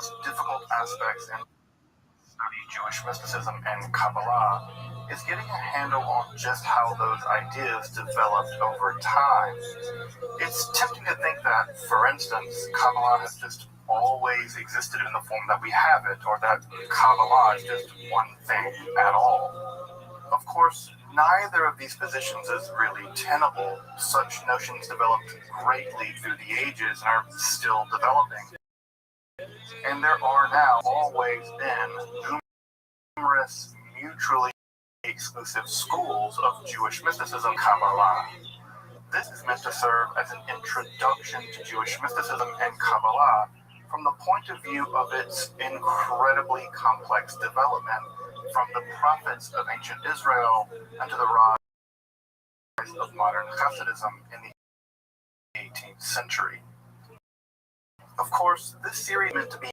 most difficult aspects in study Jewish mysticism and Kabbalah is getting a handle on just how those ideas developed over time. It's tempting to think that, for instance, Kabbalah has just always existed in the form that we have it, or that Kabbalah is just one thing at all. Of course, neither of these positions is really tenable. Such notions developed greatly through the ages and are still developing. And there are now always been numerous mutually exclusive schools of Jewish mysticism, Kabbalah. This is meant to serve as an introduction to Jewish mysticism and Kabbalah from the point of view of its incredibly complex development from the prophets of ancient Israel and to the rise of modern Hasidism in the 18th century. Of course, this series is meant to be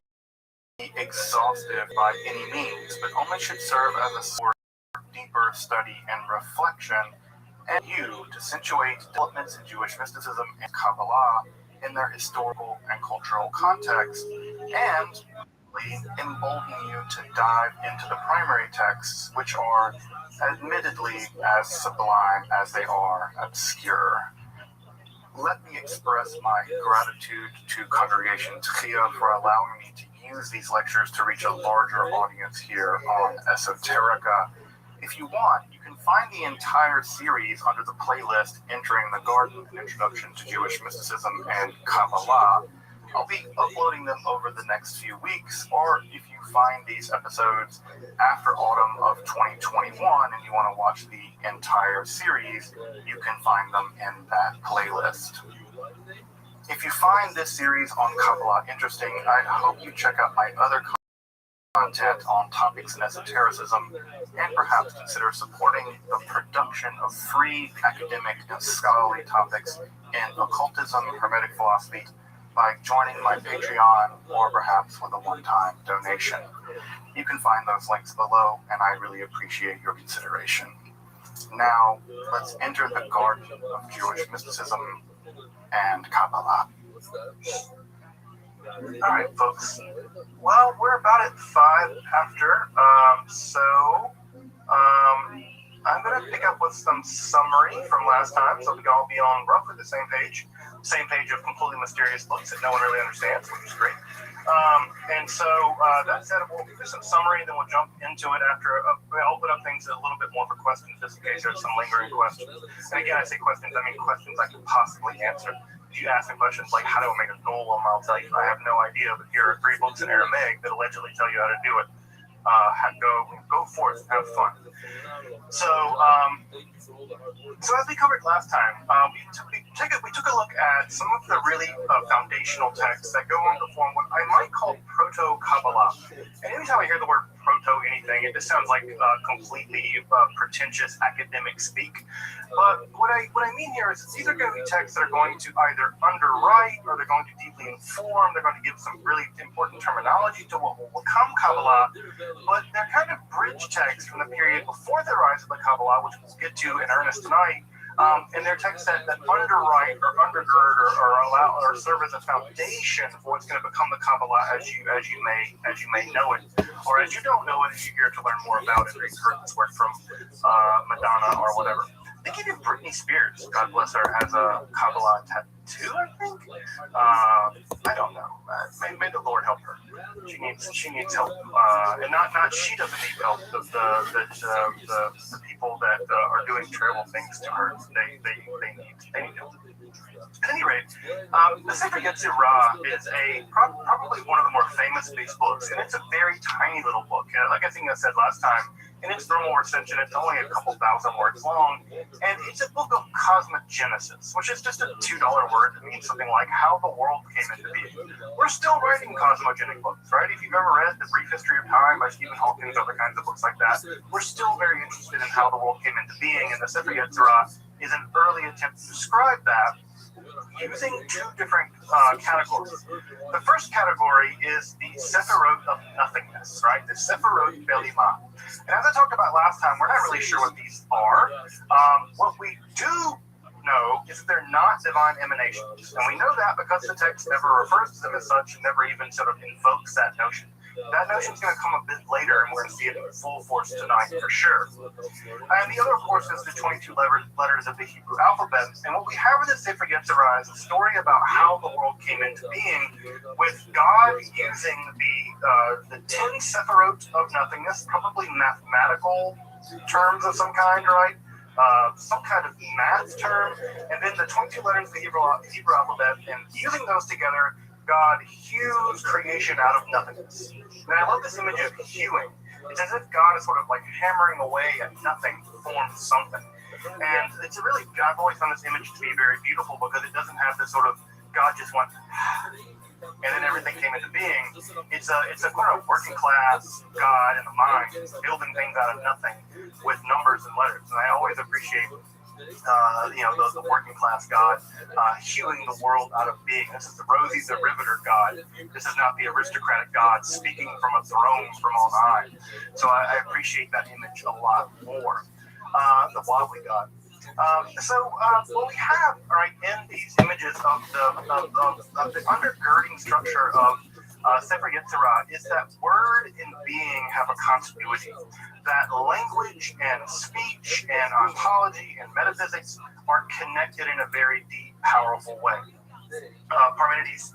exhaustive by any means, but only should serve as a sort of deeper study and reflection, and you to situate developments in Jewish mysticism and Kabbalah in their historical and cultural context, and embolden you to dive into the primary texts, which are admittedly as sublime as they are obscure. Let me express my gratitude to Congregation Tchia for allowing me to use these lectures to reach a larger audience here on Esoterica. If you want, you can find the entire series under the playlist Entering the Garden, an Introduction to Jewish Mysticism and Kabbalah. I'll be uploading them over the next few weeks, or if you find these episodes after autumn of 2021 and you want to watch the entire series, you can find them in that playlist. If you find this series on Kabbalah interesting, I hope you check out my other content on topics in esotericism, and perhaps consider supporting the production of free academic and scholarly topics in occultism, hermetic philosophy, by joining my Patreon or perhaps with a one-time donation. You can find those links below, and I really appreciate your consideration. Now, let's enter the garden of Jewish mysticism and Kabbalah. All right, folks. Well, we're about at 5 after, I'm going to pick up with some summary from last time, so we can all be on roughly the same page of completely mysterious books that no one really understands, which is great. That said, we'll do some summary, then we'll jump into it after. I'll open up things a little bit more for questions, just in case there's some lingering questions. And again, I say questions, I mean questions I can possibly answer. If you ask me questions like, how do I make a golem, I'll tell you, I have no idea, but here are 3 books in Aramaic that allegedly tell you how to do it. Go forth, have fun. So as we covered last time, we took a look at some of the really foundational texts that go on to form what I might call proto-Kabbalah. And anytime I hear the word proto-anything, it just sounds like completely pretentious academic speak. But what I mean here is these are going to be texts that are going to either underwrite, or they're going to deeply inform, they're going to give some really important terminology to what will become Kabbalah, but they're kind of bridge texts from the period before the rise of the Kabbalah, which we'll get to in earnest tonight. And they're texts that underwrite or undergird or allow or serve as a foundation for what's going to become the Kabbalah as you may know it, or as you don't know it, and you're here to learn more about it, or you've heard this word from Madonna or whatever. I think even Britney Spears, God bless her, has a Kabbalah tattoo, I think. I don't know. May the Lord help her. She needs help, and not she doesn't need help. The people that are doing terrible things to her, they need help. At any rate, the Sefer Yetzirah is probably one of the more famous of these books, and it's a very tiny little book. Like I think I said last time, in its normal recension, it's only a couple thousand words long, and it's a book of cosmogenesis, which is just a $2 word that means something like how the world came into being. We're still writing cosmogenic books, right? If you've ever read The Brief History of Time by Stephen Hawking, other kinds of books like that, we're still very interested in how the world came into being, and the Sefer Yetzirah is an early attempt to describe that using 2 different categories. The first category is the Sephirot of nothingness, right? The Sephirot Belima. And as I talked about last time, we're not really sure what these are. What we do know is that they're not divine emanations. And we know that because the text never refers to them as such and never even sort of invokes that notion. That notion's going to come a bit later, and we're going to see it in full force tonight for sure. And the other, of course, is the 22 letters of the Hebrew alphabet. And what we have in the Sefer Yetzirah is a story about how the world came into being, with God using the 10 sephirot of nothingness, probably mathematical terms of some kind, right? Some kind of math term, and then the 22 letters of the Hebrew alphabet, and using those together, God hews creation out of nothingness. And I love this image of hewing. It's as if God is sort of like hammering away at nothing to form something. And it's a really, I've always found this image to be very beautiful because it doesn't have this sort of, God just went, and then everything came into being. It's a kind of working class God in the mind, building things out of nothing with numbers and letters. And I always appreciate the working class God hewing the world out of being. This is the Rosie the Riveter God. This is not the aristocratic God speaking from a throne from on high. So I appreciate that image a lot more. The wobbly God. What we have, right, in these images of the undergirding structure of Sefer Yetzirah is that word and being have a continuity. That language and speech and ontology and metaphysics are connected in a very deep, powerful way. Parmenides,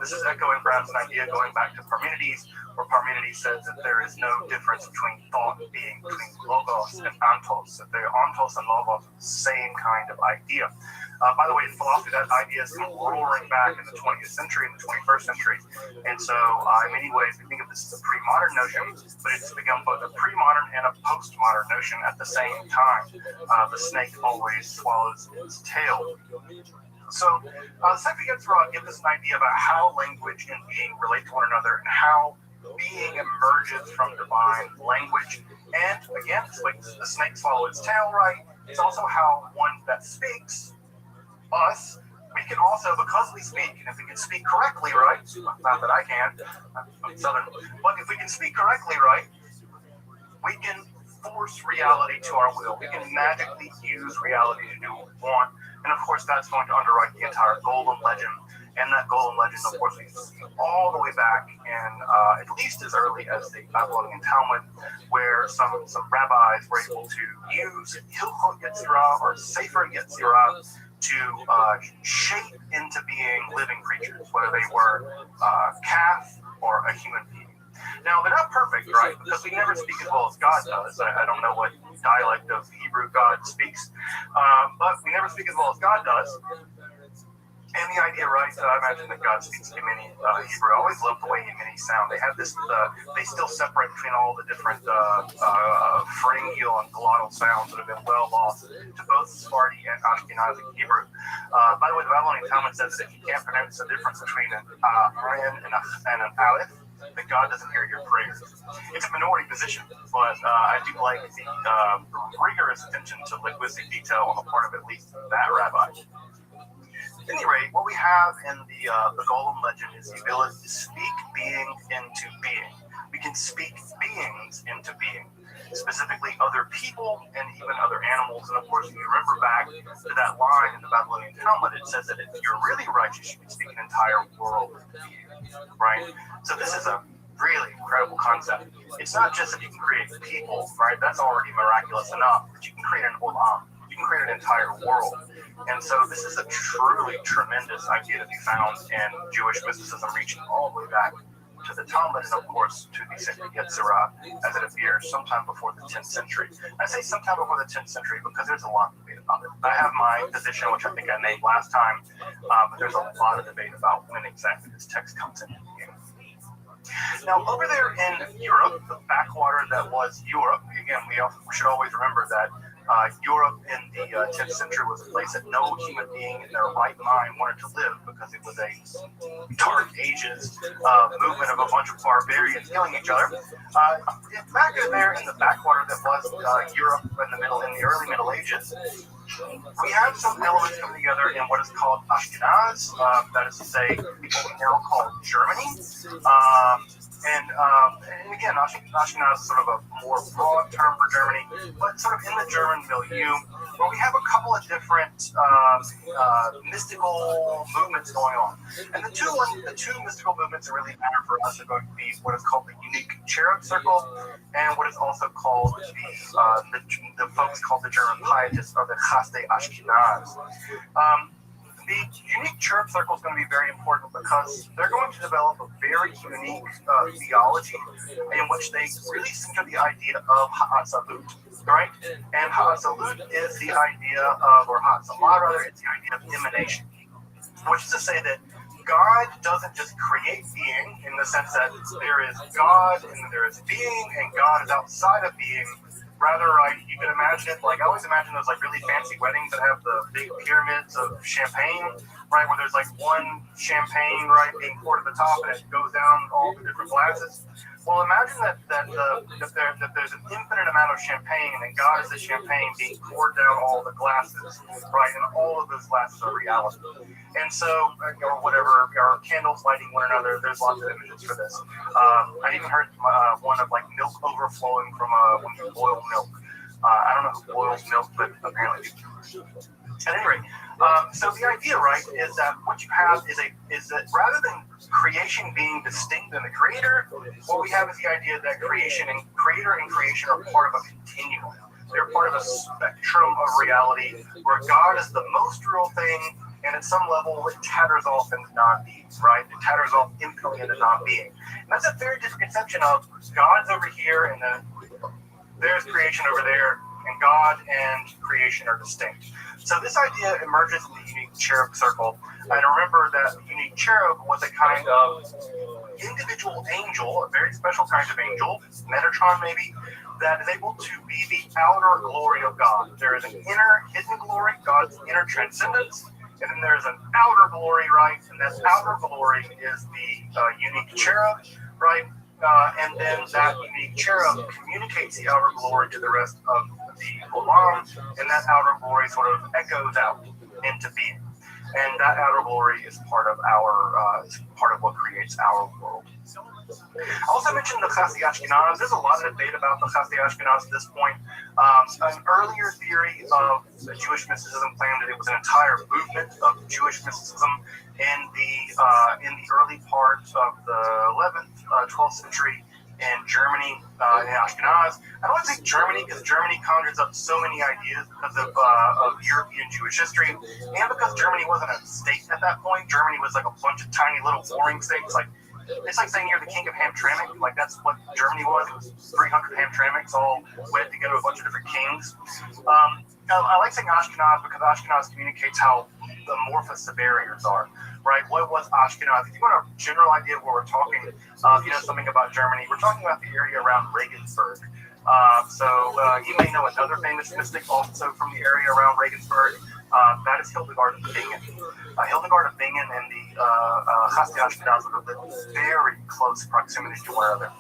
this is echoing Brown's idea going back to Parmenides, where Parmenides says that there is no difference between thought and being, between logos and ontos, that the ontos and logos are the same kind of idea. By the way, in philosophy, that idea is roaring back in the 20th century and the 21st century. And so, in many ways, we think of this as a pre-modern notion, but it's become both a pre-modern and a post-modern notion at the same time. The snake always swallows its tail. So, Sefer Yetzirah gives us an idea about how language and being relate to one another and how being emerges from divine language. And again, it's like the snake swallows its tail, right? It's also how one that speaks, us, we can also, because we speak, and if we can speak correctly, right, not that I can, I'm Southern, but if we can speak correctly, right, we can force reality to our will. We can magically use reality to do what we want. And of course, that's going to underwrite the entire Golem legend. And that Golem legend, of course, we see all the way back in at least as early as the Babylonian Talmud, where some rabbis were able to use Hilchot Yetzirah or Sefer Yetzirah to shape into being living creatures, whether they were calf or a human being. Now, they're not perfect, right? Because we never speak as well as God does. I don't know what dialect of Hebrew God speaks, but we never speak as well as God does. And the idea, right, I imagine that God speaks Yemeni Hebrew. I always love the way Yemeni sound. They have this, they still separate between all the different pharyngeal and glottal sounds that have been well lost to both Sephardi and Ashkenazic Hebrew. By the way, the Babylonian Talmud says that if you can't pronounce the difference between an ayin and an aleph, that God doesn't hear your prayers. It's a minority position, but I do like the rigorous attention to linguistic detail on the part of at least that rabbi. At any rate, what we have in the Golem legend is the ability to speak being into being. We can speak beings into being, specifically other people and even other animals. And of course, if you remember back to that line in the Babylonian Talmud, it says that if you're really righteous, you can speak an entire world into being, right? So this is a really incredible concept. It's not just that you can create people, right? That's already miraculous enough, but you can create an olam. You can create an entire world. And so this is a truly tremendous idea to be found in Jewish mysticism, reaching all the way back to the Talmud and, of course, to the Sefer Yetzirah, as it appears sometime before the 10th century. I say sometime before the 10th century because there's a lot of debate about it. I have my position, which I think I named last time, but there's a lot of debate about when exactly this text comes into being. Now, over there in Europe, the backwater that was Europe, again, we should always remember that Europe in the 10th century was a place that no human being in their right mind wanted to live because it was a dark ages movement of a bunch of barbarians killing each other. Back in there in the backwater that was Europe in the early Middle Ages, we have some elements coming together in what is called Ashkenaz, that is to say, people now call Germany. And again, Ashkenaz is sort of a more broad term for Germany, but sort of in the German milieu, where we have a couple of different mystical movements going on. And the two mystical movements that really matter for us are going to be what is called the unique cherub circle, and what is also called the folks called the German pietists, or the Chasdei Ashkenaz. The unique cherub circle is going to be very important because they're going to develop a very unique theology in which they really center the idea of Ha'atzalut, right? And Ha'atzalut is the idea of, or Ha'atzamah rather, it's the idea of emanation, which is to say that God doesn't just create being in the sense that there is God and there is being and God is outside of being. Rather, you can imagine it like, I always imagine those like really fancy weddings that have the big pyramids of champagne, right, where there's like one champagne, right, being poured at the top and it goes down all the different glasses. Well, imagine that there's an infinite amount of champagne and God is the champagne being poured down all the glasses, right, and all of those glasses are reality. And so, or whatever, or candles lighting one another, there's lots of images for this. I even heard one of like milk overflowing from when you boil milk. I don't know who boils milk, but apparently. At any rate, so the idea, right, is that what you have is that rather than creation being distinct than the creator, what we have is the idea that creator and creation are part of a continuum. They're part of a spectrum of reality where God is the most real thing, and at some level it tatters off into non-being, right? It tatters off infinitely into non-being. And that's a very different conception of God's over here and then there's creation over there, and God and creation are distinct. So this idea emerges in the unique cherub circle. And remember that the unique cherub was a kind of individual angel, a very special kind of angel, Metatron maybe, that is able to be the outer glory of God. There is an inner hidden glory, God's inner transcendence, and then there's an outer glory, right? And that outer glory is the unique cherub, right? And then that unique cherub communicates the outer glory to the rest of the Olam, and that outer glory sort of echoes out into being. And that outer glory is part of what creates our world. I also mentioned the Chasdei Ashkenaz. There's a lot of debate about the Chasdei Ashkenaz at this point. An earlier theory of the Jewish mysticism claimed that it was an entire movement of Jewish mysticism in the early part of the 11th, 12th century in Germany, in Ashkenaz. I don't want to say Germany because Germany conjures up so many ideas because of European Jewish history, and because Germany wasn't a state at that point. Germany was like a bunch of tiny little warring states. Like, it's like saying you're the king of Hamtramck. Like, that's what Germany was. It was 300 Hamtramcks all wed together with a bunch of different kings. I like saying Ashkenaz because Ashkenaz communicates how amorphous the barriers are, right? What was Ashkenaz? If you want a general idea of what we're talking, something about Germany, we're talking about the area around Regensburg. You may know another famous mystic also from the area around Regensburg. That is Hildegard of Bingen. Hildegard of Bingen and the Chasdei Ashkenaz would have lived in very close proximity to one another.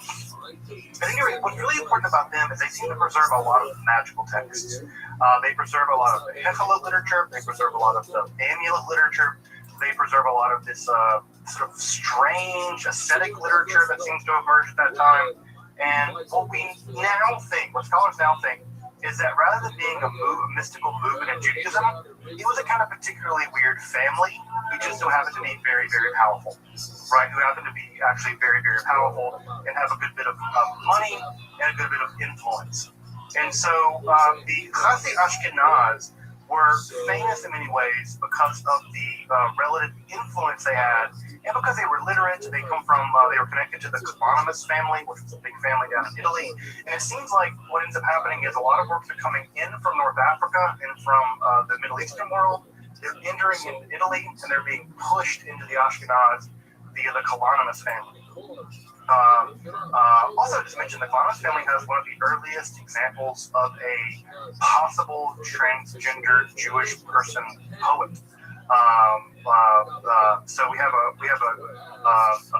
At any rate, what's really important about them is they seem to preserve a lot of magical texts. They preserve a lot of the Hechalot literature. They preserve a lot of the amulet literature. They preserve a lot of this sort of strange ascetic literature that seems to emerge at that time. And what scholars now think, is that rather than being a mystical movement in Judaism, it was a kind of particularly weird family who just so happened to be very, very powerful, right? Who happened to be actually very, very powerful and have a good bit of money and a good bit of influence. And so the Chasdei Ashkenaz were famous in many ways because of the relative influence they had, and because they were literate. They were connected to the Kalanimus family, which was a big family down in Italy. And it seems like what ends up happening is a lot of works are coming in from North Africa and from the Middle Eastern world. They're entering into Italy, and they're being pushed into the Ashkenaz via the Kalanimus family. Also, just mention the Kalanimus family has one of the earliest examples of a possible transgender Jewish person poet. So we have a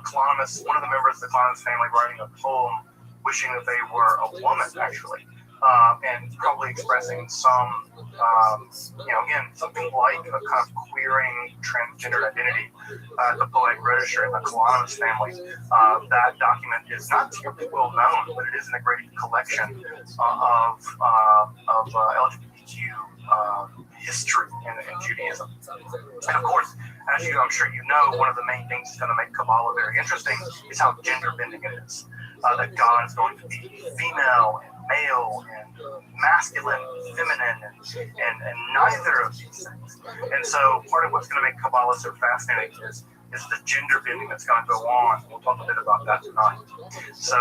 Kalanimus, one of the members of the Kalanimus family, writing a poem wishing that they were a woman, actually, and probably expressing some, again, something like a kind of queering transgender identity. The poetic register in the Kalanimus family, that document is not terribly well known, but it is in a great collection of LGBTQ history in Judaism. And of course, as I'm sure you know, one of the main things that's going to make Kabbalah very interesting is how gender bending it is. That God is going to be female and male and masculine, feminine, and neither of these things. And so part of what's going to make Kabbalah so fascinating is the gender bending that's going to go on. We'll talk a bit about that tonight. So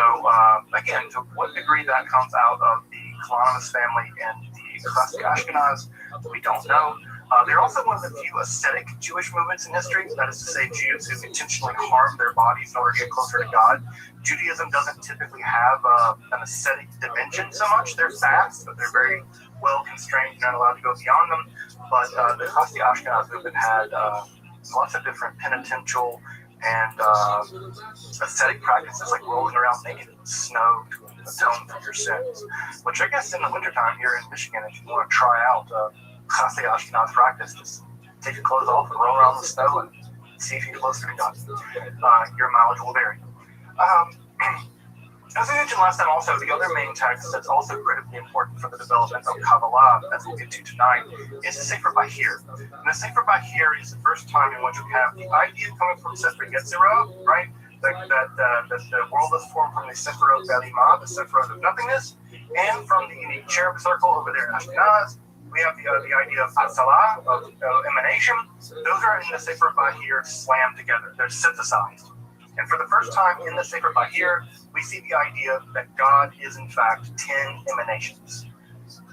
again, to what degree that comes out of the Kalanimus family and the classic Ashkenaz, we don't know. They're also one of the few ascetic Jewish movements in history, that is to say, Jews who intentionally harm their bodies in order to get closer to God. Judaism doesn't typically have an ascetic dimension so much. They're fast, but they're very well constrained. You're not allowed to go beyond them. But the classic Ashkenaz movement had lots of different penitential and ascetic practices, like rolling around naked in snow to atone for your sins, which I guess in the wintertime here in Michigan, if you want to try out classic Ashkenaz practice, just take your clothes off and roll around in the snow and see if you're closer to God. Your mileage will vary. As I mentioned last time also, the other main text that's also critically important for the development of Kabbalah, as we'll get to tonight, is the Sefer Bahir. And the Sefer Bahir is the first time in which we have the idea coming from Sefer Yetzirah, right? That the world is formed from the Sephirot Belima, the Sephirot of nothingness, and from the unique cherub circle over there in Ashkenaz. We have the idea of Atzalah, of emanation. Those are in the Sefer Bahir slammed together. They're synthesized. And for the first time in the Sefer Bahir, we see the idea that God is in fact 10 emanations.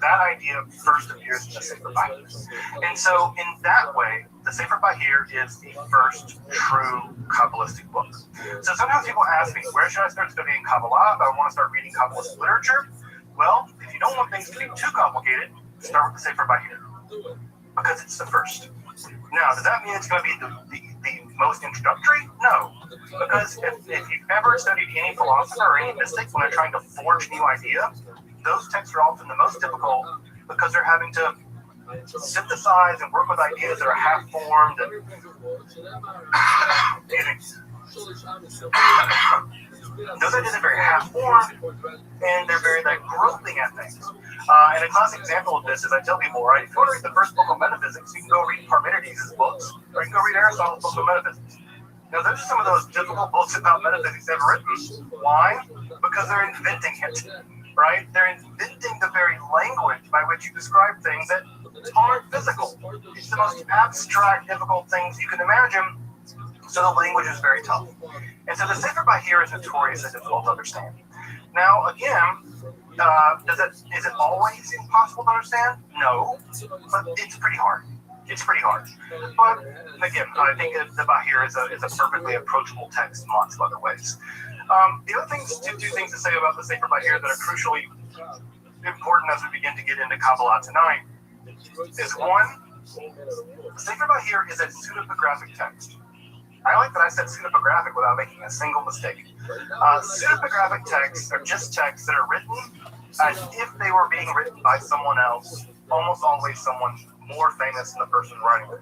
That idea first appears in the Sefer Bahir. And so in that way, the Sefer Bahir is the first true Kabbalistic book. So sometimes people ask me, where should I start studying Kabbalah if I want to start reading Kabbalistic literature? Well, if you don't want things to be too complicated, start with the Sefer Bahir, because it's the first. Now, does that mean it's going to be the most introductory? No, because if you've ever studied any philosopher or any mystic when they're trying to forge new ideas, those texts are often the most difficult because they're having to synthesize and work with ideas that are half-formed and those ideas are very half-formed and they're very groping at things. And a classic example of this is I tell people, right, if you want to read the first book of metaphysics, you can go read Parmenides' books, or you can go read Aristotle's book of metaphysics. Now, those are some of those difficult books about metaphysics ever written. Why? Because they're inventing it, right? They're inventing the very language by which you describe things that aren't physical. It's the most abstract, difficult things you can imagine, so the language is very tough. And so the Sefer Bahir is notoriously difficult to understand. Now, again, is it always impossible to understand? No, but it's pretty hard. It's pretty hard. But again, I think the Bahir is a perfectly approachable text in lots of other ways. The other two things to say about the Sefer Bahir that are crucially important as we begin to get into Kabbalah tonight is one, the Sefer Bahir is a pseudepigraphic text. I like that I said pseudepigraphic without making a single mistake. Pseudepigraphic texts are just texts that are written as if they were being written by someone else, almost always someone more famous than the person writing it.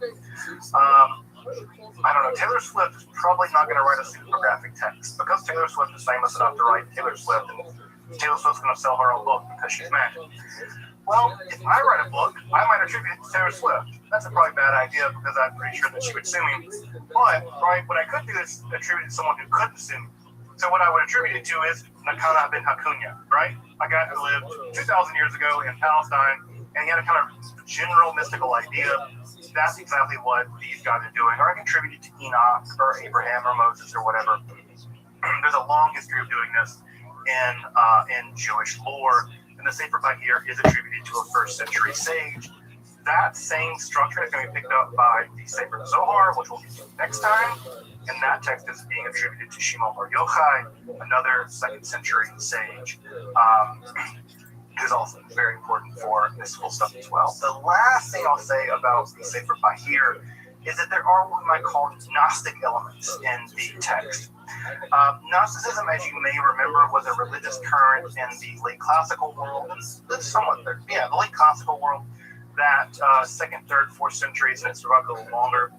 I don't know, Taylor Swift is probably not going to write a pseudepigraphic text because Taylor Swift is famous enough to write Taylor Swift, and Taylor Swift's going to sell her own book because she's mad. Well, if I write a book, I might attribute it to Taylor Swift. That's a probably bad idea because I'm pretty sure that she would sue me. But, right, what I could do is attribute it to someone who couldn't sue me. So what I would attribute it to is Nakana ben Hakunya, right? A guy who lived 2,000 years ago in Palestine, and he had a kind of general mystical idea. That's exactly what these guys are doing. Or I contribute it to Enoch or Abraham or Moses or whatever. There's a long history of doing this in Jewish lore. And the Sefer Bahir is attributed to a first century sage. That same structure is going to be picked up by the Sefer Zohar, which we'll get to next time. And that text is being attributed to Shimon Bar Yochai, another second century sage, who's also very important for mystical stuff as well. The last thing I'll say about the Sefer Bahir is that there are what we might call Gnostic elements in the text. Gnosticism, as you may remember, was a religious current in the late classical world, the late classical world, that second, third, fourth centuries, and it survived a little longer.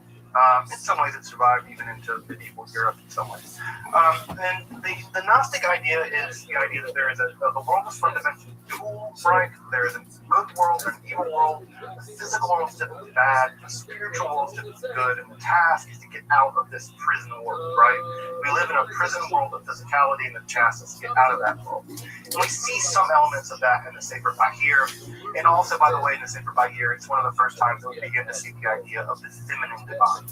In some ways, it survived even into medieval Europe in some ways. And the Gnostic idea is the idea that there is a world is fundamentally dual, right? There is a good world and an evil world. The physical world is typically bad. The spiritual world is typically good. And the task is to get out of this prison world, right? We live in a prison world of physicality, and the task is to get out of that world. And we see some elements of that in the Sefer Bahir. And also, by the way, in the Sefer Bahir, it's one of the first times that we begin to see the idea of the feminine divine.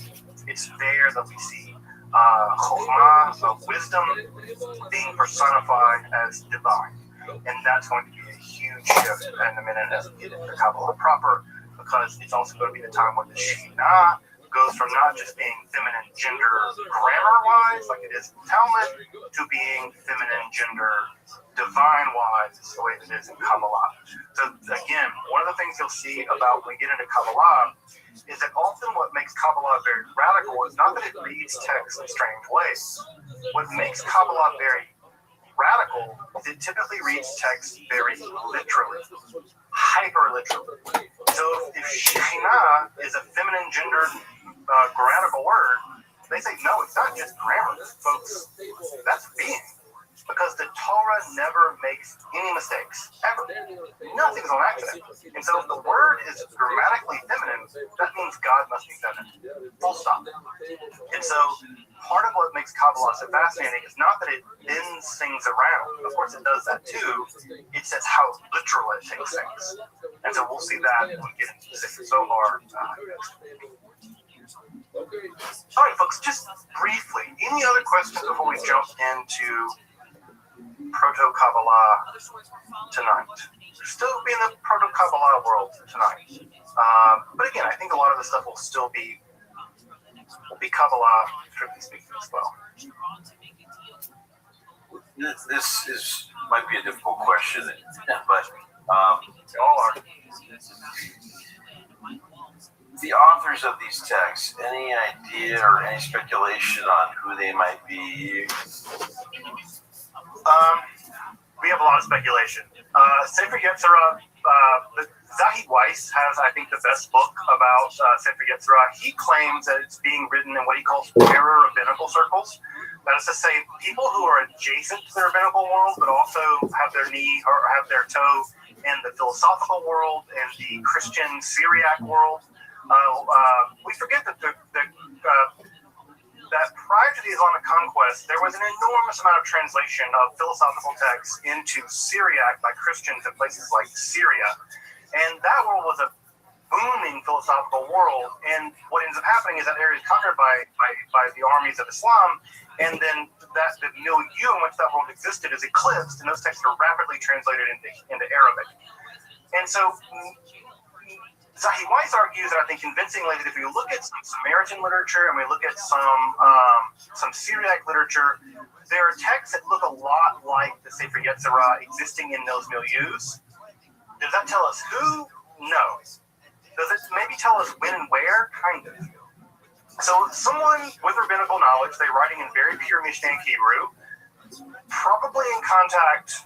It's there that we see Chokhmah, of wisdom, being personified as divine. And that's going to be a huge shift in a minute as we get into Kabbalah proper, because it's also going to be the time when the Shekhinah goes from not just being feminine gender grammar-wise, like it is in Talmud, to being feminine gender divine-wise, the way that it is in Kabbalah. So again, one of the things you'll see about when we get into Kabbalah is that often what makes Kabbalah very radical is not that it reads text in strange ways. What makes Kabbalah very radical is it typically reads text very literally, hyper-literally. So if Shekhinah is a feminine gender grammatical word, they say, no, it's not just grammar, folks. That's being. Because the Torah never makes any mistakes, ever. Nothing's on accident. And so if the word is grammatically feminine, that means God must be feminine. Full stop. And so part of what makes Kabbalah so fascinating is not that it bends things around. Of course it does that too. It's just how literal it takes things. And so we'll see that when we get into the Sefer Zohar next week. All right, folks, just briefly, any other questions before we jump into Proto-Kabbalah tonight? We'll still be in the Proto-Kabbalah world tonight. But again, I think a lot of the stuff will still be Kabbalah, strictly speaking, as well. This might be a difficult question, but All are. the authors of these texts, any idea or any speculation on who they might be? We have a lot of speculation. Sefer Yetzirah, Zahi Weiss has, I think, the best book about Sefer Yetzirah. He claims that it's being written in what he calls para-rabbinical circles. That is to say, people who are adjacent to the rabbinical world, but also have their knee or have their toe in the philosophical world and the Christian Syriac world. We forget that that prior to the Islamic conquest, there was an enormous amount of translation of philosophical texts into Syriac by Christians in places like Syria. And that world was a booming philosophical world. And what ends up happening is that area is conquered by the armies of Islam. And then the milieu in which that world existed is eclipsed, and those texts are rapidly translated into Arabic. And so Zahi Weiss argues, and I think convincingly, that if you look at some Samaritan literature and we look at some Syriac literature, there are texts that look a lot like the Sefer Yetzirah existing in those milieus. Does that tell us who? No. Does it maybe tell us when and where? Kind of. So someone with rabbinical knowledge, they're writing in very pure Mishnaic Hebrew, probably in contact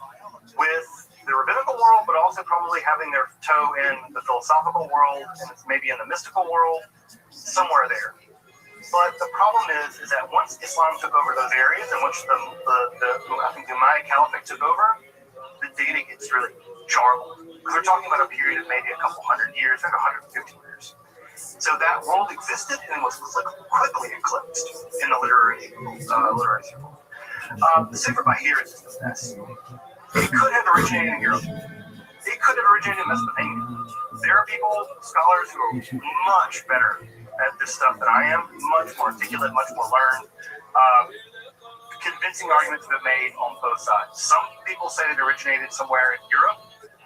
with the rabbinical world, but also probably having their toe in the philosophical world, and it's maybe in the mystical world, somewhere there. But the problem is that once Islam took over those areas, and once I think the Umayyad Caliphate took over, the data gets really jarbled. Because we're talking about a period of maybe a couple hundred years, like 150 years. So that world existed and was quickly eclipsed in the literary circle. The Sefer Bahir is just a mess. It could have originated in Europe. It could have originated in Mesopotamia. There are people, scholars, who are much better at this stuff than I am, much more articulate, much more learned. Convincing arguments have been made on both sides. Some people say it originated somewhere in Europe.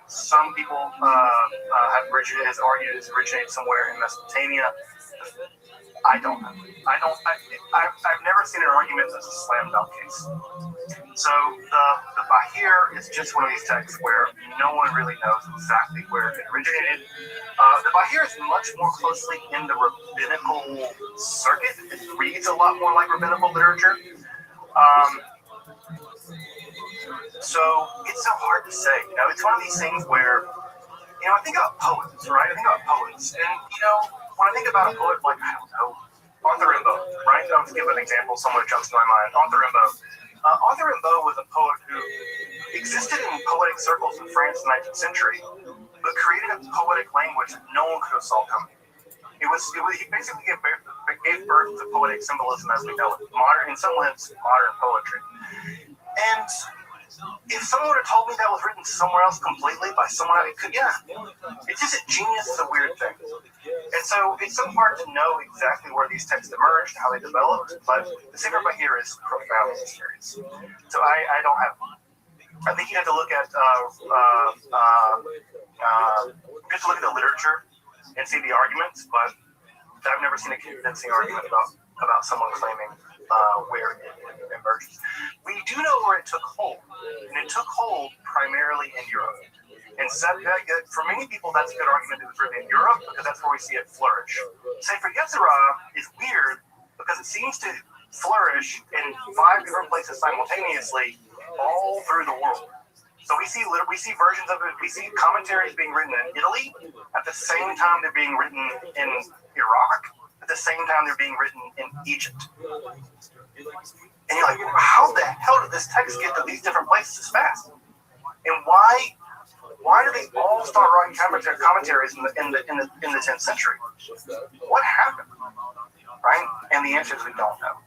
Some people have argued it originated somewhere in Mesopotamia. I don't know. I've never seen an argument that's a slam dunk case. So the Bahir is just one of these texts where no one really knows exactly where it originated. The Bahir is much more closely in the rabbinical circuit. It reads a lot more like rabbinical literature. So it's so hard to say. You know, it's one of these things where, you know, I think about poets, right? I think about poets, and you know, when I think about a poet, like, I don't know, Arthur Rimbaud, right? I'll give an example. Someone jumps to my mind. Arthur Rimbaud. Arthur Rimbaud was a poet who existed in poetic circles in France in the 19th century, but created a poetic language that no one could have saw coming. He basically gave birth to poetic symbolism as we know it, in some ways, modern poetry. And if someone would have told me that was written somewhere else completely by someone else, it's just a genius is a weird thing. And so it's so hard to know exactly where these texts emerged, how they developed, but the Sefer Bahir is profoundly mysterious. So I don't have, I think you have to look at, you have to look at the literature and see the arguments, but I've never seen a convincing argument about someone claiming where it emerges. We do know where it took hold, and it took hold primarily in Europe. And so for many people, that's a good argument that it was written in Europe because that's where we see it flourish. Sefer Yetzirah is weird because it seems to flourish in 5 different places simultaneously all through the world. So we see versions of it. We see commentaries being written in Italy at the same time they're being written in Iraq. At the same time they're being written in Egypt. And you're like, how the hell did this text get to these different places fast? And why do they all start writing commentaries in the 10th century? What happened? Right? And the answer is we don't know.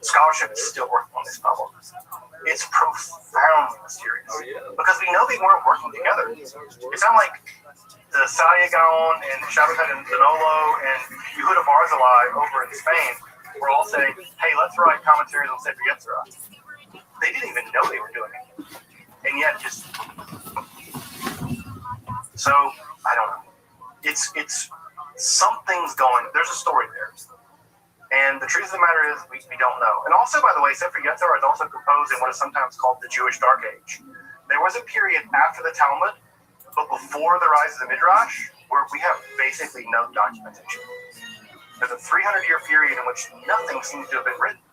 Scholarship is still working on this problem. It's profoundly mysterious because we know they weren't working together. It's not like the Sadia Gaon and Shabbatai and Danolo and Yehuda Barzilai over in Spain were all saying, hey, let's write commentaries on Sefer Yetzirah. They didn't even know they were doing it. And yet so, I don't know. It's something's going, there's a story there. And the truth of the matter is, we don't know. And also, by the way, Sefer Yetzirah is also composed in what is sometimes called the Jewish Dark Age. There was a period after the Talmud, but before the rise of the Midrash, where we have basically no documentation. There's a 300-year period in which nothing seems to have been written,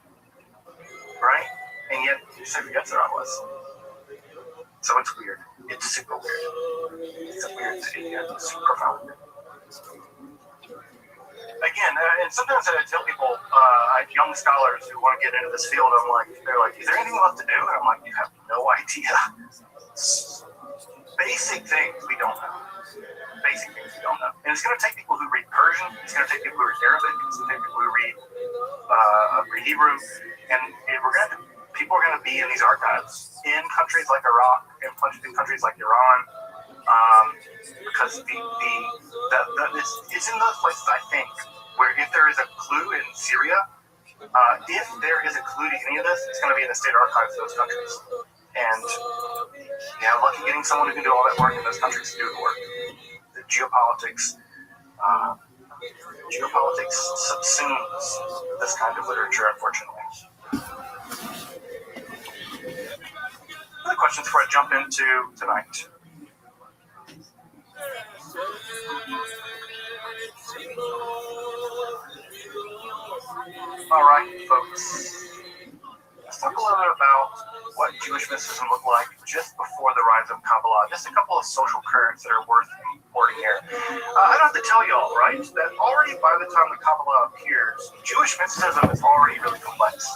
right? And yet, Sefer Yetzirah was. So it's weird. It's super weird. It's a weird thing. It's profound. Again, and sometimes I tell people, young scholars who want to get into this field, they're like, is there anything left to do? And I'm like, you have no idea. Basic things we don't know. Basic things we don't know. And it's going to take people who read Persian. It's going to take people who read Arabic. It's going to take people who read Hebrew. And people are going to be in these archives in countries like Iraq and in countries like Iran. Because it's in those places, I think, where if there is a clue in Syria, if there is a clue to any of this, it's going to be in the state archives of those countries. And lucky getting someone who can do all that work in those countries to do the work. The geopolitics subsumes this kind of literature, unfortunately. Other questions before I jump into tonight? All right, folks. Let's talk a little bit about what Jewish mysticism looked like just before the rise of Kabbalah. Just a couple of social currents that are worth reporting here. I don't have to tell y'all, right, that already by the time the Kabbalah appears, Jewish mysticism is already really complex.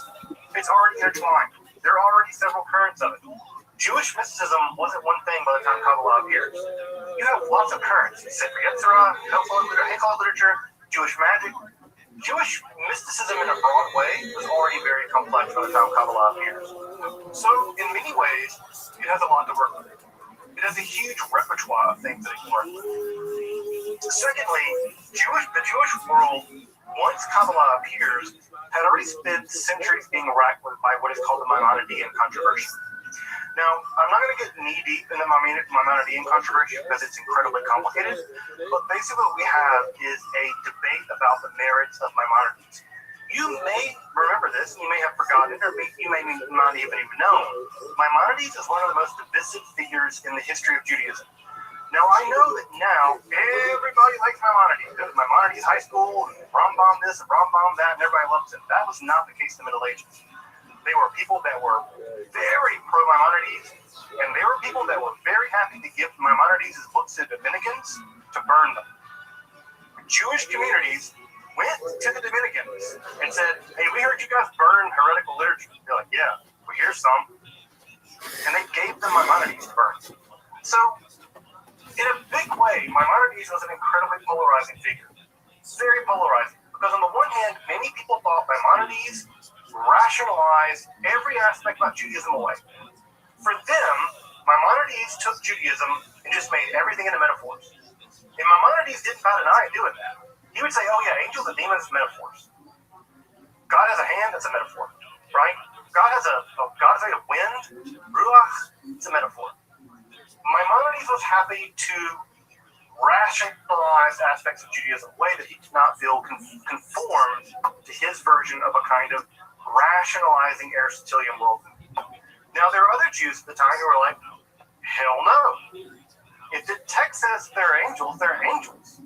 It's already intertwined. There are already several currents of it. Jewish mysticism wasn't one thing by the time Kabbalah appears. You have lots of currents. Sefer Yetzirah, Hekal literature, Jewish magic. Jewish mysticism in a broad way was already very complex by the time Kabbalah appears. So, in many ways, it has a lot to work with. It has a huge repertoire of things that it can work with. Secondly, the Jewish world, once Kabbalah appears, had already spent centuries being racked by what is called the Maimonidean controversy. Now, I'm not going to get knee-deep in the Maimonidean controversy because it's incredibly complicated, but basically what we have is a debate about the merits of Maimonides. You may remember this, you may have forgotten it, or you may not even known. Maimonides is one of the most divisive figures in the history of Judaism. Now, I know that now everybody likes Maimonides, because Maimonides High School, and Rambam this, and Rambam that, and everybody loves him. That was not the case in the Middle Ages. They were people that were very pro-Maimonides, and they were people that were very happy to give Maimonides' books to Dominicans to burn them. Jewish communities went to the Dominicans Maimonides and said, hey, we heard you guys burn heretical literature. They're like, yeah, well, here's some. And they gave them Maimonides to burn. So, in a big way, Maimonides was an incredibly polarizing figure. Very polarizing. Because on the one hand, many people thought Maimonides rationalized every aspect about Judaism away. For them, Maimonides took Judaism and just made everything into metaphors. And Maimonides didn't bat an eye at doing that. He would say, oh yeah, angels and demons, metaphors. God has a hand, that's a metaphor, right? God has a wind, ruach, it's a metaphor. Maimonides was happy to rationalize aspects of Judaism in a way that he did not feel conformed to his version of a kind of rationalizing Aristotelian worldview. Now, there are other Jews at the time who were like, hell no. If the text says they're angels, they're angels.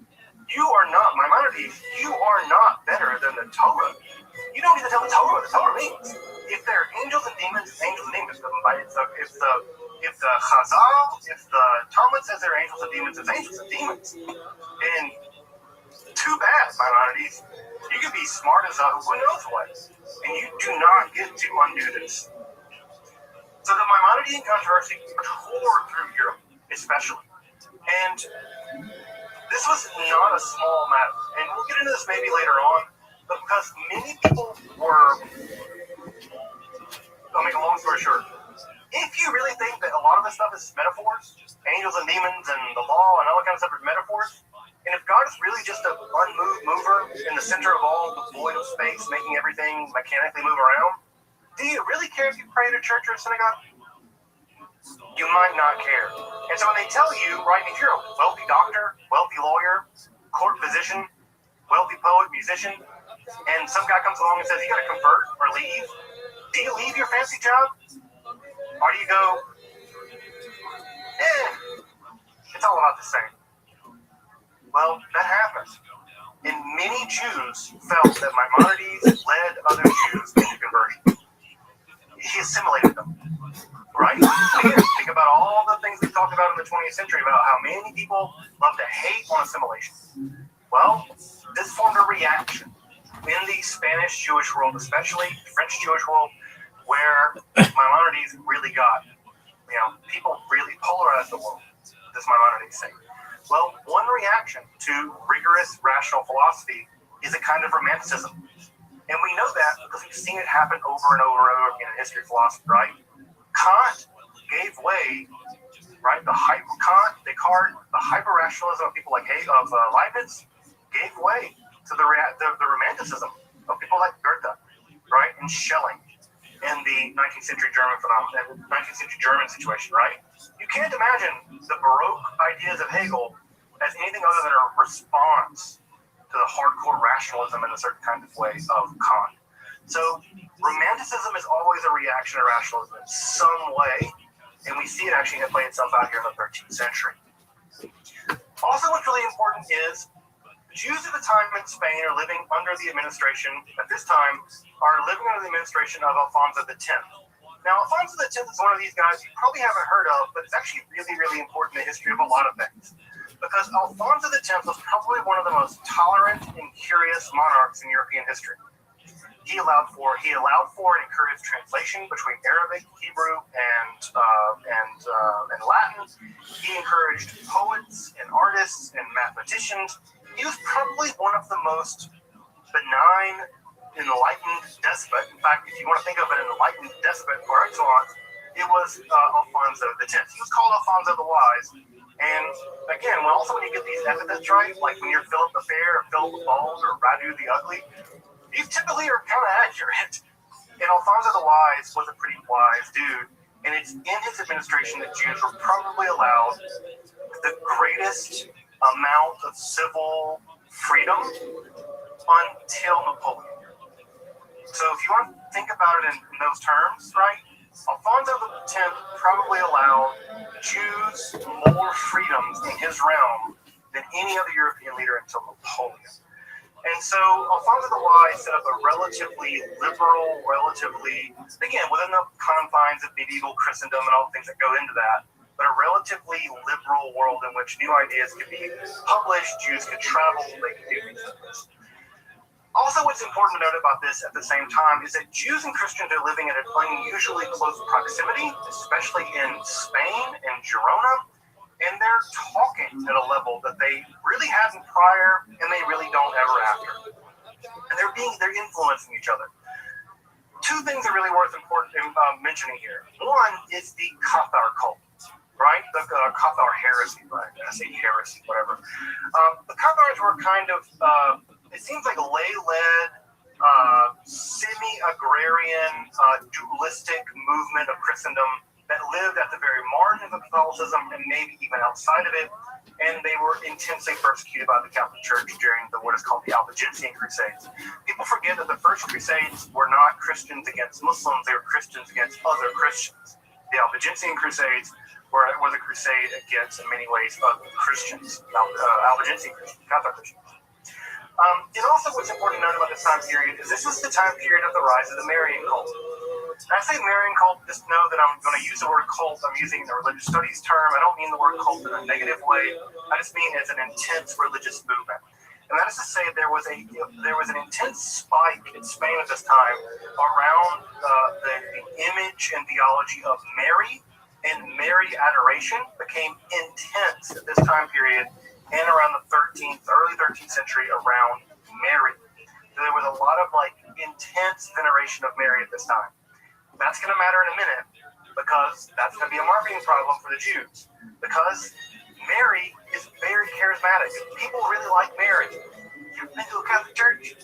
You are not, Maimonides, you are not better than the Torah. You don't need to tell the Torah what the Torah means. If they're angels and demons, it's angels and demons. If the Chazal, if the Talmud says they're angels and demons, it's angels and demons. And too bad, Maimonides. You can be smart as who knows what, and you do not get to undo this. So the Maimonidean controversy tore through Europe, especially. And this was not a small matter. And we'll get into this maybe later on, but because many people were, I'll make a long story short, if you really think that a lot of this stuff is metaphors, angels and demons and the law and all that kind of stuff are metaphors, and if God is really just an unmoved mover in the center of all the void of space, making everything mechanically move around, do you really care if you pray at a church or a synagogue? You might not care. And so when they tell you, right, if you're a wealthy doctor, wealthy lawyer, court physician, wealthy poet, musician, and some guy comes along and says you got to convert or leave, do you leave your fancy job? Or do you go, it's all about the same? Well, that happens. And many Jews felt that Maimonides led other Jews into conversion. He assimilated them, right? Again, think about all the things we talked about in the 20th century about how many people love to hate on assimilation. Well, this formed a reaction in the Spanish Jewish world, especially the French Jewish world, where Maimonides really got. People really polarized the world, this Maimonides thing. Well, one reaction to rigorous rational philosophy is a kind of romanticism. And we know that because we've seen it happen over and over and over again in history of philosophy, right? Kant gave way, right? Kant, Descartes, the hyper-rationalism of people like Leibniz gave way to the romanticism of people like Goethe, right? And Schelling. In the 19th century German phenomenon, 19th century German situation, right? You can't imagine the Baroque ideas of Hegel as anything other than a response to the hardcore rationalism in a certain kind of way of Kant. So Romanticism is always a reaction to rationalism in some way, and we see it actually play itself out here in the 13th century. Also, what's really important is Jews at the time in Spain are living under the administration, at this time, are living under the administration of Alfonso X. Now, Alfonso X is one of these guys you probably haven't heard of, but it's actually really, really important in the history of a lot of things. Because Alfonso X was probably one of the most tolerant and curious monarchs in European history. He allowed for and encouraged translation between Arabic, Hebrew, and Latin. He encouraged poets and artists and mathematicians. He was probably one of the most benign, enlightened despot. In fact, if you want to think of an enlightened despot par excellence, it was Alfonso X. He was called Alfonso the Wise. And again, when you get these epithets right, like when you're Philip the Fair, or Philip the Bald, or Radu the Ugly, these typically are kind of accurate. And Alfonso the Wise was a pretty wise dude. And it's in his administration that Jews were probably allowed the greatest amount of civil freedom until Napoleon. So if you want to think about it in those terms, right? Alfonso X probably allowed Jews more freedoms in his realm than any other European leader until Napoleon. And so Alfonso the Wise set up a relatively liberal, again, within the confines of medieval Christendom and all the things that go into that, but a relatively liberal world in which new ideas could be published, Jews could travel, they could do these things. Also, what's important to note about this at the same time is that Jews and Christians are living at an unusually close proximity, especially in Spain and Girona, and they're talking at a level that they really hadn't prior, and they really don't ever after. And they're influencing each other. Two things are really worth mentioning here. One is the Cathar cult, right? The Cathar heresy, right? I say heresy, whatever. The Cathars were kind of, it seems like a lay-led, semi-agrarian, dualistic movement of Christendom that lived at the very margins of Catholicism and maybe even outside of it. And they were intensely persecuted by the Catholic Church during what is called the Albigensian Crusades. People forget that the first Crusades were not Christians against Muslims, they were Christians against other Christians. The Albigensian Crusades was a crusade against, in many ways, other Christians, Albigensian Christians, Catholic Christians. And also what's important to note about this time period is this was the time period of the rise of the Marian cult. When I say Marian cult, just know that I'm going to use the word cult. I'm using the religious studies term. I don't mean the word cult in a negative way. I just mean it's an intense religious movement. And that is to say there was an intense spike in Spain at this time around the image and theology of Mary, and Mary adoration became intense at this time period and around the early 13th century around Mary. There was a lot of intense veneration of Mary at this time. That's going to matter in a minute because that's going to be a marketing problem for the Jews because Mary is very charismatic. People really like Mary. You've been to a Catholic church?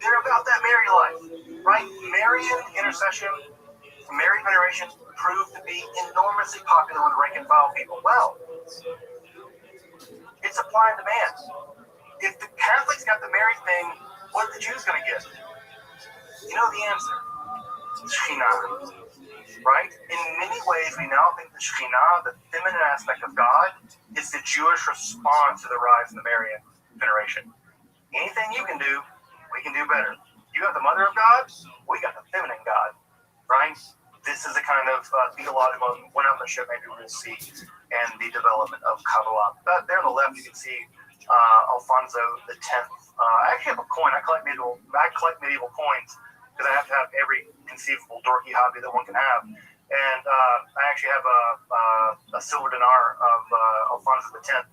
They're about that Mary life, right? Marian intercession, Mary veneration proved to be enormously popular with rank and file people. Well, it's supply and demand. If the Catholics got the Mary thing, what are the Jews going to get? You know the answer. Shekhinah. Right? In many ways, we now think the Shekhinah, the feminine aspect of God, is the Jewish response to the rise in the Marian veneration. Anything you can do, we can do better. You got the Mother of God, we got the feminine God. Right? This is a kind of theological one-upmanship maybe we'll see and the development of Kabbalah. But there on the left, you can see Alfonso X. I actually have a coin. I collect medieval coins because I have to have every conceivable dorky hobby that one can have. And I actually have a silver dinar of Alfonso X.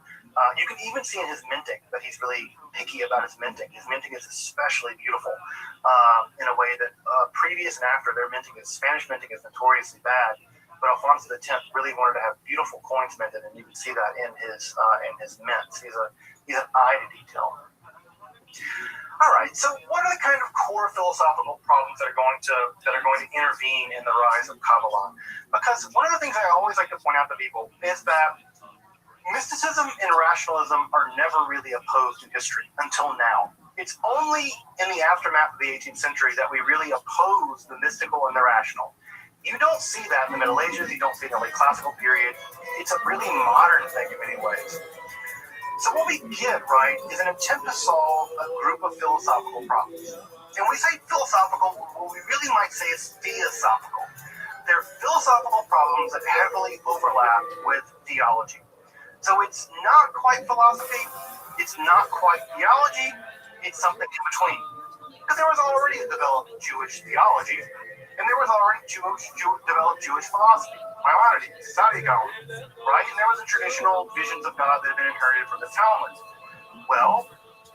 You can even see in his minting that he's really picky about his minting. His minting is especially beautiful in a way that previous and after their minting Spanish minting is notoriously bad. But Alfonso X really wanted to have beautiful coins minted, and you can see that in his mints. He's an eye to detail. All right. So, what are the kind of core philosophical problems that are going to intervene in the rise of Kabbalah? Because one of the things I always like to point out to people is that mysticism and rationalism are never really opposed in history until now. It's only in the aftermath of the 18th century that we really oppose the mystical and the rational. You don't see that in the Middle Ages. You don't see it in the late classical period. It's a really modern thing in many ways. So what we get, right, is an attempt to solve a group of philosophical problems. And when we say philosophical, what we really might say is theosophical. They're philosophical problems that heavily overlap with theology. So it's not quite philosophy, it's not quite theology, it's something in between. Because there was already a developed Jewish theology, and there was already developed Jewish philosophy, Maimonides, Sadi Gaon, right? And there was a traditional visions of God that had been inherited from the Talmud. Well,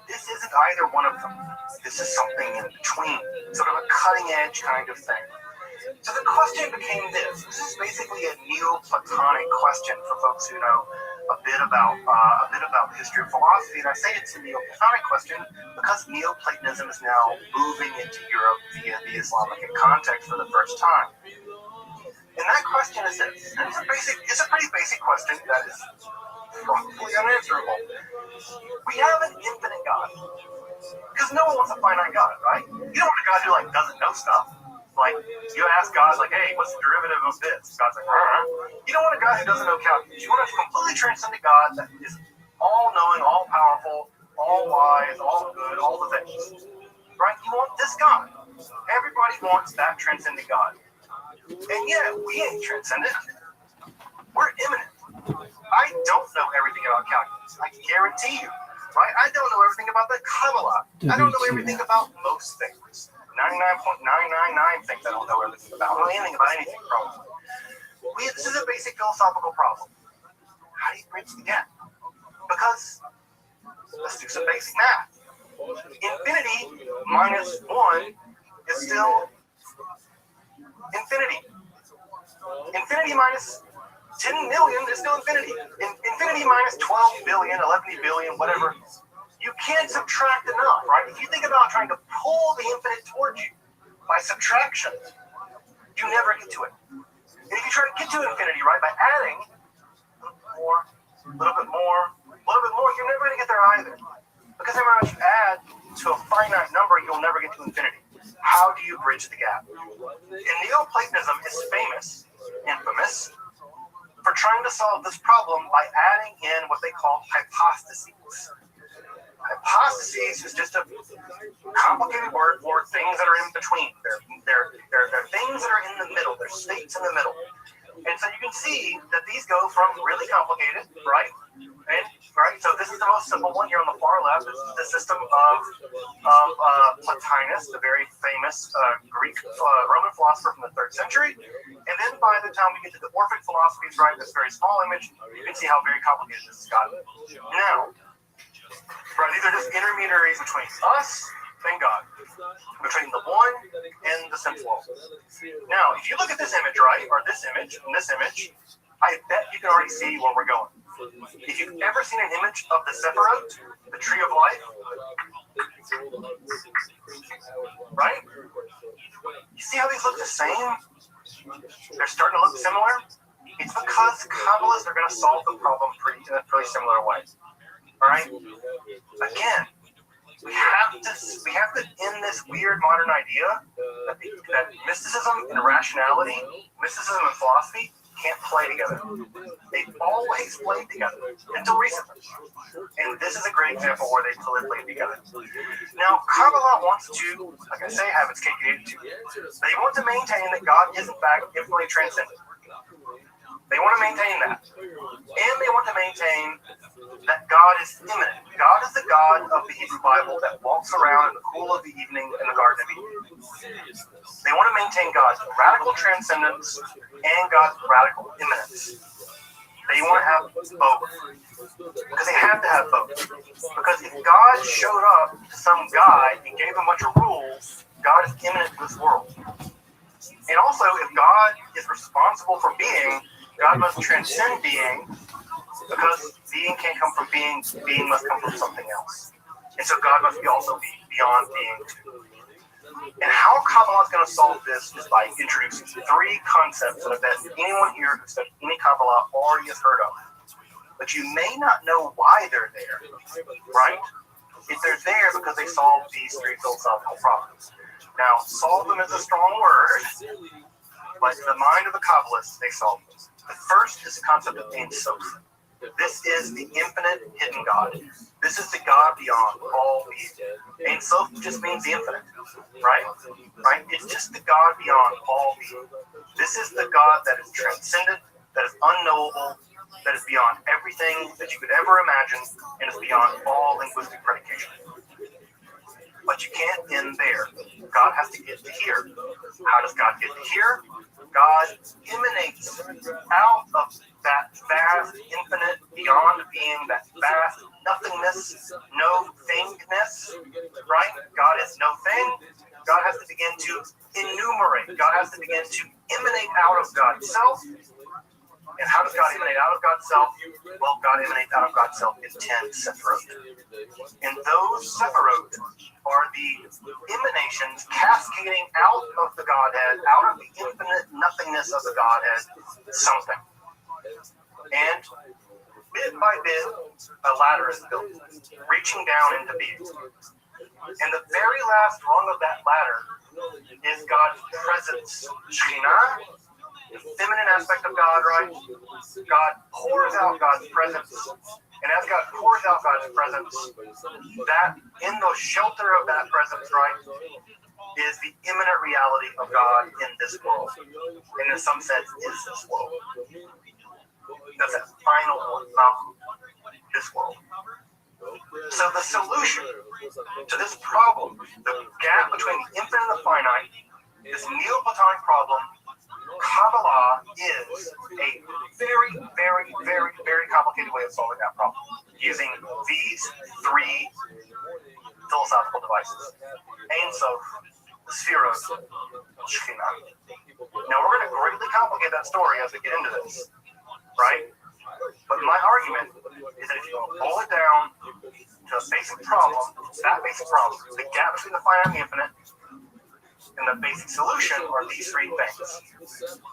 this isn't either one of them. This is something in between, sort of a cutting-edge kind of thing. So the question became this. This is basically a Neoplatonic question for folks who know a bit about the history of philosophy. And I say it's a Neoplatonic question because Neoplatonism is now moving into Europe via the Islamic context for the first time. And that question is this. And it's a pretty basic question that is probably unanswerable. We have an infinite God. Because no one wants a finite God, right? You don't want a God who doesn't know stuff. You ask God, hey, what's the derivative of this? God's like, You don't want a God who doesn't know calculus. You want a completely transcendent God that is all-knowing, all-powerful, all-wise, all-good, all the things. Right? You want this God. Everybody wants that transcendent God. And yet, we ain't transcendent. We're immanent. I don't know everything about calculus. I guarantee you. right? I don't know everything about the Kabbalah. I don't know everything about most things. 99.999 things I don't know everything about. I don't know anything about anything, probably. This is a basic philosophical problem. How do you bridge the gap? Because let's do some basic math. Infinity minus 1 is still infinity. Infinity minus 10 million is still infinity. Infinity minus 12 billion, 11 billion, whatever. You can't subtract enough, right? If you think about trying to pull the infinite towards you by subtraction, you never get to it. And if you try to get to infinity, right, by adding more, a little bit more, you're never going to get there either. Because every time you add to a finite number, you'll never get to infinity. How do you bridge the gap? And Neoplatonism is infamous, for trying to solve this problem by adding in what they call hypostases. Hypostases is just a complicated word for things that are in between. They're things that are in the middle. They're states in the middle. And so you can see that these go from really complicated, right? So this is the most simple one here on the far left. This is the system of Plotinus, the very famous Greek Roman philosopher from the 3rd century. And then by the time we get to the Orphic philosophies, right, this very small image, you can see how very complicated this has gotten. Now, right, these are just intermediaries between us and God, between the one and the sense world. Now, if you look at this image, right, or this image, and this image, I bet you can already see where we're going. If you've ever seen an image of the Sephirot, the tree of life, right? You see how these look the same? They're starting to look similar? It's because Kabbalists are going to solve the problem in a pretty similar way. All right? Again, we have to end this weird modern idea that mysticism and rationality, mysticism and philosophy can't play together. They've always played together until recently. And this is a great example where they played together. Now, Kabbalah wants to, like I say, have its cake and eat it too. They want to maintain that God is in fact infinitely transcendent. They want to maintain that. And they want to maintain that God is immanent. God is the God of the Hebrew Bible that walks around in the cool of the evening in the Garden of Eden. They want to maintain God's radical transcendence and God's radical immanence. They want to have both. Because they have to have both. Because if God showed up to some guy and gave him a bunch of rules, God is immanent to this world. And also, if God is responsible for being, God must transcend being, because being can't come from being must come from something else. And so God must also be beyond being too. And how Kabbalah is going to solve this is by introducing 3 concepts that I bet anyone here who studied any Kabbalah already has heard of. But you may not know why they're there, right? If they're there because they solve these 3 philosophical problems. Now, solve them is a strong word, but in the mind of the Kabbalists, they solve them. The first is the concept of Ein Sof. This is the infinite hidden God. This is the God beyond all being. Ein Sof just means the infinite, right? It's just the God beyond all being. This is the God that is transcendent, that is unknowable, that is beyond everything that you could ever imagine, and is beyond all linguistic predication. But you can't end there. God has to get to here. How does God get to here? God emanates out of that vast, infinite, beyond being, that vast nothingness, no thingness, right? God is no thing. God has to begin to enumerate. God has to begin to emanate out of God's self. And how does God emanate out of God's self? Well, God emanates out of God's self in 10 Sephirot. And those Sephirot are the emanations cascading out of the Godhead, out of the infinite nothingness of the Godhead, something. And bit by bit, a ladder is built, reaching down into being. And the very last rung of that ladder is God's presence. Shekhinah, the feminine aspect of God, right? God pours out God's presence. And as God pours out God's presence, that in the shelter of that presence, right, is the immanent reality of God in this world. And in some sense, is this world. That's that final one, not this world. So the solution to this problem, the gap between the infinite and the finite, this Neoplatonic problem, Kabbalah is a very, very, very, very complicated way of solving that problem using these three philosophical devices. Ein Sof, Sphirot, Shekhinah. Now we're going to greatly complicate that story as we get into this, right? But my argument is that if you boil it down to a basic problem, that basic problem, the gap between the finite and the infinite, and the basic solution are these three things.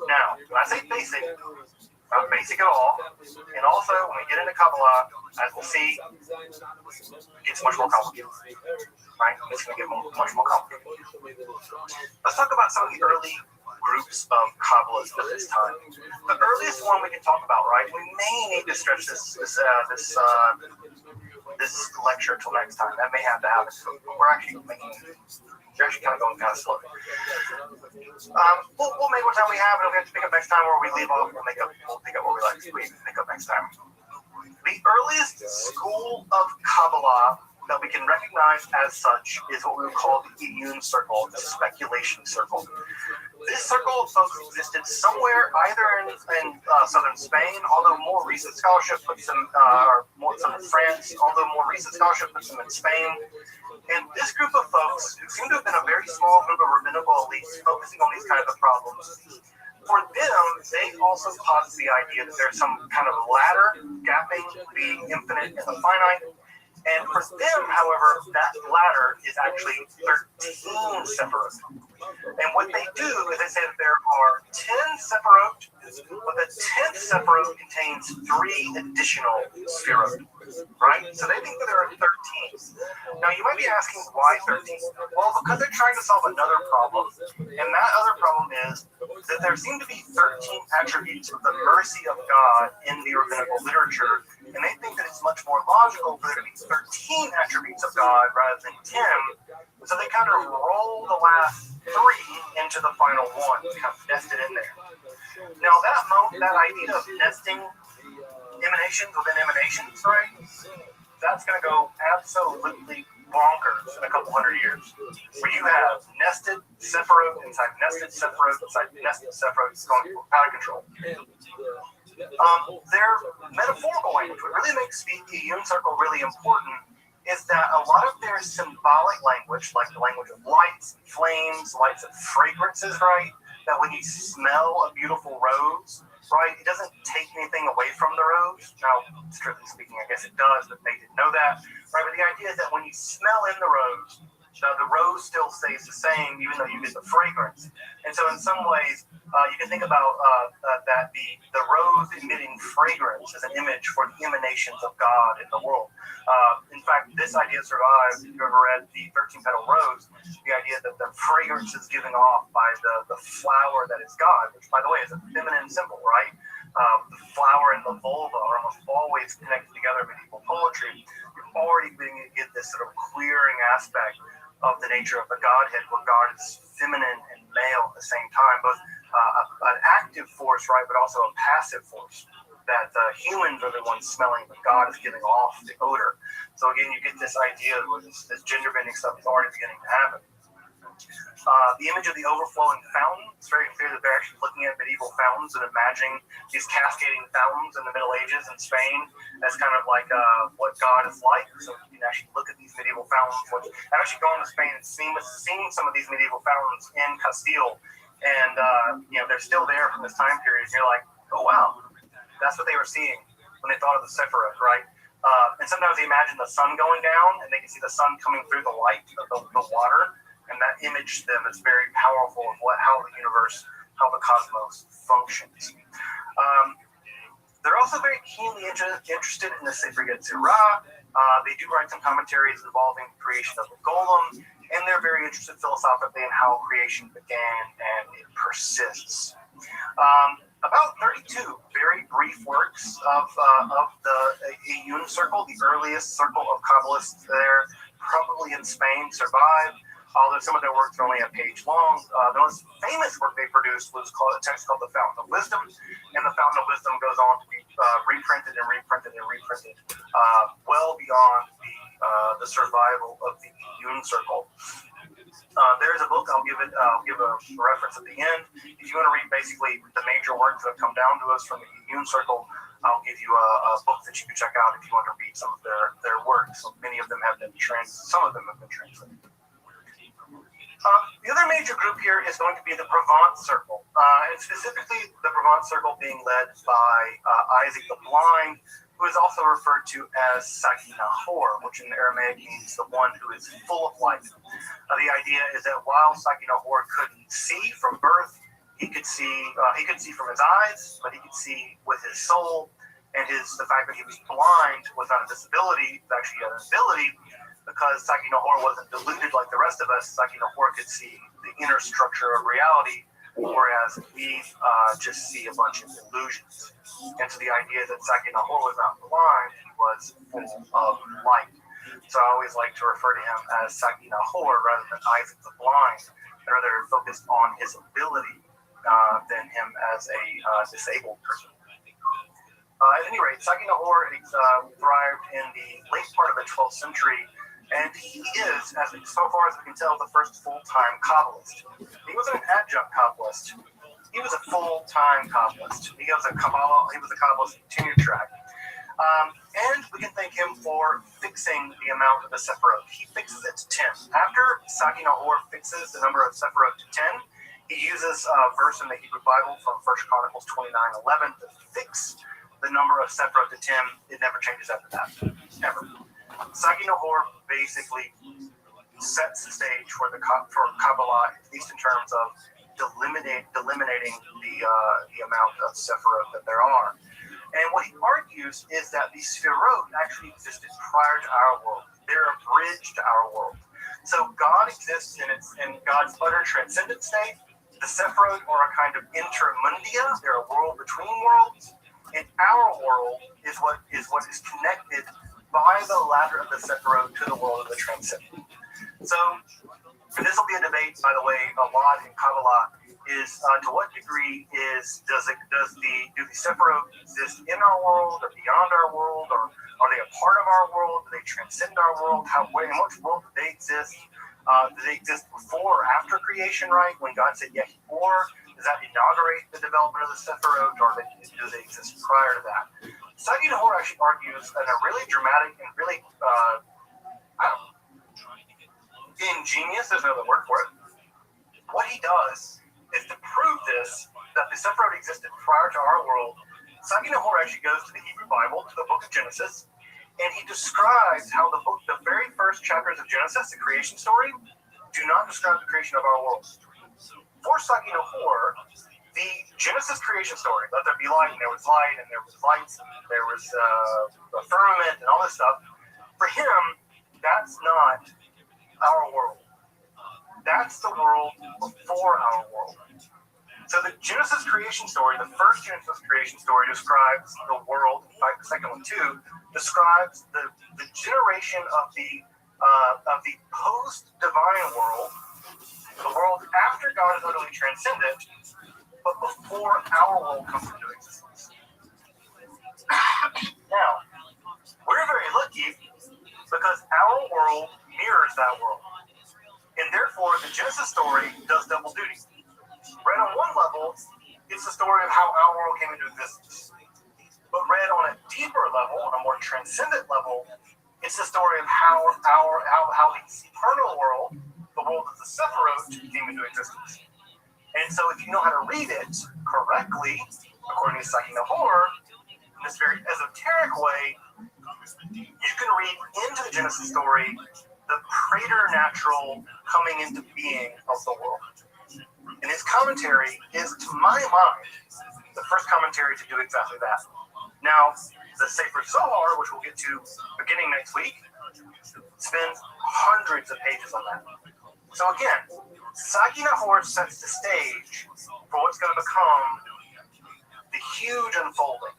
Now, when I say basic, not basic at all, and also when we get into Kabbalah, as we'll see, it gets much more complicated, right? It's going to get much more complicated. Let's talk about some of the early groups of Kabbalists at this time. The earliest one we can talk about, right? We may need to stretch this lecture till next time. That may have to happen. So we're actually kind of going kind of slow. We'll make what time we have, and if we have to pick up next time where we leave off, we'll pick up where we like to pick up next time. The earliest school of Kabbalah that we can recognize as such is what we would call the Iyun circle, the speculation circle. This circle of folks existed somewhere either in southern Spain, although more recent scholarship puts them, or more southern France, although more recent scholarship puts them in Spain. And this group of folks, who seem to have been a very small group of rabbinical elites focusing on these kinds of problems, for them, they also posit the idea that there's some kind of ladder gapping the infinite and the finite. And for them, however, that ladder is actually 13 separate. And what they do is they say that there are 10 separate, but the 10th separate contains 3 additional spherot, right? So they think that there are 13. Now, you might be asking, why 13? Well, because they're trying to solve another problem, and that other problem is that there seem to be 13 attributes of the mercy of God in the rabbinical literature, and they think that it's much more logical for there to be 13 attributes of God rather than 10. So they kind of roll the last 3 into the final one, kind of nested in there. Now that idea of nesting emanations within emanations, right? That's going to go absolutely bonkers in a couple hundred years, where you have nested Sephiroth inside nested Sephiroth inside nested Sephiroth. It's going out of control. Their metaphorical language, what really makes the Iyun circle really important, is that a lot of their symbolic language, like the language of lights, flames, lights and fragrances, right? That when you smell a beautiful rose, right, it doesn't take anything away from the rose. Now, strictly speaking, I guess it does, but they didn't know that, right? But the idea is that when you smell in the rose still stays the same, even though you get the fragrance. And so in some ways, you can think about that the rose emitting fragrance is an image for the emanations of God in the world. In fact, this idea survives. If you've ever read the 13-petal rose, the idea that the fragrance is given off by the flower that is God, which, by the way, is a feminine symbol, right? The flower and the vulva are almost always connected together in medieval poetry. You're already beginning to get this sort of queering aspect of the nature of the Godhead, where God is feminine and male at the same time, both an active force, right, but also a passive force. That humans are the ones smelling, but God is giving off the odor. So again, you get this idea where this gender bending stuff is already beginning to happen. The image of the overflowing fountain, it's very clear that they're actually looking at medieval fountains and imagining these cascading fountains in the Middle Ages in Spain as kind of like what God is like. So you can actually look at these medieval fountains. I've actually gone to Spain and seen some of these medieval fountains in Castile, and they're still there from this time period. And you're like, oh wow, that's what they were seeing when they thought of the Sephiroth, right? And sometimes they imagine the sun going down, and they can see the sun coming through the light of the water. And that image to them is very powerful of how the universe, how the cosmos functions. They're also very keenly interested in the Sefer Yetzirah. They do write some commentaries involving the creation of the golem, and they're very interested philosophically in how creation began and it persists. About 32 very brief works of the Iyun circle, the earliest circle of Kabbalists there, probably in Spain, survived. Although some of their works are only a page long. The most famous work they produced was a text called The Fountain of Wisdom, and The Fountain of Wisdom goes on to be reprinted and reprinted and reprinted well beyond the the survival of the Iyun circle. There's a book, I'll give a reference at the end. If you want to read basically the major works that have come down to us from the Iyun circle, I'll give you a book that you can check out if you want to read some of their works. So many of them have been some of them have been translated. The other major group here is going to be the Provence circle, and specifically the Provence circle being led by Isaac the Blind, who is also referred to as Saki Nahor, which in Aramaic means the one who is full of light. The idea is that while Saki Nahor couldn't see from birth, he could see from his eyes, but he could see with his soul, and the fact that he was blind was not a disability, it's actually an ability, because Saki Nahor wasn't deluded like the rest of us. Saki Nahor could see the inner structure of reality, whereas we just see a bunch of illusions. And so the idea that Saki Nahor was not blind, he was full of light. So I always like to refer to him as Saki Nahor rather than Isaac the Blind, rather focused on his ability than him as a disabled person. At any rate, Saki Nahor thrived in the late part of the 12th century, and he is, so far as we can tell, the first full-time Kabbalist. He wasn't an adjunct Kabbalist. He was a full-time Kabbalist. He was a Kabbalist tenure track. And we can thank him for fixing the amount of the Sephirot. He fixes it to 10. After Saki Nahor fixes the number of Sephirot to 10, he uses a verse in the Hebrew Bible from 1 Chronicles 29:11 to fix the number of Sephirot to 10. It never changes after that, ever. Saki Nahor basically sets the stage for Kabbalah, at least in terms of eliminating the amount of Sephirot that there are. And what he argues is that the Sefirot actually existed prior to our world. They're a bridge to our world. So God exists in God's utter transcendent state. The Sephirot are a kind of intermundia. They're a world between worlds. And our world is what is connected by the ladder of the Sephirot to the world of the transcendent. So this will be a debate, by the way, a lot in Kabbalah, is to what degree do the Sephirot exist in our world or beyond our world, or are they a part of our world? Do they transcend our world? In which world do they exist? Do they exist before or after creation, right? When God said Yehi Or, does that inaugurate the development of the Sephirot, or do they exist prior to that? Saki Nahor actually argues in a really dramatic and really, ingenious, there's another word for it. What he does is to prove this, that the Sephirot existed prior to our world. Saki Nahor actually goes to the Hebrew Bible, to the book of Genesis, and he describes how the very first chapters of Genesis, the creation story, do not describe the creation of our world. For Saki Nahor, the Genesis creation story, let there be light, and there was light, and there was lights, and there was a firmament, and all this stuff. For him, that's not our world. That's the world before our world. So the Genesis creation story, the first Genesis creation story, describes the world. In fact, the second one too describes the generation of the post-divine world, the world after God is utterly transcendent, but before our world comes into existence. Now, we're very lucky because our world mirrors that world. And therefore, the Genesis story does double duty. Read on one level, it's the story of how our world came into existence. But read on a deeper level, on a more transcendent level, it's the story of how the eternal world, the world of the Sephirot, came into existence. And so if you know how to read it correctly, according to Saki Nahor, in this very esoteric way, you can read into the Genesis story the preternatural coming into being of the world. And his commentary is, to my mind, the first commentary to do exactly that. Now, the Sefer Zohar, which we'll get to beginning next week, spends hundreds of pages on that. So again, Saki Nahor sets the stage for what's going to become the huge unfolding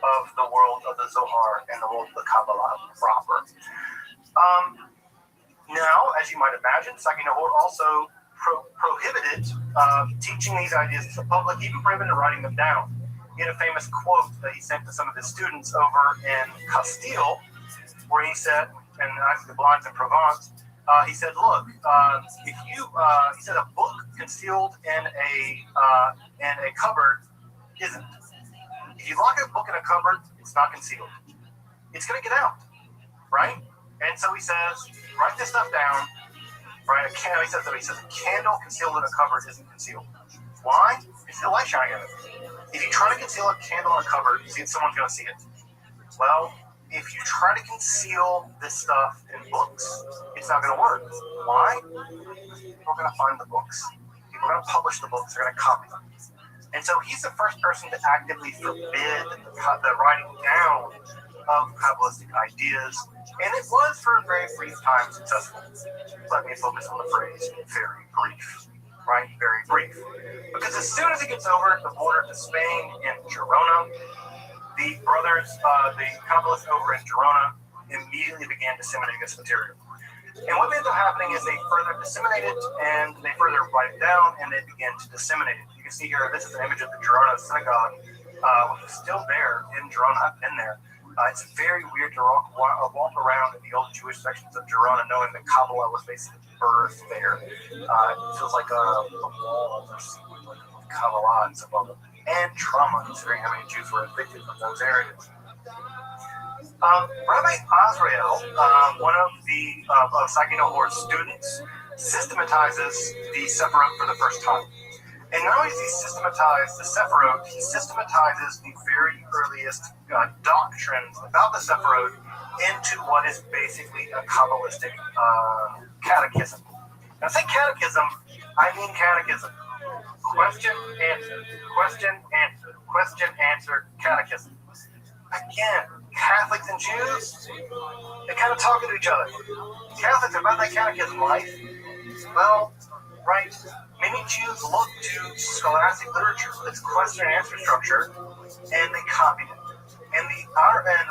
of the world of the Zohar and the world of the Kabbalah proper. Now, as you might imagine, Saki Nahor also prohibited teaching these ideas to the public, even prohibited writing them down. He had a famous quote that he sent to some of his students over in Castile, where he said, and Isaac de Blanc in Provence, he said, look, if you, he said, a book concealed in a cupboard isn't. If you lock a book in a cupboard, it's not concealed. It's going to get out, right? And so he says, write this stuff down. Right? He says a candle concealed in a cupboard isn't concealed. Why? It's the light shining in it. If you try to conceal a candle in a cupboard, someone's going to see it. Well, if you try to conceal this stuff in books, it's not going to work. Why? People are going to find the books. People are going to publish the books. They're going to copy them. And so he's the first person to actively forbid the writing down of Kabbalistic ideas. And it was for a very brief time successful. Let me focus on the phrase very brief. Right? Very brief. Because as soon as it gets over the border to Spain and Girona, the brothers, the Kabbalists over in Girona, immediately began disseminating this material. And what ended up happening is they further disseminate it, and they further write it down, and they began to disseminate it. You can see here, this is an image of the Girona synagogue, which is still there in Girona. I've been there. It's very weird to walk around in the old Jewish sections of Girona, knowing that Kabbalah was basically birthed there. It feels like a wall of Kabbalah and stuff like that. And trauma, considering how many Jews were evicted from those areas. Rabbi Azrael, one of the Saginaw Hor's students, systematizes the Sephirot for the first time. And not only does he systematize the Sephirot, he systematizes the very earliest doctrines about the Sephirot into what is basically a Kabbalistic catechism. When I say catechism, I mean catechism. Question, answer, question, answer, question, answer, catechism. Again, Catholics and Jews, they kind of talk to each other. Catholics are about that catechism life. Well, right, many Jews look to scholastic literature with its question and answer structure, and they copied it. And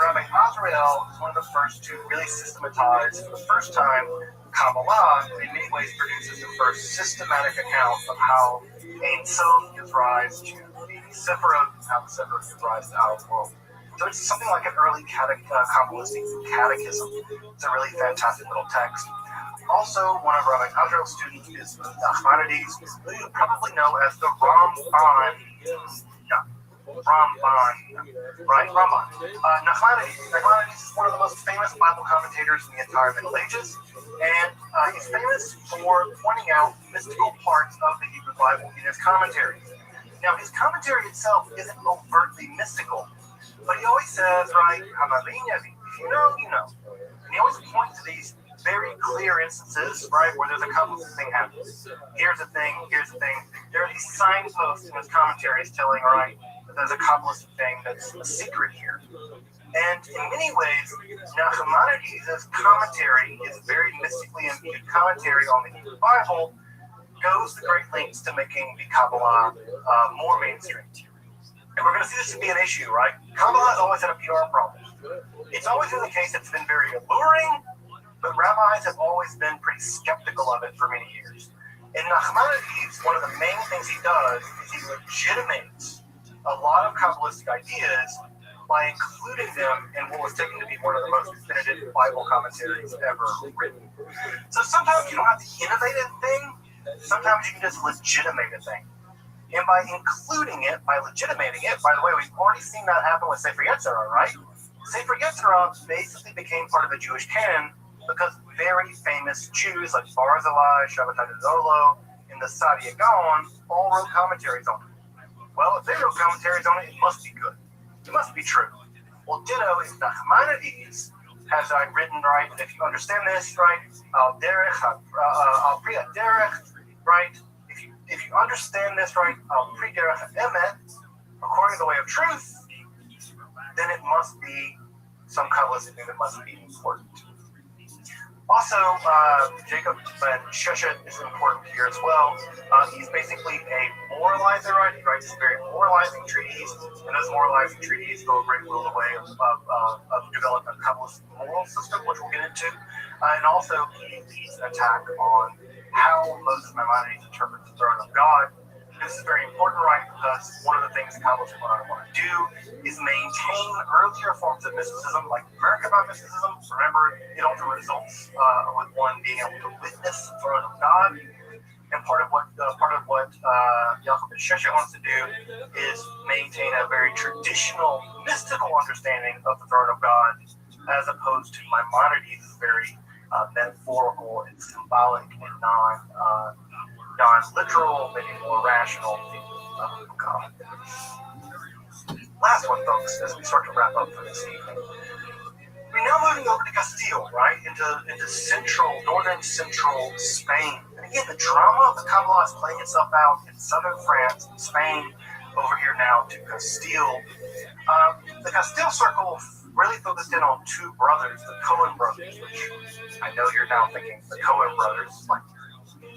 Rabbi Azrael is one of the first to really systematize, for the first time, Kabbalah, and in many ways produces the first systematic account of how Ein Sof gives rise to the Sephirot, and how the Sephirot gives rise to our world. So it's something like an early Kabbalistic catechism. It's a really fantastic little text. Also, one of Rabbi Azrael's students is Nachmanides, who you probably know as the Ramban. Right? Ramban. Nachmanides is one of the most famous Bible commentators in the entire Middle Ages, and he's famous for pointing out mystical parts of the Hebrew Bible in his commentaries. Now, his commentary itself isn't overtly mystical, but he always says, right, if you know, you know. And he always points to these very clear instances, right, where there's a Kabbalistic thing happening. Here's a thing, here's a thing. There are these signposts in his commentaries telling, right, that there's a Kabbalistic thing that's a secret here. And in many ways, Nachmanides' commentary is very mystically imbued commentary on the Hebrew Bible, goes to great lengths to making the Kabbalah more mainstream. And we're going to see this to be an issue, right? Kabbalah has always had a PR problem. It's always been the case that it's been very alluring, but rabbis have always been pretty skeptical of it for many years. And Nachmanides, one of the main things he does is he legitimates a lot of Kabbalistic ideas by including them in what was taken to be one of the most definitive Bible commentaries ever written. So sometimes you don't have to innovate a thing, sometimes you can just legitimate a thing. And by including it, by legitimating it, by the way, we've already seen that happen with Sefer Yetzirah, right? Sefer Yetzirah basically became part of the Jewish canon because very famous Jews like Barzillai, Shabbatai Zolo, and the Sadia Gaon all wrote commentaries on it. Well, if they wrote commentaries on it, it must be good. It must be true. Well, ditto is Nachmanides has written, right, if you understand this, right, al derech, al priya derech, right, if you understand this, right, al pri derech emet, according to the way of truth, then it must be some Kabbalistic thing that must be important. Also, Jacob Ben Sheshet is important here as well. He's basically a moralizer, right? He writes very moralizing treaties, and those moralizing treaties go a great deal of the way of developing a Kabbalist moral system, which we'll get into. And also, he leads an attack on how Moses Maimonides interprets the throne of God, This is very important, right? Because one of the things that Kabbalists want to do is maintain earlier forms of mysticism, like Merkabah mysticism. Remember, it ultimately results with one being able to witness the throne of God. And part of what Yaakov Sheshet wants to do is maintain a very traditional mystical understanding of the throne of God, as opposed to Maimonides' very metaphorical and symbolic and non-literal, maybe more rational of God. Last one, folks, as we start to wrap up for this evening. We're now moving over to Castile, right, into northern central Spain. And again, the drama of the Kabbalah is playing itself out in southern France and Spain, over here now to Castile. The Castile circle really focused in on two brothers, the Coen brothers, which I know you're now thinking the Coen brothers, like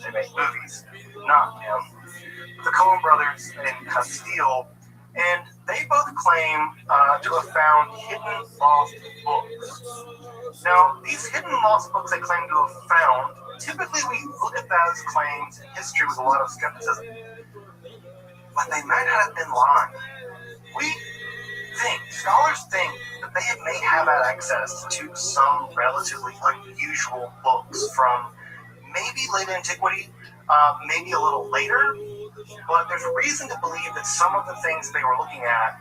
they make movies, not them. The Coen brothers in Castile, and they both claim to have found hidden lost books. Now, these hidden lost books they claim to have found, typically we look at those claims in history with a lot of skepticism, but they might have been lying. Scholars think that they may have had access to some relatively unusual books from maybe late antiquity, maybe a little later, but there's reason to believe that some of the things they were looking at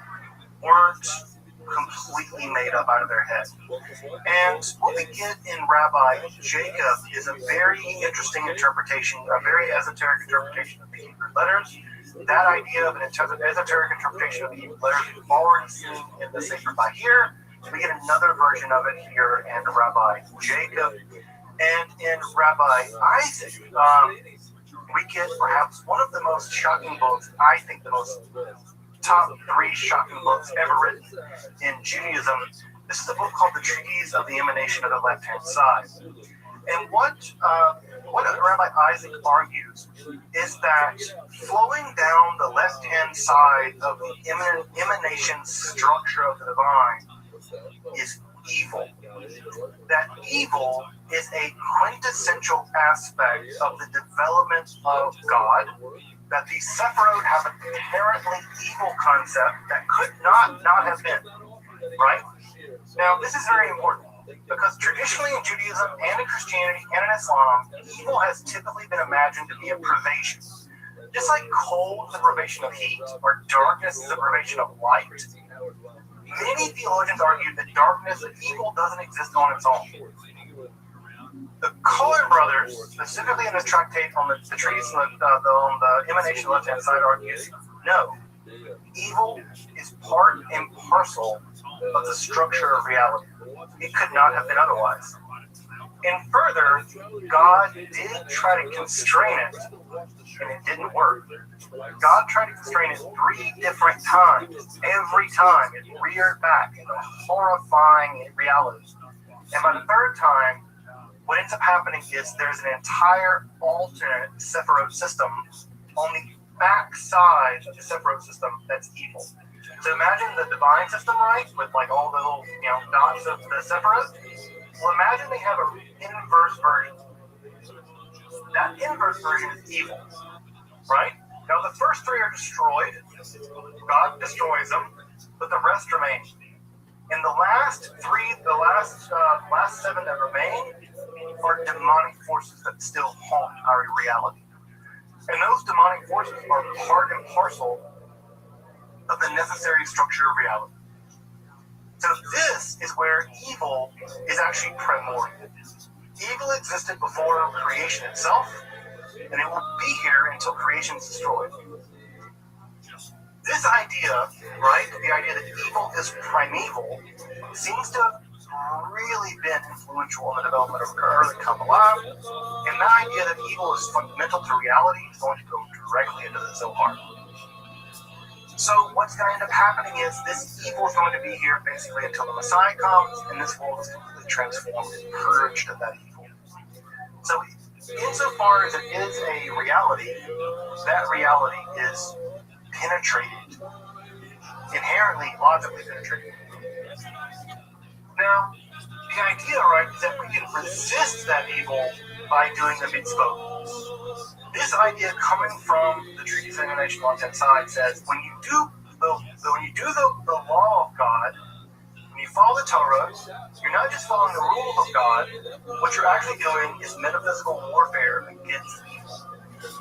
weren't completely made up out of their head. And what we get in Rabbi Jacob is a very interesting interpretation, a very esoteric interpretation of the Hebrew letters. That idea of an esoteric interpretation of the Hebrew letters we've already seen in the Sefer Bahir. We get another version of it here in Rabbi Jacob. And in Rabbi Isaac, we get perhaps one of the most shocking books, I think the most top 3 shocking books ever written in Judaism. This is a book called The Treatise of the Emanation of the Left-Hand Side. And what Rabbi Isaac argues is that flowing down the left-hand side of the emanation structure of the divine is evil. That evil is a quintessential aspect of the development of God, that the Sephirot have an inherently evil concept that could not have been, right? Now, this is very important, because traditionally in Judaism and in Christianity and in Islam, evil has typically been imagined to be a privation. Just like cold is a privation of heat, or darkness is a privation of light, many theologians argue that darkness and evil doesn't exist on its own. The Coen brothers, specifically in this tractate on the treatise on the emanation left-hand side, argues, no, evil is part and parcel of the structure of reality. It could not have been otherwise. And further, God did try to constrain it, and it didn't work. God tried to constrain it 3 different times. Every time it reared back into horrifying reality. And by the 3rd time, what ends up happening is there's an entire alternate Sephirot system on the back side of the Sephirot system that's evil. So imagine the divine system, right, with like all the little dots of the Sephirot. Well, imagine they have an inverse version. That inverse version is evil, right? Now the first 3 are destroyed. God destroys them, but the rest remain. And the last 7 that remain are demonic forces that still haunt our reality. And those demonic forces are part and parcel of the necessary structure of reality. So this is where evil is actually primordial. Evil existed before creation itself, and it will be here until creation is destroyed. This idea, right, the idea that evil is primeval, seems to have really been influential in the development of early Kabbalah, and the idea that evil is fundamental to reality is going to go directly into the Zohar. So what's going to end up happening is this evil is going to be here basically until the Messiah comes, and this world is completely transformed and purged of that evil. So insofar as it is a reality, that reality is penetrated, inherently, logically penetrated. Now, the idea, right, is that we can resist that evil by doing the mitzvot. This idea coming from the treatise of Emanation on 10 side says when you do the law of God, when you follow the Torah, you're not just following the rules of God. What you're actually doing is metaphysical warfare against evil.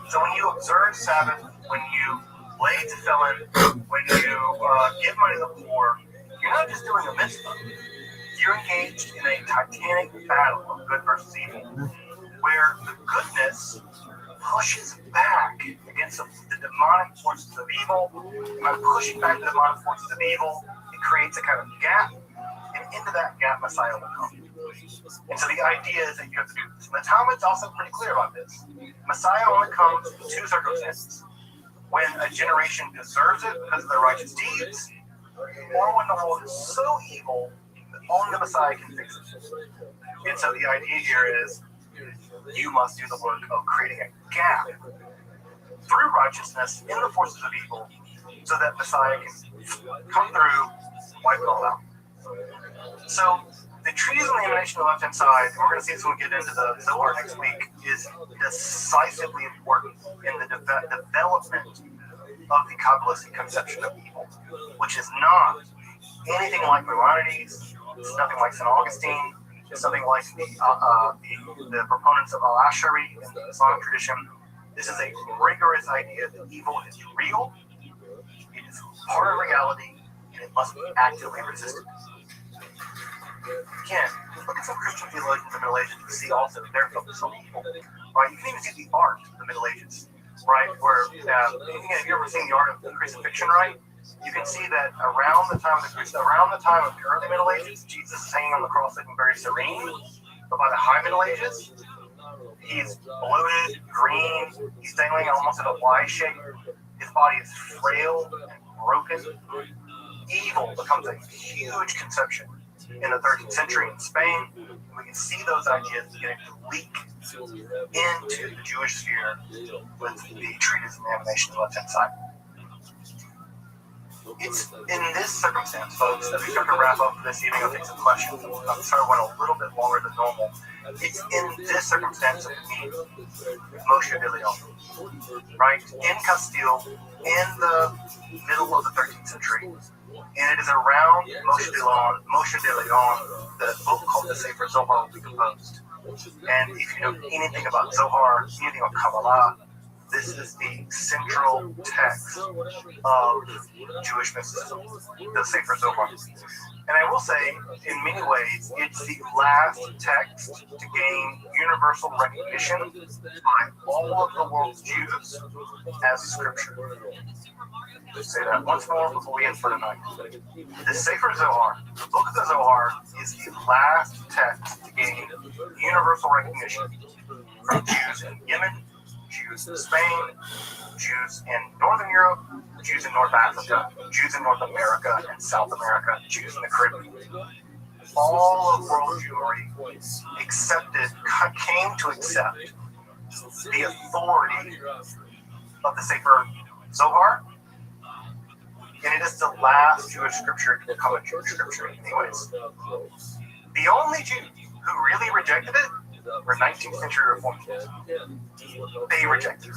So when you observe Sabbath, when you lay to felon, when you give money to the poor, you're not just doing a mitzvah. You're engaged in a titanic battle of good versus evil, where the goodness pushes back against the demonic forces of evil. And by pushing back the demonic forces of evil, it creates a kind of gap, and into that gap, Messiah will come. And so the idea is that you have to do this. And the Talmud's also pretty clear about this. Messiah only comes in two circumstances: when a generation deserves it because of their righteous deeds, or when the world is so evil that only the Messiah can fix it. And so the idea here is you must do the work of creating a gap through righteousness in the forces of evil so that Messiah can come through and wipe it all out. So the treatise on the emanation on the left-hand side, and we're going to see this when we get into the Zohar next week, is decisively important in the development of the Kabbalistic conception of evil, which is not anything like Maimonides. It's nothing like St. Augustine. It's something like the proponents of Al-Ashari in the Islamic tradition. This is a rigorous idea that evil is real, it is part of reality, and it must be actively resisted. Again, look at some Christian theologians in the Middle Ages to see also their focus on evil. Right? You can even see the art of the Middle Ages, right? Where if you ever seen the art of the crucifixion, right? You can see that around the time of the early Middle Ages, Jesus is hanging on the cross looking very serene. But by the High Middle Ages, he's bloated, green, he's dangling almost in a Y shape. His body is frail and broken. Evil becomes a huge conception in the 13th century in Spain. We can see those ideas beginning to leak into the Jewish sphere with the treatise and the emanation on the left-hand side. It's in this circumstance, folks, as we start to wrap up this evening, I'll take some questions. I'm sorry I went a little bit longer than normal. It's in this circumstance that we meet Moshe de Leon, right? In Castile, in the middle of the 13th century. And it is around Moshe de Leon that a book called the Sefer Zohar will be composed. And if you know anything about Zohar, anything about Kabbalah, this is the central text of Jewish mysticism, the Sefer Zohar. And I will say, in many ways, it's the last text to gain universal recognition by all of the world's Jews as scripture. Let's say that once more before we end for tonight. The Sefer Zohar, the book of the Zohar, is the last text to gain universal recognition from Jews in Yemen, Jews in Spain, Jews in Northern Europe, Jews in North Africa, Jews in North America and South America, Jews in the Caribbean. All of world Jewry came to accept the authority of the Sefer Zohar, and it is the last Jewish scripture to become a Jewish scripture in many ways. The only Jews who really rejected it were 19th century reformers. They rejected it.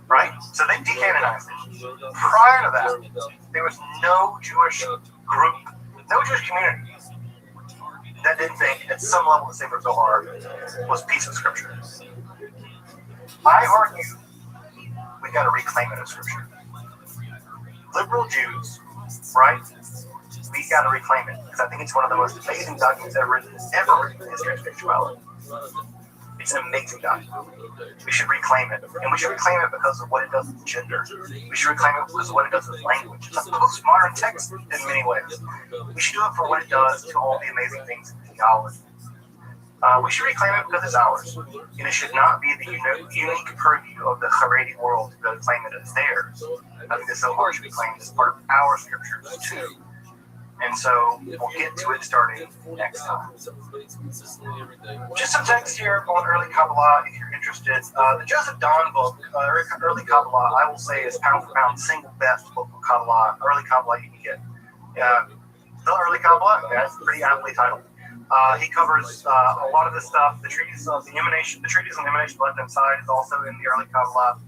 Right? So they decanonized it. Prior to that, there was no Jewish group, no Jewish community that didn't think at some level the Sefer Zohar was a piece of scripture. I argue we got to reclaim it as scripture. Liberal Jews, right? We got to reclaim it because I think it's one of the most amazing documents ever written in the history of spirituality. It's an amazing document. We should reclaim it, and we should reclaim it because of what it does with gender. We should reclaim it because of what it does with language. It's a postmodern text in many ways. We should do it for what it does to all the amazing things in theology. We should reclaim it because it's ours, and it should not be the unique purview of the Haredi world to claim it as theirs. I think the Zohar should be claimed as part of our scriptures too. And so we'll get to it starting next time. Just some text here on early Kabbalah if you're interested. The Joseph Don book, early Kabbalah, I will say is pound for pound single best book of Kabbalah, early Kabbalah you can get. The early Kabbalah, that's pretty aptly titled. He covers a lot of this stuff. The treatise on the emanation, the treatise on emanation left-hand side is also in the early Kabbalah.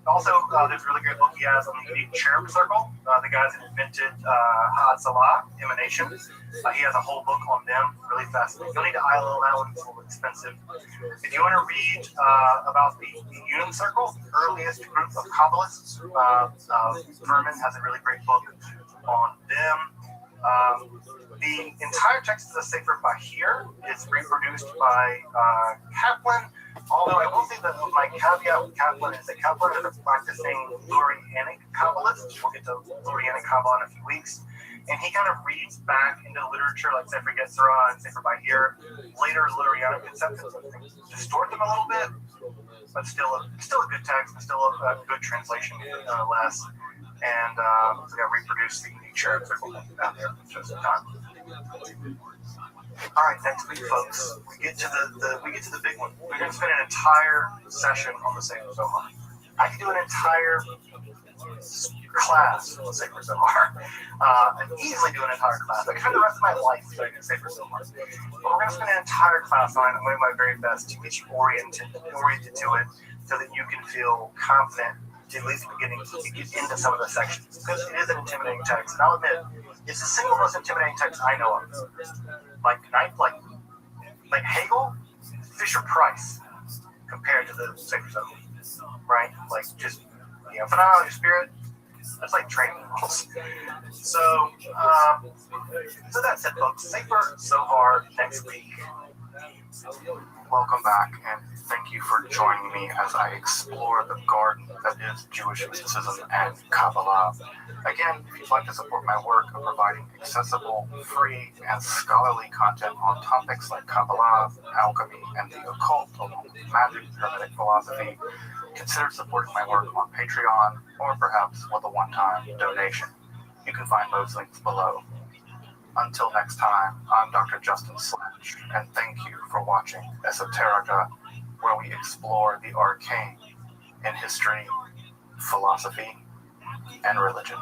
Also, there's a really great book he has on the unique cherub circle. The guys that invented Hatzalah, emanation. He has a whole book on them. Really fascinating. You'll need to ILL that one. It's a little expensive. If you want to read about the Unum Circle, the earliest group of Kabbalists, Furman has a really great book on them. The entire text of the Sefer Bahir is reproduced by Kaplan. Although I will say that my caveat with Kaplan is that Kaplan is a practicing Lurianic Kabbalist. We'll get to Lurianic Kabbalah in a few weeks. And he kind of reads back into literature like Sefer Yetzirah and Sefer Bahir, later Lurianic concepts, distort them a little bit, but still a good text, and still a good translation nonetheless. And so I reproduced the unique cherub circle out there for just time. All right, next week, folks, we get to the big one. We're going to spend an entire session on the Sefer Zohar. I could do an entire class on the Sefer Zohar, and easily do an entire class. I could spend the rest of my life studying the Sefer Zohar. But we're going to spend an entire class on it. I'm doing my very best to get you oriented to it, so that you can feel confident to at least beginning to get into some of the sections, because it is an intimidating text. And I'll admit, it's the single most intimidating text I know of. Like Hegel, Fisher-Price, compared to the Sefer Zohar, right? Like just phenomenal spirit. That's like training wheels. So that said, folks, Sefer Zohar next week. Welcome back, and thank you for joining me as I explore the garden that is Jewish mysticism and Kabbalah. Again, if you'd like to support my work of providing accessible, free, and scholarly content on topics like Kabbalah, alchemy, and the occult, along with magic, hermetic philosophy, consider supporting my work on Patreon, or perhaps with a one-time donation. You can find those links below. Until next time, I'm Dr. Justin Slatch, and thank you for watching Esoterica, where we explore the arcane in history, philosophy, and religion.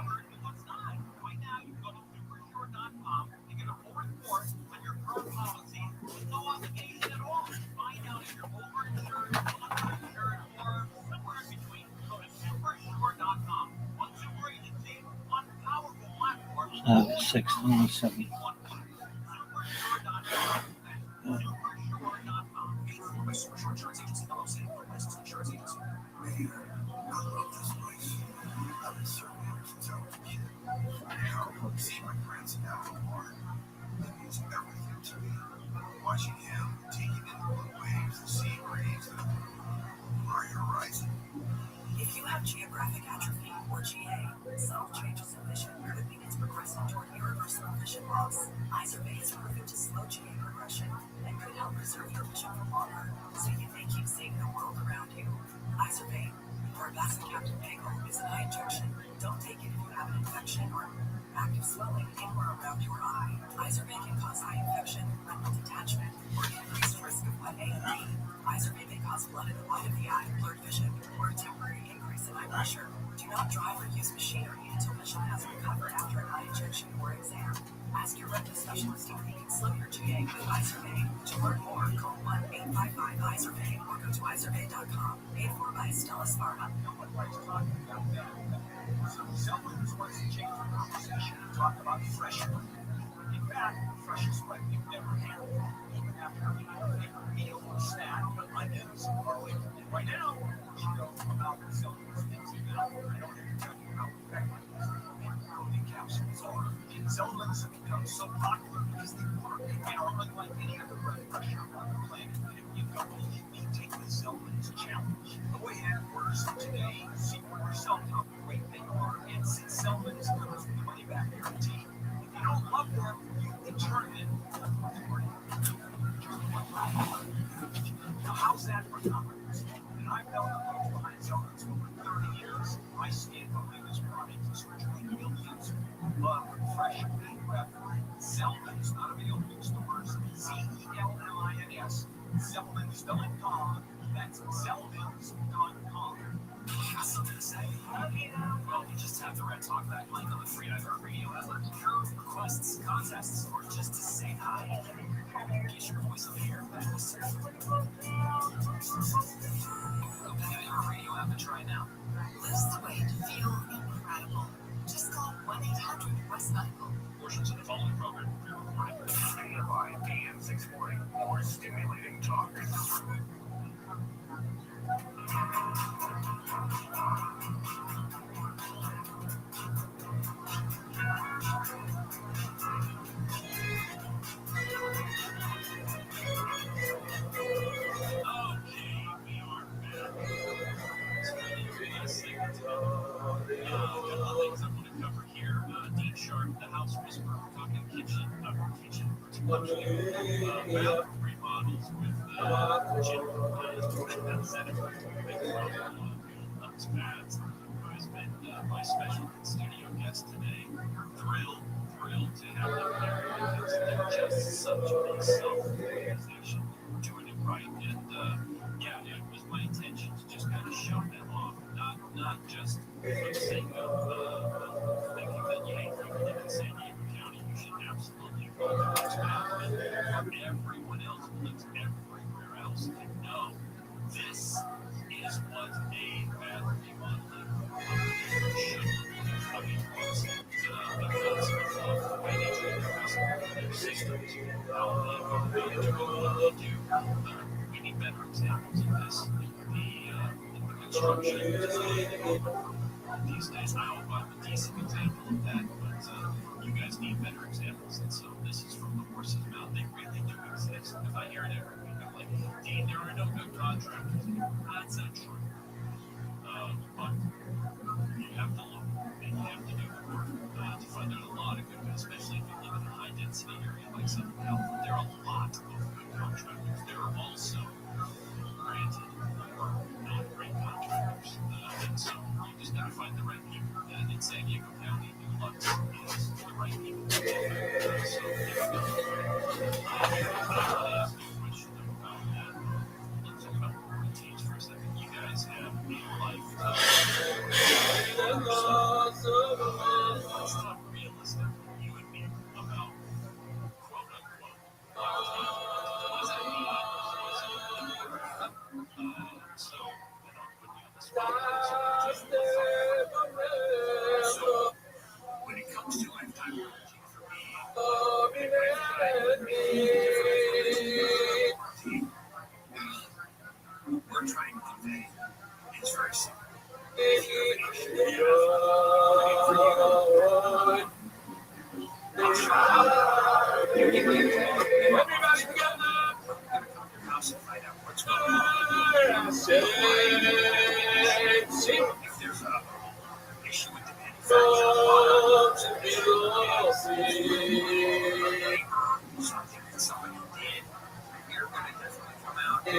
August 1687. Watching him taking in the waves, the sea breeze, the horizon. If you have geographic atrophy or GA, subtle changes in vision could mean it's progressing toward irreversible vision loss. Izervay is proven to slow GA progression and could help preserve your vision for longer, so you may keep seeing the world around you. Izervay, or Captain Pickle, is an eye injection. Don't take it if you have an infection or active swelling in or around your eye. Izervay can cause eye infection, retinal detachment, or increased risk of wet AMD. Izervay may cause blood in the white of the eye, blurred vision, or a temporary increase in eye pressure. Do not drive or use machinery until vision has recovered after an eye injection or exam. Ask your retina specialist if they can slow your GA with Izervay. To learn more, call 1-855-IZERVAY or go to izervay.com. Paid for by Stellus Pharma. No one likes talking about that. So someone just wants to change the conversation and talk about fresh food. In fact, the freshest food you've never had. Even after having your favorite meal or snack, onions, garlic. And right now, you know about some of those things you know. I don't have to tell you how effective these protein capsules are. And supplements have become so popular because they work and are unlike any other blood pressure on the planet. And if you don't believe me, take the Zelman's challenge. The way it works today, see for yourself how great they are. And since Zelman's comes with a money-back guarantee, if you don't love them, you determine now, how's that for confidence? And I've known the folks behind Zelman's for over 30 years. I stand behind this product for surgery millions who love fresh meat prep. Zelman's not available in stores. Zelmins. Zelmins.com. That's Zelmins.com. You got something to say? Well, you just have the Red Talk back link on the free iHeartRadio app. requests, contests, or just to say hi. Get your voice on the air fast. Open the ViralRadio app and try now. Lose the weight, feel incredible. Just call 1-800-WEST-MEDICAL. Portions of the following program are pre-recorded. KFI AM 640, more stimulating talk. Things I'm going to cover here. Dean Sharp, the House Whisperer, we're talking kitchen remodels with Jim Pads, who has been my special studio guest today. Thrilled to have them there because they're just such a big self-organization, doing it right. And it was my intention to just kind of show them off, not just for the sake of thinking that you live in San Diego County, you should absolutely go to this map. And everyone else who lives everywhere else can know this is what a bad remodeling should look like. I mean, because of the way they treat their systems, how they manage what they do. We need better examples of this. The construction these days. I hope I'm a decent example of that, but you guys need better examples. And so this is from the horse's mouth. They really do exist. Because I hear it every week. I'm like, Dean, there are no good contractors. That's not true. But you have to look and you have to do the work to find out a lot of good, especially if you live in a high density area like Southern California. There are a lot of good contractors. There are also, granted, not great contractors. And so you just got to find the right people. And in San Diego County, the luck is the right people. So there you go. Ask you a question about that. Let's talk about routines for a second. You guys have a life. Let's talk realistic, you and me, about quote unquote. What does that mean? So, I'm putting you on the spot. So, when it comes to lifetime routine for me, we're trying to convey is very simple. If you have an issue you have for you, I'll show you. You can get everybody together. We're going to come to your house and find out what's going on. If there's an issue with the manufacturer, something that somebody did, we're going to definitely come out and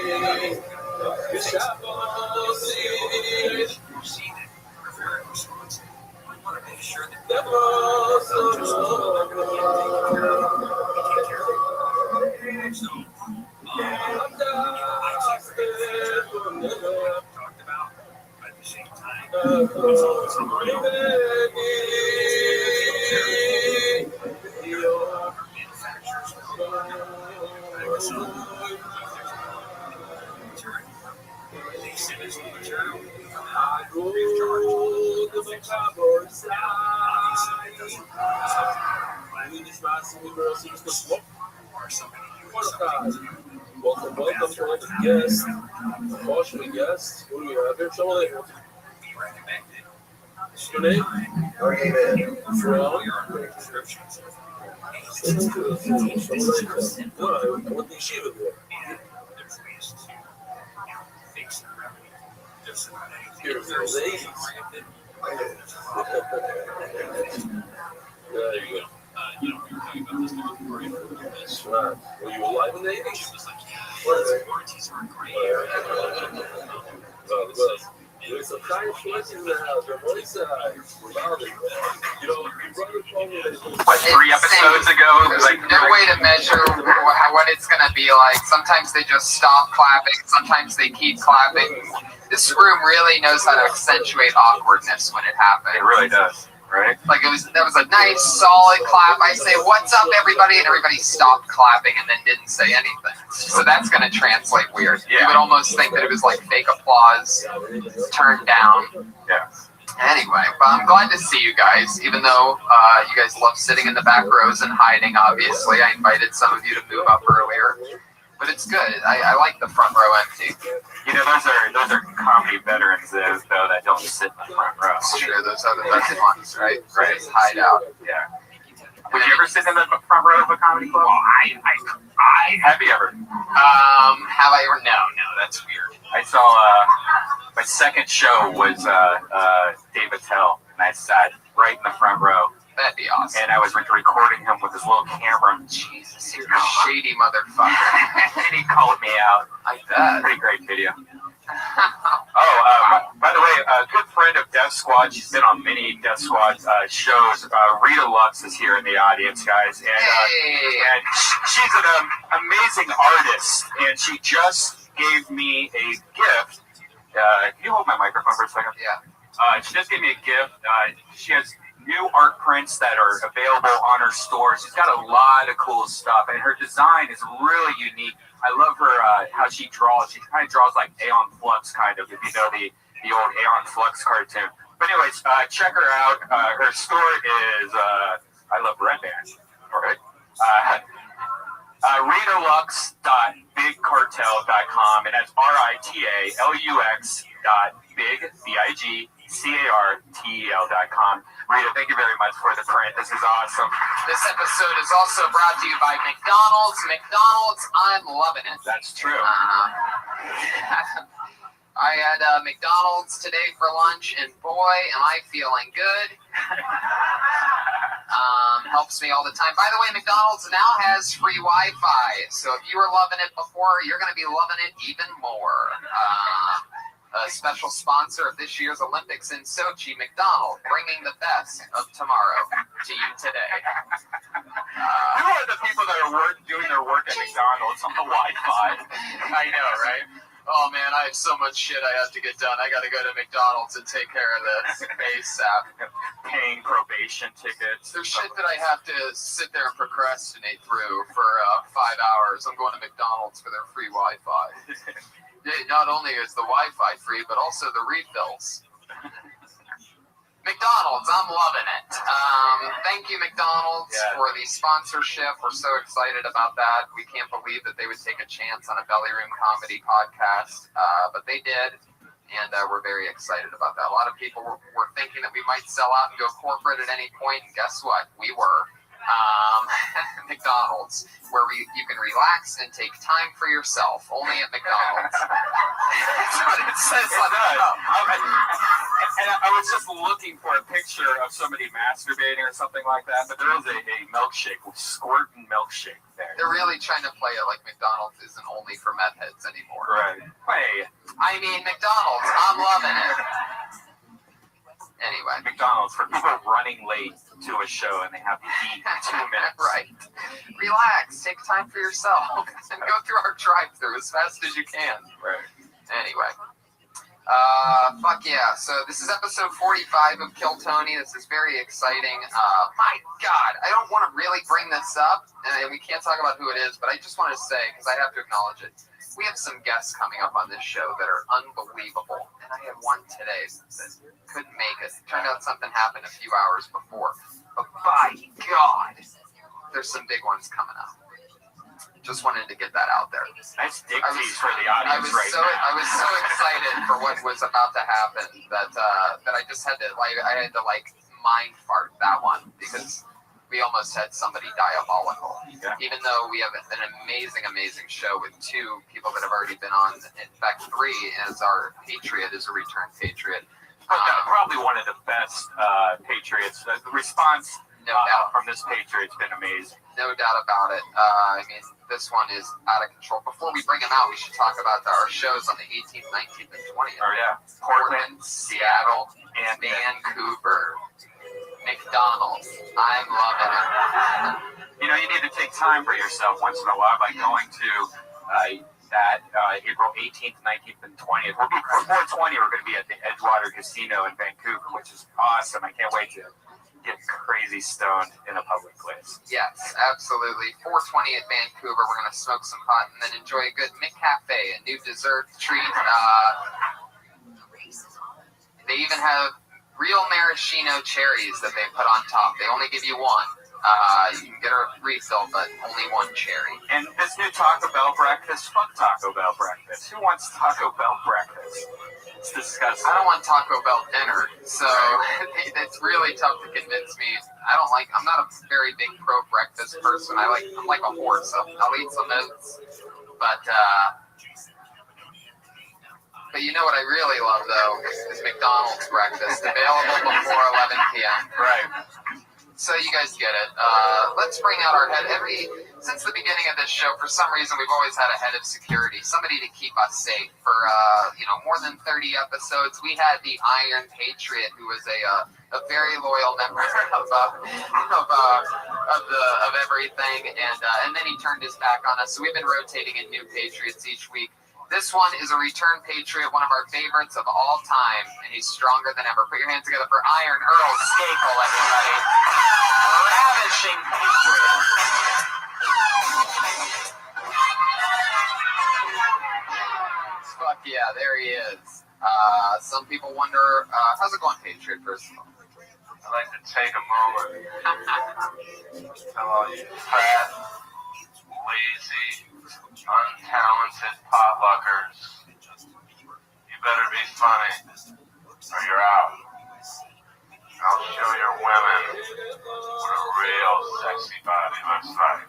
see that we're very responsive. We want to make sure that people don't just know that we can't take care of it. So, I'd say for the future, talked about, but at the same time, it's always a manufacturers. So, they send us the material, high, free of charge. They'll fix it. Now, obviously, it doesn't or somebody doing something to Welcome to all the guests. Watching the guests. What do we have here? Someone that be recommended. your name? For all your prescriptions. What the yeshiva do? And there's ways to, fix and remedy just about anything. Here, If there's ladies. There you go. We were talking about this before we recorded this. Right. Were you alive in the 80s? She was like, yeah, warranties are great. There's some kind choices in the house. Your voice, you know, your brother told me that. Like 3 episodes ago, like no way to measure what it's gonna be like. Sometimes they just stop clapping. Sometimes they keep clapping. This room really knows how to accentuate awkwardness when it happens. It really does. Right. Like that was a nice, solid clap. I say, "What's up, everybody?" and everybody stopped clapping and then didn't say anything. So that's going to translate weird. You would almost think that it was like fake applause turned down. Yeah. Anyway, but I'm glad to see you guys, even though you guys love sitting in the back rows and hiding, obviously. I invited some of you to move up earlier. But it's good. I like the front row empty. You know, those are comedy veterans, though, that don't sit in the front row. It's true. Those are the best ones, right? Right. Just hide out. Yeah. Would you ever sit in the front row of a comedy club? Well, I Have you ever? have I ever? No, that's weird. I saw my second show was Dave Attell, and I sat right in the front row. That'd be awesome. And I was recording him with his little camera. Jesus, you're a shady motherfucker. And he called me out. I bet. Pretty great video. By the way, a good friend of Death Squad. She's been on many Death Squad shows. Rita Lux is here in the audience, guys. And she's an amazing artist. And she just gave me a gift. Can you hold my microphone for a second? Yeah. She just gave me a gift. She has new art prints that are available on her store. She's got a lot of cool stuff, and her design is really unique. I love her how she draws. She kind of draws like Aeon Flux, kind of, if you know the old Aeon Flux cartoon. But anyways, check her out. Her store is I love Red Band. All right. RitaLux.bigcartel.com, and that's RITALUX.bigcartel.com. Rita, thank you very much for the print. This is awesome. This episode is also brought to you by McDonald's. McDonald's, I'm loving it. That's true. I had McDonald's today for lunch, and boy, am I feeling good. Helps me all the time. By the way, McDonald's now has free Wi-Fi, so if you were loving it before, you're going to be loving it even more. A special sponsor of this year's Olympics in Sochi, McDonald's, bringing the best of tomorrow to you today. Who are the people that are doing their work at McDonald's on the Wi-Fi? I know, right? Oh man, I have so much shit I have to get done. I got to go to McDonald's and take care of this ASAP. Paying probation tickets. There's shit that I have to sit there and procrastinate through for 5 hours. I'm going to McDonald's for their free Wi-Fi. Not only is the Wi-Fi free, but also the refills. McDonald's, I'm loving it. Thank you, McDonald's, for the sponsorship. We're so excited about that. We can't believe that they would take a chance on a Belly Room comedy podcast, but they did, and we're very excited about that. A lot of people were thinking that we might sell out and go corporate at any point, and guess what? We were. McDonald's, where you can relax and take time for yourself, only at McDonald's. That's what it says on the And I was just looking for a picture of somebody masturbating or something like that, but there is a milkshake, squirting milkshake there. They're really trying to play it like McDonald's isn't only for meth heads anymore. Right. Hey. I mean, McDonald's, I'm loving it. Anyway. McDonald's for people running late to a show and they have to eat in 2 minutes. Right. Relax. Take time for yourself and go through our drive-thru as fast as you can. Right. Anyway. Fuck yeah. So this is episode 45 of Kill Tony. This is very exciting. My God, I don't want to really bring this up, and we can't talk about who it is, but I just want to say, because I have to acknowledge it, we have some guests coming up on this show that are unbelievable, and I had one today that couldn't make it. Turned out something happened a few hours before, but by God, there's some big ones coming up. Just wanted to get that out there. Nice dick tease for the audience now. I was so excited for what was about to happen that I just had to mind fart that one, because we almost had somebody diabolical. Yeah. Even though we have an amazing show with 2 people that have already been on, in fact 3, as our Patriot is a return Patriot. Probably one of the best Patriots. The response from this Patriot's been amazing. No doubt about it. I mean, this one is out of control. Before we bring them out, we should talk about our shows on the 18th, 19th, and 20th. Oh, yeah. Portland, Seattle, and Vancouver. McDonald's. I'm loving it. You know, you need to take time for yourself once in a while by going to that April 18th, 19th, and 20th. Before 20, we're going to be at the Edgewater Casino in Vancouver, which is awesome. I can't wait to get crazy stoned in a public place. Yes, absolutely. 420 at Vancouver. We're going to smoke some pot and then enjoy a good McCafe, a new dessert treat. They even have real maraschino cherries that they put on top. They only give you one. You can get a refill, but only one cherry. And this new Taco Bell breakfast, fuck Taco Bell breakfast. Who wants Taco Bell breakfast? It's disgusting. I don't want Taco Bell dinner, so it's really tough to convince me. I'm not a very big pro breakfast person. I'm like a horse. I'll eat some oats, but you know what I really love though is McDonald's breakfast, available before 11 p.m. Right. So you guys get it. Let's bring out our head. Since the beginning of this show, for some reason, we've always had a head of security, somebody to keep us safe. For more than 30 episodes, we had the Iron Patriot, who was a very loyal member of everything, and then he turned his back on us. So we've been rotating in new Patriots each week. This one is a return Patriot, one of our favorites of all time, and he's stronger than ever. Put your hands together for Iron Earl Skakel, everybody. Ravishing Patriot. Fuck yeah, there he is. Some people wonder, how's it going, Patriot, first of all? I'd like to take a moment to tell all you fat, lazy, untalented potluckers, you better be funny or you're out. I'll show your women what a real sexy body looks like.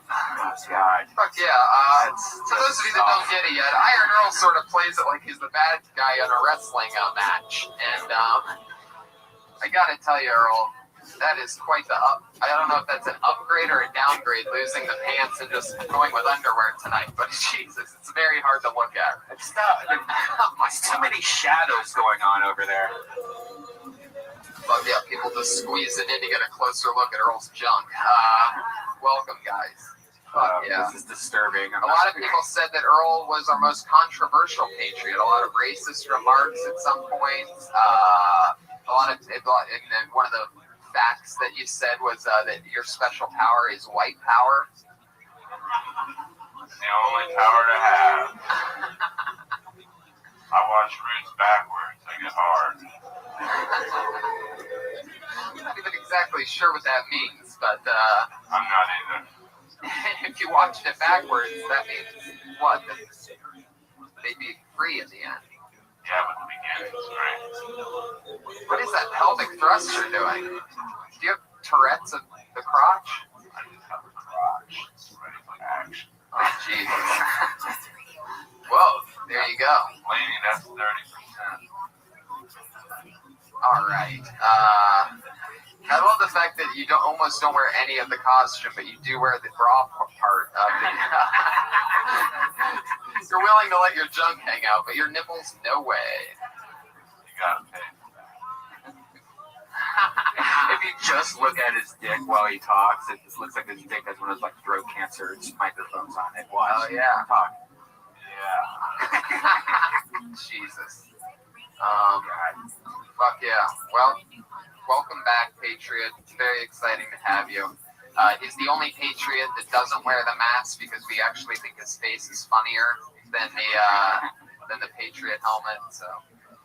God. Fuck yeah. For those of you that don't get it yet, Iron Earl sort of plays it like he's the bad guy in a wrestling match. And I gotta tell you, Earl, that is quite the up. I don't know if that's an upgrade or a downgrade, losing the pants and just going with underwear tonight. But Jesus, it's very hard to look at. It's not. There's too many shadows going on over there. But yeah, people just squeezing in to get a closer look at Earl's junk. Welcome, guys. Yeah. This is disturbing. A lot of people said that Earl was our most controversial Patriot. A lot of racist remarks at some points. One of the facts that you said was that your special power is white power. It's the only power to have. I watch Roots backwards. I get hard. I'm not even exactly sure what that means, but I'm not either. if you watched it backwards, that means what? That they'd be free in the end. Yeah, but the beginning's great. What is that pelvic thrust you're doing? Do you have Tourette's of the crotch? I just have a crotch. It's ready for action. Oh, Jesus. Whoa, there you go. Lady, that's 30%. All right. I love the fact that you almost don't wear any of the costume, but you do wear the bra part of it. You're willing to let your junk hang out, but your nipples, no way. You gotta pay for that. If you just look at his dick while he talks, it just looks like his dick has one of those like throat cancer microphones on it. Watch. Oh, yeah. Talk. Yeah. Jesus. Fuck yeah. Well, welcome back, Patriot. It's very exciting to have you. He's the only Patriot that doesn't wear the mask because we actually think his face is funnier than the Patriot helmet. So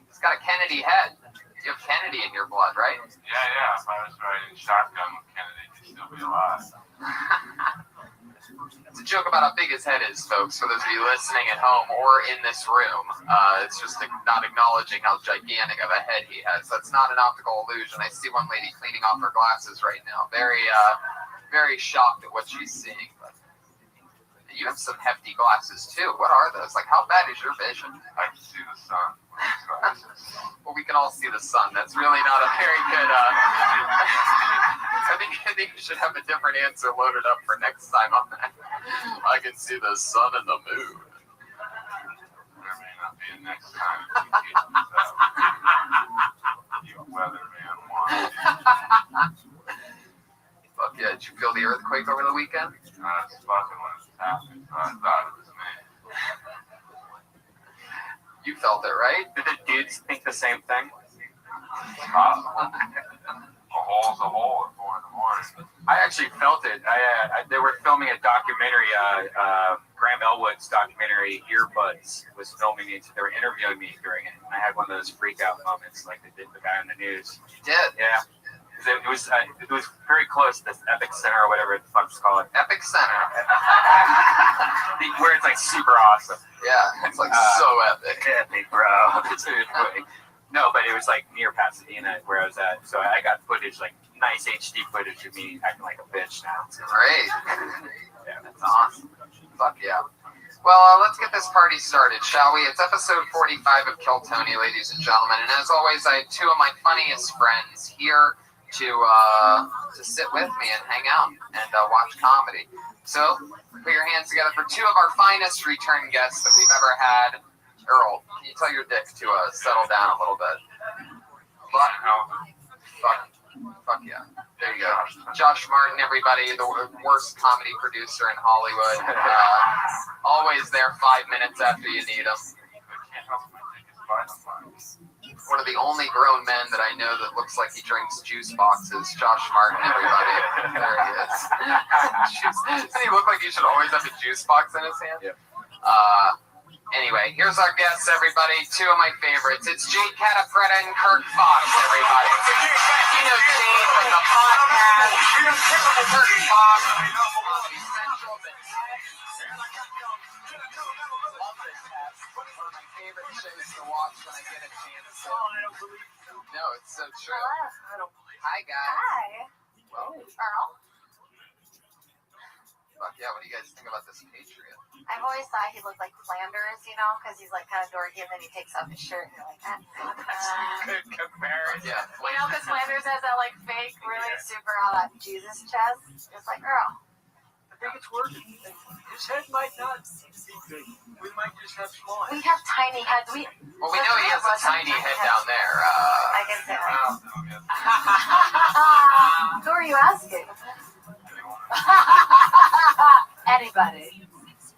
he's got a Kennedy head. You have Kennedy in your blood, right? Yeah. If I was riding shotgun with Kennedy, he'd still be alive. It's a joke about how big his head is, folks, for those of you listening at home or in this room. It's just not acknowledging how gigantic of a head he has. That's not an optical illusion. I see one lady cleaning off her glasses right now. Very shocked at what she's seeing. But you have some hefty glasses, too. What are those? Like, how bad is your vision? I can see the sun with these glasses. Well, we can all see the sun. That's really not a very good... I think you should have a different answer loaded up for next time on that. I can see the sun and the moon. There may not be a next time if you keep this up. You weatherman one. Fuck yeah, did you feel the earthquake over the weekend? That's fucking what was happening, so I thought it was me. You felt it, right? Did the dudes think the same thing? It's possible. hole's a hole at 4 in the morning. I actually felt it. They were filming a documentary, Graham Elwood's documentary, Earbuds, was filming it. They were interviewing me during it. And I had one of those freak out moments like they did the guy on the news. You did? Yeah. It was very close to this Epic Center or whatever the fuck it's called. Epic Center. Where it's like super awesome. Yeah, it's like so epic. Epic, bro. No, but it was like near Pasadena where I was at. So I got footage, like nice HD footage of me acting like a bitch now. Great. Yeah. That's awesome. Fuck yeah. Well, let's get this party started, shall we? It's episode 45 of Kill Tony, ladies and gentlemen. And as always, I had two of my funniest friends here to sit with me and hang out and watch comedy. So, put your hands together for two of our finest return guests that we've ever had. Earl, can you tell your dick to settle down a little bit? Fuck yeah. There you go. Josh Martin, everybody, the worst comedy producer in Hollywood. Always there 5 minutes after you need him. One of the only grown men that I know that looks like he drinks juice boxes. Josh Martin, everybody. There he is. Doesn't he look like he should always have a juice box in his hand? Yeah. Anyway, here's our guests, everybody. Two of my favorites. It's Jade Catafretta and Kirk Fox, everybody. You know Jade from the podcast. Kirk Fox. Comedy Central. Love this test. One of my favorite shows to watch when I get a chance. No, it's so true. Hello. Hi, guys. Hi. Well, Earl. fuck yeah, what do you guys think about this Patriot? I've always thought he looked like Flanders, you know, because he's like kind of dorky and then he takes off his shirt and you're like, that's Good comparison. Yeah. you know, because Flanders has that like fake, really super hot Jesus chest. It's like, Earl. I think it's working. His head might not be big. We might just have small We heads. have tiny heads. Well, we know he has a tiny head down there. I can say that. Who are you asking? Anybody.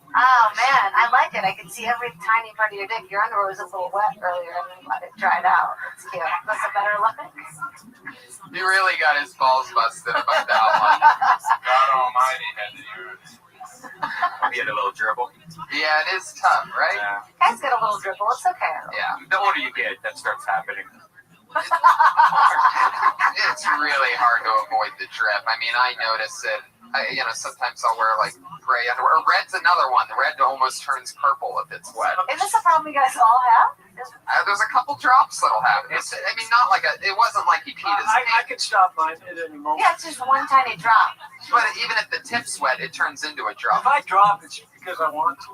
Oh man, I like it. I can see every tiny part of your dick. Your underwear was a little wet earlier and then let it dried out. It's cute. That's a better look. He really got his balls busted about that one. God Almighty had to use. He had a little dribble. Yeah, it is tough, right? Yeah. Guys get a little dribble. It's okay. Yeah. The older you get, that starts happening. It's really hard to avoid the drip. I mean, I notice it. Sometimes I'll wear like gray underwear. Red's another one. The red almost turns purple if it's wet. Is this a problem you guys all have? There's a couple drops that'll happen. Not like it wasn't like he peed his I pants. could stop mine at any moment. Yeah, it's just one tiny drop. But even if the tip's wet, it turns into a drop. If I drop, it's because I want to.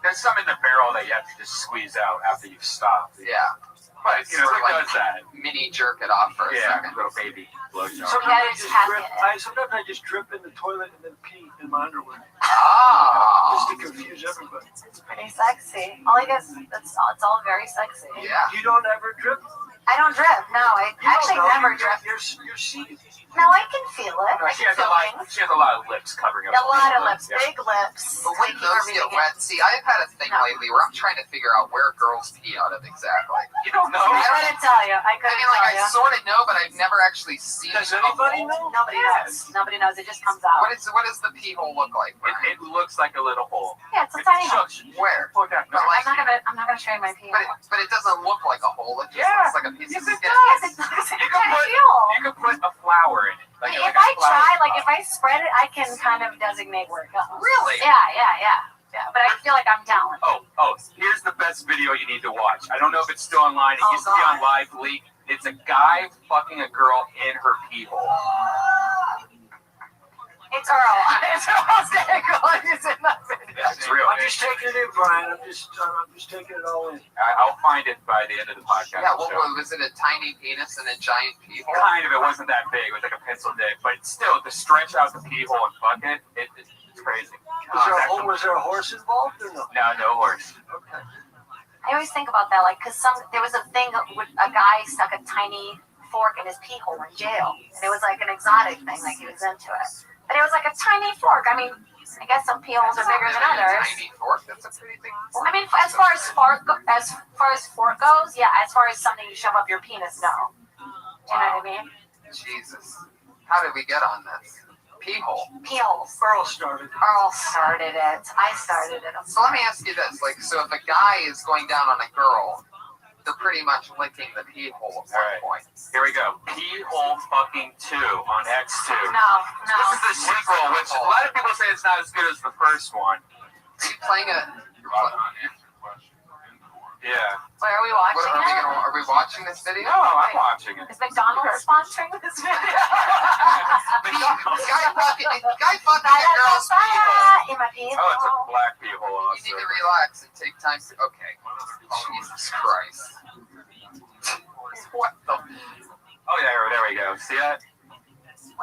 There's some in the barrel that you have to just squeeze out after you've stopped. Yeah. But, you know, Sort of who like does that? mini jerk it off for a Yeah, second. little baby blowjob. Sometimes I just drip in the toilet and then pee in my underwear. Ah. Just to confuse everybody. It's pretty sexy. All I guess it's all very sexy. Yeah. You don't ever drip? I don't drip. No, I You don't actually know. never You drip. got your seed. No, I can feel it. I She can has feel things. a lot of lips covering up. A lot of lips, Yeah. big lips. But when Thank you for those get reading it. wet, see, I've had a thing No. lately where I'm trying to figure out where girls pee out of exactly. You don't know. I couldn't tell you. I couldn't tell I you. sort of know, but I've never actually seen Does it. anybody know? Nobody knows. Nobody knows. It just comes out. What does the pee hole look like? It looks like a little hole. Yeah, it's a tiny hole. Where? Look at But like, I'm not gonna show you my pee but hole. it doesn't look like a hole. It just Yeah. looks like a piece of Yes, it skin. Yes, it looks like a You can tiny put- hole. You could put a flower in it. Like If a I flower try, like pot. if I spread it, I can kind of designate where it goes. Really? Yeah. But I feel like I'm talented. Oh, here's the best video you need to watch. I don't know if it's still online. It Oh, used to be on God. Live Leak. It's a guy fucking a girl in her pee hole. It's Earl. It's Earl's dick. He's in that video. That's real. I'm just taking it in, Brian. I'm just taking it all in. I'll find it by the end of the podcast. Yeah, I'll show it. was it a tiny penis and a giant pee hole? Kind of. It wasn't that big. It was like a pencil dick. But still, to stretch out the pee hole and fuck it, it's crazy. Was there a horse involved or no? No horse. Okay. I always think about that, like, because there was a thing with a guy stuck a tiny fork in his pee hole in jail, and it was like an exotic thing, like he was into it. But it was like a tiny fork. I mean, I guess some pee holes are bigger than others. Tiny fork. That's a pretty big fork. I mean, as far as fork goes, yeah. As far as something you shove up your penis, no. Do you know what I mean? Jesus. How did we get on this? Pee hole. Pee holes. Earl started. Earl started it. I started it. So let me ask you this: like, so if a guy is going down on a girl, they're pretty much licking the pee hole at one point. Here we go. Pee hole fucking 2 on X2. No. This is the sequel, which a lot of people say it's not as good as the first one. Are you playing it? Yeah. Where are we watching it? Are we watching this video? No, I'm watching it. Is McDonald's sponsoring this video? Guy fucking a girl's pee hole. In my pee Oh, it's a hole. black pee hole You also. need to relax and take time to. Okay. Jesus Christ. What the? Oh, yeah, there we go. See that?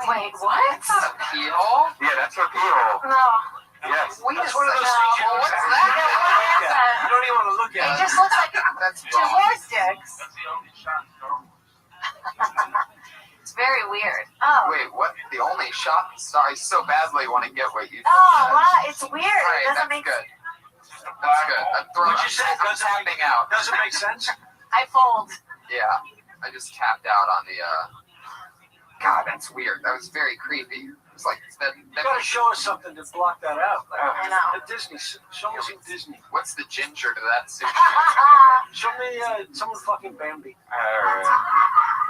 Wait, what? That's not a pee hole. Yeah, that's her pee hole. No. Yes. Wait That's a one of those second. things you What's don't that? look at. You don't even want to look It at it. just looks like That's two wrong. horse dicks. That's the only shot. It's very weird. Oh. Wait, what? The only shot? Sorry, so badly want to get what you. Oh, wow. It's weird. Right, It doesn't that's make good. That's good. I'm throwing. What'd you say? I'm tapping out. Doesn't make sense. I fold. Yeah, I just tapped out on the. God, that's weird. That was very creepy. It's like that. You gotta show us something to block that out. Like I know. at Disney, show me some Disney. What's the ginger to that sushi? Show me someone fucking Bambi.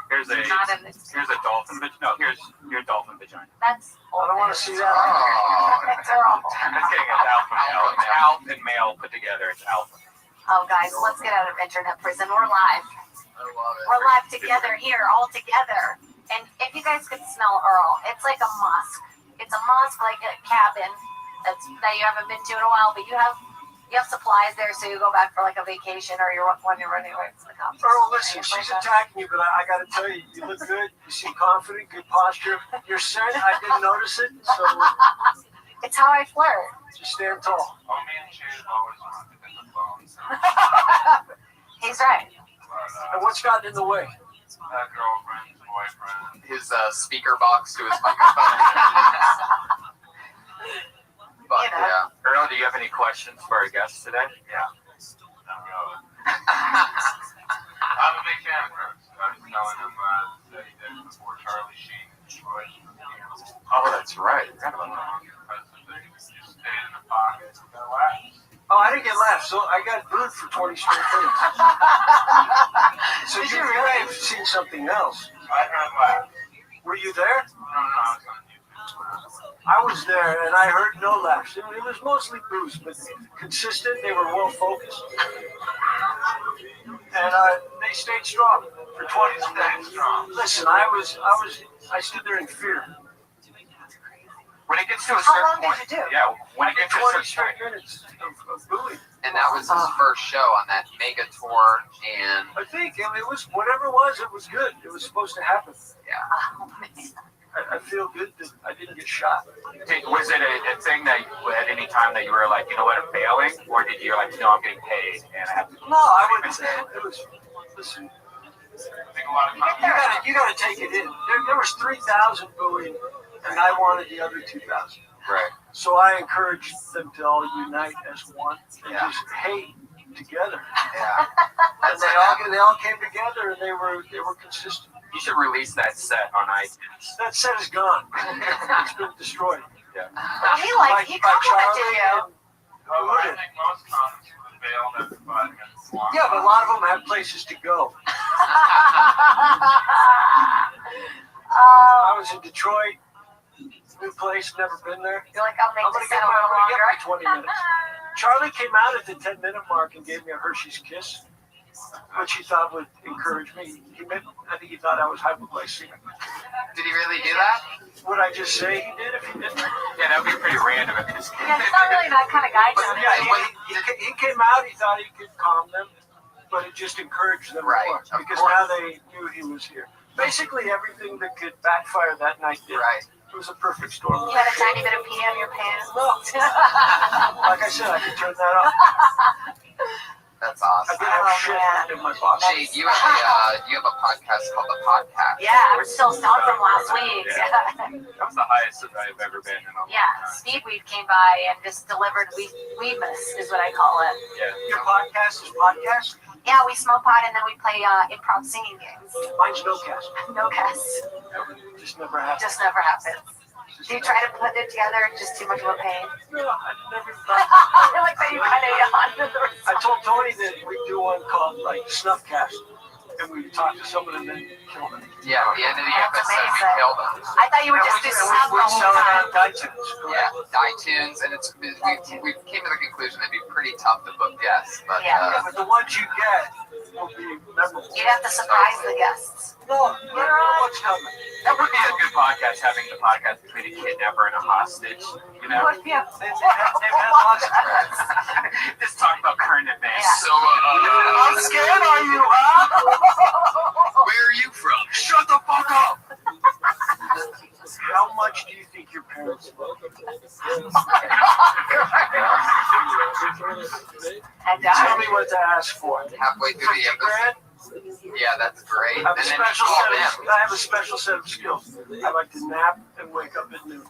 Here's a Not in this. here's a dolphin vagina. No, here's your dolphin vagina. That's I don't want to see that. Oh, It's Earl. I'm just kidding. It's alpha male. It's alpha and male put together. It's alpha. Oh, guys, let's get out of internet prison. We're live. I love it. We're live together here, all together. And if you guys could smell Earl, it's like a mosque. It's a mosque, like a cabin that you haven't been to in a while, but you have supplies there, so you go back for like a vacation, or when you're running away from the cops. Earl, listen, she's attacking you, but I gotta tell you, you look good. You seem confident, good posture. Your scent, I didn't notice it, so It's how I flirt. just stand tall. Oh, me and Shade always wanted to hit the phone. He's right. And what's gotten in the way? Girlfriend, boyfriend. His speaker box to his microphone. But You know. yeah. Earl, do you have any questions for our guests today? Yeah. Not really. I'm a big fan of hers. I was telling him that he did it before Charlie Sheen in Detroit. Oh, that's right. I forgot about that. Because they just stayed in the pocket. Got laughs. Oh, I didn't get laughs, so I got booed for 20 straight minutes. So you may have seen something else. I heard laughs. Were you there? No, I was on YouTube. I was there, and I heard no laughs. It was mostly boos, but consistent. They were well focused, and they stayed strong for 20 minutes. Listen, I stood there in fear. When it gets to a How certain long did point, you do? yeah. When it gets to a 20 certain straight point, minutes of booing. And that was his first show on that mega tour, and I think it was whatever it was good. It was supposed to happen. Oh, man. I feel good that I didn't get shot. was it a thing that at any time that you were like, you know what, I'm failing, or did you like, no, I'm getting paid and I have to? No, I wouldn't say it. It was. Listen, I think a lot of you gotta take it in. There was 3,000 booing, and I wanted the other 2,000. right. So I encouraged them to all unite as one and Yeah. just hate together. Yeah. And they all came together, and they were consistent. You should release that set on iTunes. That set is gone. It's been destroyed. Yeah. He complimented you. I think most comics would have bailed after 5 minutes long. Yeah, but a lot of them have places to go. I was in Detroit, new place, never been there. You're like, I'll make I'm gonna this get set a little my longer. 20 minutes. Charlie came out at the 10-minute mark and gave me a Hershey's kiss, which he thought would encourage me. I think he thought I was hypoglycemic. Did he really do that? Would I just say he did if he didn't? Yeah, that would be pretty random. Because Yeah, he's not really that kind of guy, John. Yeah, he came out, he thought he could calm them, but it just encouraged them Right, more of because course. now they knew he was here. Basically, everything that could backfire that night did. Right. It was a perfect storm. You had a tiny bit of pee on your pants. No, like I said, I could turn that off. That's I awesome. did have shit in my box. Shade, you have a podcast called The Podcast. Yeah, I'm still stoned from last week. Yeah. That was the highest that I've ever been in a long Yeah, time. Speedweed came by and just delivered weedmas, is what I call it. Yeah. Your podcast is podcast? Yeah, we smoke pot and then we play improv singing games. Mine's no cast. No cast. Just never happened. Just never happens. Do you try to put it together? Just too much of a pain. No, I never thought. I like that you kind of yawned. I told Tony that we do one called like Snuffcast, and we talk to someone and then kill them. Yeah, at the end of the That's episode, we amazing. killed them. I thought you would just do And snuff the we whole sell it time. on iTunes. Yeah, iTunes, and we came to the conclusion it'd be pretty tough to book guests, but Yeah. But the ones you get will be memorable. You'd have to surprise the guests. No, you don't know what's coming. That would be a good podcast, having the podcast between a kidnapper and a hostage. You know, Would be a They've had lots of friends. just talk about current events. Yeah. so How scared are you, huh? where are you from? Shut the fuck up! How much do you think your parents love? And Tell me what to ask for. Halfway through the 50 episode. grand? Yeah, that's great. I have, And then you I have a special set of skills. I like to nap and wake up at noon.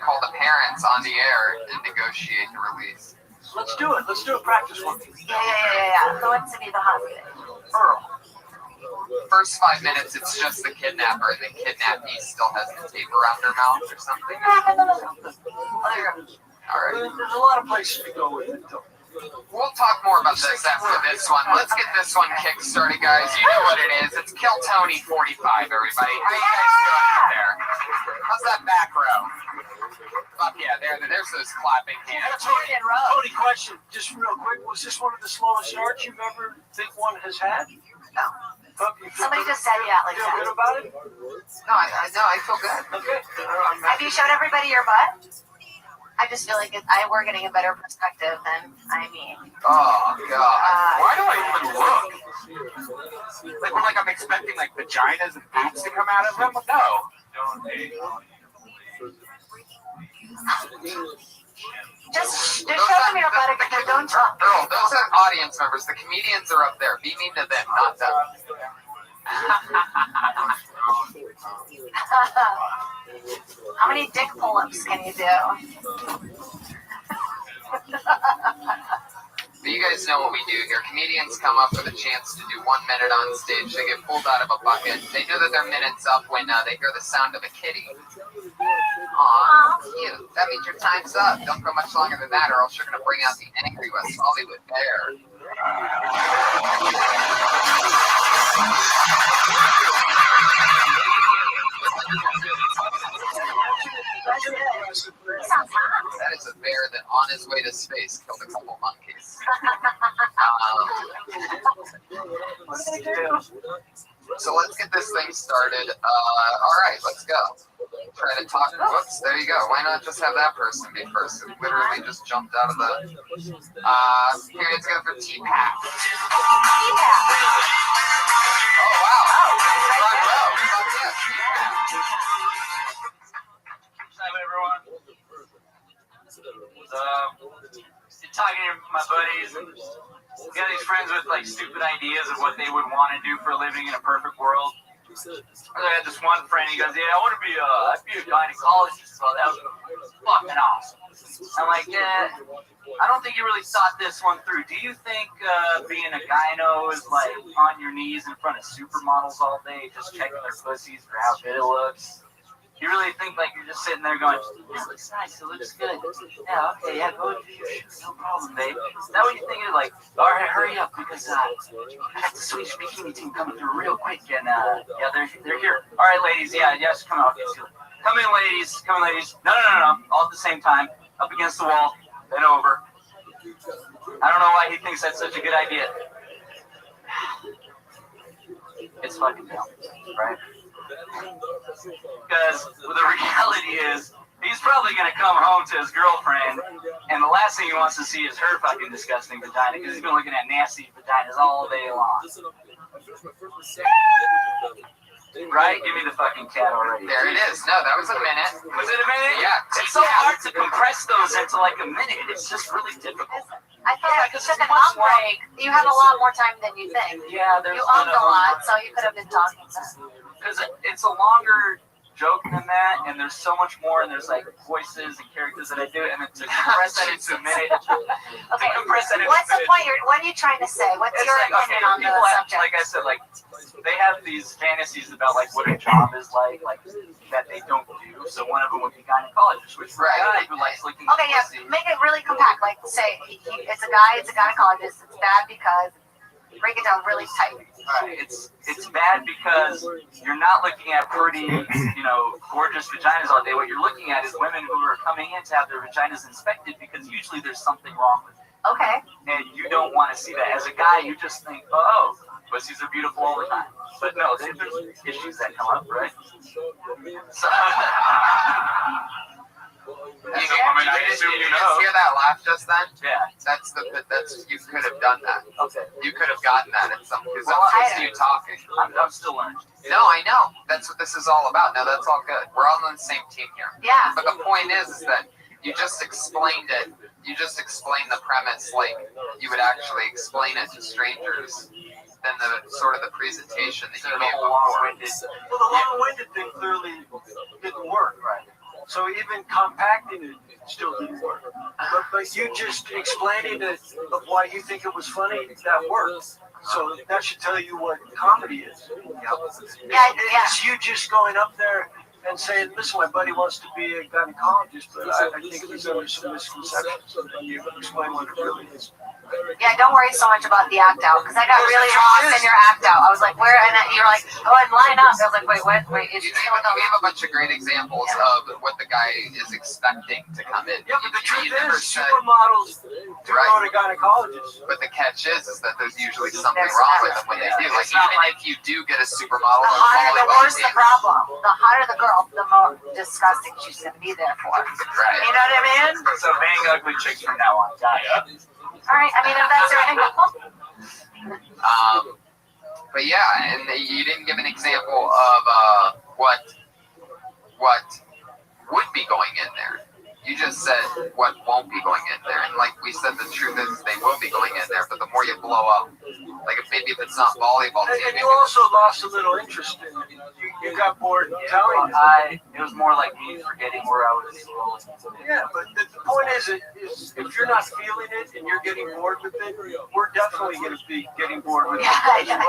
call the parents on the air and negotiate the release. Let's do it. Let's do a practice one. Yeah. Who wants to be the hostage? Earl. First 5 minutes, it's just the kidnapper. The kidnappee still has the tape around her mouth or something. All right. There's a lot of places to go with it, though. We'll talk more about this after this one. Let's get this one kick-started, guys. You know what it is. It's Kill Tony 45, everybody. How you guys doing out there? How's that back row? Fuck yeah, there's those clapping hands. Tony, question, just real quick. Was this one of the slowest starts you've ever think one has had? No. Somebody just said yeah, like Feel that. good about it? No, I feel good. Okay. Have you showed everybody your butt? I just feel like we're getting a better perspective than I mean. Oh, God. Why do I even look? Like when I'm expecting like vaginas and boobs to come out of them? No. Just show them your butt again. Don't talk. Earl, those are audience members. The comedians are up there. Be mean to them, not them. How many dick pull-ups can you do? But you guys know what we do here. Comedians come up with a chance to do 1 minute on stage. They get pulled out of a bucket. They know that their minute's up when they hear the sound of a kitty. Aw, cute. That means your time's up. Don't go much longer than that, or else you're going to bring out the angry West Hollywood bear. Sounds hot. That is a bear that, on his way to space, killed a couple monkeys. So let's get this thing started. All right, let's go. Try to talk. Whoops, there you go. Why not just have that person be first? It literally just jumped out of the. Here, let's go for T-Pack. Oh, wow. Front row. Fuck yeah, T-Pack. What's up, everyone? Talking to my buddies, and got these friends with like stupid ideas of what they would want to do for a living in a perfect world. I had this one friend. He goes, "Yeah, I want to be I'd be a gynecologist." So that was fucking awesome. I'm like, yeah, I don't think you really thought this one through. Do you think being a gyno is like on your knees in front of supermodels all day, just checking their pussies for how good it looks? You really think like you're just sitting there going, "This looks nice, it looks good. Yeah, okay, yeah, go ahead, no problem, babe." Is that what you're thinking? Like, all right, hurry up because I got the Swedish bikini team coming through real quick, and yeah, they're here. All right, ladies, yes, come on, come in, ladies, No, all at the same time, up against the wall, bend over. I don't know why he thinks that's such a good idea. It's fucking dumb, right? Because the reality is, he's probably going to come home to his girlfriend, and the last thing he wants to see is her fucking disgusting vagina, because he's been looking at nasty vaginas all day long. Right? Give me the fucking cat already. There it is. No, that was a minute. Was it a minute? Yeah. It's so hard to compress those into like a minute. It's just really difficult. I thought you took an ump break. You have a lot more time than you think. Yeah, there's You umped a lot, so you could have been talking. Because it's a longer joke than that, and there's so much more, and there's like voices and characters that I do, and then to compress that into a minute. Okay, what's the point? What are you trying to say? What's your opinion on the subject? Like I said, like they have these fantasies about like what a job is like that they don't do. So one of them would be gynecologist, which for a guy who likes looking at Okay, yeah, make it really compact. Like say it's a guy, it's a gynecologist. It's bad because break it down really tight. Right. It's bad because you're not looking at pretty, gorgeous vaginas all day. What you're looking at is women who are coming in to have their vaginas inspected because usually there's something wrong with it. Okay. And you don't want to see that. As a guy, you just think, oh, pussies are beautiful all the time. But no, there's issues that come up, right? So, Did you just hear that laugh just then? Yeah. That's you could have done that. Okay. You could have gotten that in some, because that's just you talking. I'm still learning. No, I know. That's what this is all about. No, that's all good. We're all on the same team here. Yeah. But the point is that you just explained it. You just explained the premise like you would actually explain it to strangers than the sort of the presentation that you gave before. Well, the long-winded thing clearly didn't work, right? So even compacting it still didn't work. But you just explaining it of why you think it was funny, that works. So that should tell you what comedy is. Yeah. It's you just going up there and saying, listen, my buddy wants to be a gynecologist, but I think he's under some misconceptions. And you explain what it really is. Yeah, don't worry so much about the act out, because I got really lost in your act out. I was like, where? And you're like, oh, and line up. I was like, wait, what? Wait, is we have a bunch of great examples of what the guy is expecting to come in. Yeah, but the truth is, supermodels do go to gynecologists. But the catch is that there's usually something wrong with them when they do. Like, even if you do get a supermodel, the hotter, the worse the problem. The hotter the girl, the more disgusting she's going to be there for. Right. You know what I mean? So bang ugly chicks from now on. Got it. All right, I mean, if that's your angle. But yeah, and you didn't give an example of what would be going in there. You just said what won't be going in there, and like we said, the truth is they will be going in there. But the more you blow up, like if it's not volleyball team, and you also lost a little interest in it. You got bored telling it was more like me forgetting where I was going. Yeah, but the point is if you're not feeling it and you're getting bored with it, we're definitely going to be getting bored with it. Yeah.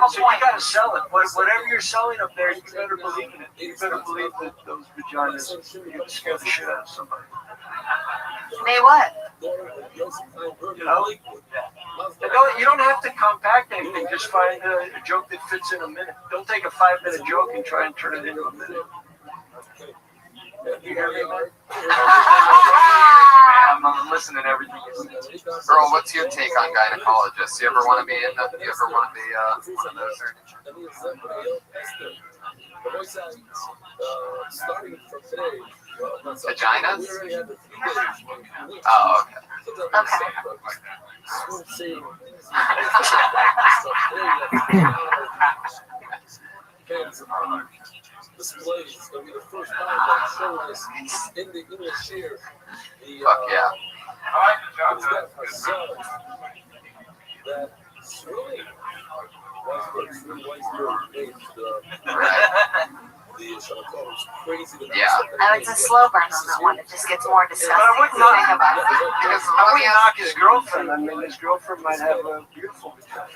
So you got to sell it. Whatever you're selling up there, you better believe in it. You better believe that those vaginas can scare the shit out of somebody. They what? You know? You don't have to compact anything. Just find a joke that fits in a minute. Don't take a 5-minute joke and try and turn it into a minute. You hear me, man? I'm listening to everything you say. Earl, what's your take on gynecologists? You ever want to be one of those? Starting from today. Vaginas? Oh, okay. This play is going to be the first time that show us in the English here. Fuck yeah. A son that really Oh, it's a slow burn on that one. It just gets more disgusting. But I would not think about it. knock his girlfriend. I mean, his girlfriend might have a beautiful vagina.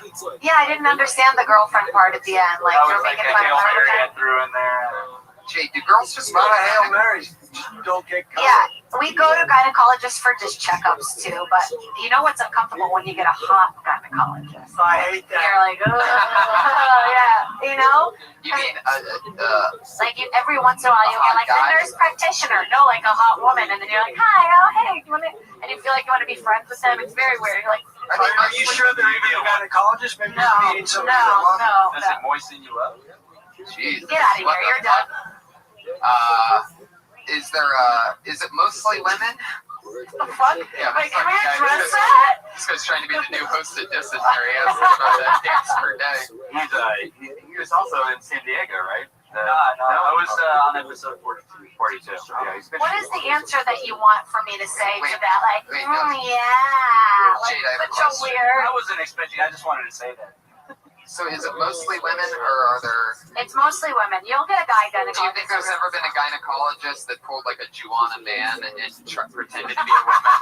Yeah, I didn't understand the girlfriend part at the end. Like, you're making fun of her. Threw in there. Jay, do girls just A lot of Hail Marys don't get covered. Yeah, we go to gynecologists for just checkups too, but you know what's uncomfortable when you get a hot gynecologist? I hate that. You're like, yeah, you know? You mean, like every once in a while you'll get like a nurse practitioner, no, like a hot woman, and then you're like, hi, oh, hey, you wanna, and you feel like you want to be friends with them. It's very weird. You're like, are you sure they're even a gynecologist? Maybe you're meeting somebody no. Does it moisten you up? jeez. Get out of here, you're done. Is it mostly women? The fuck? Yeah, Wait, can we address that? This guy's trying to be the new host of Dysentery. He has to dance per day. He was also in San Diego, right? No, I was on episode 42. Yeah, he's been What is the answer that you want for me to say to that? Like, wait, yeah. Like, Jade, I have a such a question. weird. I wasn't expecting. I just wanted to say that. So is it mostly women, or are there? It's mostly women. You'll get a guy gynecologist. Do you think there's ever been a gynecologist that pulled like a Jew on a man and pretended to be a woman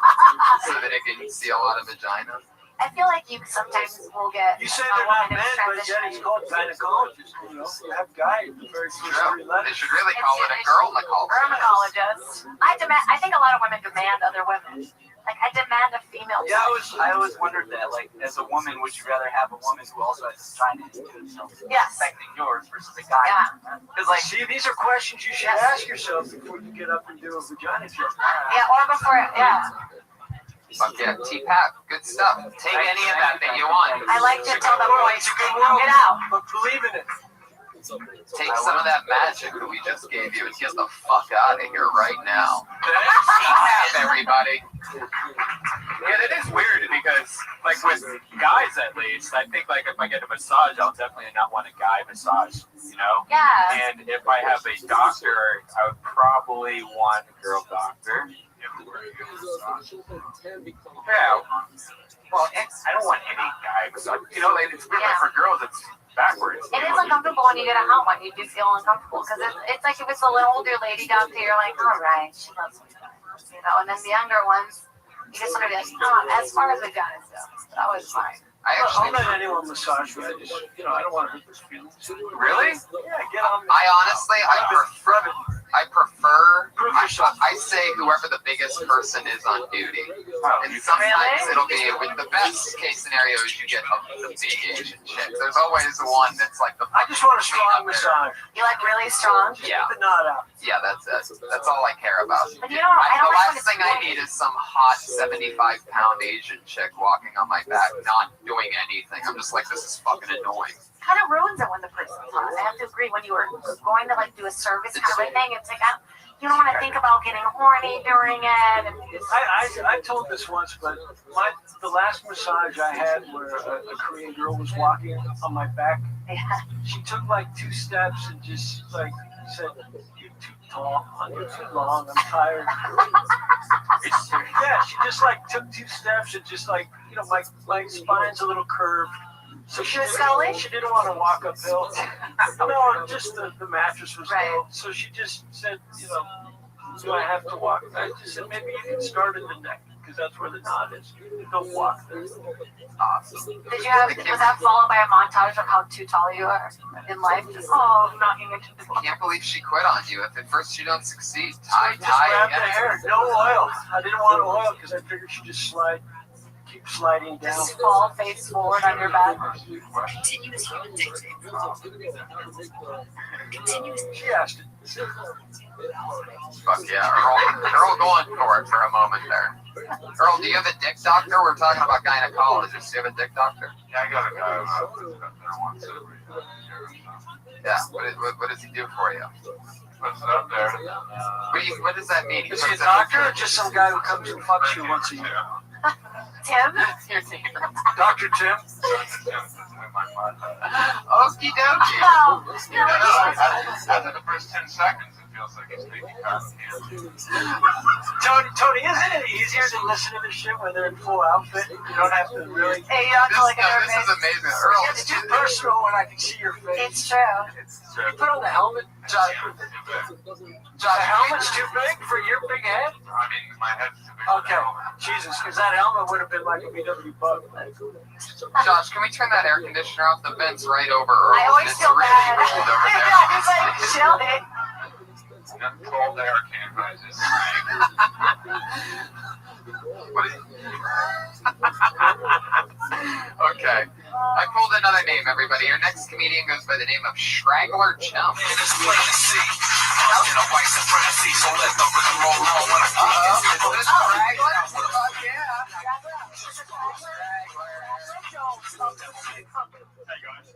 so that it can see a lot of vagina? I feel like you sometimes will get. You say a they're not woman men, who's but yet it's called gynecologist. You know, you have guys in the very first three They letters. should really call it a gynecologist. I think a lot of women demand other women. Like, I demand a female. Yeah, I always wondered that. Like, as a woman, would you rather have a woman who also has vagina Yes. affecting yours versus a guy? Yeah. Because, like, See, these are questions you should ask yourself before you get up and do a vagina check. Yeah, or before, yeah. Fuck yeah, T-Pat, good stuff. Take any of that you want. I like to tell them, It's a good world, get out. but believe in it. Take some of that magic that we just gave you and get the fuck out of here right now. T-Pat, everybody. Yeah, that is weird because, like, with guys at least, I think, like, if I get a massage, I'll definitely not want a guy massage, you know? Yeah. And if I have a doctor, I would probably want a girl doctor. Yeah. Well, I don't want any guy massage. You know, like, it's weird, like, for girls, it's backwards. It is uncomfortable when you get a hot one. You do feel uncomfortable because it's like if it's a little older lady down there, you're like, all right, she loves me, you know. And then the younger ones, you just want to be like, oh, as far as the guys go, that was fine. I'll let anyone massage me. I just, you know, I don't want to hurt their feelings. Really? Yeah, get on me. I honestly, I prefer, Prove yourself. I say whoever the biggest person is on duty. And sometimes it'll be, with the best case scenario is you get the big Asian chick. There's always one that's like the. I just want a strong massage. You like really strong? Yeah. Get the knot out. Yeah, that's it. That's all I care about. But you know, I don't The like last thing I need is some hot 75-pound Asian chick walking on my back, not doing anything. I'm just like, this is fucking annoying. Kind of ruins it when the person's hot. I have to agree. When you were going to like do a service kind of a thing, it's like you don't want to think about getting horny during it. And I told this once, but the last massage I had where a Korean girl was walking on my back, she took like 2 steps and just like said, "You're too tall, you're too long, I'm tired." Yeah, she just like took 2 steps and just like, you know, my spine's a little curved. So she didn't want to walk uphill. No, just the mattress was low. So she just said, you know, do I have to walk? I just said, maybe you can start in the neck because that's where the knot is. Don't walk there. Awesome. was that followed by a montage of how too tall you are in life? Just knocking into the I can't believe she quit on you. If at first you don't succeed, Just tie grab the again. hair. No oil. I didn't want oil because I figured she'd just keep sliding down. just fall face forward on your back. Continuous human dictate. She asked it. Fuck yeah, Earl going for it for a moment there. Earl, do you have a dick doctor? We're talking about gynecologists. Do you have a dick doctor? Yeah, I got a guy who's got there once every year. Yeah. What does he do for you? Puts it up there. What does that mean? Is he a doctor or just some guy who comes and fucks you once a year? Tim? Dr. Tim? Okie dokie. After the first 10 seconds, it feels like he's taking cotton candy. Tony, isn't it easier to listen to this shit when they're in full outfit? You don't have to really. Hey, you don't feel like This is amazing. Earl, It's too personal when I can see your face. It's true. You put on the helmet. The helmet's too big for your big head? I mean, my head's too big. Okay. Jesus, because that helmet would have been like a VW bug. Josh, can we turn that air conditioner off? The vent's right over Earl. I always It's feel really bad. cold over there. Yeah, it's like chilling. Cold air can't rise this Okay. I pulled another name, everybody. Your next comedian goes by the name of Straggler Chump. It's plain to see. In a white supremacy, so let the rhythm roll on when I kick it. Hey guys.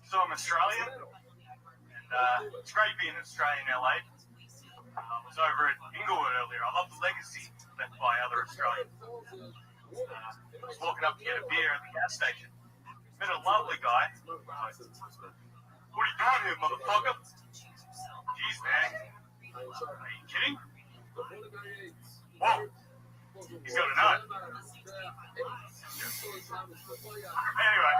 So I'm Australian, and it's great being Australian in LA. I was over at Inglewood earlier. I love the legacy left by other Australians. I was walking up to get a beer at the gas station. Met a lovely guy. What are you doing here, motherfucker? Jeez, man. Are you kidding? Whoa. He's got a nut. Anyway,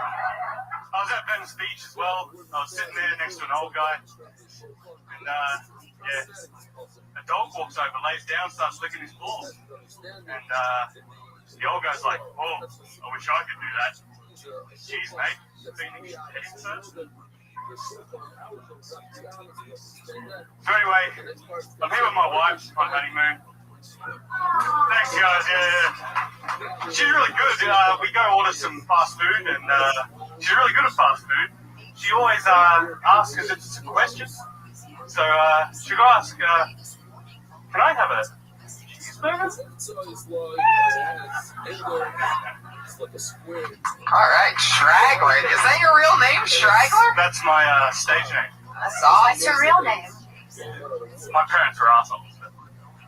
I was at Venice Beach as well. I was sitting there next to an old guy. And, a dog walks over, lays down, starts licking his balls. And, the old guy's like, oh, I wish I could do that. Jeez, mate. Feeling petting first? So anyway, I'm here with my wife on honeymoon. Thanks, guys. Yeah. She's really good. We go order some fast food, and she's really good at fast food. She always asks us if it's a question. So she'll ask, can I have a cheeseburger? All right, Straggler. Is that your real name, Straggler? That's my stage name. That's awesome. What's your real name? My parents were assholes.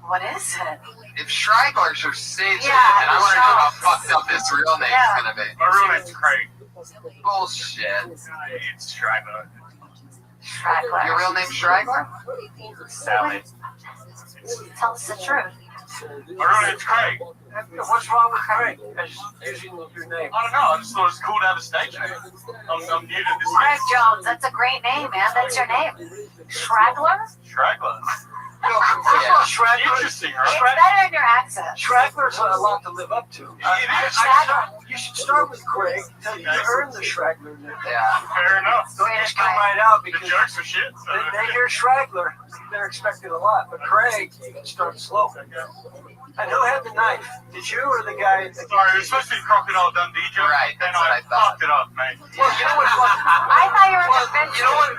What is it? If Straggler's your stage name, Yeah, and I want to know how fucked up this real name's gonna be. My real name's Craig. Bullshit. It's Straggler. Straggler. Your real name's Straggler? Sally. Tell us the truth. My real name's Craig. What's wrong with Craig? Using your name. I don't know. I just thought it was cool to have a stage name. I'm new to this. Craig Jones. That's a great name, man. That's your name. Straggler? Straggler. Yeah. Straggler. Interesting, It's right? better in your accent. Straggler's a lot to live up to. You should start with Craig until you earn the Straggler name. Yeah. Fair enough. Don't just come right out The because jokes are shit. So. they hear Straggler, they're expecting a lot. But Craig, you can start slow. And who had the knife? Did you or the guy? Sorry, it was supposed to be Crocodile Dundee joke. Right, Then that's what I thought. fucked it up, mate. Well, you know what? I thought you were convinced. You know what?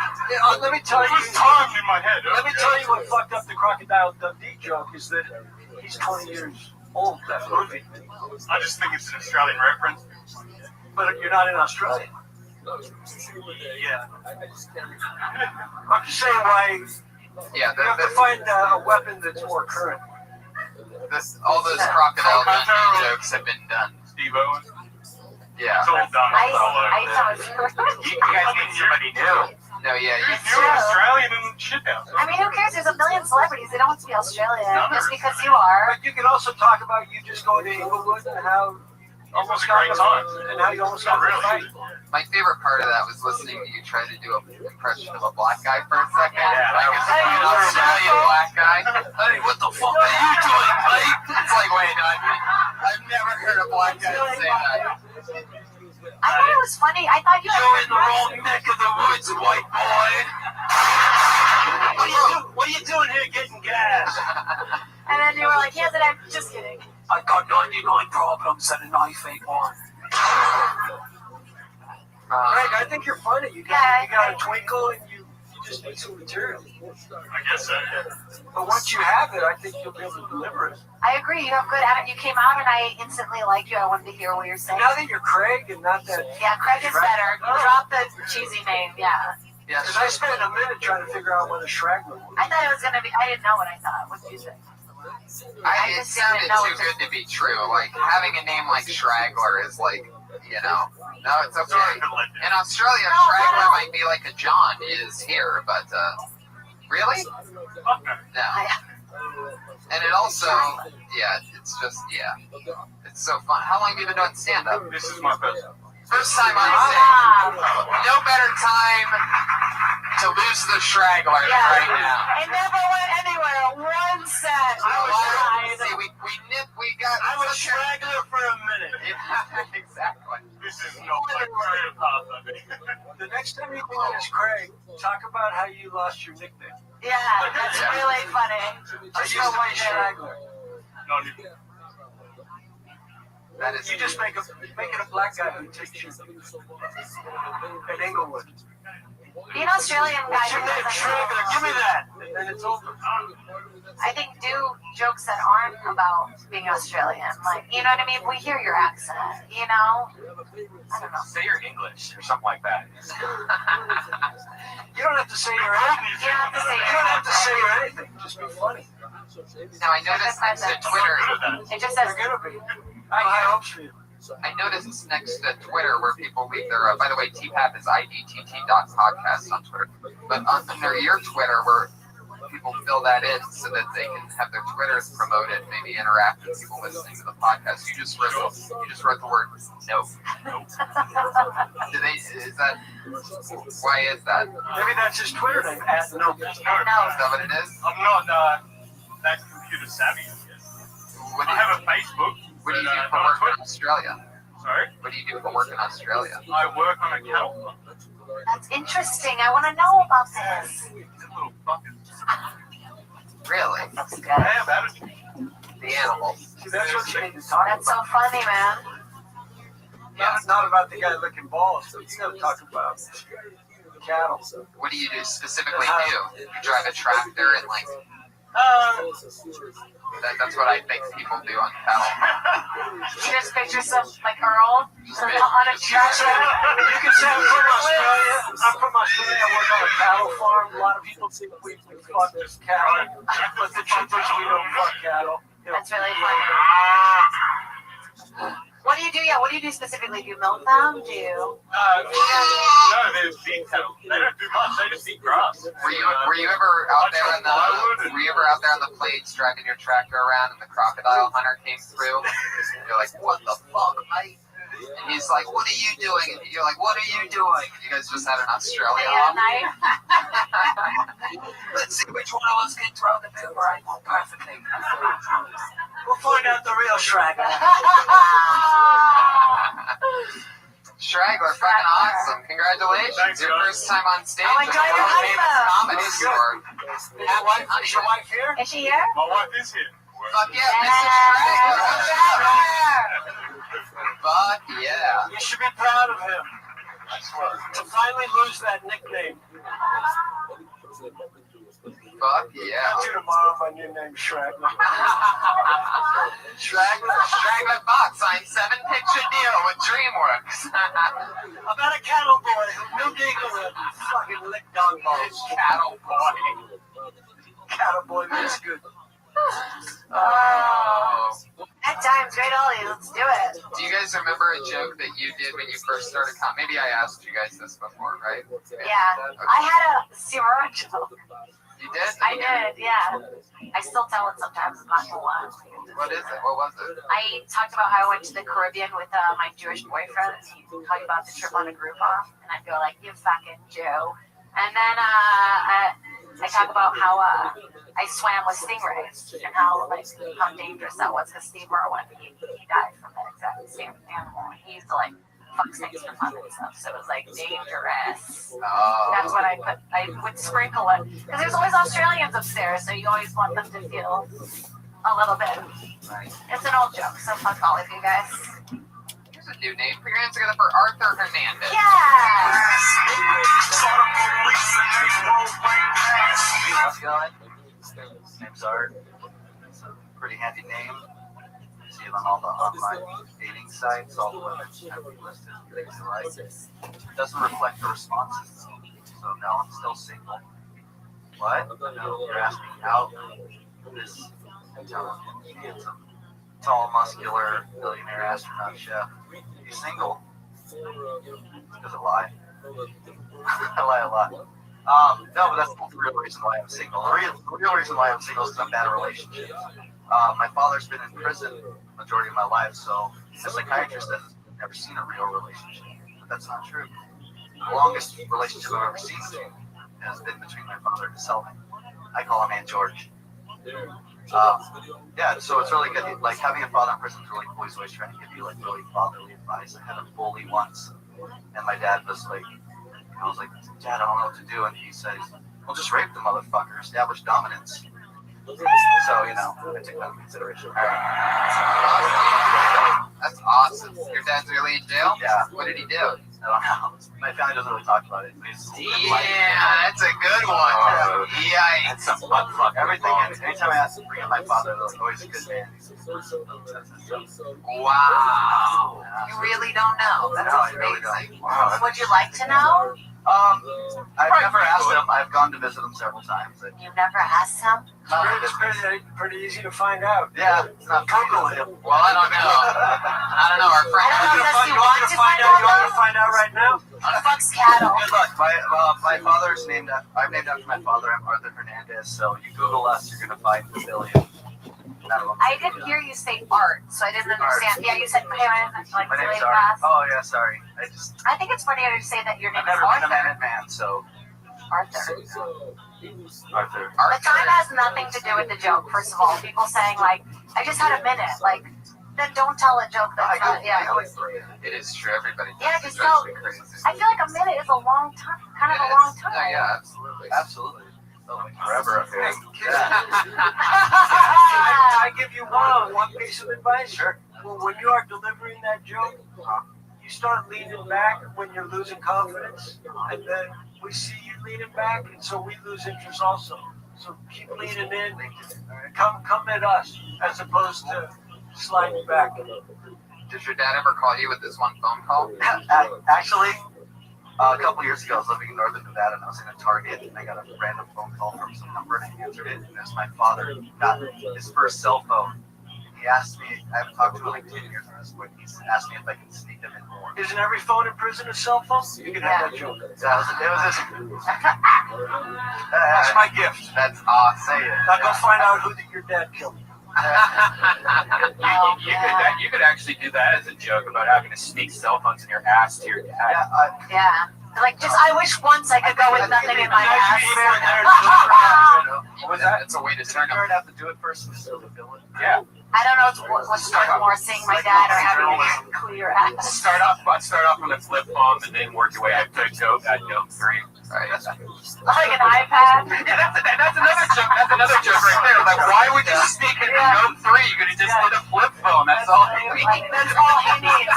Let me tell It you. was timed in my head. Let me tell you what fucked up the Crocodile Dundee joke is that he's 20 years old. That movie. I just think it's an Australian reference. But you're not in Australia. Yeah. I'm just saying why Yeah, you have to find a weapon that's more current. all those Crocodile Dundee jokes have been done. Steve Owen. Yeah. It's all done. I thought You guys need somebody new. No, yeah. You're an Australian and shit house. I mean, who cares? There's a million celebrities. They don't want to be Australian just because you are. But you can also talk about you just going to Inglewood and how almost got in a fight, and how you almost got in a fight. My favorite part of that was listening to you try to do an impression of a black guy for a second. Yeah. Like an Australian black guy. Hey, what the fuck are you doing, mate? It's like, wait, no, I've never heard a black guy say that. I thought it was funny. I thought you You're in the wrong neck of the woods, white boy. What are you doing here getting gas? And then you were like, yes, and I'm just kidding. I got 99 problems and a knife ain't one. Greg, I think you're funny. You got a twinkle and you just need some material. I guess so. But once you have it, I think you'll be able to deliver it. I agree. You have good at it. You came out and I instantly liked you. I wanted to hear what you're saying. Now that you're Craig and not that... Yeah, Craig is better. Drop the cheesy name. Yeah. Yeah, Because I spent a minute trying to figure out what a Straggler was. I thought it was going to be, I didn't know what I thought. What did you think? it sounded too good to be true. Like, having a name like Straggler is like, you know, no, it's okay. In Australia, Straggler might be like a John is here, but, really? No. And it also, it's just, it's so fun. How long have you been doing stand-up? This is my First time on stage. No better time to lose the Straggler right now. It never went anywhere. One set. We got. I was Straggler for a minute. Yeah, exactly. This is not my career path, I think. The next time you do this, Craig, talk about how you lost your nickname. Yeah, that's really funny. I used to be Straggler. Not even. That is. You just make it a black guy who takes you in Inglewood. Being Australian guy. What's your name? Straggler. Give me that. And then it's over. I think do jokes that aren't about being Australian. Like, you know what I mean? We hear your accent, you know? I don't know. Say you're English or something like that. You don't have to say your anything. You don't have to say You don't have to say your anything. Just be funny. Now I noticed next to Twitter. It just says, They're gonna be. I have high hopes for you. I noticed next to Twitter where people leave their. By the way, TPAP is IDTT.podcast on Twitter. But under your Twitter, where people fill that in so that they can have their Twitters promoted, maybe interact with people listening to the podcast. You just wrote the word no. Is that why is that? Maybe that's his Twitter name. @no. Is that what it is? I'm not that computer savvy. What I have a Facebook. do you do for work in Australia? Sorry? What do you do for work in Australia? I work on a cattle farm. That's interesting. I want to know about this. These little fuckers. Really? That's good. I have attitude. The animals. See, that's what you need to talk That's about. so funny, man. Not about the guy licking balls. So you got to talk about cattle. What do you do specifically do? You drive a tractor and like that's what I think people do on cattle. Here's pictures of like Earl on a tractor. You can say I'm from Australia. I'm from Australia. I work on a cattle farm. A lot of people think we fuck this cattle, but the truth is we don't fuck cattle. That's really funny. What do you do? Yeah, what do you do specifically? Do you milk them? Do you? No, they're beef cattle. They don't do much. They just eat grass. Were you ever out there on the plains driving your tractor around and the crocodile hunter came through? You're like, what the fuck, mate? And he's like, what are you doing? And you're like, what are you doing? You guys just had an Australia off. Let's see which one of us can throw the boomerang more perfectly. We'll find out the real Shragger. Straggler, fucking awesome. Congratulations. Thanks, Your guys. first time on stage Oh, at the enjoy your world famous honeymoon. comedy store. Is your wife here? Is she here? My wife is here. Fuck yeah, Mr. Straggler. Fuck yeah. You should be proud of him. I swear. To finally lose that nickname. Fuck yeah. I'll do tomorrow my new name, Shragler. Straggler Fox signed 7-picture deal with DreamWorks. About a cattle boy who knew Deagle and fucking licked dog balls. Cattle boy. Cattle boy is good. Oh. At times, great Ollie, let's do it. Do you guys remember a joke that you did when you first started comedy? Maybe I asked you guys this before, right? Yeah. Okay. I had a zero joke. You did? I did, yeah. I still tell it sometimes, I'm not gonna lie. What is it? What was it? I talked about how I went to the Caribbean with my Jewish boyfriend, and he'd tell you about the trip on a Groupon, and I'd go like, you fucking Jew. And then I talk about how I swam with stingrays, and how dangerous that was, because Steve Irwin, he died from that exact same animal. He used to fuck snakes for fun and stuff, so it was dangerous. Oh. That's what I would sprinkle it, because there's always Australians upstairs, so you always want them to feel a little bit. Nice. It's an old joke, so fuck all of you guys. Here's a new name. Put your hands together for Arthur Hernandez. Yeah! How's it going? Name's Art. It's a pretty handy name. You see it on all the online dating sites. All the women have me listed things they like. It doesn't reflect the responses though. So no, I'm still single. What? No, you're asking out. This intelligent, handsome, tall, muscular, billionaire astronaut chef. He's single. Does it lie? I lie a lot. No, but that's not the real reason why I'm single. The real reason why I'm single is I'm bad at relationships. My father's been in prison the majority of my life, so the psychiatrist says I've never seen a real relationship. But that's not true. The longest relationship I've ever seen has been between my father and his cellmate. I call him Aunt George. Yeah, so it's really good. Having a father in prison is really cool. He's always trying to give you really fatherly advice. I had a bully once, and my dad was I was like, Dad, I don't know what to do. And he says, well, just rape the motherfucker, establish dominance. So, I took that into consideration. All right. That's awesome. Your dad's really in jail? Yeah. What did he do? I don't know. My family doesn't really talk about it. Yeah, that's a good one. Yikes. That's some butt fuck. Anytime I ask to bring up my father, they're like, oh, he's a good man. Wow. You really don't know. That's No, I really amazing. don't. Wow. Would you like to know? I've never asked him. I've gone to visit him several times. You've never asked him? It's pretty easy to find out. Yeah, it's not Google him. Well, I don't know. I don't know. Our friend. I don't know. Does he You want to find You out? want to find out right now? He fucks cattle. Good luck. My father's named. I'm named after my father. I'm Arthur Hernandez. So you Google us, you're gonna find the billion. I didn't hear you say art, so I didn't understand. Yeah, you said parents, like My name's really Art. fast. Oh yeah, sorry. I think it's funnier to say that your name I've is never been a Arthur. man man, so Arthur. Arthur. The time has nothing to do with the joke. First of all, people saying like, "I just had a minute," like, then don't tell a joke that's not. Yeah. It is true. Everybody. Yeah, thinks just it drives tell. me crazy. I feel like a minute is a long time, kind of It a long is. time. Yeah, yeah, absolutely. Absolutely. Forever up here. I give you one piece of advice. Sure. Well, when you are delivering that joke, you start leaning back when you're losing confidence, and then we see you leaning back, and so we lose interest also. So keep leaning in. Come at us as opposed to sliding back. Did your dad ever call you with this one phone call? Actually, a couple years ago, I was living in northern Nevada, and I was in a Target, and I got a random phone call from some number, and I answered it, and it was my father. He got his first cell phone. He asked me, I haven't talked to him in like 10 years at this point, he asked me if I could sneak him in more. Isn't every phone in prison a cell phone? You can have that joke. It was this. That's my gift. That's awesome. Say it. Now go find out who your dad killed. You could actually do that as a joke about having to sneak cell phones in your ass to your dad. Yeah. Like, just I wish once I could go with nothing in my ass. What was that? It's a way to turn You them. have to do it first and still feel it. Yeah. I don't know what's more, seeing my dad or having a clear ass. Start off with a flip phone, and then work your way up to Note 3. Right. Like an iPad. Yeah, that's another joke. That's another joke right there. Like, why would you sneak into Note 3? You could have just did a flip phone. That's all you need. That's all he needs.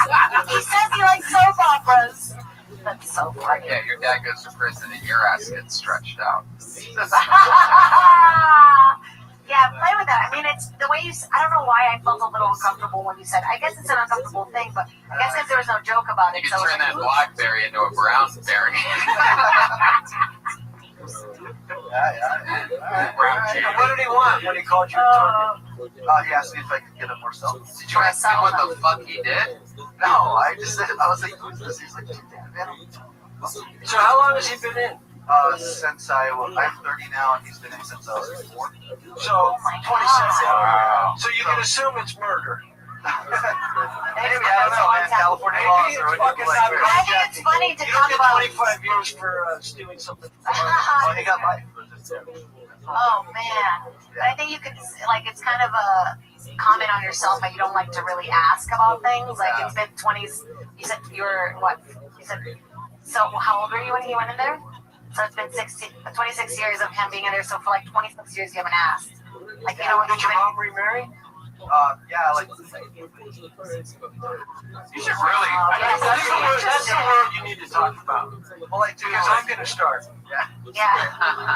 He says he likes soap operas. That's so funny. Yeah, your dad goes to prison and your ass gets stretched out. Yeah, play with that. I mean, it's the way I don't know why I felt a little uncomfortable when you said. I guess it's an uncomfortable thing, but I guess if there was no joke about it, You so can turn that blackberry into a brownberry. What did he want when he called you a target? He asked me if I could get him more cell phones. Did you ask him what the fuck he did? No, I just said, I was like, who's this? He's like, man. So how long has he been in? Since I'm 30 now, and he's been in since I was 4. So 27. Wow. So you can assume it's murder. Maybe, I don't know, man. California laws Maybe are it's fucking not like, I think it's funny to You talk get about. 25 years for stealing something. oh, he got life. Oh man, but I think you could like it's kind of a comment on yourself, but you don't like to really ask about things. Like it's been 20s. You said you were what? You said so. How old were you when he went in there? So it's been 26 years of him being in there. So for like 26 years, you haven't asked. Like you know, Did your mom remarry? Yeah, like. You should really. Yes, That's the word you need to talk about. Well, I do. Because I'm going to start. Yeah. Yeah.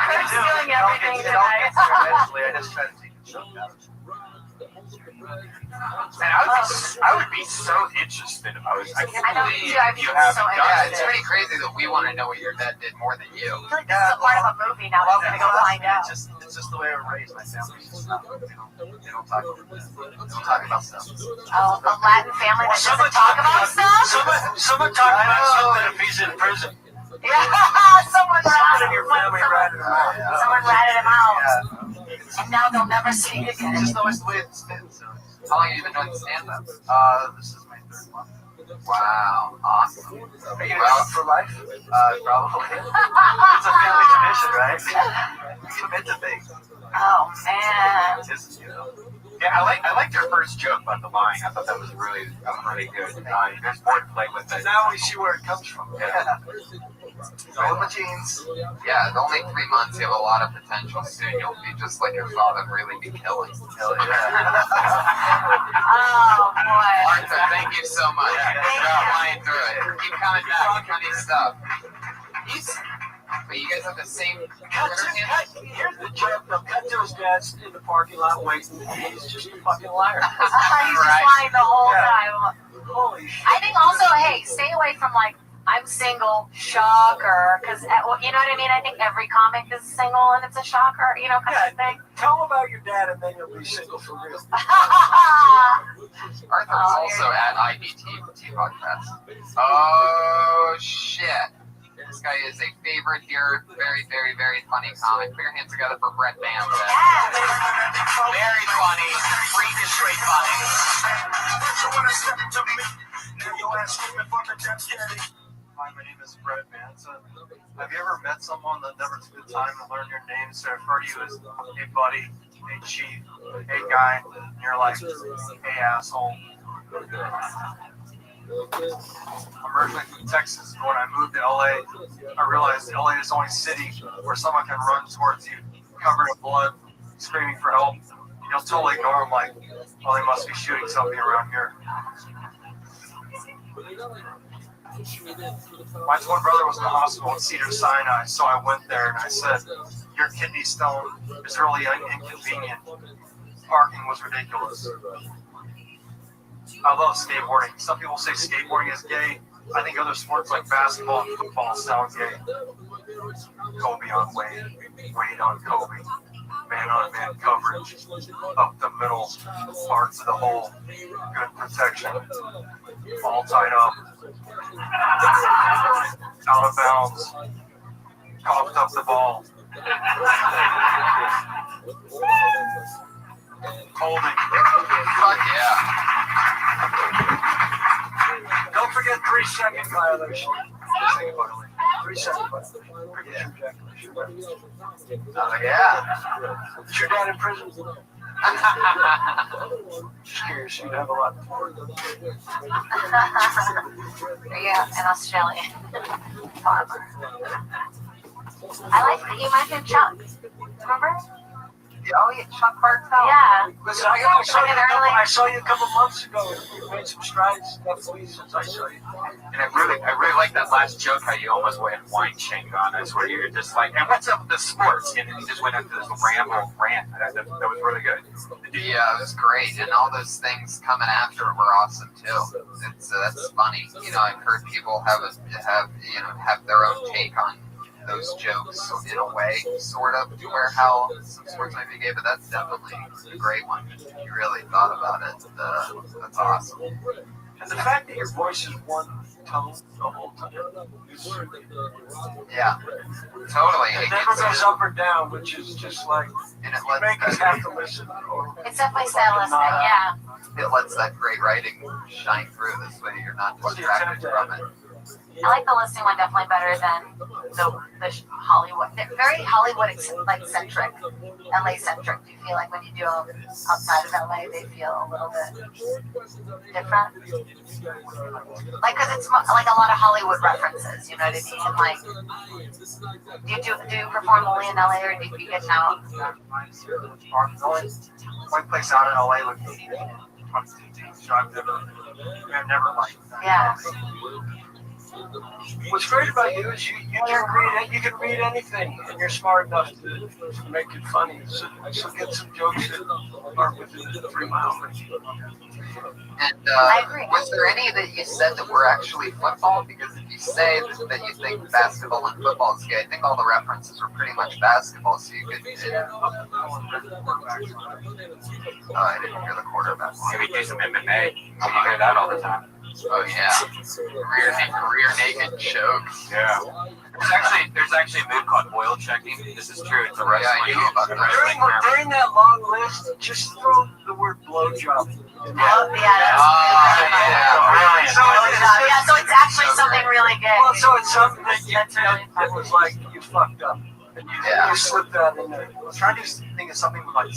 Kurt's doing everything It all tonight. gets there eventually. I just try to take it out. Man, I would be so interested if I was. I can't I know, believe too. I'd be you haven't so done Yeah, it. it's pretty crazy that we want to know what your dad did more than you. I feel like this is a part of a movie now. I'm gonna go find out. It's just the way we're raised. My family's just not. They don't talk about stuff. Oh, a Latin family that doesn't talk about stuff? Someone talk about something if he's in prison. Yeah, someone Someone in your family ratted him out. Someone ratted him out. Yeah. And now they'll never speak It's again. just always the way it's been. So. How long have you been doing stand-up? This is my 3rd month. Wow, awesome. Are you out for life? Probably. It's a family tradition, right? We commit to things. Oh man. Just, you know. Yeah, I liked your first joke about the lying. I thought that was really good. There's more to play with it. Now we see where it comes from. Yeah. All the jeans. Yeah, only 3 months. You have a lot of potential. Soon you'll be just like your father and really be killing. Hell yeah. Oh boy. Arthur, thank you so much. Thanks for flying through it. Keep coming back. Funny stuff. But you guys have the same Twitter handle? Here's the joke. They'll cut to his dad's in the parking lot waiting. He's just a fucking liar. He's just lying the whole time. Holy shit. I think also, hey, stay away from like I'm single, shocker, because, well, you know what I mean? I think every comic is single and it's a shocker, you know, kind of thing. Tell them about your dad and then you'll be single for real. Arthur is also at IBT Podcast. Oh, shit. This guy is a favorite here. Very, very, very funny comic. Put your hands together for Brett Manson. Very funny. Freakishly funny. Hi, my name is Brett Manson. Have you ever met someone that never took the time to learn your name? So I've heard you as, hey buddy, hey chief, hey guy, and you're like, hey asshole. I'm originally from Texas, and when I moved to LA, I realized LA is the only city where someone can run towards you, covered in blood, screaming for help. You'll totally ignore them like, well, they must be shooting something around here. My twin brother was in the hospital at Cedar Sinai, so I went there and I said, your kidney stone is really inconvenient. Parking was ridiculous. I love skateboarding. Some people say skateboarding is gay. I think other sports like basketball and football sound gay. Kobe on Wade, Wade on Kobe. Man-on-man coverage, up the middle, parts of the hole, good protection, all tied up, out of bounds, coughed up the ball, holding. Fuck yeah. Don't forget 3-second violation. 3-second violation. Oh, yeah. Is your dad in prison? Just curious, you'd have a lot of Yeah, an Australian farmer. I like that you mentioned Chuck. Remember? Oh, yeah, Chuck Bartel. Yeah. Listen, I saw you a couple months ago. You made some strides, definitely, since I saw you. And I really like that last joke how you almost went wine shank on us, where you're just like, and what's up with the sports? And then you just went into this rant. That was really good. Yeah, it was great, and all those things coming after were awesome too. That's funny. You know, I've heard people have their own take on those jokes in a way, sort of, where how some sports might be gay, but that's definitely a great one. You really thought about it. That's awesome. And the fact that your voice is one tone the whole time. Yeah, totally. It never goes up or down, which is just like, and it make us have to listen. It's definitely stylistic, yeah. It lets that great writing shine through. This way you're not distracted from it. I like the listing one definitely better than the Hollywood. They're very Hollywood centric, LA centric. Do you feel like when you do them outside of LA, they feel a little bit different? Like, cause it's like a lot of Hollywood references. You know what I mean? And like, do you perform only in LA or do you get out? The only place out in LA would be so I've never liked that. Yeah. What's great about you is you can read anything, and you're smart enough to make it funny. So get some jokes that are within 3 miles. And I agree. was there any that you said that were actually football? Because if you say that you think basketball and football is gay, I think all the references were pretty much basketball. So you could. I didn't hear the quarterback. Maybe do some MMA. You hear that all the time. Oh yeah, rear naked jokes. Yeah. There's actually a move called oil checking. This is true. It's a wrestling. Yeah, I know about that. During that long list, just throw the word blowjob. Yeah. Brilliant. So it's actually something really good. Well, so it's something that was like you fucked up. And you slipped that in there. I was trying to think of something with like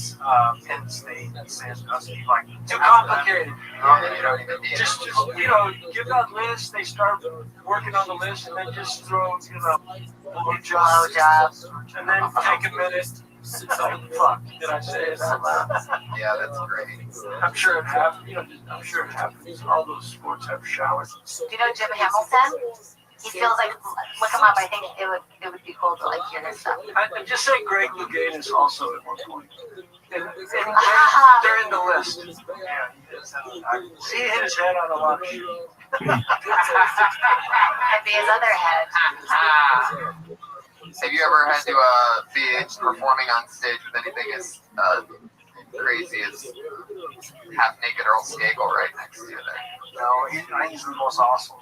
Penn State and Sandusky, like Too complicated. You don't even need Just it. give that list. They start working on the list, and then just throw Blowjobs. and then take a minute. Fuck, did I say it out loud? Yeah, that's great. I'm sure it happens. I'm sure it happens. All those sports have showers. Do you know Jim Hamilton? He feels like, look him up. I think it would be cool to like hear his stuff. I just say Greg Louganis also at one point. And they're in the list. yeah, he does have He hit his head on a lot of shit. Could be his other head. Have you ever had to be performing on stage with anything as crazy as half-naked Earl Skagel right next to you there? No, he's the most awesome.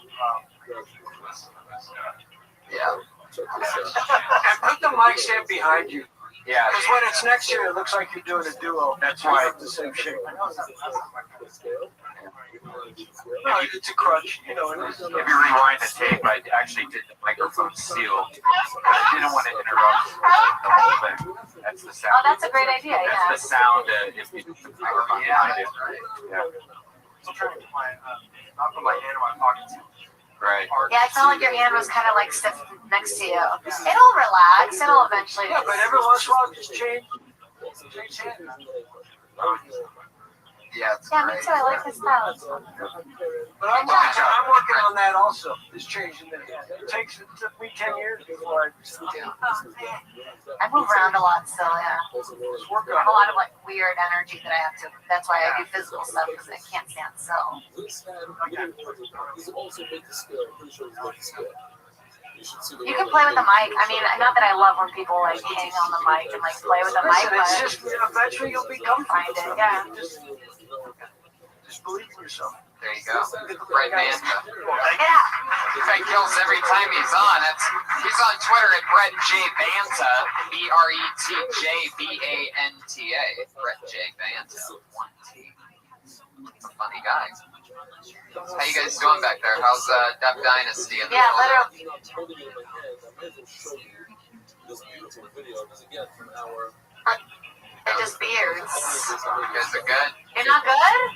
Yeah. And put the mic stand behind you. Yeah. Because when it's next to you, it looks like you're doing a duo. That's why it's the same shape. No, it's a crutch. You know, If you rewind the tape, I actually did the microphone seal because I didn't want to interrupt the whole thing. That's the sound. Oh, that's a great idea. That's Yeah. the sound if you put the microphone behind it. Yeah. I'm trying to put not put my hand in my pocket too. Right. Yeah, it felt like your hand was kind of like stiff next to you. It'll relax. It'll eventually. Yeah, but every once in a while, just change hands. Yeah, it's Yeah, me great. too. I like his style. But I'm working on that also. Just changing the hand. It took me 10 years before I I move around a lot still. Yeah. just work I have on a lot of like weird energy that I have to. That's why I do physical stuff because I can't stand still. You can play with the mic. I mean, not that I love when people like hang on the mic and like play with the mic, Listen, it's but just eventually you'll become find it. Yeah. Just believe in yourself. There you go. Brett Manta. Yeah. This guy kills every time he's on. He's on Twitter at Brett J Banta, BRETJBANTA. Brett J Banta, 1T. He's a funny guy. How you guys doing back there? How's Dev Dynasty in the Yeah, building? literally. They're just beards. You guys are good? You're not good?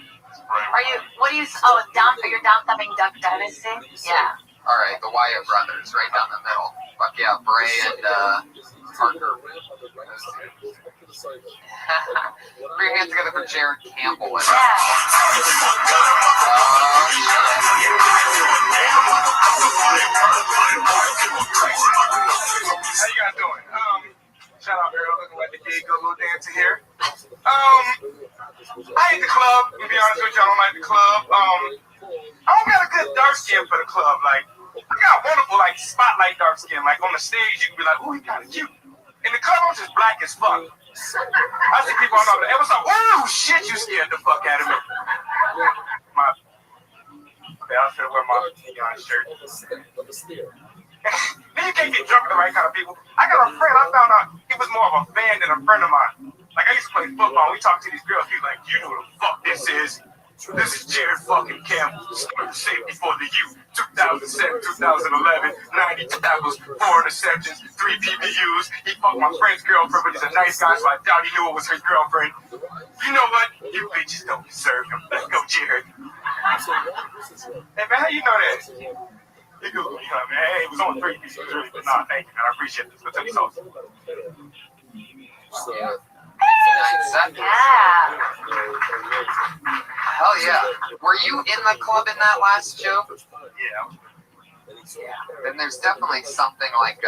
Are you? What do you? Oh, you're down thumbing Duck Dynasty. Yeah. All right, the Wyatt brothers, right down the middle. Fuck yeah, Bray and Parker. Put your hands together for Jared Campbell. Yeah. How you guys doing? Shout out Earl, looking like the gig, go a little dancing here. I hate the club, to be honest with you, I don't like the club. I don't got a good dark skin for the club. Like, I got wonderful, like, spotlight dark skin. Like, on the stage, you can be like, ooh, he kind of cute. In the club, I'm just black as fuck. I see people on the what's up? Ooh, shit, you scared the fuck out of me. Okay, I should wear my neon shirt. Then you can't get drunk with the right kind of people. I got a friend, I found out he was more of a fan than a friend of mine. Like, I used to play football. We talked to these girls. He's like, you know what the fuck this is? This is Jared fucking Campbell, safety for the youth. 2007, 2011, 92 tackles, 4 interceptions, 3 PBUs. He fucked my friend's girlfriend, but he's a nice guy, so I doubt he knew it was his girlfriend. You know what? You bitches don't deserve him. Let's go, Jared. Hey, man, how you know that? You know what I mean? Hey, it was on 3 PBUs, really, but nah, thank you, man. I appreciate this. What's up, sauce? 9 seconds. Yeah. Hell yeah. Were you in the club in that last show? Yeah. Then there's definitely something like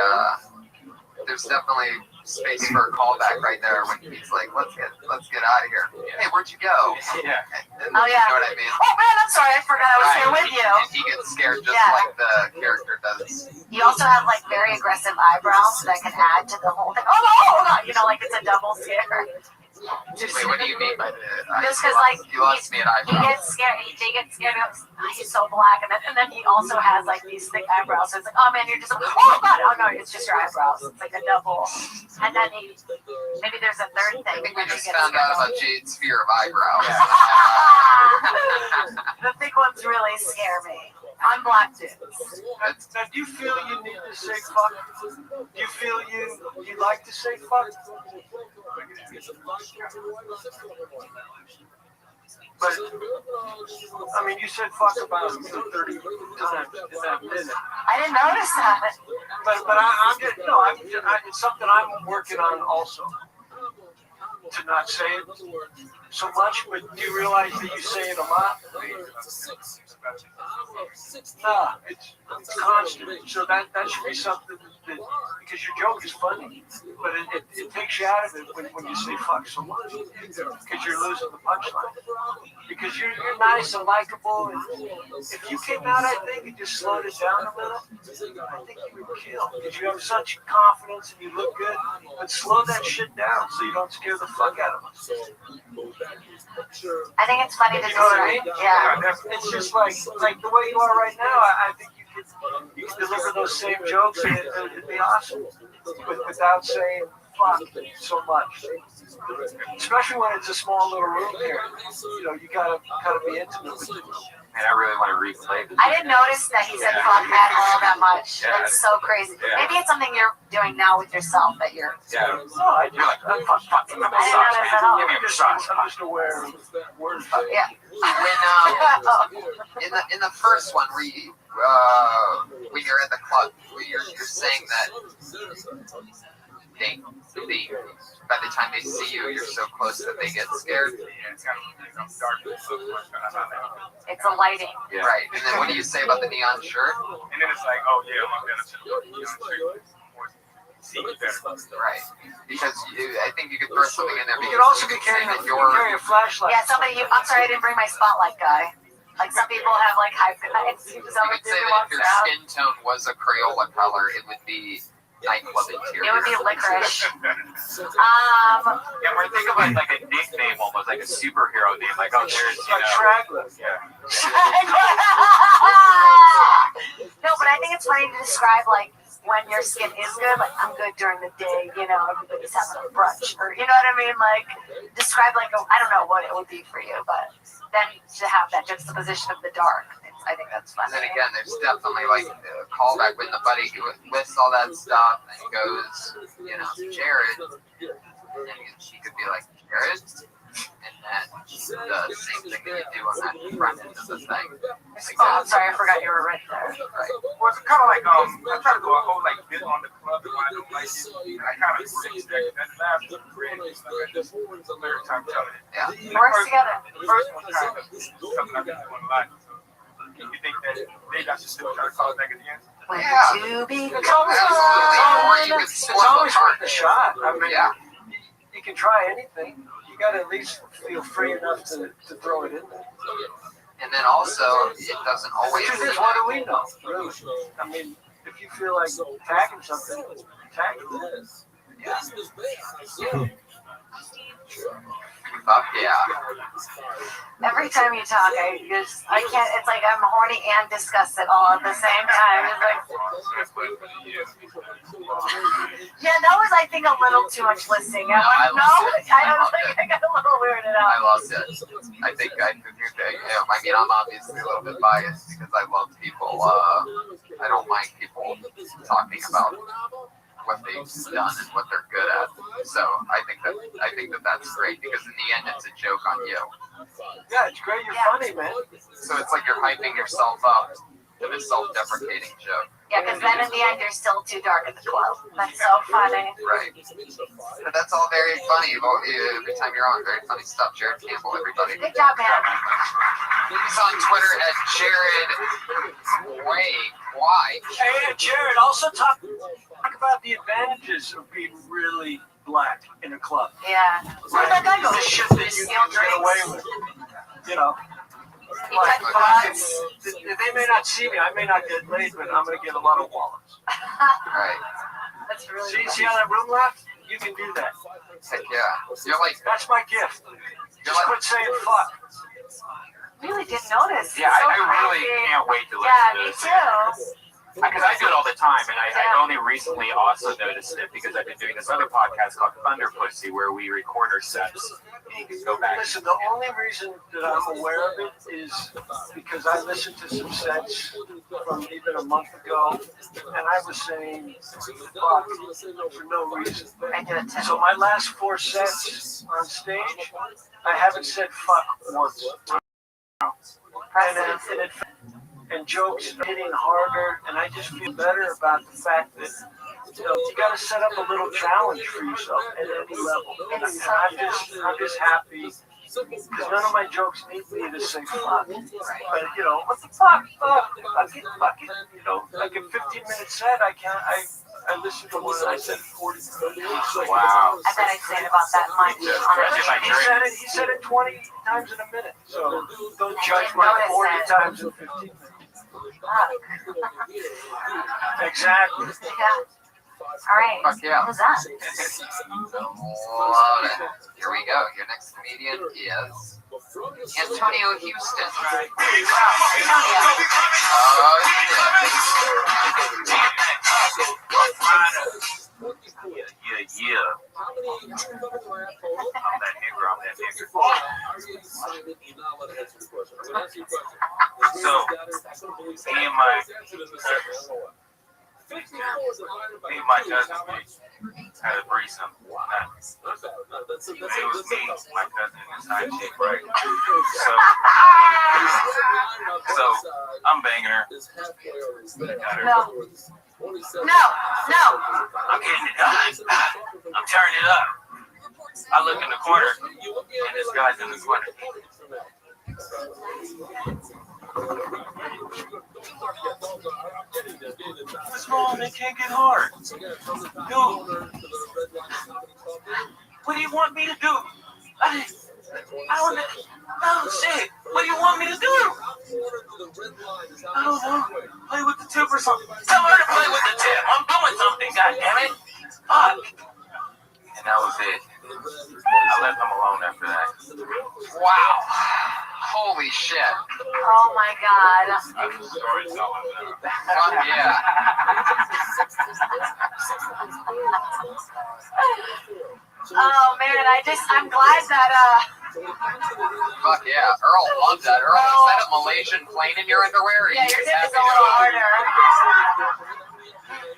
there's definitely space for a callback right there when he's like, let's get out of here. Hey, where'd you go? Yeah. And Oh yeah. You know what I mean? Oh man, I'm sorry. I forgot I was here with you. And he gets scared just Yeah. like the character does. You also have like very aggressive eyebrows that can add to the whole thing. Oh no, hold on. You know, like it's a double scare. Wait, what do you mean by that? Just because like he lost me at he eyebrows. gets scared. They get scared. He's so black, and then he also has like these thick eyebrows. So it's like, oh man, you're just like, oh god, oh no, it's just your eyebrows. It's like a double. And then maybe there's a third thing. I think we just found out about Jade's fear of eyebrows. The thick ones really scare me. I'm black dudes. Now, do you feel you need to say fuck? Do you feel you like to say fuck? But I mean, you said fuck about 30 times in that minute. I didn't notice that. But I'm just it's something I'm working on also. To not say it so much, but do you realize that you say it a lot? Nah, it's constant. So that should be something that because your joke is funny, but it takes you out of it when you say fuck so much because you're losing the punchline. Because you're nice and likable, and if you came out, I think, and just slowed it down a little, I think you would kill. Because you have such confidence and you look good, but slow that shit down so you don't scare the fuck out of us. I think it's funny to You know what I mean? Yeah. It's just like the way you are right now. I think you could deliver those same jokes and it'd be awesome, without saying fuck so much. Especially when it's a small little room here. You know, you gotta be intimate with it. And I really want to replay this. I didn't notice that he said fuck at all that much. Yeah. That's so crazy. Yeah. Maybe it's something you're doing now with yourself that you're. Yeah. No, You're like, fuck, give me a I didn't notice massage, at all. man. Give me a massage. I'm just aware of words. Yeah. When in the first one, when you're at the club, you're saying that by the time they see you, you're so close that they get scared. Yeah, it's kind of dark. It's a lighting. Yeah. Right. And then what do you say about the neon shirt? And then it's like, oh yeah, I'm gonna see you better. Right. Because I think you could throw something in there. You could also be carrying a flashlight. Yeah, I'm sorry I didn't bring my spotlight guy. Like some people have like high guys. You could say that if your skin tone was a Crayola color, it would be nightclub interior. It would be licorice. Yeah, we're thinking of like a nickname, almost like a superhero name. Like, oh, there's, you know. Tragler. Yeah. No, but I think it's funny to describe like when your skin is good, like I'm good during the day, you know, everybody's having a brunch, or you know what I mean? Like describe like I don't know what it would be for you, but then to have that juxtaposition of the dark, I think that's fun. And then again, there's definitely like a callback when the buddy lists all that stuff and goes, you know, Jared, and she could be like, Jared, and then the same thing that you do on that front end of the thing. Oh, I'm sorry, I forgot you were right there. Right. Well, it's kind of like I try to go a whole like bit on the club and when I don't like it, I kind of fix that. That last great it's like just the third time telling it. Yeah. Works together. The first one kind of something I've been doing a lot. So you think that maybe I should still try to call it back at the end? When Yeah. to be Absolutely. Or you could It's split always apart. worth a shot. I mean, Yeah. you can try anything. You got to at least feel free enough to throw it in there. And then also, it doesn't The always. truth is, what do we know? Really? I mean, if you feel like tagging something, tag it. Yeah. Fuck yeah. Every time you talk, I can't. It's like I'm horny and disgusted all at the same time. It's like, yeah, that was I think a little too much listening. I got a little weirded out. I loved it. I think I mean, I'm obviously a little bit biased because I love people. I don't mind people talking about what they've done and what they're good at. So I think that that's great because in the end, it's a joke on you. Yeah, it's great. You're funny, man. So it's like you're hyping yourself up to this self-deprecating joke. Yeah, because then in the end, you're still too dark at the club. That's so funny. Right. But that's all very funny. Every time you're on, very funny stuff. Jared Campbell, everybody. Good job, man. He's on Twitter at Jared Why? Hey, Jared, also talk about the advantages of being really black in a club. Yeah. Where'd that guy go? The shit that you can get away with. You know. He cut bloods. They may not see me. I may not get laid, but I'm going to get a lot of wallets. Right. That's really See how that room left? You can do that. Heck yeah. You're like, That's my gift. Just quit saying fuck. really didn't notice. Yeah, So I really creepy. can't wait to listen Yeah, to me this. too. Because I do it all the time, and I've only recently also noticed it because I've been doing this other podcast called Thunder Pussy, where we record our sets. And you can go back. Listen, the only reason that I'm aware of it is because I listened to some sets from even a month ago, and I was saying fuck for no reason. I do it too. So my last 4 sets on stage, I haven't said fuck once. And jokes hitting harder, and I just feel better about the fact that you got to set up a little challenge for yourself at any level. And I'm just happy because none of my jokes need me to say fuck. But what the fuck? Fuck it. Like a 15-minute set, I I listened to one and I said 40 times. Wow. I bet I say it about that much. He said it 20 times in a minute. So don't judge my 40 times in 15 minutes. Exactly. Yeah. All right. Fuck yeah. Who's that? Love it. Here we go. Your next comedian is Antonio Houston. Yeah. I'm that nigger. So, me and my cousins had a threesome. It was me, my cousin, and his side chick, right? So I'm banging her. Got her. No. I'm getting it up. I'm turning it up. I look in the corner, and this guy's in the corner. What's wrong? It can't get hard. Dude, what do you want me to do? I don't know. Shit. What do you want me to do? I don't know. Play with the tip or something. Tell her to play with the tip. I'm doing something, goddammit. Fuck. And that was it. I left them alone after that. Wow. Holy shit. Oh my God. Story's going down. Fuck yeah. Oh man, I'm glad that Fuck yeah. Earl loved that. Earl, is that a Malaysian plane in your underwear? yeah, your tip is a little harder.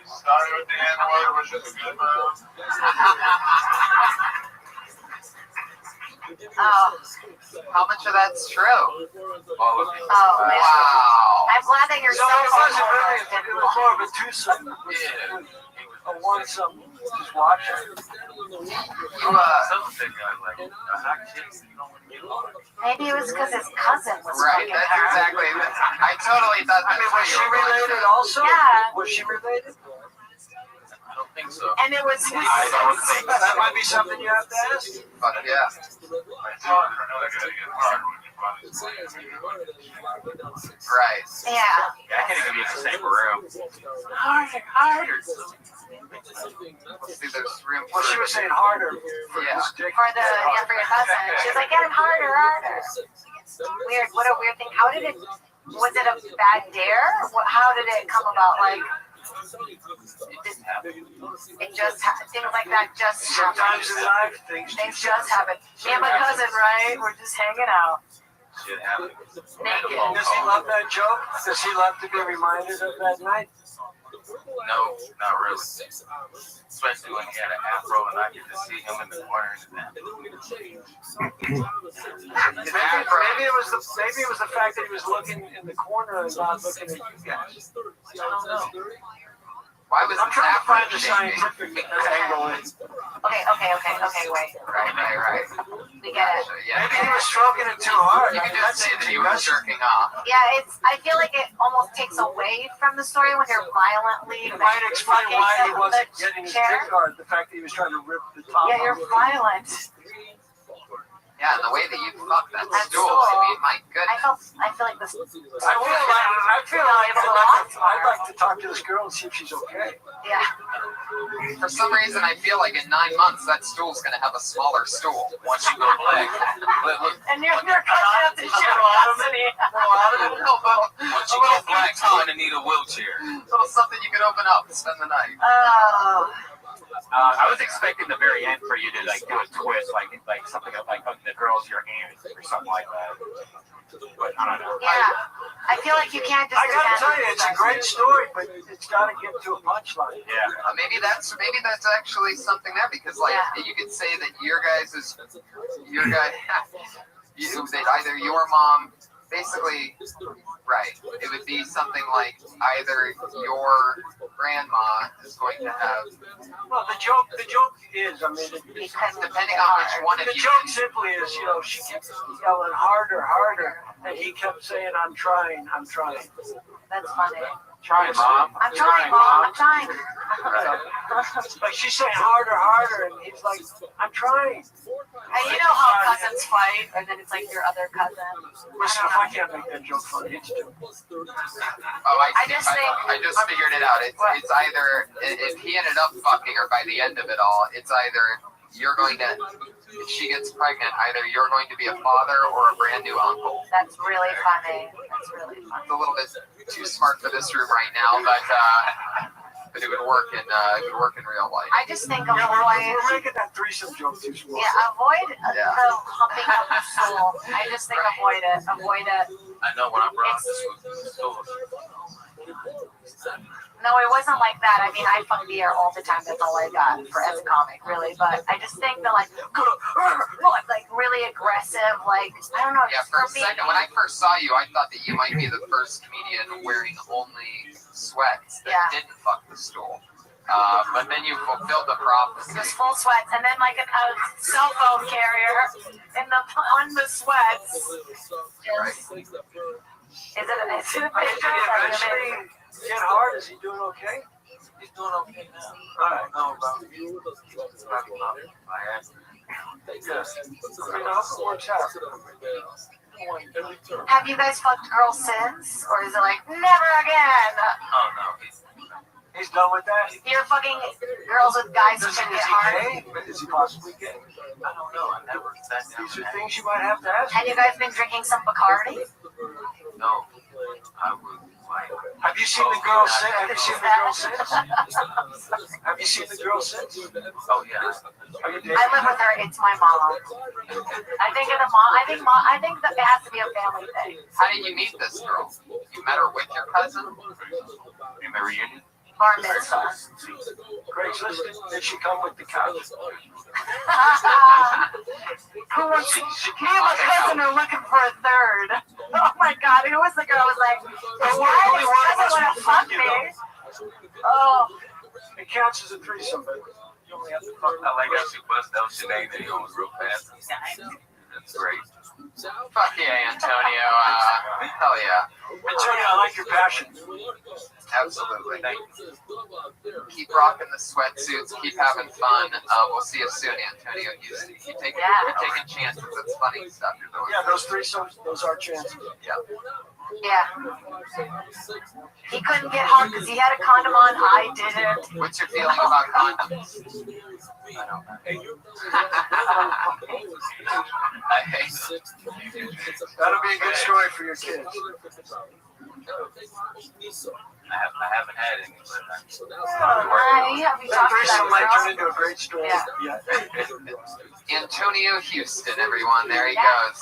Started with the N-word, which is a good move. Oh. How much of that's true? All of it. Oh man. Wow. I'm glad that you're So it wasn't really, so it was more of a twosome. Yeah. A one-some. Just watching. Some big guy like a hot chick, you don't want to get on. maybe it was because his cousin was Right, fucking that's her. exactly. I totally thought I that's mean, what was you she were going related to. also? Yeah. Was she related? I don't think so. And it was I don't think so. That might be something you have to ask. Fuck yeah. I thought for another guy to get hard when you find his Right. yeah. I can't even be in the same room. Harder. Let's see, there's room Well, she for. was saying harder for Yeah. his dick. For your cousin. She's like, get him harder. Weird. What a weird thing. How did it? Was it a bad dare? How did it come about? Like, it just things like that just Sometimes happen. in life, things Just happen. Me and my cousin, right? We're just hanging out. Shit happened. Naked. Does he love that joke? Does he love to be reminded of that night? No, not really. Especially when he had an afro and I get to see him in the corner. Maybe it was the fact that he was looking in the corner and not looking at you guys. I don't know. Why was I'm trying to find the afro shaving? scientific angle in. Okay, wait. Right. We get it. Yeah. Maybe he was stroking it too hard. You can just say that he was jerking off. Yeah, I feel like it almost takes away from the story when you're violently It might explain fucking why he the wasn't getting his chair. dick hard. The fact that he was trying to rip the top Yeah, you're off. violent. Yeah, and the way that you fucked that That's stool. cool. I mean, my goodness. I feel like this. I feel like I'd like to talk to this girl and see if she's okay. Yeah. For some reason, I feel like in 9 months, that stool's going to have a smaller stool. Once you go black, And you're coming up to shit custody. once you go black, you're gonna need a wheelchair. So something you can open up and spend the night. Oh. I was expecting the very end for you to like do a twist, like something like the girl's your aunt or something like that. But I don't know. Yeah. I feel like you can't just. I gotta tell you, it's a great story, but it's gotta get to a punchline. Yeah. Maybe that's actually something there because like you could say that either your mom, basically, right? It would be something like either your grandma is going to have. Well, the joke is, I mean, Depending on which one of the you. joke simply is, she kept yelling harder, and he kept saying, I'm trying. That's funny. Trying, Mom. I'm trying, Mom. I'm trying. Like she's saying harder, and he's like, I'm trying. And you know how cousins fight, and then it's like your other cousin. Listen, if I can't make that joke funny, it's too. I just figured it out. It's either if he ended up fucking her by the end of it all, it's either you're going to, if she gets pregnant, either you're going to be a father or a brand new uncle. That's really funny. That's really funny. It's a little bit too smart for this room right now, but it would work in real life. I just think avoid. We're making that threesome joke too small. Yeah, avoid the humping of the stool. I just think avoid it. Avoid it. I know when I brought this was No, it wasn't like that. I mean, I fuck the air all the time. That's all I got for as a comic, really. But I just think that like really aggressive. Like I don't know. Yeah, for a second, when I first saw you, I thought that you might be the first comedian wearing only sweats that didn't fuck the stool. But then you fulfilled the prophecy. Just full sweats, and then like a cell phone carrier on the sweats. Right. Is it a picture? Eventually get hard. Is he doing okay? He's doing okay now. All right. No, about you. Yes. I mean, I hope it works out. Have you guys fucked girls since, or is it like never again? Oh no, He's done with that. You're fucking girls with guys who Is can he get hard. gay? Is he possibly gay? I don't know. I never sat down. These are things you might have to ask. Have you guys been drinking some Bacardi? No, I would. Have you seen the girl since? Have you seen the girl since? Have you seen the girl since? Oh yeah. Are you dating? I live with her. It's my mom. I think of the mom. I think that it has to be a family thing. How did you meet this girl? You met her with your cousin? In the reunion? Bar mitzvah. Craigslist? Did she come with the couch? Who was me and my cousin are looking for a third. Oh my god, who was the girl who was like, this guy doesn't want to fuck me. Oh. It counts as a threesome, but you only have to fuck. I like how she bust out Sinead and goes real fast. That's great. Fuck yeah, Antonio. Hell yeah. Antonio, I like your passion. Absolutely. Keep rocking the sweatsuits. Keep having fun. We'll see you soon, Antonio. Keep taking chances. It's funny stuff you're doing. Yeah, those threesomes, those are chances. Yeah. Yeah. He couldn't get hard because he had a condom on. I didn't. What's your feeling about condoms? I don't know. I hate them. That'll be a good story for your kids. I haven't had any, but Have you That talked to threesome might that turn into a great story. Yeah. Antonio Houston, everyone. There he goes.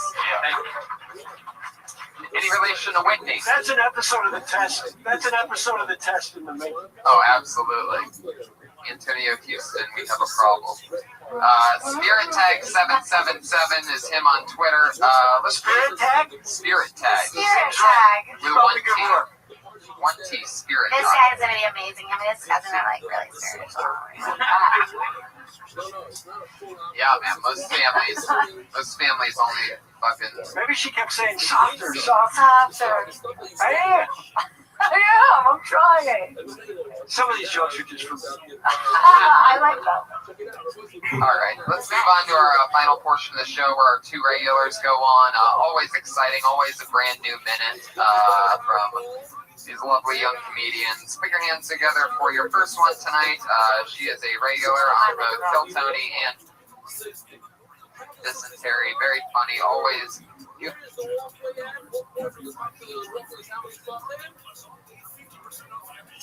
Any relation to Whitney? That's an episode of the test. That's an episode of the test in the making. Oh, absolutely. Antonio Houston, we have a problem. Spirit Tag 777 is him on Twitter. Spirit Tag? Spirit Tag. Spirit Tag. With one T, Spirit This Tag. guy's gonna be amazing. I mean, his cousin are like really serious. Yeah, man. Most families only fucking. Maybe she kept saying softer. I'm trying. Some of these jokes are just for me. I like them. All right, let's move on to our final portion of the show where our two regulars go on. Always exciting, always a brand new minute from these lovely young comedians. Put your hands together for your first one tonight. She is a regular on both Kill Tony and Dysentery. Very funny, always.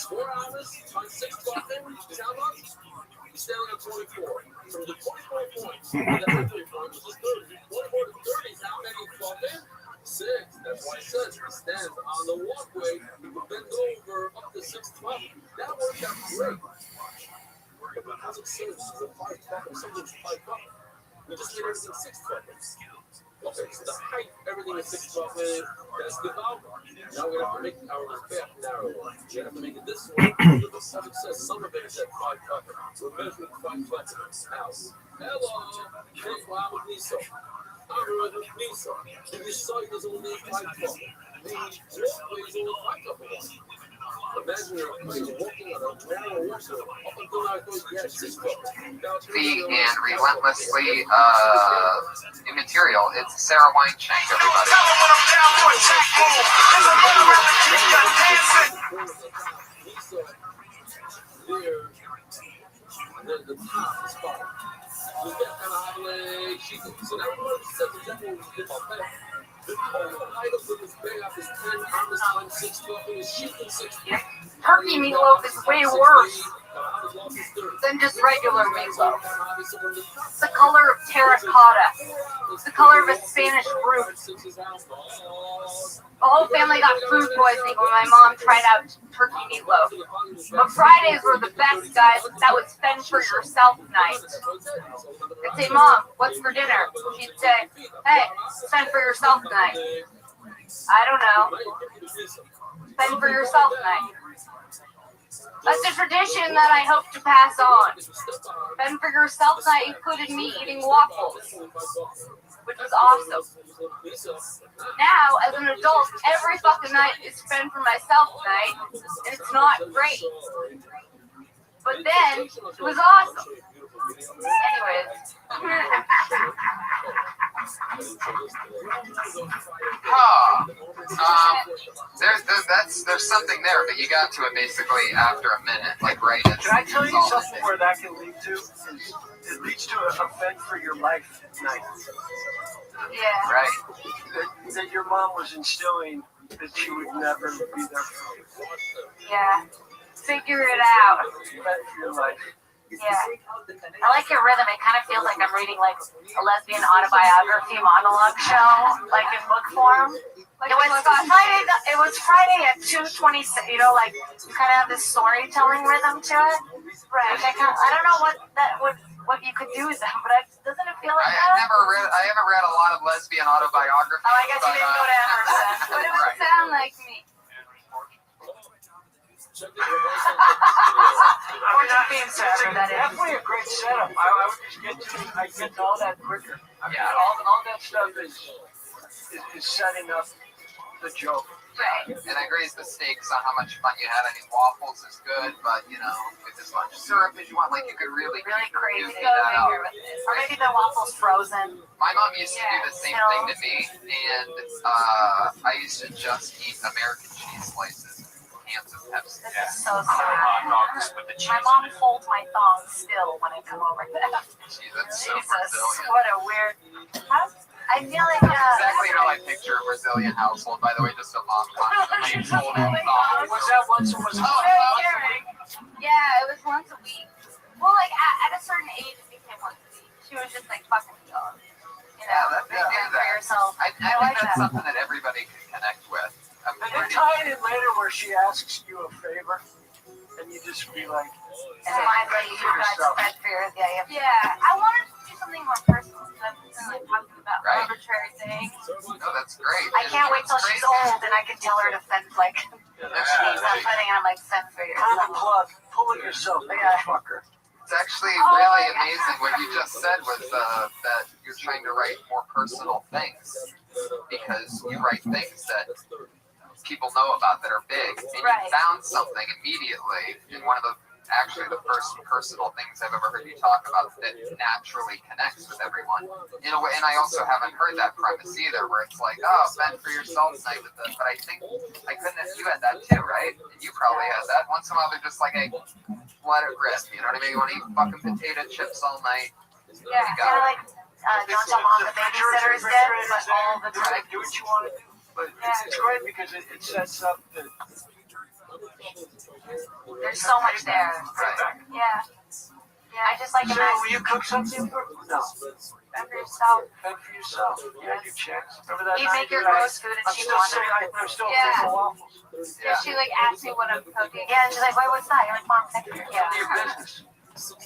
4 hours on 6 buttons. How much? He's staring at 24. From the 24 points, the halfway point was the 30. 24 to 30. How many fucking? 6. That's why I said he stands on the walkway. He would bend over up to 6'12". That worked out great. But how it says the 5 back or something's 5 up. We just made everything 6'12". Okay, so the height, everything is 6'12". That's the valve. Now we have to make our path narrower. We have to make it this way. The 7 says some of it is at 5 buttons. We're measuring 5 buttons. House. Hello. That's why I'm with Lisa. I'm with Lisa. And this side is only 5 buttons. The walkway is only 5 buttons. and relentlessly immaterial. It's Sarah Wineshank, everybody. The top is fine. With that kind of high she can. So now we're going to set the level of hip hop. The items in this bag is 10, harvest 1, 6, 12, and she can 6. Turkey meatloaf is way worse than just regular meatloaf. It's the color of terracotta. It's the color of a Spanish root. The whole family got food poisoning when my mom tried out turkey meatloaf. But Fridays were the best, guys. That was fend for yourself night. I'd say, Mom, what's for dinner? She'd say, hey, fend for yourself night. I don't know. Fend for yourself night. That's a tradition that I hope to pass on. Fend for yourself night included me eating waffles, which was awesome. Now, as an adult, every fucking night is fend for myself night, and it's not great. But then, it was awesome. Anyways. There's something there, but you got to it basically after a minute, like right at. Can I tell you something where that can lead to? It leads to a fend for your life night. Yeah. Right. That your mom was instilling that she would never be there for you. Yeah. Figure it out. Fend for your life. Yeah. I like your rhythm. It kind of feels like I'm reading like a lesbian autobiography monologue show, like in book form. It was Friday at 2:26. You know, like you kind of have this storytelling rhythm to it. Right. Which I don't know what you could do with that, but doesn't it feel like that? I haven't read a lot of lesbian autobiographies. Oh, I guess you didn't go to Emerson, but it would sound like me. Definitely a great setup. I would just get to all that quicker. I mean, all that stuff is setting up the joke. Right. And I raised the stakes on how much fun you had. I mean, waffles is good, but you know, with as much syrup as you want, like you could really crazy. that out. Or maybe the waffles frozen. My mom used to do the same thing to me, and I used to just eat American cheese slices. Cans of Pepsi. This is so sad. My mom folds my thongs still when I come over to that. Gee, that's so Jesus, Brazilian. what a weird. I feel like exactly how I picture a Brazilian household. By the way, just a mom constantly folding thongs. Was that once it was? Yeah, it was once a week. Well, like at a certain age, it became once a week. She was just like fucking dog. You know, for yourself. I think that's something that everybody can connect with. And then tie it in later where she asks you a favor, and you just be like, and I like you guys fed for your yeah. I wanted to do something more personal because I've been like talking about arbitrary things. No, that's great. I can't wait till she's old and I can tell her to fend like she's not fighting and I'm like fend for yourself. Pull it yourself, motherfucker. It's actually really amazing. What you just said was that you're trying to write more personal things because you write things that people know about that are big, and you found something immediately in one of the first personal things I've ever heard you talk about that naturally connects with everyone in a way. And I also haven't heard that premise either, where it's like, oh, fend for yourself night with them. But I think you had that too, right? And you probably had that. Once in a while, they're just like, hey, let it rip. You know what I mean? You want to eat fucking potato chips all night. Yeah, kind of like Don't Tell Mom the Babysitters did, but all the time. Do what you want to do. But it's great because it sets up the. There's so much there. Yeah. Yeah, I just like So, will you cook something? No. Fend for yourself. Fend for yourself. You had your checks. Remember that You night make your gross food and she wanted it. I'm still making waffles. Yeah, she like asked me what I'm cooking. Yeah, and she's like, what's that? You're like, Mom, fend for yourself. Your business.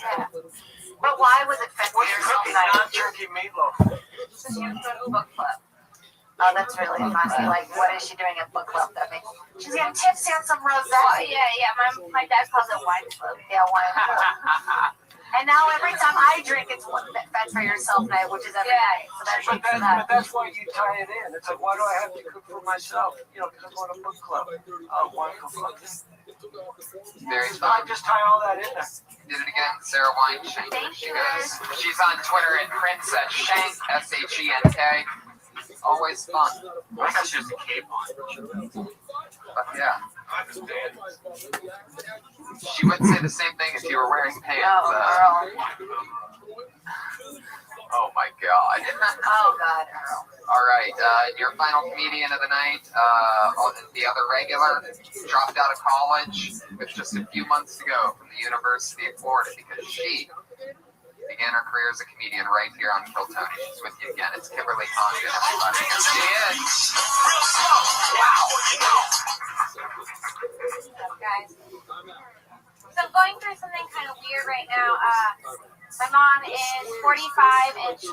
Yeah. But why was it fend for What's yourself cooking? night? Non-turkey meatloaf. This is your book club. Oh, that's really funny. Like, what is she doing at book club? That makes she's getting tips and some rosé. Oh, yeah. My dad calls it wine club. Yeah, wine club. And now every time I drink, it's fend for yourself night, which is every night. So But that's why you tie it in. It's like, why do I have to cook for myself? You know, because I'm on a book club. Wine club. Very I fun. just tie all that in there. Did it again. Sarah Weinstein. She goes. She's on Twitter at Princess Shank, SHENK. Always fun. I thought she was a cape on. But yeah. I understand. She would say the same thing if you were wearing pants. Oh, Earl. Oh my god. Oh, God, Earl. All right, your final comedian of the night, the other regular, dropped out of college with just a few months to go from the University of Florida because she began her career as a comedian right here on Kill Tony. She's with you again. It's Kimberly Condon, everybody. Here she is. Wow. What's up, guys? So I'm going through something kind of weird right now. My mom is 45 and she's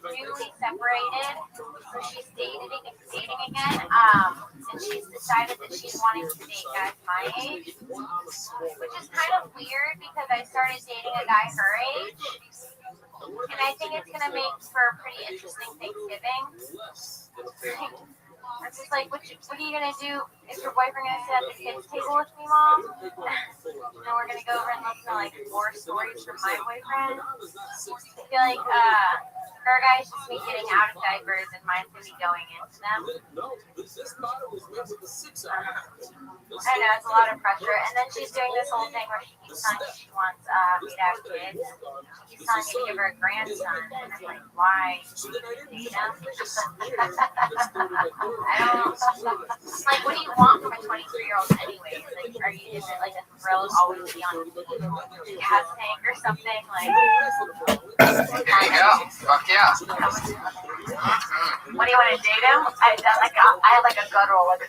newly separated, so she's dating again. And she's decided that she's wanting to date guys my age, which is kind of weird because I started dating a guy her age, and I think it's gonna make for a pretty interesting Thanksgiving. I'm just like, what are you gonna do? Is your boyfriend gonna sit at the kids' table with me, Mom? And then we're gonna go over and listen to like war stories from my boyfriend. I feel like her guy's just me getting out of diapers and mine's gonna be going into them. I know, it's a lot of pressure. And then she's doing this whole thing where she keeps telling me she wants me to have kids. She keeps telling me to give her a grandson. And I'm like, why? You know? I don't, like, what do you want from a 23-year-old anyway? Like, is it like a thrill to always be on gas tank or something? Like, There you go. Fuck yeah. What do you want to date him? I had like a guttural, like,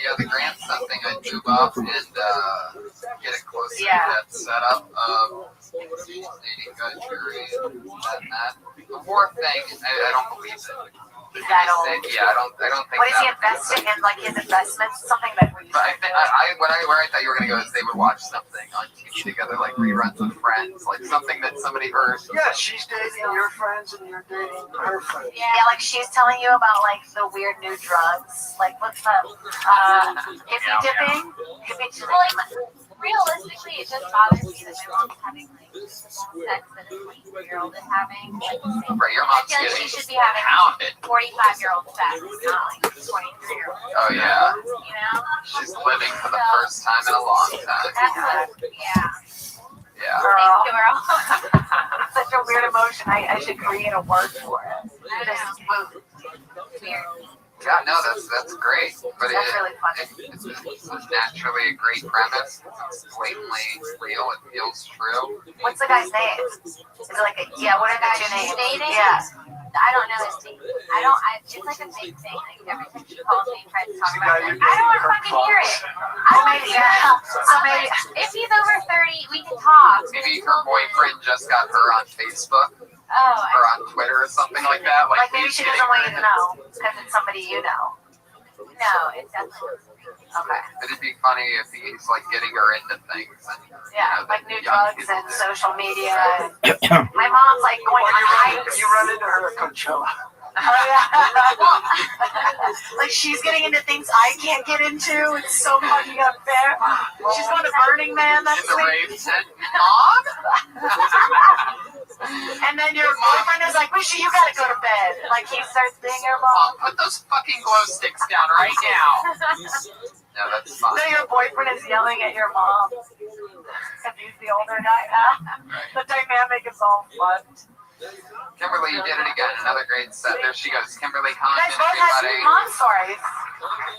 Yeah, the grandson thing, I'd move up and get it closer to that setup of dating guys your age and that. The war thing, I don't believe it. He's that old. Yeah, I don't think. What is he investing in? Like his investments? Something that we. But I think where I thought you were gonna go is they would watch something on TV together, like reruns of Friends, like something that somebody heard. Yeah, she's dating your friends and you're dating her friends. Yeah, like she's telling you about like the weird new drugs. Like what's the hippie dipping? Well, like realistically, it just bothers me that my mom's having like sex that a 23-year-old is having. Like, Right, your mom's I feel like getting she should be having pounded. 45-year-old sex, not like 23-year-old. Oh yeah, You know? she's living for the first time in a long time. That's what. Yeah. Yeah. Thank you, girl. Such a weird emotion. I should create a word for it. I know. Weird. Yeah, no, that's great. But That's really funny. it's naturally a great premise. It's blatantly real. It feels true. What's the guy's name? Is it like a, what are the two names? Dating? Yeah. I don't know his name. It's like a big thing. Like every time she calls me and tries to talk about it, like, I don't want to fucking hear it. I don't want to hear it. So maybe if he's over 30, we can talk. Maybe her boyfriend just got her on Facebook Oh, or on Twitter or something like that. Like maybe she doesn't want you to know because it's somebody you know. no, it's definitely. Okay. It'd be funny if he's like getting her into things. And, Yeah, like new young drugs people and do. social media. My mom's like going on hikes. You run into her at Coachella. Like she's getting into things I can't get into. It's so fucking unfair. She's going to Burning Man. That's In the sweet. rave tent, Mom? And then your boyfriend is like, Wishy, you gotta go to bed. Like he starts being your mom. Mom, put those fucking glow sticks down right now. No, that's fine. So your boyfriend is yelling at your mom. If he's the older guy. The dynamic is all fun. Kimberly, you did it again. Another great set. There she goes. Kimberly You Condon, guys both have everybody. mom stories.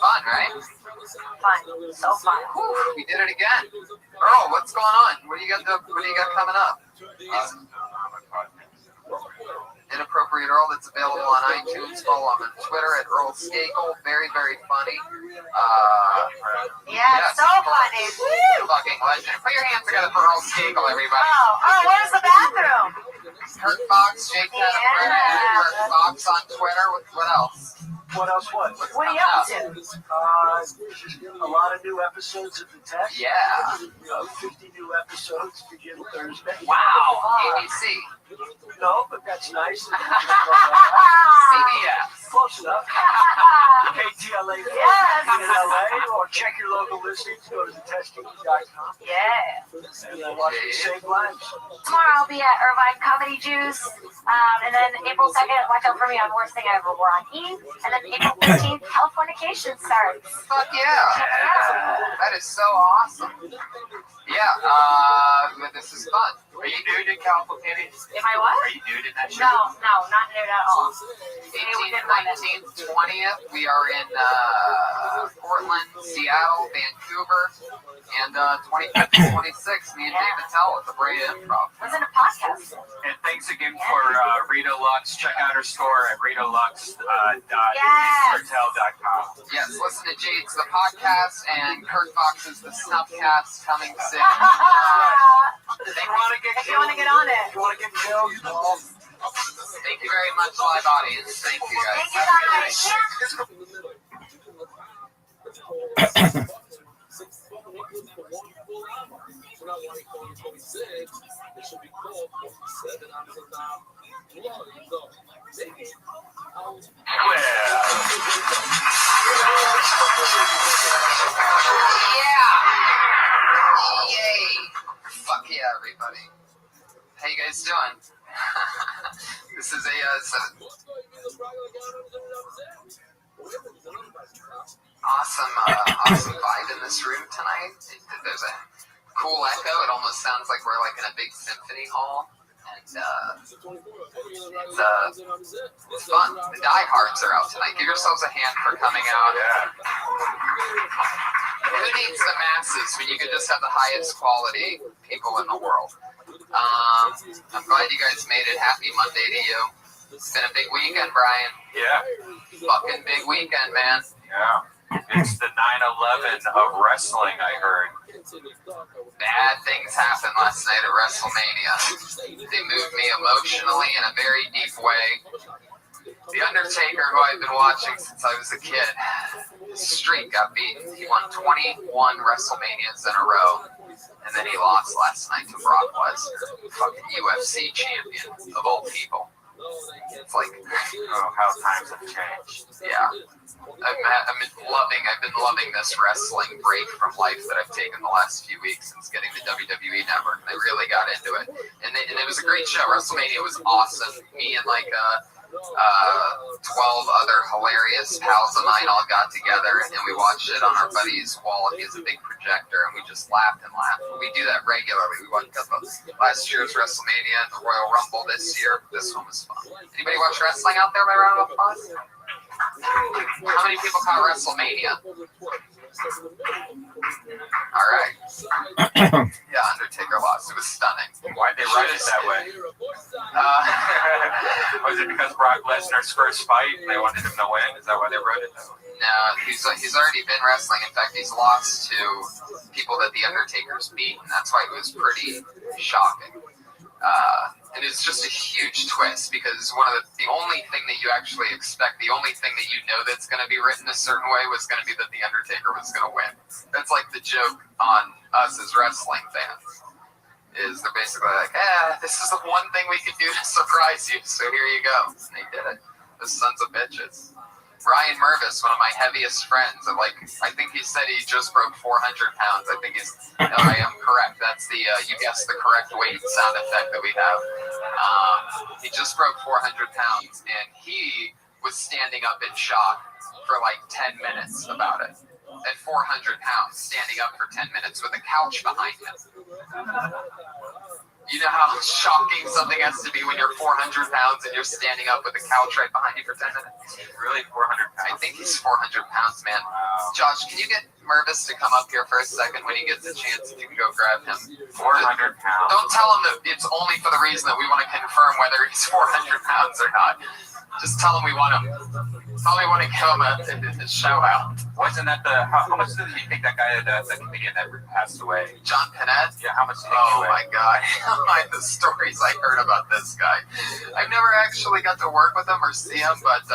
Fun, right? Fun. So fun. Whew, we did it again. Earl, what's going on? What do you got coming up? Inappropriate Earl, that's available on iTunes. Follow him on Twitter at Earl Skakel. Very, very funny. Yeah, so funny. Woo! Fucking legend. Put your hands together for Earl Skakel, everybody. Oh, where's the bathroom? Kurt Fox, Jake Tenafred, Kurt Fox on Twitter. What else? What else? What? What are you up to? A lot of new episodes of The Tech. Yeah. 50 new episodes begin Thursday. Wow. ABC. No, but that's nice. CBS. Close enough. KTLA Yes. in LA, or check your local listings. Go to thetesting.com Yeah. and watch me save lives. Tomorrow I'll be at Irvine Comedy Juice. And then April 2nd, watch out for me on Worst Thing I Ever Wore on E. And then April 15th, Californication starts. Fuck yeah. That is so awesome. Yeah, this is fun. Are you nude in California? Am I what? Are you nude in that show? No, not nude at all. 18th, 19th, 20th, we are in Portland, Seattle, Vancouver, and 25th and 26th, me and Dave Patel at the Brea Improv. Listen to podcasts. And thanks again for Rita Lux. Check out her store at ritalux.hotel.com. Yes, listen to Jade's The Podcast and Kurt Fox's The Snuffcast coming soon. If you want to get on it. If you want to get killed, call. Thank you very much, live audience. Thank you, guys. Thank you, guys. Yay! Fuck yeah, everybody. How you guys doing? This is a awesome vibe in this room tonight. There's a cool echo. It almost sounds like we're like in a big symphony hall. And it's fun. The diehards are out tonight. Give yourselves a hand for coming out. Who needs the masses when you can just have the highest quality people in the world? I'm glad you guys made it. Happy Monday to you. It's been a big weekend, Brian. Yeah. Fucking big weekend, man. Yeah. It's the 9/11 of wrestling, I heard. Bad things happened last night at WrestleMania. They moved me emotionally in a very deep way. The Undertaker, who I've been watching since I was a kid, his streak got beaten. He won 21 WrestleManias in a row, and then he lost last night to Brock Lesnar, fucking UFC champion of all people. It's like, oh, how times have changed. Yeah. I've been loving this wrestling break from life that I've taken the last few weeks since getting the WWE Network. I really got into it. And it was a great show. WrestleMania was awesome. Me and 12 other hilarious pals of mine all got together and we watched it on our buddy's wall. He has a big projector and we just laughed and laughed. We do that regularly. We watched last year's WrestleMania and the Royal Rumble this year. This one was fun. Anybody watch wrestling out there by round of applause? How many people caught WrestleMania? All right. Yeah, Undertaker lost. It was stunning. Why'd they write it that way? Was it because Brock Lesnar's first fight and they wanted him to win? Is that why they wrote it that way? No, he's already been wrestling. In fact, he's lost to people that the Undertaker's beat, and that's why it was pretty shocking. And it's just a huge twist because the only thing that you actually expect, the only thing that you know that's going to be written a certain way was going to be that the Undertaker was going to win. That's like the joke on us as wrestling fans. Is they're basically like, this is the one thing we could do to surprise you, so here you go. And they did it. The sons of bitches. Ryan Mervis, one of my heaviest friends, I think he said he just broke 400 pounds. I am correct. That's the, you guessed the correct weight sound effect that we have. He just broke 400 pounds, and he was standing up in shock for 10 minutes about it. At 400 pounds, standing up for 10 minutes with a couch behind him. You know how shocking something has to be when you're 400 pounds and you're standing up with a couch right behind you for 10 minutes? Really, 400 pounds? I think he's 400 pounds, man. Wow. Josh, can you get Mervis to come up here for a second when he gets a chance? If you can go grab him. 400 pounds. Don't tell him that it's only for the reason that we want to confirm whether he's 400 pounds or not. Just tell him we want him. Tell him we want to give him a shout out. Wasn't that how much did you think that guy, the comedian that passed away? John Panette? Yeah, how much did he Oh my God. The stories I heard about this guy. I've never actually got to work with him or see him, but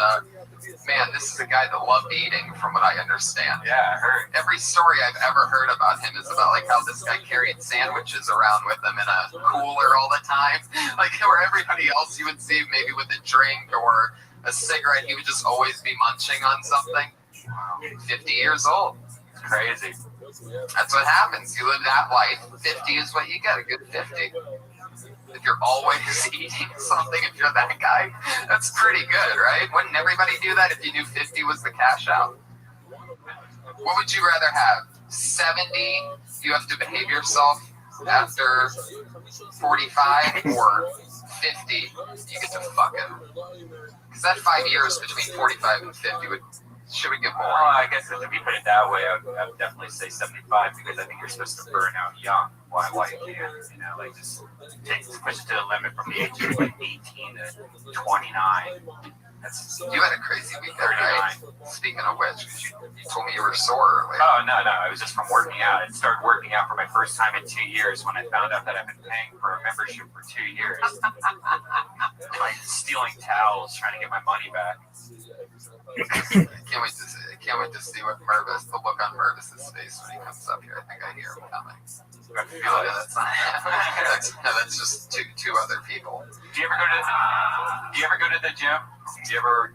man, this is a guy that loved eating from what I understand. Yeah, I heard. Every story I've ever heard about him is about how this guy carried sandwiches around with him in a cooler all the time. Where everybody else you would see maybe with a drink or a cigarette, he would just always be munching on something. 50 years old. It's crazy. That's what happens. You live that life. 50 is what you get, a good 50. If you're always eating something, if you're that guy, that's pretty good, right? Wouldn't everybody do that if you knew 50 was the cash out? What would you rather have? 70, you have to behave yourself after 45, or 50, you get to fuck it? Because that 5 years between 45 and 50 should we get more? I guess if you put it that way, I would definitely say 75 because I think you're supposed to burn out young. Why you can't, like just push it to the limit from the age of like 18 to 29. You had a crazy weekend, right? Speaking of which, because you told me you were sore earlier. Oh, no. It was just from working out. I started working out for my first time in 2 years when I found out that I've been paying for a membership for 2 years. Like stealing towels, trying to get my money back. I can't wait to see the look on Mervis's face when he comes up here. I think I hear him coming. That's just two other people. Do you ever go to the gym? Do you ever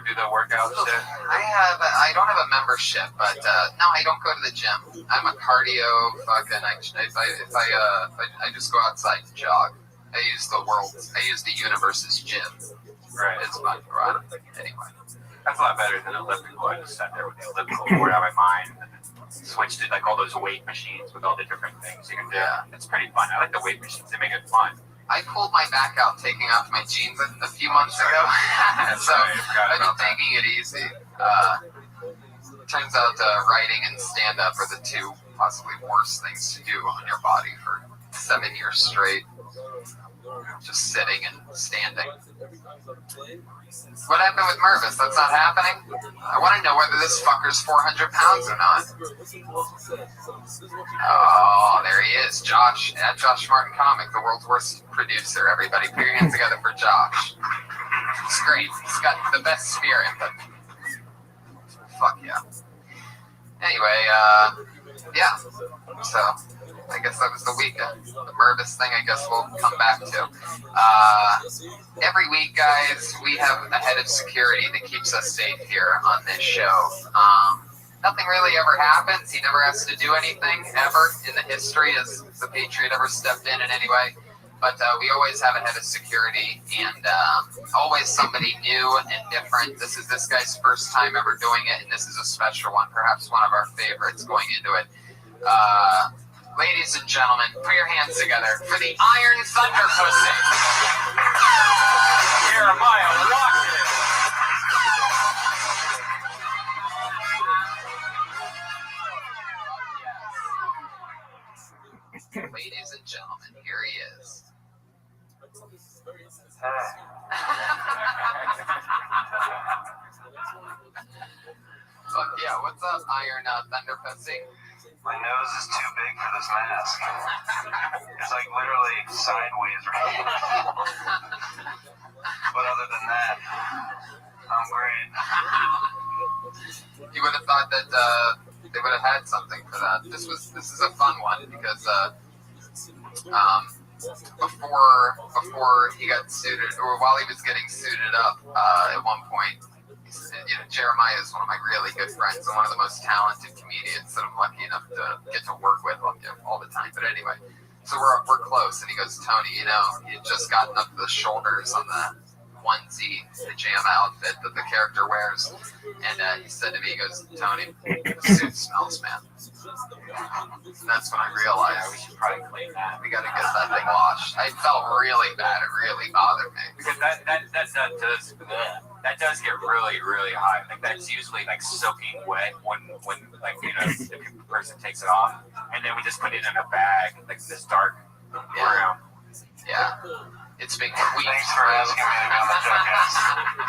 do the workout shit? I don't have a membership, but no, I don't go to the gym. I'm a cardio fucking. I just go outside and jog. I use the universe's gym. Right. It's fun, right? Anyway. That's a lot better than elliptical. I just sat there with the elliptical, bored out of my mind, and then switched to like all those weight machines with all the different things you can do. Yeah. It's pretty fun. I like the weight machines. They make it fun. I pulled my back out taking off my jeans a few months ago. So I've been taking it easy. Turns out writing and stand-up are the two possibly worst things to do on your body for 7 years straight. Just sitting and standing. What happened with Mervis? That's not happening? I want to know whether this fucker's 400 pounds or not. Oh, there he is. Josh, at Josh Martin Comic, the world's worst producer. Everybody put your hands together for Josh. It's great. He's got the best spirit, but fuck yeah. Anyway, yeah. So I guess that was the weekend. The Mervis thing, I guess we'll come back to. Every week, guys, we have a head of security that keeps us safe here on this show. Nothing really ever happens. He never has to do anything, ever, in the history as the Patriot ever stepped in any way. But we always have a head of security, and always somebody new and different. This is this guy's first time ever doing it, and this is a special one, perhaps one of our favorites going into it. Ladies and gentlemen, put your hands together for the Iron Thunder Pussy. Jeremiah Rothschild. Ladies and gentlemen, here he is. Fuck yeah, what's up, Iron Thunder Pussy? My nose is too big for this mask. It's like literally sideways right now. But other than that, I'm great. You would have thought that they would have had something for that. This is a fun one because before he got suited, or while he was getting suited up, at one point, Jeremiah is one of my really good friends and one of the most talented comedians that I'm lucky enough to get to work with all the time. But anyway, so we're close, and he goes, Tony, you just gotten up to the shoulders on the onesie pajama outfit that the character wears, and he said to me, he goes, Tony, the suit smells, man. And that's when I realized we should probably clean that. We got to get that thing washed. I felt really bad. It really bothered me because that does get really, really hot. Like that's usually like soaking wet when like the person takes it off, and then we just put it in a bag, like this dark room. Yeah. It's been clean. Thanks for asking me to be on the jackass.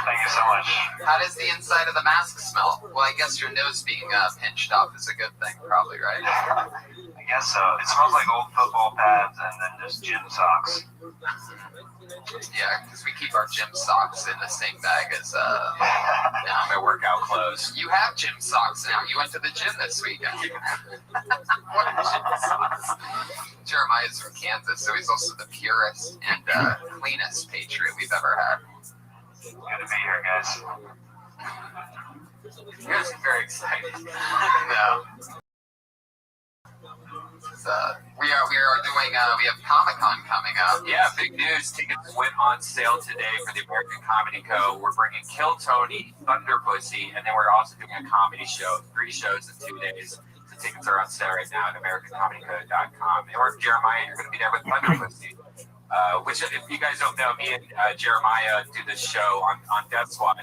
Thank you so much. How does the inside of the mask smell? Well, I guess your nose being pinched off is a good thing, probably, right? I guess so. It smells like old football pads and then just gym socks. Yeah, because we keep our gym socks in the same bag as my workout clothes. You have gym socks now. You went to the gym this weekend. What gym socks? Jeremiah's from Kansas, so he's also the purest and cleanest Patriot we've ever had. Good to be here, guys. You guys are very excited. No. We are doing. We have Comic-Con coming up. Yeah, big news. Tickets went on sale today for the American Comedy Co. We're bringing Kill Tony, Thunder Pussy, and then we're also doing a comedy show. 3 shows in 2 days. The tickets are on sale right now at AmericanComedyCo.com. And we're Jeremiah. You're going to be there with Thunder Pussy. Which, if you guys don't know, me and Jeremiah do this show on Death Squad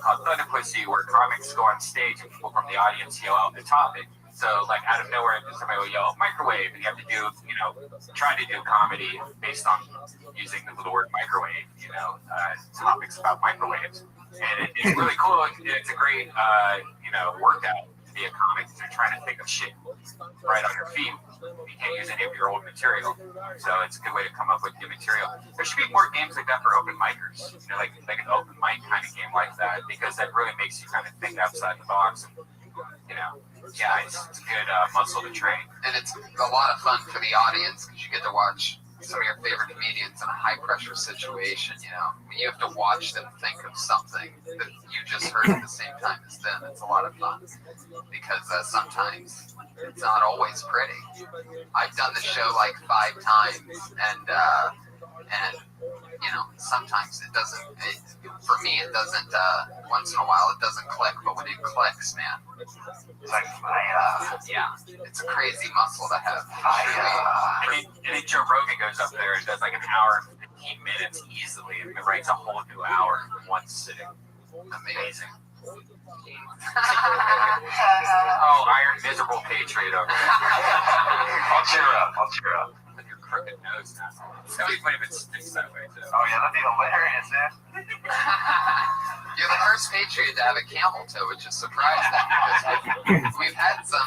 called Thunder Pussy, where comics go on stage and people from the audience yell out the topic. So, like, out of nowhere, somebody will yell microwave, and you have to do, try to do comedy based on using the word microwave, topics about microwaves. And it's really cool. It's a great, workout to be a comic because you're trying to think of shit right on your feet. You can't use any of your old material. So it's a good way to come up with new material. There should be more games like that for open micers. Like an open mic kind of game like that, because that really makes you kind of think outside the box. Yeah, it's a good muscle to train. And it's a lot of fun for the audience because you get to watch some of your favorite comedians in a high-pressure situation, You have to watch them think of something that you just heard at the same time as them. It's a lot of fun because sometimes it's not always pretty. I've done the show like 5 times, and sometimes it doesn't, for me, it doesn't, once in a while, it doesn't click, but when it clicks, man, it's like, it's a crazy muscle to have. And then Joe Rogan goes up there and does like an hour and 15 minutes easily, and it writes a whole new hour in one sitting. Amazing. Oh, Iron Miserable Patriot over there. I'll cheer up. Crooked nose now. Somebody might have been sticks that way too. Oh yeah, that'd be hilarious, man. You're the first Patriot to have a camel toe, which is surprising because we've had some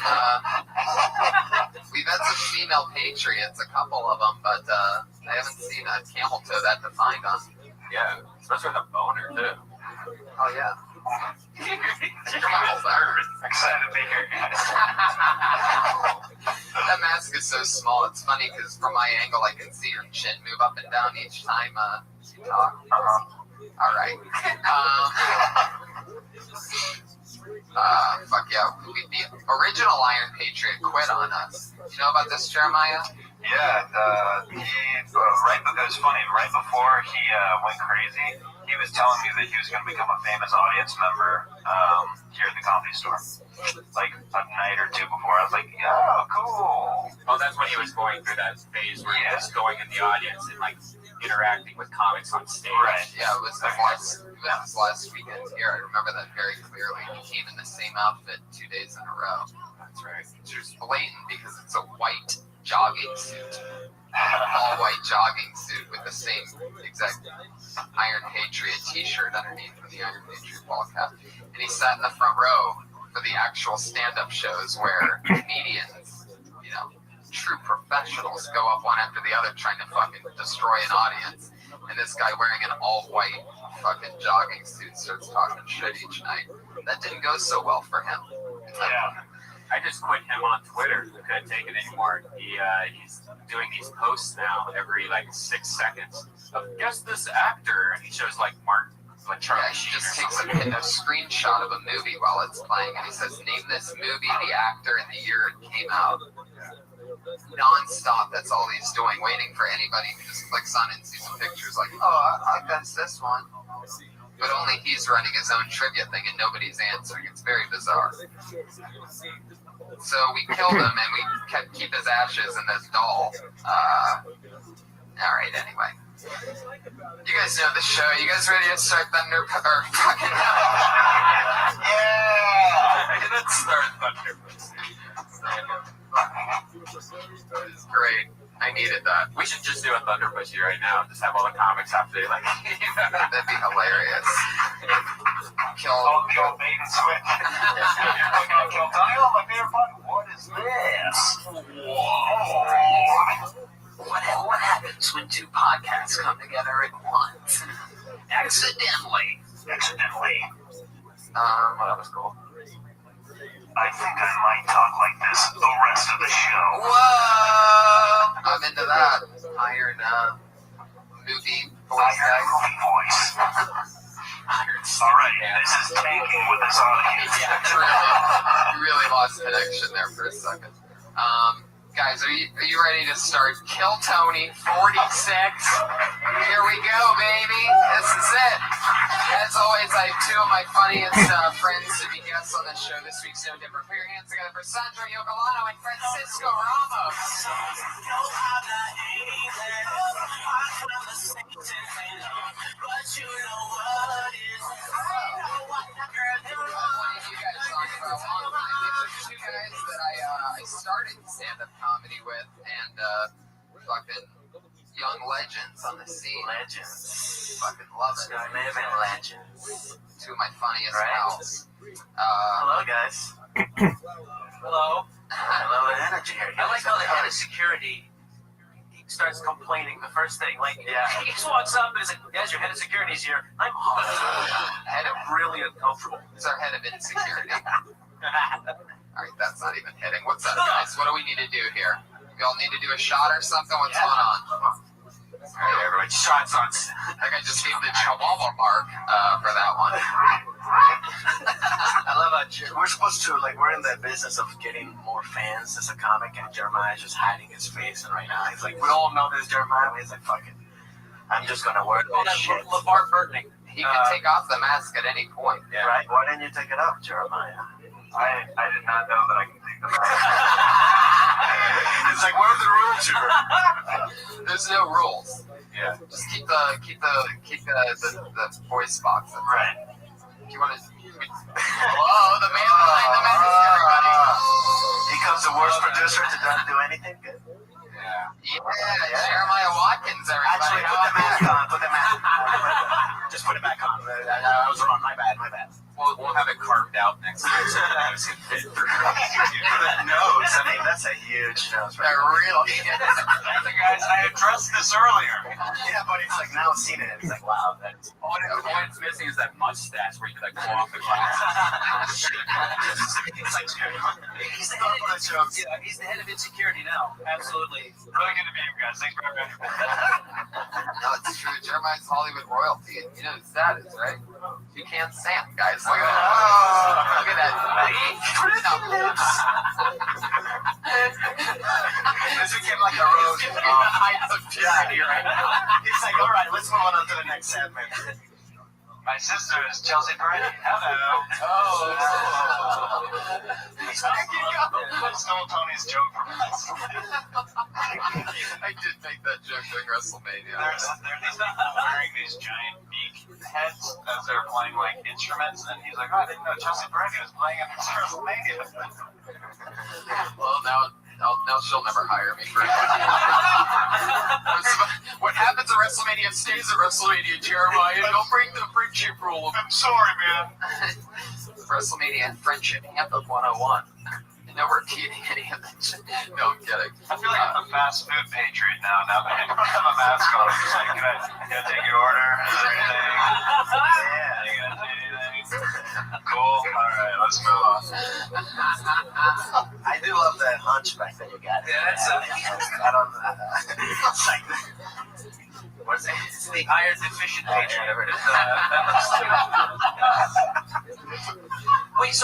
female Patriots, a couple of them, but I haven't seen a camel toe that defined on. Yeah, especially with a boner too. Oh yeah. Excited to be here, guys. That mask is so small. It's funny because from my angle, I can see your chin move up and down each time you talk. All right. Fuck yeah. The original Iron Patriot quit on us. You know about this, Jeremiah? Yeah, it was funny. Right before he went crazy, he was telling me that he was going to become a famous audience member here at the Comedy Store. Like a night or 2 before, I was like, "Yeah, cool." Oh, that's when he was going through that phase where he was going in the audience and like interacting with comics on stage. Right. Yeah, it was his last weekend here. I remember that very clearly. He came in the same outfit 2 days in a row. That's right. It's just blatant because it's a white jogging suit. All white jogging suit with the same exact Iron Patriot t-shirt underneath with the Iron Patriot ball cap. And he sat in the front row for the actual stand-up shows where comedians, true professionals, go up one after the other trying to fucking destroy an audience. And this guy wearing an all-white fucking jogging suit starts talking shit each night. That didn't go so well for him. Yeah. I just quit him on Twitter. I couldn't take it anymore. He's doing these posts now every 6 seconds of guess this actor, and he shows Martin, Charlie Sheen. He just takes a screenshot of a movie while it's playing, and he says, "Name this movie, the actor, and the year it came out." Non-stop. That's all he's doing, waiting for anybody who just clicks on it and sees some pictures like, "Oh, I guess this one." But only he's running his own trivia thing and nobody's answering. It's very bizarre. So we killed him and we keep his ashes in this doll. Alright, anyway. You guys know the show. You guys ready to start Thunder or fucking Yeah! Let's start Thunder. That is great. I needed that. We should just do a Thunder Pussy right now. Just have all the comics have to That'd be hilarious. Kill bait and switch. Kill Tony. Oh, my favorite part. What is this? Whoa. What happens when 2 podcasts come together at once? Accidentally. Well, that was cool. I think I might talk like this the rest of the show. Whoa! I'm into that. Iron movie voice. Iron movie voice. Iron Alright, this is tanking with this audience. You really lost connection there for a second. Guys, are you ready to start Kill Tony 46? Here we go, baby. This is it. As always, I have two of my funniest friends to be guests on this show. This week's no different. Put your hands together for Sandro Yocolano and Francisco Ramos. Two guys that I started stand-up comedy with, and fucking young legends on the scene. Legends. Fucking love it. Living legends. Two of my funniest Right. pals. Hello, guys. Hello. Hello, energy here. I like how the head of security he starts complaining the first thing. Like, Yeah. he just walks up and he's like, "Guys, your head of security's here." I'm hot. Head of Really uncomfortable. Who's our head of insecurity? Alright, that's not even hitting. What's up, guys? What do we need to do here? We all need to do a shot or something? What's going on? Alright, everyone, shots on. I think I just gave the Chihuahua mark for that one. I love how we're supposed to, like, we're in the business of getting more fans as a comic, and Jeremiah's just hiding his face, and right now he's like, we all know this Jeremiah, but he's like, fuck it. I'm just gonna wear Oh, this that shit. LeVar Burton. He could take off the mask at any point. Yeah. Right? Why didn't you take it off, Jeremiah? I did not know that I could take them off. It's like, what are the rules here? There's no rules. Yeah. Just keep the voice box. Right. You want to? Whoa, the man behind the mask, everybody. He becomes the worst producer to not do anything good. Yeah, Jeremiah Watkins, everybody. Actually, put the mask on. Put the mask on. Just put it back on. I was wrong. My bad. We'll have it carved out next time so the nose can fit through. That nose. I mean, that's a huge nose. Right? Really? Guys, I addressed this earlier. Yeah, but it's like now seeing it, it's like, wow, that's. All it's missing is that mustache where you can like go off the glass. It's like, He's the head of he's the head of insecurity now. Absolutely. Really good to meet you guys. Thanks for having me. No, it's true. Jeremiah's Hollywood royalty. You know who that is, right? You can't stand, guys. Look at that. Look at that. This became like a roast. Heights of tyranny right now. It's like, all right, let's move on to the next segment. My sister is Chelsea Peretti. Hello. I stole Tony's joke from us. I did make that joke during WrestleMania. There's these people wearing these giant beak heads as they're playing like instruments, and he's like, "Oh, I didn't know Chelsea Peretti was playing at this WrestleMania." Well, now she'll never hire me for anything. What happens at WrestleMania stays at WrestleMania, Jeremiah. Don't break the friendship rule. I'm sorry, man. WrestleMania Friendship Handbook 101. No repeating any of that shit. No, I'm kidding. I feel like I'm a fast food patriot now that I don't have a mask on. I'm just like, can I take your order? Is there anything? Yeah. You gonna say anything? Cool. All right, let's move on. I do love that hunchback that you got. Yeah, that's I don't know. It's like, what is it? it's the iron deficient patriot.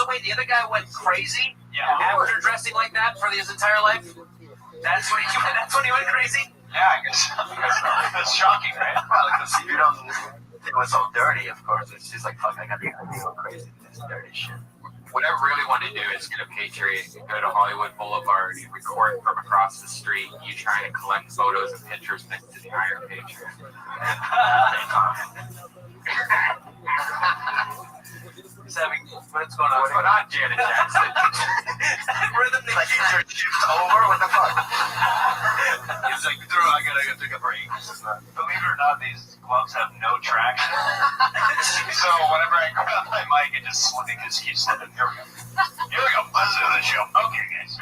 Wait, the other guy went crazy? Yeah. After dressing like that for his entire life? That's when he went crazy? Yeah, I guess. That's shocking, right? Well, because if you don't, it was so dirty, of course. It's just like, fuck, I gotta go crazy with this dirty shit. What I really want to do is get a Patriot and go to Hollywood Boulevard and record from across the street, you trying to collect photos and pictures next to the Iron Patriot. He's having, what's going on? What's going on, Janet Jackson? Rhythm Like, is your shift over? What the fuck? He's like, I gotta take a break. Believe it or not, these gloves have no traction. So whenever I grab my mic, it just keeps slipping. Here we go. Let's do the show. Okay, guys.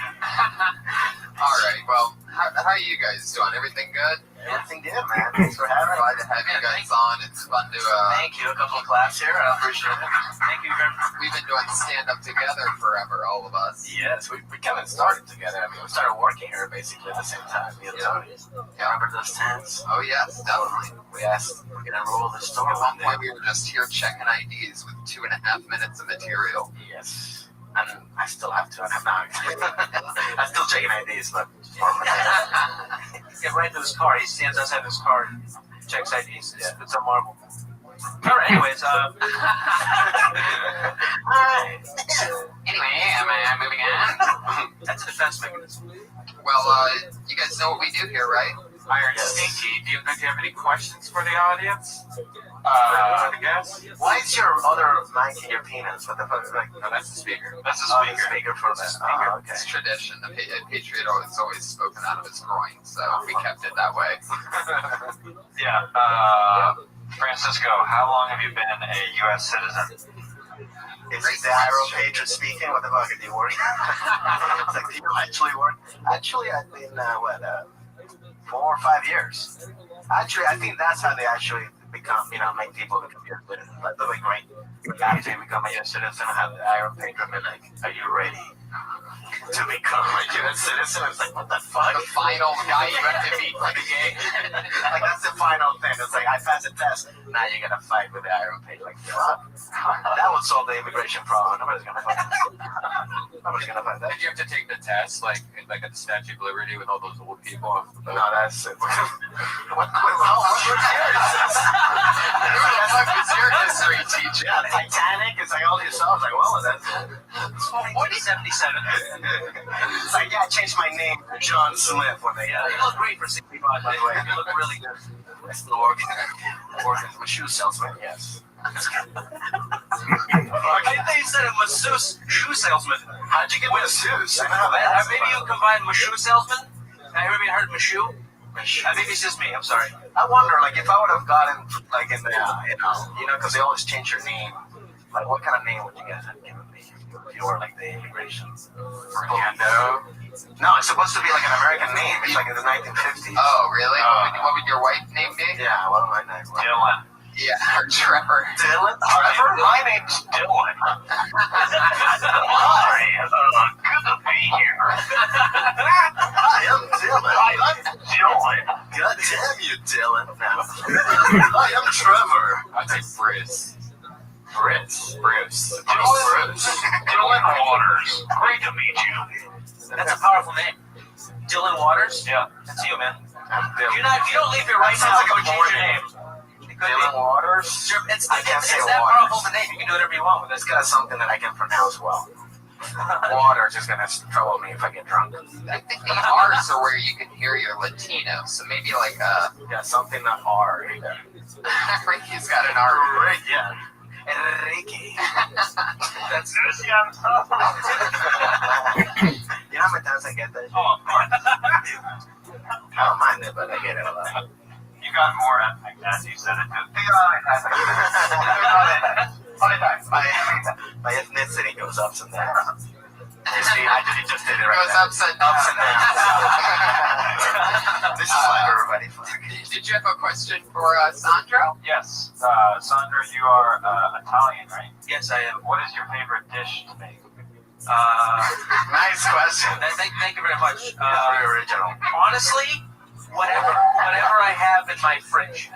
All right. Well, how are you guys doing? Everything good? Everything good, man. Thanks for having me. Glad to have you guys on. It's fun to. Thank you. A couple of claps here. I appreciate it. Thank you very much. We've been doing stand-up together forever, all of us. Yes, we kind of started together. I mean, we started working here basically at the same time. Me and Tony. Remember those times? Oh yes, definitely. We asked, we're gonna roll the store At one one day. point, we were just here checking IDs with 2.5 minutes of material. Yes. And I still have to. I'm not. I'm still checking IDs, but. Get right to his car. He stands outside his car and checks IDs. It's a marvel. All right. Anyways, Anyway, am I moving on? that's a defense mechanism. Well, you guys know what we do here, right? Iron Stinky, do you have any questions for the audience? For the guests? Why is your other mic in your penis? What the fuck? Like, No, that's the speaker. that's a speaker for that. Oh, okay. It's tradition. The Patriot has always spoken out of his groin, so we kept it that way. Yeah. Francisco, how long have you been a U.S. citizen? Is it the Iron Patriot speaking? What the fuck? Do you work? It's like, do you actually work? Actually, I've been, 4 or 5 years. Actually, I think that's how they actually become, make people become U.S. citizens. Like, they're like, great. After you become a U.S. citizen, have the Iron Patriot be like, are you ready to become a U.S. citizen? It's like, what the fuck? The final guy you have to beat like a game. Like, that's the final thing. It's like, I passed the test. Now you gotta fight with the Iron Patriot. Like, fuck. That would solve the immigration problem. Nobody's gonna fight this. Nobody's gonna fight that. Did you have to take the test, like at the Statue of Liberty with all those old people? No, that's it. What year is this? What was your history teacher? Yeah, Titanic. It's like all these songs. Like, well, that's it. 77. It's like, yeah, I changed my name to John Smith when they. You look great for 65, by the way. You look really good. I still work as a shoe salesman. Yes. I think you said a masseuse shoe salesman. How'd you get masseuse? I know how that. Maybe you combined masseuse salesman? I maybe heard masseuse. Maybe it's just me. I'm sorry. I wonder, like, if I would have gotten, like, in the, because they always change your name. Like, what kind of name would you guys have given me if you were, like, the immigration? Fernando? No, it's supposed to be, like, an American name. It's, like, in the 1950s. Oh, really? What would your wife name be? Yeah, what am I name? Dylan. Yeah, or Trevor. Dylan? Trevor? My name's Dylan. Hi, good to be here. Hi, I'm Dylan. I'm Dylan. God damn you, Dylan. No. Hi, I'm Trevor. I'd say Bruce. Bruce. Dylan Waters. Great to meet you. That's a powerful name. Dylan Waters? Yeah. That's you, man. I'm Dylan. If you don't leave here right That now, sounds like a go change your name. Dylan Waters? It's I can't say that Waters. powerful of a name. You can do whatever you want with it. It's got something that I can pronounce well. Waters is gonna trouble me if I get drunk. I think the R's are where you can hear your Latino, so maybe like Yeah, something that R. Ricky's got an R. Yeah. Enrique. That's You know how many times I get that? Oh, I don't mind it, but I get it a lot. you got more ethnic as you said it. My ethnicity goes ups and downs. You see, I just did it right Goes now. ups and downs. This is like everybody. Did you have a question for Sandro? Yes, Sandra, you are Italian, right? Yes, I am. What is your favorite dish to make? Nice question. Thank you very much. Very original. Honestly, whatever I have in my fridge,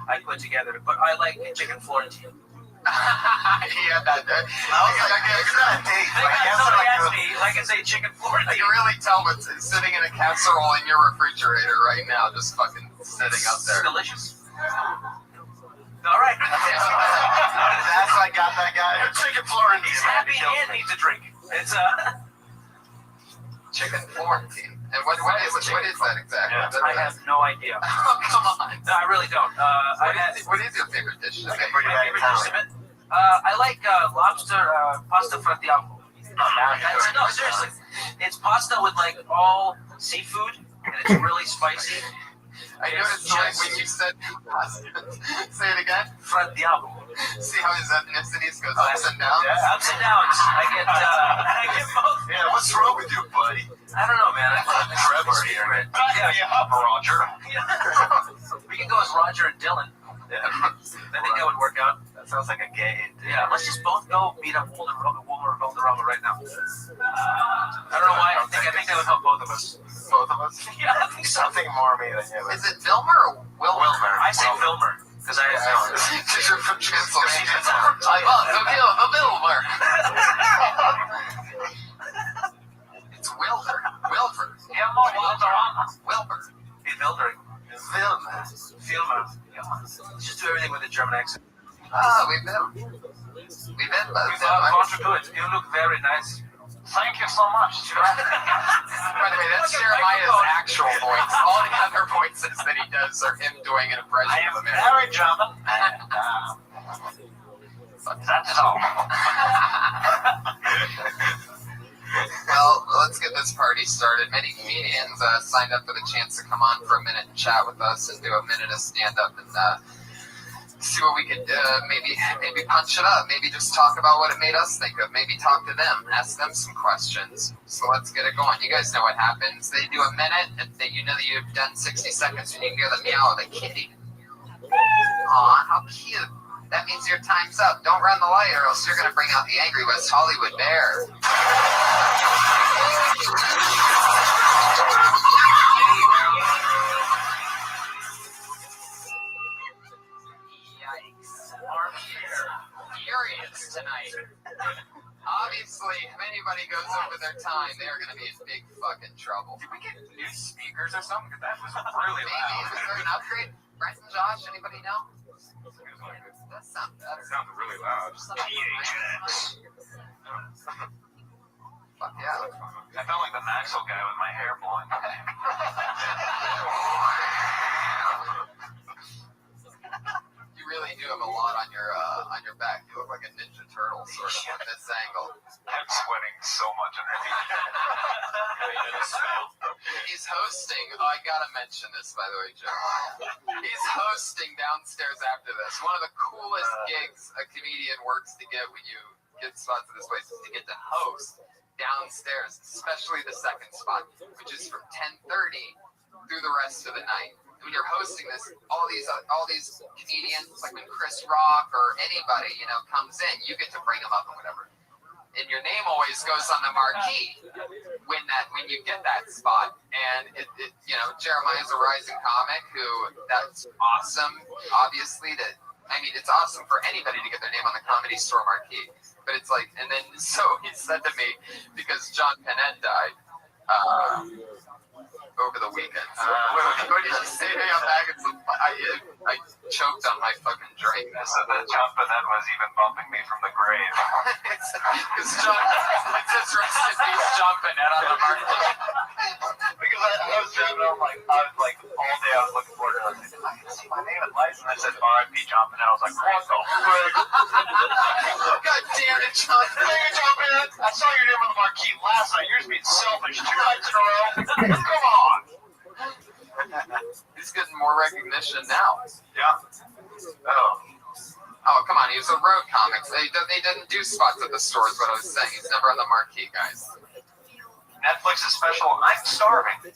I put together. But I like chicken Florentine. Yeah, that. Somebody asked me, I can say chicken Florentine. You really tell what's sitting in a casserole in your refrigerator right now, just fucking sitting up there. It's delicious. All right. That's I got that guy. Chicken Florentine. He's happy and needs a drink. It's Chicken Florentine. And what is that exactly? Yeah. I have no idea. Oh, come on. No, I really don't. What is your favorite dish? My favorite dish to make? I like lobster pasta frattiamo. No, seriously. It's pasta with like all seafood, and it's really spicy. I noticed like when you said pasta. Say it again. Frattiamo. See how his ethnicities goes ups and downs? Yeah, ups and downs. I get both. Yeah, what's wrong with you, buddy? I don't know, man. I thought Trevor's here. Yeah, up, Roger. We can go as Roger and Dylan. Yeah. I think that would work out. That sounds like a gay. Yeah, let's just both go meet up Valderrama right now. I don't know why. I think that would help both of us. Both of us? Yeah, I think so. Something more me than you. Is it Vilmer or Wilmer? I say Vilmer because I know. Because you're from Transylvania. The Vilmer. It's Wilder. Wilfer. Wilbur. Hey, Vilmer. Vilmer. Let's just do everything with a German accent. We've been both. Contribute. You look very nice. Thank you so much. By the way, that's Jeremiah's actual voice. All the other voices that he does are him doing an impression I of am a man. very German, and that's all. Well, let's get this party started. Many comedians signed up for the chance to come on for a minute and chat with us and do a minute of stand-up and see what we could maybe punch it up, maybe just talk about what it made us think of, maybe talk to them, ask them some questions. So let's get it going. You guys know what happens. They do a minute, and you know that you've done 60 seconds, and you hear the meow of a kitty. Aw, how cute. That means your time's up. Don't run the light, or else you're going to bring out the angry West Hollywood bear. Furious tonight. Obviously, if anybody goes over their time, they're going to be in big fucking trouble. Did we get new speakers or something? Because that was really Maybe. loud. Was there an upgrade? Brent and Josh, anybody know? That sounds better. It sounded really loud. Fuck yeah. I felt like the Maxwell guy with my hair blowing back. You really do have a lot on your back. You look like a Ninja Turtle sort of from this angle. I'm sweating so much underneath. He's hosting. Oh, I gotta mention this, by the way, Jeremiah. He's hosting downstairs after this. One of the coolest gigs a comedian works to get when you get spots at this place is to get to host downstairs, especially the second spot, which is from 10:30 through the rest of the night. When you're hosting this, all these comedians, like when Chris Rock or anybody, comes in, you get to bring them up and whatever. And your name always goes on the marquee when you get that spot. And Jeremiah's a rising comic that's awesome. Obviously, it's awesome for anybody to get their name on the Comedy Store marquee. But it's like, and then so he said to me, because John Panette died over the weekend. What did you say to me on that? I choked on my fucking drink. I said that John Panette was even bumping me from the grave. Because it says rest in peace, John Panette on the marquee. Because I was driving home, all day I was looking forward to it. I was like, I can see my name at lights. And I said, R.I.P. John Panette. I was like, what the frick? God damn it, John. Hey, John Panette, I saw your name on the marquee last night. You're just being selfish 2 nights in a row. Come on. He's getting more recognition now. Yeah. Oh, come on. He was a road comic. They didn't do spots at the stores, what I was saying. He's never on the marquee, guys. Netflix's special, I'm Starving. That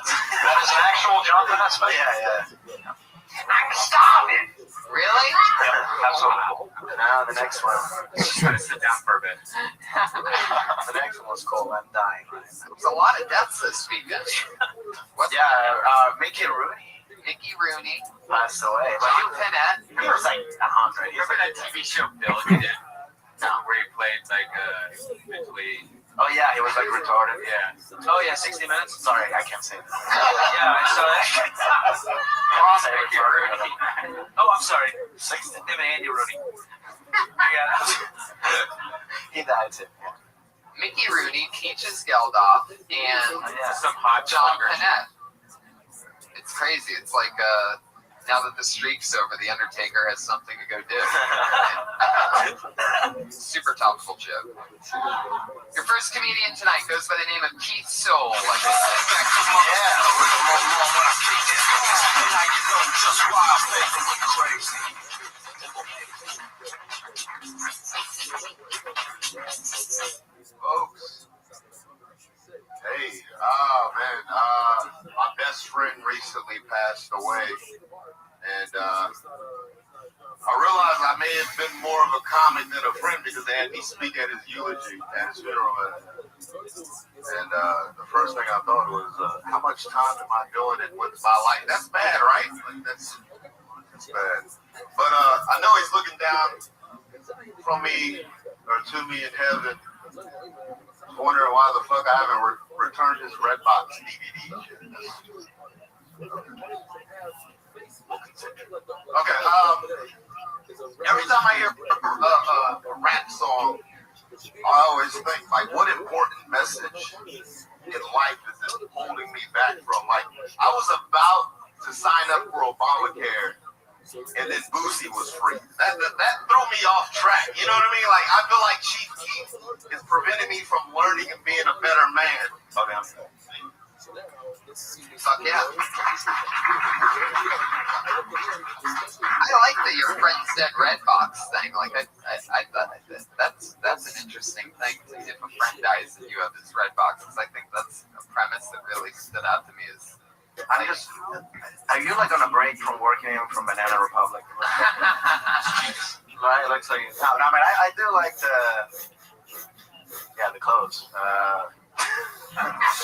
is an actual John Panette special? Yeah. I'm starving. Really? Yeah, absolutely. Now the next one. Just trying to sit down for a bit. The next one was called I'm Dying. There's a lot of deaths this weekend. Mickey Rooney Mickey Rooney passed away. John Panette. He was like 100. Remember that TV show Bill he did? Where he played mentally. Oh yeah, he was like retarded. Yeah. Oh yeah, 60 Minutes. Sorry, I can't say that. Yeah, I saw that. Mickey Rooney. Oh, I'm sorry. 60. Him and Andy Rooney. He died too. Mickey Rooney, Peaches Geldof, and Some hot John joggers. Panette. It's crazy. It's like now that the streak's over, the Undertaker has something to go do. Super topical joke. Your first comedian tonight goes by the name of Keith Soul. Folks. Hey, man, my best friend recently passed away, and I realized I may have been more of a comic than a friend because they had me speak at his eulogy, at his funeral. And the first thing I thought was, how much time am I doing it with my life? That's bad, right? Like, that's bad. But I know he's looking down from me or to me in heaven, wondering why the fuck I haven't returned his Redbox DVD. Okay, every time I hear a rap song, I always think, like, what important message in life is it holding me back from? Like, I was about to sign up for Obamacare, and then Boosie was free. That threw me off track. You know what I mean? Like, I feel like Chief Keef is preventing me from learning and being a better man. Okay, I'm sorry. Fuck yeah. I like that your friend's dead Redbox thing. Like, I thought that's an interesting thing. If a friend dies and you have this Redbox, because I think that's a premise that really stood out to me. Are you like on a break from working from Banana Republic? Right, it looks like. No, I mean, I do like the clothes. Definitely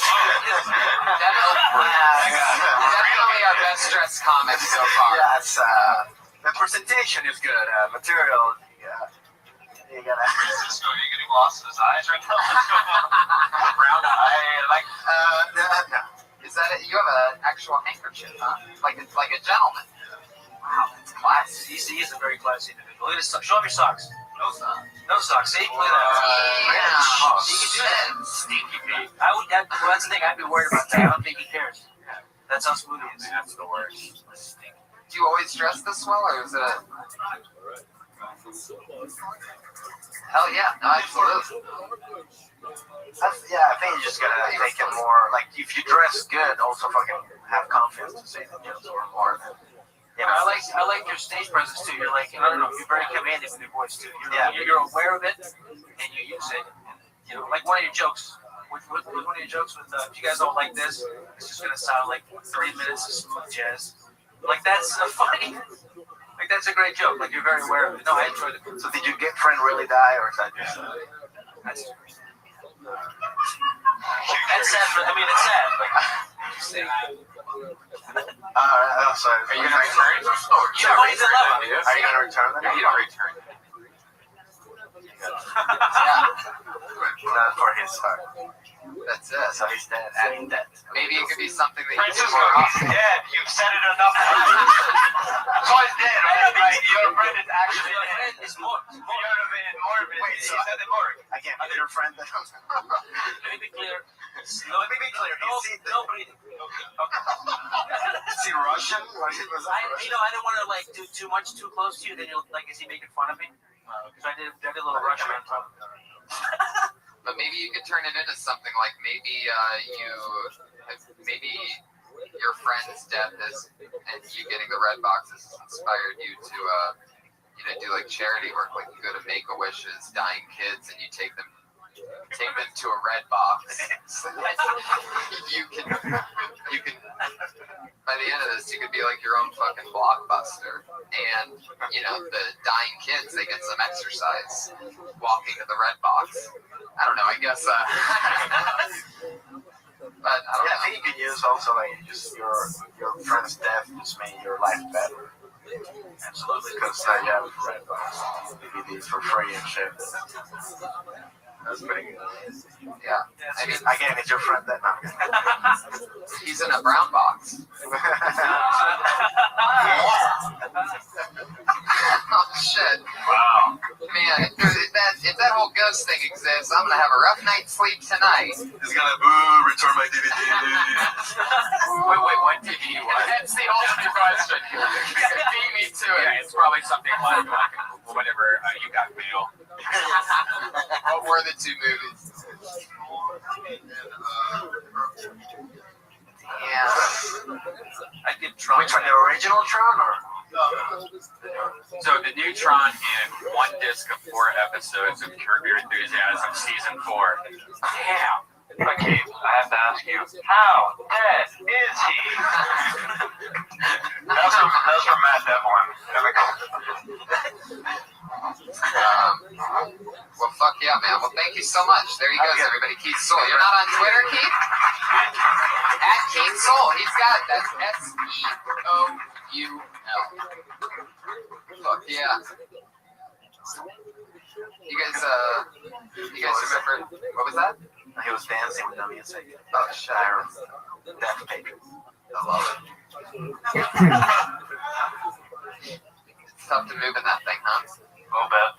our best dressed comic so far. Yeah, it's the presentation is good. Material, you gotta. Francisco, are you getting lost in his eyes right now? Brown eye, like. Is that it? You have an actual handkerchief, huh? Like a gentleman. Wow, that's classy. He's a very classy individual. Look at his socks. Show him your socks. No socks. No socks. See, look at that. Yeah. He can do that. Stinky Pete. Well, that's the thing. I'd be worried about that. I don't think he cares. That's how smooth he is. That's the worst. Do you always dress this well, or is it a... Hell yeah, no, absolutely. I think you just gotta take it more. Like, if you dress good, also fucking have confidence to say the jokes or more. Yeah, I like your stage presence too. You're like, I don't know, you're very commanding with your voice too. You're aware of it and you use it. You know, like one of your jokes. One of your jokes with, if you guys don't like this, it's just gonna sound like 3 minutes of smooth jazz. Like, that's funny. Like, that's a great joke. Like, you're very aware of it. No, I enjoyed it. So did your good friend really die, or is that just? That's sad. It's sad. I'm sorry. Are you gonna return? Are you gonna return them? No, you don't return. Not for his heart. That's it. So he's dead. Adding debt. Maybe it could be something that you do Francisco, more he's often. dead. You've said it enough times. So he's dead. Right? Your friend is actually dead. It's more. You're morbid. Wait, so he's at the morgue. Again, is your friend that? Let me be clear. Let me be clear. No breathing. Is he Russian? Or was that I didn't want to like do too much too close to you. Then you'll like, is he making fun of me? Because I did a little Russian on top. But maybe you could turn it into something like maybe your friend's death is, and you getting the red boxes has inspired you to do like charity work. Like, you go to Make-A-Wish's dying kids and you take them to a red box. you can by the end of this, you could be like your own fucking Blockbuster, and the dying kids, they get some exercise walking to the red box. I don't know, I guess but I don't know. I think you could use also like just your friend's death just made your life better. Absolutely, because you have red box DVDs for free and shit. That's pretty good. Yeah. I mean, again, it's your friend that now. He's in a brown box. Oh shit. Wow. Man, if that whole ghost thing exists, I'm gonna have a rough night's sleep tonight. He's gonna return my DVD. Wait, what DVD was? That's the ultimate question. Beat me to it. Yeah, it's probably something like whatever you got mail. before the two movies. I did Tron. Which one, the original Tron or? So the new Tron in one disc of 4 episodes of Curb Your Enthusiasm season 4. Damn. Okay, I have to ask you, how dead is he? That's from Matt Devlin. Well, fuck yeah, man. Well, thank you so much. There he goes, everybody. Keith Soul. You're not on Twitter, Keith? At Keith Soul. He's got it. That's SEOUL. Fuck yeah. You guys remember, what was that? He was dancing with the music. Oh, shit. Death Patrons. I love it. It's tough to move in that thing, huh? A little bit.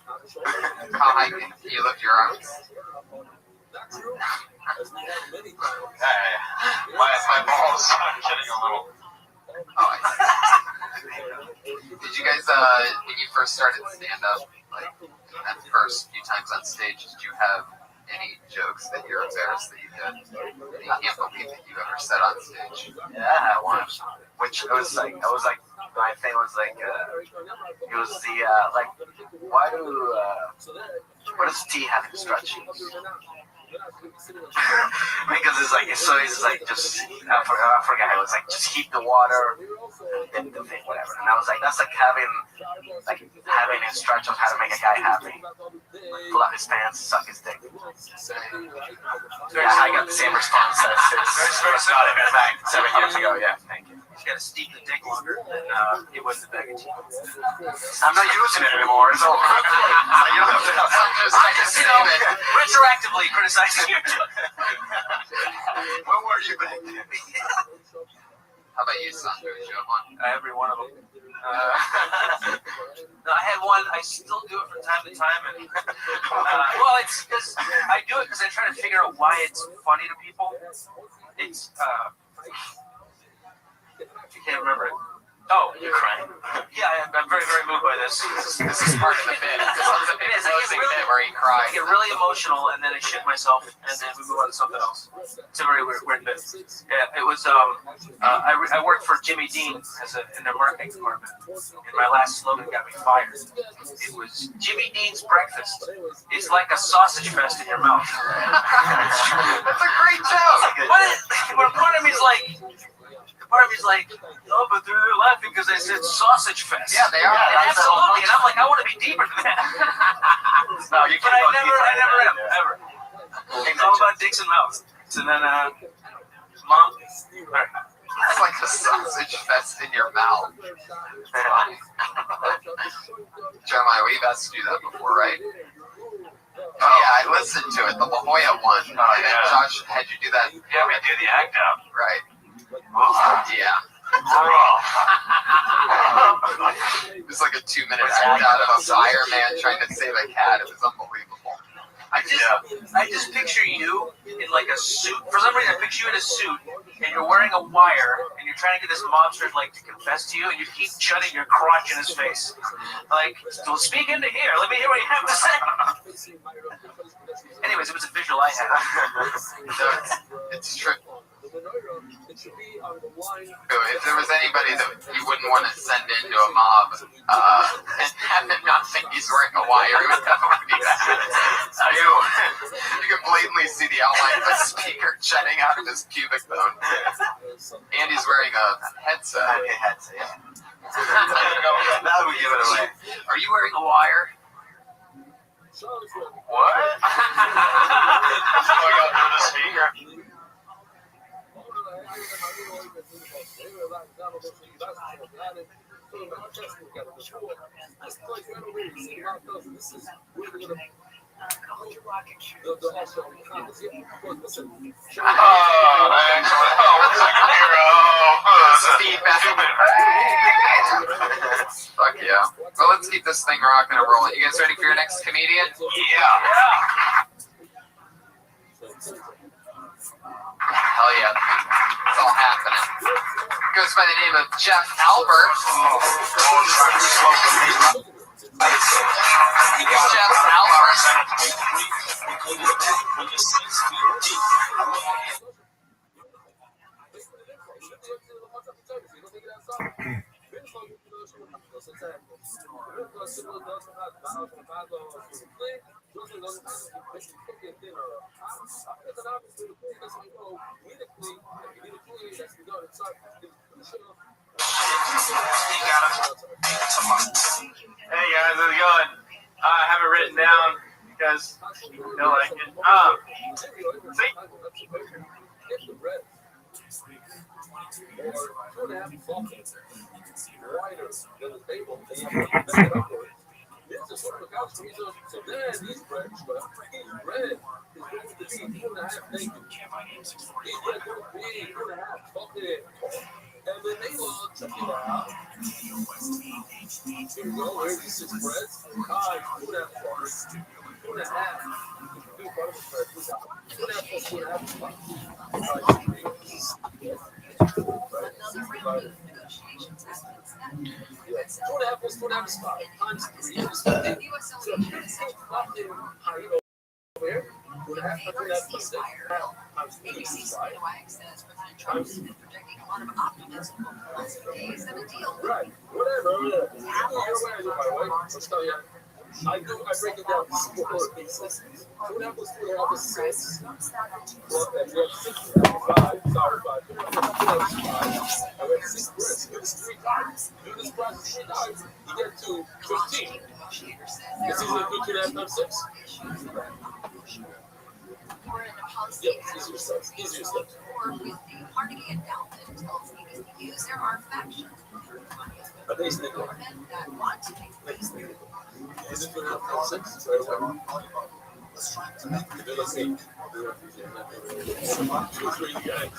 How high can you lift your arms? Hey, my balls are getting a little. Oh, I see. Did you guys, when you first started stand-up, like, that first few times on stage, did you have any jokes that you're embarrassed that you did? That you can't believe that you ever said on stage? Yeah, once. Which it was like my thing was like it was the like what does tea have in stretching? Because it's like so it's like just I forgot it was like just heat the water and the thing whatever, and I was like that's like having instructions how to make a guy happy, pull out his pants, suck his dick. Yeah, I got the same response as Scott back 7 years ago. Yeah, thank you. You gotta steep the dick longer than it was the bag of tea. I'm not using it anymore. It's over. You don't have to. I just, retroactively criticizing you. When were you back then? How about you, Sandro? Did you have one? Every one of them. No, I had one. I still do it from time to time, and well, it's because I do it because I try to figure out why it's funny to people. It's I can't remember it. Oh, you're crying. Yeah, I'm very, very moved by this. This is part of the bit. It is. I bit where he cried. get really emotional, and then I shit myself, and then we move on to something else. It's a very weird bit. Yeah, it was. I worked for Jimmy Dean in their marketing department, and my last slogan got me fired. It was Jimmy Dean's breakfast. It's like a sausage fest in your mouth. That's a great joke. But part of me is like. Part of me's like, oh, but they're laughing because I said sausage fest. Yeah, they are. Yeah, absolutely. And I'm like, I want to be deeper than that. No, you can't. But I never am, ever. It's all about dicks and mouths. So then, Mom, It's like a sausage fest in your mouth. Jeremiah, we've asked you that before, right? Oh, yeah, I listened to it, the La Jolla one. And then Josh had you do that. Yeah, we did the act out. Right. Yeah. It was like a 2-minute act out of a fireman trying to save a cat. It was unbelievable. I just picture you in like a suit. For some reason, I picture you in a suit, and you're wearing a wire, and you're trying to get this mobster like to confess to you, and you keep shutting your crotch in his face. Like, don't speak into here. Let me hear what you have to say. Anyways, it was a visual I had. It's true. So if there was anybody that you wouldn't want to send into a mob and have them not think he's wearing a wire, it would definitely be that. You can blatantly see the outline of a speaker jutting out of his pubic bone. And he's wearing a headset. Yeah. Now we give it away. Are you wearing a wire? What? That's going up through the speaker. Fuck yeah. Well, let's keep this thing rocking and rolling. You guys ready for your next comedian? Yeah. Hell yeah. It's all happening. Goes by the name of Jeff Albert. Jeff Albert. Hey guys, how's it going? I have it written down because you'll like it. See? And then they will check it out. Here we go. Here's the 6 breads. 2.5 bars. 2.5. 2 bars of bread. 2.5 plus 2.5 plus 2.5 is 5 times 3 is 15. So if you take nothing higher over here, 2.5 plus 6 times 3 is 5 times 2. Right, whatever. Let's tell you. I break it down to 4 pieces. 2.5 plus 2.5 is 6. Well, then we have 6, 5, sorry, 5. 2.5 is 5. And we have 6 breads. Do this 3 times. Do this process 3 times. You get to 15. It's easy to do 2.5 times 6. Yeah, easier steps. Easier steps. A base nickel. Is it 2.5 times 6? Right away. Let's see. 2 or 3 guys.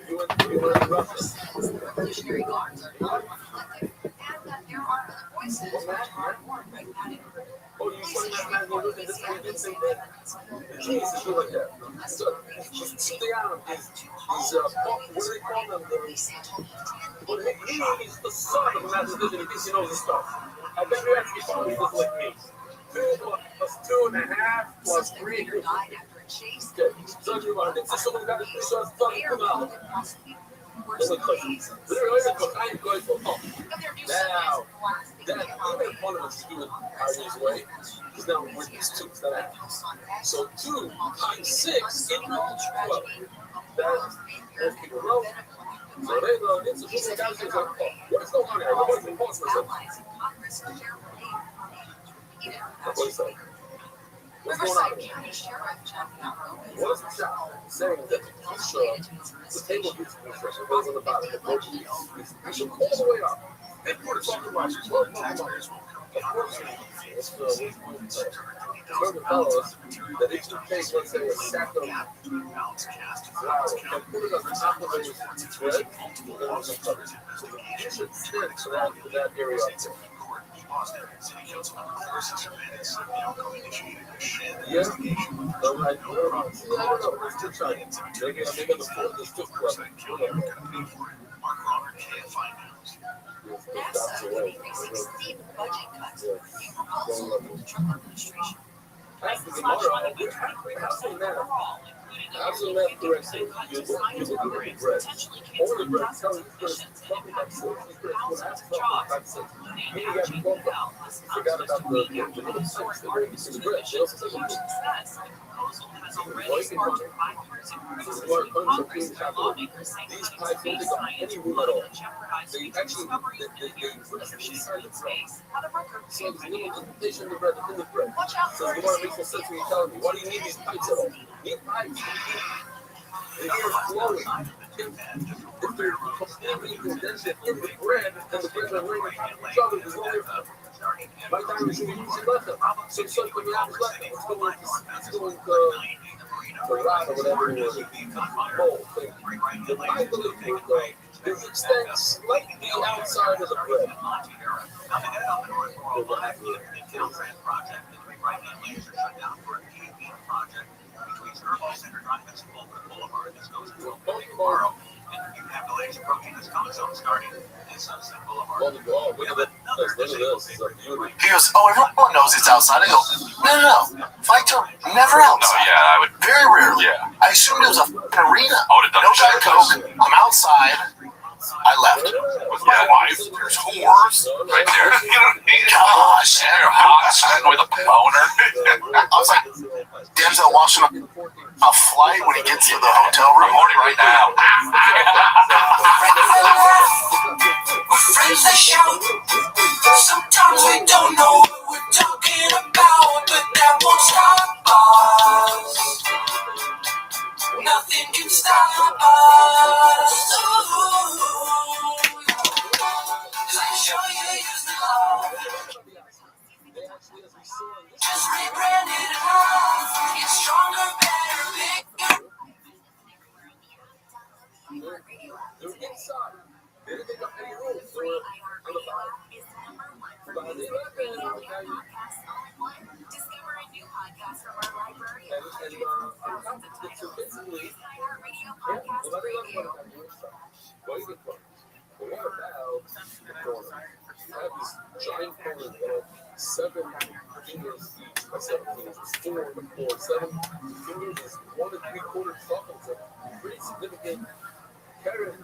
You want to rough this? Oh, you said that man was in this way, did same thing. The keys is shit like that. So, the Adam is, what do they call them? Well, he is the son of a mathematician, in case you know the stuff. I bet you actually probably just like me. 2 plus 2.5 plus 3 equals 3. Okay, so you want to think someone got the 3 shots, come out. It's like, now, that we made fun of us doing Irie's way, because now we're these 2 instead of half. So 2 times 6 equals 12. That's people know. So they go, it's a shit guys say, what's going on here? Nobody's been pause for a second. What's that? What's going on here? What is the shop saying that the table gets construction goes on the bottom, the boat piece all the way up. They put it on the watch, 12 months. Of course, it's the tell us that if you take, let's say, a sack of flour and put it on the top of a bread, you should stick to that area up there. Yeah, but I don't know. Let's just try it. Maybe on the floor, there's still club. Absolutely correct. You look at the bread. All the bread tells you it's going to be 6. You got to go back. Forgot about the 6. The bread is the bread. They also say the these pipes don't take up any room at all. They actually, they put them inside the bread. So there's a little indentation in the bread, within the bread. So you want to make some sense when you're telling me, why do you need these pipes at all? These pipes, if they're flowing, if they're completely condensed in the bread, then the bread are laying on each other, there's no way for by the time you should be using left them. So it's like when you have left them, it's going the rod or whatever it is, mold thing. I believe it extends slightly outside of the bread. He goes, oh, everyone knows it's outside. I go, no. Fights are never outside. No, yeah, I would. Very rarely. Yeah. I assumed it was a arena. I would have done No Diet Coke. I'm outside. I left. With my wife. There's whores. Right there. Gosh. And you're hot, sitting with a boner. I was like Denzel watching a flight when he gets to the hotel room. I'm horny right now. Friends that shout. Sometimes we don't know what we're talking about, but that won't stop us. Nothing can stop us. Let me show you use the love. Just rebrand it enough. It's stronger, better, bigger. They didn't take up any room for on the bottom. Discover a new podcast from our library. So basically, podcast radio. What about the corner? You have this giant corner that have 7 fingers each by 7 fingers. It's 4 on the floor. 7 fingers is 1 3/4 chocolate. It's a pretty significant carrot.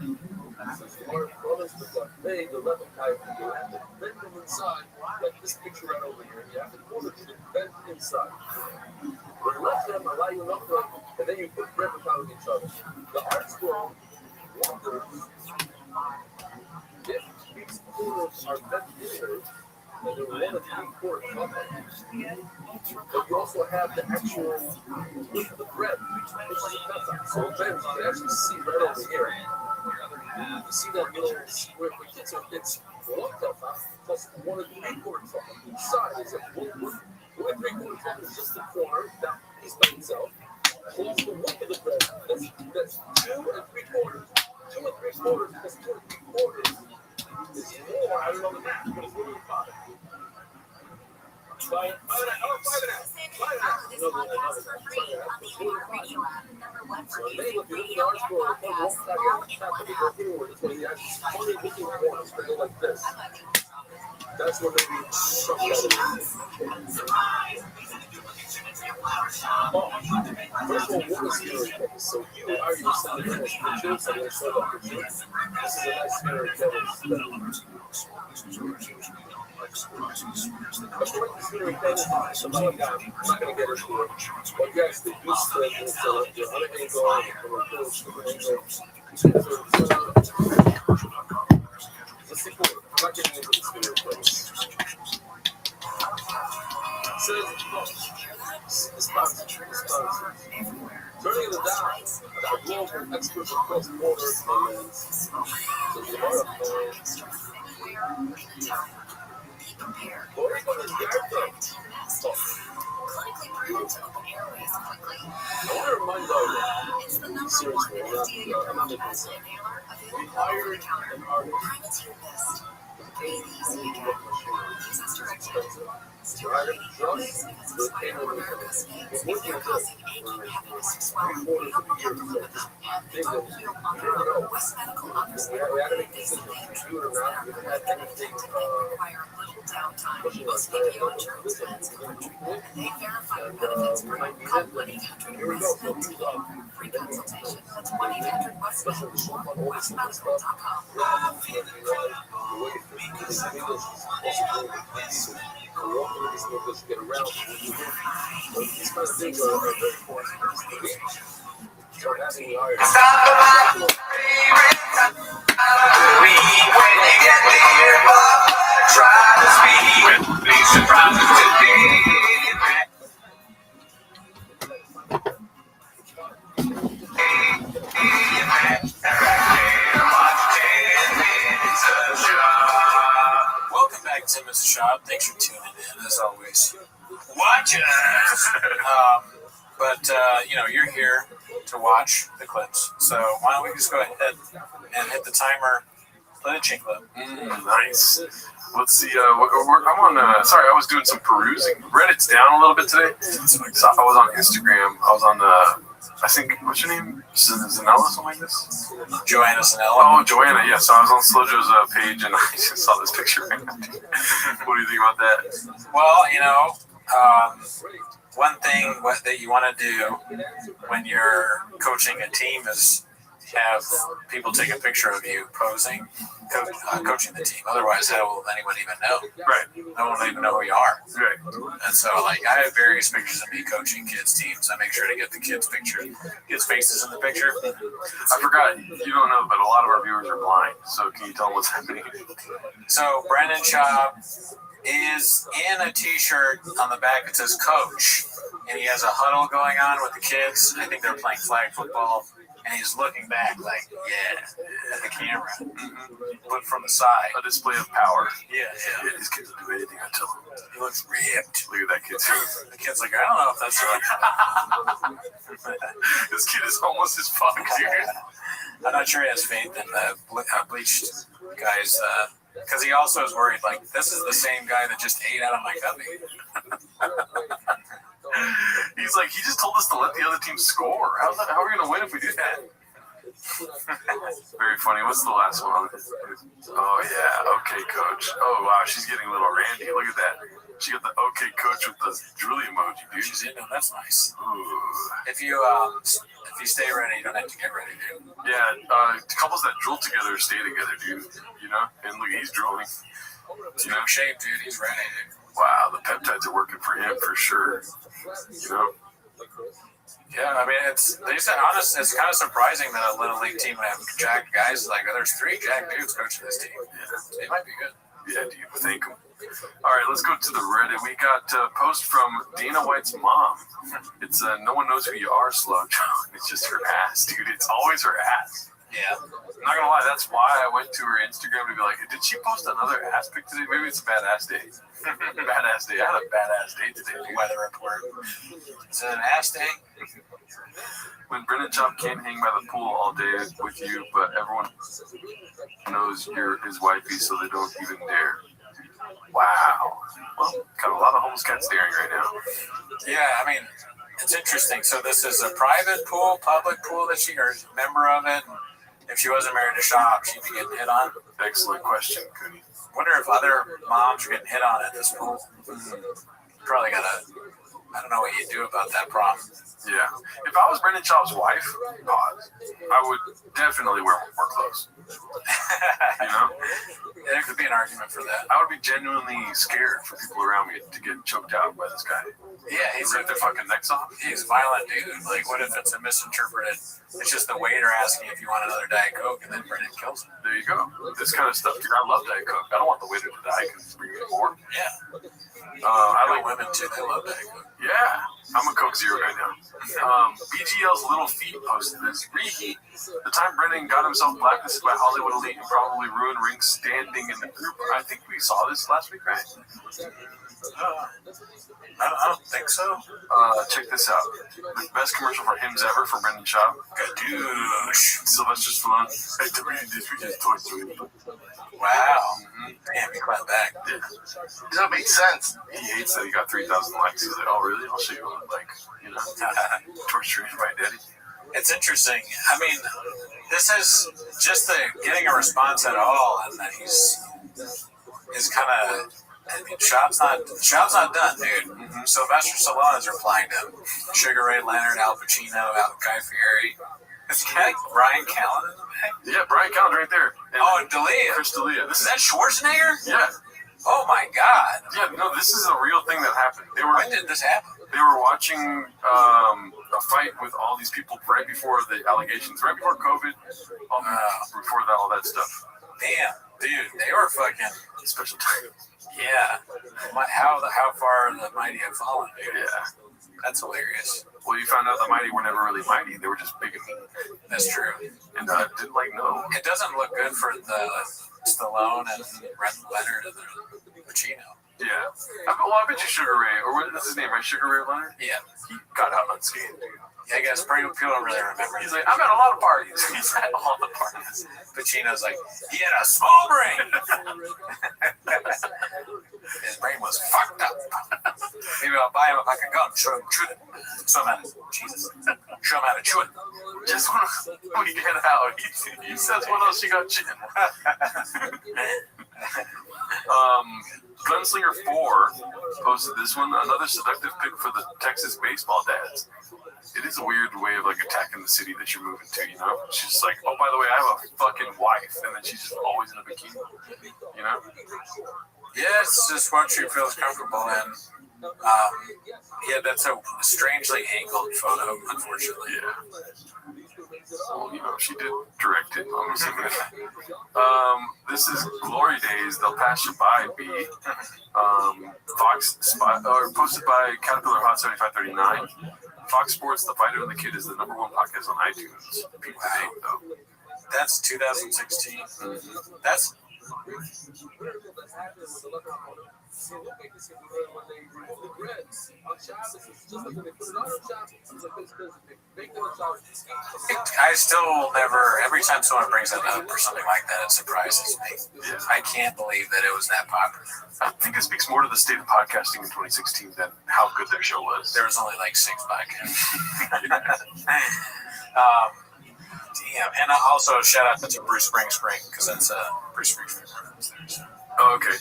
Since our brothers was like, hey, the left type, you have to bend them inside, like this picture right over here. You have to corner to bend inside. With the left hand, allow you enough room, and then you put bread on top of each other. The art school wonders if these corners are bent inward, and they're 1 3/4 chocolate. But you also have the actual look of the bread, which is a cutout. So it bends, you can actually see right over here. You see that little square for kids, so it's 1 cutout plus 1 3/4 chocolate. Each side is a 1 3/4 chocolate is just the corner, that piece by itself, plus the width of the bread. That's 2 3/4. 2 3/4 plus 2 3/4 is more. I don't know the math, but it's really fun. This podcast for free on the iHeartRadio app. Number 1 for music, radio, and podcasts. All in one app. Like this. That's what they do. First of all, what is scary covers? So you are yourself in this picture, so they show that picture. This is a nice scary cover. I'm not going to get into it. But yes, they do spread this on the other angle, from a coach, from an angle. Let's see, I'm not getting into this video covers. It says, turning the dial, our global experts across borders and I want to remind you, seriously, I'm not making this up. We hired an artist. Get around. These kind of things are very important. So having the art. When you get near, try to speak with big surprises today. Welcome back to Mr. Shop. Thanks for tuning in, as always. Watch us! You're here to watch the clips. So why don't we just go ahead and hit the timer, play the chin clip. Nice. Let's see. I'm on. Sorry, I was doing some perusing. Reddit's down a little bit today. So I was on Instagram. I was on I think, what's your name? Zanella, something like this? Joanna Zanella. Oh, Joanna, yeah. So I was on Slojo's page and I just saw this picture. What do you think about that? Well, One thing that you want to do when you're coaching a team is have people take a picture of you posing, coaching the team. Otherwise, how will anyone even know? Right. No one will even know who you are. Right. And so, like, I have various pictures of me coaching kids' teams. I make sure to get the kids' faces in the picture. I forgot, you don't know, but a lot of our viewers are blind. So can you tell them what's happening? So Brendan Schaub is in a T-shirt on the back that says "Coach," and he has a huddle going on with the kids. I think they're playing flag football. And he's looking back like, at the camera, but from the side. A display of power. Yeah. These kids will do anything I tell them. He looks ripped. Look at that kid. The kid's like, I don't know if that's right. This kid is almost as fuck, dude. I'm not sure he has faith in the bleached guys, because he also is worried, like, this is the same guy that just ate out of my cubby. He's like, he just told us to let the other team score. How are we going to win if we do that? Very funny. What's the last one? Oh, yeah. Okay, coach. Oh, wow. She's getting a little randy. Look at that. She got the okay, coach with the drooly emoji, dude. She's in. That's nice. Ooh. If you stay ready, you don't have to get ready, dude. Yeah. Couples that drool together stay together, dude. You know? And look, he's drooling. He's in shape, dude. He's ready, dude. Wow, the peptides are working for him for sure. You know? Yeah, I mean, it's kind of surprising that a little league team would have jacked guys. Like, there's 3 jacked dudes coaching this team. Yeah. They might be good. Yeah, dude, thank them. All right, let's go to the Reddit. We got a post from Dana White's mom. It's no one knows who you are, Slug. It's just her ass, dude. It's always her ass. Yeah. I'm not gonna lie, that's why I went to her Instagram to be like, did she post another ass pic today? Maybe it's a badass day. Badass day. I had a badass day today. Weather report. Is it an ass day? When Brennan Chop can't hang by the pool all day with you, but everyone knows you're his wifey, so they don't even dare. Wow. Well, got a lot of homeless cats staring right now. Yeah, I mean, it's interesting. So this is a private pool, public pool that she, or a member of it. And if she wasn't married to Shop, she'd be getting hit on. Excellent question, Cooney. Wonder if other moms are getting hit on at this pool. Probably I don't know what you do about that problem. Yeah. If I was Brendan Chop's wife, I would definitely wear more clothes. You know? There could be an argument for that. I would be genuinely scared for people around me to get choked out by this guy. Yeah, he's rip their fucking necks off. He's a violent dude. Like, what if it's a misinterpreted? It's just the waiter asking if you want another Diet Coke, and then Brendan kills him. There you go. This kind of stuff, dude. I love Diet Coke. I don't want the waiter to die because bring me more. Yeah. I like women too. They love Diet Coke. Yeah. I'm a Coke Zero right now. BGL's Little Feet posted this. Reheat. The time Brendan got himself blacklisted by Hollywood Elite and probably ruined Ring's standing in the group. I think we saw this last week, right? I don't think so. Check this out. The best commercial for Hims ever for Brendan Schaub. Gadoosh. Sylvester Stallone. Hey, to read this, we just Toy Story. Wow. Damn, he clapped back. Yeah. Does that make sense? He hates that he got 3,000 likes. He's like, oh, really? I'll show you what I like. You know, torturing my daddy. It's interesting. I mean, this is just getting a response at all, and that he's kind of. I mean, Schaub's not done, dude. Mm-hmm. Sylvester Stallone is replying to him. Sugar Ray Leonard, Al Pacino, Guy Fieri. Is that Brian Callen in the back? Yeah, Brian Callen right there. And D'Elia. Chris D'Elia. Is that Schwarzenegger? Yeah. Oh my God. Yeah, no, this is a real thing that happened. When did this happen? They were watching a fight with all these people right before the allegations, right before COVID, before all that stuff. Damn, dude, they were fucking special time. Yeah. How far the mighty have fallen, dude. Yeah. That's hilarious. Well, you found out the mighty were never really mighty. They were just big and mean. That's true. And I didn't no. It doesn't look good for the Stallone and Leonard and the Pacino. Yeah. I bet you Sugar Ray, or what is his name, right? Sugar Ray Leonard? Yeah. He got out unscathed, dude. Yeah, I guess people don't really remember. He's like, I've had a lot of parties. He's had all the parties. Pacino's like, he had a small brain. His brain was fucked up. Maybe I'll buy him a fucking gun, show him shoot it. Show him how to chew it. Just when we get out, he says, what else you got, chicken? Gunslinger 4 posted this one. Another seductive pic for the Texas baseball dads. It is a weird way of like attacking the city that you're moving to, you know? She's just like, oh, by the way, I have a fucking wife, and then she's just always in a bikini, you know? Yeah, it's just what she feels comfortable in. Yeah, that's a strangely angled photo, unfortunately. Yeah. Well, you know, she did direct it, I'm assuming. This is Glory Days, They'll Pass You By, B. Posted by Caterpillar Hot 7539. Fox Sports, The Fighter and the Kid is the #1 podcast on iTunes. Wow. Though. That's 2016. Mm-hmm. That's... I still never, every time someone brings that up or something like that, it surprises me. Yeah. I can't believe that it was that popular. I think it speaks more to the state of podcasting in 2016 than how good their show was. There was only like 6 podcasts. Damn. And also shout out to Bruce Spring, because that's Bruce Springsteen. Oh, okay.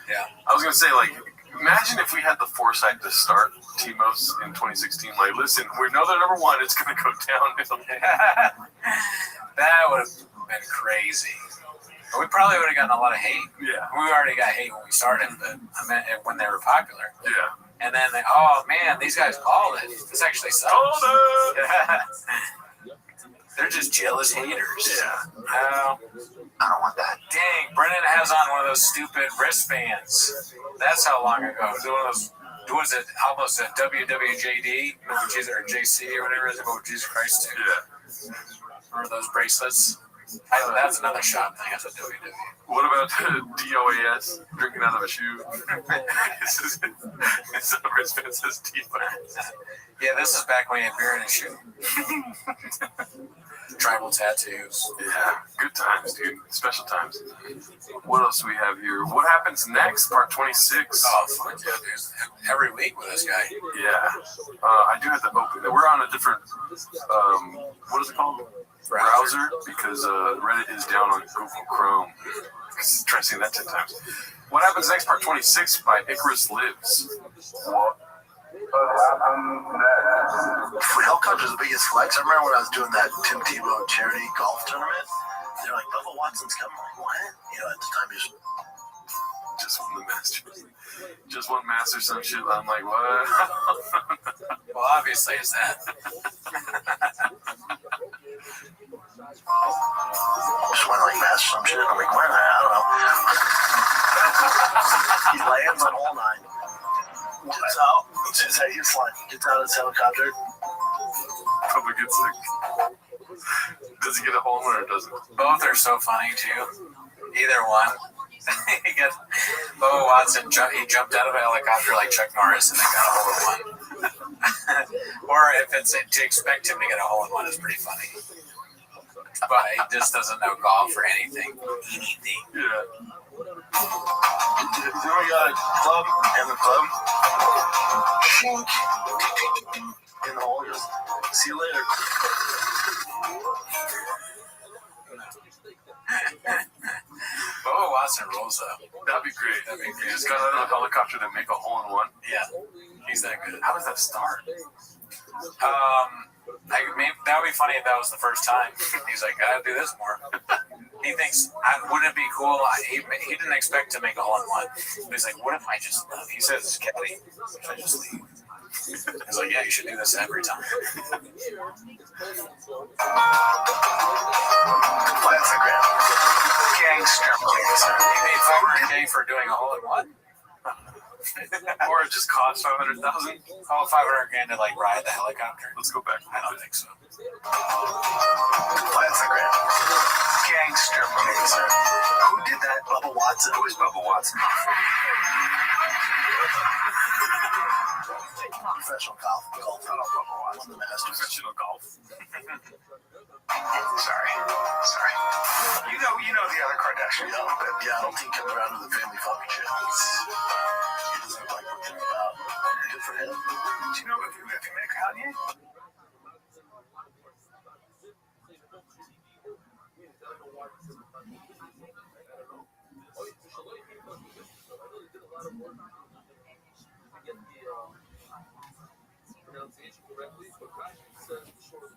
Yeah. I was going to say, like, imagine if we had the foresight to start T-Mos in 2016. Like, listen, we know they're #1. It's going to go downhill. That would have been crazy. But we probably would have gotten a lot of hate. Yeah. We already got hate when we started, but I meant when they were popular. Yeah. And then oh, man, these guys called it. This actually sucks. Called it! They're just jealous haters. Yeah. I don't want that. Dang, Brennan has on one of those stupid wristbands. That's how long ago. It was one of those, was it almost a WWJD? Or JC or whatever it is. Oh, Jesus Christ. Yeah. Remember those bracelets? That's another shop thing. That's a WWE. What about DOAS, drinking out of a shoe? It's a wristband that says DOAS. Yeah, this is back when he had beer in his shoe. Tribal tattoos. Yeah, good times, dude. Special times. What else do we have here? What happens next? Part 26. Oh, fuck yeah, dude. Every week with this guy. Yeah. I do have to open it. We're on a different, what is it called? Browser, because Reddit is down on Google Chrome. Try saying that 10 times. What happens next? Part 26 by Icarus Lives. Helicopter's the biggest flex. I remember when I was doing that Tim Tebow charity golf tournament. They're like, Bubba Watson's coming. I'm like, what? You know, at the time, just won the Masters. Just won Masters, some shit. I'm like, what? Well, obviously, it's that. Just won like Masters, some shit. I'm like, why not? I don't know. He lands on hole 9. Gets out. Gets out of his helicopter. Probably gets sick. Does he get a hole in or doesn't? Both are so funny too. Either one. Bubba Watson, he jumped out of a helicopter like Chuck Norris and then got a hole in 1. Or if it's to expect him to get a hole in 1 is pretty funny. But he just doesn't know golf or anything. Yeah. Then we got a club and the club. Shink. In the hole, just see you later. Bubba Watson rolls up. That'd be great. He just got out of a helicopter to make a hole in 1. Yeah, he's that good. How does that start? That would be funny if that was the first time. He's like, gotta do this more. He thinks, wouldn't it be cool? He didn't expect to make a hole in 1. But he's like, what if I just leave? He says, Kelly, if I just leave? He's like, yeah, you should do this every time. Instagram. Gangster. He made $500K for doing a hole in 1? Or it just cost $500,000? Oh, $500,000 to like ride the helicopter? Let's go back. I don't think so. Instagram. Gangster producer. Who did that? Bubba Watson. Who is Bubba Watson? Professional golf. Bubba Watson. The Masters. Professional golf. Sorry. You know the other Kardashians. Yeah, I don't think he comes around to the family fucking shit. He doesn't like what they're about. Good for him. Do you know if you met Kanye? pronunciation correctly, but Rashi says short.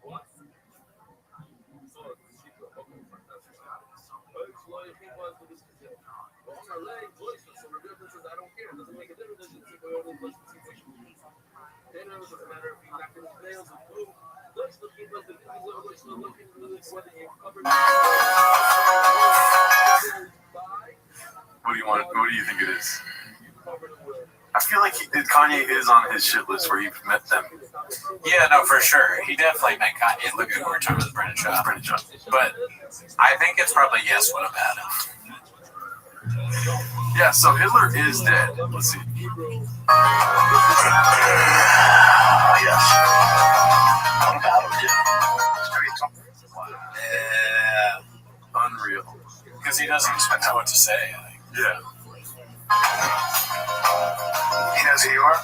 What? Oh, secret. Okay, fantastic. On our leg, voices, so we're differences. I don't care. It doesn't make a difference. It's simply only plus the situation. Then it doesn't matter if you knock in his nails and boom. Let's look at the things that we're still looking for whether you covered. What do you think it is? I feel like Kanye is on his shit list where he met them. Yeah, no, for sure. He definitely met Kanye. Look at who we're talking about, Brendan Shaw. But I think it's probably yes, what about him? Yeah, so Hitler is dead. Let's see. Yes. What about him, dude? Yeah. Unreal. Because he doesn't know what to say, I think. Yeah. He knows who you are?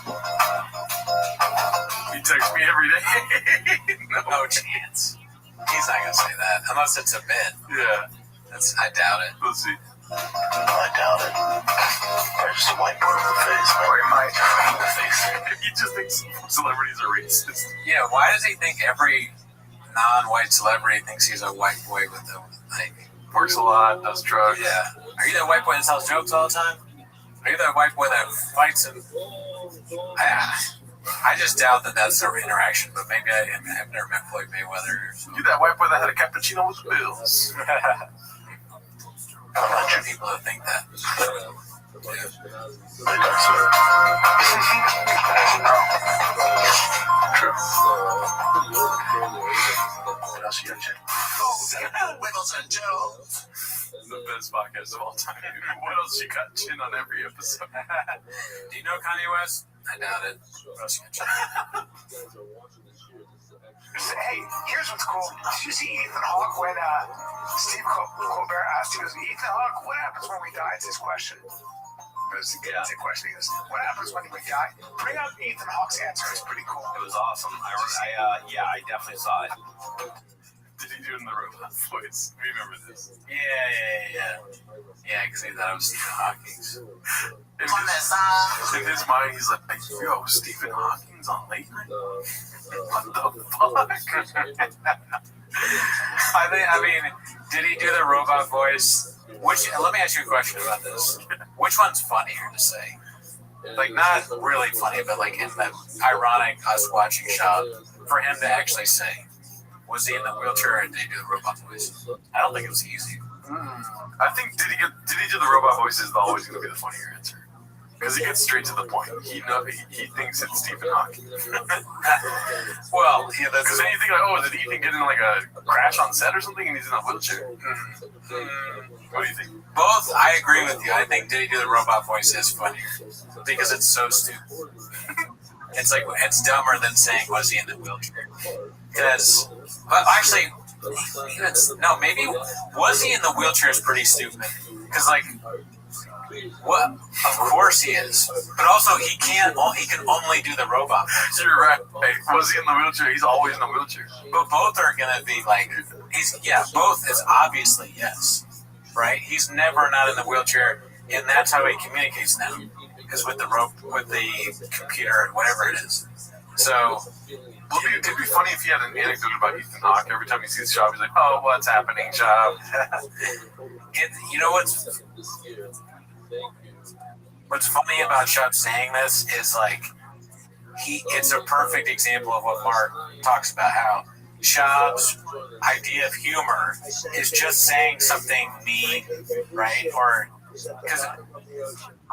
He texts me every day. No chance. He's not gonna say that unless it's a bit. Yeah. I doubt it. Let's see. I doubt it. Or just a whiteboard in the face. Or he might in the face. He just thinks celebrities are racist. Yeah, why does he think every non-white celebrity thinks he's a white boy with a, like, works a lot, does drugs? Yeah. Are you that white boy that tells jokes all the time? Are you that white boy that fights and... I just doubt that that's their interaction, but maybe I've never met Floyd Mayweather. So. You that white boy that had a cappuccino with the Bills. A bunch of people that think that. True. What else you got, Jim? Wiggles and Joe. The best podcast of all time. What else you got, Chin, on every episode? Do you know Kanye West? I doubt it. What else you got, Chin? Hey, here's what's cool. Did you see Ethan Hawke when Steve Colbert asked, he goes, Ethan Hawke, what happens when we die? It's his question. It was a question. He goes, what happens when we die? Bring up Ethan Hawke's answer. It's pretty cool. It was awesome. I definitely saw it. Did he do it in the robot voice? Remember this? Yeah, because he thought it was Stephen Hawking's. In his mind, he's like, yo, Stephen Hawking's on late night? What the fuck? I mean, did he do the robot voice? Let me ask you a question about this. Which one's funnier to say? Like, not really funny, but like in the ironic us watching shot for him to actually say. Was he in the wheelchair or did he do the robot voice? I don't think it was easy. I think did he do the robot voice is always going to be the funnier answer. Because he gets straight to the point. He thinks it's Stephen Hawking. Well, yeah, because then you think like, did Ethan get in like a crash on set or something and he's in a wheelchair? What do you think? Both, I agree with you. I think did he do the robot voice is funnier because it's so stupid. It's like it's dumber than saying was he in the wheelchair? Because, but actually, maybe was he in the wheelchair is pretty stupid. Because like. Well, of course he is, but also he can only do the robot voice. You're right. Hey, was he in the wheelchair? He's always in the wheelchair. But both are gonna be like both is obviously yes, right? He's never not in the wheelchair, and that's how he communicates now, is with the computer and whatever it is. So. It'd be funny if he had an anecdote about Ethan Hawke. Every time he sees Shab, he's like, "Oh, what's happening, Shab?" You know what's funny about Shab saying this is like it's a perfect example of what Mark talks about, how Shab's idea of humor is just saying something mean, right? Or because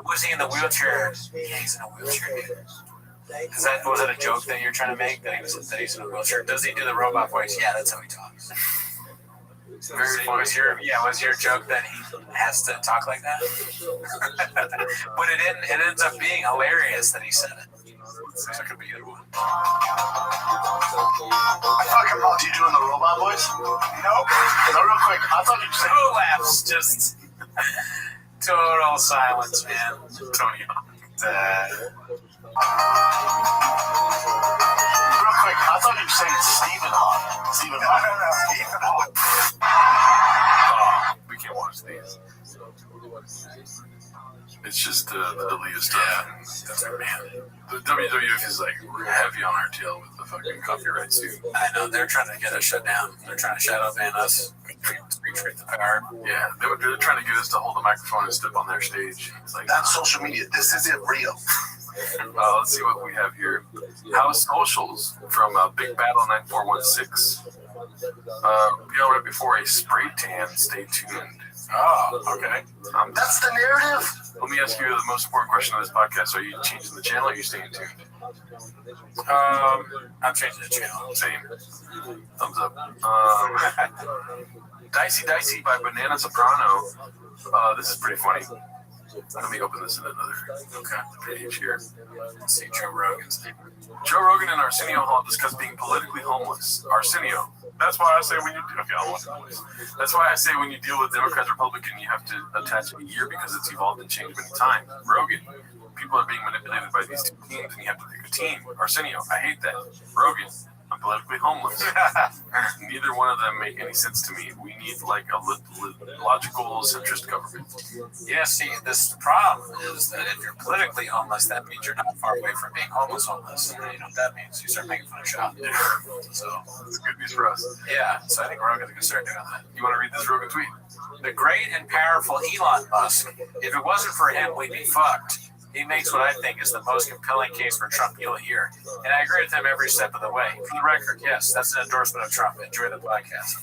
was he in the wheelchair? Yeah, he's in a wheelchair, dude. Was that a joke that you're trying to make that he's in a wheelchair? Does he do the robot voice? Yeah, that's how he talks. Was your joke that he has to talk like that? But it ends up being hilarious that he said it. So it could be either one. I fucking thought you doing the robot voice. Nope. No, real quick. I thought you said. No laughs, just total silence, man. Tony Real quick, I thought you were saying Stephen Hawke. Stephen Hawke. No, Ethan Hawke. We can't watch these. It's just the deleted stuff. That's our man. The WWF is like heavy on our tail with the fucking copyright suit. I know, they're trying to get us shut down. They're trying to shadow ban us, retreat the power. Yeah, they're trying to get us to hold a microphone and step on their stage. It's like, That's social media. This isn't real. let's see what we have here. House socials from Big Battle 9416. Right before a spray tan. Stay tuned. Oh, okay. That's the narrative. Let me ask you the most important question of this podcast. Are you changing the channel or are you staying tuned? I'm changing the channel. Same. Thumbs up. Dicey by Banana Soprano. This is pretty funny. Let me open this in another page here. Let's see Joe Rogan's name. Joe Rogan and Arsenio Hall discuss being politically homeless. Arsenio. That's why I say when you That's why I say when you deal with Democrats, Republican, you have to attach a year because it's evolved and changed many times. Rogan. People are being manipulated by these two teams, and you have to pick a team. Arsenio. I hate that. Rogan. I'm politically homeless. Neither one of them make any sense to me. We need like a logical centrist government. Yeah, see, the problem is that if you're politically homeless, that means you're not far away from being homeless. And you know what that means? You start making fun of shop. So it's good news for us. Yeah, so I think Rogan's gonna start doing that. You want to read this Rogan tweet? The great and powerful Elon Musk. If it wasn't for him, we'd be fucked. He makes what I think is the most compelling case for Trump you'll hear. And I agree with him every step of the way. For the record, yes, that's an endorsement of Trump. Enjoy the podcast.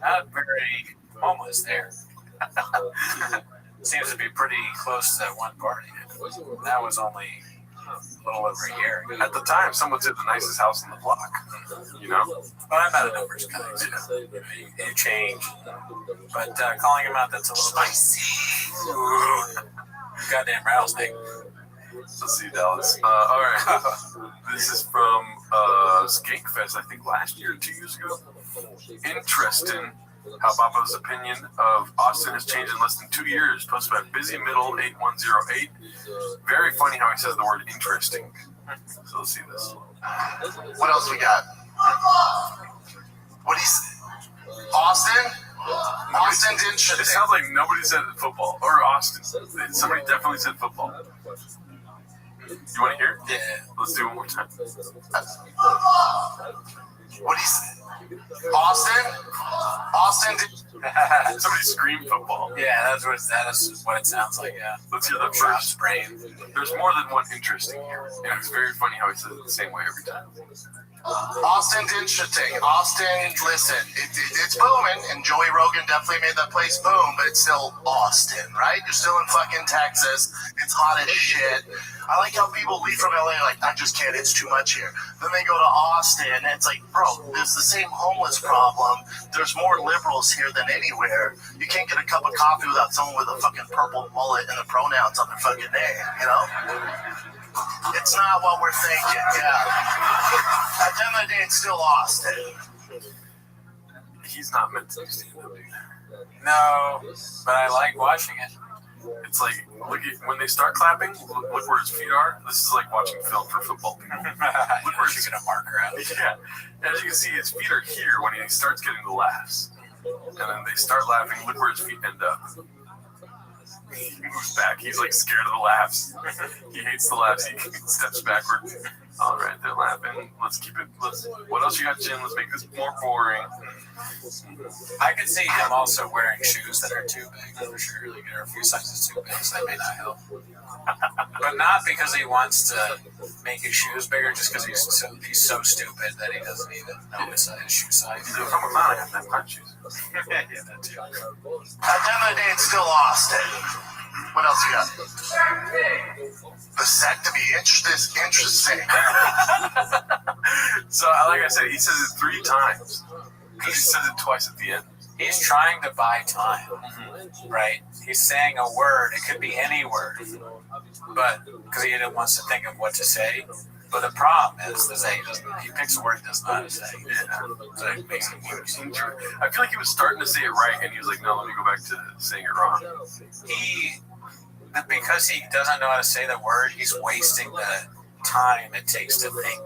Not very homeless there. Seems to be pretty close to that one party. That was only a little over a year. At the time, someone said the nicest house on the block. You know? But I'm not a numbers guy. You change. But calling him out, that's a little spicy. Goddamn rattlesnake. Let's see, Dallas. All right. This is from Skankfest, I think last year, 2 years ago. Interesting how Baba's opinion of Austin has changed in less than 2 years. Posted by Busy Middle 8108. Very funny how he says the word interesting. So let's see this. What else we got? What do you say? Austin? Austin didn't shit. It sounds like nobody said football. Or Austin. Somebody definitely said football. You want to hear it? Yeah. Let's do it one more time. What do you say? Austin? Austin did... Somebody scream football. Yeah, that is what it sounds like, yeah. Let's hear the first brain. There's more than one interesting here. And it's very funny how he says it the same way every time. Austin did shitting. Austin, listen, it's booming, and Joey Rogan definitely made that place boom, but it's still Austin, right? You're still in fucking Texas. It's hot as shit. I like how people leave from LA like, I just can't, it's too much here. Then they go to Austin, and it's like, bro, there's the same homeless problem. There's more liberals here than anywhere. You can't get a cup of coffee without someone with a fucking purple mullet and the pronouns on their fucking name, you know? It's not what we're thinking, yeah. At the end of the day, it's still Austin. He's not meant to stand up, dude. No, but I like watching it. It's like, look at, when they start clapping, look where his feet are. This is like watching film for football people. Look where he's going to marker out. Yeah. As you can see, his feet are here when he starts getting the laughs. And then they start laughing. Look where his feet end up. He moves back. He's like scared of the laughs. He hates the laughs. He steps backward. All right, they're laughing. Let's keep it. What else you got, Jim? Let's make this more boring. I could see him also wearing shoes that are too big. For sure, like there are a few sizes too big, so that may not help. But not because he wants to make his shoes bigger, just because he's so stupid that he doesn't even know his shoe size. He's from a mountain. I have my shoes. Yeah, that too. At the end of the day, it's still Austin. What else you got? The set to be interesting. So, like I said, he says it 3 times. He says it twice at the end. He's trying to buy time, right? He's saying a word. It could be any word, but because he wants to think of what to say. But the problem is that he picks a word he doesn't know how to say. Yeah. So it makes him worse. I feel like he was starting to say it right, and he was like, no, let me go back to saying it wrong. Because he doesn't know how to say the word, he's wasting the time it takes to think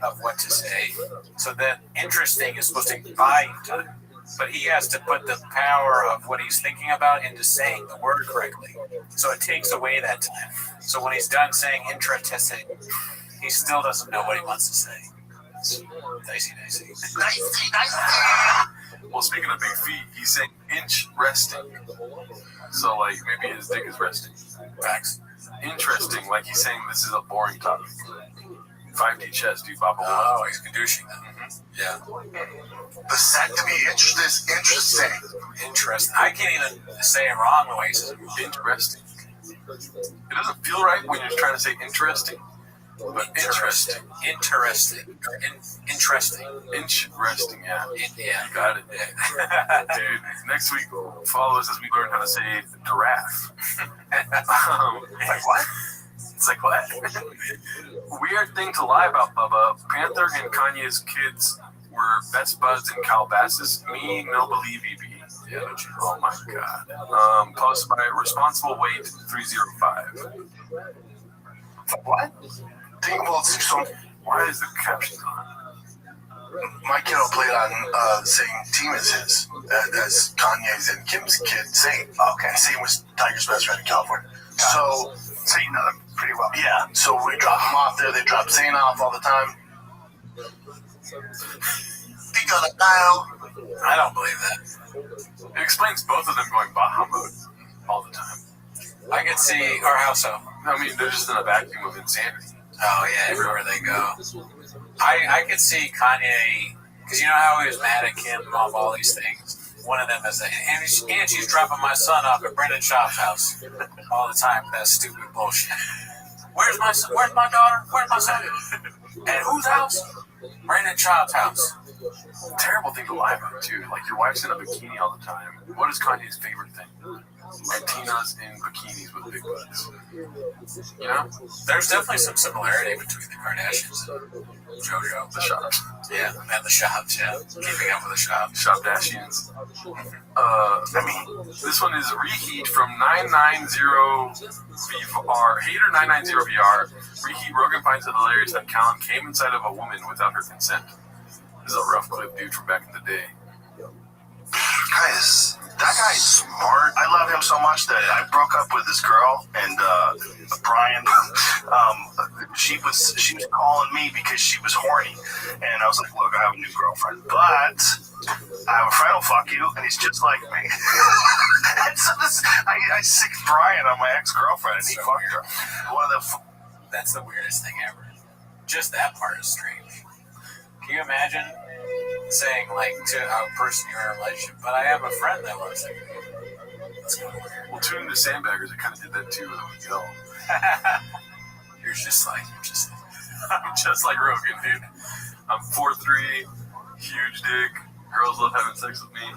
of what to say. So that interesting is supposed to buy you time. but he has to put the power of what he's thinking about into saying the word correctly. So it takes away that time. So when he's done saying interesting, he still doesn't know what he wants to say. It's dicey. Well, speaking of big feet, he's saying inch resting. So, like, maybe his dick is resting. Facts. Interesting, like he's saying this is a boring topic. 5D chess, dude. Baba. Oh, he's conducting them. Yeah. Vasectomy, interesting. Interesting. I can't even say it wrong the way he says it. Interesting. It doesn't feel right when you're trying to say interesting. But interesting. Interesting. Yeah. Yeah. You got it. Dude, next week, follow us as we learn how to say giraffe. Like what? It's like, what? Weird thing to lie about, Bubba. Panther and Kanye's kids were best buds in Calabasas. Me, no believe EB. Yeah, oh my god. Posted by Responsible Weight 305. What? Why is the caption on? My kid will play it on same team as his, as Kanye's and Kim's kid, Saint. Okay. Saint was Tiger's best friend in California. So, Saint know them pretty well. Yeah. So we drop him off there. They drop Saint off all the time. I don't believe that. It explains both of them going Baja mode all the time. I could see, or how so? I mean, they're just in a vacuum of insanity. Oh, yeah, everywhere they go. I could see Kanye, because you know how he was mad at Kim off all these things? One of them is that, and she's dropping my son off at Brendan Schaub's house all the time for that stupid bullshit. Where's my son? Where's my daughter? Where's my son? At whose house? Brendan Schaub's house. Terrible thing to lie about, too. Like, your wife's in a bikini all the time. What is Kanye's favorite thing? Latinas in bikinis with big butts. You know? There's definitely some similarity between the Kardashians and JoJo. The shops. Yeah, and the shops, yeah. Keeping up with the shops. Shopdashians. This one is Reheat from 990VR. Hater990VR. Reheat, Rogan finds it hilarious that Callan came inside of a woman without her consent. This is a rough clip, dude, from back in the day. Guys, that guy's smart. I love him so much that I broke up with this girl, and Brian, she was calling me because she was horny, and I was like, look, I have a new girlfriend, but I have a friend who'll fuck you, and he's just like me. And so I sicked Brian on my ex-girlfriend, and he fucked her. That's the weirdest thing ever. Just that part is strange. Can you imagine saying, like, to a person you're in a relationship, but I have a friend that loves you? That's kind of weird. Well, tuning to Sandbaggers, I kind of did that too with Miguel. You're just like Rogan, dude. I'm 4'3", huge dick. Girls love having sex with me.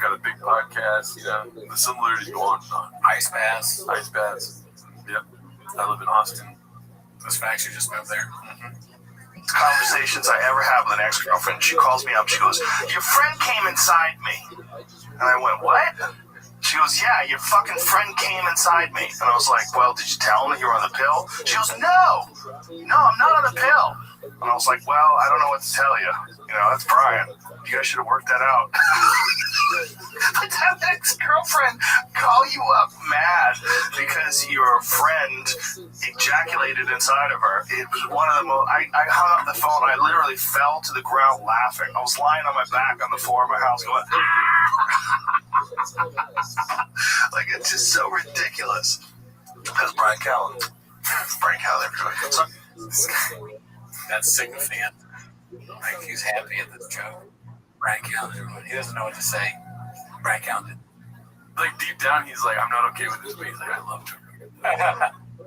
Got a big podcast, you know. The similarities go on and on. Ice baths. Yep. I live in Austin. Those facts, you just moved there. Conversations I ever have with an ex-girlfriend. She calls me up. She goes, your friend came inside me. And I went, what? She goes, yeah, your fucking friend came inside me. And I was like, well, did you tell him that you were on the pill? She goes, no, I'm not on the pill. And I was like, well, I don't know what to tell you. You know, that's Brian. You guys should have worked that out. But to have an ex-girlfriend call you up mad because your friend ejaculated inside of her, it was one of the most... I hung up the phone. I literally fell to the ground laughing. I was lying on my back on the floor of my house going... Like, it's just so ridiculous. That's Brian Callen. Brian Callen, everybody. So, that's significant. Like, he's happy at this joke. Brian Callen, he doesn't know what to say. Brian Callen. Like, deep down, he's like, I'm not okay with this, but he's like, I love her.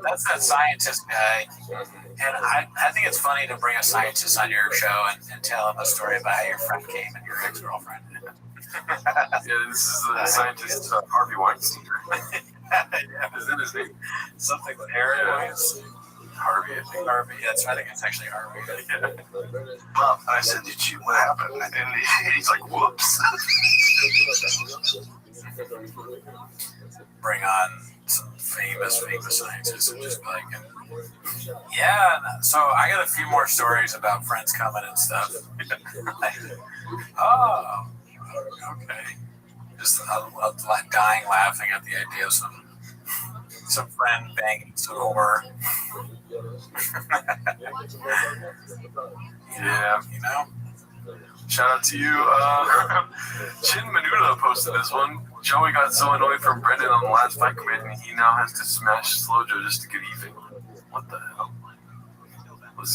That's that scientist guy. And I think it's funny to bring a scientist on your show and tell him a story about how your friend came and your ex-girlfriend. Yeah, this is the scientist Harvey Weinstein. Yeah, isn't his name? Something with Harry Weinstein. Harvey, I think. Harvey, that's right. I think it's actually Harvey. Yeah. Mom, I said, did you, what happened? And he's like, whoops. Bring on some famous scientists and just be like, yeah, so I got a few more stories about friends coming and stuff. Oh, Okay. Just dying laughing at the idea of some friend banging some whore. Yeah. You know? Shout out to you. Chin Menuda posted this one. Joey got so annoyed from Brendan on the last fight command, he now has to smash Slojo just to get even. What the hell?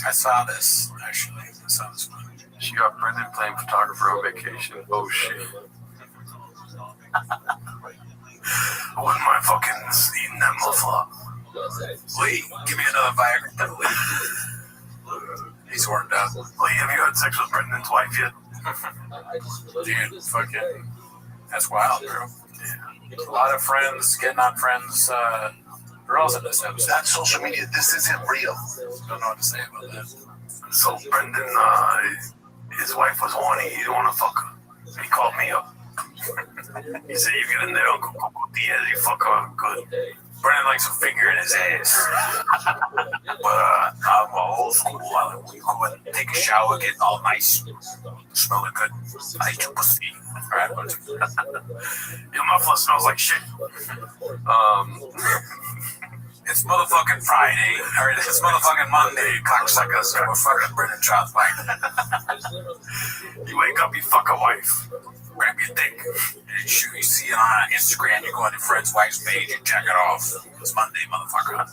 I saw this, actually. I saw this one. She got Brendan playing photographer on vacation. Oh, shit. I wouldn't mind fucking eating that muffler. Lee, give me another Viagra, Lee. He's warmed up. Lee, have you had sex with Brendan's wife yet? Dude, fucking, that's wild, bro. Yeah. A lot of friends getting on friends' girls in this episode. That's social media. This isn't real. Don't know what to say about that. So Brendan, his wife was horny. He didn't want to fuck her. He called me up. He said, "You get in there, Uncle Diaz. You fuck her good." Brendan likes a finger in his ass. But I'm old school. We go and take a shower, get all nice, smelling good. I eat your pussy. All right, but your muffler smells like shit. It's motherfucking Friday, or it's motherfucking Monday, cocksuckers. We're fucking Brendan Chop's wife. You wake up, you fuck a wife. Grab your dick. You see it on Instagram, you go on your friend's wife's page and check it off. It's Monday, motherfucker.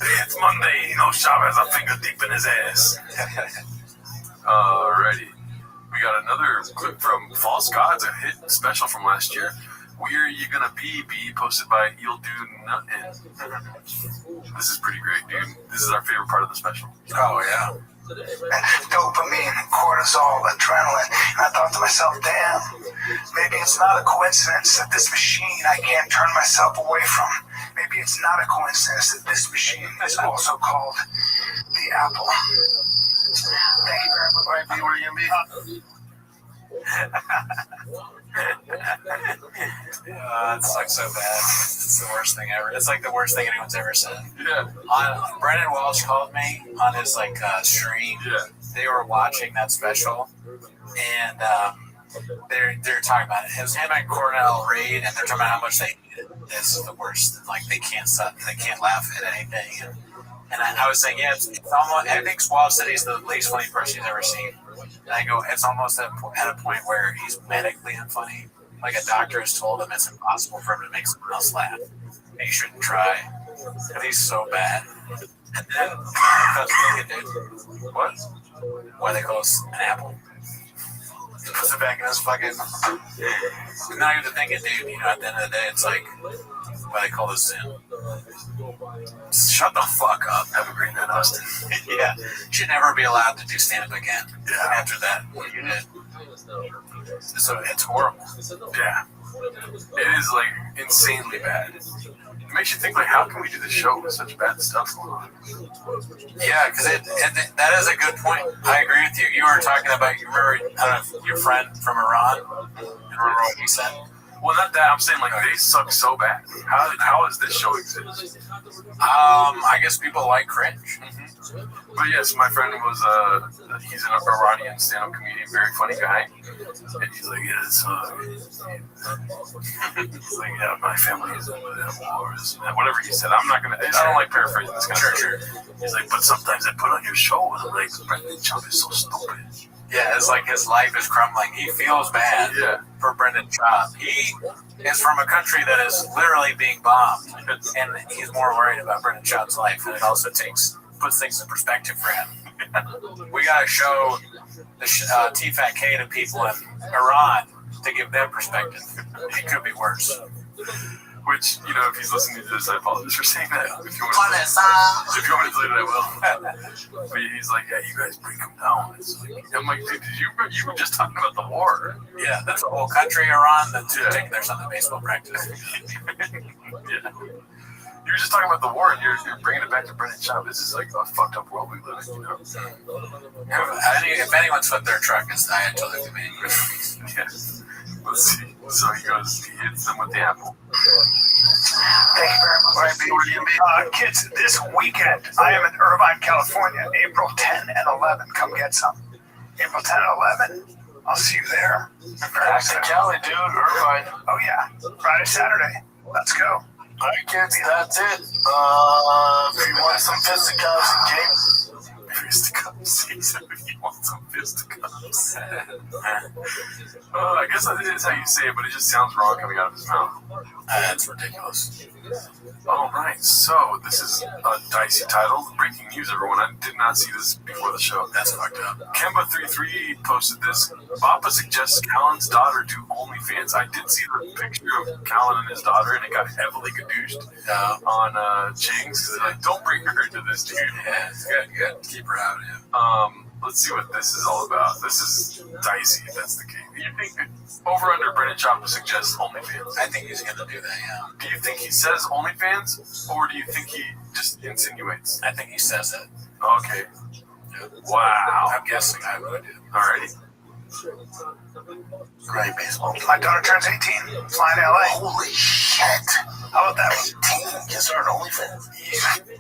It's Monday, you know, Shav has a finger deep in his ass. Alrighty. We got another clip from False Gods, a hit special from last year. Where You Gonna Be posted by You'll Do Nothing. This is pretty great, dude. This is our favorite part of the special. Oh, yeah. Dopamine, cortisol, adrenaline. And I thought to myself, damn, maybe it's not a coincidence that this machine I can't turn myself away from. Maybe it's not a coincidence that this machine is also called the Apple. Thank you very much. Right, where you gonna be? It sucks so bad. It's the worst thing ever. It's like the worst thing anyone's ever said. Yeah. Brendan Walsh called me on his stream. Yeah. They were watching that special, and they're talking about it. It was him and Cornell Reed, and they're talking about how much they hate it. This is the worst. Like they can't laugh at anything. And I was saying, yeah, it's almost. I think Swab said he's the least funny person he's ever seen. And I go, it's almost at a point where he's medically unfunny. Like a doctor has told him it's impossible for him to make someone else laugh. And he shouldn't try. And he's so bad. And then, what? Why they call us an apple. He puts it back in his fucking. Not even thinking, dude, you know, at the end of the day, it's like, why they call this sin. Shut the fuck up. Have a great night, Austin. Yeah. Should never be allowed to do stand-up again. Yeah. After that, what you did. So it's horrible. Yeah. It is, insanely bad. It makes you think, how can we do this show with such bad stuff going on? Yeah, because that is a good point. I agree with you. You were talking about, you remember, I don't know, your friend from Iran? You remember what he said? Well, not that. I'm saying, they suck so bad. How does this show exist? I guess people like cringe. Mm-hmm. But yes, my friend was, he's an Iranian stand-up comedian, very funny guy. And he's like, he's like, yeah, my family is in wars. Whatever he said. I'm not going to, I don't like paraphrasing this kind of stuff. He's like, but sometimes I put on your show, and I'm like, Brendan Chop is so stupid. Yeah, it's like his life is crumbling. He feels bad for Brendan Chop. He is from a country that is literally being bombed, and he's more worried about Brendan Chop's life, and it also puts things in perspective for him. We got to show the T-Fat-K to people in Iran to give them perspective. It could be worse. Which, if he's listening to this, I apologize for saying that. If you want me to delete it, I will. But he's like, yeah, you guys break him down. I'm like, dude, you were just talking about the war. Yeah, that's a whole country, Iran, that's taking their son to baseball practice. Yeah. You were just talking about the war, and you're bringing it back to Brendan Chop. This is a fucked up world we live in, If anyone's flipped their truck, it's Ayatollah Khomeini. Yeah. Let's see. So he hits them with the apple. Thank you very much. Kids, this weekend, I am in Irvine, California, April 10 and 11. Come get some. April 10 and 11, I'll see you there. Back to Cali, dude. Irvine. Oh yeah, Friday, Saturday. Let's go. All right, kids, that's it. If you want some fisticuffs and game. Fisticuffs. He said if you want some fisticuffs. I guess that is how you say it, but it just sounds wrong coming out of his mouth. That's ridiculous. All right, so this is a dicey title. Breaking news, everyone. I did not see this before the show. That's fucked up. Kemba33 posted this. Bappa suggests Callan's daughter do OnlyFans. I did see the picture of Callan and his daughter, and it got heavily gadooshed on Ching's. Because like, don't bring her into this, dude. Yeah, it's good. You got to keep her out of him. Let's see what this is all about. This is dicey, if that's the case. You think over under Brennan Chopper suggests OnlyFans? I think he's going to do that, yeah. Do you think he says OnlyFans, or do you think he just insinuates? I think he says it. Okay. Yeah. Wow. I'm guessing I would. Alrighty. Great baseball. My daughter turns 18. Flying to LA. Holy shit. How about that? 18? Can start OnlyFans. Yeah.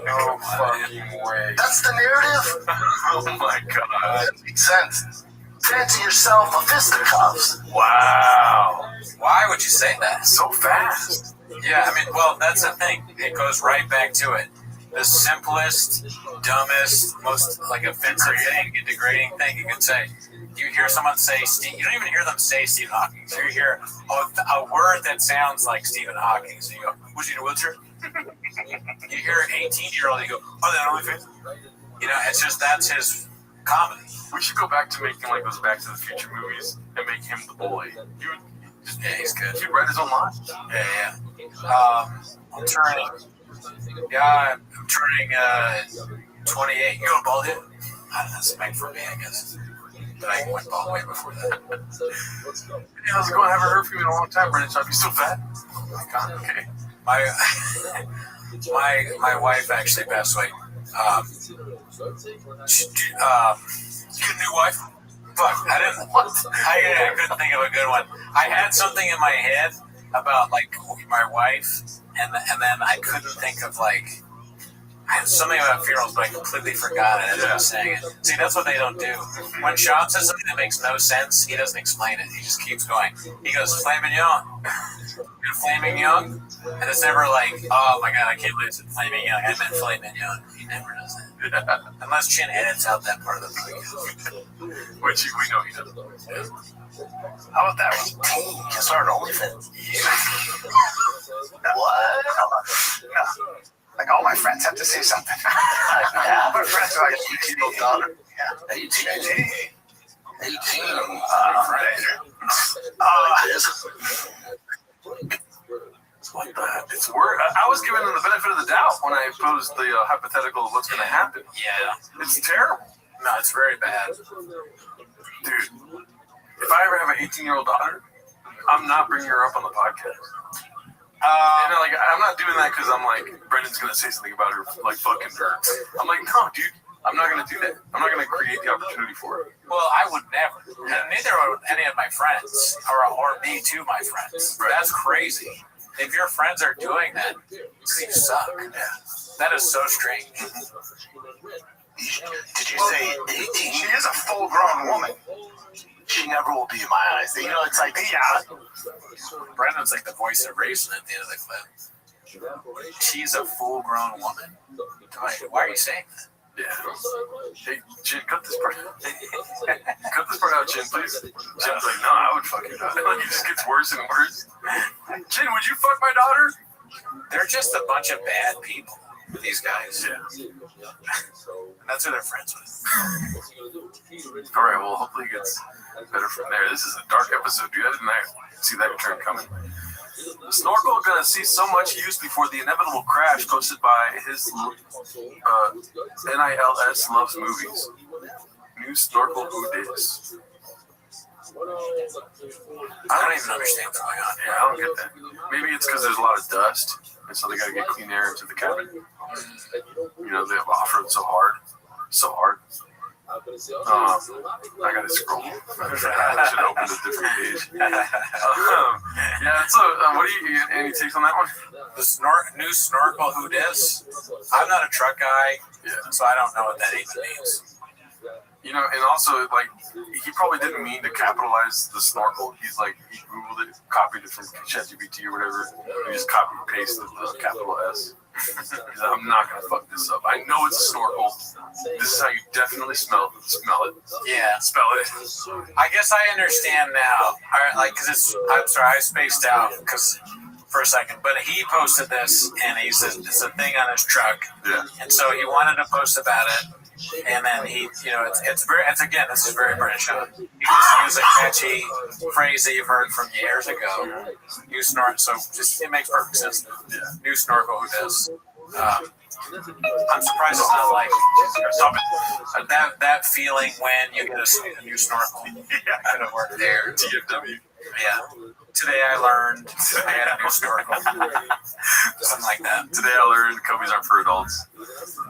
No fucking way. That's the narrative? Oh my god. That makes sense. Fancy yourself a fisticuffs. Wow. Why would you say that? So fast. Yeah, I mean, well, that's the thing. It goes right back to it. The simplest, dumbest, most like offensive thing and degrading thing you can say. You hear someone say Steve. You don't even hear them say Stephen Hawking. So you hear a word that sounds like Stephen Hawking. So you go, "Was he in a wheelchair?" You hear an 18-year-old. You go, "Oh, that OnlyFans." You know, it's just that's his comedy. We should go back to making like those Back to the Future movies and make him the bully. Yeah, he's good. He'd write his own line. Yeah. I'm turning. Yeah, I'm turning 28. You go bald yet? That's meant for me, I guess. But I went bald way before that. Hey, how's it going? I haven't heard from you in a long time, Brennan. You still fat? Oh my god. Okay. My wife actually passed away. She, you get a new wife? Fuck, I didn't. I couldn't think of a good one. I had something in my head about like my wife, and then I couldn't think of like. I had something about funerals, but I completely forgot it as I was saying it. See, that's what they don't do. When Sean says something that makes no sense, he doesn't explain it. He just keeps going. He goes, "Flaming young." You're flaming young? And it's never like, "Oh my god, I can't believe it's flaming young. I meant flaming young." He never does that. Unless Chin edits out that part of the podcast. Which we know he doesn't. Yeah. How about that? 18. Can start OnlyFans. What? No. Like all my friends have to say something. Yeah. My friends are like 18-year-old daughter. Yeah. 18. It's word. I was given the benefit of the doubt when I posed the hypothetical of what's going to happen. Yeah. It's terrible. No, it's very bad. Dude, if I ever have an 18-year-old daughter, I'm not bringing her up on the podcast. And I'm not doing that because I'm like, Brendan's going to say something about her, like fucking her. I'm like, no, dude, I'm not going to do that. I'm not going to create the opportunity for it. Well, I would never. And neither would any of my friends, or me to my friends. Right. That's crazy. If your friends are doing that, you suck. Yeah. That is so strange. Did you say 18? She is a full-grown woman. She never will be in my eyes. You know, it's like, Brendan's like the voice of reason at the end of the clip. She's a full-grown woman. Why are you saying that? Yeah. Hey, Chin, cut this part out. Cut this part out, Chin, please. Chin's like, no, I would fucking do it. Like, it just gets worse and worse. Chin, would you fuck my daughter? They're just a bunch of bad people, these guys. Yeah. And that's who they're friends with. All right, well, hopefully it gets better from there. This is a dark episode, dude. I didn't see that turn coming. Snorkel gonna see so much use before the inevitable crash, posted by his NILS loves movies. New Snorkel who dis. I don't even understand what's going on here. Yeah, I don't get that. Maybe it's because there's a lot of dust, and so they gotta get clean air into the cabin. You know, they've off-road so hard. I gotta scroll. I should open a different page. Yeah, so what do you, any takes on that one? The new Snorkel who dis? I'm not a truck guy, so I don't know what that even means. You know, and also, like, he probably didn't mean to capitalize the snorkel. He's like, he Googled it, copied it from ChatGPT or whatever. He just copy and pasted the capital S. He's like, I'm not going to fuck this up. I know it's a snorkel. This is how you definitely smell it. Yeah. Spell it. I guess I understand now. Like, because I'm sorry, I spaced out for a second, but he posted this, and he says it's a thing on his truck. Yeah. And so he wanted to post about it. And then he, you know, it's again, this is very British. He just used a catchy phrase that you've heard from years ago. New snorkel, so just it makes perfect sense. Yeah. New snorkel, who does? I'm surprised it's not like that feeling when you get a new snorkel. Yeah, could have worked there. TFW. Yeah. Today I learned I had a new snorkel. Something like that. Today I learned Kobe's aren't for adults.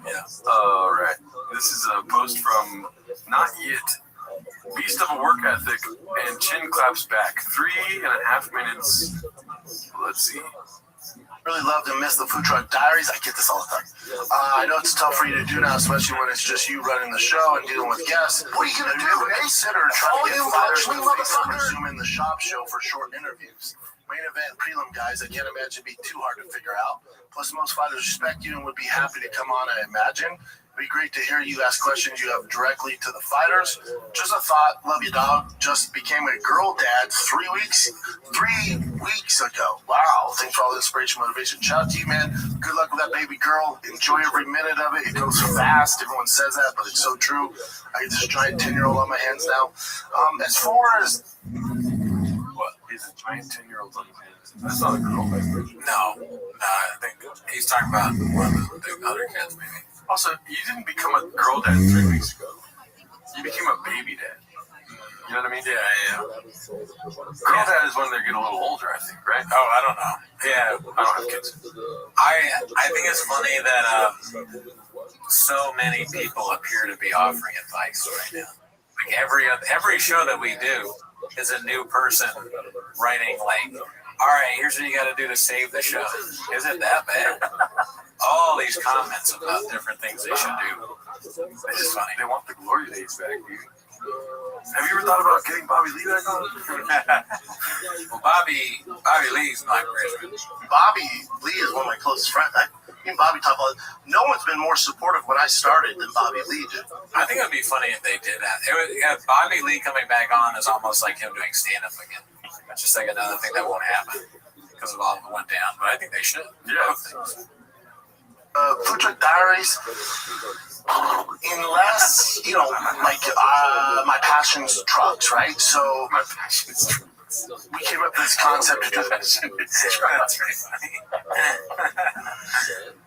Yeah. All right. This is a post from Not Yet. Beast of a work ethic and chin claps back. 3.5 minutes. Let's see. Really love and miss the Food Truck Diaries. I get this all the time. I know it's tough for you to do now, especially when it's just you running the show and dealing with guests. What are you going to do? An A-sitter trying to get fighters to Zoom in the shop show for short interviews. Main event prelim guys, I can't imagine it'd be too hard to figure out. Plus, most fighters respect you and would be happy to come on, I imagine. It'd be great to hear you ask questions you have directly to the fighters. Just a thought, love you, dog. Just became a girl dad 3 weeks ago. Wow. Thanks for all the inspiration, motivation. Shout out to you, man. Good luck with that baby girl. Enjoy every minute of it. It goes fast. Everyone says that, but it's so true. I get this giant 10-year-old on my hands now. As far as... What? He's a giant 10-year-old on his hands. That's not a girl, right? No, I think he's talking about one of the other kids, maybe. Also, you didn't become a girl dad 3 weeks ago. You became a baby dad. You know what I mean? Yeah. Girl dad is when they get a little older, I think, right? Oh, I don't know. Yeah, I don't have kids. I think it's funny that so many people appear to be offering advice right now. Like every show that we do is a new person writing like, all right, here's what you got to do to save the show. Is it that bad? All these comments about different things they should do. It's just funny. They want the glory days back, dude. Have you ever thought about getting Bobby Lee back on? Well, Bobby Lee's my encouragement. Bobby Lee is one of my closest friends. Me and Bobby talk about it. No one's been more supportive when I started than Bobby Lee did. I think it would be funny if they did that. Bobby Lee coming back on is almost like him doing stand-up again. It's just like another thing that won't happen because of all that went down. But I think they should. Yeah. Food Truck Diaries, unless, you know, like, my passion's trucks, right? So, My passion's trucks. We came up with this concept to do this. That's pretty funny.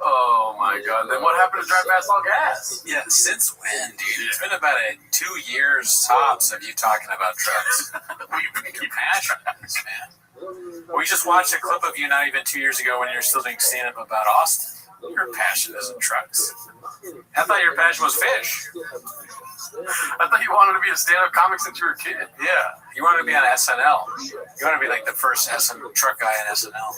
Oh my god. Then what happened to Drive Fast All Gas? Yeah, since when, dude? It's been about 2 years tops of you talking about trucks. You're passionate, man. We just watched a clip of you not even 2 years ago when you were still doing stand-up about Austin. Your passion isn't trucks. I thought your passion was fish. I thought you wanted to be a stand-up comic since you were a kid. Yeah, you wanted to be on SNL. You want to be like the first truck guy on SNL.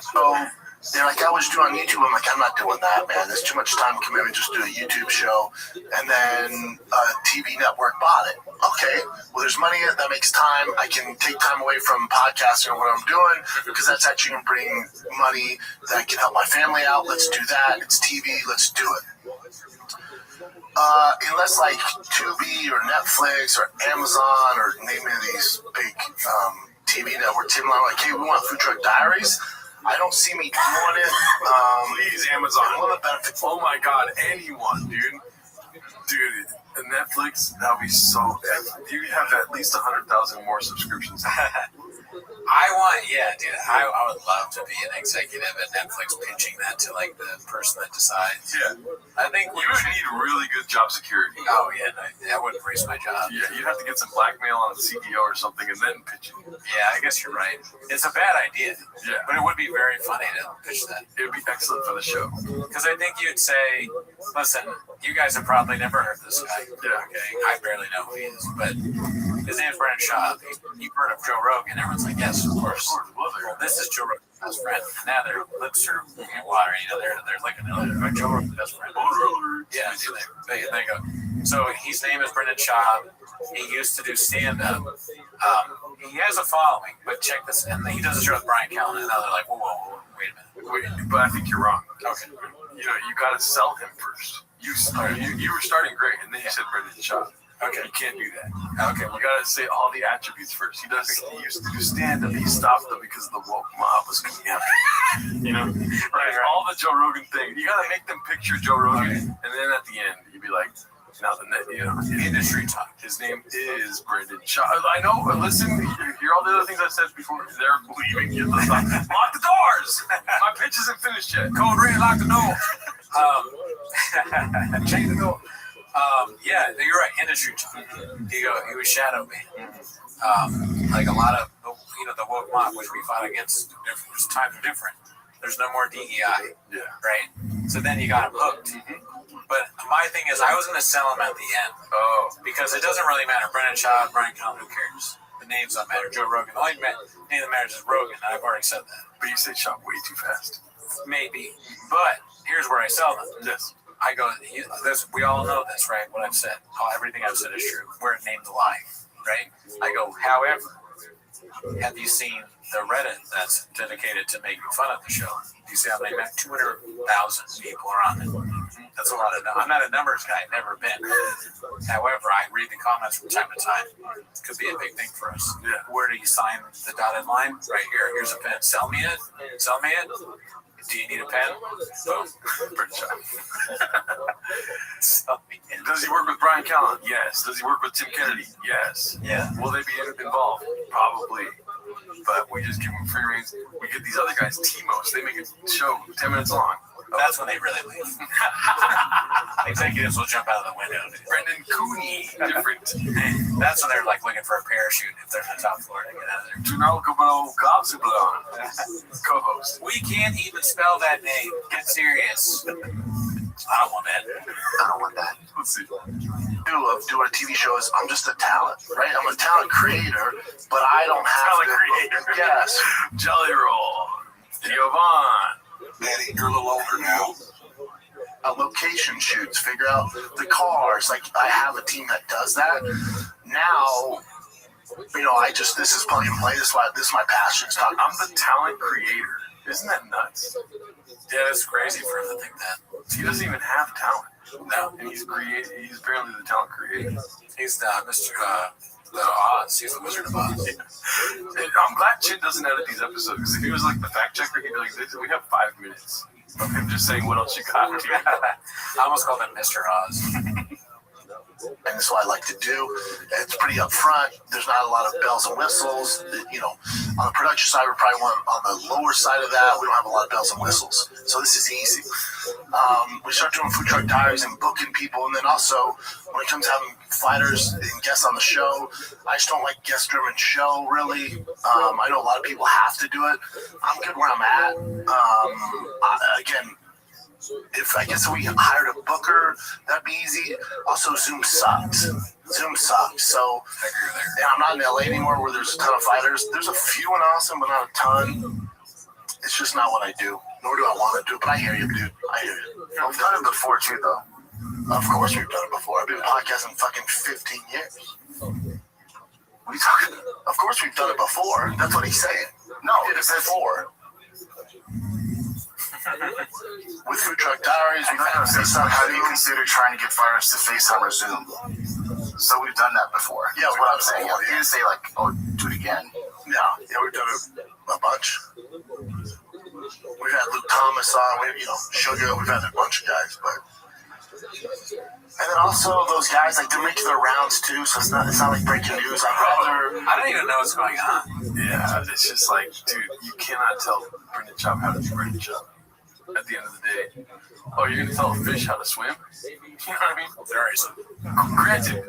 So they're like, I was doing on YouTube. I'm like, I'm not doing that, man. There's too much time commitment. Just do a YouTube show. And then a TV network bought it. Okay, well, there's money in it. That makes time. I can take time away from podcasting or what I'm doing because that's actually going to bring money that can help my family out. Let's do that. It's TV. Let's do it. Unless like Tubi or Netflix or Amazon or name any of these big TV networks, I'm like, hey, we want Food Truck Diaries. I don't see me doing it. Please, Amazon. One of the benefits. Oh my god, anyone, dude. Dude, Netflix, that would be so bad. You have at least 100,000 more subscriptions. I would love to be an executive at Netflix pitching that to like the person that decides. Yeah. I think you would need really good job security. Oh yeah, that wouldn't waste my job. Yeah, you'd have to get some blackmail on the CEO or something and then pitch it. Yeah, I guess you're right. It's a bad idea. Yeah. But it would be very funny to pitch that. It would be excellent for the show. Because I think you'd say, listen, you guys have probably never heard this guy. Yeah. Okay, I barely know who he is, but his name's Brendan Shaw. You've heard of Joe Rogan. Everyone's like, yes, of course. Well, this is Joe Rogan's best friend. Now their lips are water. You know, they're licking their lips. Joe Rogan's best friend. Yeah, dude, they go. So his name is Brendan Schaub. He used to do stand-up. He has a following, but check this. And he does a show with Brian Callen, and now they're like, whoa, wait a minute. But I think you're wrong. Okay. You know, you got to sell him first. You were starting great, and then you said Brendan Schaub. Okay. You can't do that. Okay. You got to say all the attributes first. He used to do stand-up. He stopped them because the woke mob was coming after him. You know? Right. All the Joe Rogan thing. You got to make them picture Joe Rogan, and then at the end, you'd be like, now industry talk. His name is Brendan Schaub. I know, but listen, you hear all the other things I said before. They're leaving you. Lock the doors. My pitch isn't finished yet. Code red, lock the door. Change the door. Yeah, you're right. Industry talk. He was shadow banned. Like a lot of the woke mob, which we fought against. Times are different. There's no more DEI. Yeah. Right. So then you got him hooked. But my thing is, I was going to sell him at the end. Oh. Because it doesn't really matter. Brendan Schaub, Brian Callen, who cares? The names don't matter. Joe Rogan. The only name that matters is Rogan. I've already said that. But you say Schaub way too fast. Maybe. But here's where I sell them. Yes. I go, we all know this, right? What I've said. Everything I've said is true. We're named the lie, right? I go, however, have you seen the Reddit that's dedicated to making fun of the show? Do you see how many? 200,000 people are on it. That's a lot of. I'm not a numbers guy. Never been. However, I read the comments from time to time. Could be a big thing for us. Yeah. Where do you sign the dotted line? Right here. Here's a pen. Sell me it. Sell me it. Do you need a pen? Boom. Sell me it. Does he work with Brian Callen? Yes. Does he work with Tim Kennedy? Yes. Yeah. Will they be involved? Probably. But we just give them free reins. We get these other guys, T-Mos. They make a show 10 minutes long. That's when they really leave. Executives will jump out of the window. Brendan Cooney, different. That's when they're like looking for a parachute if they're on the top floor to get out of there. Co-host. We can't even spell that name. Get serious. I don't want that. I don't want that. Let's see. Of doing a TV show is I'm just a talent, right? I'm a talent creator, but I don't have Talent to. creator. Yes. Jelly Roll. Giovanni. Manny, you're a little older now. Location shoots, figure out the cars. Like, I have a team that does that. Now, this is plug and play. This is my passion. I'm the talent creator. Isn't that nuts? Yeah, it's crazy for him to think that. He doesn't even have talent. No. And he's apparently the talent creator. He's Mr. The Oz. He's the Wizard of Oz. I'm glad Chin doesn't edit these episodes, because if he was like the fact checker, he'd be like, we have 5 minutes of him just saying what else you got. I almost called him Mr. Oz. And that's what I like to do. It's pretty upfront. There's not a lot of bells and whistles. On the production side, we're probably on the lower side of that. We don't have a lot of bells and whistles. So this is easy. We start doing Food Truck Diaries and booking people. And then also, when it comes to having fighters and guests on the show, I just don't like guest-driven show, really. I know a lot of people have to do it. I'm good where I'm at. Again, if we hired a booker, that'd be easy. Also, Zoom sucks. So, and I'm not in LA anymore where there's a ton of fighters. There's a few in Austin, but not a ton. It's just not what I do. Nor do I want to do it. But I hear you, dude. I hear you. We've done it before, too, though. Of course we've done it before. I've been podcasting fucking 15 years. What are you talking about? Of course we've done it before. That's what he's saying. No, it's before. With Food Truck Diaries, we've had FaceTime. How do you consider trying to get fighters to FaceTime or Zoom? So we've done that before. Yeah, what I'm saying. You didn't say do it again. Yeah, we've done it a bunch. We've had Luke Thomas on. Sugar. We've had a bunch of guys, and then also those guys they're making their rounds too. So it's not like breaking news. I don't even know what's going on. Yeah, it's just like, dude, you cannot tell Brendan Schaub how to do Brendan Schaub. At the end of the day, you're gonna tell a fish how to swim? You know what I mean? Very simple. Granted,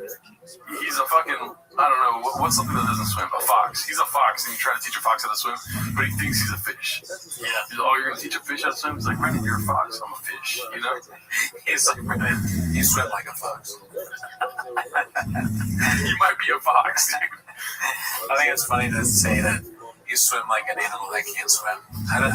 he's a fucking, I don't know, what's something that doesn't swim? A fox. He's a fox, and you're trying to teach a fox how to swim, but he thinks he's a fish. Yeah. He's like, you're gonna teach a fish how to swim? He's like, Brendan, you're a fox. I'm a fish. You know? He's like, Brendan, you swim like a fox. You might be a fox, dude. I think it's funny to say that. You swim like an animal that can't swim.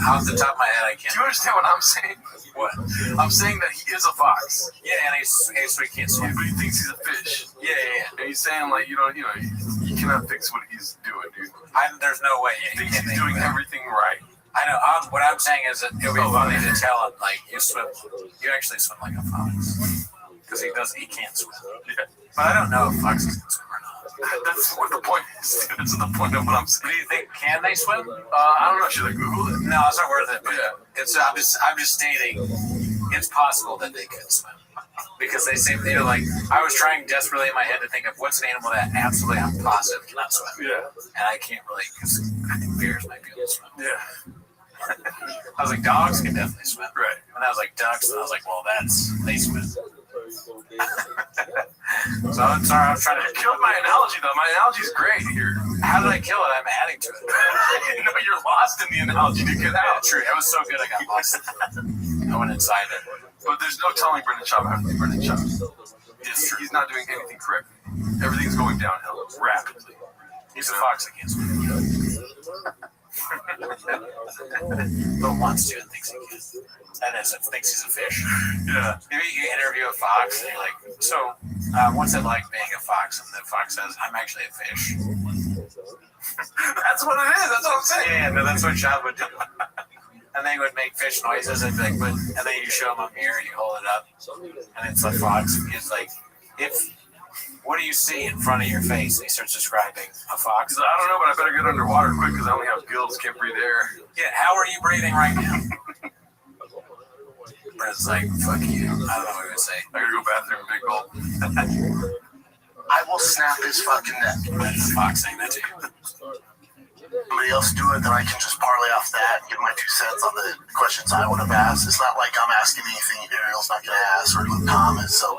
Off the top of my head, I can't. Do you understand what I'm saying? What? I'm saying that he is a fox. Yeah, and so he can't swim. But he thinks he's a fish. Yeah. And he's saying like, you cannot fix what he's doing, dude. There's no way. He thinks he's doing everything right. I know. What I'm saying is that it would be funny to tell him like you actually swim like a fox because he can't swim. Yeah. But I don't know if foxes can swim or not. That's what the point is. That's the point of what I'm saying. Do you think can they swim? I don't know. Should I Google it? No, it's not worth it. But I'm just stating it's possible that they could swim because they say like I was trying desperately in my head to think of what's an animal that absolutely I'm positive cannot swim. Yeah. And I can't really because I think bears might be able to swim. Yeah. I was like dogs can definitely swim. Right. And I was like ducks, and I was like, well, they swim. So I'm sorry, I was trying to. You killed my analogy, though. My analogy's great here. How did I kill it? I'm adding to it. No, you're lost in the analogy to get out. Yeah, true. It was so good, I got lost. I went inside it. But there's no telling Brendan Schaub how to do Brendan Schaub. He's not doing anything correctly. Everything's going downhill rapidly. He's a fox against me. But wants to and thinks he can. And thinks he's a fish. Yeah. Maybe you interview a fox and you're like, so what's it like being a fox? And the fox says, I'm actually a fish. That's what it is. That's what I'm saying. Yeah, no, that's what Sean would do. And they would make fish noises and like, and then you show him a mirror, you hold it up, and it's a fox. He's like, what do you see in front of your face? And he starts describing a fox. He's like, I don't know, but I better get underwater quick because I only have gills, can't breathe air. Yeah, how are you breathing right now? Brent's like, fuck you. I don't know what he would say. I gotta go bathroom, big gulp. I will snap his fucking neck. That's a fox saying that to you. Somebody else do it, then I can just parlay off that and give my 2 cents on the questions I would have asked. It's not like I'm asking anything Ariel's not gonna ask or Luke Thomas. So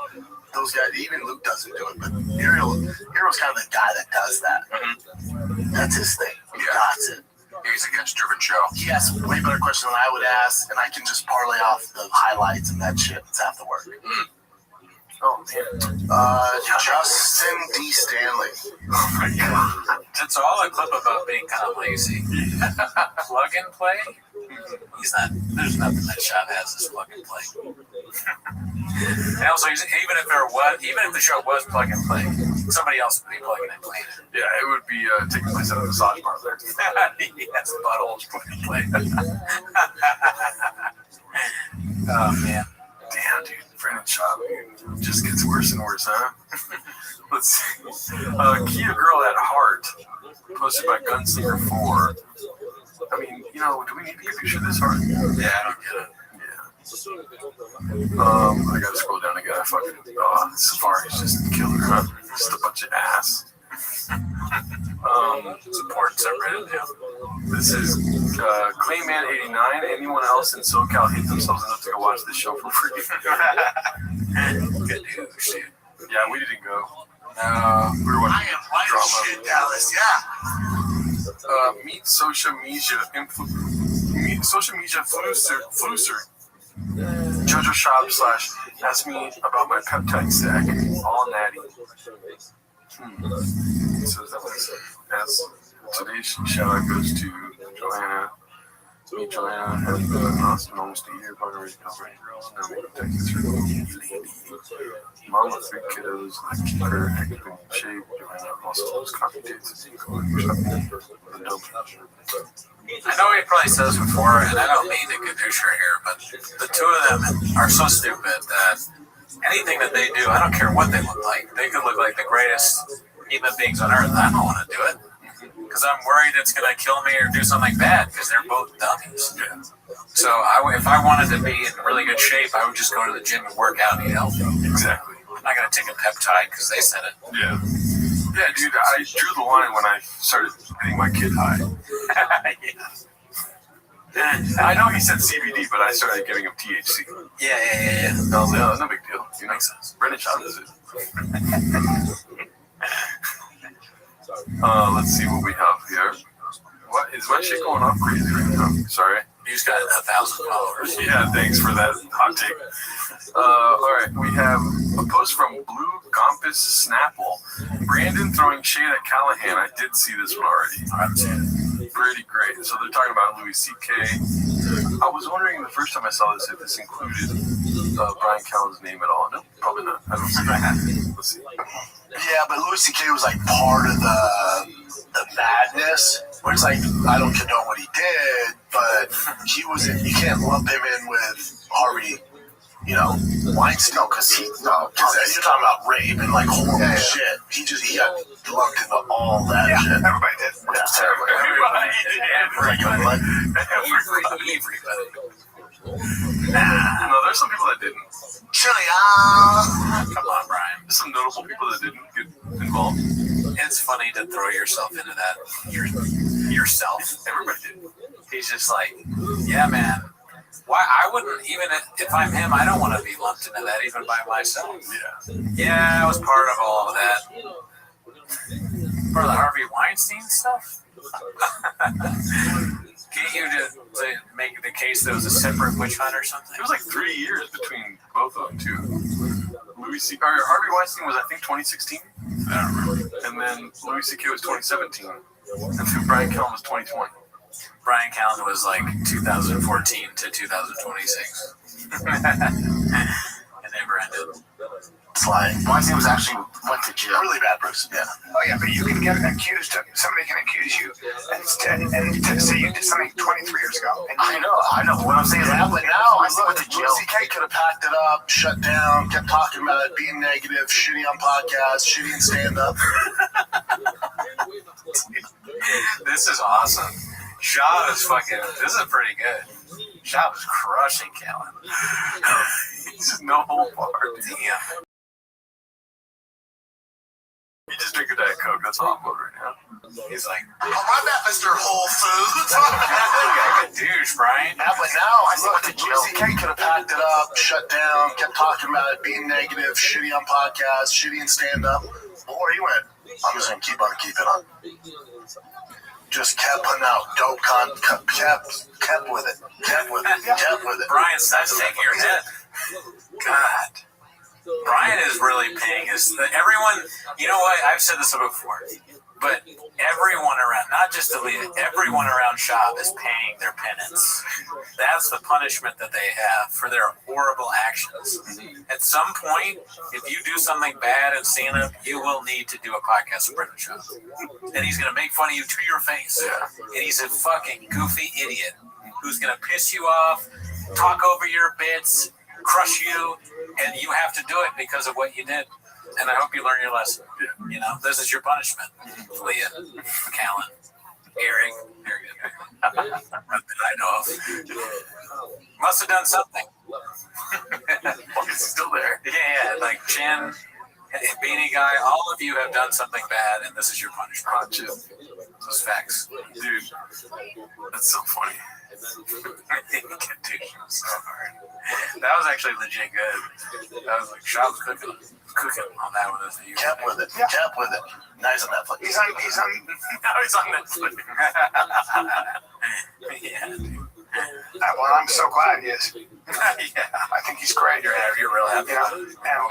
those guys, even Luke doesn't do it, but Ariel's kind of the guy that does that. Mm-hmm. That's his thing. He got it. He's a guest-driven show. He asks way better questions than I would ask, and I can just parlay off the highlights and that shit. It's half the work. Oh, man. Justin D. Stanley. Oh, my God. It's all a clip about being kind of lazy. Plug and play? He's not. There's nothing that shot has as plug and play. And also, even if the show was plug and play, somebody else would be plugging and playing it. Yeah, it would be taking place at a massage parlor. Yes, buttholes plug and play. Oh man. Damn, dude. Brendan Schaub just gets worse and worse, huh? Let's see. Kia Girl at Heart, posted by Gunslinger 4. I mean, do we need to picture this hard? Yeah, I don't get it. Yeah. I gotta scroll down again. Safari's just a killer, huh? Just a bunch of ass. Support subreddit. This is Clayman89. Anyone else in SoCal hate themselves enough to go watch this show for free? Good news, dude. Yeah, we didn't go. No. We were watching I am white as shit, Dallas. Yeah. Meet social media flucer. Jojo Shop / ask me about my peptide stack. All natty. So that was as today's shout out goes to Joanna. Meet Joanna has been an awesome almost a year. Born and raised girls. Now we have Texas her lady. Mom with 3 kiddos. I keep her active and in shape. Joanna also holds coffee dates and I know he probably said this before, and I don't mean to gadoosh her here, but the two of them are so stupid that anything that they do, I don't care what they look like. They could look like the greatest human beings on earth. I don't want to do it because I'm worried it's going to kill me or do something bad because they're both dummies. Yeah. So if I wanted to be in really good shape, I would just go to the gym and work out and eat healthy. Exactly. I'm not going to take a peptide because they said it. Yeah. Yeah, dude, I drew the line when I started getting my kid high. Yeah. I know he said CBD, but I started giving him THC. Yeah. I was like, oh, no big deal. Makes sense. Brendan Schaub does it. Let's see what we have here. What is my shit going off crazy right now? Sorry. You just got 1,000 followers. Yeah, thanks for that hot take. Alright, we have a post from Blue Gompus Snapple. Brandon throwing shade at Callahan. I did see this one already. pretty great. So they're talking about Louis C.K. I was wondering the first time I saw this if this included Brian Callen's name at all. No, probably not. I don't see that. Let's see. Yeah, but Louis C.K. was like part of the madness. Where it's like, I don't condone what he did, but he was in, you can't lump him in with Harvey, Weinstein, because you're talking about rape and like horrible shit. He got lumped into all that shit. Everybody did. That's terrible. Everybody did. No, there's some people that didn't. Chili, Come on, Brian. There's some notable people that didn't get involved. It's funny to throw yourself into that. Yourself. Everybody did. He's just like, yeah, man. Why? I wouldn't, even if I'm him, I don't want to be lumped into that even by myself. Yeah, I was part of all of that. Part of the Harvey Weinstein stuff? Can't you just make the case that it was a separate witch hunt or something? It was like 3 years between both of them, too. Harvey Weinstein was, I think, 2016. I don't remember. And then Louis C.K. was 2017. And Brian Callen was 2020. Brian Callen was like 2014 to 2026. It never ended. It's like, Weinstein was actually went to jail. Really bad person. Yeah. Oh yeah, but you can get accused of, somebody can accuse you and say you did something 23 years ago. I know. But what I'm saying is, but now I went to jail. CK could have packed it up, shut down, kept talking about it, being negative, shitty on podcasts, shitty in stand-up. This is awesome. Shaw is this is pretty good. Shaw is crushing Callen. He's no whole bar. Damn. You just drink a Diet Coke. That's all I'm on right now. He's like, oh, my bad, Mr. Whole Foods. Like a douche, Brian. Yeah, but now I went to jail. CK could have packed it up, shut down, kept talking about it, being negative, shitty on podcasts, shitty in stand-up. Or he went, I'm just going to keep on. Just kept putting out dope content, kept with it. Brian, stop shaking your head. God. Brian is really paying everyone, you know what, I've said this before, but everyone around, not just Aaliyah, everyone around Shop is paying their penance. That's the punishment that they have for their horrible actions. At some point, if you do something bad in stand-up, you will need to do a podcast with Brendan Shop. And he's going to make fun of you to your face. And he's a fucking goofy idiot who's going to piss you off, talk over your bits, crush you, and you have to do it because of what you did. And I hope you learn your lesson. This is your punishment. Leah, Callen, Eric, very good. I know of. Must have done something. He's still there. Yeah, like Chin, Beanie Guy, all of you have done something bad, and this is your punishment. Those facts. Dude, that's so funny. So hard. That was actually legit good. That was like Shop cooking on that one. Kept with it. Now he's on Netflix. He's on Netflix. Yeah, dude. Well, I'm so glad he is. I think he's great. You're real happy. And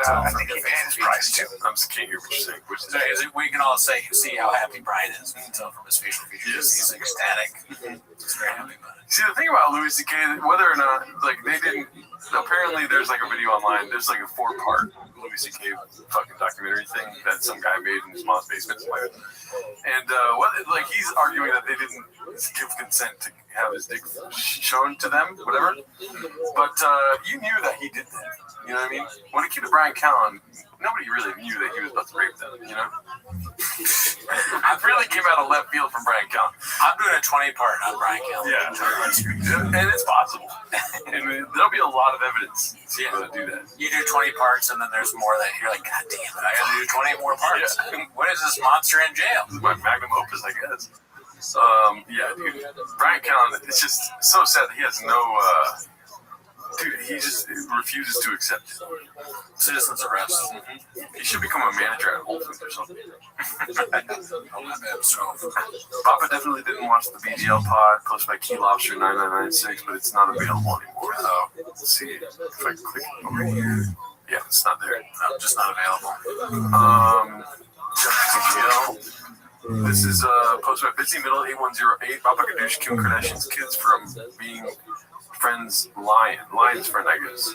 I think he paid his price too. I'm just can't hear what you're saying. So we can all see how happy Brian is. We can tell from his facial features. He's ecstatic. He's very happy about it. See, the thing about Louis C.K., whether or not, they didn't, apparently there's like a video online, there's like a 4-part Louis C.K. fucking documentary thing that some guy made in his mom's basement. And he's arguing that they didn't give consent to have his dick shown to them, whatever. But you knew that he did that. You know what I mean? When it came to Brian Callen, nobody really knew that he was about to rape them, It really came out of left field from Brian Callen. I'm doing a 20-part on Brian Callen. Yeah, and it's possible. And there'll be a lot of evidence to do that. You do 20 parts, and then there's more that you're like, God damn it, I gotta do 20 more parts. Yeah. What is this monster in jail? This is my magnum opus, I guess. Dude, Brian Callen, it's just so sad that he has no, he just refuses to accept it. Citizen's arrest. He should become a manager at Whole Foods or something. So, Papa definitely didn't watch the BGL pod posted by Key Lobster 9996, but it's not available anymore. Let's see if I can click over here. Yeah, it's not there. No, just not available. BGL. This is posted by Busy Middle 8108. Bob Bakadouche, Kim Kardashian's kids from being friends. Lion's friend, I guess.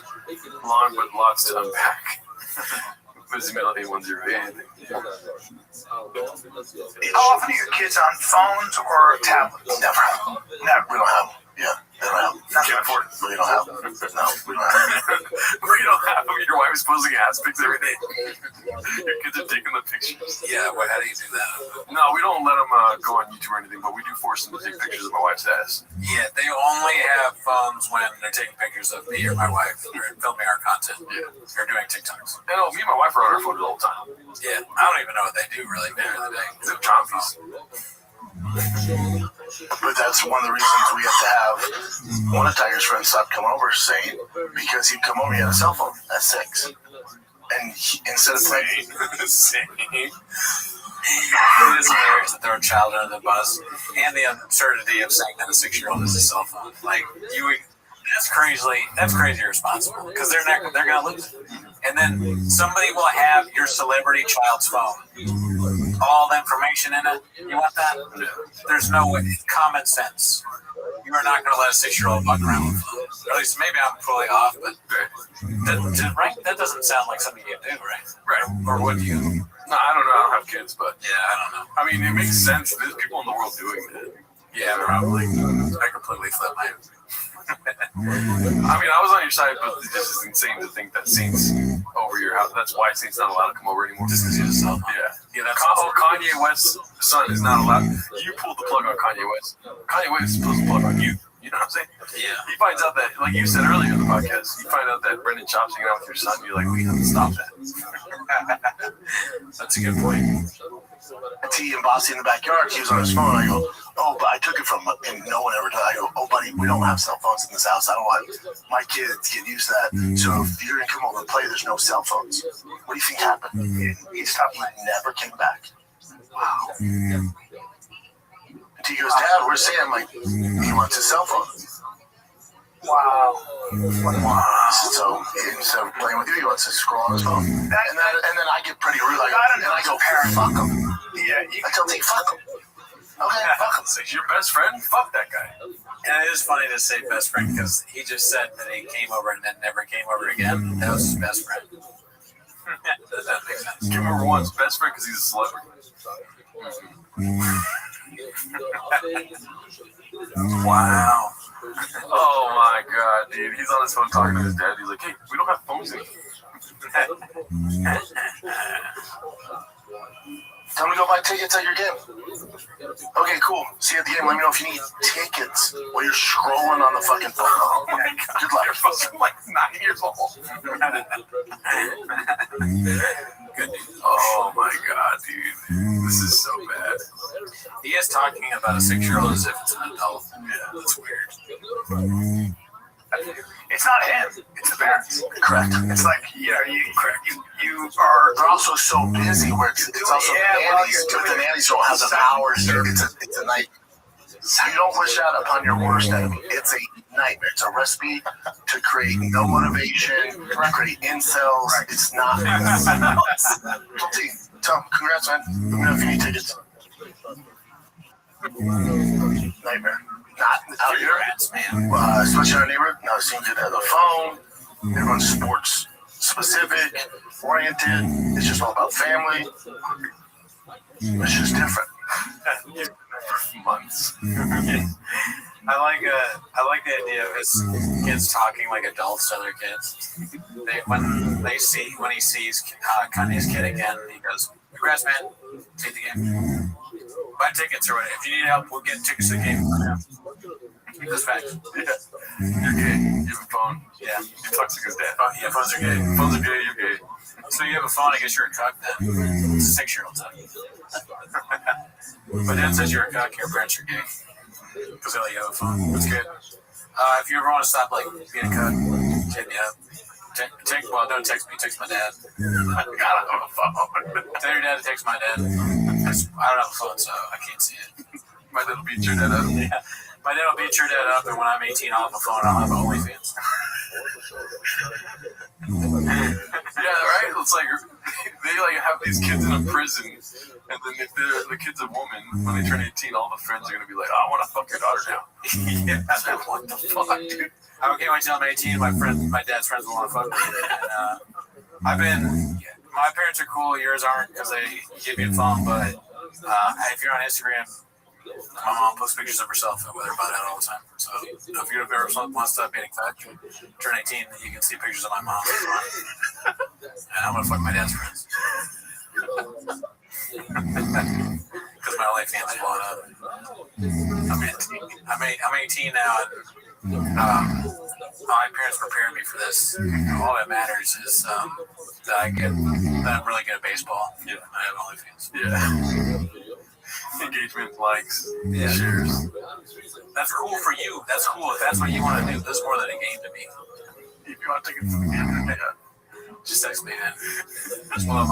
Long, but lots to unpack. Busy Middle 8108. How often are your kids on phones or tablets? Never. We don't have them. Yeah, they don't have them. Can't afford it. We don't have them. No, we don't have them. We don't have them. Your wife is posting ass pics every day. Your kids are taking the pictures. Yeah, how do you do that? No, we don't let them go on YouTube or anything, but we do force them to take pictures of my wife's ass. Yeah, they only have phones when they're taking pictures of me or my wife or filming our content. Yeah. Or doing TikToks. And me and my wife are on our phones all the time. Yeah, I don't even know what they do really during the day. They're chompies. But that's one of the reasons we have to have one of Tiger's friends stop coming over, saying because he'd come over, he had a cell phone at 6. And instead of playing, it is hilarious to throw a child under the bus, and the absurdity of saying that a 6-year-old is a cell phone. Like that's crazy irresponsible because they're gonna lose it. And then somebody will have your celebrity child's phone, all the information in it. You want that? There's no way. Common sense. You are not going to let a 6-year-old walk around with a phone. Or at least maybe I'm totally off, but that doesn't sound like something you do, right? Right. Or would you? No, I don't know. I don't have kids, but yeah, I don't know. I mean, it makes sense. There's people in the world doing that. Yeah, probably. I completely flipped my. I mean, I was on your side, but it's just insane to think that Saint's over your house. That's why Saint's not allowed to come over anymore. Just because he's a cell phone. Yeah, that's Kanye West's son is not allowed. You pulled the plug on Kanye West. Kanye West pulls the plug on you. You know what I'm saying? Yeah. He finds out that, like you said earlier in the podcast, you find out that Brendan Chop's hanging out with your son. You're like, we have to stop that. That's a good point. T and Bossy in the backyard, he was on his phone. I go, oh, but I took it from him, and no one ever did. I go, oh, buddy, we don't have cell phones in this house. I don't want my kids get used to that. So if you're going to come over and play, there's no cell phones. What do you think happened? He stopped. He never came back. Wow. And T goes, Dad, where's Sam? I'm like, he wants his cell phone. Wow. So instead of playing with you, he wants to scroll on his phone. And then I get pretty rude. I go, parent, fuck him. Yeah, I tell T, fuck him. Okay, fuck him. So your best friend? Fuck that guy. And it is funny to say best friend because he just said that he came over and then never came over again. That was his best friend. Does that make sense? Came over once, best friend because he's a celebrity. Wow. Oh my god, dude. He's on his phone talking to his dad. He's like, hey, we don't have phones anymore. Tell me to go buy tickets at your game. Okay, cool. See you at the game. Let me know if you need tickets while you're scrolling on the fucking phone. Oh my god. Good luck. You're fucking like 9 years old. Oh my god, dude. This is so bad. He is talking about a 6-year-old as if it's an adult. Yeah, that's weird. It's not him. It's the parents. Correct. It's like, you are. They're also so busy where it's also nannies. The nannies don't have the hours. It's a night. You don't wish that upon your worst enemy. It's a nightmare. It's a recipe to create no motivation, to create incels. It's not. Tom, congrats, man. Let me know if you need tickets. Nightmare. Not out here, man. Especially in our neighborhood. Now, it seems to have the phone. Everyone's sports specific, oriented. It's just all about family. It's just different. For months. I like the idea of his kids talking like adults to other kids. When he sees Kanye's kid again, he goes, "Congrats, man! See the game. Buy tickets or whatever. If you need help, we'll get tickets to the game." That's facts. Yeah. You're gay. You have a phone. Yeah. You talk to his dad. Yeah, phones are gay. Phones are gay. You're gay. So you have a phone. I guess you're a cuck then. It's a 6-year-old son. My dad says you're a cuck. Your parents are gay. Because you have a phone. That's good. If you ever want to stop like being a cuck, hit me up. Don't text me. Text my dad. I gotta have a phone. Tell your dad to text my dad. I don't have a phone, so I can't see it. My dad will beat your dad up. Yeah. My dad will beat your dad up, and when I'm 18, I'll have a phone. I'll have OnlyFans. Yeah, right? It's like they like have these kids in a prison, and And then if the kid's a woman, when they turn 18, all the friends are gonna be like, I want to fuck your daughter now. Yeah, what the fuck, dude? I can't wait till I'm 18. My dad's friends will want to fuck me. And my parents are cool. Yours aren't because they give me a phone. But if you're on Instagram, my mom posts pictures of herself with her butt out all the time. So if you ever want to stop getting fat, turn 18, you can see pictures of my mom. And I'm gonna fuck my dad's friends. Because my OnlyFans blown up. I'm 18 now, and my parents prepared me for this. All that matters is that I'm really good at baseball. Yeah, I have OnlyFans. Yeah. Engagement, likes, shares. That's cool for you. That's cool if that's what you want to do. That's more than a game to me. If you want to take it to the game, just text me, man. Just blow up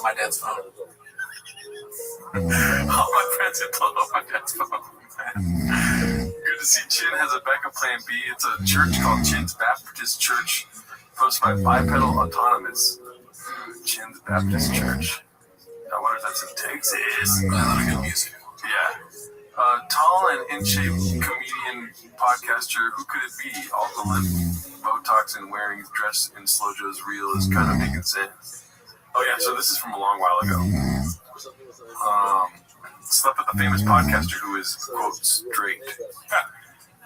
my dad's phone. All my friends have blown up my dad's phone. Good to see Chin has a backup plan B. It's a church called Chin's Baptist Church, posted by Bipedal Autonomous. Chin's Baptist Church. I wonder if that's in Texas. I love good music. Yeah. Tall and in shape comedian, podcaster, who could it be? All the lip, Botox, and wearing dress in Slow Joe's reel is kind of making sense. Oh yeah, so this is from a long while ago. Slept with a famous podcaster who is, quote, straight.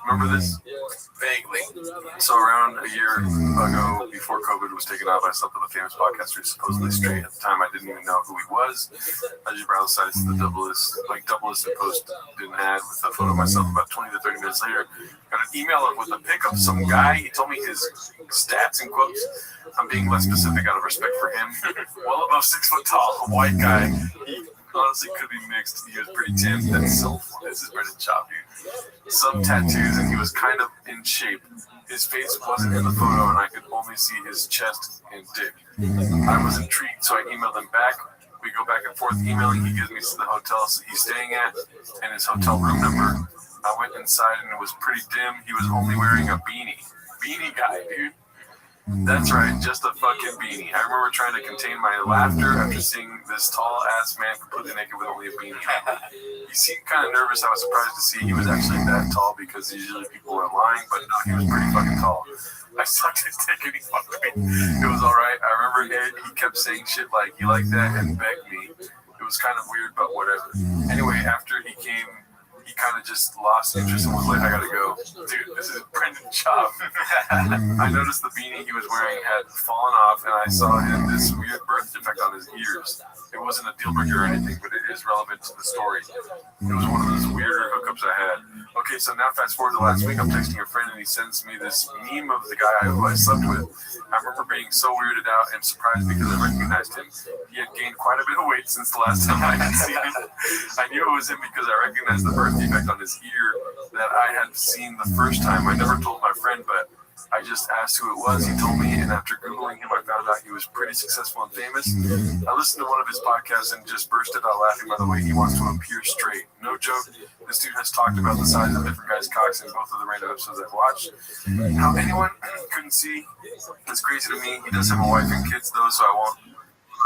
Remember this? Vaguely. So around a year ago, before COVID was taken off, I slept with a famous podcaster who's supposedly straight. At the time, I didn't even know who he was. I just browsed sites to the doublelist and post didn't add with a photo of myself. About 20 to 30 minutes later, got an email with a pic of some guy. He told me his stats in quotes. I'm being less specific out of respect for him. Well above 6 foot tall, a white guy. He honestly could be mixed. He was pretty tan. That's so funny. This is Brendan Chop, dude. Some tattoos, and he was kind of in shape. His face wasn't in the photo, and I could only see his chest and dick. I was intrigued, so I emailed him back. We go back and forth emailing. He gives me the hotel he's staying at and his hotel room number. I went inside, and it was pretty dim. He was only wearing a beanie. Beanie guy, dude. That's right, just a fucking beanie. I remember trying to contain my laughter after seeing this tall-ass man completely naked with only a beanie. He seemed kind of nervous. I was surprised to see he was actually that tall because usually people are lying, but no, he was pretty fucking tall. I sucked his dick and he fucked me. It was alright. I remember he kept saying shit like, you like that, and begged me. It was kind of weird, but whatever. Anyway, after he came, he kind of just lost interest and was like, I gotta go. Dude, this is Brendan Chop. I noticed the beanie he was wearing had fallen off, and I saw this weird birth defect on his ears. It wasn't a deal breaker or anything, but it is relevant to the story. It was one of those weirder hookups I had. Okay, so now fast forward to last week, I'm texting a friend, and he sends me this meme of the guy who I slept with. I remember being so weirded out and surprised because I recognized him. He had gained quite a bit of weight since the last time I had seen him. I knew it was him because I recognized the birth defect on his ear that I had seen the first time. I never told my friend, but I just asked who it was. He told me, and after Googling him, I found out he was pretty successful and famous. I listened to one of his podcasts and just bursted out laughing by the way he wants to appear straight. No joke, this dude has talked about the size of different guys' cocks in both of the random episodes I've watched. How anyone couldn't see is crazy to me. He does have a wife and kids, though, so I won't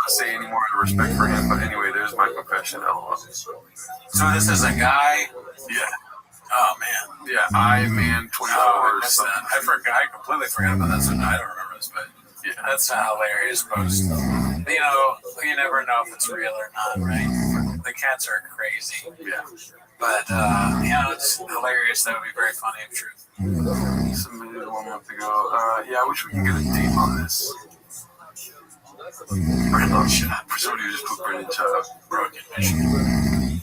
say any more out of respect for him. But anyway, there's my confession. LOL. So this is a guy? Yeah. Oh, man. Yeah, I-Man 24 or something. I forgot. I completely forgot about that. So I don't remember this, but yeah, that's a hilarious post. You know, you never know if it's real or not, right? The cats are crazy. Yeah. But, you know, it's hilarious. That would be very funny if true. Submitted 1 month ago. Yeah, I wish we can get a date on this. Brendan Chop. For somebody who just put Brendan Chop. Broken Michigan.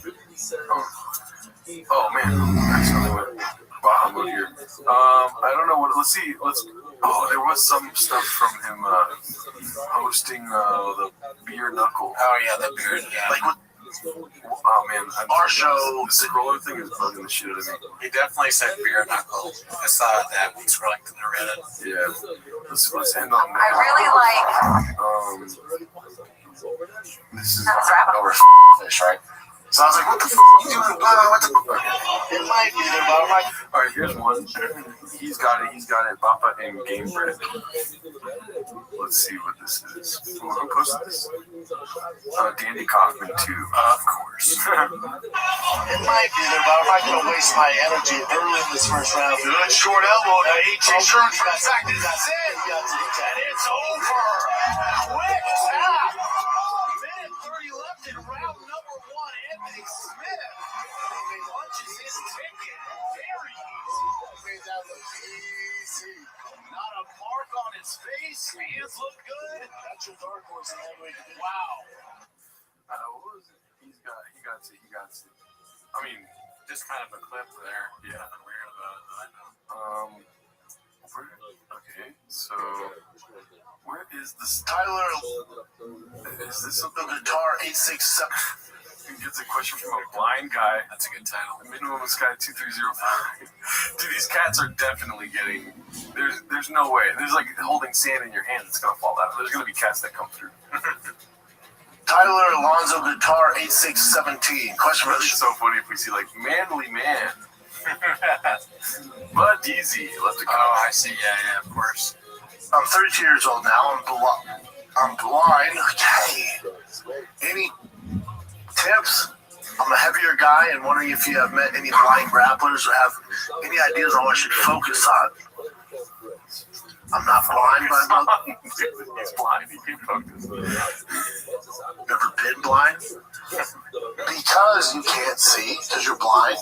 Oh man, I accidentally went Bahamut here. I don't know what. Let's see. There was some stuff from him hosting the beer knuckle. Oh yeah, the beer. Yeah. Like what? Oh man, Our show. The scroller thing is bugging the shit out of me. He definitely said beer knuckle. I saw that when scrolling through the Reddit. Yeah. Let's end on that. I really like. This is That was rabbit Over fish, right? So I was like, what the f*** you doing? Blah, what the f***? It might be there, but I'm like, All right, here's one. He's got it. Bappa and Game Bread. Let's see what this is. Who posted this? Dandy Kaufman too, of course. it might be there, but I'm not going to waste my energy early in this first round. Good short elbow. Now, AJ Short for a second. That's it. And it's over. Quick tap. Minute 30 left in round number 1. Anthony Smith punches his ticket very easy. Made that look easy. Not a mark on his face. Hands look good. That's your dark horse in heavyweight division. Wow. What was it? He got it. I mean, Just kind of a clip there. yeah. Nothing weird about it. I know. Okay, so where is this? Tyler, Is this something? the guitar 867. He gets a question from a blind guy. That's a good title. The minimum is Sky 2305. Dude, these cats are definitely getting. There's no way. There's like holding sand in your hand. It's gonna fall out. There's gonna be cats that come through. Tyler Alonso guitar 8617. Question for It's so funny if we see like manly man. But easy. Left to go. Oh, I see. Yeah, of course. I'm 32 years old now. I'm blind. Hey, any tips? I'm a heavier guy and wondering if you have met any blind grapplers or have any ideas on what I should focus on. I'm not blind, but He's blind. He can focus. never been blind. Because you can't see, because you're blind,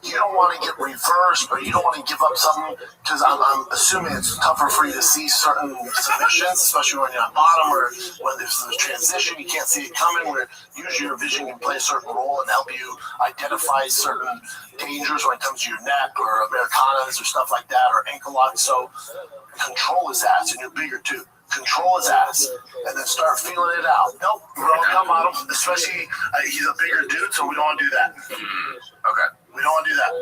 you don't want to get reversed, or you don't want to give up something, because I'm assuming it's tougher for you to see certain submissions, especially when you're on bottom, or when there's a transition, you can't see it coming, where usually your vision can play a certain role and help you identify certain dangers when it comes to your neck, or Americanas, or stuff like that, or ankle locks. So control his ass, and you're bigger too. Control his ass, and then start feeling it out. Nope, we're all come on him, especially he's a bigger dude, so we don't want to do that. Okay. We don't want to do that.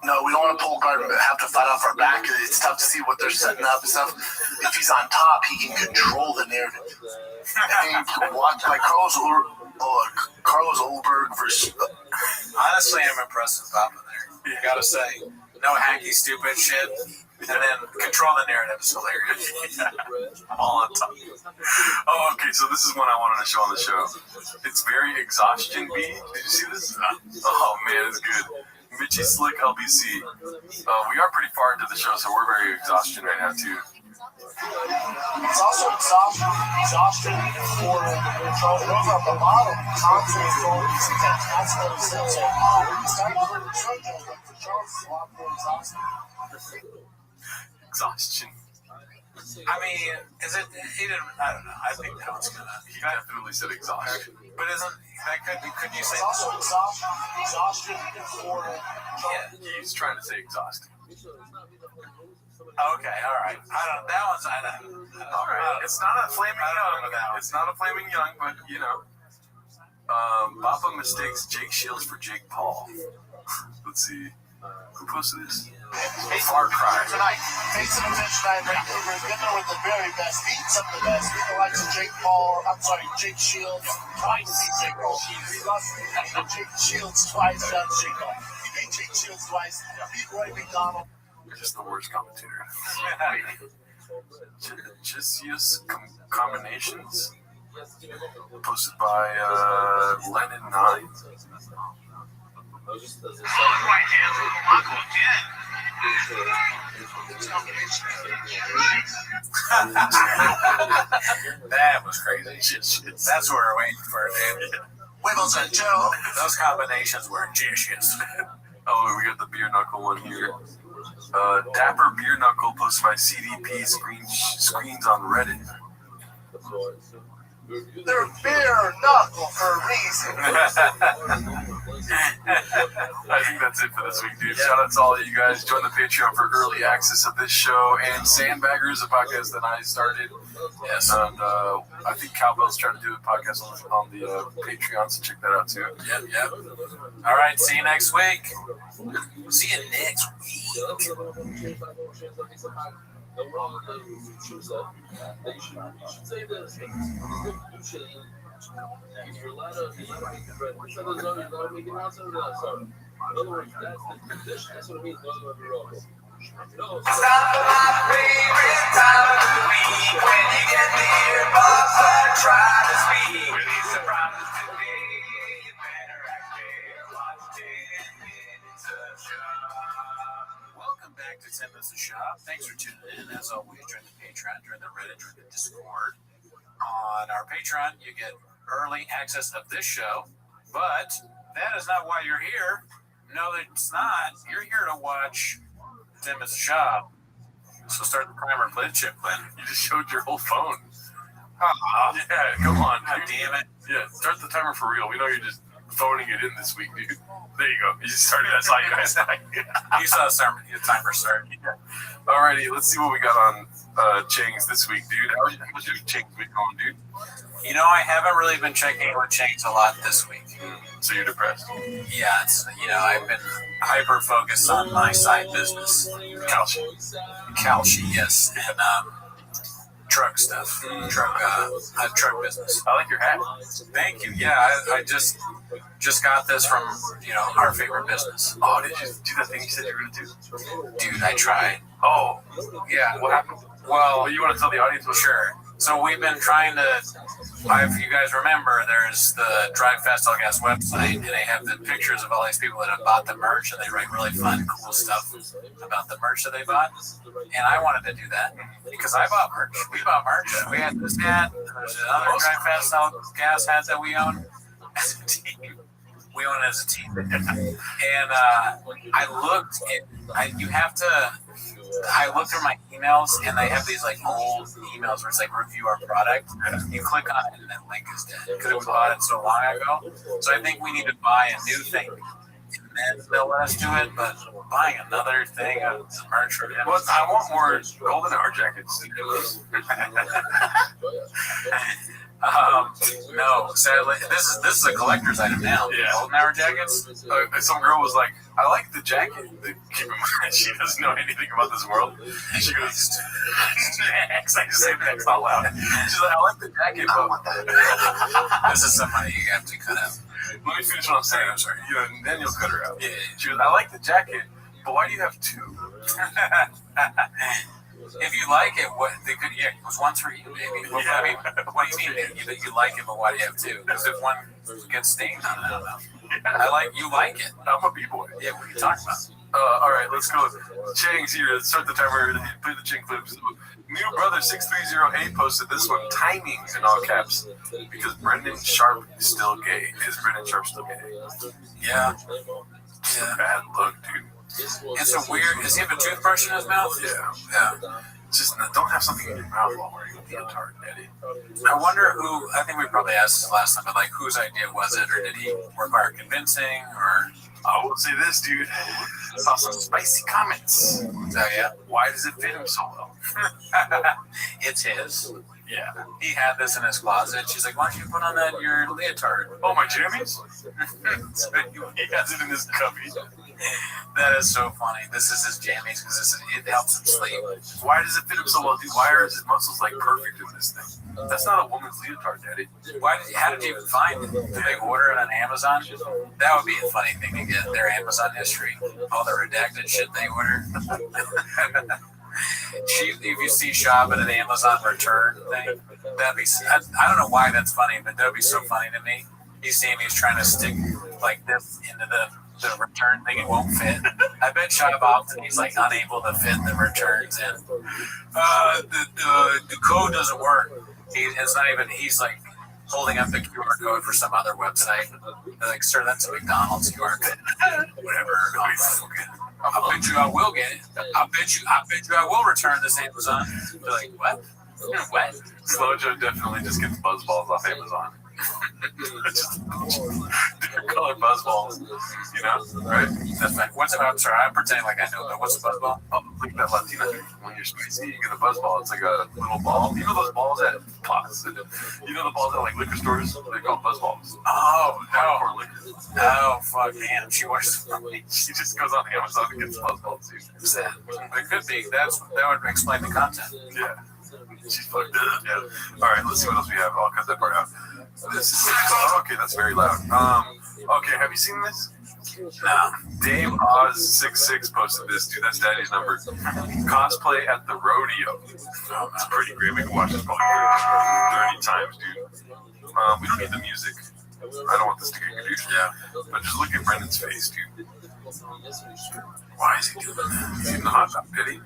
No, we don't want to pull guard and have to fight off our back. It's tough to see what they're setting up and stuff. If he's on top, he can control the narrative. And then watch like Carlos Olberg versus. Honestly, I'm impressed with Papa there. You gotta say, no hacky, stupid shit. And then control the narrative is hilarious. I'm all on top. Oh, okay, so this is one I wanted to show on the show. It's very exhaustion beat. Did you see this? Oh, man, it's good. Mitchie Slick LBC. We are pretty far into the show, so we're very exhaustion right now, too. It's also exhaustion for control. Those on the bottom, constantly throwing these attacks, constantly so it's starting for the show, but for Charles, it's a lot more exhausting. Exhaustion. I mean, is it? He didn't. I don't know. I think that one's gonna. He definitely said exhaustion. But isn't that could you say? It's also exhaustion for. Yeah, he's trying to say exhausting. Okay, all right. I don't. That one's. I don't. All right. It's not a flaming young. It's not a flaming young, but you know. Bappa mistakes Jake Shields for Jake Paul. Let's see. Who posted this? Far Cry. Tonight, facing a match tonight, Vancouver is getting there with the very best. Beat some of the best. Beat the likes of Jake Shields. Twice beat Jake Paul. He lost to Jake Shields twice. Jake Paul. He beat Jake Shields twice. Beat Roy McDonald. You're just the worst commentator. Just use combinations. Posted by Lennon9. Right hand from Marco again. That was crazy. That's what we're waiting for, dude. Wiggles and Joe. Those combinations were vicious. Oh, we got the beer knuckle one here. Dapper beer knuckle posted by CDP screens on Reddit. They're beer knuckle for a reason. I think that's it for this week, dude. Shout out to all of you guys. Join the Patreon for early access of this show. And Sandbaggers, a podcast that I started. Yes. And I think Cowbell's trying to do a podcast on the Patreon, so check that out too. Yep. All right, see you next week. See you next week. You should say this. You should say this. Welcome back to 10 Minutes of Shop. Thanks for tuning in. As always, join the Patreon, join the Reddit, join the Discord. On our Patreon, you get early access of this show, but that is not why you're here. No, it's not. You're here to watch 10 Minutes of Shop. So start the primer, play the chip, Glenn. You just showed your whole phone. Yeah, come on. God damn it. Yeah, start the timer for real. We know you're just phoning it in this week, dude. There you go. You just started. I saw you guys. You saw the timer start. Yeah. Alrighty, let's see what we got on Chang's this week, dude. How's your Chang's week going, dude? You know, I haven't really been checking with Chang's a lot this week. So you're depressed? Yeah, it's, I've been hyper focused on my side business. Calci, yes, and truck stuff. Truck business. I like your hat. Thank you. Yeah, I just got this from our favorite business. Oh, did you do that thing you said you were gonna do? Dude, I tried. Oh, yeah. What happened? Well, you want to tell the audience? Sure. So we've been trying to. If you guys remember, there's the Drive Fast All Gas website, and they have the pictures of all these people that have bought the merch, and they write really fun, cool stuff about the merch that they bought. And I wanted to do that because I bought merch. We bought merch. We had this hat. There's another Drive Fast All Gas hat that we own as a team. We own it as a team. And I looked. I looked through my emails, and they have these old emails where it's review our product. You click on it, and that link is dead because we bought it so long ago. So I think we need to buy a new thing, and then they'll let us do it. But buying another thing of merch for them. Well, I want more golden hour jackets. No, sadly, this is a collector's item now. Yeah. Golden hour jackets. Some girl was like, "I like the jacket." Keep in mind, she doesn't know anything about this world. She goes, "Next." I just say next out loud. She's like, "I like the jacket, but this is somebody you have to cut out." Let me finish what I'm saying. I'm sorry. And then you'll cut her out. Yeah. She goes, "I like the jacket, but why do you have two?" If you like it, it was one for you, baby. Well, I mean, what do you mean? You like it, but why do you have two? Because if one gets stained on it, I don't know. You like it. I'm a b-boy. Yeah, what are you talking about? All right, let's go. Chang's here. Start the timer. Play the Chang clips. New brother 630A posted this one, timing in all caps, because Brendan Sharp is still gay. Is Brendan Sharp still gay? Yeah. It's a bad look, dude. It's a weird. Does he have a toothbrush in his mouth? Yeah. Just don't have something in your mouth while wearing a leotard, Eddie. I wonder who. I think we probably asked this last time, but whose idea was it, or did he require convincing, or? I will say this, dude. I saw some spicy comments. Oh yeah. Why does it fit him so well? It's his. Yeah. He had this in his closet. She's like, "Why don't you put on your leotard?" Oh, my jammies? He has it in his cubby. That is so funny. This is his jammies because it helps him sleep. Why does it fit him so well, dude? Why are his muscles perfect in this thing? That's not a woman's leotard, Daddy. How did you even find it? Did they order it on Amazon? That would be a funny thing to get. Their Amazon history, all the redacted shit they order. If you see shop at an Amazon return thing, that'd be. I don't know why that's funny, but that'd be so funny to me. You see him, he's trying to stick this into the return thing, it won't fit. I bet Shop often he's unable to fit the returns in. The code doesn't work. He's holding up the QR code for some other website. They're like, "Sir, that's a McDonald's QR code." Whatever. I bet you I will get it. I bet you I will return this Amazon. They're like, "What? What?" Slojo definitely just gets buzz balls off Amazon. Different color buzz balls, right? That's fine. I'm sorry, I'm pretending like I know, but what's a buzz ball? Like that Latina thing. When you're spicy, you get a buzz ball. It's like a little ball. You know those balls at Pops? You know the balls at liquor stores? They're called buzz balls. Oh, no. Oh, fuck, man. She just goes on Amazon and gets buzz balls, dude. It could be. That would explain the content. Yeah. She's fucked up. Yeah. All right, let's see what else we have. I'll cut that part out. This is okay. That's very loud. Okay, have you seen this? No. Dave Oz66 posted this. Dude, that's Daddy's number. Cosplay at the rodeo. It's pretty great. We can watch this probably 30 times, dude. We don't need the music. I don't want this to get confused. Yeah. But just look at Brendan's face, dude. Why is he doing that? He's eating the hot dog, did he?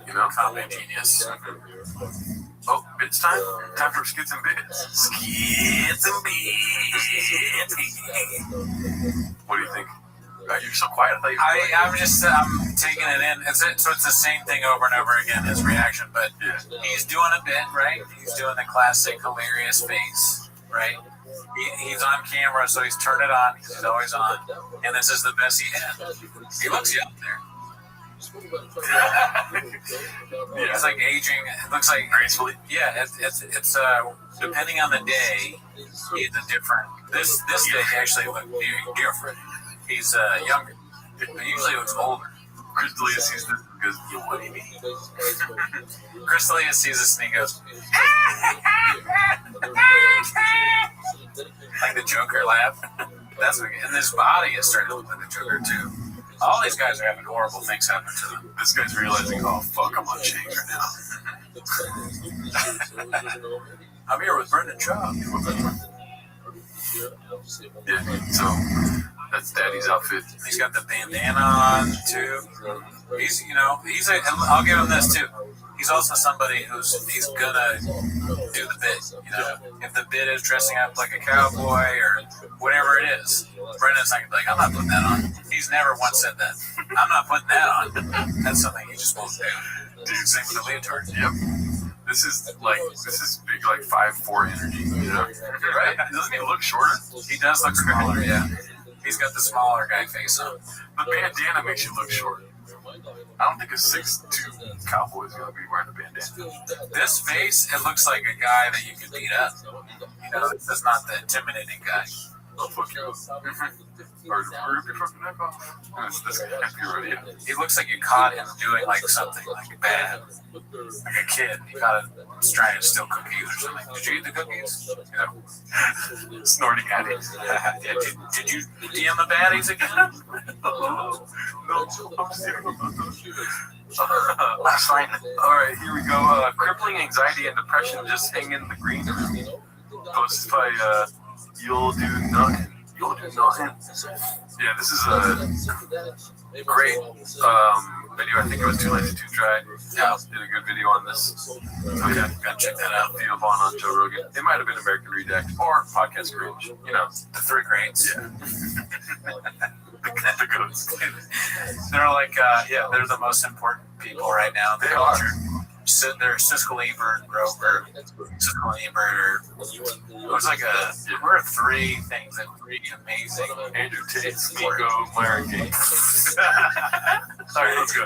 You know, comedy genius. Oh, bits time? Time for skits and bits. Skits and bits. What do you think? You're so quiet. I thought you were I'm taking it in. So it's the same thing over and over again, his reaction, but he's doing a bit, right? He's doing the classic hilarious face, right? He's on camera, so he's turned it on. He's always on. And this is the best he had. He looks young there. It's like aging. It looks like gracefully. Yeah, it's depending on the day, he's a different. This day actually looked different. He's younger. But usually he looks older. Chris D'Elia sees this and goes, "Yo, what do you mean?" Chris D'Elia sees this and he goes, like the Joker laugh. That's what, and his body is starting to look like the Joker too. All these guys are having horrible things happen to them. This guy's realizing, oh fuck, I'm on change right now. I'm here with Brendan Schaub. Yeah, so that's Daddy's outfit. He's got the bandana on too. He's I'll give him this too. He's also somebody he's gonna do the bit. You know, if the bit is dressing up like a cowboy or whatever it is, Brendan's not gonna be like, I'm not putting that on. He's never once said that. I'm not putting that on. That's something he just won't do. Dude, same with the leotard. Yep. This is big, like 5'4" energy. You know, right? Doesn't he look shorter? He does look smaller. Yeah. He's got the smaller guy face on. The bandana makes you look short. I don't think a 6'2" cowboy is going to be wearing a bandana. This face, it looks like a guy that you could beat up. You know, this is not the intimidating guy. I'll fuck you up. Or rip your fucking neck off. This guy can't be ready. He looks like you caught him doing like something like bad. Like a kid. You caught him trying to steal cookies or something. Did you eat the cookies? You know, snorting addict. Yeah, did you DM the baddies again? No, I'm serious about those. Last night. Alright, here we go. Crippling anxiety and depression just hang in the green room. Posted by You'll Do Nothing. You'll Do Nothing. Yeah, this is a great video. I think it was Too Lazy to Try. Yeah, did a good video on this. So yeah, gotta check that out. Theo Vaughn on Joe Rogan. It might have been American Redacted or Podcast Cringe. You know, the three greats. Yeah. the goods. They're like, they're the most important people right now in the culture. There's Siskel Ebert, Grover, Siskel Ebert. It was like we're three things that were really amazing. Andrew Tate, Nico, Myron Gates. Sorry, let's go.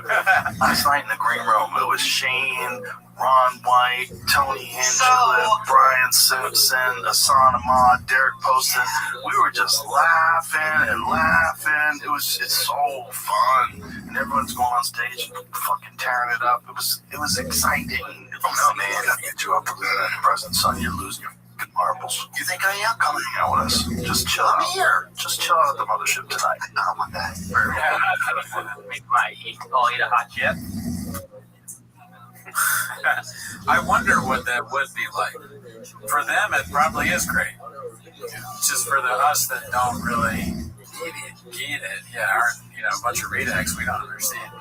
Last night in the green room, it was Shane, Ron White, Tony Hinchcliffe, Brian Simpson, Asan Ahmad, Derek Poston. We were just laughing and laughing. It's so fun. And everyone's going on stage and fucking tearing it up. It was exciting. Oh man, I gotta get you up for the present, son. You're losing your fucking marbles. You think I am? Come hang out with us. Just chill out. Here. Just chill out at the mothership tonight. I don't want that. I'll eat a hot chip. I wonder what that would be like. For them, it probably is great. Just for us that don't really get it, aren't a bunch of redacts we don't understand.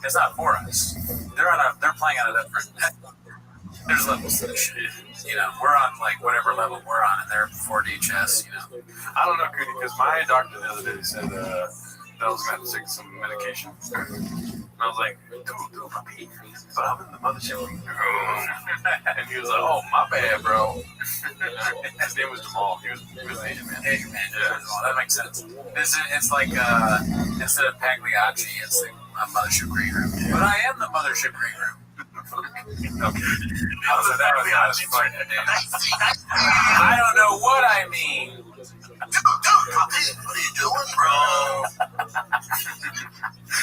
It's not for us. They're playing on a different. There's levels to this shit. We're on like whatever level we're on, and they're 4D chess. I don't know, Cootie, because my doctor the other day said that I was going to take some medication. And I was like, dude, puppy. But I'm in the mothership. And he was like, oh, my bad, bro. His name was Jamal. He was Asian, man. Asian, man. Yeah. That makes sense. It's like, instead of Pagliacci, it's the mothership green room. Yeah. But I am the mothership green room. Okay. I don't know what I mean. Dude, what are you doing, bro?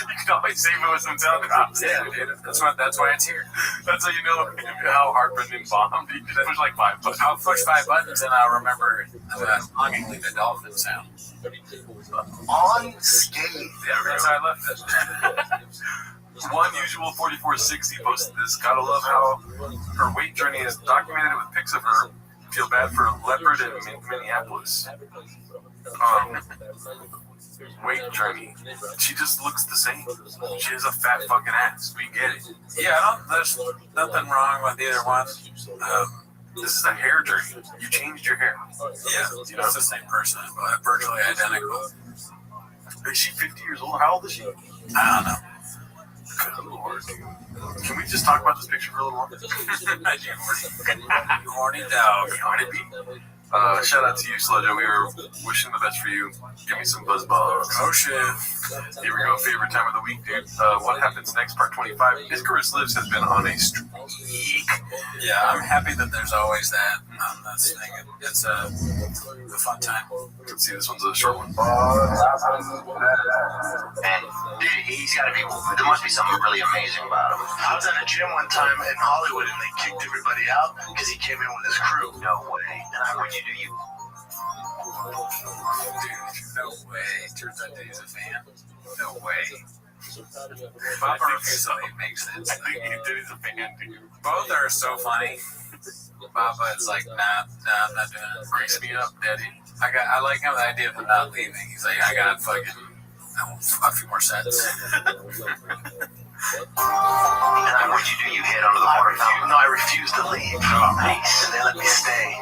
You can always save it with some teleprompter. Yeah, dude. That's why it's here. That's how you know how hard Brendan bombed. You just push like 5 buttons. I'll push 5 buttons and I'll remember longingly the dolphin sound. Unscathed. Yeah, that's how I left it. One usual 4460 posted this. Gotta love how her weight journey is documented with pics of her. Feel bad for Leopard in Minneapolis. Weight journey. She just looks the same. She has a fat fucking ass. We get it. Yeah, there's nothing wrong with either one. This is a hair journey. You changed your hair. Yeah, you know, it's the same person, but virtually identical. Is she 50 years old? How old is she? I don't know. Good Lord. Can we just talk about this picture for a little while? Horny dog. Horny beat. Shout out to you, Sludge. We were wishing the best for you. Give me some buzz balls. Oh shit. Here we go. Favorite time of the week, dude. What happens next? Part 25. Icarus Lives has been on a streak. Yeah, I'm happy that there's always that. That's the thing. It's a fun time. Let's see, this one's a short one. And dude, he's got to be. There must be something really amazing about him. I was at a gym one time in Hollywood, and they kicked everybody out because he came in with his crew. No way. And what you do, you. Dude, no way. Turns out that he's a fan. No way. Papa It makes sense. I think he's a fan, dude. Both are so funny. Papa is like, nah, I'm not doing it. Brace me up, daddy. I like him, the idea of him not leaving. He's like, I got fucking a few more sets. And what'd you do? You hit onto the water fountain? No, I refused to leave. Oh, nice. And they let me stay.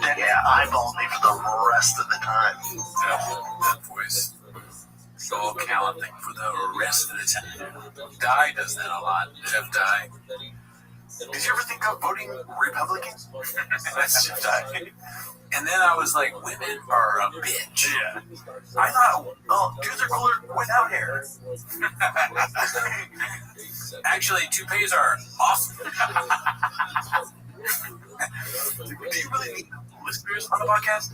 Then they eyeballed me for the rest of the time. That voice. The old Callan thing for the rest of the time. Dye does that a lot. Jeff Dye. Did you ever think of voting Republican? That's Jeff Dye. And then I was like, women are a bitch. Yeah. I thought, oh, dudes are cooler without hair. Actually, toupees are awesome. Do you really need listeners on the podcast?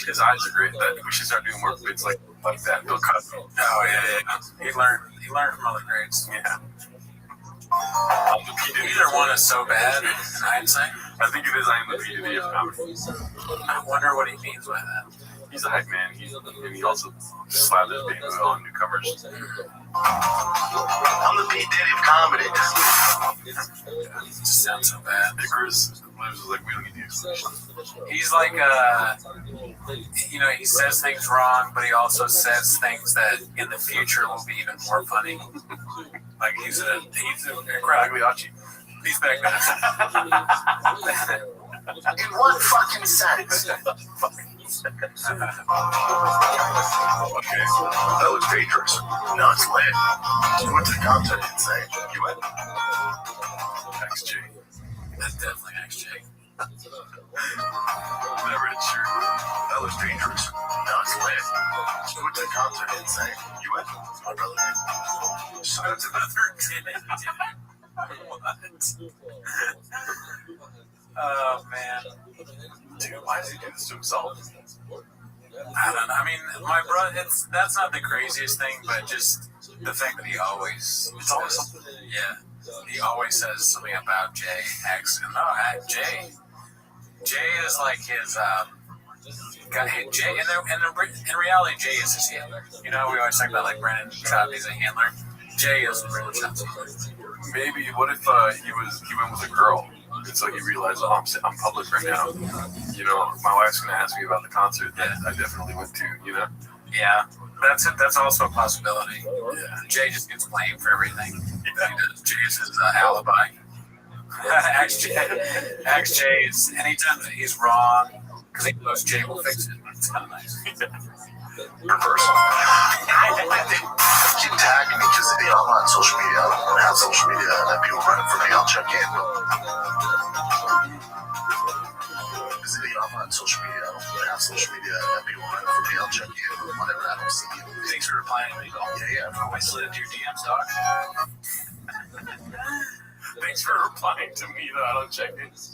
His eyes are great. We should start doing more bits like that. Bill Cosby. Oh yeah. He learned from other greats. Yeah. Either one is so bad in hindsight. I think it is I am the P. Diddy of comedy. I wonder what he means by that. He's a hype man. And he also slapped his baby on newcomers. I'm the P. Diddy of comedy. It just sounds so bad. Icarus Lives was like, we don't need the explanation. He's like, he says things wrong, but he also says things that in the future will be even more funny. Like he's an incredibly Achi. He's back then. In what fucking sense? Okay. That was dangerous. No, it's lit. You went to the concert, didn't say. You went? XJ. That's definitely XJ. Never it's true. That was dangerous. No, it's lit. You went to the concert, didn't say. You went? My brother did. So that's another What? Oh man. Dude, why does he do this to himself? I don't know. I mean, my brother, that's not the craziest thing, but just the fact that he always, It's always something. yeah, he always says something about Jay, X, and Jay is like his, Jay, in reality, Jay is his handler. You know, we always talk about like Brennan Choppy's a handler. Jay is Brennan Choppy. Maybe, what if he went with a girl? And so he realized, oh, I'm public right now. You know, my wife's going to ask me about the concert that I definitely went to, you know? Yeah, that's also a possibility. Yeah. Jay just gets blamed for everything. Yeah. Jay is his alibi. XJ is, anytime that he's wrong, because he knows Jay will fix it. It's kind of nice. reversal. Keep tagging me because I'm on social media. I don't have social media and then people run it for me. I'll check in. Because I'm on social media. I don't have social media and then people run it for me. I'll check in whenever I don't see you. Thanks for replying to me. Yeah. I slid into your DMs, dog. Thanks for replying to me, though. I don't check it.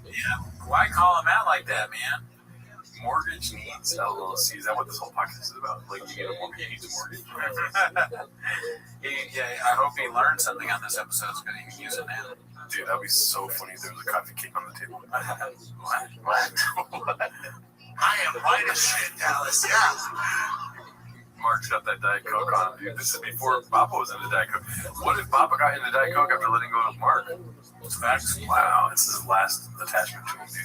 Yeah. Why call him out like that, man? mortgage needs LLC. Is that what this whole podcast is about? Like, you get a mortgage, you need a mortgage. I hope he learned something on this episode so he can use it now. Dude, that'd be so funny if there was a coffee cake on the table. What? I am right as shit, Dallas. Yeah. Mark's got that Diet Coke on him, dude. This is before Papa was into Diet Coke. What if Papa got into Diet Coke after letting go of Mark? Facts. Wow, this is his last attachment to him, dude.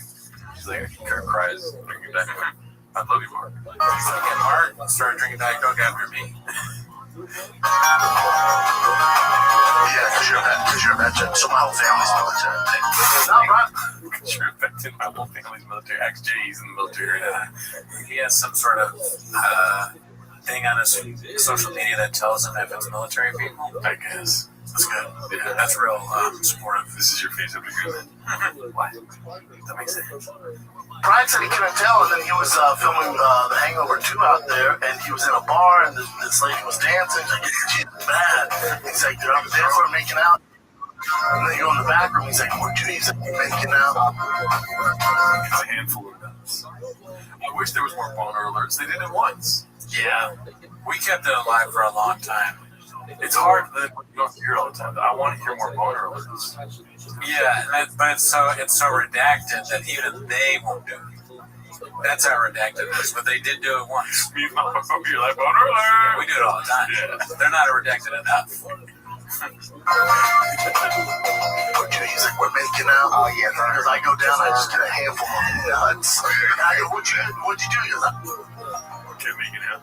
He's like, he cries drinking Diet Coke. I love you, Mark. And Mark started drinking Diet Coke after me. Yeah, because you're a veteran. So my whole family's military. No, right? Because you're a veteran. My whole family's military. Ex-J's in the military. He has some sort of thing on his social media that tells him if it's military people. I guess. That's good. Yeah, that's real supportive. This is your face after hearing that. What? That makes sense. Brian said he couldn't tell, and then he was filming The Hangover 2 out there, and he was in a bar, and this lady was dancing. He's like, she's bad. He's like, they're on the dance floor making out. And then you go in the back room, he's like, what you? He's like, making out. A handful of those. I wish there was more boner alerts. They did it once. Yeah. We kept it alive for a long time. It's hard that you don't hear it all the time. I want to hear more boner alerts. Yeah, but it's so redacted that even they won't do it. That's how redacted it is, but they did do it once. You're like, boner alert! We do it all the time. Yeah. They're not redacted enough. He's like, we're making out. Oh, yeah. Because I go down, I just get a handful of nuts. And I go, what'd you do? He goes, okay, making out.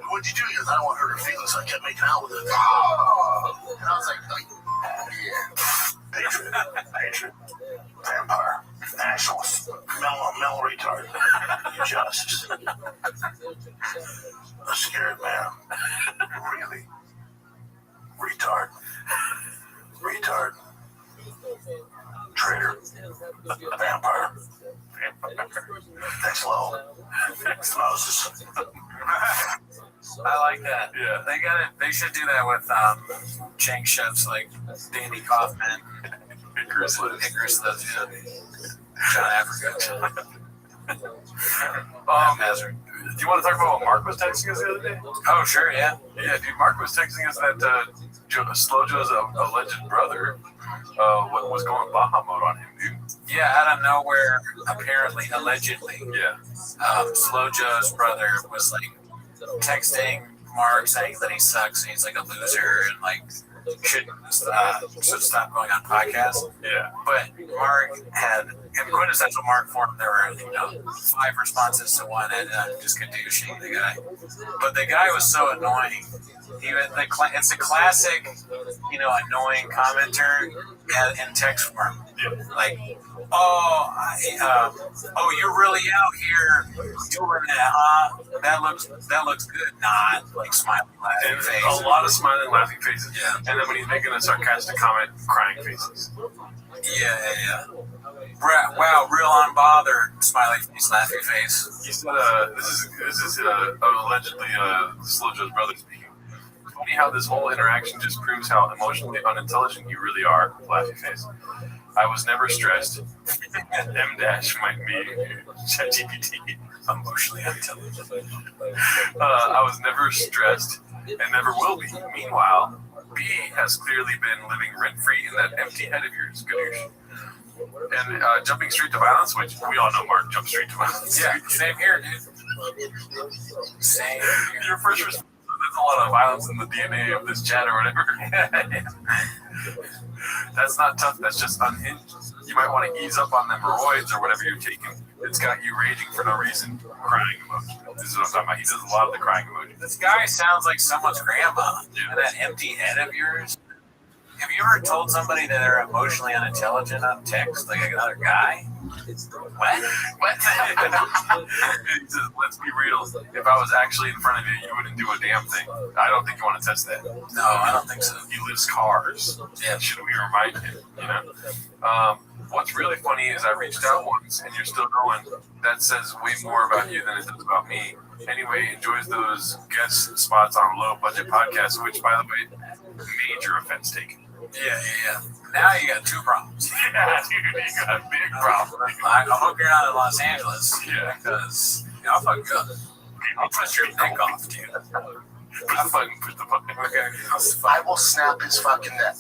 What'd you do? He goes, I don't want to hurt her feelings, so I kept making out with her. And I was like, yeah. Patriot. Vampire. Nationalist. Mental retard. Justice. A scared man. Really. Retard. Traitor. Vampire. Thanks, Lo. Thanks, Moses. I like that. Yeah. They should do that with Chang chefs like Danny Kaufman, Icarus Liz, yeah. John Africa. Do you want to talk about what Mark was texting us the other day? Oh, sure, yeah. Yeah, dude, Mark was texting us that Slow Joe's alleged brother was going Baja mode on him, dude. Yeah, out of nowhere, apparently, allegedly. Yeah. Slow Joe's brother was like texting Mark saying that he sucks and he's like a loser and like should stop going on podcasts. Yeah. But Mark had, in quintessential Mark form, there were 5 responses to one, and just caducing the guy. But the guy was so annoying. It's a classic, annoying commenter in text form. Yeah. Like, you're really out here doing that, huh? That looks good. Not like smiling, laughing face. A lot of smiling, laughing faces. Yeah. And then when he's making a sarcastic comment, crying faces. Yeah. Wow, real unbothered, smiley face, laughing face. He said, this is allegedly Slow Joe's brother speaking. Funny how this whole interaction just proves how emotionally unintelligent you really are, laughy face. I was never stressed. M- might be ChatGPT. Emotionally unintelligent. I was never stressed and never will be. Meanwhile, B has clearly been living rent-free in that empty head of yours, Gadoosh. And jumping straight to violence, which we all know Mark jumped straight to violence. Yeah, same here, dude. Same here. Your first response, there's a lot of violence in the DNA of this chat or whatever. That's not tough, that's just unhinged. You might want to ease up on them roids or whatever you're taking. It's got you raging for no reason. Crying emoji. This is what I'm talking about. He does a lot of the crying emoji. This guy sounds like someone's grandma. Yeah. And that empty head of yours. Have you ever told somebody that they're emotionally unintelligent on text, like another guy? What? He says, let's be real. If I was actually in front of you, you wouldn't do a damn thing. I don't think you want to test that. No, I don't think so. He lives cars. Yeah. Should we remind him, What's really funny is I reached out once, and you're still going. That says way more about you than it does about me. Anyway, enjoys those guest spots on low-budget podcasts, which, by the way, major offense taken. Yeah. Now you got two problems. Yeah, dude, you got a big problem. I hope you're not in Los Angeles. Yeah. Because I'll fuck you up. I'll push your neck off, dude. I'll fucking push the fucking. Okay. I will snap his fucking neck.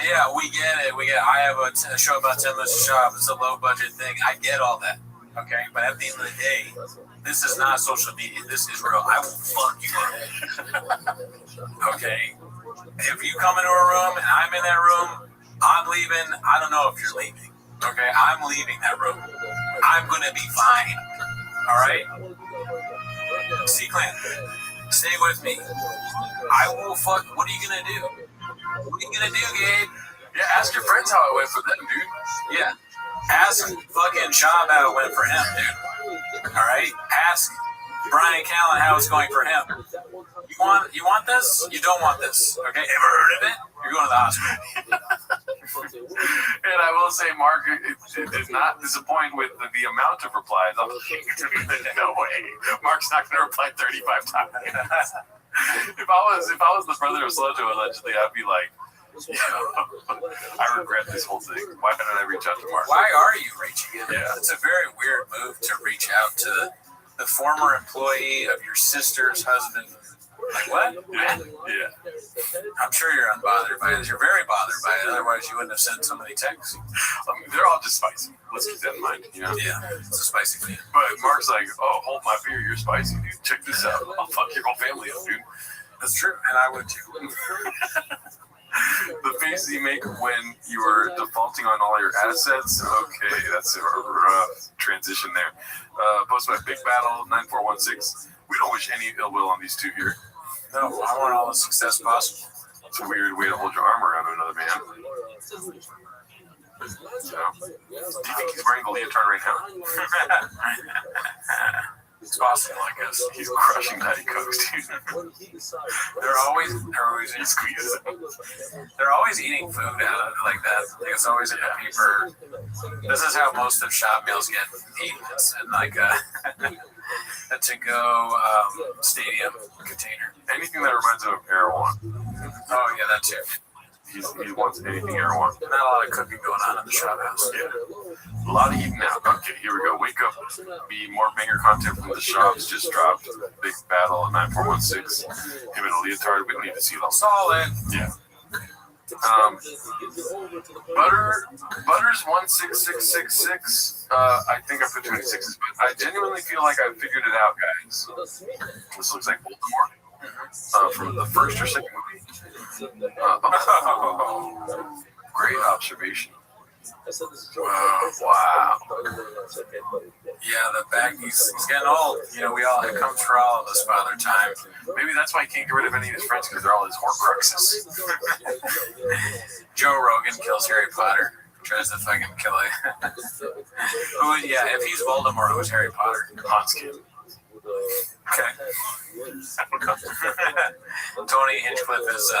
Yeah, we get it. I have a show about 10 minutes shop. It's a low budget thing. I get all that. Okay, but at the end of the day, this is not social media. This is real. I will fuck you up. Okay? If you come into a room and I'm in that room, I'm leaving. I don't know if you're leaving. Okay? I'm leaving that room. I'm going to be fine. All right? C-Clan, stay with me. I will fuck. What are you going to do? What are you going to do, Gabe? Yeah, ask your friends how it went for them, dude. Yeah. Ask fucking Shab how it went for him, dude. All right? Ask Brian Callen how it's going for him. You want this? You don't want this. Okay? Ever heard of it? You're going to the hospital. And I will say, Mark, it did not disappoint with the amount of replies. I'm like, no way. Mark's not going to reply 35 times. If I was the brother of Slojo, allegedly, I'd be like, I regret this whole thing. Why didn't I reach out to Mark? Why are you reaching out? Yeah. It's a very weird move to reach out to the former employee of your sister's husband. Like, what? Yeah. I'm sure you're unbothered by it. You're very bothered by it. Otherwise, you wouldn't have sent so many texts. They're all just spicy. Let's keep that in mind, you know? Yeah, it's a spicy thing. But Mark's like, oh, hold my beer. You're spicy, dude. Check this out. I'll fuck your whole family up, dude. That's true. And I would too. The face you make when you are defaulting on all your assets. Okay, that's a rough transition there. Posted by Big Battle 9416. We don't wish any ill will on these two here. No, I want all the success possible. It's a weird way to hold your arm around another man. So, do you think he's wearing the leotard right now? It's possible, I guess. He's crushing Diet Cokes, dude. They're always eating food out of it like that. Like it's always in a paper. This is how most of shop meals get eaten. It's in like a to-go stadium container. Anything that reminds him of Erewhon. Oh yeah, that too. He wants anything Erewhon. Not a lot of cooking going on in the shop house. Yeah. A lot of eating out. Okay, here we go. Wake up. Be more banger content from the shops. Just dropped. Big Battle 9416. Him in a leotard. We don't need to see it all. Solid. Yeah. Butters 16666. I think I put 26s, but I genuinely feel like I figured it out, guys. This looks like Baltimore from the first or second movie. Great observation. Wow. Yeah, the back, he's getting old. You know, it comes for all of us, Father Time. Maybe that's why he can't get rid of any of his friends, because they're all his Horcruxes. Joe Rogan kills Harry Potter. Tries to fucking kill it. If he's Voldemort, who's Harry Potter? Hans Kim. Okay. Tony Hinchcliffe is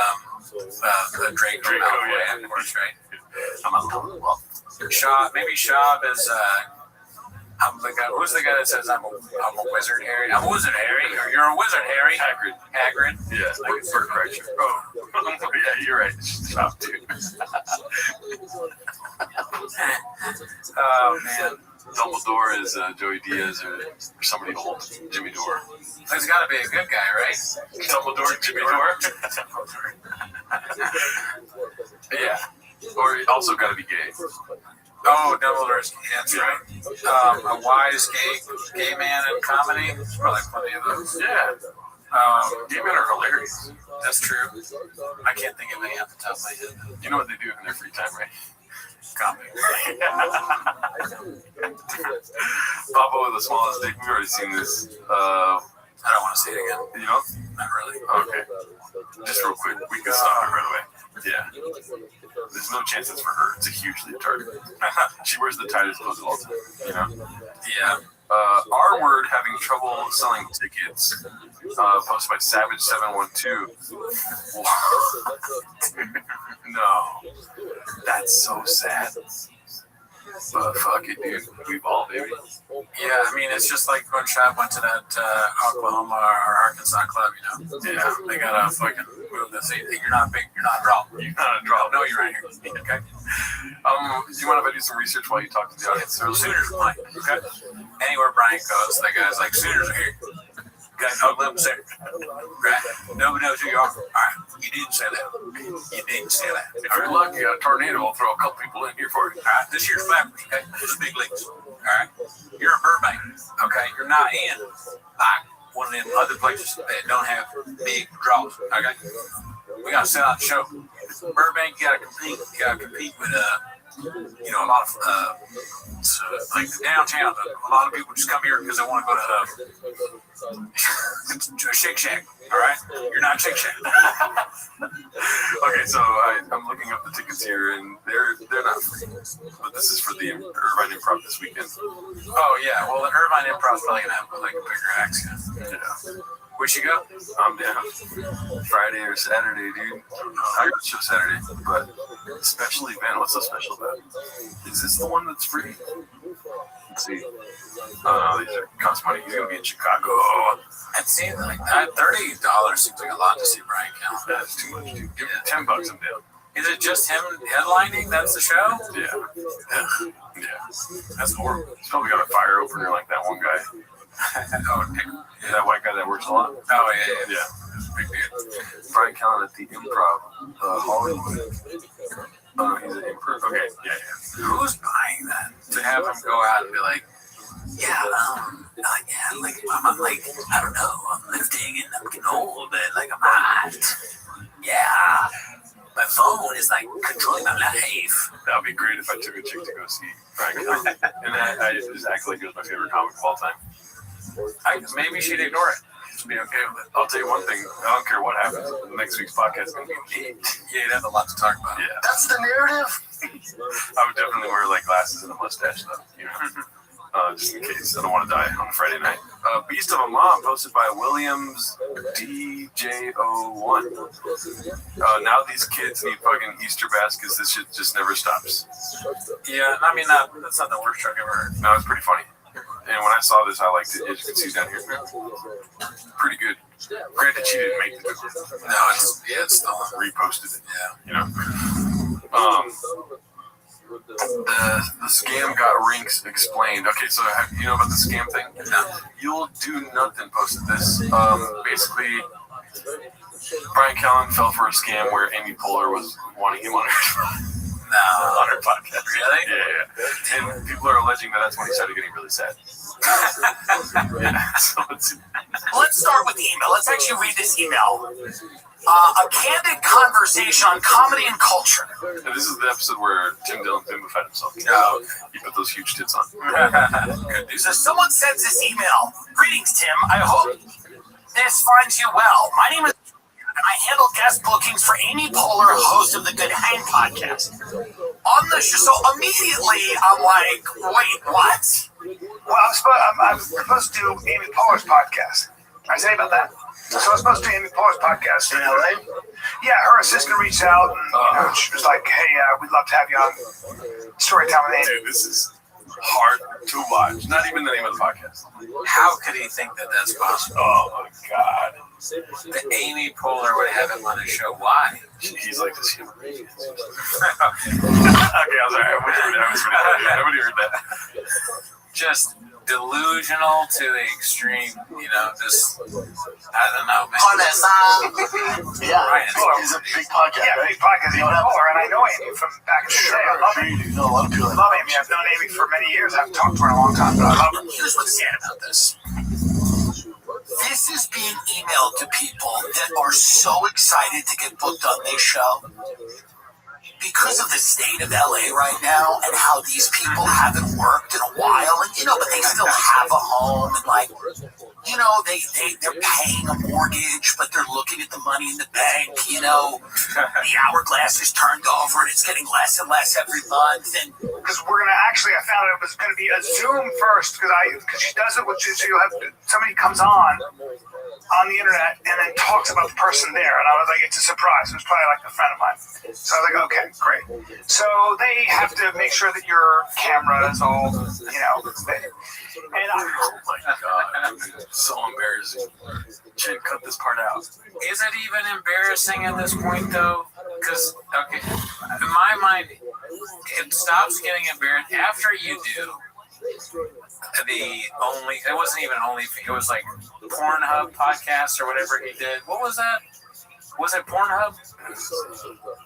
the Draco. Yeah, of course, right? Shab, maybe Shab is I'm the guy. Who's the guy that says I'm a wizard, Harry? I'm a wizard, Harry. Or you're a wizard, Harry. Hagrid. Yeah, like it's Bert Kreischer. Oh, yeah, you're right. Shab, dude. Oh man. Dumbledore is Joey Diaz or somebody old. Jimmy Dore. He's got to be a good guy, right? Dumbledore, Jimmy Dore. Yeah. Or also got to be gay. Oh, Dumbledore's that's right. A wise gay man in comedy. There's probably plenty of those. Yeah. Gay men are hilarious. That's true. I can't think of any off the top of my head. You know what they do in their free time, right? Comedy. Papa with the smallest dick. We've already seen this. I don't want to see it again. You know? Not really. Okay. Just real quick. We can stop it right away. Yeah. There's no chance it's for her. It's a huge leotard. She wears the tightest clothes of all time. You know? Yeah. R Word having trouble selling tickets. Posted by Savage712. No. That's so sad. But fuck it, dude. We ball, baby. Yeah, I mean, it's just like when Shab went to that Oklahoma or Arkansas club, you know? Yeah, they gotta fucking move the thing. You're not big, you're not a draw. You're not a draw. No, you're right here. Okay? Do you mind if I do some research while you talk to the audience? So Sooners are playing, okay? Anywhere Brian goes, that guy's like, Sooners are here. Guys, no limb say, right? Nobody knows who you are. All right, you didn't say that. You didn't say that. If you're lucky, a tornado will throw a couple people in here for you. All right, this year's Flappers, okay? This is big leagues. All right, you're in Burbank, okay? You're not in like one of them other places that don't have big draws, okay? We gotta sell out the show. Burbank, you gotta compete. You gotta compete with you know, a lot of like the downtown. A lot of people just come here because they want to go to Shake Shack. All right, you're not Shake Shack. Okay, so I'm looking up the tickets here, and they're not free. But this is for the Irvine Improv this weekend. Oh yeah, well the Irvine Improv is probably gonna have like a bigger acts. Yeah. Where'd you go? I'm down. Friday or Saturday, dude. I got a show Saturday, but special event. What's so special about it? Is this the one that's free? Let's see. Oh, these are cost money. He's gonna be in Chicago. It seems like that $30 seems like a lot to see Brian Callen. That's too much, dude. Give me $10. I'm down. Is it just him headlining? That's the show? Yeah. That's horrible. He's probably got a fire opener like that one guy. That white guy that works a lot. Oh yeah. Big dude. Brian Callen at the Improv, Hollywood. Oh, he's an improv. Okay, yeah. Who's buying that? To have him go out and be like, like I'm like, I don't know, I'm lifting and I'm getting old, but like I'm hot. Yeah. My phone is like controlling my life. That would be great if I took a chick to go see Brian Callen. And I just act like it was my favorite comic of all time. Maybe she'd ignore it. She'd be okay with it. I'll tell you one thing. I don't care what happens. Next week's podcast is going to be deep. Yeah, you'd have a lot to talk about. Yeah. That's the narrative. I would definitely wear like glasses and a mustache, though. You know, just in case. I don't want to die on a Friday night. Beast of a Mom, posted by Williams DJ01. Now these kids need fucking Easter baskets. This shit just never stops. Yeah, I mean that's not the worst joke I've ever heard. No, it's pretty funny. And when I saw this, I liked it. As you can see down here, pretty good. Granted, she didn't make the video. No, it's still reposted it. Yeah. The scam got rinks explained. Okay, so you know about the scam thing? No. You'll Do Nothing posted this. Basically, Brian Callen fell for a scam where Amy Poehler was wanting him on her podcast. Really? Yeah. And people are alleging that that's when he started getting really sad. Let's start with the email. Let's actually read this email. A candid conversation on comedy and culture. And this is the episode where Tim Dillon fed himself. He put those huge tits on. So someone sends this email. Greetings, Tim. I hope this finds you well. My name is and I handle guest bookings for Amy Poehler, host of the Good Hang podcast. On the show, so immediately I'm like, wait, what? Well, I'm supposed to do Amy Poehler's podcast. Can I say about that? So I was supposed to do Amy Poehler's podcast in LA. Yeah, her assistant reached out and she was like, hey, we'd love to have you on Storytime with Amy. Dude, this is hard to watch. Not even the name of the podcast. How could he think that that's possible? Oh my god. That Amy Poehler would have him on his show. Why? He's like this human being. Okay, I'm sorry. Nobody heard that. Just delusional to the extreme, you know, just, I don't know, man. Yeah, Ryan, he's a big podcast. Yeah, big podcast. You know, and I know Amy from back in the day. I love Amy. I love Amy. I've known Amy for many years. I haven't talked to her in a long time, but I love her. Here's what's sad about this. This is being emailed to people that are so excited to get booked on this show. Because of the state of LA right now and how these people haven't worked in a while, and but they still have a home and they're paying a mortgage, but they're looking at the money in the bank. The hourglass is turned over and it's getting less and less every month. And because we're gonna I found out it was gonna be a Zoom first because she does it with so you'll have somebody comes on on the internet and then talks about the person there. And I was like, it's a surprise. It was probably like a friend of mine. So I was like, okay, great. So they have to make sure that your camera is all, you know. And oh my God, so embarrassing. Jay, cut this part out. Is it even embarrassing at this point, though? Because, okay, in my mind, it stops getting embarrassing after you do it wasn't even only, it was like Pornhub podcast or whatever he did. What was that? Was it Pornhub?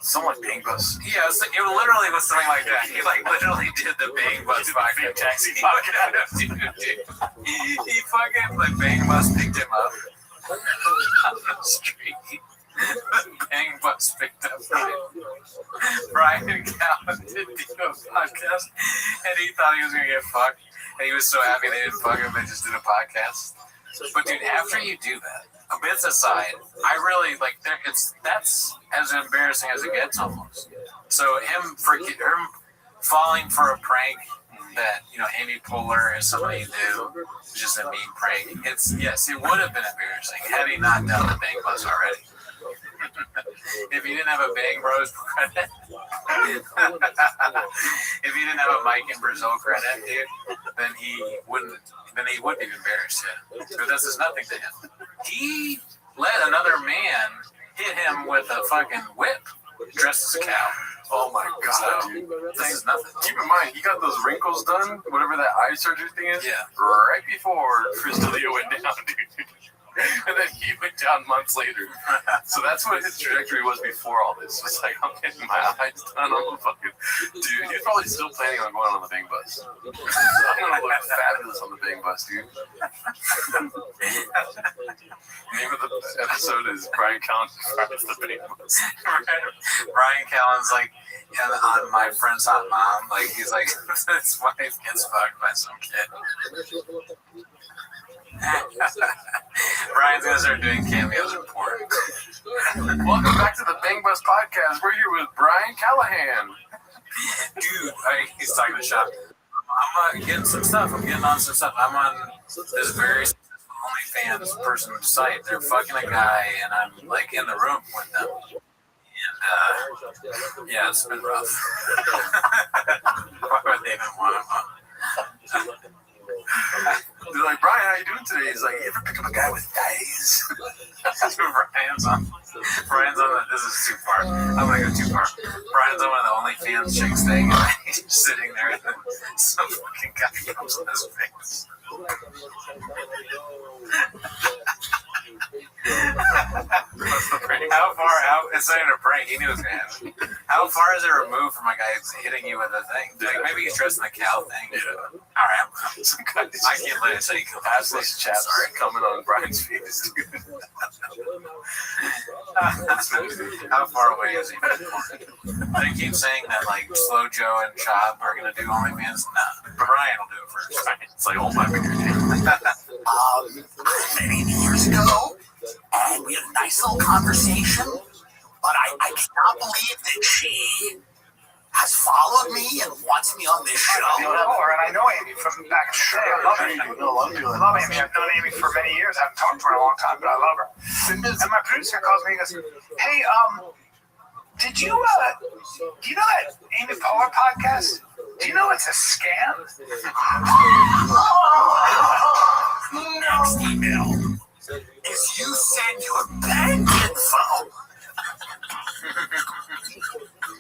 Something like Bang Bus. Yeah, it literally was something like that. He literally did the Bang Bus podcast. Taxi podcast. He fucking, Bang Bus picked him up on the street. Bang Bus picked up Brian Callen to do a podcast, and he thought he was gonna get fucked, and he was so happy they didn't fuck him. They just did a podcast. But dude, after you do that, bits aside, I really that's as embarrassing as it gets almost. So him falling for a prank that Amy Poehler is somebody new, it's just a mean prank. Yes, it would have been embarrassing had he not done the Bang Bus already. If he didn't have a Bang Bros credit, if he didn't have a Mike in Brazil credit, dude, then he would be embarrassed. Yeah. Because this is nothing to him. He let another man hit him with a fucking whip dressed as a cow. Oh my God, so, dude. This is nothing. Keep in mind, he got those wrinkles done, whatever that eye surgery thing is, right before Chris D'Elia went down, dude. And then he went down months later. So that's what his trajectory was before all this. It was like, I'm getting my eyes done. I'm a fucking dude. He's probably still planning on going on the Bang Bus. I'm gonna look fabulous on the Bang Bus, dude. Name of the episode is Brian Callen drives the Bang Bus. Brian Callen's on My Friend's Hot Mom. He's like, his wife gets fucked by some kid. Brian's gonna start doing cameos in porn. Welcome back to the Bang Bus podcast. We're here with Brian Callahan. Dude, he's talking to shop. I'm getting some stuff. I'm getting on some stuff. I'm on this very OnlyFans person site. They're fucking a guy, and I'm in the room with them. And yeah, it's been rough. Why would they even want him? They're like, Brian, how you doing today? He's like, you ever pick up a guy with thighs? Brian's on this is too far. I'm gonna go too far. Brian's on one of the OnlyFans chicks thing, and he's just sitting there, and then some fucking guy comes in his face. How far out? It's not even a prank. He knew it was gonna happen. How far is it removed from a guy hitting you with a thing? Maybe he's dressed in a cow thing. Yeah. All right, I can't let it say assless chaps coming on Brian's face, dude. How far away is he? They keep saying that Slow Joe and Chop are gonna do OnlyFans. Nah, Brian will do it first. It's like, oh my God. Many years ago, and we had a nice little conversation, but I cannot believe that she has followed me and wants me on this show. I know her, and I know Amy from back in the day. I love Amy. I love Amy. I've known Amy for many years. I haven't talked to her in a long time, but I love her. And my producer calls me and goes, hey, do you know that Amy Poehler podcast? Do you know it's a scam? Next email is you send your bank info.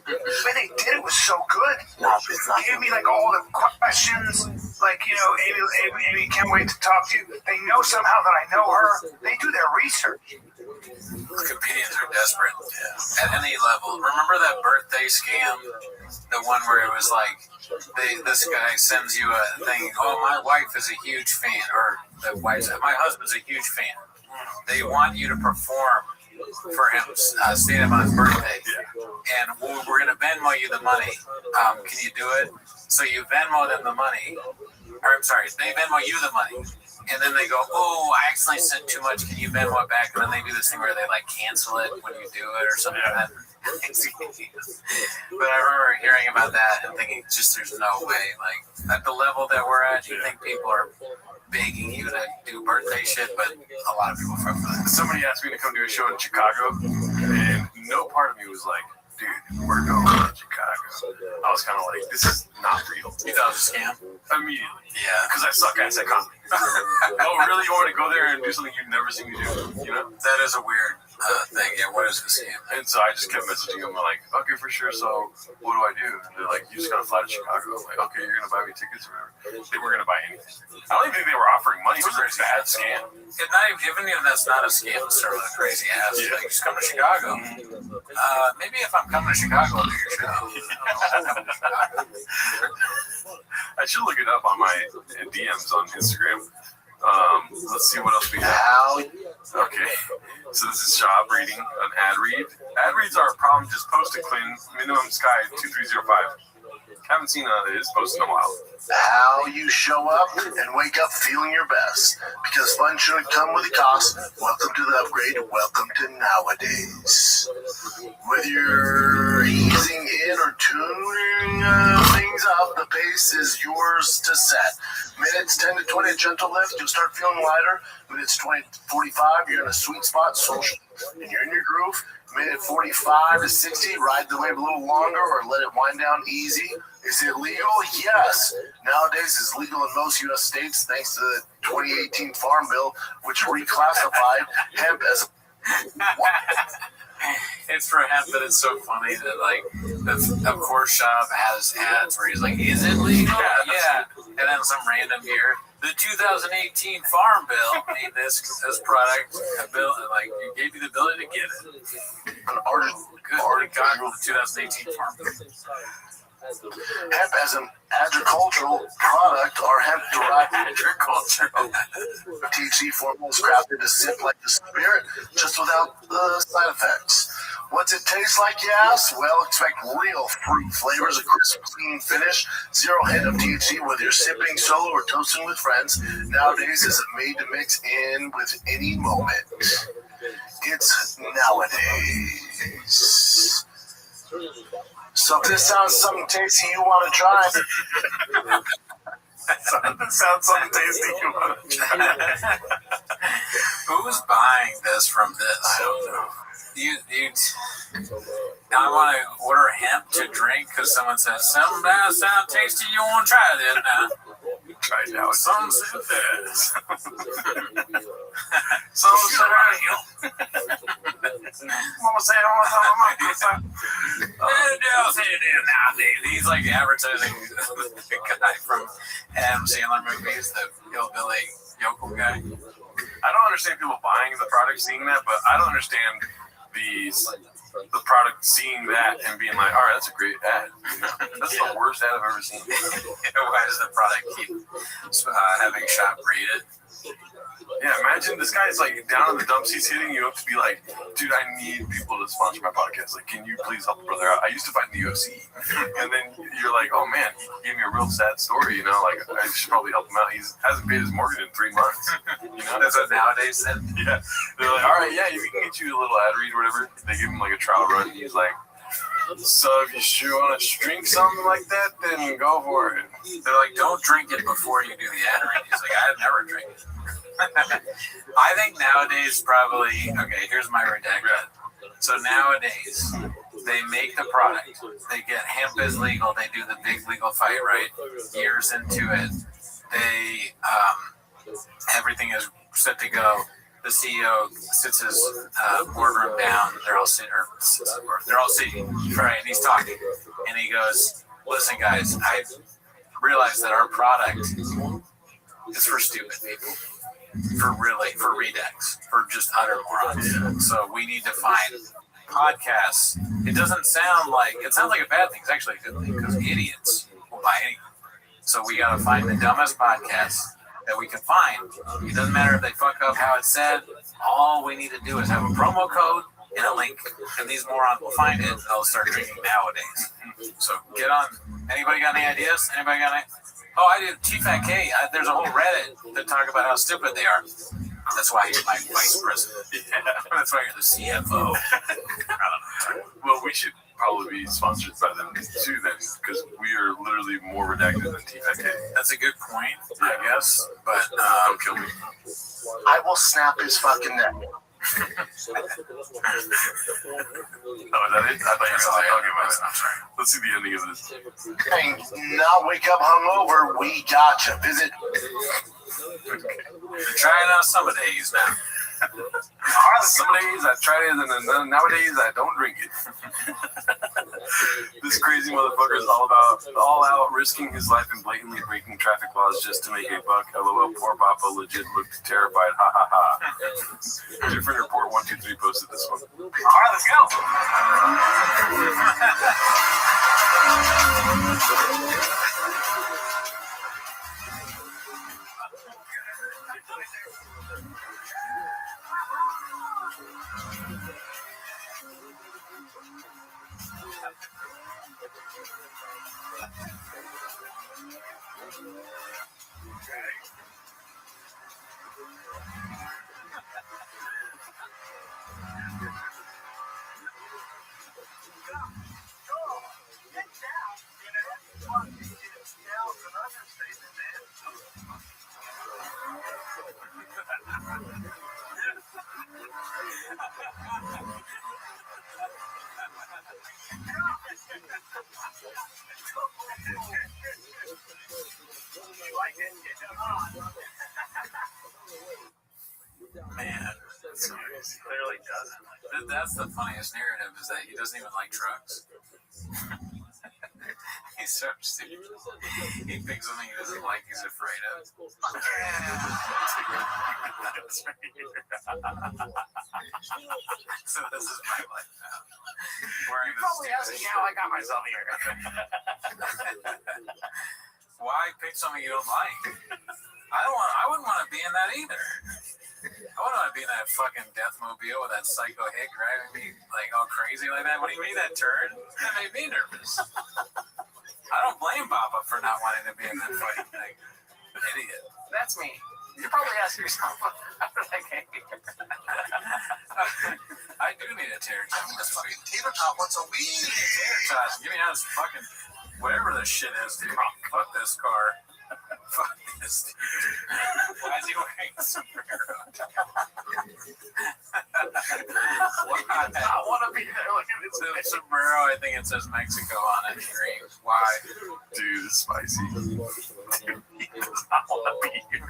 The way they did it was so good. They gave me all the questions. Amy can't wait to talk to you. They know somehow that I know her. They do their research. Comedians are desperate at any level. Remember that birthday scam? The one where it was this guy sends you a thing. Oh, my wife is a huge fan, or the wife's. My husband's a huge fan. They want you to perform for him, stand up on his birthday, and we're gonna Venmo you the money. Can you do it? So you Venmo them the money, or I'm sorry, they Venmo you the money, and then they go, oh, I accidentally sent too much. Can you Venmo it back? And then they do this thing where they cancel it when you do it or something like that. But I remember hearing about that and thinking, there's no way. At the level that we're at, you think people are begging you to do birthday shit, but a lot of people fuck with that. Somebody asked me to come do a show in Chicago, and no part of me was like, dude, we're going to Chicago. I was kind of like, this is not real. You thought it was a scam? Immediately. Yeah. Because I suck ass at comedy. Oh, really? You want me to go there and do something you've never seen me do? You know? That is a weird thing. Yeah, what is the scam? And so I just kept messaging them like, okay, for sure. So what do I do? And they're like, you just got to fly to Chicago. I'm like, okay, you're going to buy me tickets or whatever. They were going to buy anything. I don't even think they were offering money. It was a bad scam. It's not even if that's not a scam, it's sort of a crazy ass. Yeah. Like, just come to Chicago. Maybe if I'm coming to Chicago, I'll do your show. I should look it up on my DMs on Instagram. Let's see what else we have. Okay, so this is job reading, an ad read. Ad reads are a problem. Just post a clean minimum sky 2305. Haven't seen his post in a while. How you show up and wake up feeling your best. Because fun shouldn't come with a cost. Welcome to the upgrade. Welcome to nowadays. Whether you're easing in or tuning things up, the pace is yours to set. Minutes 10 to 20, gentle lift, you'll start feeling lighter. Minutes 20 to 45, you're in a sweet spot, social, and you're in your groove. Minute 45 to 60, ride the wave a little longer or let it wind down easy. Is it legal? Yes. Nowadays, it's legal in most U.S. states thanks to the 2018 Farm Bill, which reclassified hemp as It's for hemp, but it's so funny that, like, the Course Shop has ads where he's like, is it legal? Yeah. And then some random year, the 2018 Farm Bill made this product a bill, like, it gave you the ability to get it. an artist. Good God, the 2018 Farm Bill. Hemp as an agricultural product or hemp-derived Agricultural. THC formula is crafted to sip like the spirit, just without the side effects. What's it taste like, you ask? Well, expect real fruit flavors, a crisp, clean finish, zero hint of THC, whether you're sipping solo or toasting with friends. Nowadays, is it made to mix in with any moment? It's nowadays. So if this sounds something tasty you want to try, This sounds something tasty you want to try. Who's buying this from this? I don't know. I want to order hemp to drink because someone says, something that sound tasty, you want to try this now. Try it now. Some said this. Some said Mama say He's like advertising the guy from Adam Sandler movies, the hillbilly yokel guy. I don't understand people buying the product, seeing that, but I don't understand the product seeing that and being like, all right, that's a great ad. That's the worst ad I've ever seen. Why does the product keep having shop read it? Yeah, imagine this guy's like down in the dump seats hitting you up to be like, dude, I need people to sponsor my podcast. Like, can you please help a brother out? I used to fight in the UFC. And then you're like, oh man, he gave me a real sad story, you know, like I should probably help him out. He hasn't paid his mortgage in 3 months. You know, that's what nowadays said. Yeah. They're like, all right, yeah, we can get you a little ad read or whatever. They give him like a trial run. He's like, so if you sure want to drink something like that, then go for it. They're like, don't drink it before you do the ad read. He's like, I've never drank it. I think nowadays probably, okay, here's my redacted. So nowadays, they make the product. They get hemp is legal. They do the big legal fight, right? Years into it, they, everything is set to go. The CEO sits his boardroom down. They're all sitting, right? And he's talking, and he goes, "Listen, guys, I realize that our product is for stupid people, for redecks, for just utter morons. So we need to find podcasts. It sounds like a bad thing. It's actually a good thing because idiots will buy anything. So we got to find the dumbest podcast that we can find. It doesn't matter if they fuck up how it's said. All we need to do is have a promo code and a link, and these morons will find it. They'll start drinking nowadays. So get on. Anybody got any ideas? Anybody got any? Oh, I did TFAK. There's a whole Reddit that talk about how stupid they are. That's why you're my vice president. Yeah. That's why you're the CFO. Well, we should probably be sponsored by them too then, because we are literally more redacted than TFK. That's a good point, I guess. But Don't kill me. I will snap his fucking neck. Oh, is that it? I thought you were talking about it. I'm sorry. Let's see the ending of this. And now wake up hungover. We gotcha. Visit. you're trying out some days now. Some days I try it, and then nowadays I don't drink it. This crazy motherfucker is all out risking his life and blatantly breaking traffic laws just to make a buck. LOL, poor Papa legit looked terrified. Ha ha ha. Different Report 123 posted this one. All right, let's go. Man, that's crazy. Clearly doesn't. That's the funniest narrative, is that he doesn't even like trucks. He's so stupid. He picks something he doesn't like, he's afraid of. So this is my life now. Wearing this Probably asking how I got myself here. Why pick something you don't like? I wouldn't want to be in that either. I wouldn't want to be in that fucking Deathmobile with that psycho hick driving me like all crazy like that. When he made that turn, that made me nervous. I don't blame Papa for not wanting to be in that fucking thing. Idiot. That's me. You probably ask yourself, how did I get here? I do need a tater tot. This fucking tater tot wants a weed. Tater tots. Give me out this fucking whatever this shit is, dude. Fuck this car. Fuck this dude. Why is he wearing a sombrero? I want to be there. Look at this. The sombrero, I think it says Mexico on it. Green. Why? Dude, it's spicy. Dude, he does not want to be here.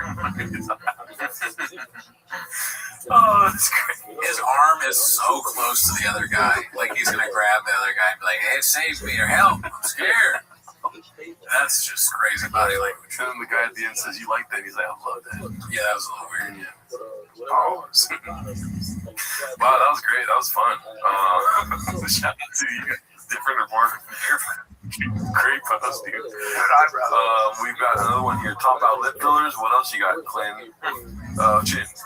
Oh, that's crazy. His arm is so close to the other guy. Like he's going to grab the other guy and be like, hey, save me or help. I'm scared. That's just crazy body language. And then the guy at the end says, you like that? He's like, I love that. Yeah, that was a little weird. Yeah. Oh. Wow, that was great. That was fun. Shout out to you. Different Report. Great post, dude. We've got another one here. Top out lip fillers. What else you got, Clint?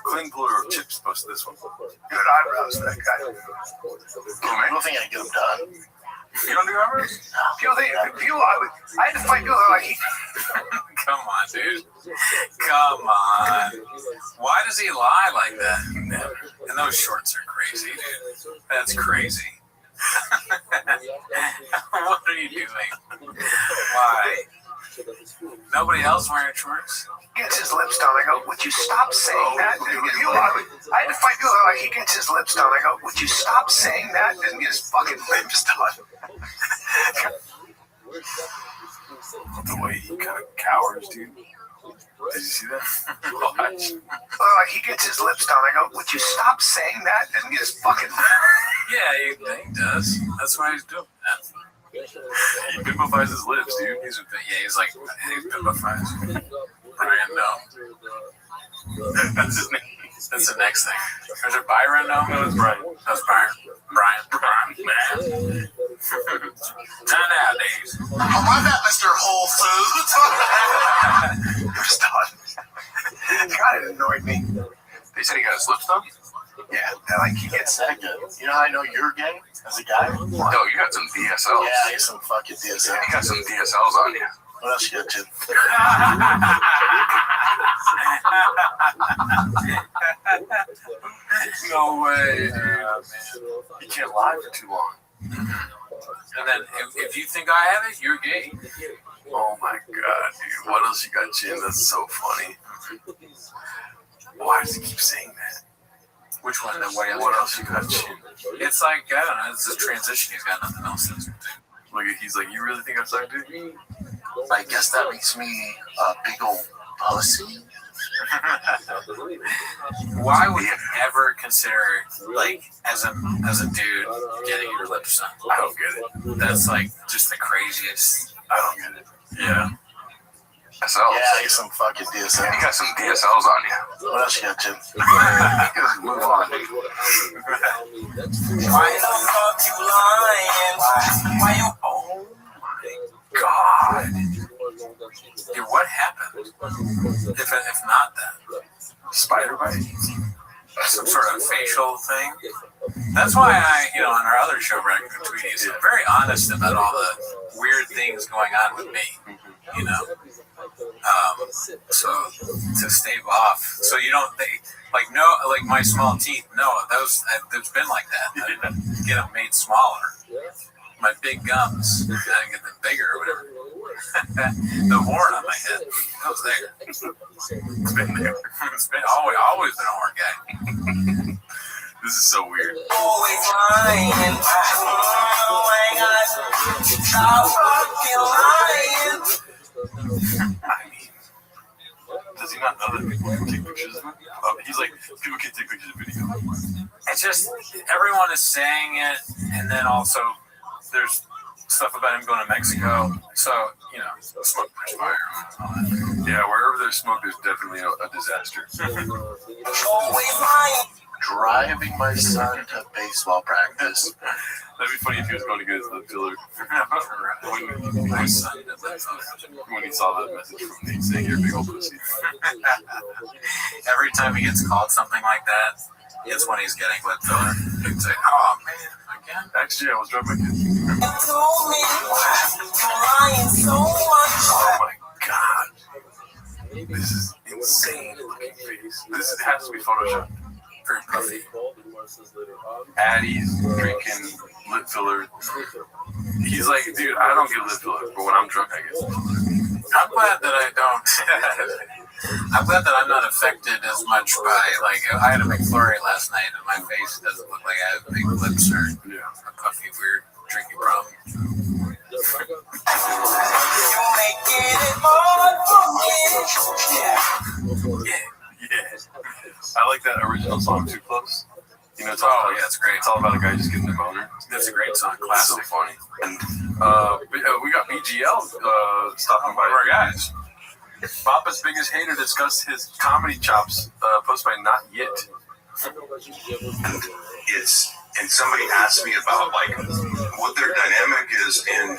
Clint Puller of Chips posted this one. Good eyebrows, that guy. People think I can get them done. You don't do eyebrows? People think, I had to fight people like, Come on, dude. Come on. Why does he lie like that? And those shorts are crazy, dude. That's crazy. What are you doing? Why? Nobody else wearing shorts? he gets his lips done. I go, would you stop saying that? I had to fight people like, he gets his lips done. I go, would you stop saying that? Didn't get his fucking lips done. The way he kind of cowers, dude. Did you see that? Watch. He gets his lips done. I go, would you stop saying that? Didn't get his fucking Yeah, he does. That's why he's doing that. He pimpifies his lips, dude. He's like, he pimpifies. Brian, no. That's his name. That's the next thing. Is it Byron now? No, it's Brian. That's Byron. Man. Not nowadays. Oh, my bad, Mr. Whole Foods. You're done. God, it annoyed me. They said he got his lips done? Yeah, like he gets that good. You know how I know you're gay as a guy? No, you got some DSLs. Yeah, I got some fucking DSLs. Yeah, you got some DSLs on you. What else you got, Jim? No way, dude. You can't lie for too long. And then if you think I have it, you're gay. Oh my god, dude. What else you got, Jim? That's so funny. Why does he keep saying that? Which one? What else you got, Jim? It's like, I don't know, it's a transition. He's got nothing else to do. Look, he's like, you really think I suck dick? I guess that makes me a big old pussy. Why would you ever consider, like, as a dude, getting your lips done? I don't get it. That's like just the craziest. I don't get it. Yeah. Yeah, I get some fucking DSLs. You got some DSLs on you. What else you got, Jim? Move on. Why the fuck you lying? Why you? Oh my god. Dude, what happened? If not that. Spider bite? Some sort of facial thing. That's why I, on our other show, Bracken Tweeties, I'm very honest about all the weird things going on with me. So to stave off, so you don't think, like my small teeth. No, it's been like that. I didn't get them made smaller. My big gums, I didn't get them bigger or whatever. The horn on my head, that was there. It's been there. It's been always been a horn guy. This is so weird. Always lying. Stop fucking lying. I mean, does he not know that people can take pictures of him? He's like, people can take pictures of video. It's just, everyone is saying it, and then also there's stuff about him going to Mexico. So, smoke, there's fire. Yeah, wherever there's smoke, there's definitely a disaster. Always lying. Driving my son to baseball practice. That'd be funny if he was going to get his lip filler. When he saw that message from Nate saying you're a big old pussy. Every time he gets called something like that, it's when he's getting lip filler. He'd say, oh man, again? Actually, I was driving my kid. Oh my god. This is insane looking face. This has to be Photoshopped. Very puffy. Addie's drinking lip filler. He's like, dude, I don't get lip filler, but when I'm drunk, I get lip filler. I'm glad that I don't. I'm glad that I'm not affected as much by, like, I had a McFlurry last night and my face doesn't look like I have big lips or a puffy, weird drinking problem. Yeah. I like that original song, Too Close. It's it's great. It's all about a guy just getting a boner. That's a great song, It's so classic. funny. And we got BGL stopping by. Our guys. Papa's biggest hater discussed his comedy chops, posted by Not Yet. And somebody asked me about like what their dynamic is and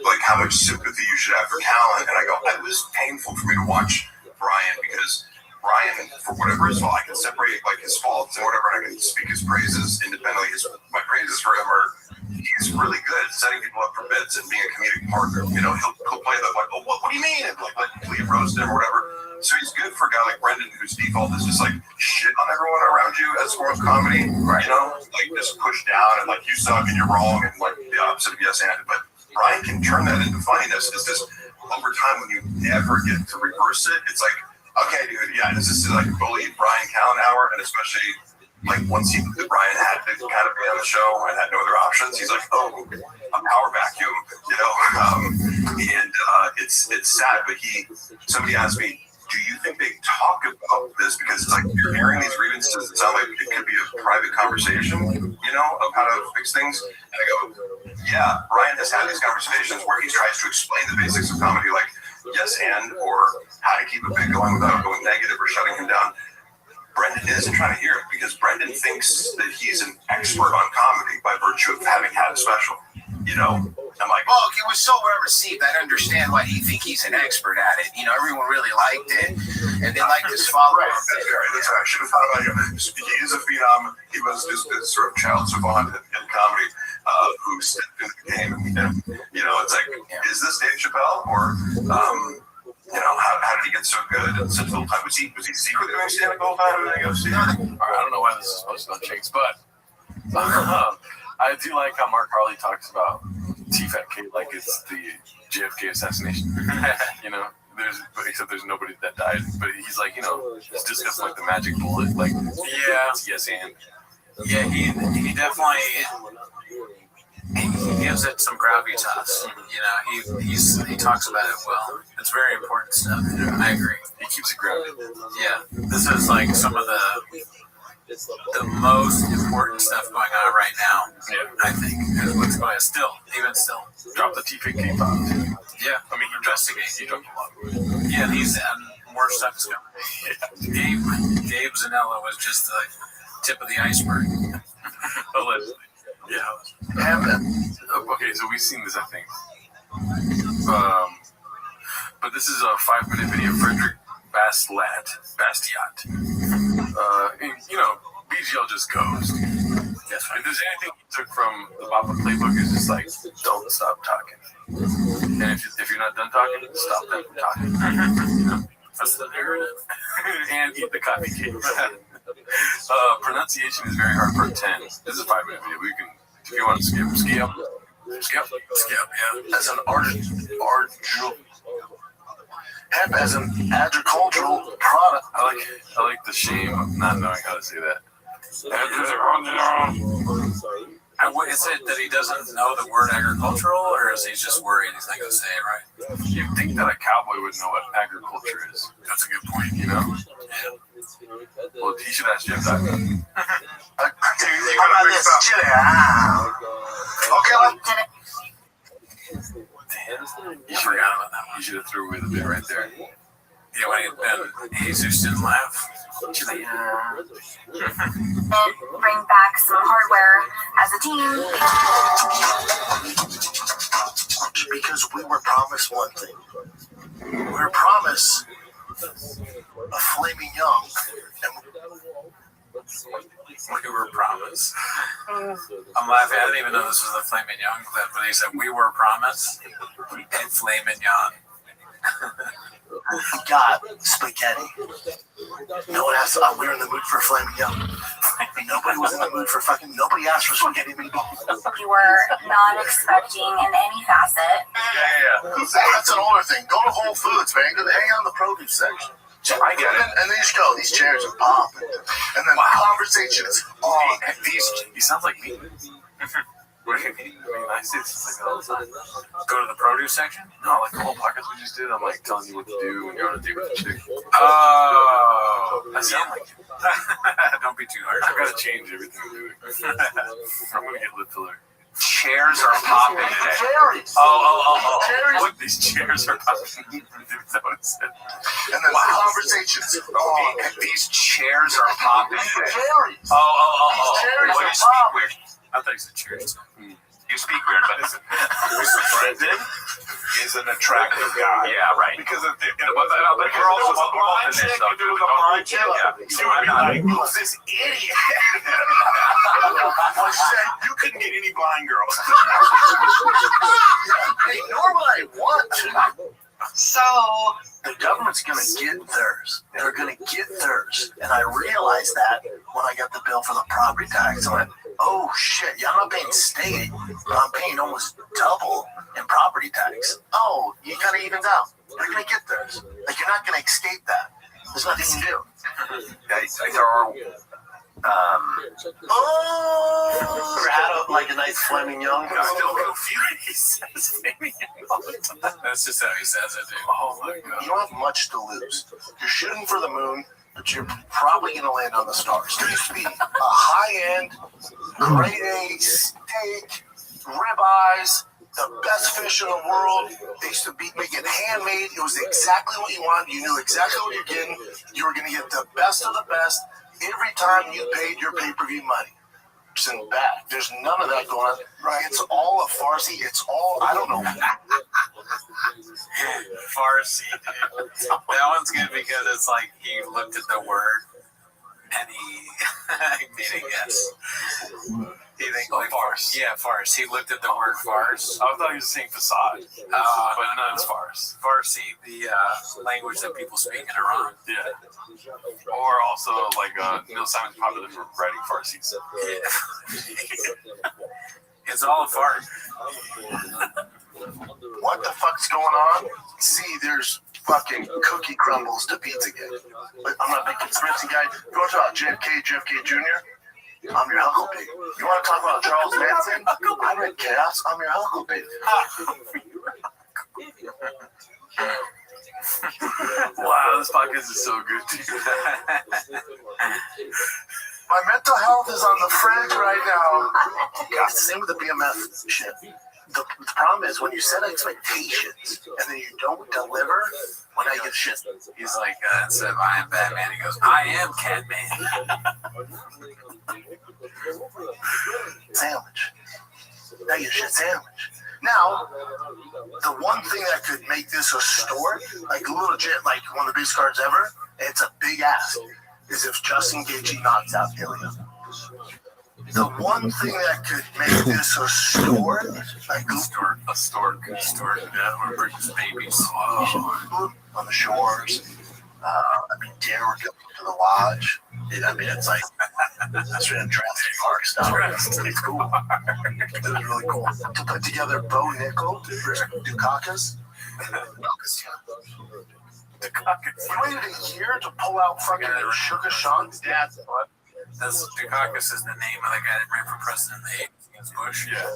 like how much sympathy you should have for talent, and I go, it was painful for me to watch Brian because Brian, for whatever his fault, I can separate like his faults and whatever, and I can speak his praises independently. My praises for him are he's really good at setting people up for bits and being a comedic partner. He'll play the like, oh, what do you mean? And like Leah roast him or whatever. So he's good for a guy like Brendan, whose default is just like shit on everyone around you as far as comedy, like just push down and like you suck and you're wrong and like the opposite of yes and. But Brian can turn that into funniness. It's just over time when you never get to reverse it, it's like, okay, dude, yeah, this is like bully Brian Callenauer, and especially like once Brian had to kind of be on the show and had no other options, he's like, oh, a power vacuum, and it's sad. But somebody asked me, do you think they talk about this? Because it's like you're hearing these grievances, it sounds like it could be a private conversation, of how to fix things. And I go, yeah, Brian has had these conversations where he tries to explain the basics of comedy, like yes and, or how to keep a bit going without going negative or shutting him down. Brendan isn't trying to hear it because Brendan thinks that he's an expert on comedy by virtue of having had a special. I'm like, well, it was so well received. I understand why he think he's an expert at it. Everyone really liked it, and they liked his follow-up. Right, that's right. I should have thought about him. He is a phenom. He was just this sort of child savant in comedy who stepped into the game. And it's like, is this Dave Chappelle or? How did he get so good in such little time? Was he secretly doing stand-up the whole time? I don't know why this is supposed to go chase, but I do like how Mark Harley talks about TFAK like it's the JFK assassination. You know, except there's nobody that died. But he's like, you know, he's discussing like the magic bullet, like yes and. Yeah, he definitely he gives it some gravitas. You know, he talks about it well. It's very important stuff. I agree. He keeps it grounded. Yeah, this is like some of the most important stuff going on right now. Yeah, I think is what's going on. Even still. Drop the TFAK bomb. Yeah, I mean, he dropped a lot. Yeah, and he's more stuff is coming. Yeah. Gabe Zanella was just the tip of the iceberg. Allegedly. Yeah. Okay, so we've seen this, I think. But this is a 5-minute video of Frederick Bastiat. And, you know, BGL just goes. Yes, if there's anything he took from the Baba playbook, is just like, don't stop talking. And if you're not done talking, stop them from talking. You know, that's the narrative. And eat the coffee cake. Pronunciation is very hard. Part 10. This is a 5-minute video. We can, if you want to skip. Yeah. As an agricultural product. I like the shame of not knowing how to say that. Is it that he doesn't know the word agricultural, or is he just worried he's not going to say it right? You'd think that a cowboy would know what agriculture is. That's a good point, you know? Yeah. Well, he should ask Jeff that. How about this? Chili. Okay, You forgot about that one. You should have threw away the bit right there. Yeah, when Jesus didn't laugh. Bring back some hardware as a team. Because we were promised one thing. We were promised a flaming young. We were promised. I'm laughing. I didn't even know this was the Flaming Young clip, but he said, we were promised a Flaming Young. We got spaghetti. No one asked, we were in the mood for flaming young. Nobody was in the mood for nobody asked for spaghetti meatballs. You were not expecting in any facet. Yeah. That's an older thing. Go to Whole Foods, man. Go hang out in the produce section. I get it. And then you just go, these chairs are popping. And then conversations on. He sounds like me. I say this like all the time. Go to the produce section? No, like the whole podcast we just did. I'm like telling you what to do when you're on a date with a chick. Oh, I sound like you. Don't be too hard. I've got to change everything I'm doing. I'm going to get lip filler. Chairs are popping. Cherries. Oh. Look, these chairs are popping. That's what it said. And then conversations on. These chairs are popping. Cherries. Oh. Cherries What do are you speak popping. weird? I thought you said chairs. You speak weird, but Brendan is an attractive guy. Yeah, right. Because of the girls with a blind chick, you do the blind chick. You would be like, who's this idiot? I said, you couldn't get any blind girls. Hey, nor would I want to. So the government's going to get theirs. They're going to get theirs. And I realized that when I got the bill for the property tax. I went, oh shit, yeah, I'm not paying state, but I'm paying almost double in property tax. Oh, you kind of evens out. They're going to get theirs. Like, you're not going to escape that. There's nothing you can do. We're out of like a nice flaming young. I'm still confused. He says flaming young. That's just how he says it, dude. Oh my god. You don't have much to lose. You're shooting for the moon, but you're probably going to land on the stars. There used to be a high-end, grade A steak, ribeyes, the best fish in the world. They used to be making handmade. It was exactly what you wanted. You knew exactly what you're getting. You were going to get the best of the best every time you paid your pay-per-view money. It's in the back. There's none of that going on. Right? It's all a Farsi. It's all, I don't know. Farsi, dude. That one's good because it's like he looked at the word and he made a guess. He think like farce. Yeah, farce. He looked at the word farce. I thought he was saying facade. But no, it's farce. Farsi, the language that people speak in Iran. Yeah. Or also, like, Neil Simon's popular for writing Farsis. Yeah. It's all a fart. What the fuck's going on? See, there's fucking cookie crumbles to Pizzagate. But I'm not a big conspiracy guy. You want to talk about JFK Jr.? I'm your Huckleberry. You want to talk about Charles Manson? I read Chaos. I'm your Huckleberry. Wow, this podcast is so good, dude. My mental health is on the fridge right now. Yeah, it's the same with the BMF shit. The problem is when you set expectations and then you don't deliver, when I get shit. He's like, instead of I am Batman, he goes, I am Catman. Sandwich. Now you shit sandwich. Now, the one thing that could make this a story, like legit, like one of the biggest cards ever, and it's a big ask, is if Justin Gaethje knocks out Ilya. The one thing that could make this a story, like a stork, yeah, or brings babies on the shores. Dare go to the lodge. It's like that's in Jurassic Park stuff. It's cool. It was really cool to put together Bo Nickel versus Dukakis. We waited a year to pull out fucking Sugar Sean's dad's butt. Dukakis is the name of the guy that ran for president in the 80s against Bush. Yeah.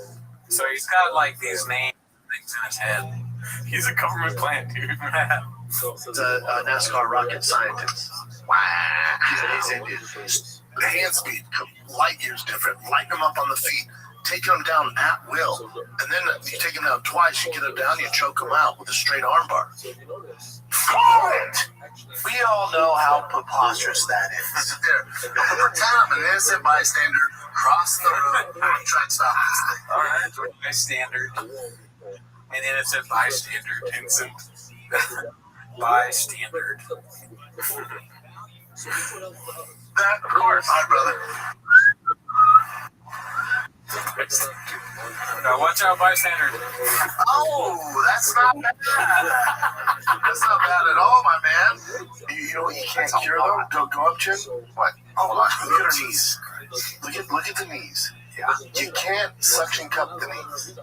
So he's got like these name things in his head. He's a government plant, dude. He's a NASCAR rocket scientist. Wow. He's Indian. The hand speed, light years different. Lighting them up on the feet, taking them down at will. And then you take them down twice, you get them down, you choke them out with a straight arm bar. We all know how preposterous that is. Pretend I'm an innocent bystander crossing the road. I'm trying to stop this thing. All right, bystander. An innocent bystander. Innocent. Bystander. That, of course, my brother. Now watch out, bystander. Oh, that's not bad. That's not bad at all, my man. You know what you can't cure though? Go up, Chin. What? Oh, look at her knees. Look at the knees. Yeah. You can't suction cup the knees.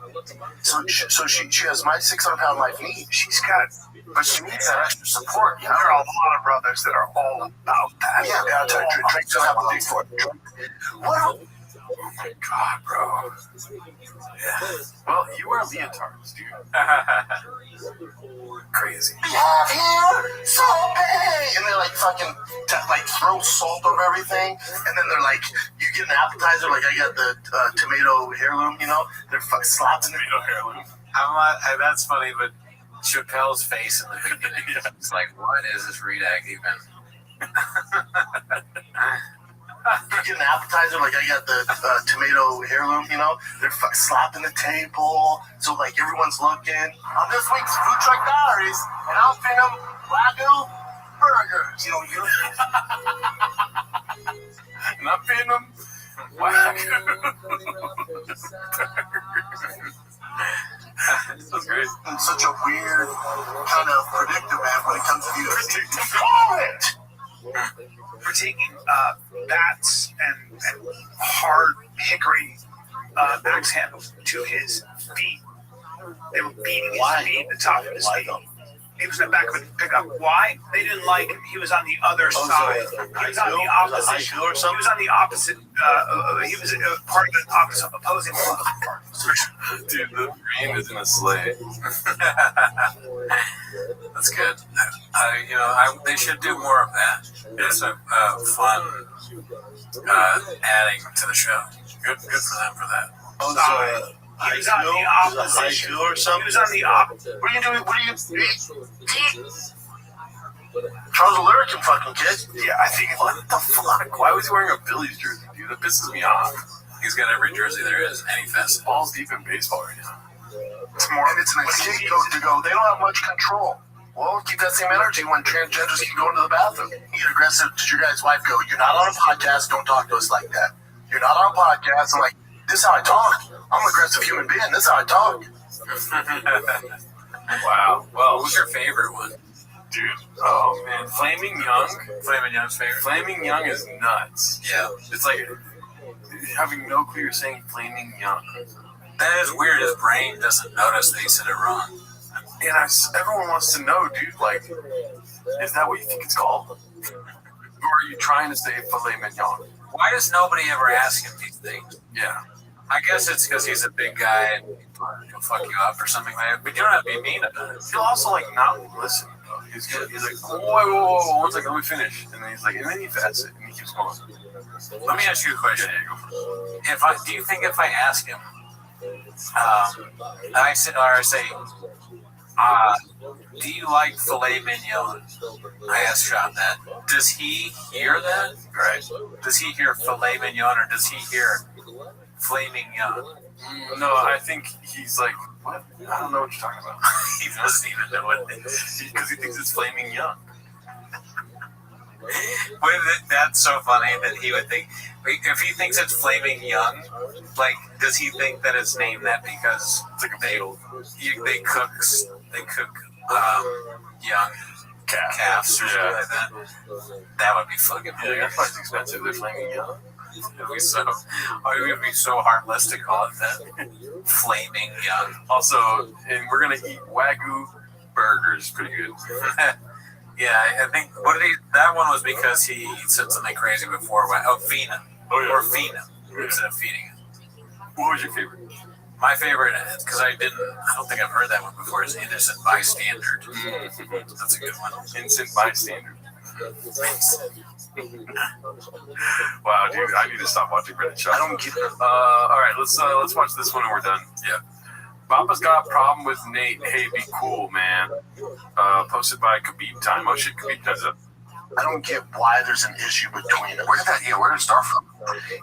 So she has my 600-pound life knee. She's got, but she needs that extra support. You know, there are a lot of brothers that are all about that. Yeah, I'll tell you, Drake don't have a big foot. What? Oh my god, bro. Yeah. Well, you wear leotards, dude. Crazy. We have here salt bay, and they like fucking throw salt over everything, and then they're like, you get an appetizer, like I got the tomato heirloom, you know, they're fucking slapping the tomato heirloom. That's funny, but Chappelle's face in the video, it's like, what is this redact even? You get an appetizer, like I got the tomato heirloom, you know, they're slapping the table, so like everyone's looking. On this week's Food Truck Diaries, and I'll feed them Wagyu burgers. You know, not feeding them Wagyu. That's great. I'm such a weird kind of predicament when it comes to the call it. We're taking bats and hard hickory axe handles to his feet. They were beating his feet, the top of his feet. He was in the back of a pickup. Why? They didn't like him. He was on the other side. He was on the opposite. He was on the opposite. He was part of the opposite opposing. Dude, the brain is in a sleigh. That's good. They should do more of that. It's a fun adding to the show. Good for them for that. He was on the opposite. Or something. He was on the opposite. What are you doing? Charles American fucking kid. Yeah, I think. What the fuck? Why was he wearing a Phillies jersey, dude? That pisses me off. He's got every jersey there is, and he fests. Balls deep in baseball right now. It's more. And it's an excuse to go. They don't have much control. Well, keep that same energy when transgenders keep going to the bathroom. You get aggressive. Did your guy's wife go, you're not on a podcast, don't talk to us like that. You're not on a podcast. I'm like, this is how I talk. I'm an aggressive human being. This is how I talk. Wow. Well, who's your favorite one? Dude, oh man. Flaming Young? Flaming Young's favorite? Flaming Young is nuts. Yeah. It's like having no clue you're saying Flaming Young. That is weird. His brain doesn't notice that he said it wrong. And everyone wants to know, dude, like, is that what you think it's called? Or are you trying to say filet mignon? Why does nobody ever ask him these things? Yeah. I guess it's because he's a big guy and he'll fuck you up or something like that. But you don't have to be mean about it. He'll also, like, not listen. He's like, whoa, 1 second, let me finish. And then he's like, and then he fats it, and he keeps going. Let me ask you a question. Do you think if I ask him, I say, do you like filet mignon? I asked Sean that. Does he hear that? Right. Does he hear filet mignon or does he hear flaming young? No, I think he's like, what? I don't know what you're talking about. He doesn't even know what it is. Because he thinks it's flaming young. That's so funny that he would think, if he thinks it's flaming young, like, does he think that it's named that because it's like they cook young calves or something like that? That would be fucking weird. That's why it's expensive. They're flaming young. It would be so heartless to call it that. Flaming young. Also, and we're gonna eat Wagyu burgers. Pretty good. Yeah, I think that one was because he said something crazy before. Fina. Oh, yeah. Or Fina instead of feeding it. What was your favorite? My favorite, because I don't think I've heard that one before, is Innocent Bystander. That's a good one. Innocent Bystander. Wow, dude, I need to stop watching Reddit shows. I don't get it. All right, let's watch this one and we're done. Yeah. Papa's got a problem with Nate. Hey, be cool, man. Posted by Khabib Time. Oh shit, Khabib does it. I don't get why there's an issue between them. Where did it start from?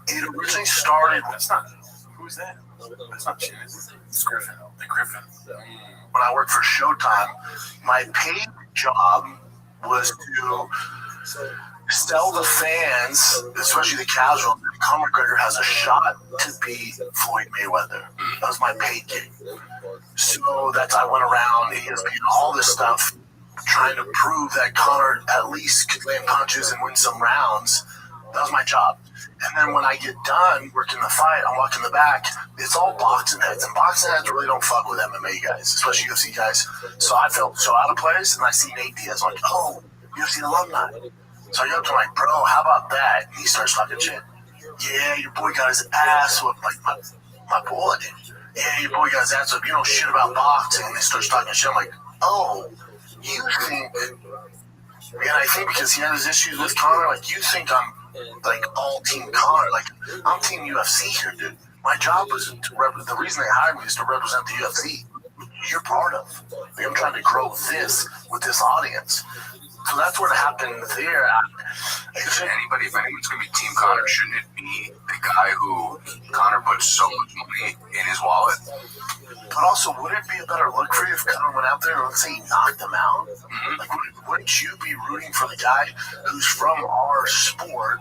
It originally started. That's not. Who's that? That's not Chin, is it? It's Griffin. The Griffin. When I worked for Showtime, my paid job was to sell the fans, especially the casual, that Conor McGregor has a shot to beat Floyd Mayweather. That was my paid gig. So that's I went around ESPN, all this stuff, trying to prove that Conor at least could land punches and win some rounds. That was my job. And then when I get done working the fight, I'm walking the back, it's all boxing heads. And boxing heads really don't fuck with MMA guys, especially UFC guys. So I felt so out of place, and I see Nate Diaz. I'm like, oh, UFC alumni. So I go up to him like, bro, how about that? And he starts talking shit. Yeah, your boy got his ass whooped. Like, my boy did. Yeah, your boy got his ass whooped. You know shit about boxing. And he starts talking shit. I'm like, oh, you think... And I think because he had his issues with Conor, like, you think I'm, like, all Team Conor. Like, I'm Team UFC here, dude. My job was to the reason they hired me is to represent the UFC. You're part of. Like, I'm trying to grow this with this audience. So that's what happened there. If anyone's going to be Team Conor, shouldn't it be the guy who Conor put so much money in his wallet? But also, would it be a better look for you if Conor went out there and let's say he knocked him out? Mm-hmm. Like, wouldn't you be rooting for the guy who's from our sport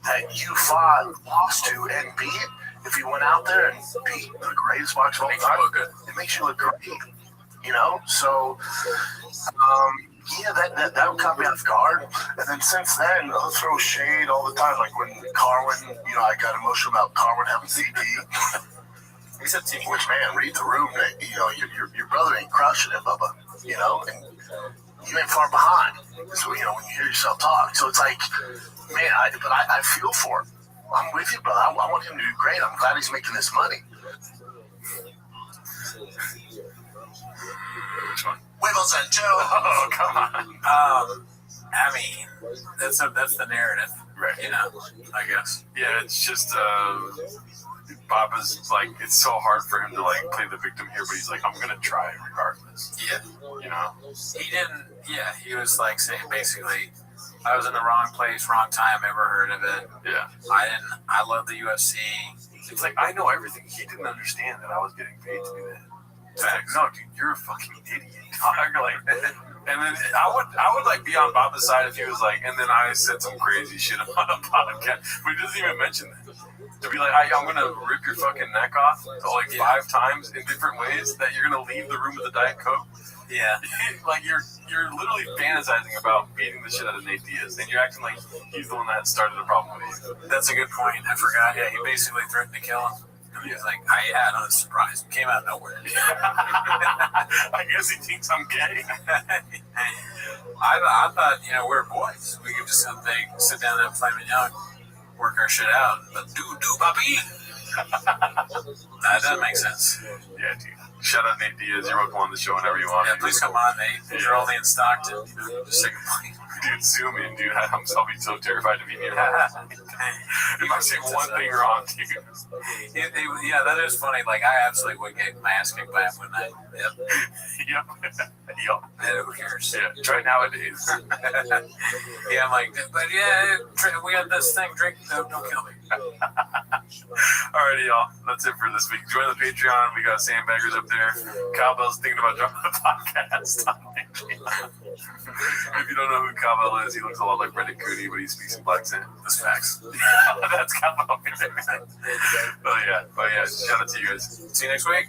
that you fought, lost to, and beat? If he went out there and beat the greatest boxer of all time, it makes you look great. You know? So, yeah, that would caught me off guard. And then since then, I'll throw shade all the time. Like when Carwin, I got emotional about Carwin having CD. He said, which, man, read the room. Your brother ain't crushing it, Bubba. And you ain't far behind. So, when you hear yourself talk. So it's like, man, I feel for him. I'm with you, brother. I want him to do great. I'm glad he's making this money. Which one? Wiggles and Joe. Oh, come on. I mean, that's the narrative, right? I guess. Yeah, it's just Papa's like, it's so hard for him to like play the victim here, but he's like, I'm gonna try regardless. Yeah. He didn't. Yeah, he was like saying basically, I was in the wrong place, wrong time. Ever heard of it? Yeah. I love the UFC. It's like I know everything. He didn't understand that I was getting paid to do that. Facts. No, dude, you're a fucking idiot. Like, and then I would like be on Papa's side if he was like, and then I said some crazy shit on a podcast, but he doesn't even mention that. To be like, I'm gonna rip your fucking neck off like 5 times in different ways that you're gonna leave the room with a Diet Coke. Yeah. Like you're literally fantasizing about beating the shit out of Nate Diaz, and you're acting like he's the one that started the problem with you. That's a good point. I forgot. Yeah, he basically threatened to kill him. And He's like, I know, it's a surprise. It came out of nowhere. I guess he thinks I'm gay. I thought, we're boys. We could just sit down and have filet mignon, work our shit out. But do, puppy. That doesn't make sense. Yeah, dude. Shout out Nate Diaz. You're welcome on the show whenever you want. Yeah, please come on, Nate. You're only in Stockton. Just say goodbye. Dude, zoom in, dude. I'll be so terrified to be near him. If I say one thing wrong, dude. Yeah, that is funny. Like, I absolutely would get my ass kicked by him, wouldn't I? Yep. Yep. Yeah, who cares? Yeah, try nowadays. Yeah, I'm like, but yeah, we got this thing. Drink. No, don't kill me. Alrighty, y'all. That's it for this week. Join the Patreon. We got sandbaggers up there. Cowbell's thinking about dropping the podcast on Patreon. If you don't know who Cowbell is, he looks a lot like Brendan Cooney, but he speaks in black accent. That's facts. That's Cowbell. Oh yeah. Shout out to you guys. See you next week.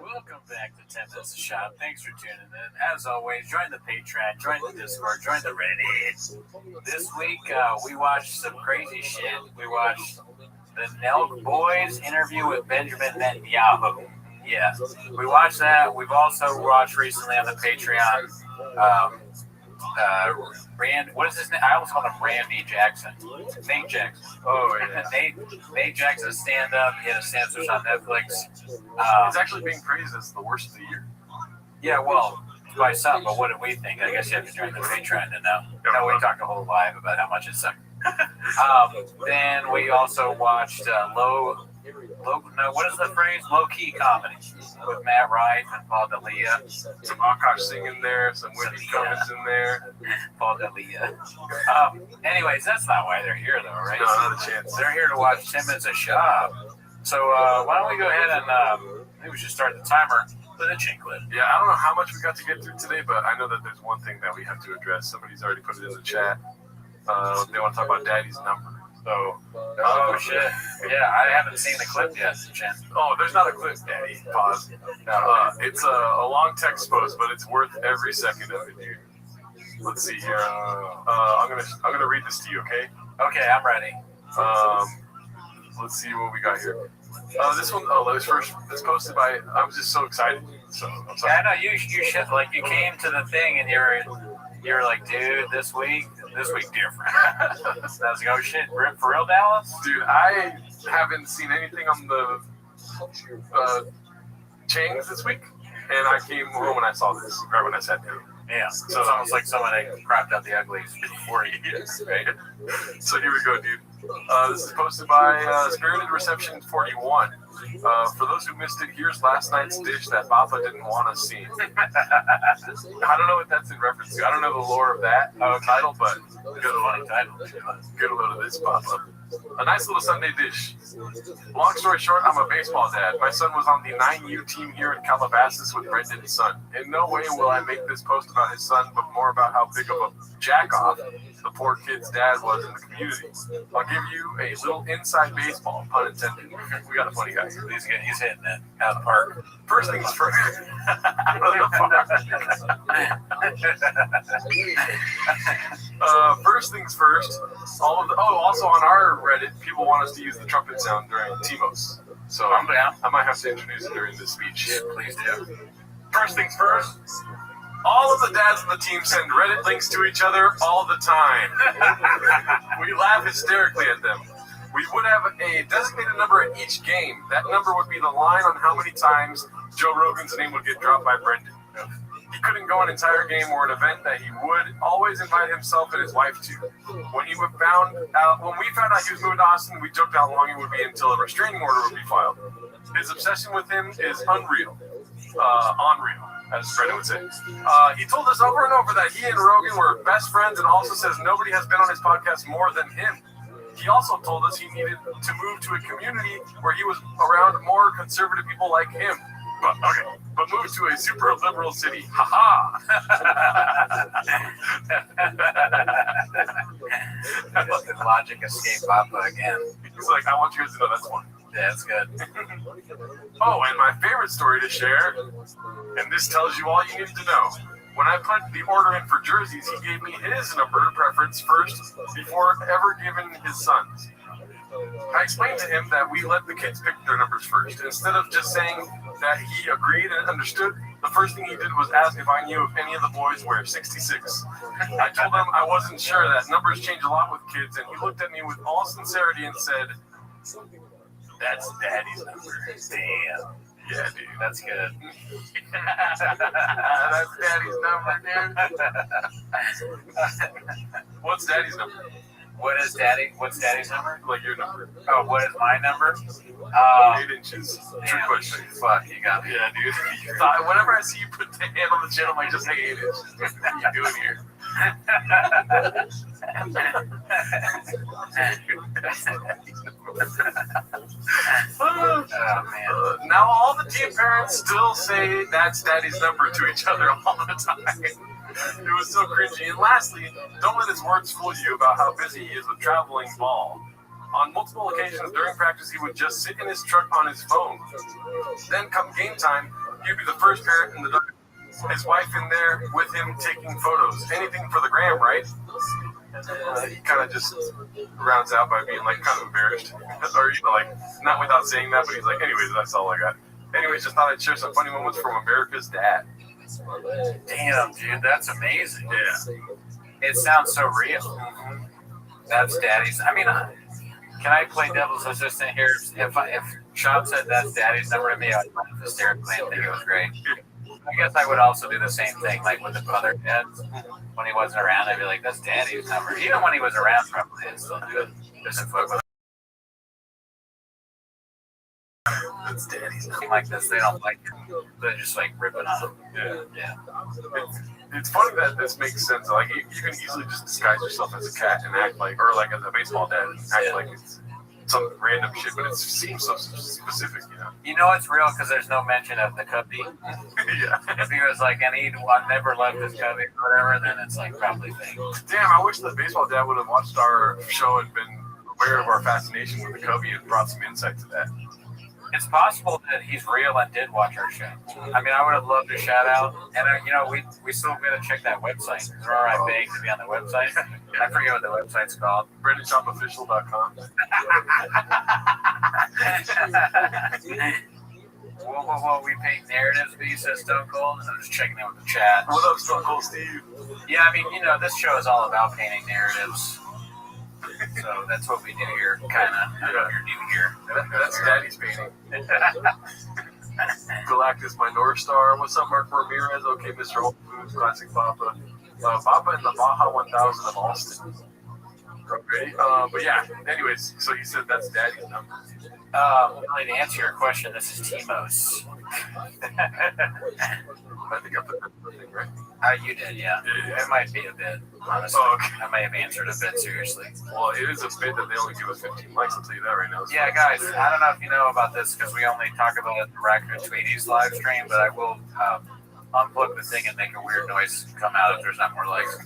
Welcome back to 10 Minutes of Shop. Thanks for tuning in. As always, join the Patreon, join the Discord, join the Reddit. This week, we watched some crazy shit. We watched the Nelk Boys interview with Benjamin Netanyahu. Yeah, we watched that. We've also watched recently on the Patreon, what is his name? I almost called him Randy Jackson. Nate Jackson. Oh, yeah. Nate Jackson's stand-up. He had a stand-up on Netflix. It's actually being praised as the worst of the year. Yeah, well, by some, but what did we think? I guess you have to join the Patreon to know. No, we talked a whole live about how much it sucked. Then we also watched what is the phrase? Low-key comedy with Matt Rife and Paul D'Elia. Some Akash singing there, some Whitney Cummings in there. Paul D'Elia. Anyways, that's not why they're here, though, right? No, not a chance. They're here to watch 10 Minutes of Shop. So why don't we go ahead and maybe we should start the timer with a chin clip. Yeah, I don't know how much we got to get through today, but I know that there's one thing that we have to address. Somebody's already put it in the chat. They want to talk about Daddy's number. So, shit. Yeah, I haven't seen the clip yet, Jen. Oh, there's not a clip, Daddy. Pause. It's a long text post, but it's worth every second of it, dude. Let's see here. I'm gonna read this to you, okay? Okay, I'm ready. Let's see what we got here. This one, it's posted by. I was just so excited. So I'm sorry. Yeah, I know you came to the thing and You were like, dude, this week different. I was like, oh shit, for real, Dallas? Dude, I haven't seen anything on the chains this week, and I came home and I saw this right when I sat down. Yeah, so it's almost like someone that cropped out the uglies before you. Right? So here we go, dude. This is posted by Spirited Reception 41. For those who missed it, here's last night's dish that Papa didn't want us seeing. I don't know what that's in reference to. I don't know the lore of that title, but good funny title. Get a load of this, Papa. A nice little Sunday dish. Long story short, I'm a baseball dad. My son was on the 9U team here in Calabasas with Brendan's son. In no way will I make this post about his son, but more about how big of a jack-off the poor kid's dad was in the community. I'll give you a little inside baseball, pun intended. We got a funny guy here. He's hitting it out of the park. First things first. First things first. Also on our Reddit, people want us to use the trumpet sound during Timos. So I'm down. I might have to introduce it during this speech. Yeah, please do. First things first. All of the dads on the team send Reddit links to each other all the time. We laugh hysterically at them. We would have a designated number at each game. That number would be the line on how many times Joe Rogan's name would get dropped by Brendan. He couldn't go an entire game or an event that he would always invite himself and his wife to. When we found out he was moving to Austin, we joked how long it would be until a restraining order would be filed. His obsession with him is unreal. As Brendan would say. He told us over and over that he and Rogan were best friends and also says nobody has been on his podcast more than him. He also told us he needed to move to a community where he was around more conservative people like him. But move to a super liberal city. Ha-ha! Logic escape Papa again. He's like, I want you guys to know that's one. Yeah, that's good. Oh, and my favorite story to share, and this tells you all you need to know. When I put the order in for jerseys, he gave me his number preference first before ever giving his son's. I explained to him that we let the kids pick their numbers first. Instead of just saying that he agreed and understood, the first thing he did was ask if I knew if any of the boys wear 66. I told him I wasn't sure, that numbers change a lot with kids, and he looked at me with all sincerity and said, "That's Daddy's number." Damn. Yeah, dude. That's good. That's Daddy's number, dude. What's Daddy's number? What's Daddy's number? Like your number. Oh, what is my number? 8 inches. Trick question. Fuck, you got me. Yeah, dude. Whenever I see you put the hand on the chin, I'm like, just say 8 inches. What are you doing here? Oh, man. Now all the team parents still say that's Daddy's number to each other all the time. It was so cringy. And lastly, don't let his words fool you about how busy he is with traveling ball. On multiple occasions during practice, he would just sit in his truck on his phone. Then come game time, he'd be the first parent in the dugout. His wife in there with him taking photos. Anything for the gram, right? He kind of just rounds out by being like kind of embarrassed. Or, like, not without saying that, but he's like, anyways, that's all I got. Anyways, just thought I'd share some funny moments from America's dad. Damn, dude, that's amazing. Yeah. It sounds so real. Mm-hmm. That's Daddy's. I mean, can I play devil's assistant here? If Sean said that's Daddy's number to me, I'd laugh hysterically and think it was great. I guess I would also do the same thing, like with the other dads. When he wasn't around, I'd be like, that's Daddy's number. Even when he was around, probably I'd still do it. Just fuck with him. That's Daddy's number. Like this, they don't like him. They're just like ripping on him. Yeah. It's funny that this makes sense. Like, you can easily just disguise yourself as a cat and act like, or like as a baseball dad and act like it's some random shit, but it seems so specific, you know? You know it's real because there's no mention of the cubby. Yeah. If he was like, and he'd never left his cubby or whatever, then it's like probably fake. Damn, I wish the baseball dad would have watched our show and been aware of our fascination with the cubby and brought some insight to that. It's possible that he's real and did watch our show. I mean, I would have loved to shout out. And, we still got to check that website. Remember I begged to be on the website? I forget what the website's called. BrandonShopOfficial.com. Whoa, we paint narratives, B says Stone Cold. And I'm just checking in with the chat. What up, Stone Cold Steve? Yeah, I mean, this show is all about painting narratives. So that's what we do here, kind of. I don't know if you're new here. That's Daddy's painting. Galactus, my North Star. What's up, Mark Ramirez? Okay, Mr. Whole Foods, Classic Papa. Papa and the Baja 1000 of Austin. Okay. But yeah, anyways, so he said that's Daddy's number. Really, to answer your question, this is Timos. I think I put that thing right. You did, yeah. It might be a bit, honestly. Oh, okay. I may have answered a bit seriously. Well, it is a bit that they only give us 15 likes, I'll tell you that right now. Yeah, guys, I don't know if you know about this because we only talk about it in the Raccoon Tweeties live stream, but I will unplug the thing and make a weird noise come out if there's not more likes.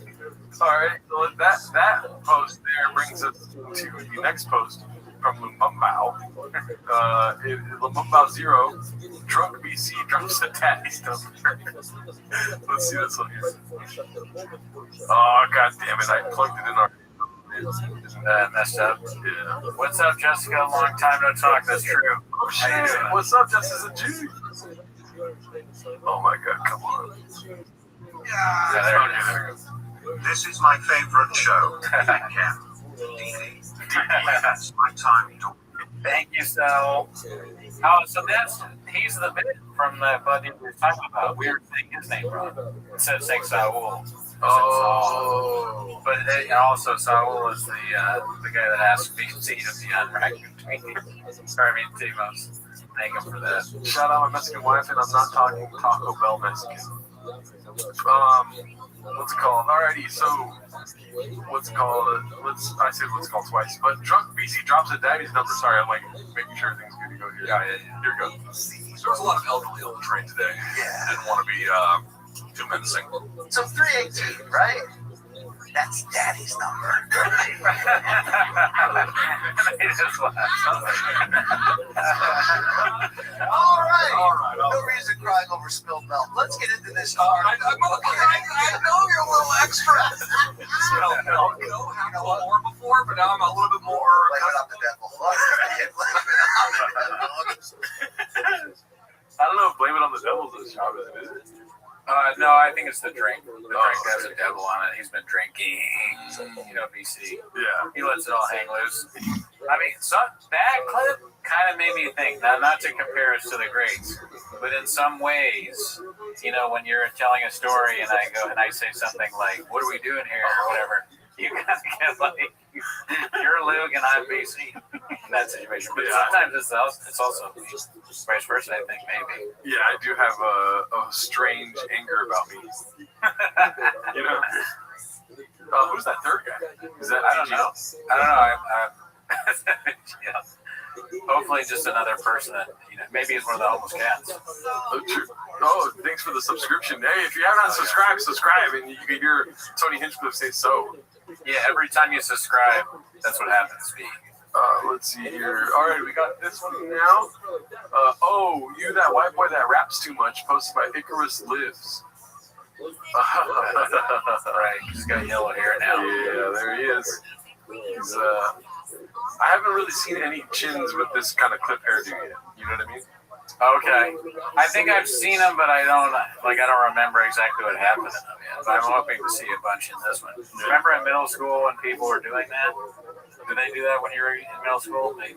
All right, so that post there brings us to the next post from Lumbumbao. Lumbumbao 0, drunk BC drops a Daddy's number. Let's see this one here. Oh, god damn it, I plugged it in our... Messed up. Yeah. What's up, Jessica? Long time no talk, that's true. Oh shit, what's up, Justice and G? Oh my god, come on. Yeah, there it is. This is my favorite show. That's my time to. Thank you, so. So he's the bit from the buddy we were talking about. We were saying his name wrong. Instead of saying Saul. Oh. But also Saul is the guy that asked BC to be on Raccoon Tweeties. Sorry, Timos. Thank him for that. Shout out my Mexican wife, and I'm not talking Taco Bell Mexican. What's it called? Alrighty, so what's it called? I said what's it called twice, but drunk BC drops a Daddy's number. Sorry, I'm like making sure everything's good to go here. Yeah. Here we go. There was a lot of elderly on the train today. Yeah. Didn't want to be too menacing. So 318, right? That's Daddy's number. All right. No reason crying over spilled milk. Let's get into this. I know you're a little extra. Spilled milk. Had a little more before, but now I'm a little bit more. Blaming on the devil. I don't know if Blame It on the Devil's a job, is it? No, I think it's the drink. The drink has a devil on it. He's been drinking, BC. Yeah. He lets it all hang loose. I mean, that clip kind of made me think, not to compare us to the greats, but in some ways, when you're telling a story and I go and I say something like, what are we doing here, or whatever, you kind of get like, you're Luke and I'm BC in that situation. But sometimes it's also vice versa, I think, maybe. Yeah, I do have a strange anger about me. Who's that third guy? Is that I don't know. Yeah. Hopefully just another person that, maybe it's one of the homeless cats. Oh, thanks for the subscription. Hey, if you haven't subscribe, and you can hear Tony Hinchcliffe say so. Yeah, every time you subscribe, that's what happens to me. Let's see here. All right, we got this one now. You that white boy that raps too much, posted by Icarus Lives. Right, he's got yellow hair now. Yeah, there he is. He's I haven't really seen any chins with this kind of clip hairdo yet. You know what I mean? Okay. I think I've seen them, but I don't remember exactly what happened in them yet. But I'm hoping to see a bunch in this one. Remember in middle school when people were doing that? Did they do that when you were in middle school? The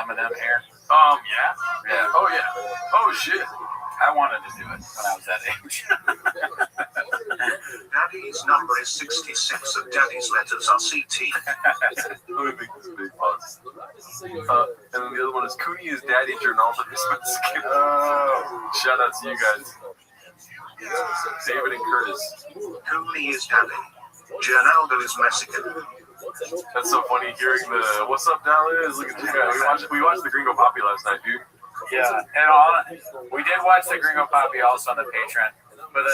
M&M hair? Yeah. Yeah. Oh, yeah. Oh, shit. I wanted to do it when I was that age. Daddy's number is 66 and Daddy's letters are CT. Let me make this big pause. And then the other one is Cooney is Daddy Journaldo is Mexican. Shout out to you guys. David and Curtis. Cooney is Daddy. Journaldo is Mexican. That's so funny hearing the "What's up, Dallas?" Look at this guy. We watched the Gringo Poppy last night, dude. Yeah, and we did watch the Gringo Poppy also on the Patreon. But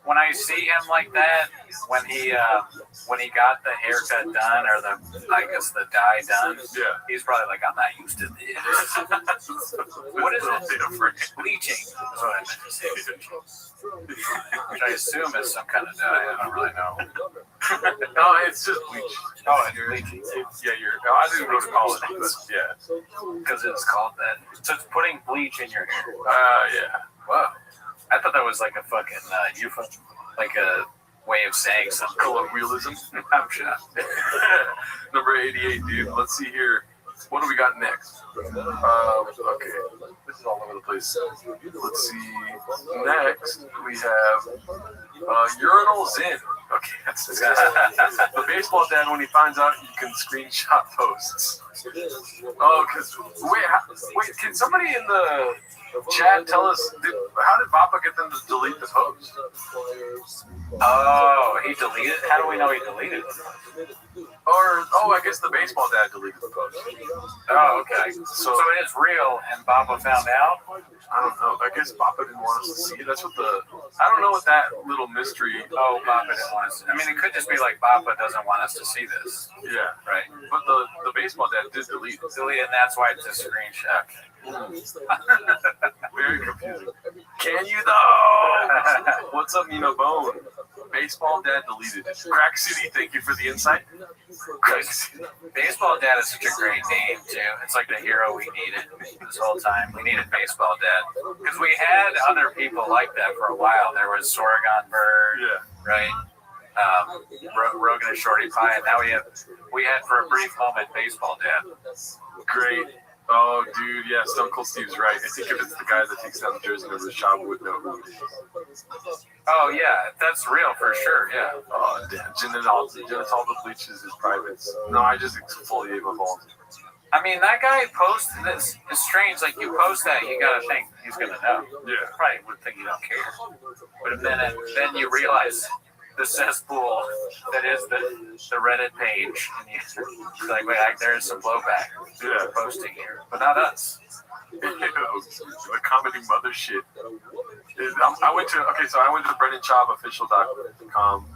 when I see him like that, when he got the haircut done or the dye done, he's probably like, I'm not used to this. What is it? Bleaching is what I meant to say. Which I assume is some kind of dye. I don't really know. No, it's just bleach. Oh, and you're bleaching. I didn't go to college, but yeah. Because it's called that. So it's putting bleach in your hair. Yeah. Wow. I thought that was like a fucking like a way of saying something. Colloquialism. I'm sure. Number 88, dude. Let's see here. What do we got next? Okay. This is all over the place. Let's see. Next, we have Urinal Zen. Okay, that's the baseball dad when he finds out you can screenshot posts. Oh, because wait, can somebody in the chat tell us how did Papa get them to delete the post? Oh, he deleted it? How do we know he deleted it? I guess the baseball dad deleted the post. Oh, okay. So it is real, and Papa found out? I don't know. I guess Papa didn't want us to see. That's what I don't know what that little mystery. Oh, Papa didn't want us. I mean, it could just be like Papa doesn't want us to see this. Yeah. Right. But the baseball dad did delete it. And that's why it's a screenshot. Very confusing. Can you though? What's up, Nina Bone? Baseball dad deleted it. Crack City, thank you for the insight. Crack City. Baseball dad is such a great name too. It's like the hero we needed this whole time. We needed baseball dad because we had other people like that for a while. There was Sorghum Bird, right? Rogan and Shorty Pie, and now we had for a brief moment baseball dad. Great. Oh, dude, yeah, Stone Cold Steve's right. I think if it's the guy that takes down the jersey number, Shab would know who it is. Oh, yeah, that's real for sure, yeah. Oh, damn. Genitol bleaches his privates. No, I just exfoliate my balls. I mean, that guy posted this. It's strange. Like, you post that, you gotta think he's gonna know. Yeah. Probably would think you don't care. But then you realize the cesspool that is the Reddit page, and you're like, wait, there's some blowback. Yeah. Posting here, but not us. The comedy mothership. I went to BrennanChaubofficial.com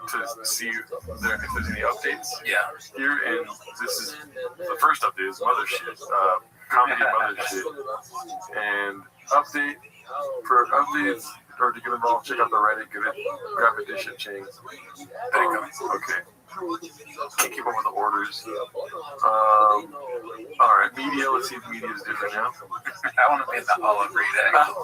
to see if there's any updates. Yeah. Here, and this is the first update is mothership, comedy mothership, and update for updates. Or to get involved, check out the Reddit, grab a dish and chain. There you go. Okay. Can't keep up with the orders. Alright, media. Let's see if media is different now. I want to be in the Hall of Redact.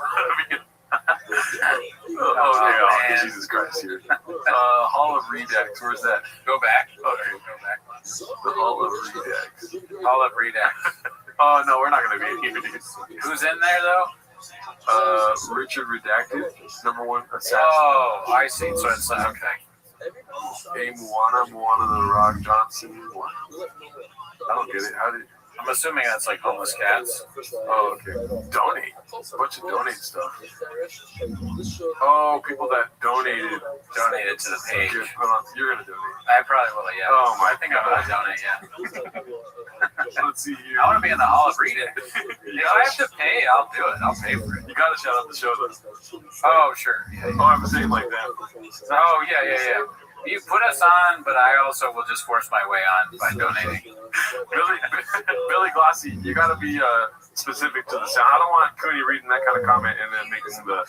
Oh, Jesus Christ here. Hall of Redax, where's that? Go back. Okay. Go back. The Hall of Redax. Hall of Redact. Oh, no, we're not going to be in here. Who's in there, though? Richard Redacted, number one assassin. Oh, I see. So it's okay. Hey, Moana the Rock Johnson. What? I don't get it. I'm assuming that's like homeless cats. Oh, okay. Donate. A bunch of donate stuff. Oh, people that donated to the page. You're gonna donate. I probably will, yeah. Oh my! I think I'm gonna donate, yeah. Let's see here. I want to be in the Hall of Redact. If I have to pay, I'll do it. I'll pay for it. You gotta shout out the show though. Oh, sure. Yeah. Oh, I'm saying like that. Oh, yeah. You put us on, but I also will just force my way on by donating. Billy Glossy, you gotta be specific to the sound. I don't want Cooney reading that kind of comment and then making the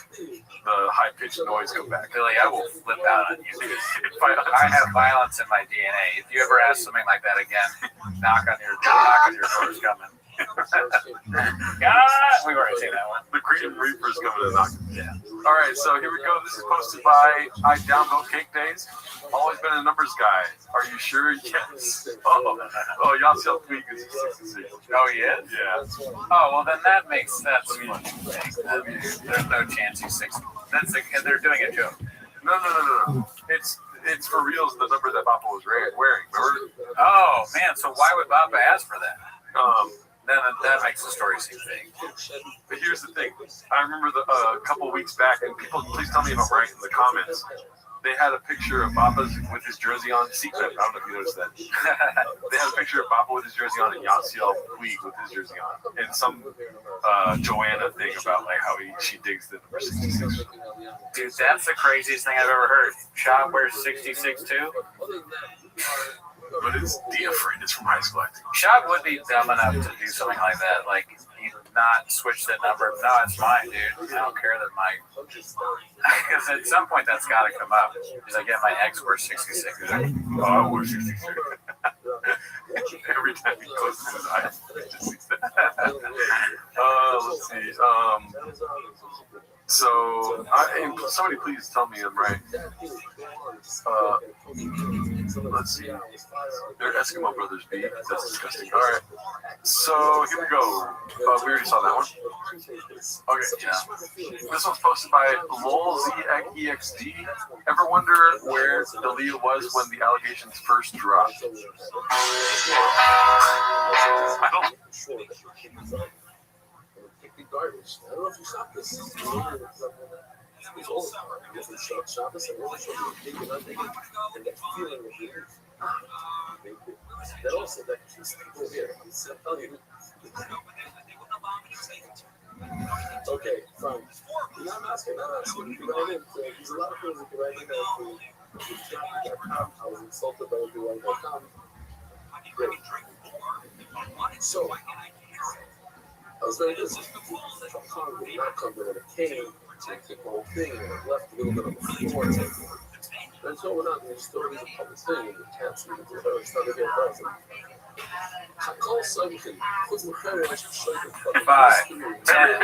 high pitched noise come back. Billy, I will flip out on you. I have violence in my DNA. If you ever ask something like that again, knock on your door's coming. God, we've already seen that one. The Green Reaper's coming to knock. Yeah. All right, so here we go. This is posted by I Downvote Cake Days. Always been a numbers guy. Are you sure? Yes. Oh, y'all see how tweak is 66. Oh, yeah? Yeah. Oh, well, then that makes sense. There's no chance he's 60. They're doing a joke. No. It's for reals the number that Papa was wearing. Remember? Oh, man. So why would Papa ask for that? Then that makes the story seem fake. But here's the thing. I remember a couple weeks back, and people, please tell me if I'm right in the comments. They had a picture of Papa's with his jersey on. Secret. I don't know if you noticed that. They had a picture of Papa with his jersey on and Yasiel Puig with his jersey on. And some Joanna thing about like how she digs the number 66. Dude, that's the craziest thing I've ever heard. Shop wears 66 too? But it's different. It's from high school, I think. Shop would be dumb enough to do something like that. Like, not switch the number. No, it's mine, dude. I don't care that my... Because at some point that's got to come up. He's like, yeah, my ex wears 66. He's like, oh, I wear 66. Every time he closes his eyes, he just sees that. Let's see. So, somebody please tell me I'm right. Let's see. They're Eskimo Brothers B. That's disgusting. All right. So, here we go. We already saw that one. Okay, yeah. This one's posted by LolZEXD. Ever wonder where Dalia was when the allegations first dropped? I don't. Garbage. I don't know if you shot this. It's old. Different shot this and one shot and that feeling of relief. That also that keeps people here. I'm telling you. Okay, fine. I'm asking. You can write in. There's a lot of things you can write in there I was insulted by everyone. Great. So I was very busy. I'm hungry, not coming and I came to keep my whole thing and I left a little bit on the floor. And so we're not going to still do the public thing and the cats leave it to her. It's not going to get present.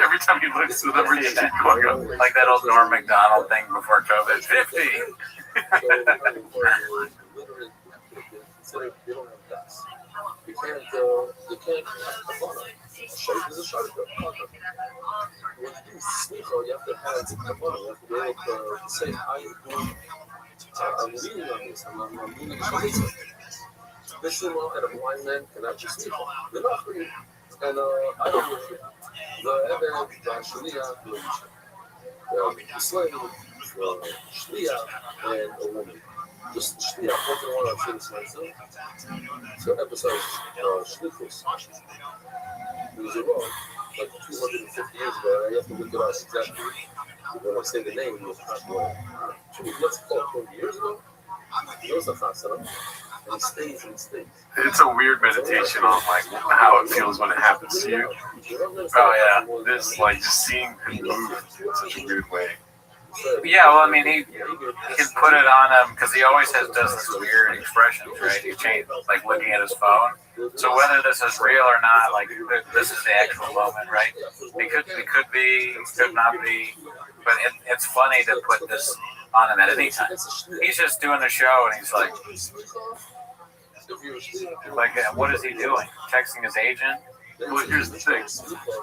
Every time he looks to the number, you keep going up. Like that old Norm Macdonald thing before COVID. 50! They don't have guts. You can't have fun. There's a shark that when you do sneaker, you have to have the fun. You have to be able to say how you doing. I'm leaning on this. I'm leaning on this. This is well, and a blind man cannot just sneak. They're not free. And I don't know the Shliach, the slave, Shliach, and a woman. Just Shliach, one thing I want to say this myself. So emphasize Shlichus. It was a law like 250 years ago. I have to look it up exactly. When I say the name, it was not well. Let's call it 20 years ago. It was a chasana. And it stays and stays. It's a weird meditation on like how it feels when it happens to you. Oh yeah, this like just seeing him move in such a weird way. Yeah, well, I mean, he can put it on him because he always does this weird expressions, right? He changed, like looking at his phone. So whether this is real or not, like this is the actual moment, right? It could be, could not be, but it's funny to put this on him at any time. He's just doing the show, and he's like, what is he doing? Texting his agent? Well, here's the thing.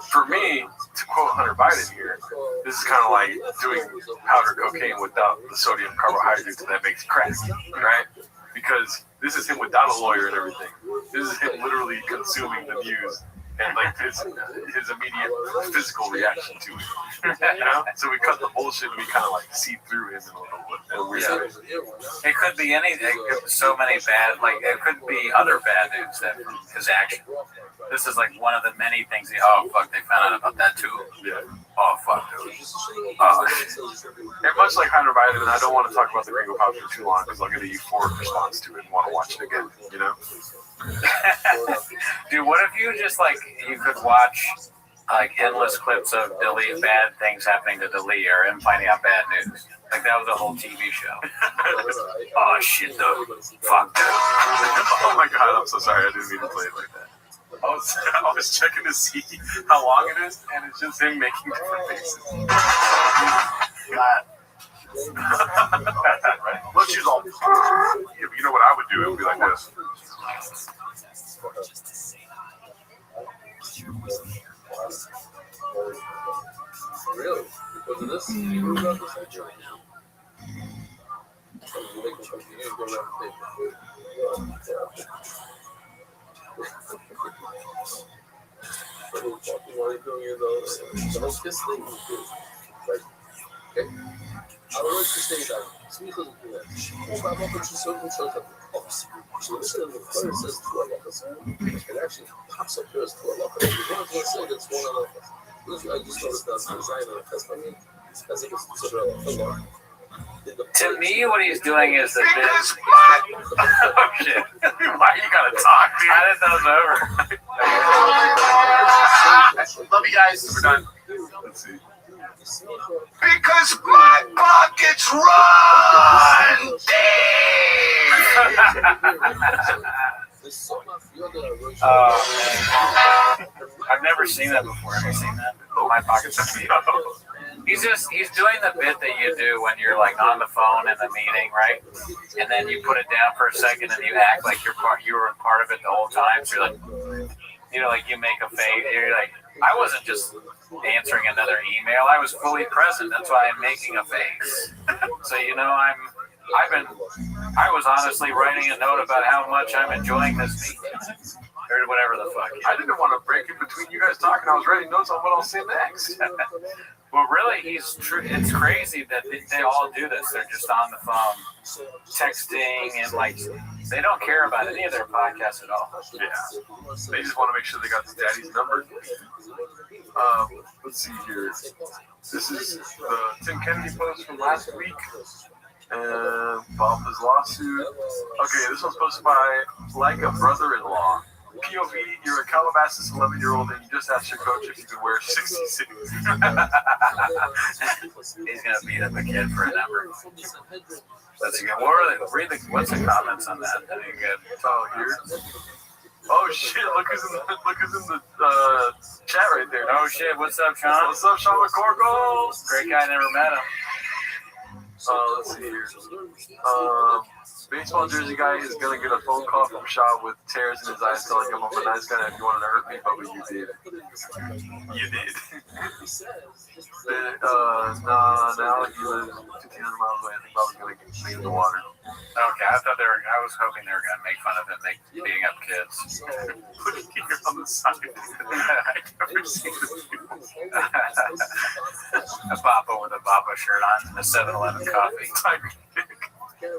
For me, to quote Hunter Biden here, this is kind of like doing powder cocaine without the sodium carbohydrates that makes crack, right? Because this is him without a lawyer and everything. This is him literally consuming the news and like his immediate physical reaction to it. You know? So we cut the bullshit and we kind of like see through him in a little bit. It could be anything. So many bad, like it could be other bad news that from his action. This is like one of the many things. Oh fuck! They found out about that too. Yeah. Oh fuck, dude. And much like Hunter Biden, I don't want to talk about the Gringo Pop for too long because I'll get a euphoric response to it and want to watch it again. You know. Dude, what if you just like you could watch like endless clips of delete bad things happening to delete or him finding out bad news? Like that was a whole TV show. Oh shit, though. Fuck. Oh my god, I'm so sorry. I didn't mean to play it like that. I was checking to see how long it is, and it's just him making different faces. Let's use all. You know what I would do? It would be like this. Really? Because of this? You moved out this century? The whole kiss thing was good. Like, okay? I would like to say that. Smicha is doing that. So this is the prayer says to Allah. It actually pops up here as to Allah. If you want to say that's one Allah. I just noticed that design of the testimony as if it's considered Allah. To me, what he's doing is that this. Oh shit! Why you gotta talk, dude? I didn't know it was over. Love you guys. We're done. Let's see. Because my pockets run I've never seen that before. Have you seen that? My pockets are deep. He's doing the bit that you do when you're like on the phone in the meeting, right? And then you put it down for a second and you act like you were part of it the whole time. So you're like, like you make a face. You're like, I wasn't just answering another email. I was fully present. That's why I'm making a face. So I was honestly writing a note about how much I'm enjoying this meeting. Or whatever the fuck. I didn't want to break in between you guys talking. I was writing notes on what I'll say next. Well, really, it's crazy that they all do this. They're just on the phone, texting, and like they don't care about any of their podcasts at all. Yeah, they just want to make sure they got the daddy's number. Let's see here. This is the Tim Kennedy post from last week. And Boba's lawsuit. Okay, this one's posted by Like a Brother-in-Law. POV, you're a Calabasas 11-year-old and you just asked your coach if you could wear 66. He's gonna beat up a kid for a number. That's good. What's the comments on that? Any good? Oh, here. Oh shit! Look who's in the chat right there. Oh shit! What's up, Sean? What's up, Sean McCorkle? Great guy. Never met him. Let's see here. Baseball jersey guy is gonna get a phone call from Shaw with tears in his eyes telling him I'm a nice guy and if you wanted to hurt me, but you did. You did. Now he lives 1,500 miles away. I think Boba's gonna get me in the water. Okay, I was hoping they were gonna make fun of him beating up kids. Put it here on the side. I've never seen this before. A Baba with a Baba shirt on and a 7-Eleven coffee. Too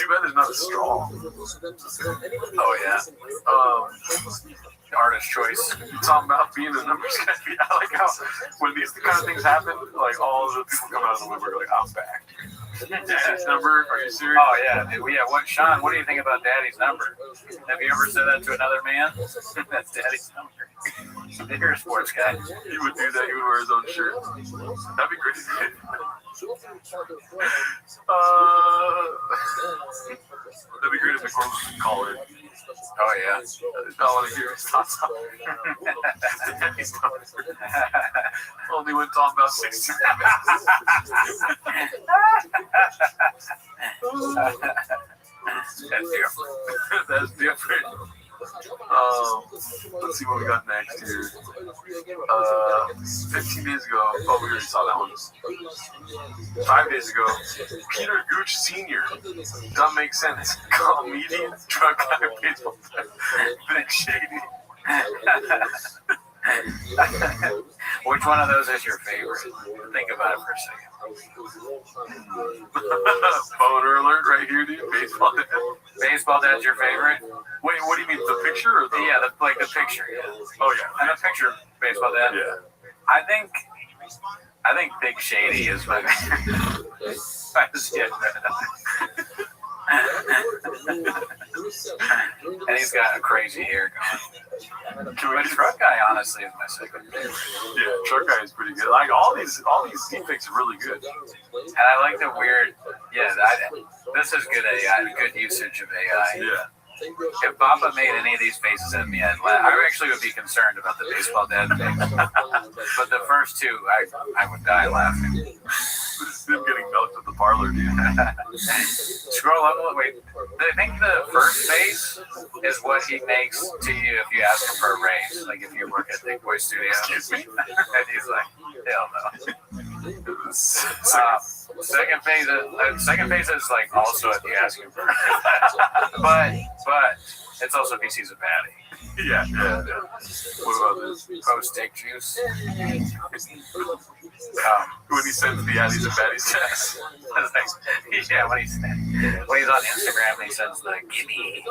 bad there's not a straw. Oh yeah. Artist choice. Talking about being a numbers guy. I like how when these kind of things happen, like all of the people come out of the woodwork like, I'm back. Daddy's number? Are you serious? Oh yeah. Sean, what do you think about Daddy's number? Have you ever said that to another man? That's Daddy's number. You're a sports guy. He would do that. He would wear his own shirt. That'd be great. That'd be great if McCormick could call in. Oh yeah. I want to hear his thoughts on Daddy's number. Only when talking about 16. That's different. That's different. Let's see what we got next here. 15 days ago, we already saw that one. 5 days ago, Peter Gooch Sr. Doesn't make sense. Comedian, drug guy, baseball player, Big Shady. Which one of those is your favorite? Think about it for a second. Boner alert right here, dude. Baseball Dad. Baseball Dad's your favorite? Wait, what do you mean? The picture or the? Yeah, the picture. Yeah. Oh yeah. And the picture of Baseball Dad. Yeah. I think Big Shady is my favorite. And he's got a crazy hair going. But Truck Guy, honestly, is my second favorite. Yeah, Truck Guy is pretty good. Like all these deepfakes are really good. And I like the weird. Yeah, this is good AI. Good usage of AI. Yeah. If Baba made any of these faces at me, I actually would be concerned about the Baseball Dad thing. But the first two, I would die laughing. This is him getting milked at the parlor, dude. Scroll up. Wait. I think the first face is what he makes to you if you ask him for a raise. Like if you work at Big Boy Studio. Excuse me? And he's like, hell no. Second phase is like also if you ask him for but it's also if he sees a baddie. Yeah. What about this? Post dick juice. When he sends the addies and baddies text. Yeah, when he's on Instagram and he sends the gimme.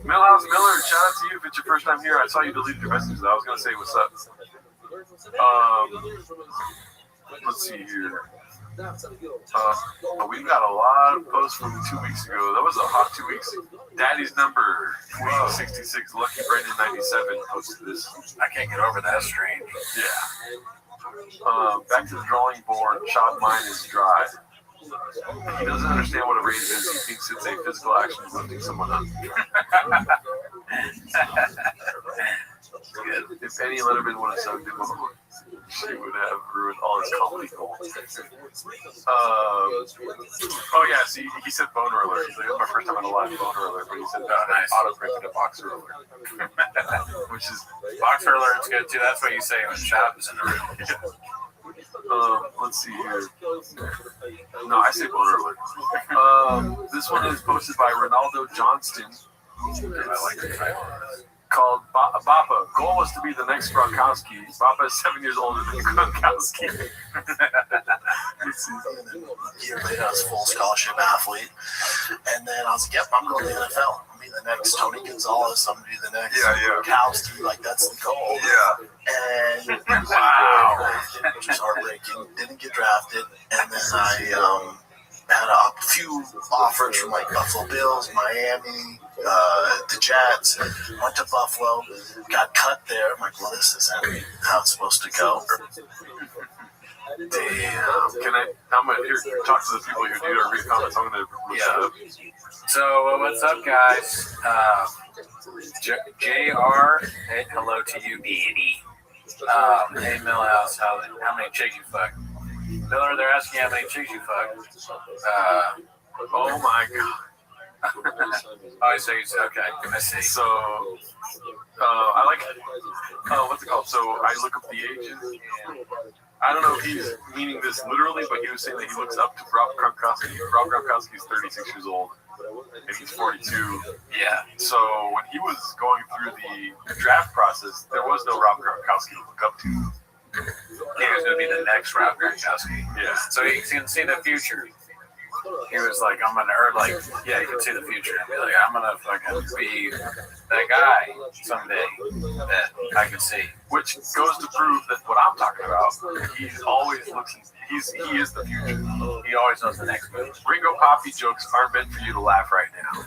Millhouse Miller, shout out to you if it's your first time here. I saw you deleted your messages. I was gonna say what's up. Let's see here. But we've got a lot of posts from 2 weeks ago. That was a hot 2 weeks. Daddy's number 66, Lucky Brandon 97 posted this. I can't get over that. Strange. Yeah. Back to the drawing board. Shot mine is dry. He doesn't understand what a rave is. He thinks it's a physical action of lifting someone up. If any Letterman would have sucked him over, she would have ruined all his comedy goals. Oh yeah, see, he said boner alert. He's like, that's my first time in a live boner alert, but he said nice. Auto-printed a boxer alert. Which is boxer alert's good too. That's what you say when Shop is in the room. Let's see here. No, I say boner alert. This one is posted by Ronaldo Johnston. I like the title. Called Bappa. Goal was to be the next Gronkowski. Bappa is 7 years older than Gronkowski. He laid out as a full scholarship athlete. And then I was like, yep, I'm going to the NFL. I'm going to be the next Tony Gonzalez. I'm going to be the next Gronkowski. Like, that's the goal. Yeah. And wow. Which was heartbreaking. Didn't get drafted. And then I had a few offers from like Buffalo Bills, Miami, the Jets. Went to Buffalo, got cut there. I'm like, well, this isn't how it's supposed to go. Damn. I'm going to talk to the people who do our read comments. I'm going to look that up. So, what's up, guys? JR, hey, hello to you, baby. Hey, Millhouse, how many chicks you fuck? Miller, they're asking how many chicks you fuck. Oh my god. Oh, so okay. I see. So, I like, what's it called? So, I look up the ages, and I don't know if he's meaning this literally, but he was saying that he looks up to Rob Gronkowski. Rob Gronkowski is 36 years old, and he's 42. Yeah. So, when he was going through the draft process, there was no Rob Gronkowski to look up to. He was going to be the next Rob Gronkowski. Yeah. So he can see the future. He was like, I'm going to, or like, yeah, you can see the future. And be like, I'm going to fucking be that guy someday that I can see. Which goes to prove that what I'm talking about, he's always looking, he is the future. He always knows the next move. Ringo Poppy jokes aren't meant for you to laugh right now.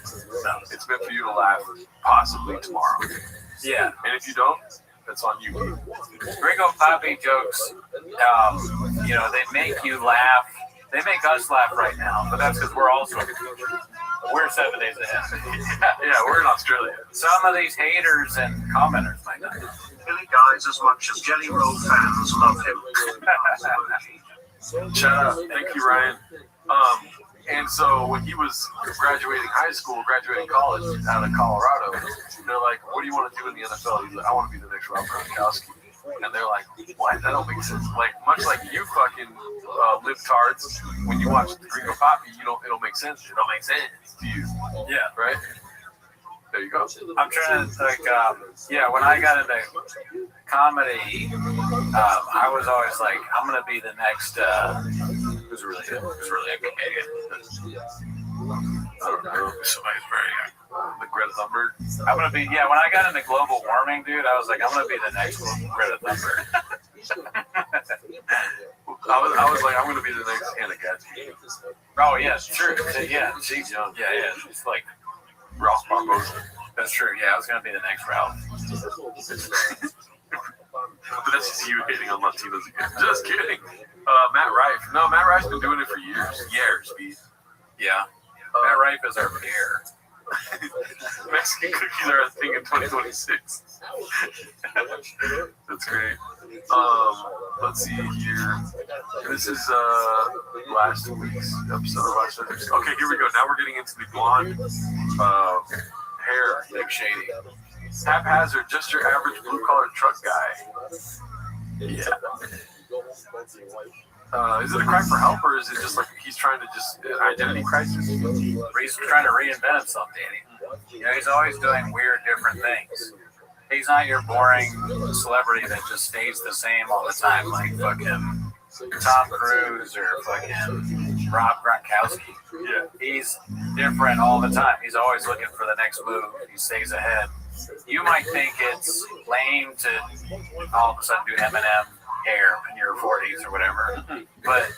No, it's meant for you to laugh possibly tomorrow. Yeah. And if you don't, that's on you. Ringo Poppy jokes, you know, they make you laugh. They make us laugh right now, but that's because we're also we're 7 days ahead. Yeah, we're in Australia. Some of these haters and commenters might not. Billy dies as much as Jelly Roll fans love him. Shut up. Thank you, Ryan. And so when he was graduating high school, graduating college out of Colorado, they're like, what do you want to do in the NFL? He's like, I want to be the next Rob Gronkowski. And they're like, what? That don't make sense. Like, much like you fucking libtards, when you watch the Gringo Poppy, it'll make sense. It don't make sense to you. Yeah. Right? There you go. I'm trying to, like, when I got into comedy, I was always like, I'm going to be the next, who's really a comedian? I don't know. Somebody's very like Greta Thunberg. I'm going to be, when I got into global warming, dude, I was like, I'm going to be the next Greta Thunberg. I was like, I'm going to be the next Hannah Gadsby. Oh, yeah, true. Yeah, she's young. Yeah, she's like Ralph Barbosa. That's true. Yeah, I was going to be the next Ralph. But that's just you hating on Latinos again. Just kidding. Matt Rife. No, Matt Rife's been doing it for years. Pete. Yeah. Matt Rife is our peer. Mexican cookies are a thing in 2026. That's great. Let's see here. This is last week's episode. Okay, here we go. Now we're getting into the blonde hair. Big shady. Haphazard, just your average blue-collar truck guy. Yeah. Is it a cry for help, or is it just like he's trying to just identity crisis? He's trying to reinvent himself, Danny. You know, he's always doing weird, different things. He's not your boring celebrity that just stays the same all the time, like fucking Tom Cruise or fucking Rob Gronkowski. Yeah. He's different all the time. He's always looking for the next move. He stays ahead. You might think it's lame to all of a sudden do Eminem hair in your 40s or whatever, but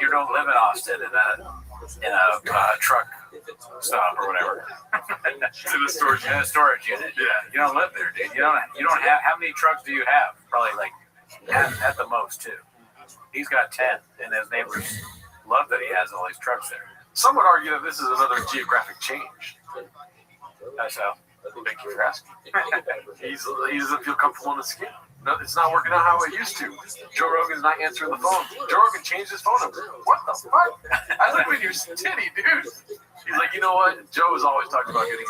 you don't live in Austin in a truck stop or whatever. In a storage unit. Yeah, you don't live there, dude. You don't have. How many trucks do you have? Probably like at the most 2. He's got 10, and his neighbors love that he has all these trucks there. Some would argue that this is another geographic change. That's how. Thank you for asking. He doesn't feel comfortable in the skin. No, it's not working out how it used to. Joe Rogan's not answering the phone. Joe Rogan changed his phone number. What the fuck? I live in your city, dude. He's like, you know what? Joe has always talked about getting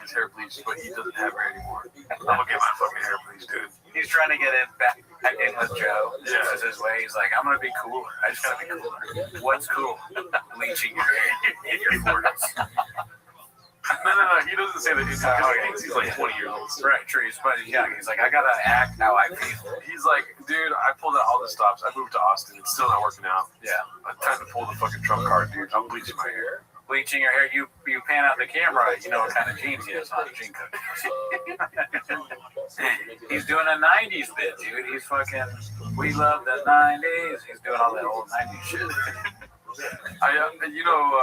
his hair bleached, but he doesn't have hair anymore. I'm gonna get my fucking hair bleached, dude. He's trying to get back in with Joe. Yeah. This is his way. He's like, I'm gonna be cooler. I just gotta be cooler. What's cool? Bleaching your hair in your 40s. No. He doesn't say that. He's like 20 years old. Right, true. But yeah, he's like, I gotta act how I feel. He's like, dude, I pulled out all the stops. I moved to Austin. It's still not working out. Yeah. I'm trying to pull the fucking Trump card, dude. I'm bleaching my hair. Bleaching your hair, you pan out the camera, you know what kind of jeans he has on. Jean coat. He's doing a 90s bit, dude. He's fucking, we love the 90s. He's doing all that old 90s shit.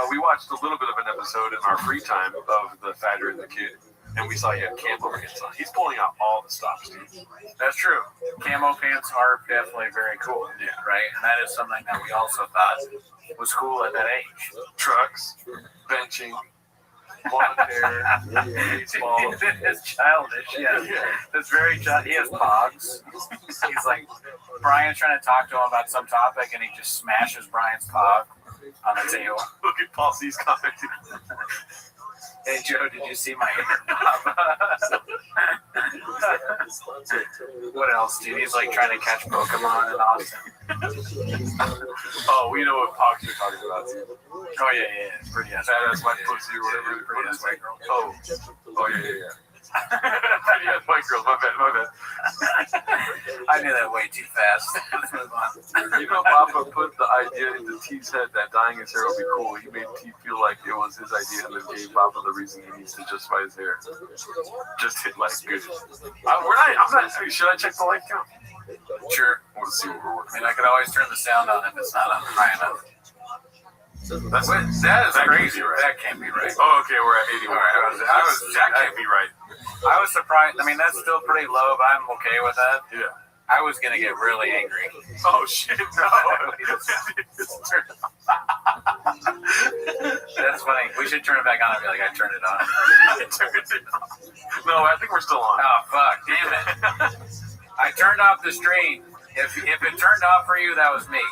We watched a little bit of an episode in our free time of The Fatter and the Kid, and we saw he had camo pants on. He's pulling out all the stops, dude. That's true. Camo pants are definitely very cool, right? And that is something that we also thought was cool at that age. Trucks, benching, blonde hair, baseball. It's childish, yeah. It's very childish. He has pogs. He's like, Brian's trying to talk to him about some topic, and he just smashes Brian's pog on the table. Look at Paul C's commenting. Hey, Joe, did you see my What else, dude? He's like trying to catch Pokemon in Austin. Oh, we know what pogs you're talking about, too. Oh, yeah. It's pretty ass. Fat-ass white pussy or whatever. Pretty ass white girl. Oh, yeah. Pretty ass white girl. My bad. I knew that way too fast. Let's move on. You know, Papa put the idea into T's head that dyeing his hair would be cool. He made T feel like it was his idea and then gave Papa the reason he needs to justify his hair. Just hit like good. I'm not. Should I check the like count? Sure. We'll see what we're working. I mean, I could always turn the sound on if it's not on high enough. That is crazy, right? That can't be right. Oh, okay, we're at 81. That can't be right. I was surprised. I mean, that's still pretty low, but I'm okay with that. Yeah. I was going to get really angry. Oh, shit, no. That's funny. We should turn it back on and be like, I turned it on. No, I think we're still on. Oh, fuck. Damn it. I turned off the stream. If it turned off for you, that was me.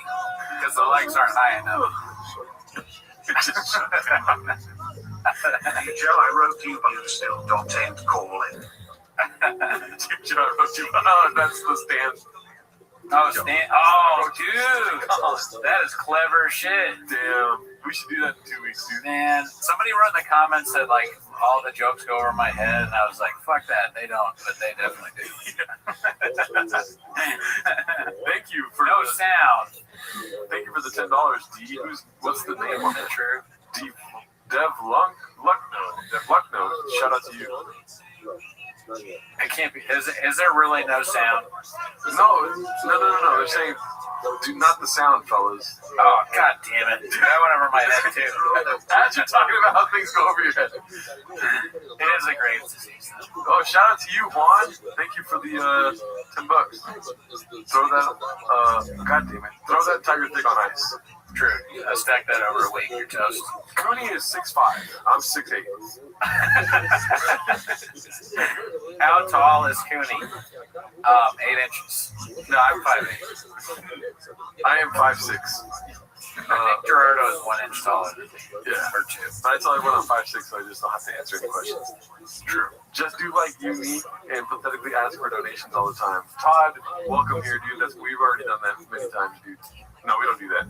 Because the likes aren't high enough. Hey, Joe, I wrote you, but you still don't end calling. Joe, I wrote you. Oh, that's the stand. Oh, dude. That is clever shit. Damn. We should do that in 2 weeks, dude. Man, somebody wrote in the comments that, like, all the jokes go over my head, and I was like, fuck that. They don't, but they definitely do. Thank you for no sound. Thank you for the $10, D. What's the name of it? True. D. Dev Luckno. Shout out to you. It can't be. Is there really no sound? No. They're saying, do not the sound, fellas. Oh, god damn it. That went over my head, too. As you're talking about how things go over your head. It is a great disease. Oh, shout out to you, Juan. Thank you for the $10. Throw that, god damn it. Throw that Tiger Thick on ice. True. I stacked that over a week. You're toast. Cooney is 6'5". I'm 6'8". How tall is Cooney? 8 inches. No, I'm 5'8". I am 5'6". I think Gerardo is 1 inch taller than me. Yeah. Or 2. I tell everyone I'm 5'6", so I just don't have to answer any questions. True. Just do like you, me, and pathetically ask for donations all the time. Todd, welcome here, dude. We've already done that many times, dude. No, we don't do that.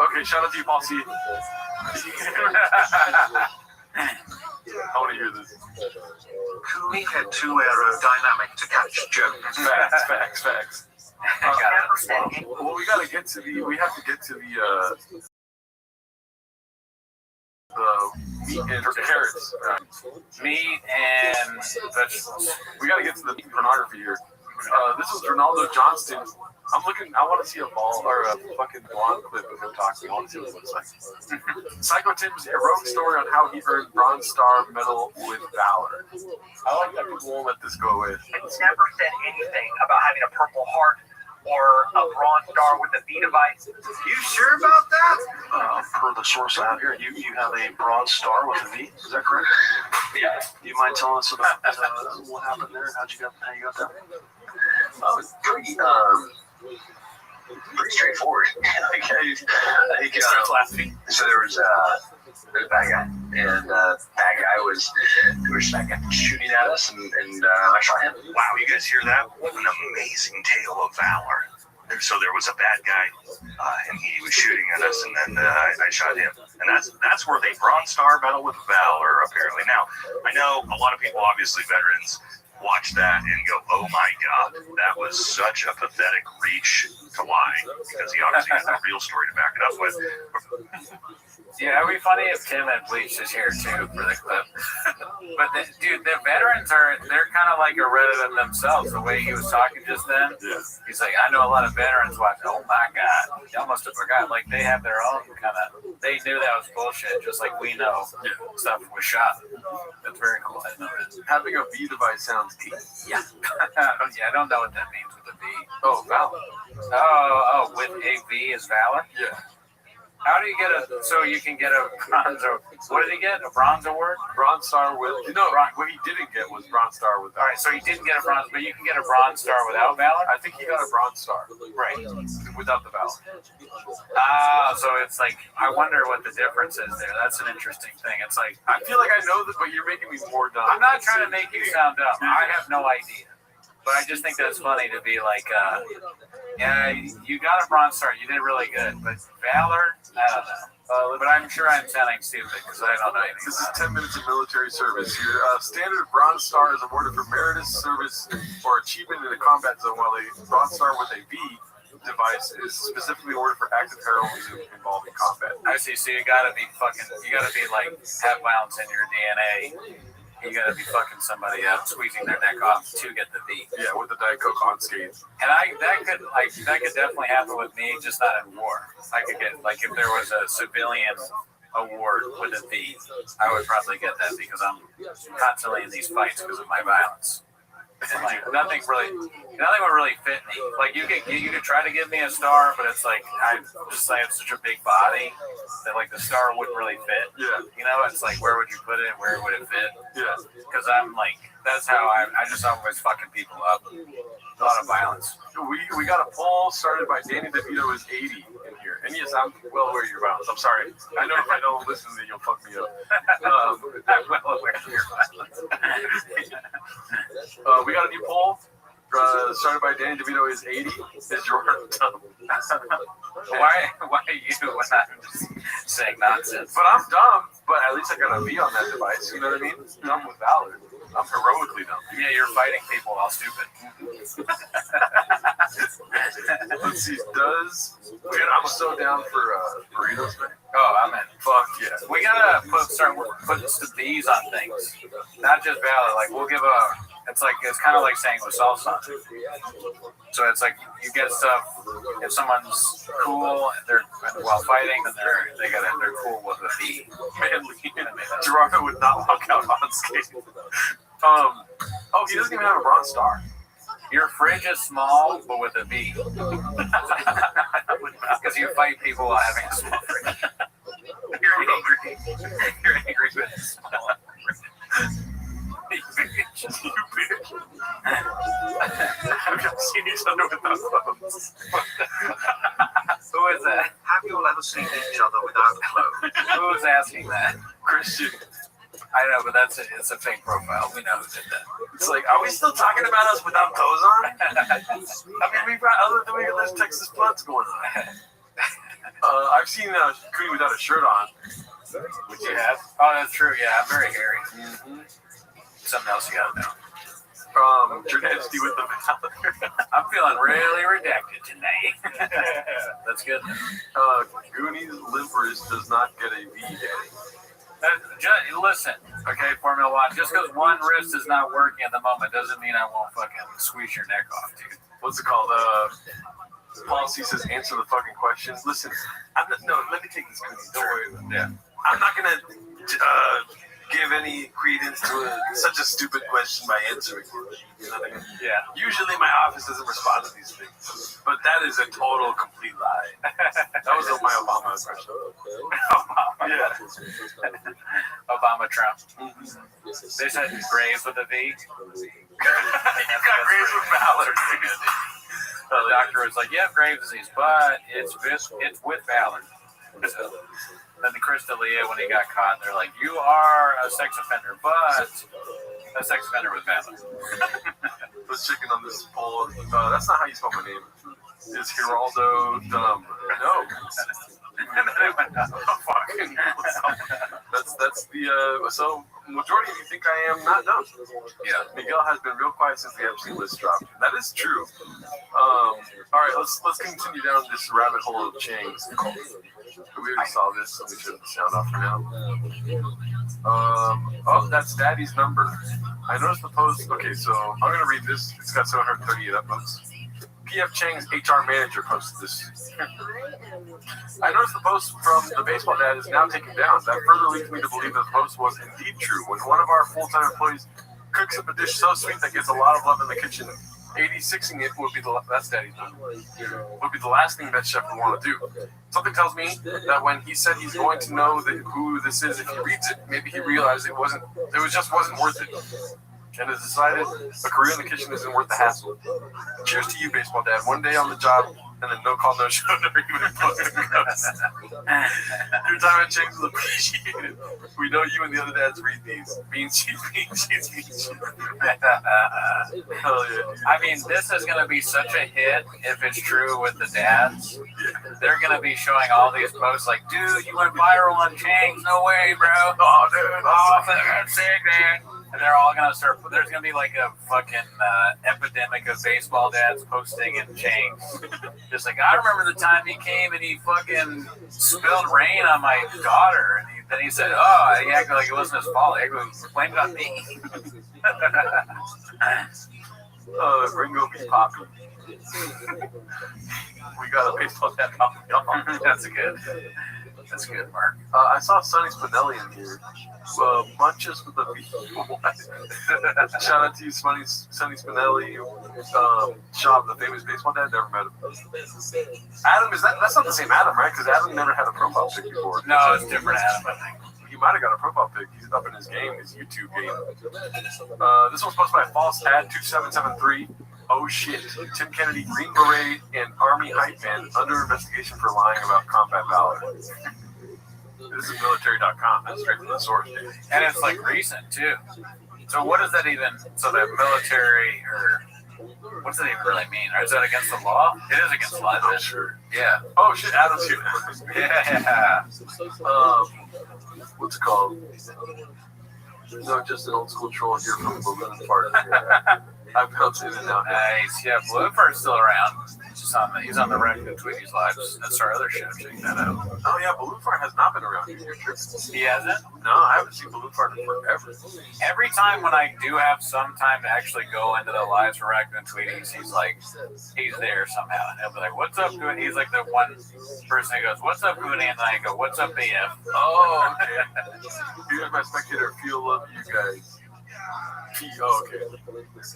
Okay, shout out to you, Paul C. I want to hear this. Cooney had too aerodynamic to catch jokes. Facts. Well, we have to get to the meat and carrots. Meat and vegetables. We got to get to the pornography here. This is Ronaldo Johnston. I want to see a ball or a fucking blonde clip of him talking. I want to see what it looks like. Psycho Tim's heroic story on how he earned Bronze Star medal with valor. I like that people won't let this go away. It never said anything about having a Purple Heart or a Bronze Star with a V device. You sure about that? Per the source I have here, you have a Bronze Star with a V. Is that correct? Yeah. Do you mind telling us about what happened there? How you got that? Oh, it's pretty straightforward. So there was a bad guy, and bad guy was shooting at us, and I shot him. Wow, you guys hear that? What an amazing tale of valor. So there was a bad guy, and he was shooting at us, and then I shot him. And that's worth a Bronze Star medal with valor, apparently. Now, I know a lot of people, obviously veterans, watch that and go, oh my God, that was such a pathetic reach to lie, because he obviously has a real story to back it up with. Yeah, it'd be funny if Tim had bleached his hair too for the clip. But dude, the veterans they're kind of like a Reddit of themselves. The way he was talking just then, he's like, I know a lot of veterans watch. Oh my God, y'all must have forgot. Like they have their own kind of. They knew that was bullshit, just like we know stuff was shot. That's very cool. I know that. Having a V device sounds deep. Yeah. Yeah, I don't know what that means with a V. Oh, valor. Oh, with a V is valor? Yeah. How do you get so you can get a bronze, or what did he get? A bronze award? Bronze Star with, what he didn't get was Bronze Star with valor. All right, so he didn't get a bronze, but you can get a Bronze Star without valor? I think he got a Bronze Star. Right. Without the valor. So it's like, I wonder what the difference is there. That's an interesting thing. It's like, I feel like I know this, but you're making me more dumb. I'm not trying to make you sound dumb. I have no idea. But I just think that's funny to be like, yeah, you got a Bronze Star. You did really good. But valor, I don't know. But I'm sure I'm sounding stupid because I don't know anything. This is 10 minutes of military service. Your standard Bronze Star is awarded for meritorious service or achievement in the combat zone, while a Bronze Star with a V device is specifically ordered for active heroism involving combat. I see. So you gotta be like, have violence in your DNA. You gotta be fucking somebody up, squeezing their neck off to get the V. Yeah, with the Diet Coke on skates. And that could definitely happen with me, just not in war. I could get, like, if there was a civilian award with a V, I would probably get that because I'm constantly in these fights because of my violence. And like nothing would really fit me. Like you could try to give me a star, but it's like I have such a big body that like the star wouldn't really fit. Yeah. You know, it's like where would you put it? Where would it fit? Yeah. Because I'm like, that's how I just always fucking people up. A lot of violence. We got a poll started by Danny DeVito is 80 in here. And yes, I'm well aware of your violence. I'm sorry. I know if I don't listen, then you'll fuck me up. I'm well aware of your violence. We got a new poll started by Danny DeVito is 80. Is Jordan dumb? Why you when I'm just saying nonsense? But I'm dumb, but at least I got a V on that device. You know what I mean? Dumb with valor. I'm heroically dumb. Yeah, you're fighting people while stupid. Let's see. Dude, I'm so down for burritos, man. Oh, I'm in. Fuck yeah. We gotta start putting some V's on things, not just valor. Like we'll give it's kind of like saying with salsa. So it's like you get stuff. If someone's cool, while fighting, then they're cool with a V. Gerardo would not walk out on skate. He doesn't even have a Bronze Star. Your fridge is small, but with a V. Because you fight people while having a small fridge. You're angry with a small fridge. You bitch. I've seen each other without clothes. Who is that? Have you all ever seen each other without clothes? Who's asking that? Christian. I know, but it's a fake profile. We know who did that. It's like, are we still talking about us without clothes on? I mean, we've got other than there's Texas Bloods going on. I've seen Cootie without a shirt on. Which you have? Oh, that's true. Yeah, I'm very hairy. Mm-hmm. Something else you gotta know. Jordansky with the valor. I'm feeling really redacted tonight. That's good. Goonies Limpers does not get a V, Daddy. Listen, okay, Formula One. Just because one wrist is not working at the moment doesn't mean I won't fucking squeeze your neck off, dude. What's it called? Policy says answer the fucking question. Listen, no, let me take this cookie. Don't worry about it. Yeah. I'm not gonna give any credence to such a stupid question by answering it. You know what I mean? Yeah. Usually my office doesn't respond to these things, but that is a total complete lie. That was my Obama impression. Obama. Yeah. Obama Trump. Mm-hmm. They said Graves with a V. You got Graves with Valor. The doctor was like, "Yeah, Graves disease, but it's with Valor." So, then the Chris D'Elia, when he got caught, they're like, "You are a sex offender, but a sex offender with Valor." Let's check in on this poll. That's not how you spell my name. Is Geraldo dumb? No. Fucking. That's the so majority of you think I am not dumb. Yeah. Miguel has been real quiet since the Epstein list dropped. That is true. All right, let's continue down this rabbit hole of Chang's. We already saw this, so we should sound off for now. Oh, that's Daddy's number. I noticed the post. Okay, so I'm gonna read this. It's got 738 upvotes. PF Chang's HR manager posted this. I noticed the post from the baseball dad is now taken down. That further leads me to believe that the post was indeed true. When one of our full-time employees cooks up a dish so sweet that gets a lot of love in the kitchen, 86ing it would be that's Daddy's number. Would be the last thing that chef would want to do. Something tells me that when he said he's going to know who this is if he reads it, maybe he realized it just wasn't worth it. And has decided a career in the kitchen isn't worth the hassle. Cheers to you, baseball dad. One day on the job, and then no call, no show, never even posting cups. Your time at Chang's is appreciated. We know you and the other dads read these. Bean cheese, bean cheese, bean cheese. Hell yeah. I mean, this is going to be such a hit if it's true with the dads. Yeah. They're going to be showing all these posts like, dude, you went viral on Chang's. No way, bro. Oh, dude. Oh, that's sick, man. And they're all going to start, there's going to be like a fucking epidemic of baseball dads posting in Chang's. Just like, I remember the time he came and he fucking spilled rain on my daughter. And then he said, oh, he acted like it wasn't his fault. He blamed it on me. Ringo be popping. We got a baseball dad popping. That's good. That's good, Mark. I saw Sonny Spinelli in here. Munches with a V. Shout out to you, Sonny Spinelli. Shab, the famous baseball dad. Never met him. Adam, that's not the same Adam, right? Because Adam never had a profile pic before. No, it's different Adam, I think. He might have got a profile pic. He's up in his game, his YouTube game. This one's posted by False Ad 2773. Oh shit. Tim Kennedy, Green Beret, and Army hype man under investigation for lying about combat valor. This is military.com. That's straight from the source, dude. And it's like recent too. So what does that even? So that military or what does that even really mean? Or is that against the law? It is against the law, isn't it? Sure. Yeah. Oh shit, Adam's here. Yeah. What's it called? No, just an old school troll here from Balloon Fart. I've bounced in and out. Nice. Yeah, Balloon Fart's still around. He's on the Reddit and Tweeties lives. That's our other show. Check that out. Oh yeah, Balloon Fart has not been around here. He hasn't? No, I haven't seen Balloon Fart in forever. Every time when I do have some time to actually go into the lives for Reddit and Tweeties, he's there somehow. And he'll be like, what's up, Goonie? He's like the one person who goes, what's up, Goonie? And then I go, what's up, BF? Oh, okay. Here's my spectator. Feel love you guys. Oh, okay.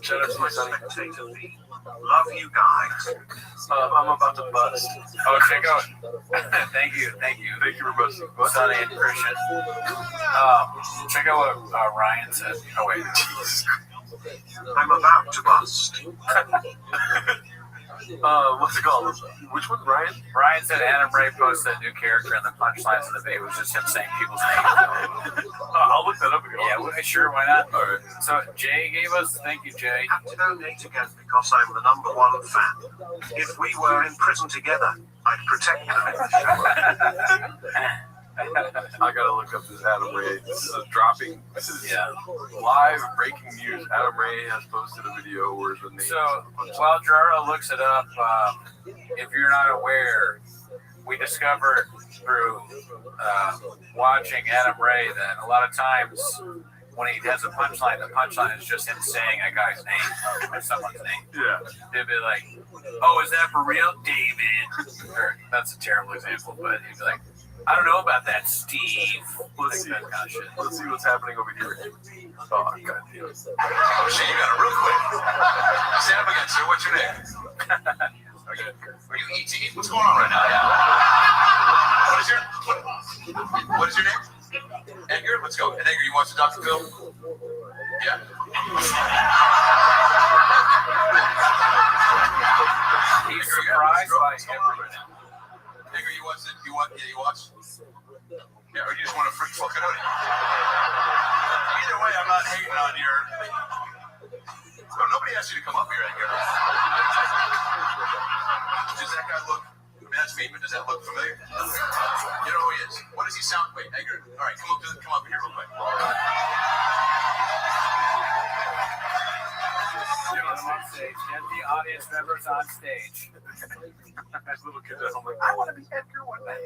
Shout out to my son. Love you guys. I'm about to bust. Oh, check out. Thank you for busting. Sonny and Christian. Check out what Ryan said. Oh wait, Jesus. I'm about to bust. What's it called? Which one, Ryan? Ryan said Adam Ray posted a new character and the punchlines in the video was just him saying people's names. I'll look that up again. Yeah, sure, why not? All right. So Jay gave us, thank you, Jay. I have to donate again because I'm the #1 fan. If we were in prison together, I'd protect them in the shower. I gotta look up this Adam Ray. This is live breaking news. Adam Ray has posted a video where the name. So while Gerardo looks it up, if you're not aware, we discovered through watching Adam Ray that a lot of times when he has a punchline, the punchline is just him saying a guy's name or someone's name. Yeah. They'd be like, "Oh, is that for real, David?" Or, that's a terrible example, but he'd be like, "I don't know about that, Steve." Let's see. That kind of shit. Let's see what's happening over here. Oh, God damn. Oh, shit, you got it real quick. Stand up again, sir. What's your name? Are you E.T.? What's going on right now? What is your name? Edgar? Let's go. And Edgar, you watch the Dr. Phil? Yeah. He's surprised by everything. Edgar, you watch it? You watch? Yeah, or you just want to freak fuck it out? Either way, I'm not hating on your... Oh, nobody asked you to come up here, Edgar. Does that guy look... I mean, that's me, but does that look familiar? You know who he is. What does he sound... Wait, Edgar. All right, come up here real quick. On stage. Get the audience members on stage. Nice little kid at home like, I want to be Edgar one day.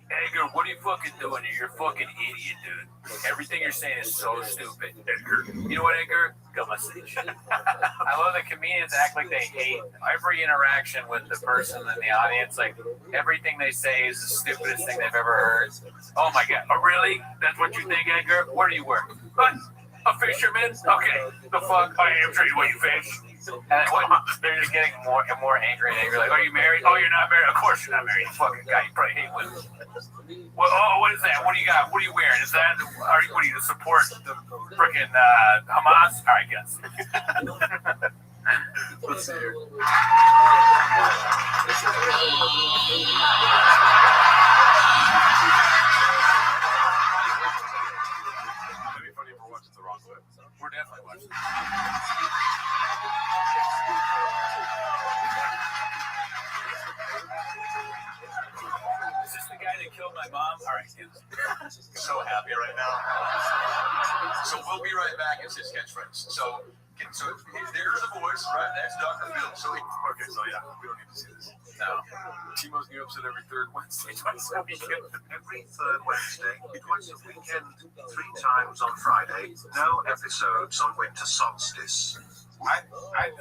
Edgar, what are you fucking doing here? You're a fucking idiot, dude. Everything you're saying is so stupid. Edgar. You know what, Edgar? Come on stage. I love that comedians act like they hate every interaction with the person in the audience. Like, everything they say is the stupidest thing they've ever heard. Oh my God. Oh, really? That's what you think, Edgar? Where do you work? What? A fisherman? Okay. The fuck? I am sure you want you fish. And they're just getting more and more angry and angry. Like, are you married? Oh, you're not married? Of course you're not married. You fucking guy. You probably hate women. Well, oh, what is that? What do you got? What are you wearing? Is that, what do you support the freaking Hamas? All right, guys. Let's see here. We're definitely watching. Is this the guy that killed my mom? All right, kids. So happy right now. So we'll be right back. It's his catchphrase. So there's the voice, right? That's Dr. Phil. Okay, so yeah, we don't need to see this. No. Timo's new episode every third Wednesday. Every third Wednesday, twice a weekend, 3 times on Friday. No episodes on winter solstice.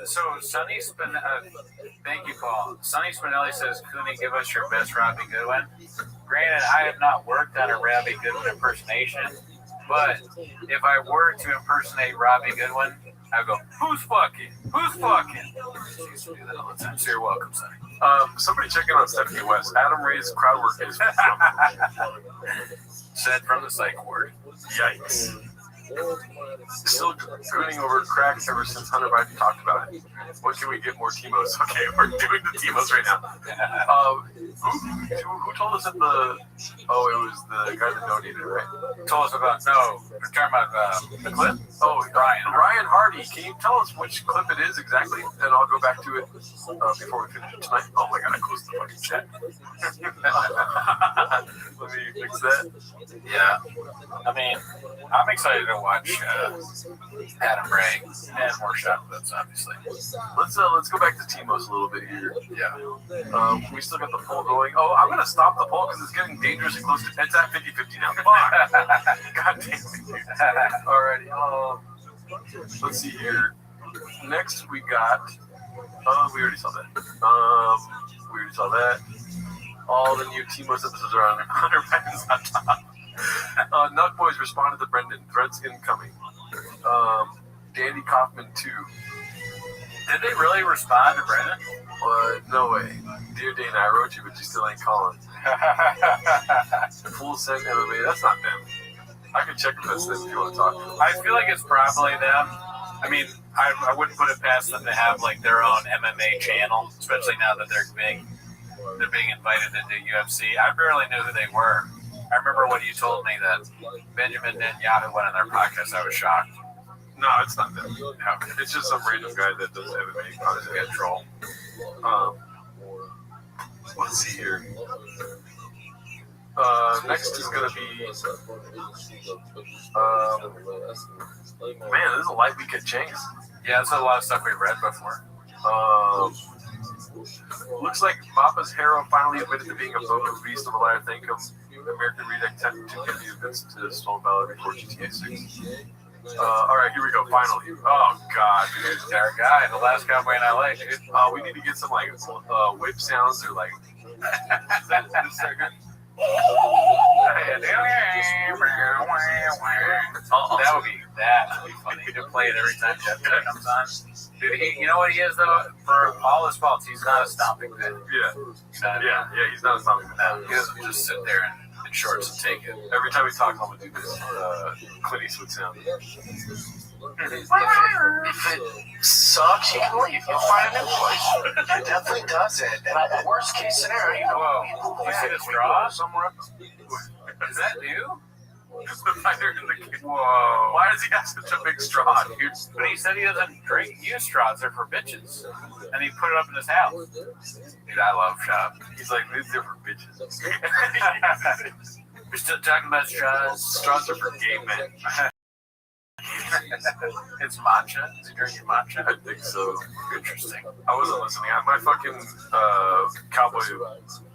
So Sonny thank you, Paul. Sonny Spinelli says, Cooney, give us your best Robbie Goodwin. Granted, I have not worked on a Robbie Goodwin impersonation, but if I were to impersonate Robbie Goodwin, I'd go, who's fucking? Who's fucking? She used to do that all the time. So you're welcome, Sonny. Somebody check in on Stephanie West. Adam Ray's crowd work is from said from the psych ward. Yikes. Still gooning over crack ever since Hunter Biden talked about it. When can we get more Timos? Okay, we're doing the Timos right now. Who told us that it was the guy that donated, right? Told us about, we're talking about the clip? Oh, Ryan Hardy. Can you tell us which clip it is exactly? And I'll go back to it before we finish it tonight. Oh my God, I closed the fucking chat. Let me fix that. Yeah. I mean, I'm excited to watch Adam Ray and more shot clips, obviously. Let's go back to Timos a little bit here. Yeah. We still got the poll going. Oh, I'm gonna stop the poll because it's getting dangerously close to. It's at 50-50 now. Fuck. God damn it, dude. Alrighty. Let's see here. Next we got. We already saw that. All the new Timos episodes are on Hunter Biden's on top. Nut Boys responded to Brendan. Threats incoming. Dandy Kaufman 2. Did they really respond to Brendan? No way. Dear Dana, I wrote you, but you still ain't calling. Full Send MMA. That's not them. I can check if that's them if you want to talk to them. I feel like it's probably them. I mean, I wouldn't put it past them to have like their own MMA channel, especially now that they're being invited into UFC. I barely knew who they were. I remember when you told me that Benjamin Netanyahu went on their podcast. I was shocked. No, it's not them. No, it's just some random guy that does MMA. Honestly, a troll. Let's see here. Next is gonna be. Man, this is a light week at Chang's. Yeah, that's a lot of stuff we've read before. Looks like Papa's hero finally admitted to being a bogus beast of a liar. Thank him. American Redneck Tech to give you events to Stolen Valor before GTA 6. Alright, here we go, finally. Oh, God, dude. It's our guy, the last cowboy in LA, dude. We need to get some, like, whip sounds or, like... Is that good? That would be funny. You could play it every time Jeff comes on. Dude, you know what he is, though? For all his faults, he's not a stomping pit. Yeah, he's not a stomping pit. He doesn't just sit there in shorts and take it. Every time we talk, I'm going to do this Clint Eastwood sound. If it sucks, you can leave. You'll find a new place. It definitely doesn't. And worst case scenario, you know, You see the straw? Somewhere. Is that new? Whoa. Why does he have such a big straw, dude? But he said he doesn't use straws. They're for bitches. And he put it up in his house. Dude, I love Shop. He's like, these are for bitches. We're still talking about straws. Straws are for gay men. It's matcha. Is he drinking matcha? I think so. Interesting. I wasn't listening. My fucking cowboy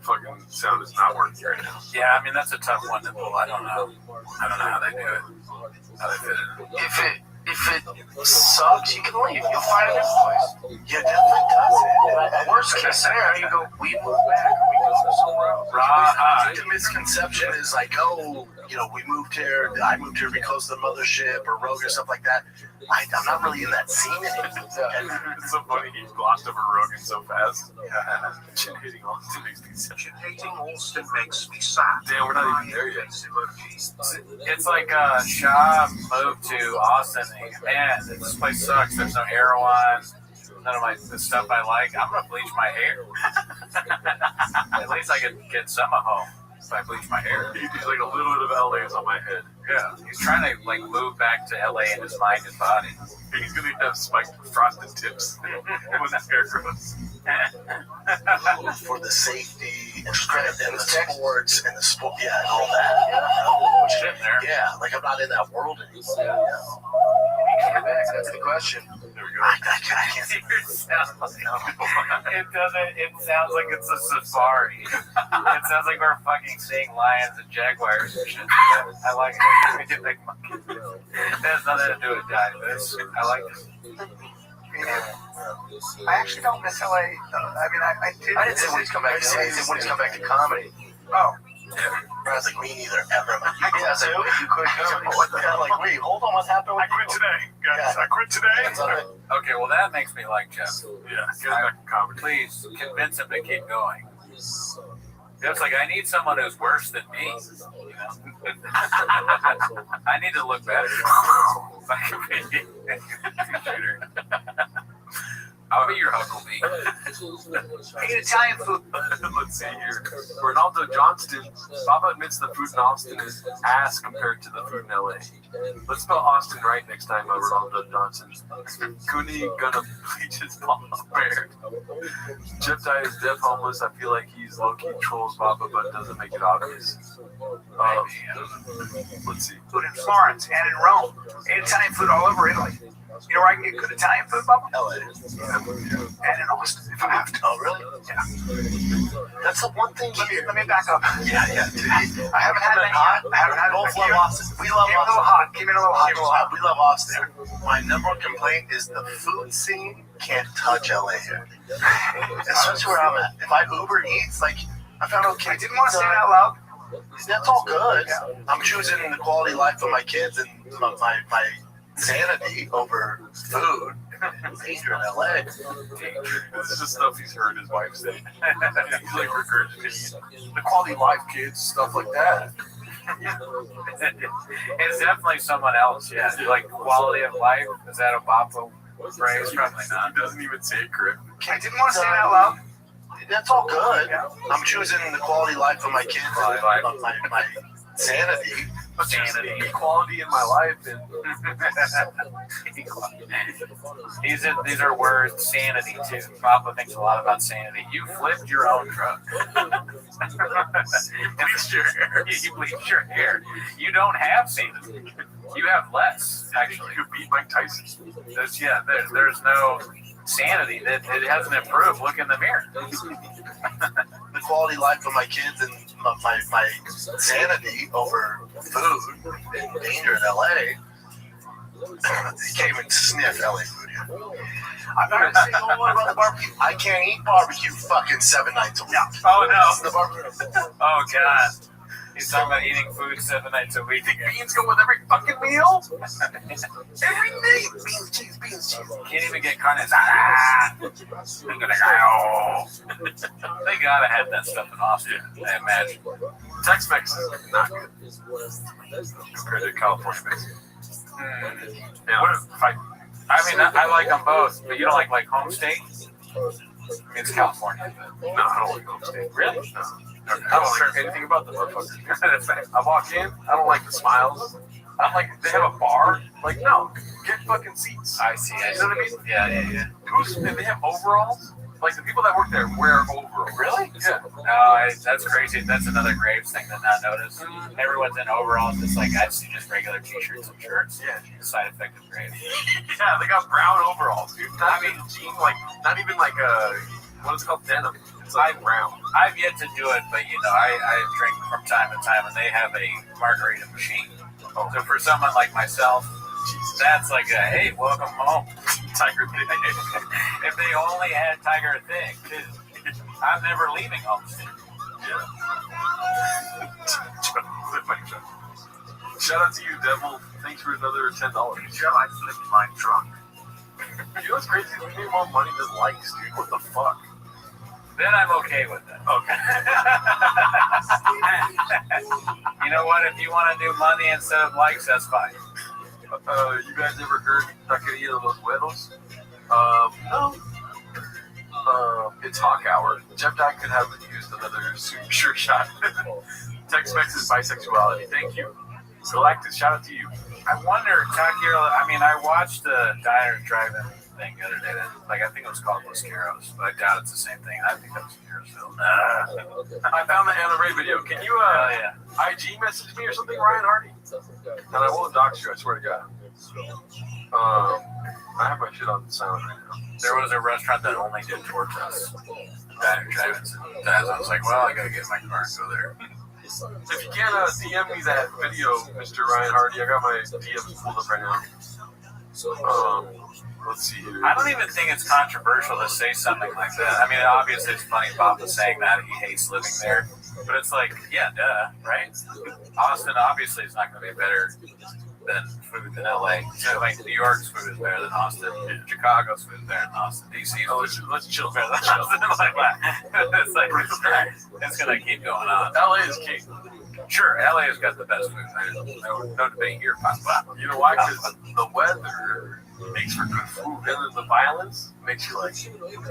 fucking sound is not working right now. Yeah, I mean that's a tough one to pull. I don't know how they do it. How they fit it. If it sucks, you can leave. You'll find a new place. Yeah, definitely doesn't. And worst case scenario, you go, we move back or we go somewhere else. I think the misconception is like, oh, you know, we moved here. I moved here to be close to the mothership or Rogue or stuff like that. I'm not really in that scene anymore. It's so funny he glossed over Rogan so fast. Yeah. Chin hating Austin makes me sad. Chin hating Austin makes me sad. Damn, we're not even there yet. It's like Shaw moved to Austin and man, this place sucks. There's no heroin. None of the stuff I like. I'm gonna bleach my hair. At least I could get some at home if I bleach my hair. He's like a little bit of LA is on my head. Yeah, he's trying to like move back to LA in his mind and body. He's gonna have spiked frosted tips when his hair grows. For the safety and the sports and the sport, yeah, and all that. Yeah, like I'm not in that world anymore. Yeah. That's the question. There we go. I can't see it sounds like it's a safari. It sounds like we're fucking seeing lions and jaguars and shit. I like it. It has nothing to do with divers. I like it. I actually don't miss LA. I mean, I didn't say when he's come back to LA. I said when he's come back to comedy. Oh. Yeah. I was like, me neither, ever. Yeah, I was like, you quit comedy. What the hell? Like, wait, hold on, what's happening? I quit today, guys. I quit today. Okay, well, that makes me like Jeff. Yeah, get back to comedy. Please convince him to keep going. Jeff's like, I need someone who's worse than me. You know? I need to look better. I'll be your Huckleberry. I eat Italian food. Let's see here. Ronaldo Johnston. Baba admits the food in Austin is ass compared to the food in LA. Let's spell Austin right next time, Ronaldo Johnson. Cooney gonna bleach his ball beard. Jeff Dye is deaf homeless. I feel like he's low-key trolls Baba, but doesn't make it obvious. Let's see. Food in Florence and in Rome. Ate Italian food all over Italy. You know where I can get good Italian food, Bubba? LA. And in Austin, if I have to. Oh, really? Yeah. That's the one thing here. Let me back up. Yeah. Dude, I haven't had any hot. I haven't had both love Austin. We love Austin. Give me a little hot. We love Austin. My number one complaint is the food scene can't touch LA here. Especially where I'm at. If I Uber Eats, like, I found okay. I didn't want to say that out loud. That's all good. I'm choosing the quality of life of my kids and my sanity over food. Danger in LA. This is just stuff he's heard his wife say. He's like regurgitating the quality of life, kids, stuff like that. It's definitely someone else, yeah. Like quality of life, is that a Bapa phrase? Probably not. He doesn't even say it correctly. I didn't want to say it out loud. That's all good. I'm choosing the quality of life of my kids and my sanity. Equality in my life and these are words, sanity too. Papa thinks a lot about sanity. You flipped your own truck. You bleached your hair. You bleached your hair. You don't have sanity. You have less, actually. You beat Mike Tyson. There's no sanity that it hasn't improved. Look in the mirror. The quality of life of my kids and my sanity over food and danger in LA. They can't even sniff LA food here. I'm not saying no more about the barbecue. I can't eat barbecue fucking 7 nights a week. Oh no. The barbecue. Oh god. He's talking about eating food 7 nights a week. Beans go with every fucking meal? Every meal. Beans, cheese. Can't even get carne asada. They gotta have that stuff in Austin, I imagine. Tex-Mex is not good compared to California Mexican. Yeah. What if I like them both, but you don't like home steak? I mean, it's California. No, I don't like home steak. Really? No. I don't like anything about the motherfuckers. I walk in, I don't like the smiles. I'm like, they have a bar? Like, no, get fucking seats. I see. You know what I mean? Yeah. And they have overalls? Like, the people that work there wear overalls. Really? Yeah. No, that's crazy. That's another Graves thing to not notice. Everyone's in overalls. It's like I see just regular t-shirts and shirts. Yeah. The side effect of Graves. Yeah, they got brown overalls, dude. Not even what is it called, denim. It's like brown. I've yet to do it, but I drink from time to time, and they have a margarita machine. So for someone like myself, that's like a hey, welcome home, Tiger Thing. If they only had Tiger Thing, I'm never leaving home soon. Yeah. Shout out to you, Devil. Thanks for another $10. Joe, I flipped my truck. You know what's crazy? We need more money than likes, dude. What the fuck? Then I'm okay with it. Okay. You know what? If you want to do money instead of likes, that's fine. You guys ever heard Taqueria de los Güeros? No. It's Hawk Hour. Jeff Dye could have used another sure shot. Tex-Mex is bisexuality. Thank you. Galactus, shout out to you. I wonder, I watched the Diner Drive-In thing the other day. I think it was called Los Caros, but I doubt it's the same thing. I think that was Carosville. I found the Anna Ray video. Can you IG message me or something, Ryan Hardy? And I won't dox you, I swear to God. I have my shit on silent right now. There was a restaurant that only did towards us. Diner Drive-In. I was like, well, I gotta get my car and go there. If you can't DM me that video, Mr. Ryan Hardy, I got my DMs pulled up right now. Let's see here. I don't even think it's controversial to say something like that. I mean, obviously it's funny Bob was saying that he hates living there, but it's like, yeah, duh, right? Austin obviously is not going to be better than food than LA. So, like, New York's food is better than Austin. Chicago's food is better than Austin. DC's let's chill. better than Austin. It's like it's going to keep going on. LA is king. Sure, LA has got the best food. No debate here. You know why? Because the weather makes for good food, and then the violence makes you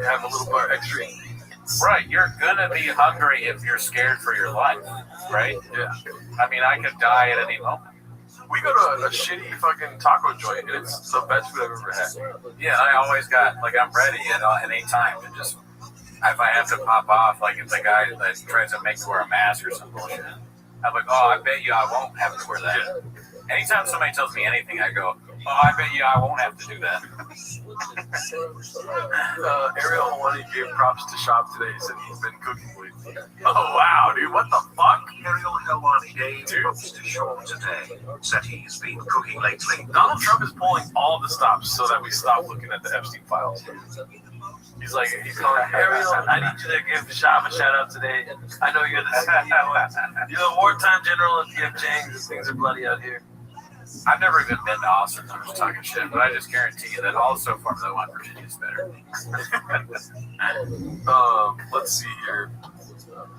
have a little more extra ingredients. Right, you're gonna be hungry if you're scared for your life, right? Yeah. I mean, I could die at any moment. We go to a shitty fucking taco joint, and it's the best food I've ever had. Yeah, I always got I'm ready at any time to just if I have to pop off, like if the guy that tries to make me wear a mask or some bullshit. I'm like, oh, I bet you I won't have to wear that. Yeah. Anytime somebody tells me anything, I go, oh, I bet you I won't have to do that. Ariel Hawani gave props to Shop today. He said he's been cooking lately. Oh, wow, dude. What the fuck? Ariel Hawani gave props to Sean today. Said he's been cooking lately. Donald Trump is pulling all the stops so that we stop looking at the Epstein files. He's calling Ariel, I need you to give the shop a shout out today. I know you're the CEO. You're the wartime general of PF Chang's. Things are bloody out here. I've never even been to Austin. I'm just talking shit, but I just guarantee you that also Formula One Virginia is better. Let's see here.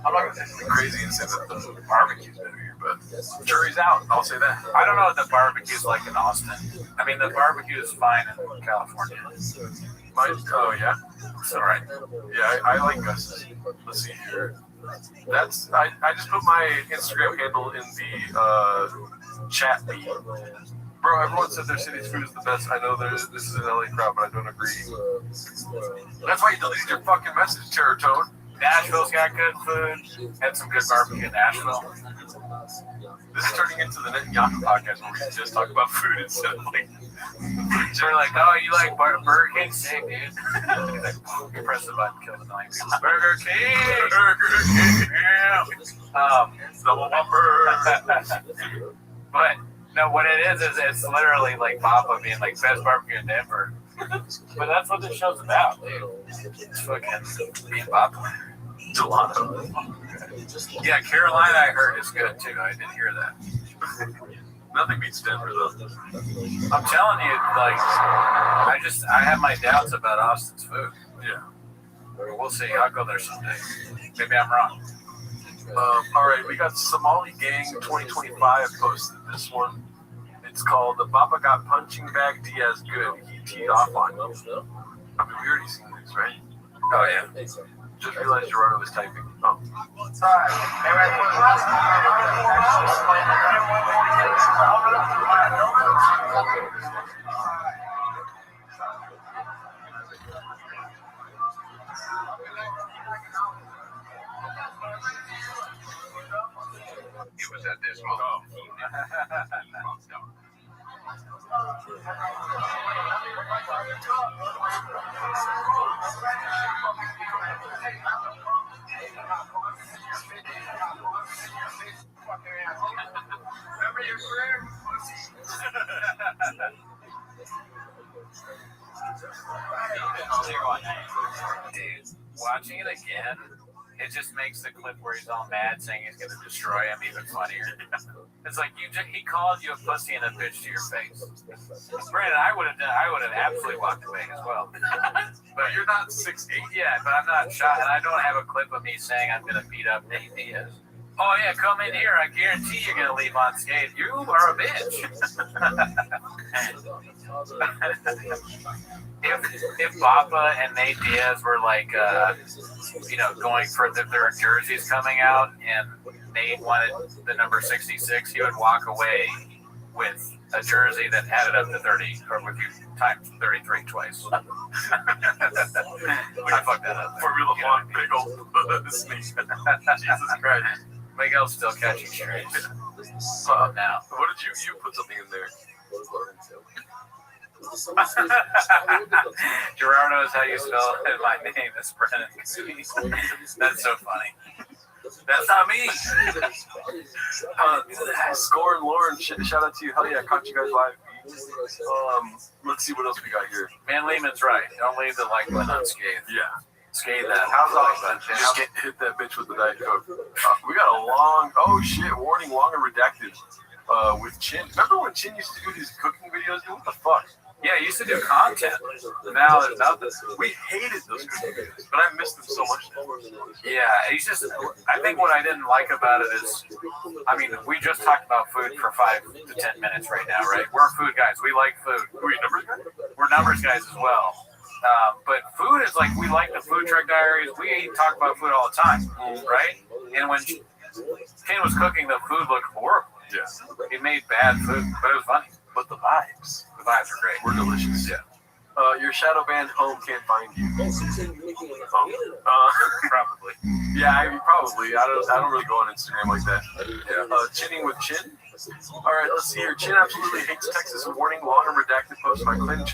I'm not going to say something crazy and say that the barbecue's better here, but jury's out. I'll say that. I don't know what the barbecue's like in Austin. I mean, the barbecue is fine in California. Oh, yeah? It's all right. Yeah, I like Gus's. Let's see here. I just put my Instagram handle in the chat feed. Bro, everyone said their city's food is the best. I know this is an LA crowd, but I don't agree. That's why you deleted your fucking message, Terratone. Nashville's got good food. Had some good barbecue in Nashville. This is turning into the Netanyahu podcast where we just talk about food instead of They're like, oh, you like Burger King steak, dude? He's like, you press the button, kill the 9 people. Burger King! Burger King! Yeah! Double Whopper! But, no, what it is it's literally like Papa being like, best barbecue in Denver. But that's what this show's about, dude. It's fucking being Papa. Gelato. Yeah, Carolina, I heard, is good, too. I didn't hear that. Nothing beats Denver, though. I'm telling you, like, I have my doubts about Austin's food. Yeah. We'll see. I'll go there someday. Maybe I'm wrong. All right, we got Somali Gang 2025 posted this one. It's called The Papa Got Punching Bag Diaz Good. He teed off on you. I mean, we already seen this, right? Oh, yeah. Just realized Gerardo was typing. Oh. It was at this moment. Remember your career? Dude, watching it again, it just makes the clip where he's all mad saying he's going to destroy him even funnier. It's like he called you a pussy and a bitch to your face. Brandon, I would have absolutely walked away as well. But you're not 6'8". Yeah, but I'm not shot, and I don't have a clip of me saying I'm going to beat up Nate Diaz. Oh yeah, come in here. I guarantee you're going to leave unscathed. You are a bitch. If Papa and Nate Diaz were like, going for their jerseys coming out, and Nate wanted the number 66, he would walk away with a jersey that added up to 30, or with you times 33 twice. I fucked that up. Formula One, big old Jesus Christ. Miguel's still catching cherries. Now. What did you put something in there? Gerardo is how you spell it. My name is Brennan. That's so funny. That's not me. Score and Lauren, shout out to you. Hell yeah, I caught you guys live. Let's see what else we got here. Man, Lehman's right. Don't leave the like button unscathed. Yeah. Scathe that. How's Austin? Just hit that bitch with the Diet Coke. We got a long, warning, long and redacted with Chin. Remember when Chin used to do these cooking videos? Dude, what the fuck? Yeah, he used to do content. Now there's nothing. We hated those cooking videos, but I missed them so much. Yeah, he's just, I think what I didn't like about it is, I mean, we just talked about food for 5 to 10 minutes right now, right? We're food guys. We like food. Are you numbers guys? We're numbers guys as well. But food is like, we like the Food Truck Diaries. We talk about food all the time, right? And when Ken was cooking, the food looked horrible. Yeah. He made bad food, but it was funny. But the vibes are great. We're delicious. Yeah. Your shadow band home can't find you. Probably. Yeah, probably. I don't really go on Instagram like that. Yeah. Chinning with Chin. All right, let's see here. Chin absolutely hates Texas. Warning: long and redacted post by Clint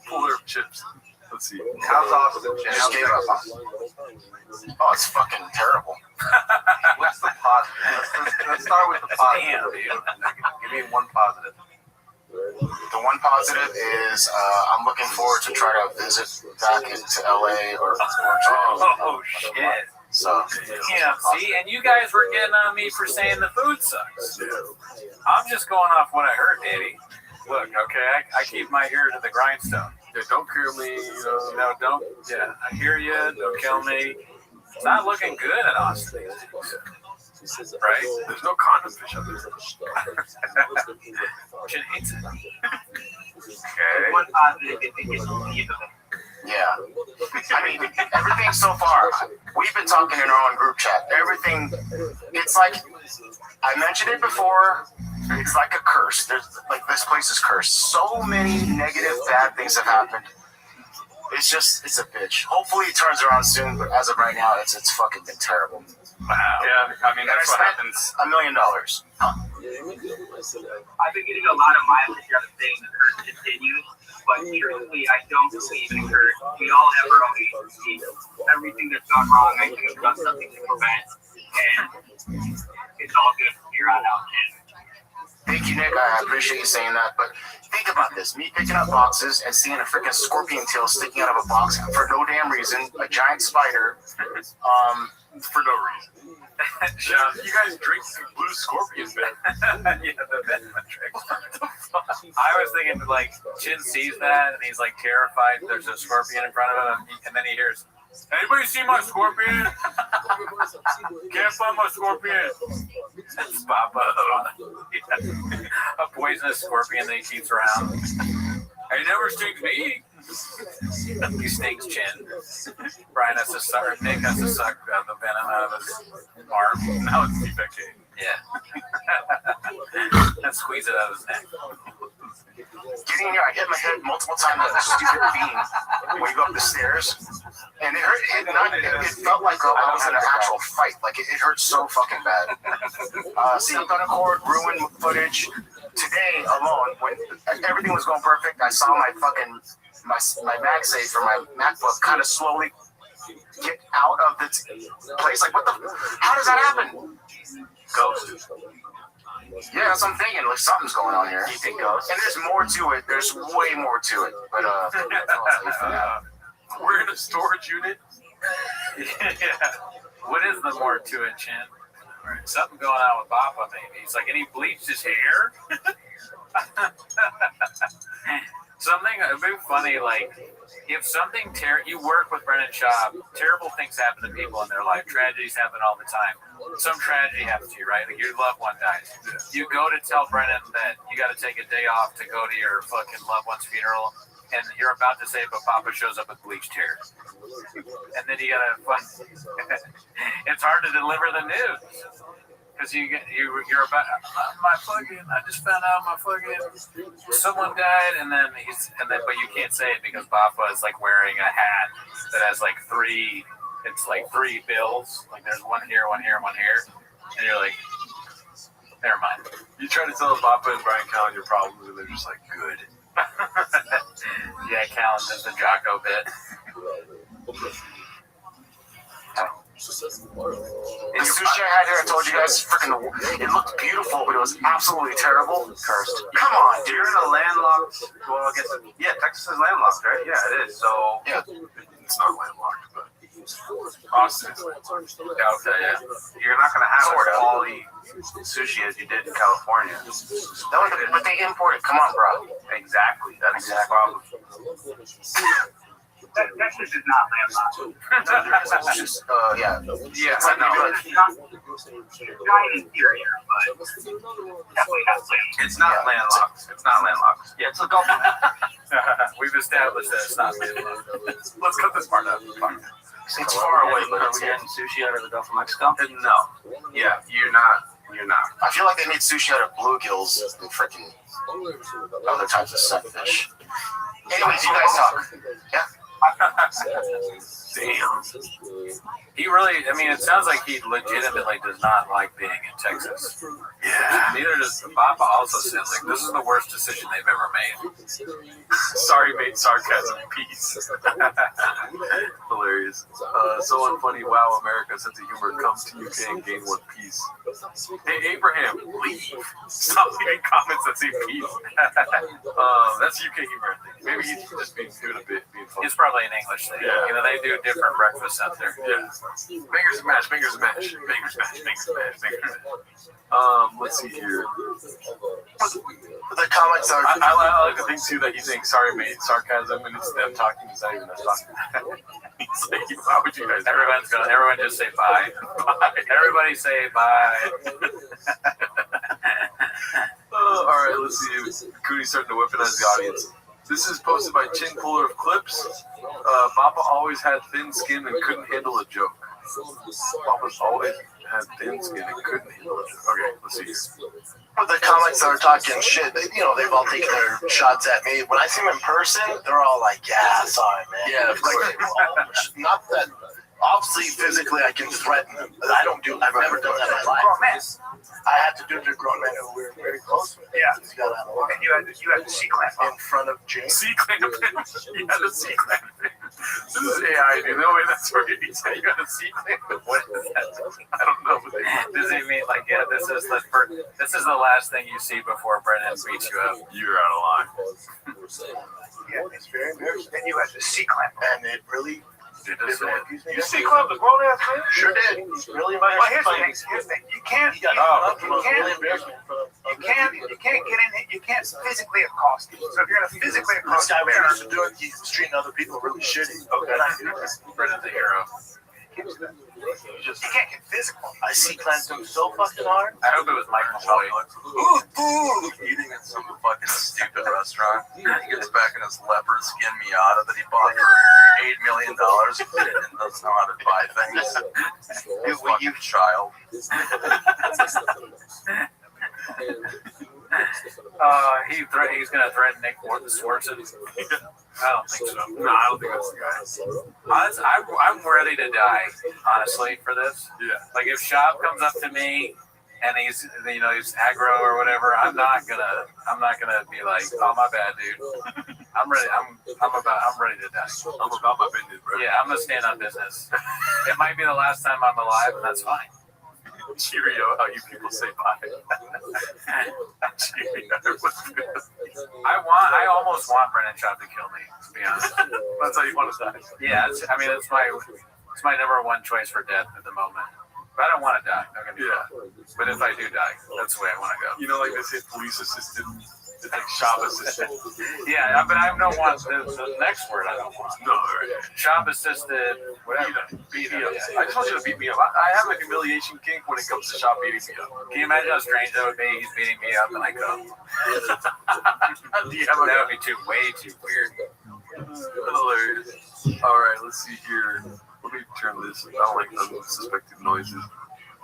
Puller of Chips. Let's see. How's Austin? Just gave up on. Oh, it's fucking terrible. What's the positive? Let's start with the positive. Give me one positive. The one positive is I'm looking forward to try to visit back into LA or Oh shit. So yeah, see, and you guys were getting on me for saying the food sucks. I'm just going off what I heard, baby. Look, okay, I keep my ear to the grindstone. Yeah, don't kill me, don't. Yeah, I hear you. Don't kill me. It's not looking good at Austin. Right? There's no condom fish out there. Chin hates it. Okay. One positive if it gets yeah. I mean, everything so far, we've been talking in our own group chat. Everything, it's like, I mentioned it before, it's like a curse. There's like, this place is cursed. So many negative, bad things have happened. It's a bitch. Hopefully it turns around soon, but as of right now, it's fucking been terrible. Wow. Yeah, I mean, that's what happens. $1 million. Huh? I've been getting a lot of mileage out of saying the curse continues, but truthfully, I don't believe in a curse. We all have our own agency. Everything that's gone wrong, I could have done something to prevent, and it's all good from here on out. Thank you, Nick. I appreciate you saying that. But think about this. Me picking up boxes and seeing a freaking scorpion tail sticking out of a box for no damn reason, a giant spider, for no reason. Yeah, you guys drink blue scorpion venom. Yeah, the venom trick. I was thinking, like, Chin sees that, and he's, like, terrified. There's a scorpion in front of him, and then he hears, "Anybody see my scorpion? Can't find my scorpion." It's Papa. A poisonous scorpion that he keeps around. He never stings me. He stings Chin. Brian has to suck, Nick has to suck the venom out of his arm. Now it's defecate. Yeah. And squeeze it out of his neck. Getting here, I hit my head multiple times with a stupid beam when you go up the stairs. And it hurt. It felt like I was in an actual fight. Like, it hurt so fucking bad. Seeing Thundercord ruin footage. Today alone, when everything was going perfect, I saw my fucking my MagSafe for my MacBook kind of slowly get out of the place. Like, what the? How does that happen? Ghost. Yeah, that's what I'm thinking. Like, something's going on here. You think ghost? And there's more to it. There's way more to it. But we're in a storage unit. Yeah. What is the more to it, Chin? Something going on with Papa, maybe. He's like, and he bleached his hair. Something a bit funny, like, if something you work with Brennan Schaub, terrible things happen to people in their life. Tragedies happen all the time. Some tragedy happens to you, right? Like, your loved one dies. You go to tell Brennan that you got to take a day off to go to your fucking loved one's funeral, and you're about to say, but Papa shows up with bleached hair. And then you gotta it's hard to deliver the news. Because you're about my fucking. I just found out my fucking someone died, but you can't say it because Papa is like wearing a hat that has like three. It's like three bills. Like, there's one here, one here, one here, and you're like, never mind. You try to tell Papa and Brian Callen your problems, and they're just like, good. Yeah, Callen does the Jocko bit. The sushi I had here, I told you guys, freaking, it looked beautiful, but it was absolutely terrible. Cursed. Come on, dude. You're in a landlocked. Well, I guess Texas is landlocked, right? Yeah, it is. So yeah, it's not landlocked, but Austin is landlocked. Yeah. You're not gonna have as quality sushi as you did in California. But they import it. Come on, bro. Exactly. That's the problem. Texas is not landlocked. Yeah. I know. It's not interior, but definitely not landlocked. It's not landlocked. It's not landlocked. Yeah, it's a Gulf. We've established that it's not landlocked. Let's cut this part out. It's far away. But are we getting sushi out of the Gulf of Mexico? No. Yeah, you're not. I feel like they made sushi out of bluegills and freaking other types of sunfish. Anyways, you guys talk. Yeah. Damn. He really, I mean, it sounds like he legitimately does not like being in Texas. Yeah. Neither does Papa. Also says, like, this is the worst decision they've ever made. Sorry, mate. Sarcasm. Peace. Hilarious. So unfunny. Wow, America. Sense of humor. Comes to UK and gain one piece. Hey, Abraham, leave. Stop leaving comments that say peace. That's UK humor. Maybe he's just doing a bit. Being funny. It's probably an English thing. Yeah. You know, they do different breakfasts out there. Yeah. Fingers and mash. Let's see here. The comments are. I like the thing too that you think sorry mate sarcasm and it's them talking. It's not even us talking. He's like, why would you guys? Everyone just say bye. Bye. Everybody say bye. All right, let's see. Cootie's starting to weaponize the audience. This is posted by Chin Puller of Clips. Papa always had thin skin and couldn't handle a joke. Papa's always had thin skin and couldn't handle a joke. Okay, let's see. The comics that are talking shit, they've all taken their shots at me. When I see them in person, they're all like, yeah, sorry, man. Yeah, like, not that, obviously, physically, I can threaten them. But I've never done that in my life. I had to do it to a grown man who we were very close with. Yeah. He got out of line. And you had the C-clamp in front of James. C-clamp. You had a C-clamp. This is AI, dude. No way that's where he said you got a C-clamp. What is that? I don't know. Does he mean like, yeah, this is the last thing you see before Brennan beats you up? You're out of line. Yeah, it's very embarrassing. Then you had the C-clamp. And it really... You C-clamp the grown ass man? Sure did. Really But here's the thing. You can't get in it. You can't physically accost him. So if you're gonna physically accost This guy was him, used to doing, he's treating other people really shitty. Okay. And I do this. Brennan's a hero. you can't get physical. I C-clamped him so fucking hard. I hope it was Michael Boy. Eating at some fucking stupid restaurant. He gets back in his leopard skin Miata that he bought for $8 million and doesn't know how to buy things. You fucking child. He's gonna threaten Nick Swartzen. I don't think so. No, I don't think that's the guy. I'm ready to die, honestly, for this. Yeah. Like if Shab comes up to me and he's aggro or whatever, I'm not gonna be like, oh my bad, dude. I'm ready. I'm ready to die. I'm about my business, bro. Yeah, I'm gonna stand on business. It might be the last time I'm alive, and that's fine. Cheerio, how you people say bye. Cheerio. I almost want Brennan Schaub to kill me, to be honest. That's how you want to die. Yeah, it's my number one choice for death at the moment. But I don't want to die. Don't get me wrong. But if I do die, that's the way I want to go. You know, like this hit police assistant, it's like shop assistant. Yeah, but I don't want the next word. I don't want. No, right. Shop assisted, whatever. Beat up. I just want you to beat me up. I have a humiliation kink when it comes to shop beating me up. Can you imagine how strange that would be? He's beating me up and I go. That would be way too weird. Hilarious. All right, let's see here. Let me turn this. I don't like unsuspected noises.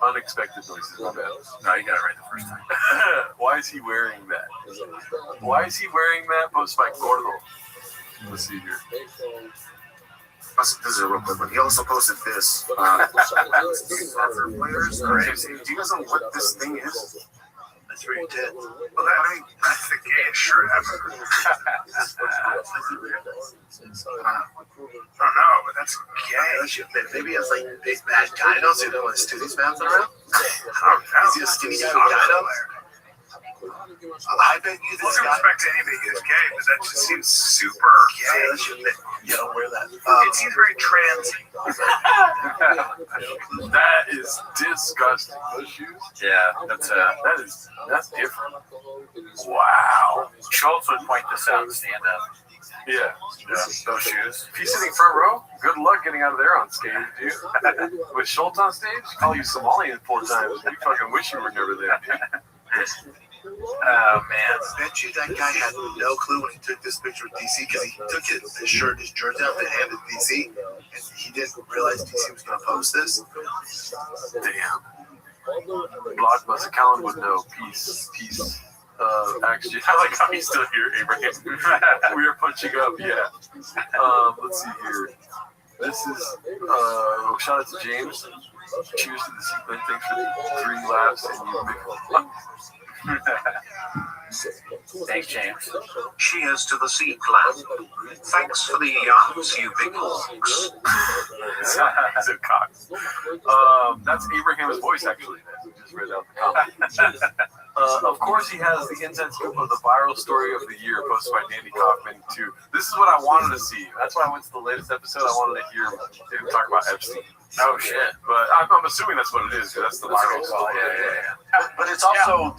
Unexpected noises, my bad. No, you got it right the first time. Why is he wearing that? Why is he wearing that? Post by Gordo. Let's see here. This is a real quick one. He also posted this. Do you guys know what this thing is? That's where you did. Well, that's the gayest shirt ever. I don't know, but that's gay. Maybe it's like big bad gyno, so you don't want to steal these fans around? I don't know. Is he a skinny gyno? I bet you this guy. I don't respect anybody who's gay, but that just seems super gay. You don't wear that. It seems very trans. That is disgusting. Those shoes? Yeah, that's different. Wow. Schultz would point this out and stand up. Yeah. Those shoes. If he's sitting front row, good luck getting out of there unscathed, dude. With Schultz on stage, call you Somalian 4 times. You fucking wish you were never there, dude. Oh man! I bet you that guy had no clue when he took this picture of DC because he took his shirt, his jersey off and handed DC, and he didn't realize DC was going to post this. Damn. Blockbuster Callan would know. Peace. Actually, I like how he's still here, Abraham. We are punching up, yeah. Let's see here. This is shout out to James. Cheers to the sequence. Thanks for the 3 laughs and you big. Thanks, James. Cheers to the C-clamp. Thanks for the yarns, you big hawks. He's a cock. That's Abraham's voice, actually. We just read out the comment. Of course, he has the inside scoop of the viral story of the year posted by Danny Kaufman, too. This is what I wanted to see. That's why I went to the latest episode. I wanted to hear him talk about Epstein. Oh, shit. But I'm assuming that's what it is, because that's the viral story. Yeah. But it's also,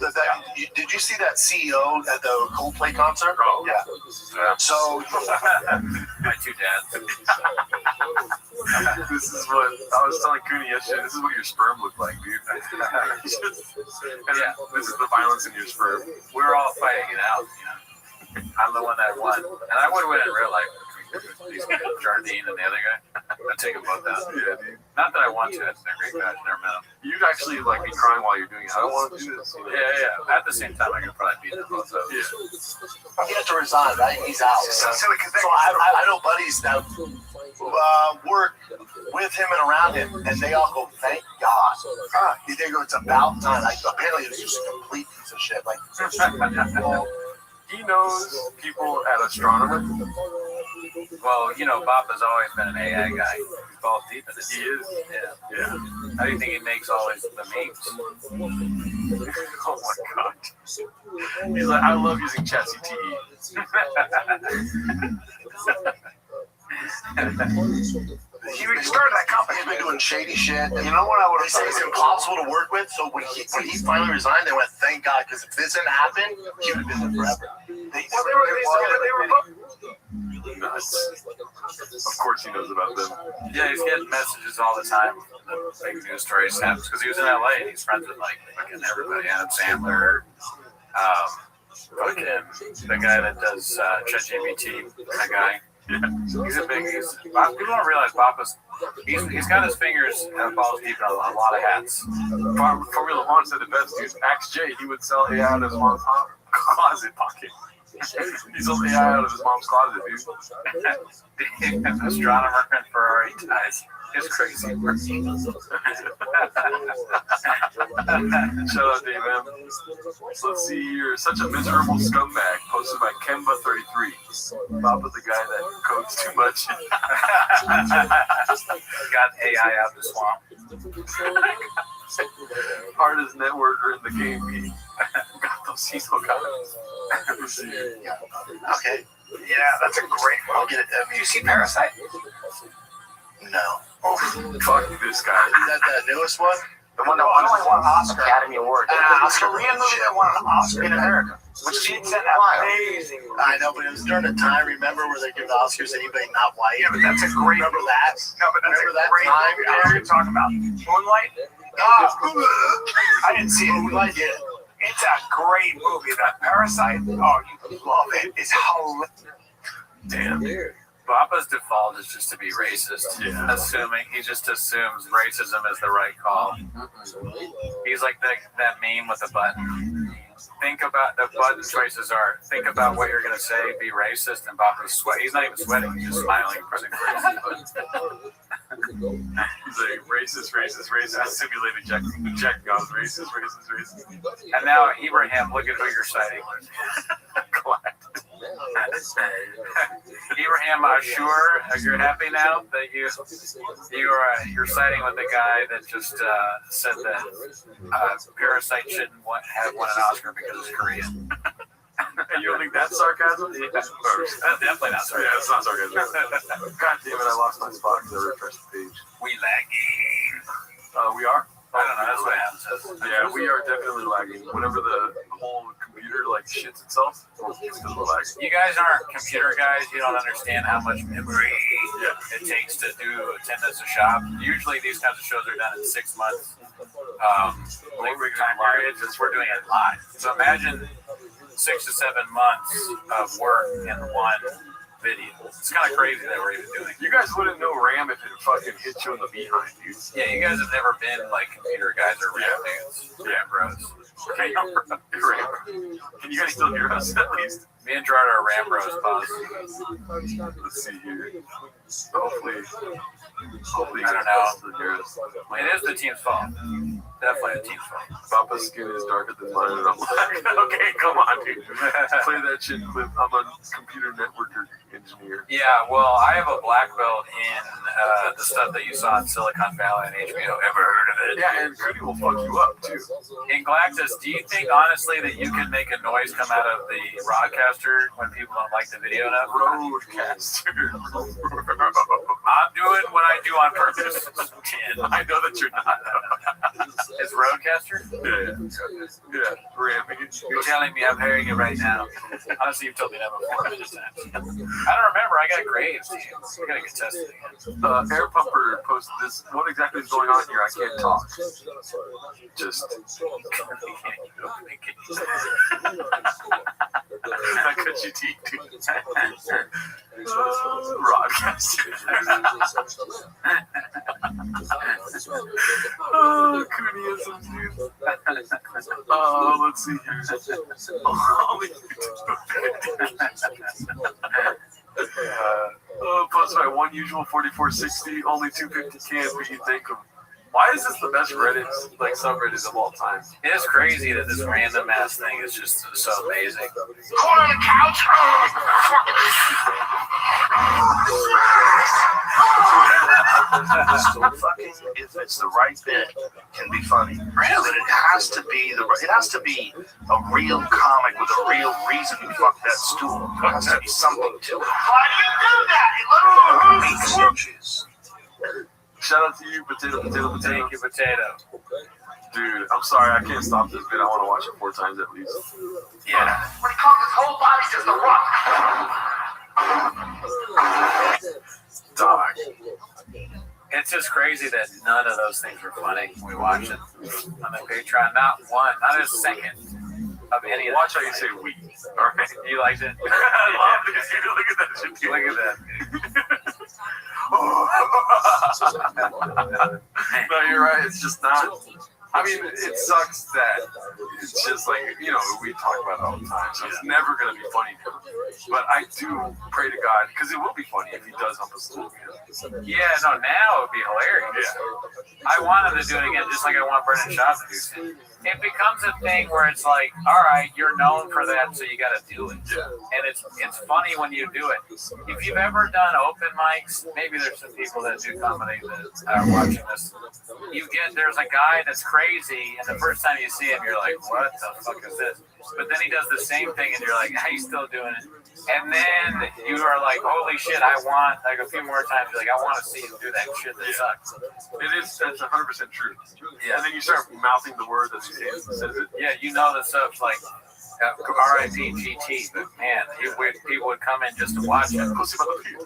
did you see that CEO at the Coldplay concert? Oh, yeah. So, my 2 dads. This is what I was telling Cooney yesterday. This is what your sperm looked like, dude. Yeah. This is the violence in your sperm. We're all fighting it out, you know. I'm the one that won. And I would win in real life. Jardine and the other guy. I'd take them both out. Yeah, dude. Not that I want to. They're great guys. Never met them. You'd actually like be crying while you're doing it. I don't want to do this. Yeah. At the same time, I could probably beat them both up. Yeah. he has to resign, right? He's out. So I know buddies that work with him and around him, and they all go, thank God. You think it's about time? Like, apparently, it's just a complete piece of shit. Like, Well, he knows people at Astronomer. Well, you know, Bapa's always been an AI guy. He's balls deep in it. He is. Yeah. How do you think he makes all the memes? Oh my god. He's like, I love using ChatGPT. he started that company. He's been doing shady shit. And you know what I would say? He's impossible to work with. So when he finally resigned, they went, thank God, because if this didn't happen, he would have been there forever. They were nuts. Of course he knows about them. Yeah, he's getting messages all the time. Big news stories happens because he was in LA and he's friends with like fucking everybody. Adam Sandler, fucking the guy that does ChatGPT, that guy. Yeah. He's a big. People don't realize Papa's. He's got his fingers and balls deep in a lot of hats. Formula One said the best, dude. Max J, he would sell AI out of his mom's closet pocket. He sold AI out of his mom's closet, dude. Astronomer and Ferrari ties. It's crazy. Shout out Dave M. Let's see here. Such a miserable scumbag. Posted by Kemba33. Papa's the guy that codes too much. Got AI out the swamp. Hardest networker in the game. Got those Cecil comments. Okay. Yeah, that's a great one. I'll get it. Do you see Parasite? No. Oh, fuck this guy. Is that the newest one? The one that won an Oscar. Academy Award. A Korean movie that won an Oscar in America. Which is amazing. I know, but it was during a time, remember, where they give the Oscars to anybody not white? Yeah, but that's a great. Remember that? No, but that's remember a great time movie. I know what you're talking about. Moonlight? I didn't see it. Moonlight, yeah. It's a great movie. That Parasite, oh, you love it. It's hilarious. Damn. Papa's default is just to be racist. Yeah. Assuming he just assumes racism is the right call. He's like that meme with the button. Think about the button choices are think about what you're gonna say, be racist, and Papa's sweat. He's not even sweating, he's just smiling and pressing crazy buttons. He's like racist. Simulated Jack goes racist. And now Ibrahim, look at who you're citing. Ibrahim, sure, you're happy now that you're siding with the guy that just said that Parasite shouldn't have won an Oscar because it's Korean. You don't think that's sarcasm? Yeah. That's definitely not sarcasm. Yeah, it's not sarcasm. God damn it, I lost my spot because I refreshed the page. We lagging. We are? I don't know, that's what happens. Yeah, we are definitely lagging. Whenever the whole computer shits itself, it's because we're lagging. You guys aren't computer guys. You don't understand how much memory it takes to do attendance a shop. Usually these kinds of shows are done in 6 months. Time periods, we're doing it live. So imagine 6 to 7 months of work in one video. It's kind of crazy that we're even doing it. You guys wouldn't know RAM if it fucking hit you in the behind, dude. Yeah, you guys have never been like computer guys or RAM dudes. Yeah, bros. Okay, can you guys still hear us at least? Me and Gerard are RAM bros, boss. Let's see here. Hopefully, I don't know. It is the team's fault. Definitely the team's fault. Papa's skin is darker than mine and I'm black. Okay, come on, dude. Play that shit clip. I'm a computer networker engineer. Yeah, well, I have a black belt in the stuff that you saw in Silicon Valley and HBO. Ever heard of it? Yeah, and Cootie will fuck you up, too. In Galactus, do you think, honestly, that you can make a noise come out of the broadcaster when people don't like the video enough? Broadcaster. I'm doing what I do on purpose. I know that you're not. It's Roadcaster? Yeah, ramming it. You're telling me I'm hearing it right now. Honestly, you've told me that before. I don't remember. I got graves. I gotta get tested again. Air Pumper posted this. What exactly is going on here? I can't talk. Just. I cut your teeth, dude. Broadcaster. Oh, Cooneyism, dude. Let's see here. Posted by One Usual 4460. Only 250 can, but you think of. Why Why is this the best Reddit, like, subreddit of all time? It is crazy that this random ass thing is just so amazing. Corn on the couch. So fucking, if it's the right bit, can be funny. But it has to be a real comic with a real reason to fuck that stool. There has to be something to it. Why do you do that? You little Stitches. Shout out to you, Potato. Thank you, Potato. Dude, I'm sorry, I can't stop this bit. I want to watch it 4 times at least. Yeah. When he comes, his whole body just a rock. Dog. It's just crazy that none of those things were funny when we watched it on the Patreon. Not a second of any of Watch how you say we. All right. You liked it? I love this. Look at that shit. Look at that. No, you're right. It's just not. I mean, it sucks that it's just like, you know, we talk about it all the time, so it's never going to be funny to him. But I do pray to God, because it will be funny if he does hump a stool again. Yeah, no, now it would be hilarious. Yeah. I wanted to do it again, just like I want Brendan Shaw to do it. It becomes a thing where it's like, all right, you're known for that, so you got to do it. Yeah. And it's funny when you do it. If you've ever done open mics, maybe there's some people that do comedy that are watching this. There's a guy that's crazy, and the first time you see him, you're like, what the fuck is this? But then he does the same thing, and you're like, how you still doing it? And then you are like, holy shit, I want, like a few more times, you're like, I want to see him do that shit that sucks. That's 100% true. Yeah. And then you start mouthing the word as he says it. Yeah, you know the stuff like R.I.P. GT, but man, people would come in just to watch it. Pussy motherfucker. You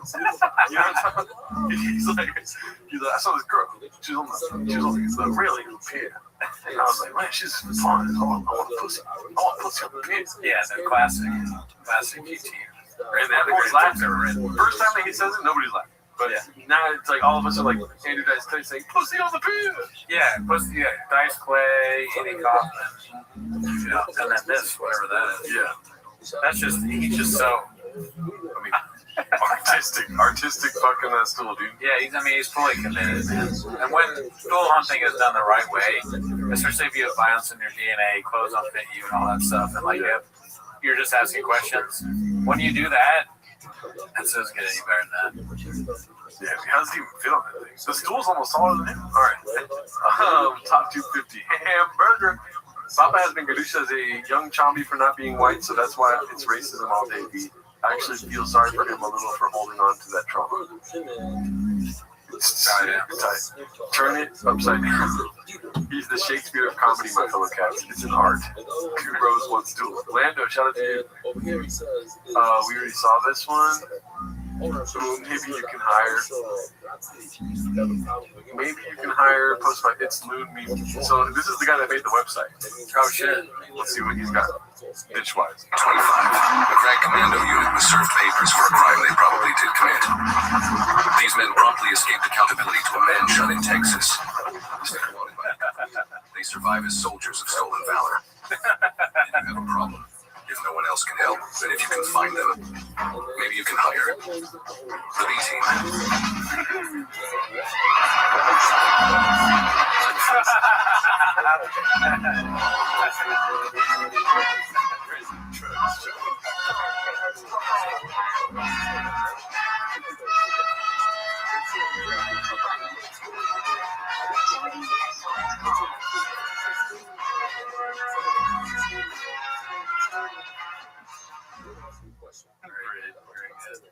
know what I'm talking about? He's like, I saw this girl. She was on the railing of the pier. And I was like, man, she's fun. I want pussy. I want pussy on the pier. Yeah, the classic GT. And that the laughs ever read. First time that he says it, nobody's laughing. But now it's like all of us are like Andrew Dice Clay saying, pussy on the pier. Yeah, pussy, yeah. Dice Clay, Andy Kaufman, you know, and then this, whatever that is. Yeah. That's just, he's just so, I mean, artistic fucking that stool, dude. Yeah, he's fully committed, man. And when stool hunting is done the right way, especially if you have violence in your DNA, clothes don't fit you and all that stuff, and like you're just asking questions. When you do that, it doesn't get any better than that. Yeah, how's he even feeling that thing? The stool's almost taller than him. All right. Top 250 hamburger. Papa has been Gadusha as a young Chambi for not being white, so that's why it's racism all day. I actually feel sorry for him a little for holding on to that trauma. Tight. Turn it upside down. He's the Shakespeare of comedy, my fellow cats. It's an art. 2 bros, 1 stool. Lando, shout out to you. We already saw this one. Maybe you can hire. Maybe you can hire post by It's Loon Meme. So this is the guy that made the website. Oh shit. Let's see what he's got. Bitch wise. 25. The Crack Commando unit was served papers for a crime they probably did commit. These men promptly escaped accountability to a man shot in Texas. They survive as soldiers of stolen valor. And you have a problem. If no one else can help, then if you can find them, maybe you can hire the B-team.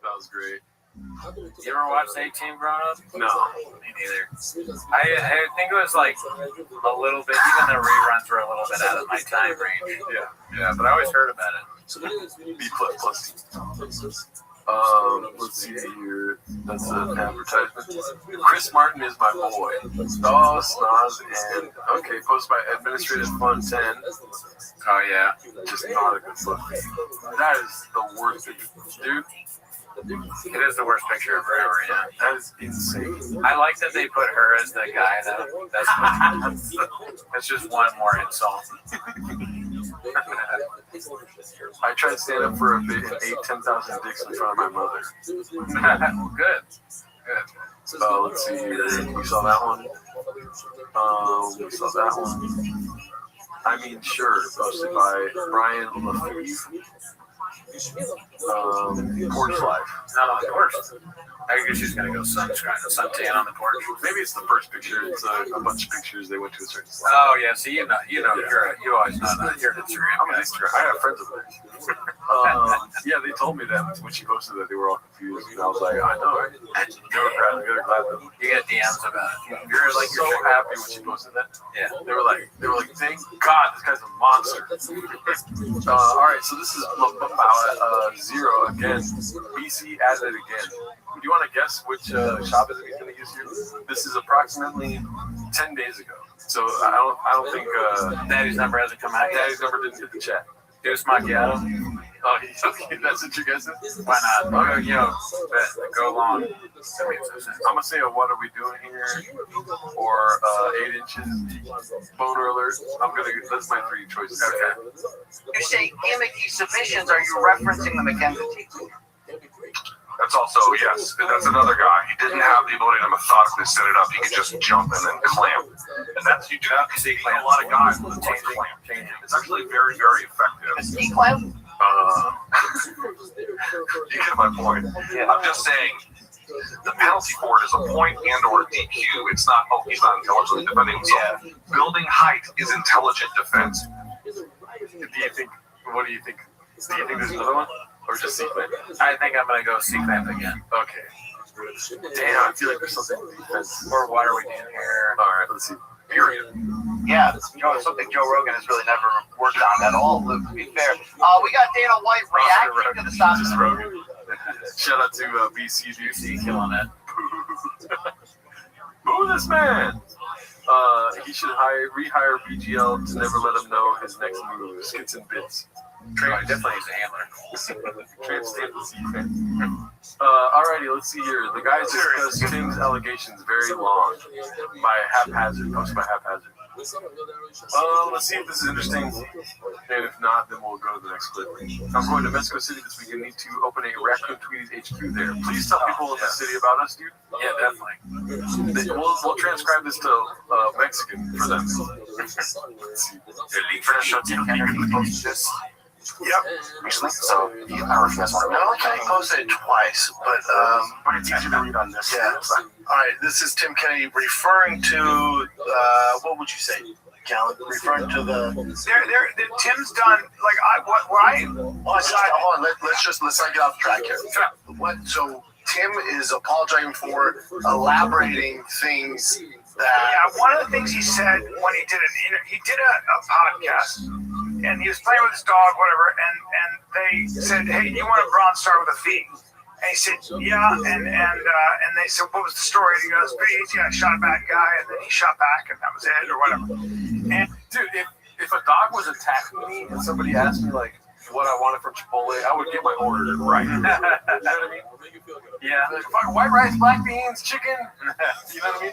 That was great. You ever watched A-Team growing up? No. Me neither. I think it was like a little bit, even the reruns were a little bit out of my time range. Yeah, but I always heard about it. B plus. Let's see here. That's an advertisement. Chris Martin is my boy. Oh, Snoz and okay, posted by Administrative Fun 10. Oh yeah, just not a good look. That is the worst picture, dude. It is the worst picture of forever. Yeah, that is insane. I like that they put her as the guy though. That's just one more insult. I tried to stand up for a bit and ate 10,000 dicks in front of my mother. Good. Let's see here. We saw that one. We saw that one. I mean, sure. Posted by Brian Lafeve. Porch Live. Not on the porch. I guess she's gonna go suntan on the porch. Maybe it's the first picture. It's a bunch of pictures. They went to a certain spot. Oh yeah, so you always know that. You're an Instagram I'm an guy. Instagram. I have friends of theirs. Yeah, they told me that when she posted that they were all confused, and I was like, I know, right? They were glad though. You get DMs about it. You're so happy when she posted that. Yeah. They were like, thank God, this guy's a monster. All right, so this is about Zero again. BC added it again. Do you want to guess which Shabbos he's going to use here? This is approximately 10 days ago. So I don't think Daddy's number hasn't come out yet. Daddy's number didn't hit the chat. Deuce Macchiato. Oh, okay, that's what you're guessing? Why not? Go long. I'm gonna say what are we doing here, or 8 inches, boner alert. That's my 3 choices. Okay. You say gimmicky submissions. Are you referencing the Mackenzie? That's also, yes, that's another guy. He didn't have the ability to methodically set it up. He could just jump in and clamp. And that's, you do see a lot of guys with the clamp. It's actually very, very effective. Clamp? You get my point. I'm just saying, the penalty for it is a point and or DQ. It's not, he's not intelligently defending himself. Building height is intelligent defense. What do you think? Do you think there's another one? Or just C-clamp? I think I'm gonna go C-clamp again. Okay. Damn, I feel like there's something in defense. Or what are we doing here? All right, let's see. Period. Yeah, something Joe Rogan has really never worked on at all, to be fair. We got Dana White reacting to the stop. Just Rogan. Shout out to BC killing it. Boo this man! He should rehire BGL to never let him know his next move. Skits and bits. Definitely he's a handler. Alrighty, let's see here. The guys discussed Tim's allegations very long by haphazard. Let's see if this is interesting. And if not, then we'll go to the next clip. I'm going to Mexico City this week and need to open a Raccoon Tweeties HQ there. Please tell people in the city about us, dude. Yeah, definitely. We'll transcribe this to Mexican for them. Let's see. Yep. So, I don't know if you guys want to read it. I posted it twice, but it's easy to read on this. Yeah. All right, this is Tim Kennedy referring to, what would you say, Callan? Referring to the... Tim's done, like, let's not get off track here. So, Tim is apologizing for elaborating things that... Yeah, one of the things he said when he did a podcast, and he was playing with his dog, whatever, and they said, hey, you want a Bronze Star with a V? And he said, yeah, and they said, what was the story? And he goes, pretty easy, I shot a bad guy, and then he shot back, and that was it, or whatever. And dude, if a dog was attacking me and somebody asked me, like, what I wanted from Chipotle, I would get my order right. You know what I mean? Yeah. Like, white rice, black beans, chicken. You know what I mean?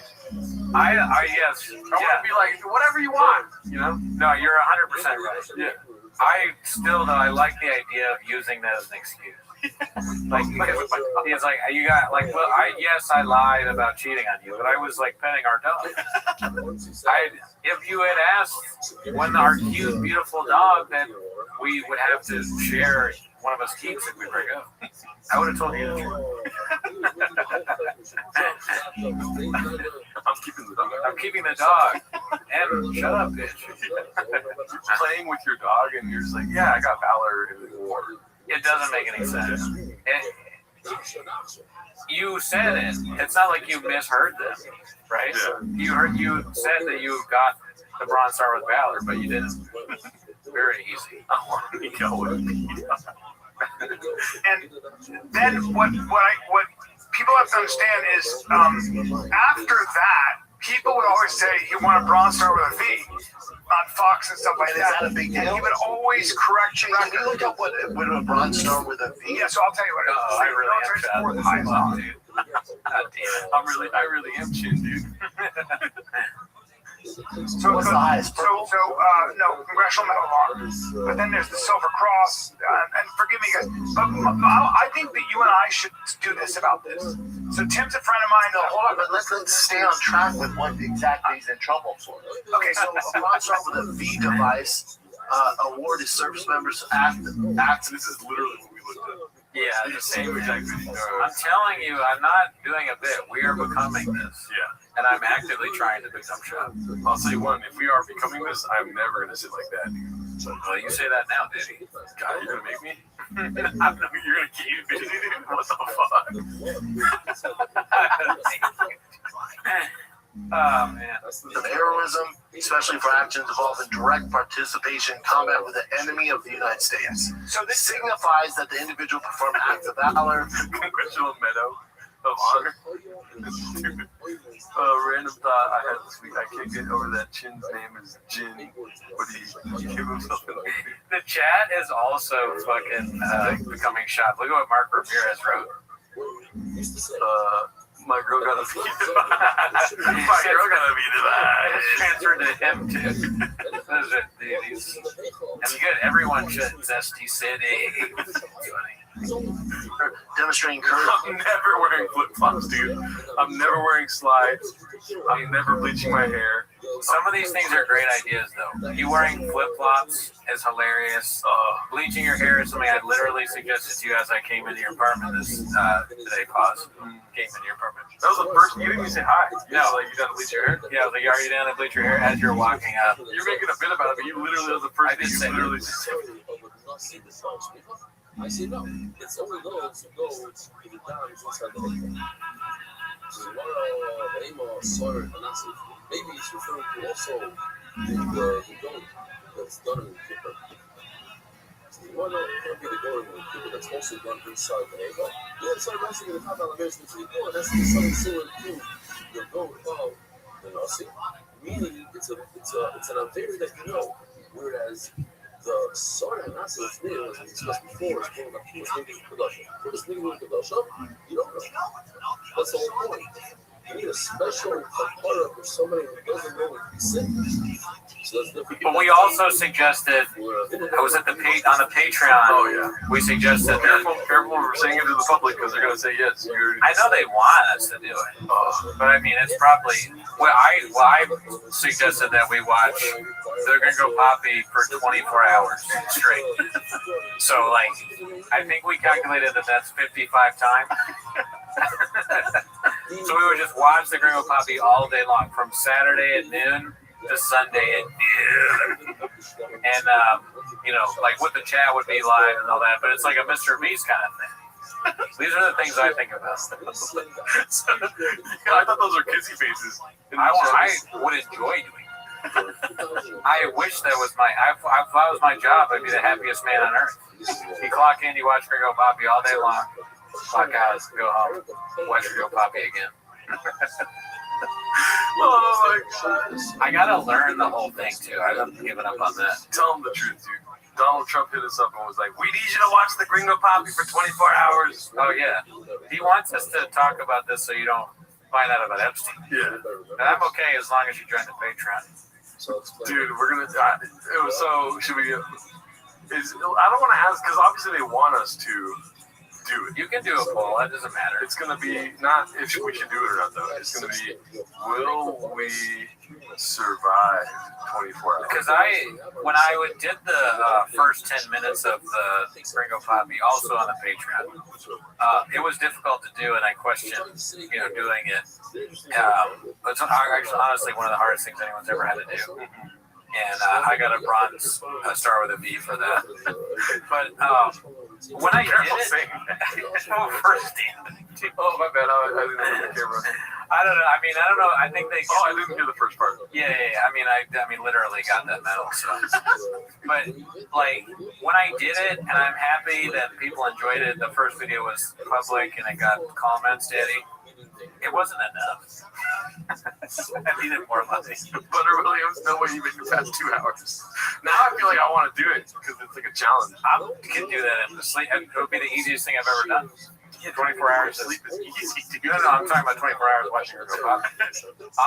Yes. I want to be like, whatever you want, you know? No, you're 100% right. Yeah. I still, though, I like the idea of using that as an excuse. Like, it's like, you got, like, well, I lied about cheating on you, but I was, like, petting our dog. If you had asked when our cute, beautiful dog that we would have to share one of us keeps if we break up, I would have told you the truth. I'm keeping the dog. And shut up, bitch. You're playing with your dog and you're just like, yeah, I got Valor in the war. It doesn't make any sense. You said it. It's not like you misheard them, right? Yeah. You said that you got the Bronze Star with Valor, but you didn't. Very easy. I want to go. And then what people have to understand is after that, people would always say he won a Bronze Star with a V on Fox and stuff like that. Is that a big deal? And he would always correct your record. Can you look up what a Bronze Star with a V? Yeah, so I'll tell you what it is. I really am I really am chin, dude. So What's the highest? No, Congressional Medal of Honor. But then there's the Silver Cross. And forgive me, guys, but I think that you and I should do this about this. So Tim's a friend of mine. No, hold on, but let's stay on track with what exactly he's in trouble for. Okay, so upon start with a V device award is service members act. This is literally what we looked at. Yeah, the same exact video. Uh, I'm telling you, I'm not doing a bit. We are becoming this. Yeah. And I'm actively trying to become shop. I'll say one, if we are becoming this, I'm never going to sit like that. Well, you say that now, Diddy. God, you're going to make me? I know you're going to keep me busy, dude. What the fuck? Oh, man. Of heroism, especially for actions involving direct participation in combat with the enemy of the United States. So this signifies that the individual performed acts of valor. Congressional Medal of Honor. Stupid. Random thought I had this week. I can't get over that Chin's name is Jin, but he gave himself an opening. The chat is also fucking becoming shop. Look at what Mark Ramirez wrote. My girl gotta be divided. My girl gotta be divided. Transferred to him too. Those are these. And good, everyone should Zesty City. Demonstrating courage. I'm never wearing flip flops, dude. I'm never wearing slides. I'm never bleaching my hair. Some of these things are great ideas, though. You wearing flip flops is hilarious. Bleaching your hair is something I literally suggested to you as I came into your apartment today. Pause. Came into your apartment. That was the first. You didn't even say hi. No, like you done to bleach your hair. Yeah, I was like, are you done to bleach your hair? As you're walking up. You're making a bit about it, but you literally was the first. I did say literally. I say no. It's only those who go to the downs inside the hotel. Maybe it's referring to also the goat that's done in the Kippur. Why not be the goat in the Kippur that's also done inside the hotel? Yeah, it's like actually going to have elevation to the goat. That's the something similar to the goat of the Nasi. Meaning it's an Avery that you know, whereas the Sara and Nasi is new, as we discussed before, is called a First Legal Kadasha. First Legal Kadasha, you don't know. That's the whole point. You need a special kapara for somebody who doesn't know what he's saying. So that's different. But we also suggested, I was at on the Patreon. Oh yeah. We suggested careful when we're saying it to the public because they're gonna say yes. I know they want us to do it, but I mean it's probably. I suggested that we watch They're Gonna Go Poppy for 24 hours straight. So like, I think we calculated that that's 55 times. So we would just watch the Gringo Poppy all day long, from Saturday at noon to Sunday at noon. And, like what the chat would be live and all that, but it's like a Mr. Beast kind of thing. These are the things I think about. I thought those were kissy faces. I would enjoy doing it. I wish that was if that was my job, I'd be the happiest man on earth. You clock in, you watch Gringo Poppy all day long. Clock out, go home, watch Gringo Poppy again. Oh my gosh. I gotta learn the whole thing too. I'm giving up on that. Tell them the truth, dude. Donald Trump hit us up and was like, we need you to watch the Gringo Poppy for 24 hours. Oh yeah. He wants us to talk about this so you don't find out about Epstein. Yeah. And I'm okay as long as you join the Patreon. Dude, we're gonna should we I don't want to ask because obviously they want us to do it. You can do a poll, that doesn't matter. It's gonna be not if we should do it or not though. It's gonna be will we survive 24 hours? Because when I did the first 10 minutes of the Gringo Poppy, also on the Patreon, it was difficult to do, and I questioned, doing it. It's actually honestly one of the hardest things anyone's ever had to do. And I got a bronze star with a V for that. But when I did it, first oh my bad, I didn't know the camera. I don't know. I don't know. I think they. Oh, I didn't hear the first part. Yeah. I mean, literally got that medal. So, but like when I did it, and I'm happy that people enjoyed it. The first video was public, and it got comments, Daddy. It wasn't enough. I needed more money. Butter Williams, no way you make it past 2 hours. Now I feel like I want to do it because it's like a challenge. I can do that in the sleep. It would be the easiest thing I've ever done. Yeah, 24 hours of sleep is easy. No, I'm talking about 24 hours watching her go pop.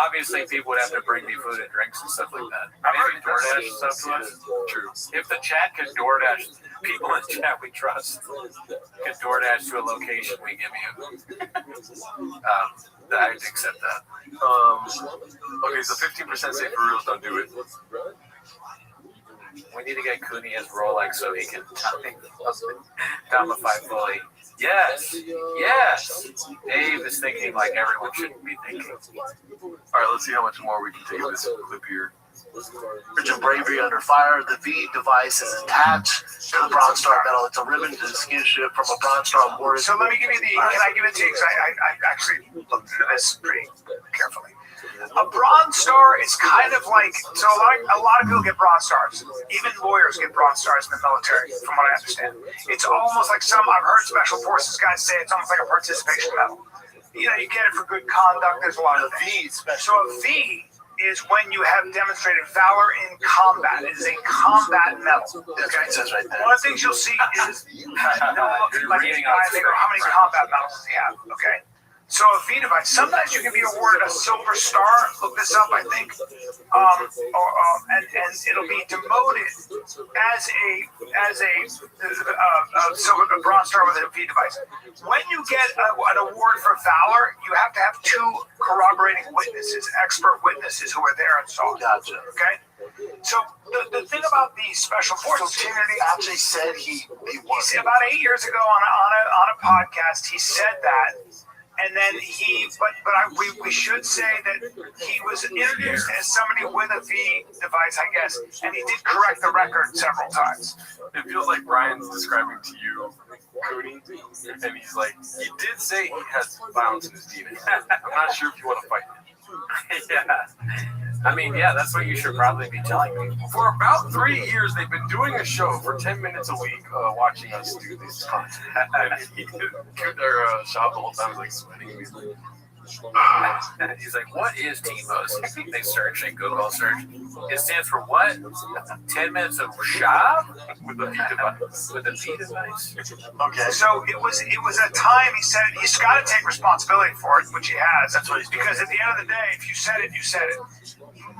Obviously, people would have to bring me food and drinks and stuff like that. Maybe DoorDash stuff to us. True. If the chat could DoorDash, people in chat we trust could DoorDash to a location we give you, I'd accept that. Okay, so 15% say for reals, don't do it. We need to get Cooney his Rolex so he can Domify fully. Yes, yes. Dave is thinking like everyone should be thinking. All right, let's see how much more we can take of this clip here. Urgent bravery under fire. The V device is attached to the Bronze Star medal. It's a ribbon to the skin strip from a Bronze Star warrior. So let me give you the. Can I give it to you? Because I actually looked into this pretty carefully. A Bronze Star is kind of like, so a lot of people get Bronze Stars. Even lawyers get Bronze Stars in the military, from what I understand. It's almost like I've heard Special Forces guys say it's almost like a participation medal. You know, you get it for good conduct. There's a lot of things. So a V is when you have demonstrated valor in combat. It is a combat medal. That's what it says right there. One of the things you'll see is, how many combat medals does he have? Okay. So a V device. Sometimes you can be awarded a silver star. Look this up, I think, and it'll be demoted as a Bronze Star with a V device. When you get an award for valor, you have to have two corroborating witnesses, expert witnesses who are there and saw. Gotcha. Okay. So the thing about the Special Forces, so Kennedy actually said he won. About 8 years ago on a podcast, he said that. And then we should say that he was introduced as somebody with a V device, I guess, and he did correct the record several times. It feels like Brian's describing to you, Cooney, and he's like, he did say he has violence in his DNA. I'm not sure if you want to fight him. Yeah. I mean, yeah, that's what you should probably be telling me. For about 3 years, they've been doing a show for 10 minutes a week, watching us do these content. And he did their shop the whole time. I was like sweating. He's like, what is TMOS? They search and Google search. It stands for what? 10 minutes of shop? With a V device. With a V device. Okay. So it was a time he said he's got to take responsibility for it, which he has. That's what he's doing. Because at the end of the day, if you said it, you said it.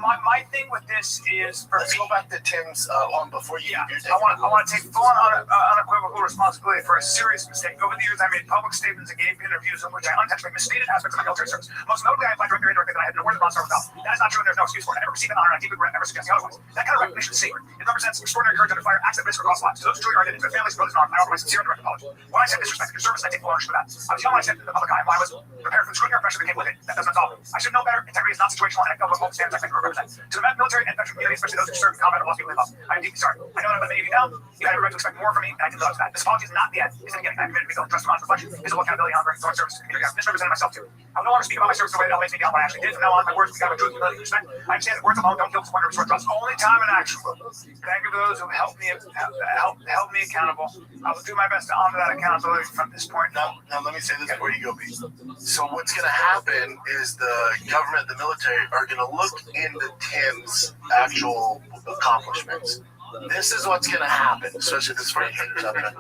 My thing with this is, let's go back to Tim's one before you. Yeah, I want to take full unequivocal responsibility for a serious mistake. Over the years, I made public statements and gave interviews in which I unintentionally misstated aspects of my military service. Most notably, I applied directly or indirectly that I had been awarded the Bronze Star without. That is not true, and there's no excuse for it. I never received an honor, and I deeply regret ever suggesting otherwise. That kind of recognition is sacred. It represents extraordinary courage under fire, acts that risk or cost lives. To those who truly are indebted to their families, brothers, and arms, I offer my sincere and direct apology. When I said disrespect your service, I take full ownership of that. I was young when I said in the public eye, when I was prepared for the scrutiny or pressure that came with it. That doesn't solve it. I should know better. Integrity is not situational, and I felt what both standards I think represent. To the military and veteran community, especially those who serve in combat or lost people they love, I am deeply sorry. I know that I let many of you down. You had every right to expect more from me, and I didn't live up to that. This apology is not the end. It's the beginning. I am committed to rebuild trust, honest reflection, visible accountability, honoring foreign service to the community. I've misrepresented myself too. I will no longer speak about my service the way that elevates me beyond what I actually did. From now on, my words will be guided by truth, humility, and respect. I understand that words alone don't kill this wonder, restore trust. Only time and action will. Thank you for those who helped me accountable. I will do my best to honor that accountability from this point. Now let me say this before you go, Pete. So what's going to happen is the government, the military, are going to look into Tim's actual accomplishments. This is what's going to happen, especially this first up on 10.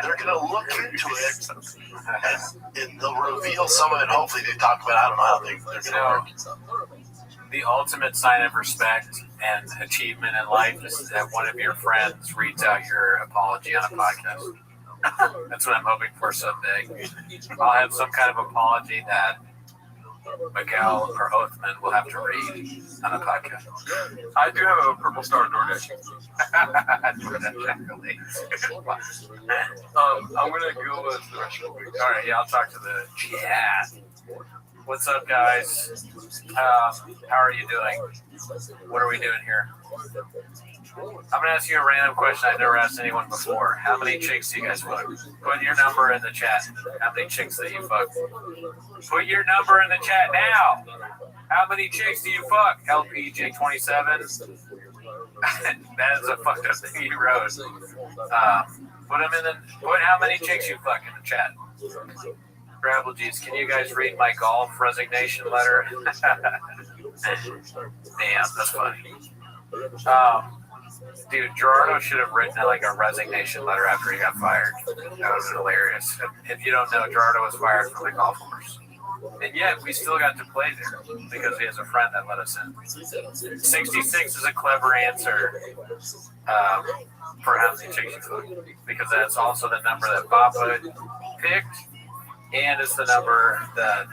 They're going to look into it, and they'll reveal some of it. Hopefully, they talk about. I don't know how they're going to work. The ultimate sign of respect and achievement in life is that one of your friends reads out your apology on a podcast. That's what I'm hoping for someday. I'll have some kind of apology that Miguel or Othman will have to read on a podcast. I do have a purple star DoorDash. I'm gonna go to the rest of the week. All right, yeah, I'll talk to the chat. What's up, guys? How are you doing? What are we doing here? I'm gonna ask you a random question I've never asked anyone before. How many chicks do you guys fuck? Put your number in the chat. How many chicks that you fuck? Put your number in the chat now. How many chicks do you fuck? LPJ27. That is a fucked up thing you wrote. Put how many chicks you fuck in the chat. Gravel G's, can you guys read my golf resignation letter? Damn, that's funny. Dude, Gerardo should have written like a resignation letter after he got fired. That was hilarious. If you don't know, Gerardo was fired from the golf course. And yet, we still got to play there because he has a friend that let us in. 66 is a clever answer for how many chicks you fuck, because that's also the number that Papa picked, and it's the number that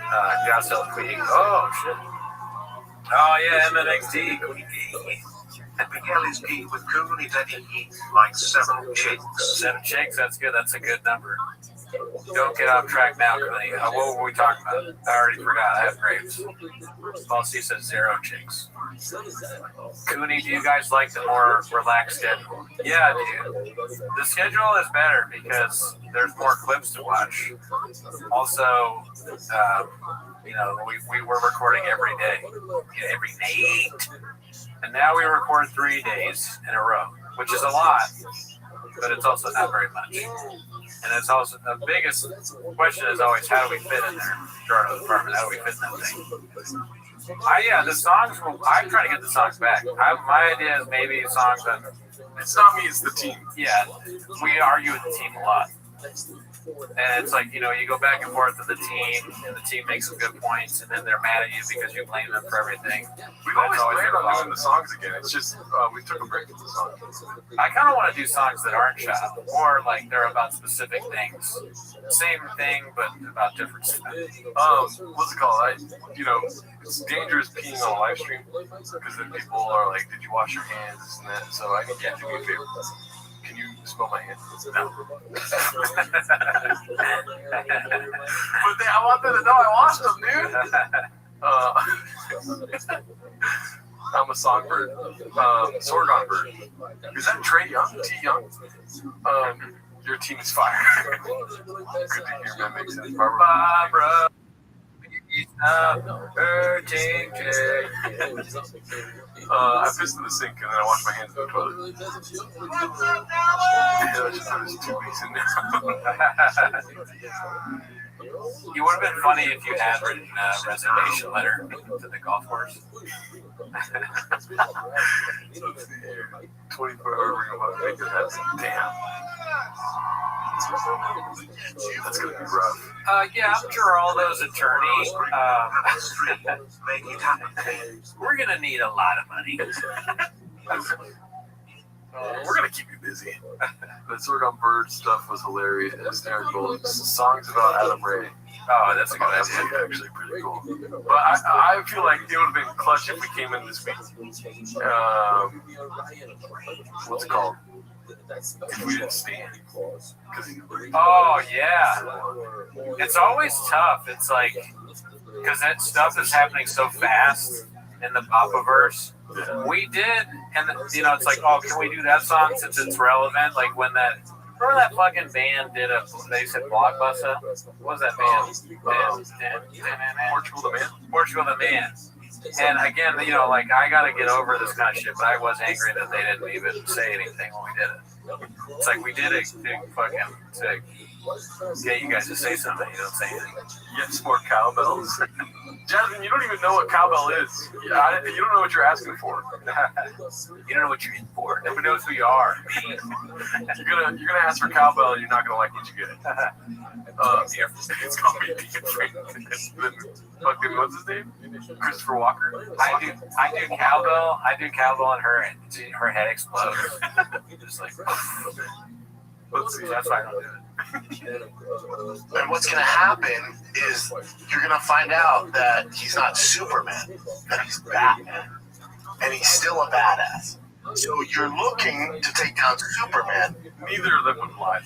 Yasel tweeted. Oh, shit. Oh, yeah, MNXT. Miguel is peak with Cooney that he eats like 7 chicks. 7 chicks, that's good. That's a good number. Don't get off track now, Cooney. What were we talking about? I already forgot. I have grapes. Policy says 0 chicks. Cooney, do you guys like the more relaxed schedule? Yeah, dude. The schedule is better because there's more clips to watch. Also, we were recording every day. Yeah, every night. And now we record 3 days in a row, which is a lot, but it's also not very much. And it's also the biggest question is always, how do we fit in there? Gerardo's apartment, how do we fit in that thing? The songs, I'm trying to get the songs back. My idea is maybe songs that, it's not me, it's the team. Yeah, we argue with the team a lot. And it's like, you go back and forth with the team, and the team makes some good points, and then they're mad at you because you blame them for everything. We've always planned on doing the songs again. It's just, we took a break with the songs. I kind of want to do songs that aren't shot, or like they're about specific things. Same thing, but about different stuff. What's it called? It's dangerous peeing on a live stream, because then people are like, did you wash your hands, this and that. So I need you to do me a favor. Can you smell my hands? No. But I want them to know I washed them, dude. I'm a songbird. Sorghum bird. Is that Trey Young? T. Young? Your team is fire. Good to hear, man. Makes sense. Barbara. I pissed in the sink and then I washed my hands in the toilet. Yeah, I just put his 2 weeks in there. You would have been funny if you had written a resignation letter to the golf course. 24 hours ago, make it happen. Damn. That's gonna be rough. I'm Geraldo's attorney. We're gonna need a lot of money. We're gonna keep you busy. The Sorghum Bird stuff was hilarious. Hysterical. Songs about Adam Ray. Oh, that's a good idea. That's actually pretty cool. But I feel like it would have been clutch if we came in this week. What's it called? If we didn't stand. Oh, yeah. It's always tough. It's like, because that stuff is happening so fast in the Boppaverse. We did, and it's like, oh, can we do that song since it's relevant? Like when remember that fucking band they said Blockbuster? What was that band? Portugal the Man? Portugal the Man. And again, I gotta get over this kind of shit, but I was angry that they didn't even say anything when we did it. It's like we did it to get you guys to say something, you don't say anything. Yes, more cowbells. Jasmine, you don't even know what cowbell is. You don't know what you're asking for. You don't know what you're in for. Nobody knows who you are. You're gonna ask for cowbell, and you're not gonna like what you get. It's gonna be different than fucking what's his name? Christopher Walker. I do cowbell. And her head explodes. Just like. Let's see. That's why I don't do it. And what's going to happen is you're going to find out that he's not Superman, that he's Batman, and he's still a badass. So you're looking to take down Superman. Neither of them would lie.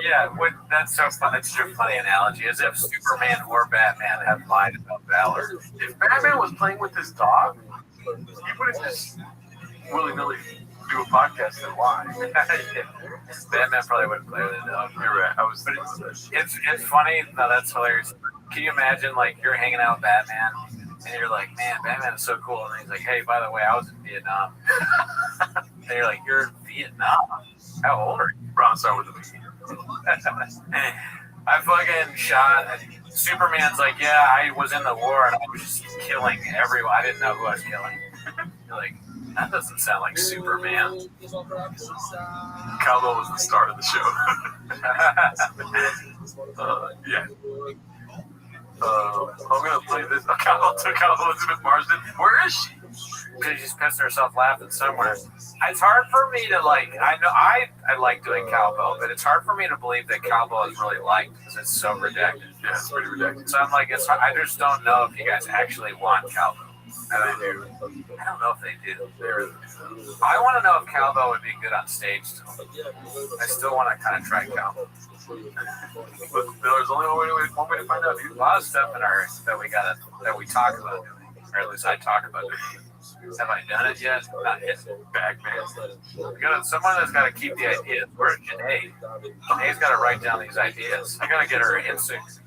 Yeah, that's so fun. That's such a funny analogy, as if Superman or Batman have lied about valor. If Batman was playing with his dog, he wouldn't just willy-nilly do a podcast and lie. Batman probably wouldn't play with it. You're right. It's funny. No, that's hilarious. Can you imagine, like, you're hanging out with Batman, and you're like, man, Batman is so cool. And he's like, hey, by the way, I was in Vietnam. And you're like, you're in Vietnam? How old are you? Ron, start with the beginning. I fucking shot. Superman's like, yeah, I was in the war, and I was just killing everyone. I didn't know who I was killing. You're like, That doesn't sound like Superman. Cowbell was the star of the show. Yeah. I'm gonna play this. Cowbell took out Elizabeth Marsden. Where is she? Because she's pissing herself laughing somewhere. It's hard for me to like. I know I like doing cowbell, but it's hard for me to believe that cowbell is really liked because it's so redacted. Yeah, it's pretty redacted. So I'm like, I just don't know if you guys actually want cowbell. And I do. I don't know if they do. I want to know if cowbell would be good on stage still. I still want to kind of try cowbell. But there's only one way to find out. A lot of stuff in our that we talk about doing, or at least I talk about doing. Have I done it yet? Not yet. Bagman. Someone that's got to keep the ideas. Where's Janae? Janae's got to write down these ideas. I got to get her instinct.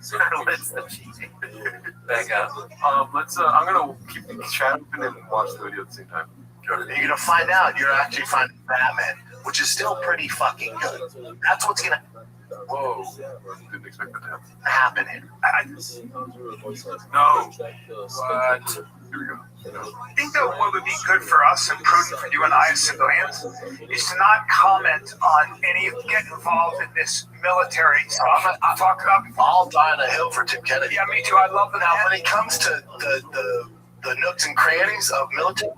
Back up. I'm gonna keep the chat open and watch the video at the same time. You're gonna find out you're actually finding Batman, which is still pretty fucking good. That's what's gonna. Whoa! Didn't expect that to happen here. No. What? Here we go. I think that what would be good for us and prudent for you and I as civilians is to not comment on get involved in this military stuff. I'll die on a hill for Tim Kennedy. Yeah, me too. I love the. Now, when it comes to the nooks and crannies of military,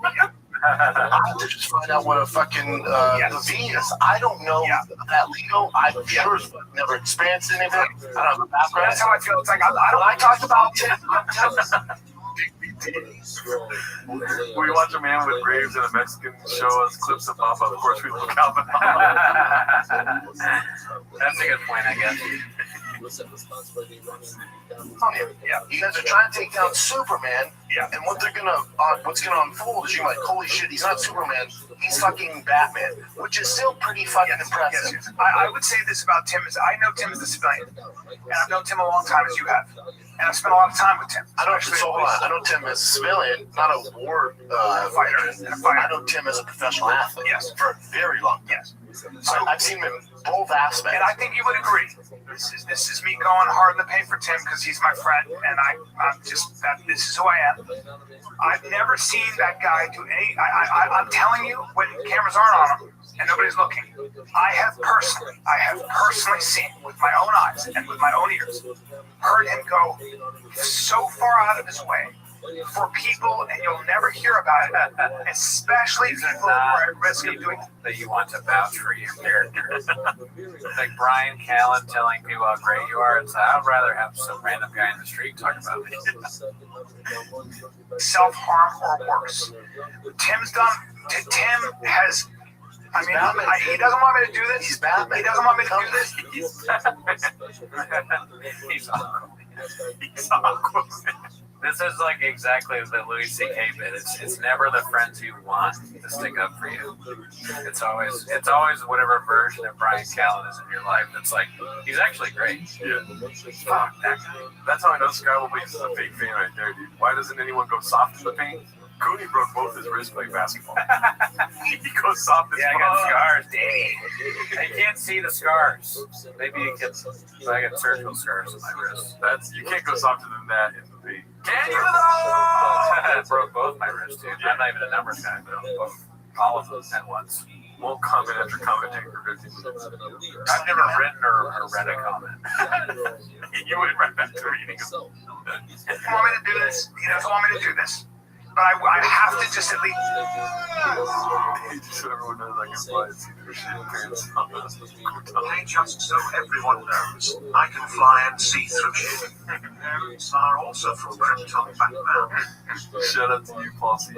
I have to just find out what a fucking the V is. I don't know that legal. I sure as fuck never experienced any of it. I don't have a background. That's how I feel. It's like I talked about Tim. We watch a man with graves and a Mexican show us clips of Papa. Of course, we look out. That's a good point, I guess. Yeah, you guys are trying to take down Superman. Yeah, and what's gonna unfold is you're like, holy shit, he's not Superman. He's fucking Batman, which is still pretty fucking impressive. Yes. I would say this about Tim is I know Tim as a civilian, and I've known Tim a long time as you have, and I've spent a lot of time with Tim. I know Tim as a civilian, not a war fighter. I know Tim as a professional athlete. Yes, for a very long time. Yes. So I've seen him in both aspects. And I think you would agree. This is me going hard in the paint for Tim because he's my friend, and this is who I am. I've never seen that guy do any. I'm telling you, when cameras aren't on him and nobody's looking, I have personally seen with my own eyes and with my own ears, heard him go so far out of his way for people, and you'll never hear about it, especially people who are at risk of doing that you want to vouch for your character. Like Brian Callen telling people how great you are. It's I'd rather have some random guy in the street talk about me. Self-harm or worse. Tim has. I mean, he doesn't want me to do this. He's Batman. He doesn't want me to do this. He's awkward. This is like exactly the Louis C.K. bit. It's never the friends you want to stick up for you. It's always whatever version of Brian Callen is in your life. It's like he's actually great. Yeah. Fuck that guy. That's how I know Skywell Blaze is a fake fan right there, dude. Why doesn't anyone go soft in the paint? Cooney broke both his wrists playing basketball. He goes soft as I got scars. Dang. I can't see the scars. Maybe you can. So I got surgical scars on my wrists. You can't go softer than that in the paint. Can you though? I broke both my wrists, dude. I'm not even a numbers guy, but all of them at once. Won't comment after commenting for 15 minutes. I've never written or read a comment. You went right back to reading them. You want me to do this? He doesn't want me to do this. But I have to just at least. Just so everyone knows I can fly and see through shit pants. Hey, just so everyone knows, I can fly and see through shit. Parents are also from Reptile background. Shout out to you, Posse.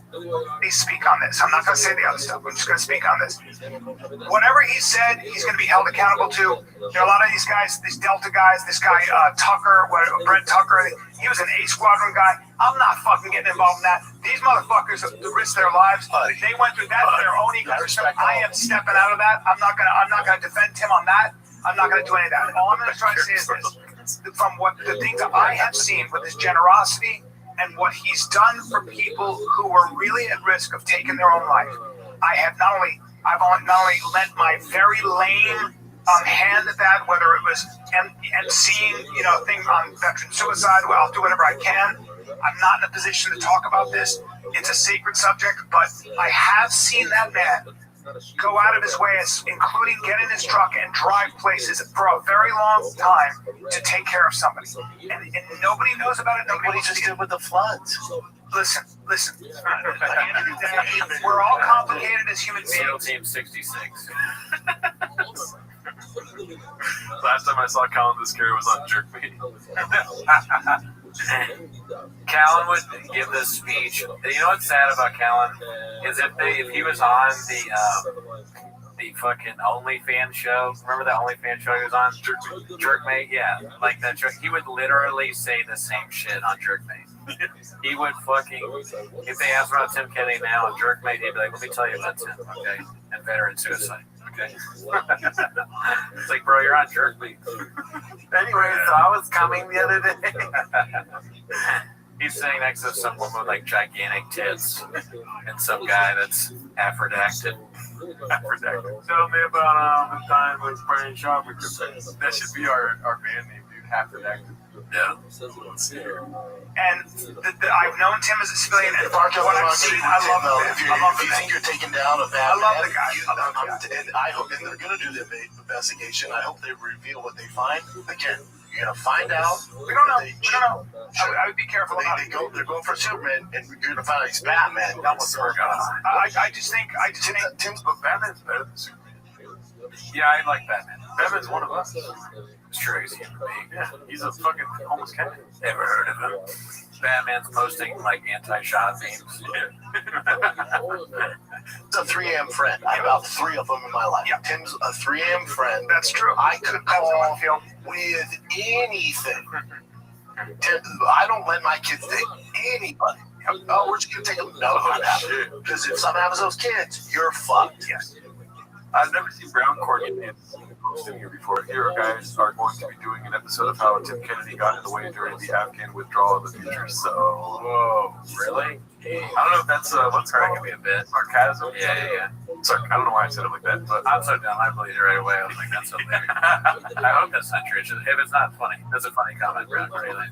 Please speak on this. I'm not going to say the other stuff. I'm just going to speak on this. Whatever he said, he's going to be held accountable to. There are a lot of these guys, these Delta guys, this guy Tucker, Brent Tucker, he was an A Squadron guy. I'm not fucking getting involved in that. These motherfuckers have risked their lives. They went through that for their own ecosystem. I am stepping out of that. I'm not gonna defend Tim on that. I'm not gonna do any of that. All I'm gonna try to say is this: from what the things that I have seen with his generosity and what he's done for people who were really at risk of taking their own life, I've not only lent my very lame hand at that, whether it was emceeing, thing on veteran suicide. Well, I'll do whatever I can. I'm not in a position to talk about this, it's a sacred subject, but I have seen that man go out of his way, including get in his truck and drive places for a very long time to take care of somebody. And nobody knows about it. Nobody just did with the floods. Listen. At the end of the day, we're all complicated as human beings. SEAL Team 66. Last time I saw Colin this scary was on Jerk Me. Callan would give this speech. You know what's sad about Callan is if he was on the fucking OnlyFans show. Remember that OnlyFans show he was on? Jerkmate, yeah, like that show. He would literally say the same shit on Jerkmate. He would fucking, if they asked about Tim Kennedy now on Jerkmate, he'd be like, "Let me tell you about Tim, okay? And veteran suicide, okay?" It's like, bro, you're on Jerkmate. Anyway, so I was coming the other day. He's sitting next to some woman with like gigantic tits and some guy that's Aphrodacted. Tell me about the time we was playing shop with your friends. That should be our band name, dude. Aphrodacted. Yeah. And I've known Tim as a civilian, and what I've seen, I love him. If you think you're taking down a bad I love man, the guy. and I hope, and they're going to do the investigation. I hope they reveal what they find. Again, you're going to find out. We don't know. I would be careful about it. They're going for Superman, and you're going to find out he's Batman. That was I just think Tim's, but Batman's better than Superman. Yeah, I like Batman. Batman's one of us. It's true, he's a human being. Yeah, he's a fucking homeless cat. Never heard of him. Batman's posting like anti-shot memes. It's a 3 a.m. friend. I have about 3 of them in my life. Yeah. Tim's a 3 a.m. friend. That's true. I could call with anything. Tim, I don't let my kids date anybody. Oh, we're just going to take them. No, not happening. Because if something happens to those kids, you're fucked. Yes. I've never seen Brown Corgan posting here before. Here, guys are going to be doing an episode of how Tim Kennedy got in the way during the Afghan withdrawal of the future. So, whoa, really? I don't know if that's what's That could be a bit. sarcasm. Yeah. Sorry, I don't know why I said it like that, but I'm so down. I believed it right away. I was like, that's so hilarious. I hope that's not true. If it's not funny, that's a funny comment, Brown Corgan.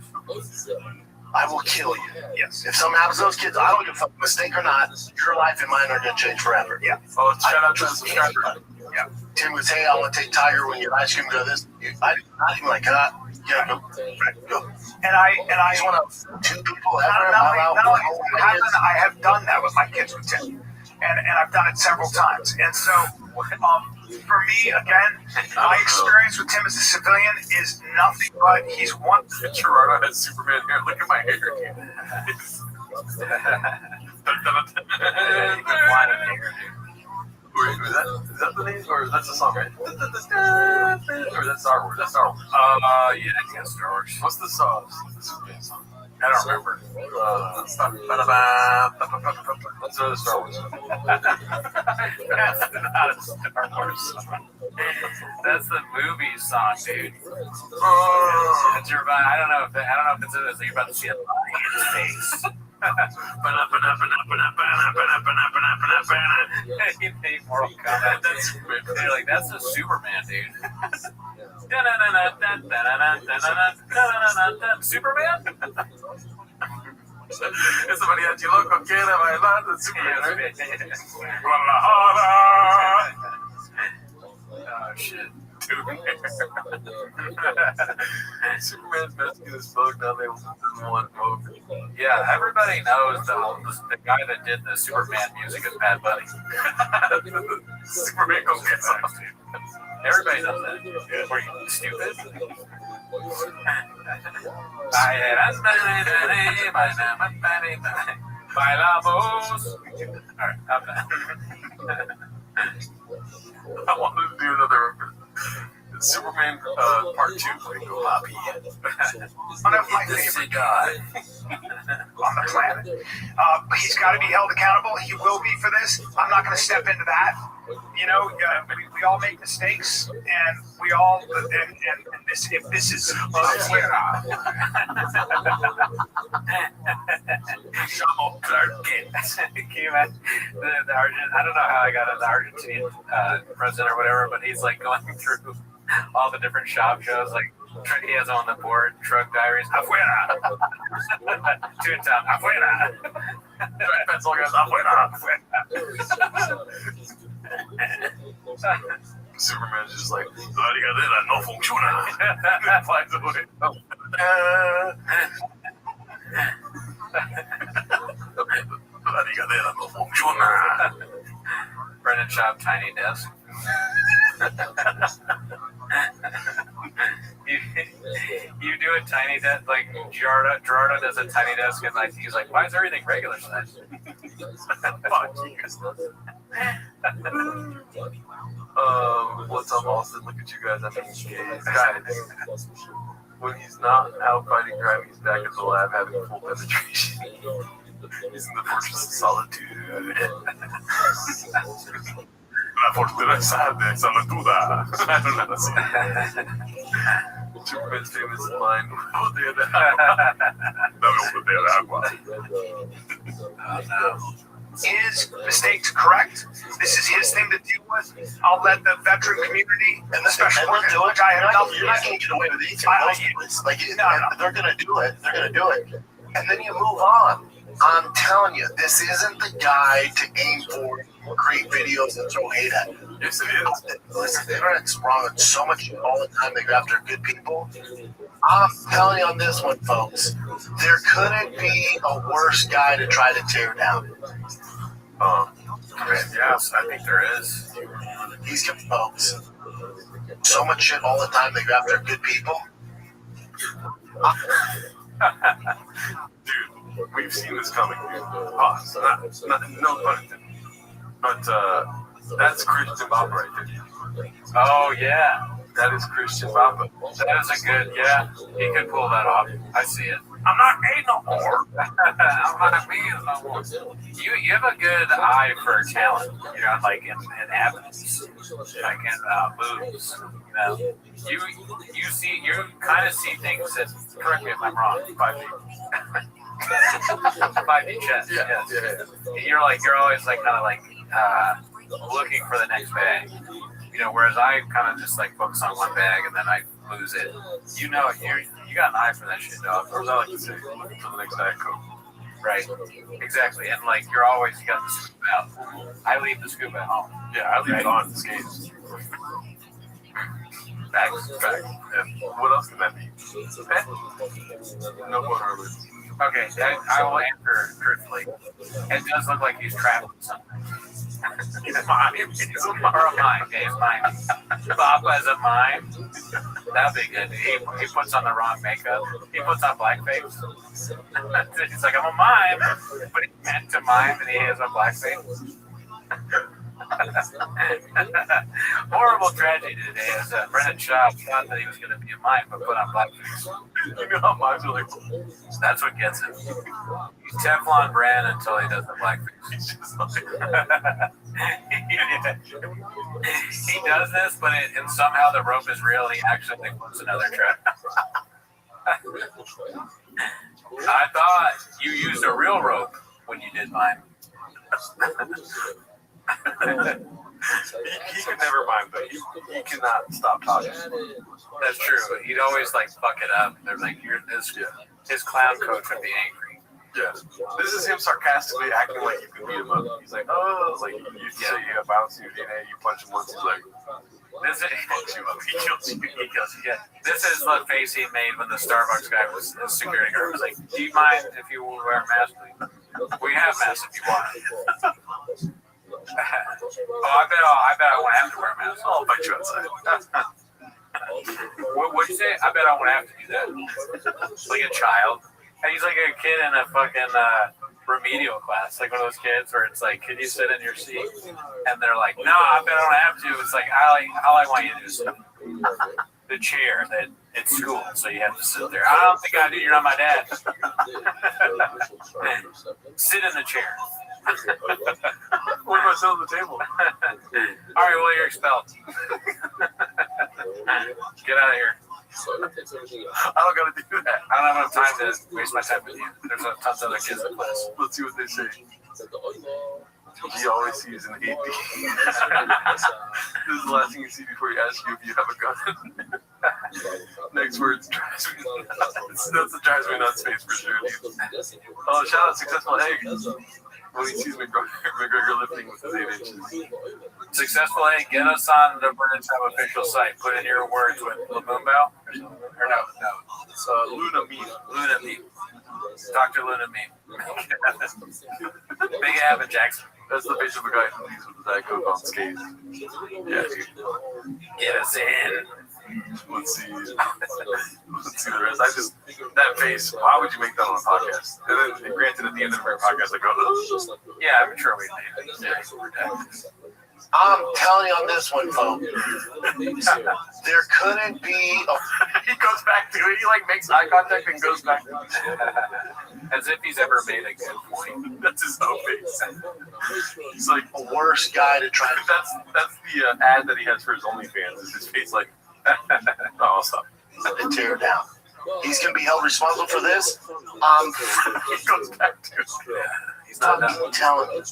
I will kill you. Yes. If something happens to those kids, I don't give a fuck, mistake or not, your life and mine are going to change forever. Yeah. oh, shout out to the subscriber. Yeah. Tim would say, I want to take Tiger when you ice cream, go this. Not even like that. Yeah, go. And I He's one of 2 people ever. not only I have done that with my kids with Tim, and I've done it several times. And so, for me, again, my experience with Tim as a civilian is nothing but he's one. Gerardo has Superman hair. Look at my hair. You can fly in there, dude. Is that the name? Or that's the song, right? Or that's Star Wars. That's Star Wars. Yeah, I think that's Star Wars. What's the song? The Superman song. I don't remember. That's another Star Wars. That's not a Star Wars song. That's the movie song, dude. It's your, I don't know if it's in this. You're about to see a body in his face. Mortal Kombat. They're like, that's a Superman, dude. Superman? Es mariachi loco quiere bailar de Superman, right? Oh, shit. Superman's messing his bug down there with one bug. Yeah, everybody knows the guy that did the Superman music is Bad Bunny. Superman goes get some. Everybody knows that. Were you stupid? Bailamos. Alright, I'm done. I wanted to do another Superman part 2. Bobby. One of my favorite guys on the planet. He's got to be held accountable. He will be for this. I'm not going to step into that. You know, we all make mistakes, and we all, and this, if this is, the Argentine, I don't know how I got the Argentine president or whatever, but he's like going through all the different shop shows, like He has on the board, Truck Diaries, afuera. Toontown, afuera. Pencil goes, afuera, afuera. Superman's just like, la ligadera no funciona. Flies away. La ligadera no funciona. Brennan Schaub, Tiny Desk. you do a tiny desk, like Gerardo does a tiny desk, and like he's like, why is everything regular size? Fuck you. What's up, Austin? Look at you guys. I mean, guys, when he's not out fighting crime, he's back at the lab having full penetration. He's in the Fortress of Solitude. La Fortaleza de Solituda. I don't know how to say it. Superman's famous line, botella de agua. His mistakes correct. This is his thing to deal with. I'll let the veteran community and the special workers, which I have enough. You're not going to get away with anything. Like, they're going to do it. They're going to do it. And then you move on. I'm telling you, this isn't the guy to aim for, create videos and throw hate at. Yes, it is. Listen, the internet's wrong on so much all the time. They go after good people. I'm telling you on this one, folks, there couldn't be a worse guy to try to tear down. Yes, I think there is. He's giving folks so much shit all the time. They go after good people. Dude, we've seen this coming, dude. No pun intended. But that's Christian Baba right there. Oh, yeah. That is Christian Baba. That is a good, yeah. He could pull that off. I see it. I'm not gay no more. I'm not me no more. You have a good eye for talent, you know, like in avenues, like in movies. You know, you kind of see things that, correct me if I'm wrong, 5D. 5D chess, yes. You're always like kind of like looking for the next bag. You know, whereas I kind of just like focus on one bag and then I lose it. You know, you got an eye for that shit, dog. Or as I like to say, looking for the next bag coat. Right, exactly. And like you got the scoop out. I leave the scoop at home. Yeah, I leave it on the skates. Facts. Yeah. What else can that be? No more early. Okay, I will answer truthfully. It does look like he's trapped with something. He's mime. He's a mime. Okay, he's mime. Bob as a mime. That'd be good. He puts on the wrong makeup. He puts on blackface. He's like, I'm a mime, but he meant to mime and he has a blackface. Horrible tragedy today is that Brennan Schaub thought that he was going to be a mime but put on blackface. You know how mimes are like, that's what gets him. He's Teflon Bran until he does the blackface. He's just like, he does this, but and somehow the rope is real and he actually puts another trap. I thought you used a real rope when you did mine. he could never mind, but he cannot stop talking. That's true. He'd always like fuck it up. They're like, his clown coach would be angry. Yeah. This is him sarcastically acting like you can beat him up. He's like, oh, like you say you have bounce in your DNA, you punch him once, he's like, this is, he fucks you up. He kills you. Yeah. This is the face he made when the Starbucks guy was the security guard. Was like, do you mind if you wear a mask? We have masks if you want. I bet I won't have to wear a mask. I'll fight you outside. What'd you say? I bet I won't have to do that. Like a child. And he's like a kid in a fucking remedial class, like one of those kids where it's like, can you sit in your seat? And they're like, no, I bet I don't have to. It's like, all I want you to do is the chair that at school, so you have to sit there. I don't think I do. You're not my dad. Sit in the chair. What do I sit on the table? All right, well, you're expelled. Get out of here. I don't gotta do that. I don't have enough time to waste my time with you. There's tons of other kids in class. Let's see what they say. He always sees an 8D. This is the last thing you see before he asks you if you have a gun. Next words drives me nuts. That's the drives me nuts face for sure. Oh, shout out Successful Egg. When he sees McGregor lifting with his 8 inches. Successful Egg, get us on the Birds Have official site. Put in your words with Lumumbo. Or no. Luna Meme. Luna Meme. Dr. Luna Meme. Big Abbott Jackson. That's the face of a guy who leaves with his Diet Coke on skates. Yeah, dude. Get us in. Let's see. Let's see the rest. That face. Why would you make that on a podcast? And then, granted, at the end of every podcast, I go, oh. Yeah, I'm sure we made it. Yeah. I'm telling you on this one, folks. There couldn't be a... He goes back to it. He like makes eye contact and goes back. As if he's ever made a good point. That's his own face. He's like the worst guy to try. That's the ad that he has for his OnlyFans. Is his face like? Oh, I'll stop. And tear it down. He's gonna be held responsible for this. He goes back to it. He's not done. I'm telling you,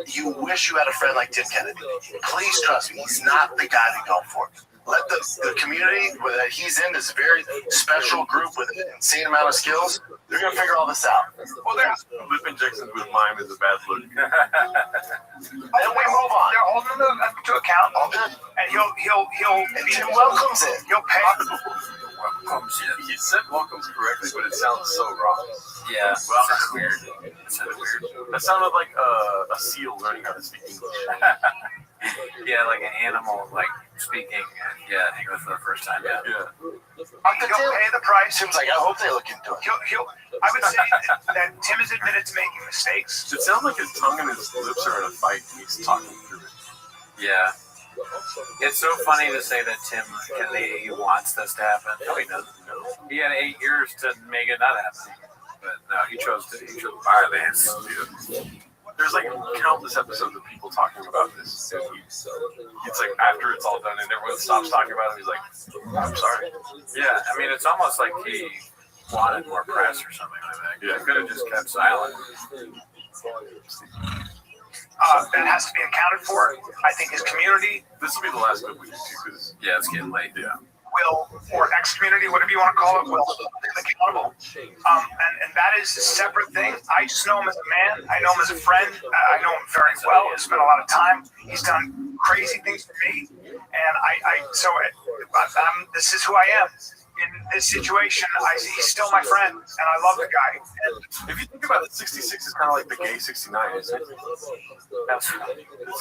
you wish you had a friend like Tim Kennedy. Please trust me, he's not the guy to go for. Let the community that he's in, this very special group with an insane amount of skills, they're going to figure all this out. Well, there's lip injections with mime is a bad look. Then we move on. They're holding him to account. All good. And he'll And Tim welcomes it. He'll pay. He said welcomes correctly, but it sounds so wrong. Yeah, well, that's weird. That sounded like a seal learning how to speak English. Yeah, like an animal, like speaking. Yeah, English for the first time. Yeah. He'll pay the price. Tim's like, I hope they look into it. I would say that Tim is admitted to making mistakes. It sounds like his tongue and his lips are in a fight and he's talking through it. Yeah. It's so funny to say that Tim Kennedy wants this to happen. No, he doesn't. He had 8 years to make it not happen. But no, he chose violence. There's like countless episodes of people talking about this. And it's like after it's all done and everyone stops talking about it, he's like, I'm sorry. Yeah, I mean, it's almost like he wanted more press or something like that. Yeah, he could have just kept silent. That has to be accounted for. I think his community. This will be the last clip we do because it's getting late. Yeah. Or ex-community, whatever you want to call it, will hold him accountable. And that is a separate thing. I just know him as a man. I know him as a friend. I know him very well. I spent a lot of time. He's done crazy things for me. And this is who I am. In this situation, he's still my friend, and I love the guy. And if you think about it, 66 is kind of like the gay 69, isn't it? It's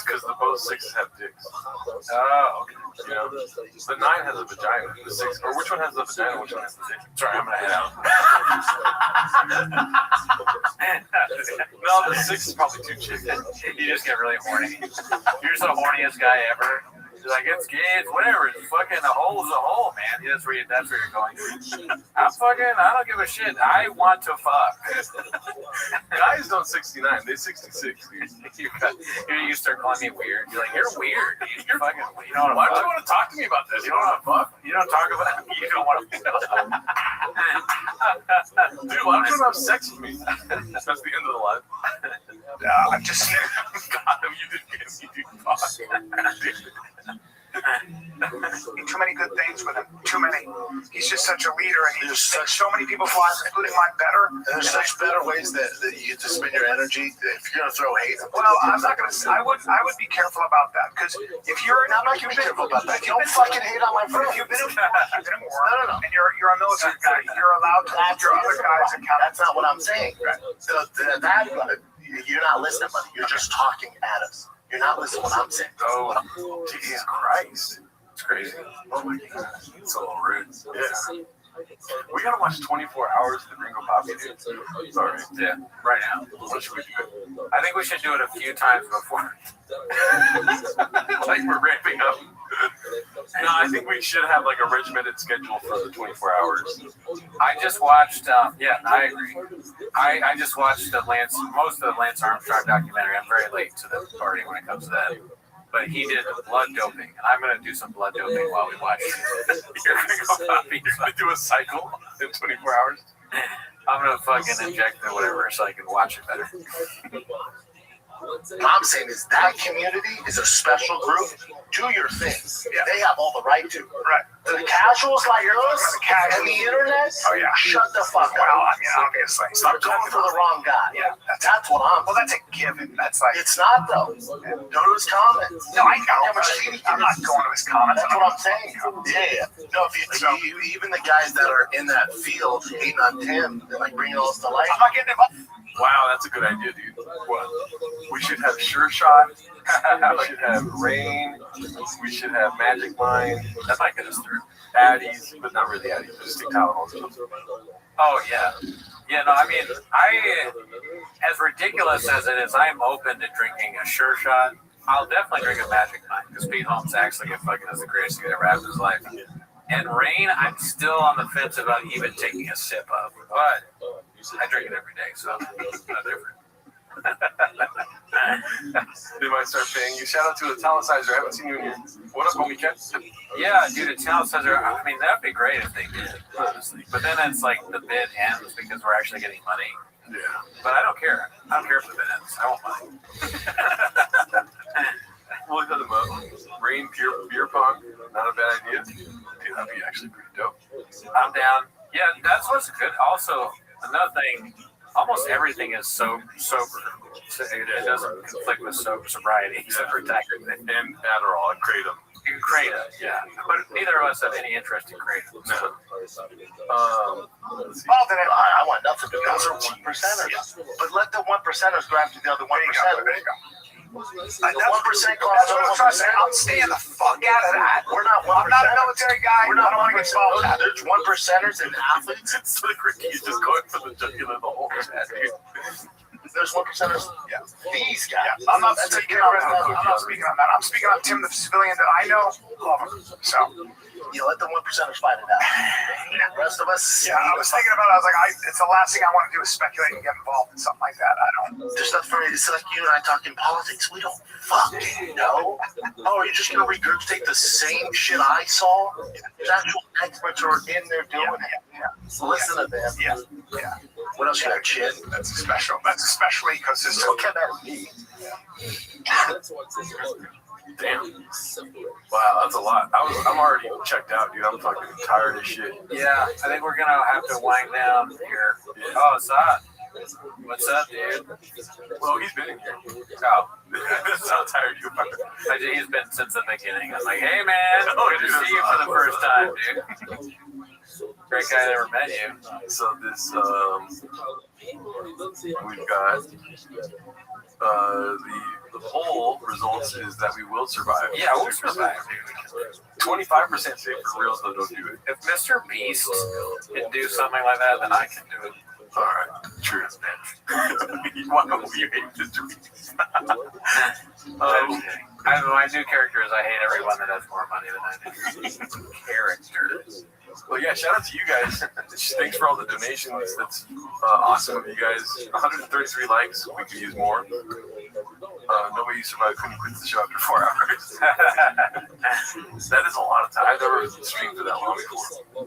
because both sixes have dicks. Oh, okay. You know, the 9 has a vagina. The 6, or which one has the vagina? Which one has the dick? Sorry, I'm gonna head out. No, the 6 is probably too chicken. You just get really horny. You're just the horniest guy ever. You're like, it's gay, it's whatever. It's fucking a hole's a hole, man. That's where you're going. I don't give a shit. I want to fuck. Guys don't 69, they 66. You start calling me weird. You're like, you're weird. You're fucking weird. You don't Why do you want to talk to me about this? You don't want to fuck. You don't talk about it. You don't want to. Dude, why don't you have sex with me? That's the end of the life. I'm just God, you didn't talk. Too many good things with him. Too many. He's just such a leader, and he just makes so many people fly, including mine, better. And there's such better ways that you get to spend your energy. If you're gonna throw hate, well, I'm not gonna. I would be careful about that because if you're not gonna be careful about that. You don't fucking hate on my friend. If you've been in war, and you're a military guy, you're allowed to hold your other guys accountable. That's not what I'm saying. You're not listening, buddy. You're just talking at us. You're not listening to what I'm saying. Oh, Jesus Christ. It's crazy. Oh my God. It's a little rude. Yeah. We gotta watch 24 Hours of the Gringo Poppy, dude. Sorry. Yeah, right now. What should we do? I think we should do it a few times before. Like we're ramping up. No, I think we should have like a regimented schedule for the 24 hours. I just watched, I agree. I just watched most of the Lance Armstrong documentary. I'm very late to the party when it comes to that. But he did blood doping, and I'm going to do some blood doping while we watch it. You're going to do a cycle in 24 hours? I'm going to fucking inject it or whatever so I can watch it better. What I'm saying is that community is a special group. Do your thing. Yeah. They have all the right to. Right. The casuals like us and the internet, shut the fuck up. Well, I mean, obviously. Stop going for the wrong guy. Yeah. That's what I'm. Well, that's a given. That's like. It's not, though. Go to his comments. No, I know. I'm not going to his comments. That's what I'm saying. Yeah. No, if you even the guys that are in that field hating on Tim, they're like bringing all this to life. I'm not getting involved. Wow, that's a good idea, dude. What? We should have Sure Shot. We should have Rain. We should have Magic Mind. That might get us through. Addies, but not really Addies. Just take Tylenol. Oh, yeah. Yeah, no, I mean, as ridiculous as it is, I'm open to drinking a Sure Shot. I'll definitely drink a Magic Mind because Pete Holmes actually fucking is the greatest thing that ever happened in his life. And Rain, I'm still on the fence about even taking a sip of, but I drink it every day, so it's not different. They might start paying you. Shout out to Italicizer. I haven't seen you in here. What up, homie cat? Yeah, dude, Italicizer. I mean, that'd be great if they did, honestly. But then it's like the bid ends because we're actually getting money. Yeah. But I don't care. I don't care if the bid ends. I want money. We'll hit them up. Rain beer pong. Not a bad idea. Dude, that'd be actually pretty dope. I'm down. Yeah, that's what's good. Also, another thing, almost everything is sober. So it doesn't conflict with sobriety except for Tiger and Adderall and Kratom. Kratom, yeah. But neither of us have any interest in Kratom. No. Well, then I want nothing to do. Those are 1%ers. But let the 1%ers go after the other 1%ers. There you go. The 1% That's what I'm trying to say. I'm staying the fuck out of that. We're not 1%. I'm not a military guy. We're not I don't want to get involved with that. There's 1%ers and athletes. It's like Ricky's just going for the jugular the whole chat, dude. There's 1%ers. Yeah. These guys. Yeah. I'm not speaking on that. I'm speaking on Tim, the civilian that I know. Love him. So. You let the 1%ers fight it out. The rest of us. Yeah, I was thinking about it. I was like, it's the last thing I want to do is speculate and get involved in something like that. I don't. There's nothing for me. It's like you and I talking politics. We don't fucking know. Oh, are you just going to regurgitate the same shit I saw? There's actual experts who are in there doing it. Yeah. Listen to them. Yeah. What else you got, Chin? That's a special ecosystem. Look at that me. Damn. Wow, that's a lot. I'm already checked out, dude. I'm fucking tired as shit. Yeah, I think we're gonna have to wind down here. Yeah. Oh, it's up. What's up, dude? Well, he's been in here. Oh. That's how tired you are. He's been since the beginning. I'm like, hey, man, good to see you for the first time, dude. Great guy that ever met you. So this, we've got the poll results is that we will survive. Yeah, we'll survive, dude. 25% say for reals, though, don't do it. If Mr. Beast can do something like that, then I can do it. All right, true. Why don't we hate Mr. Beast? My new character is I hate everyone that has more money than I do. Characters. Well, yeah, shout out to you guys. Thanks for all the donations. That's awesome of you guys. 133 likes. We could use more. No way you survived when you quit the show after 4 hours. That is a lot of time. I've never streamed for that long before.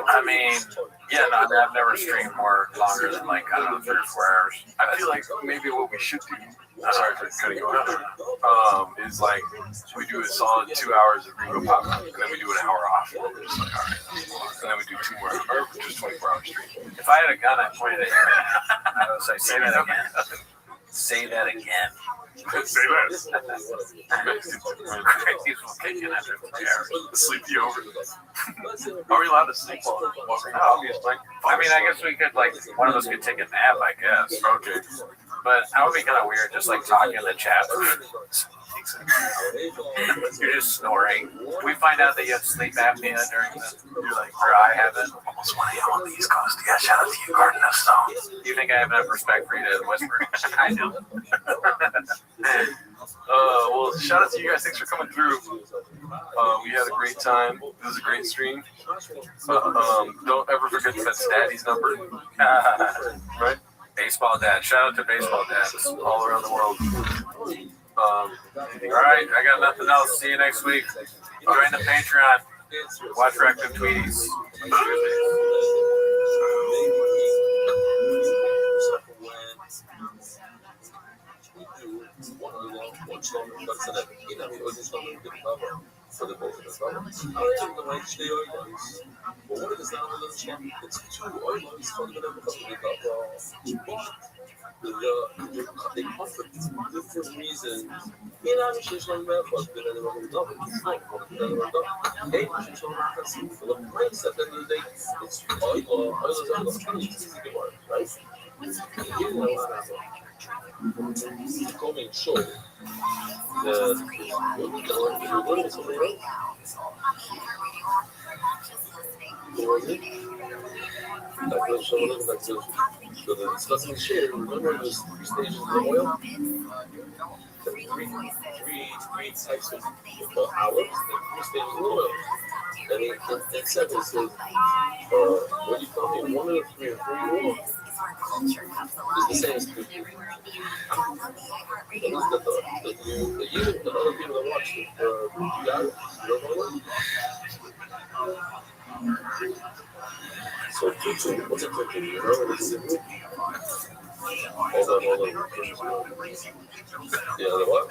I mean, yeah, no, I've never streamed more longer than like, I don't know, 3 or 4 hours. I feel like maybe what we should do, sorry for cutting you off, is like we do a solid 2 hours of Ringo Pop, and then we do an hour off. And we're just like, all right, and then we do 2 more, or just 24-hour stream. If I had a gun, I'd point it at you. I would say, say that again. Say that again. Say less. Crazy will kick in after 3 hours. Sleep you over. Are we allowed to sleep while walking? Obviously. I mean, I guess we could, like, one of us could take a nap, I guess. Okay. But that would be kind of weird, just like talking in the chat. You're just snoring. We find out that you have sleep apnea during the, you're like, or I have it. Almost 1 a.m. on the East Coast. Yeah, shout out to you, Garden of Stone. You think I have enough respect for you to whisper? I do. Well, shout out to you guys. Thanks for coming through. We had a great time. It was a great stream. Don't ever forget that's Daddy's number. Right? Baseball Dad. Shout out to Baseball Dads all around the world. All right, I got nothing else. See you next week. Join the Patreon. Watch Reactive Tweeties. Schlommer, that's an Ina, we always Schlommer with the cover for the both of the cover. I am the way they are guys. But what it is now, the Schlommer, it's two oilers from the cover of the cover. They offer different reasons. You know, she's on the left, but then they're on the double. Hey, she's on the left, for the price at the end of the day, it's oilers are the easy to work, right? You know what I'm coming show. So the discussing share, remember those three stages of the oil? Three types of hours, three stages of the oil. And it said this is, what do you call me? One of the three or three oil is the same as two. The other people that watched it, you got it? You don't know it? So, what's a cookie? You know what it's in? Hold on. Yeah, the what?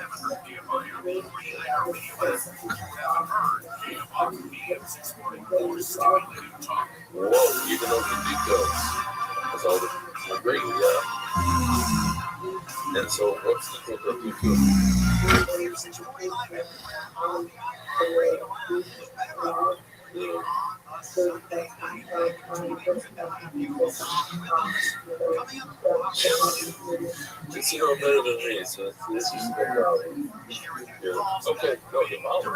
Whoa, you can know the details. That's all the great, yeah. And so, what's the cookie? It's better than me, so this is the problem. Yeah. Okay, no, the problem.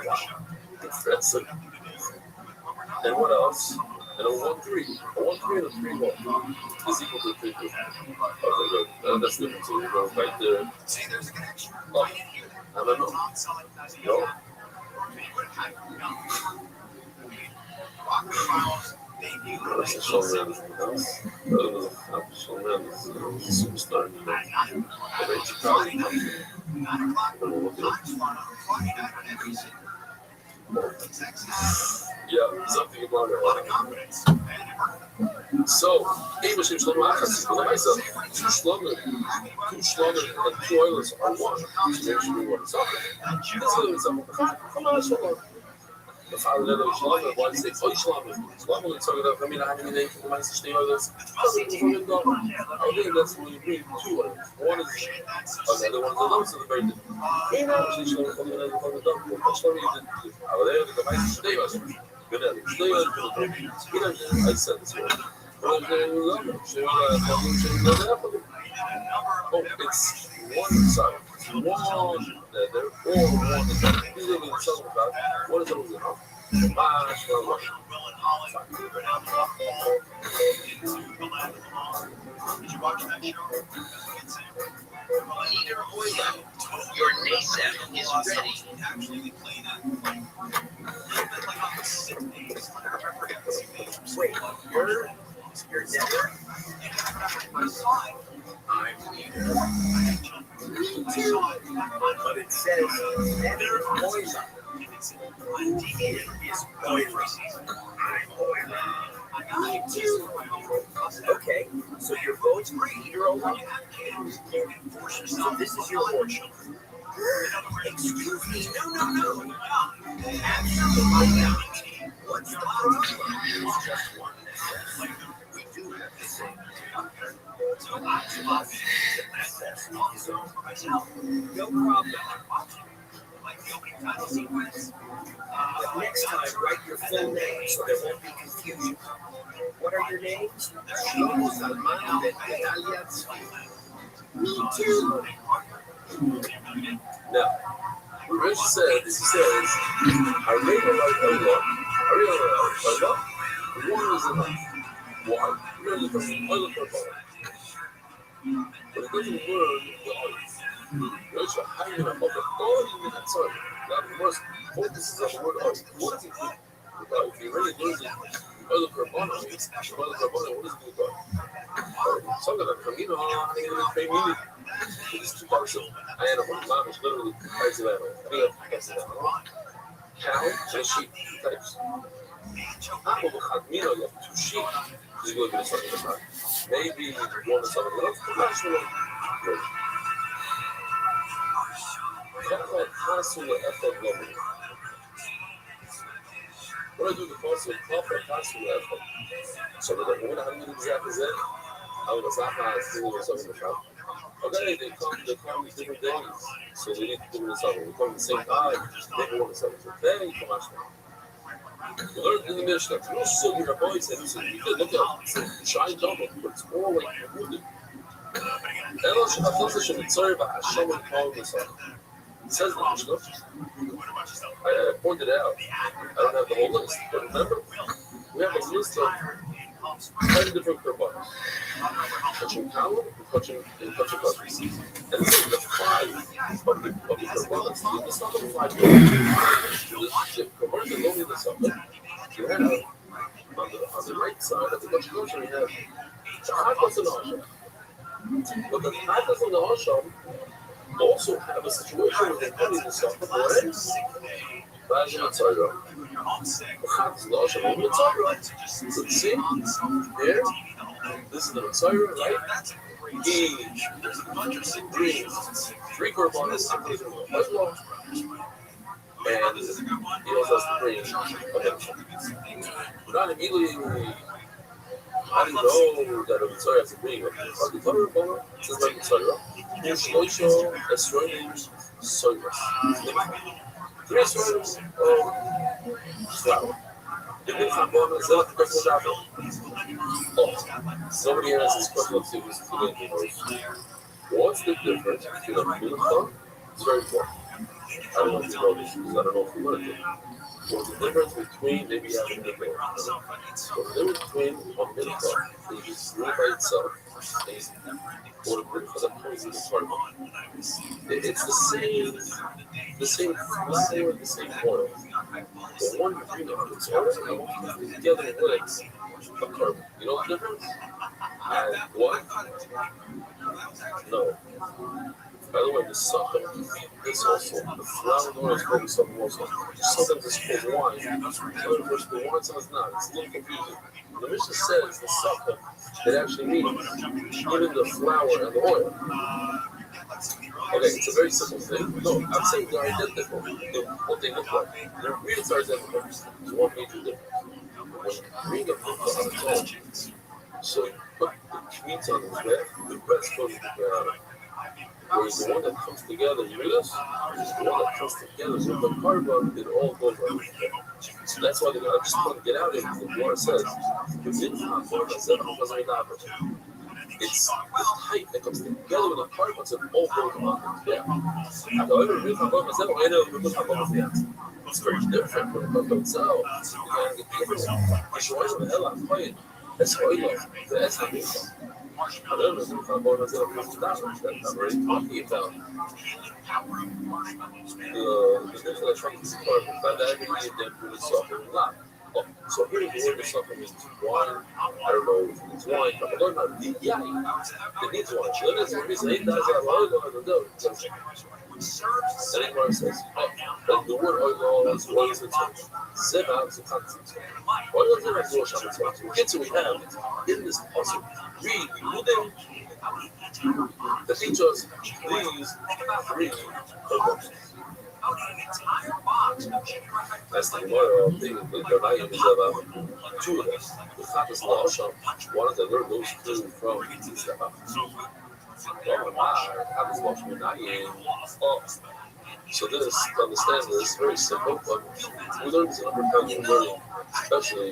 That's it. And what else? And a 1-3. A 1-3 and a 3-1 is equal to 3-2. Okay, good. That's different. So we go right there. Oh, I don't know. No. That's a show around else. Show around superstar. Yeah, something about it. So, even if Shlomo Achas, two Shlomo and two oilers are one. Come on, Shlomo. The father of Shlomo, one says, "Oh, Shlomo." Shlomo is talking about. I mean, how many names for the man stay oilers? Okay, that's when you bring two oilers. One is the other one is the lowest of the burden. You know, Shlomo coming in and coming down. Shlomo is the man stay oilers. Good at it. Stay oilers. You know, I said this one. Oh, it's one side. One. They're all one. These are being sold about. What is it? Did you watch that show? Peter Oilo, your NASAP is ready. Actually, play that like on the 6 days. Wait, you're never? I saw it. I'm Peter. Me too. But it says never Oilo. Peter is Oilo. I'm Oilo. Me too. Okay, so your vote's for Peter Oilo. So this is your fortune. Excuse me? No. Absolutely not. What's the problem? It's just one thing. We do have the same doctor. So I must assess his own myself. No problem. Like the opening title sequence. But next time, write your full name so there won't be confusion. What are your names? Shlomo Zalman and Natalia Tzvi. Me too. Now, Rich says, I read like Allah. One is enough. Why? Really, because Allah purpose. But it doesn't word the Allah. Rich, hanging up on the God in that side. That was focuses on the word Allah. What is it? If you really lose it, Allah Rabbana, what is it about? Something like Camino, it's two parts of animal. Mom is literally types of animal. I guess it's animal. Cow and sheep, two types. Apple with Camino, you have two sheep. Just go get something like that. Maybe one is something else. I'm not sure. Kafat Hasu Echad Lomi. What do I do the concept Kafat Hasu Echad? So that I want to have exactly that. I was not doing something to come. Okay, they come different days. So they need to do this something. They come at the same time, they go on the something. Very much. We learned in the Mishnah, no sugi Rabbi said, you can look at it, shine double, but it's all like wounded. Elosh Hafilza Shemitzari Ba'Hashem and Paul Nissan. It says in the Mishnah, I pointed out, I don't have the whole list, but remember, we have a list of 10 different korbanos. Touching power and touching countries. And it's like the 5 of the korbanos. It's not the 5 korbanos. The korbanos that don't need the suffering. You have on the right side of the touching country, you have Chakas and Asham. But the Chakas and the Asham also have a situation where they don't need the suffering. Right? That's not so good. Chakas and the Asham are Mitzvah. So see, here, this is the Mitzvah, right? Each, three korbanos, and he also has 3 of them. Not immediately, how do you know that a Mitzvah has a ring? The Torah says like Mitzvah, Shloisho, Restream, Soyos. 3 Soyos of flour. The new Chambon is not the question of somebody has this question of series today. What's the difference between a milcha? It's very important. I don't know if you know this because I don't know if you learned it. What's the difference between maybe having the milk? What's the difference between a milcha that you just brew by itself or a milcha that comes in the carbon? It's the same flour, the same oil. The one thing it's oil together with a carbon. You know the difference? And what? No. By the way, the sucker is also the flour and oil is called something also. Sometimes it's called wine. Sometimes it's called wine, sometimes it's not. It's a little confusing. The Mishnah says the sucker, it actually means even the flour and the oil. Okay, it's a very simple thing. No, I'm saying they're identical. What they look like. Their reels are identical. There's one major difference. When you bring a milk on its own, so you put the meat on the bread, the breast goes to the ground. Whereas the one that comes together, you realize, the one that comes together with the carbon, it all goes right together. So that's why they gotta just want to get out of it. The water says, it's the type that comes together with the carbon, so it all goes on together. However, it's very different from the carbon itself. And the difference is however, the carbon is I'm already talking about. The difference from the carbon, by that I mean that really soften a lot. So here the word is something means wine. I don't know if it's wine, but I don't know. It needs wine. So that's the reason it does have oil on the dough. And then where it says, but the word oil is always the same. 7 ounces of content. Oil is not so much. Get to we have in this puzzle. Read the teachers these 3 books. That's the moral thing. The value is about 2 of them. The fact is, Lashon wanted to learn those 2 from Yitzhak. So this, to understand this, is very simple, but we learned this in upper country learning, especially.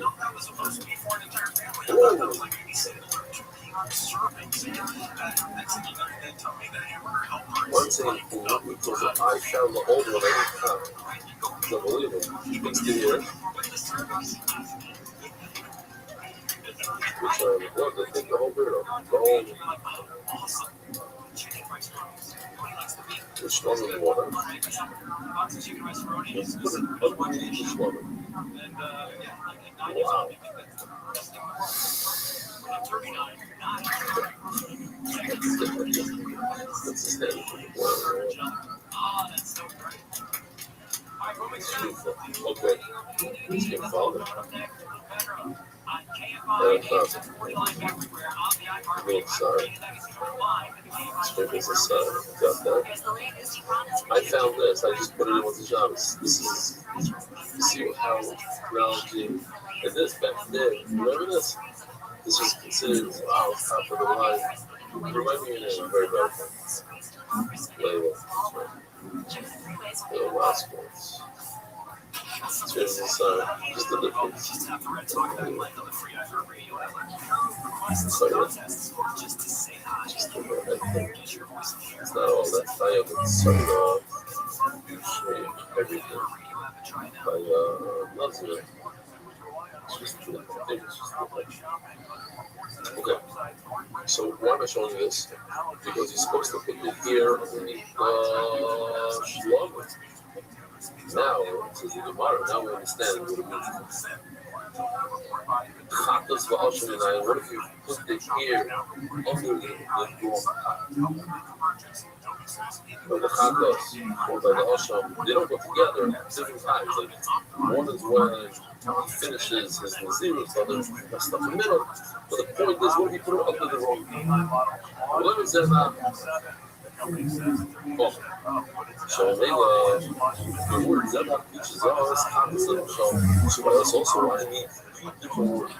One thing because I found the old one every time. Don't believe it. It's the year. Which what they think the whole bit of the whole. Which one is water? Let's put it underneath this water. Wow. That's the standard for the water. Okay. Let's get followed. Milk sorry. Sprinkles of sun. Got that. I found this. I just put it in with the Shabbos. This is, see how technology and this back then. Remember this? This was considered wow, top of the line. Remind me of your name. Very bad. Label. Little Rascals. Sprinkles of sun. Just the difference. It's not all that fire, but started off everything by Nazir. It's just okay. So why am I showing you this? Because you're supposed to put the ear underneath the shlom. Now, since the Gemara, now we understand what it means. Chatas v'asheminai. What if you put the ear under the door? By the chatas or by the asham, they don't go together at different times. Like one is when he finishes his nazirus, the other is stuff in the middle. But the point is, what if you put it under the wrong? What is that? So the word Zebach teaches us chatas and asham. So that's also why I need 3 different words.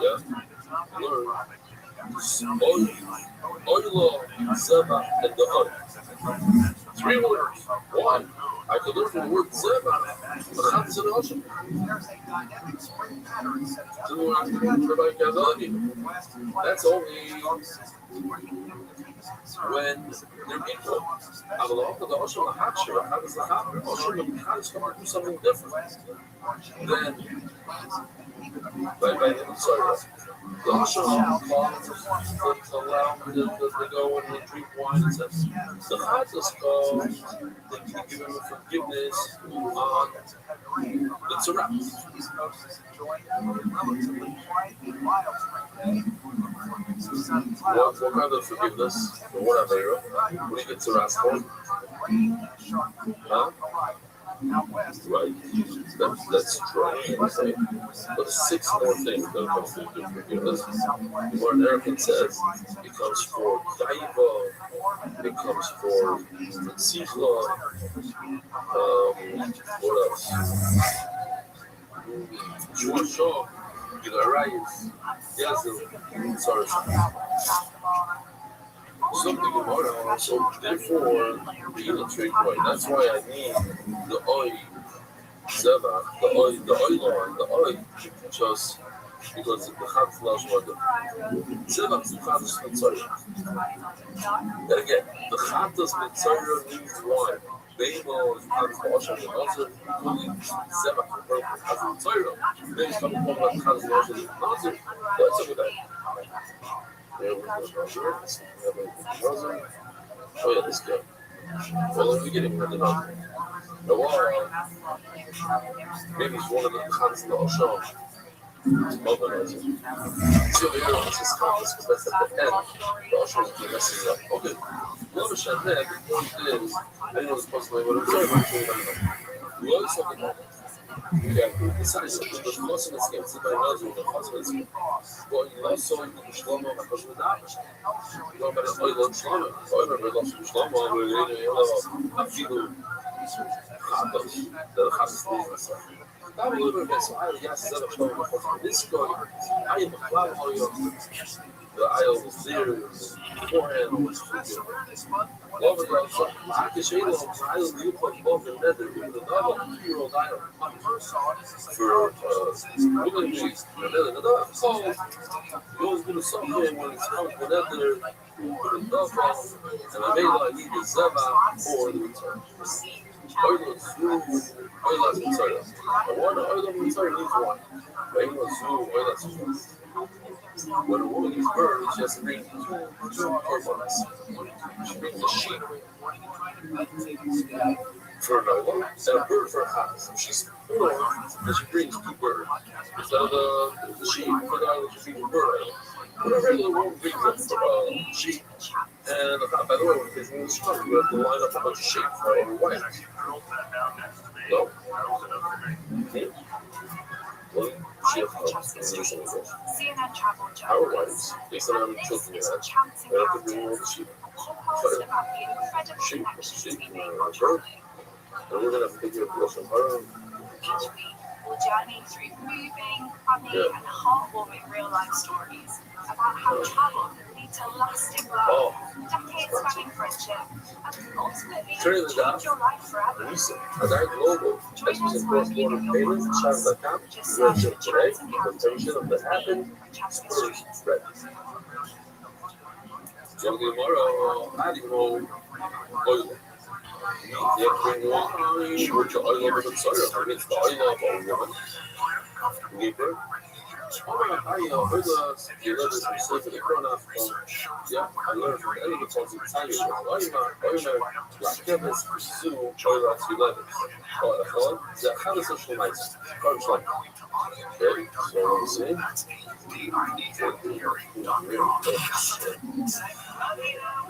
Yeah? Learn. Oilo, Zebach, and the other. 3 words. 1. I could learn from the word Zebach, the chatas and asham. 2. That's only when they're equal. The asham, the chatas, the chatas come to do something different. Then, sorry. The asham comes to allow them to go and drink wine and stuff. The chatas come to give them forgiveness on the tzarah. What kind of forgiveness? Or whatever, what do you get tzarah for? Huh? Right. That's strange. But 6 more things that comes to forgiveness. What an American says, it comes for Daiva, it comes for Tzitla, what else? Shua, Gilarayis, Yazil, sorry. Something about it, so therefore, we illustrate right. That's why I need the oi, Zebach, the oi line, the oi, just because the chatas lash water. Zebach is the chatas mitzayah. And again, the chatas mitzayah means wine. Bebo is chatas lashon and also including Zebach for purpose as mitzayah. Then you come about the chatas lashon and nazir. That's a good idea. There we go. Oh yeah, this guy. Well, in the beginning, we had the number. The wall, maybe it's one of the chatas lashon. Mobilizer. So the hero is his compass because that's at the end. The ashram is messes up. Okay. Notice that the point is, I didn't know it was supposed to be what I'm sorry, but we always talk about it. Yeah, besides the close in this game, it's by Nazir, the close in this game. But you also in the Shlomo, my cousin, the Davish. You know, but it's only one Shlomo. So I remember lots of Shlomo, we're going to have a few chatas, the chatas leaves. I'm a little bit so I guess that this guy, I am a cloud the aisle was there, beforehand was over the I can show you the aisle you put both the nether with the double 2-year-old aisle for really the dog. So it was going to something when it's out the nether with the dog and I made like I need the Zeba for the return. Oilers, Oilers inside us. The water Oilers inside needs one. Oilers, Oilers. When a woman gives birth, she has to bring 2 corpons. She brings a sheep for an Oiler and a bird for a house. So she's born and she brings 2 birds. Instead of the sheep, for the Oiler, she brings a bird. When a regular woman brings a sheep, and by the way, when it's in the struggle, we have to line up a bunch of sheep for every wife. No? Well, CNN travel Otherwise, journalist. they can And this children is that Chance they have to bring all the Encounters, sheep. a podcast about the incredible Sheep, connections sheep, we make while traveling. and we're gonna figure out what's tomorrow. Each week, we'll journey through moving, funny, and heartwarming real-life stories about how travel can lead to lasting love, decades-spanning friendship, and ultimately change your life forever. Global, Join us wherever you get your podcasts. Just search for Chance Encounters with me and Francesca Street. tomorrow, I don't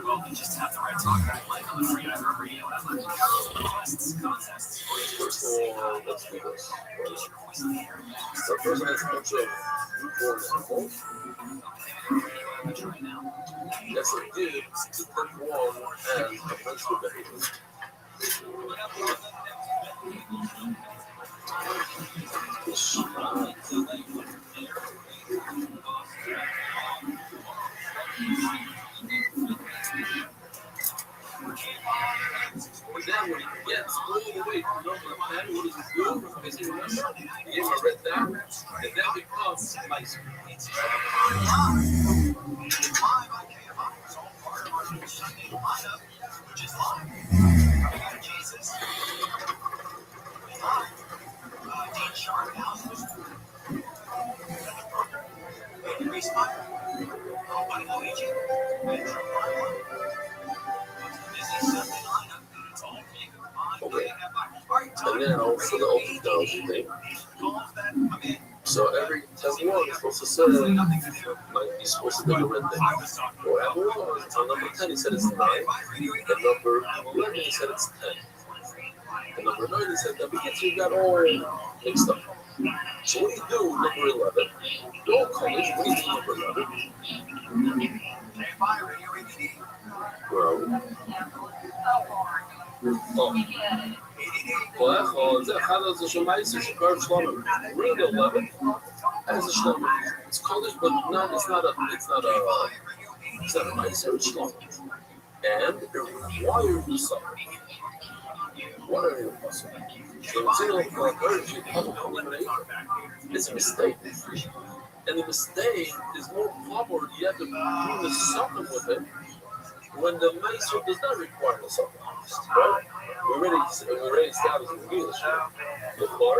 know. You just have the right talk back like on the free iHeart Radio app. Contests, Let's do this. So first, let's put your newborn yes, it did. The third one and the mental behavior. And then when he gets all the way to number 10, what does he do? Because he remembers, he gave him a red down, and then becomes nicer. Okay. And now for the ultimate down thing. So every 10-1 is supposed to say, like, he's supposed to do the red thing. What happened was, on number 10 he said it's 9, and number 11 he said it's 10. And number 9 he said that because you got all mixed up. So what do you do with number 11? They're all colors. What do you do with number 11? Well, זה אחד הזה של מייסר שקוראים שלומם. Ring 11 has a שלומם. It's colors, but not, it's not a meiser, it's slumber. And it requires you something. What are you possible? So the thing of urge you have to eliminate is a mistake. And the mistake is more proper. You have to bring the something with it when the meiser does not require the something. Right? We already established in English. The bar,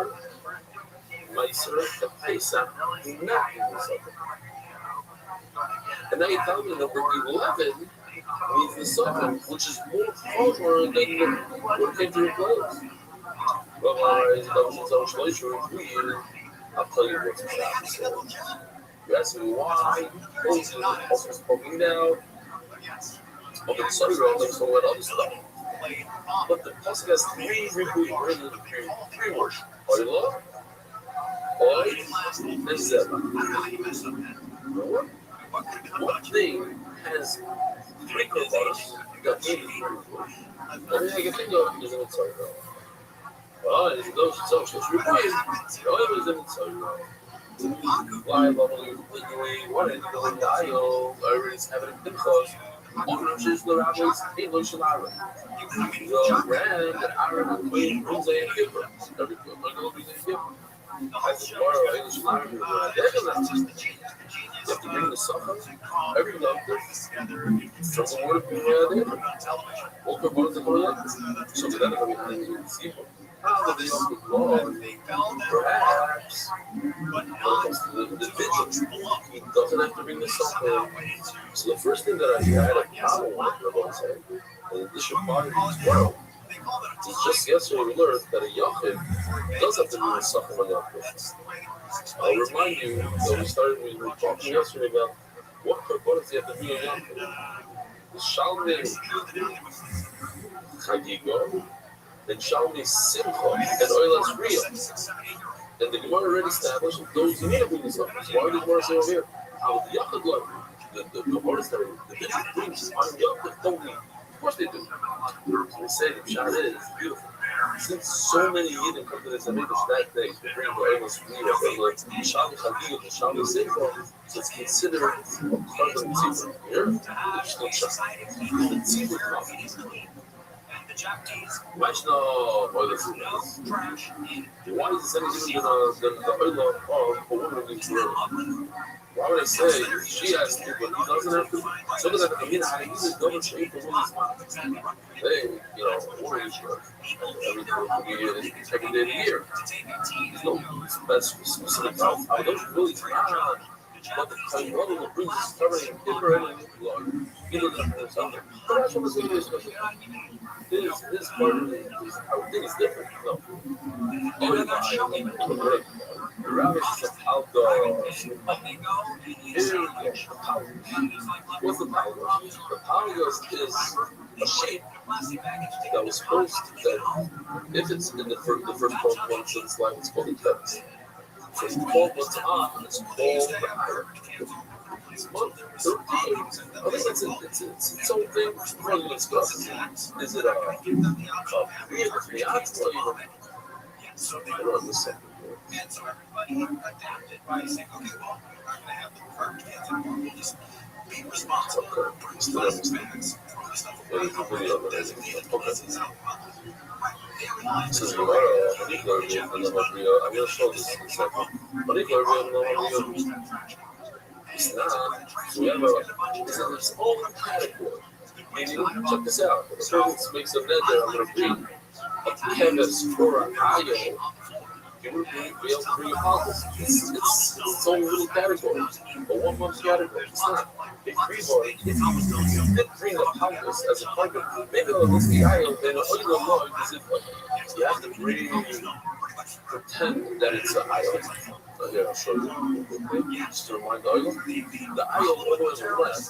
meiser, and Pesach do not mean the something. And now you tell me number 11 means the something, which is more proper than what came to replace. Well, I'll tell you what's happening. You ask me why, what's poking now. Okay, sorry, there's so much other stuff. But the Pasuk has 3 words. Oila, Oy, and Zeba. What thing has 3 korbanos that need 3 words? I mean, I can think of is in its own role. Well, it's those social reporting. Oil is in its own role. Why, what is going to Io? Everybody's having a pinchos. Orange is the rabbis, English and Aaron. The red, Aaron, and Queen, Rose, and Gibber. Every good, like all these and Gibber. As the tomorrow, English and Aaron, you have to bring the sucker. Every doctor doesn't want to be there. What could one of the so that I'm going to see. How the young people perhaps when it comes to the individual, he doesn't have to bring the suffering. So the first thing that I had a problem with, Rabbi said, in addition to his world, is just yesterday we learned that a yachid does have to bring the suffering on yachid. I'll remind you that we were talking yesterday about what does he have to bring on yachid. The Shalmei Chagigo, and Shalmei Simcha, and Oilas Riyah. And the Gemara already established those need to bring this up. Why did the Gemara say over here? How the Yachid like the Gemara started, the Bishop brings on Yachid don't need. Of course they do. So they say the Pshat is beautiful. Since so many Yidden come to this Amidish that day to bring the Emes Riyah and the Shami Chagiyah, the Shami Sefer, so it's considered a carbon tzibur. Here, it's still Shami. The tzibur comes. Imagine why this is. Why is it anything than the oil of a woman of these world? Why would I say she has to, but he doesn't have to? So that I mean, I use a double shape for women's mouth. They, woman is every day of the year. There's no specific about. I don't really but the Kayvada will bring this covering different blood. Something. But that's what I'm saying is special. This part of it is, I would think it's different. No. The Rabbi says how what's the Palagos? The Palagos is a shape that was supposed that if it's in the first 12 months of its life, it's called a text. So it's 12 months on, it's called the higher. It's month 13. I think it's its own thing. We're going to discuss. Is it a reaction or even? I don't understand. And so everybody adapted by saying, okay, well, we're not going to have the preferred kids anymore. We'll just be responsible for the bags. This is I'm going to show this in a second. It's not. So we have it's in its own category. Meaning, check this out. If a person makes a net there, I'm going to read a canvas for an aisle. You would be able to bring a house. It's its own little category. A 1 month category. It's not. A 3 month. You did bring a house as a part of it. Maybe on this aisle, then all you don't know is if you have to pretend that it's an aisle. Here, I'll show you. Just to remind the aisle. The aisle all the way to the left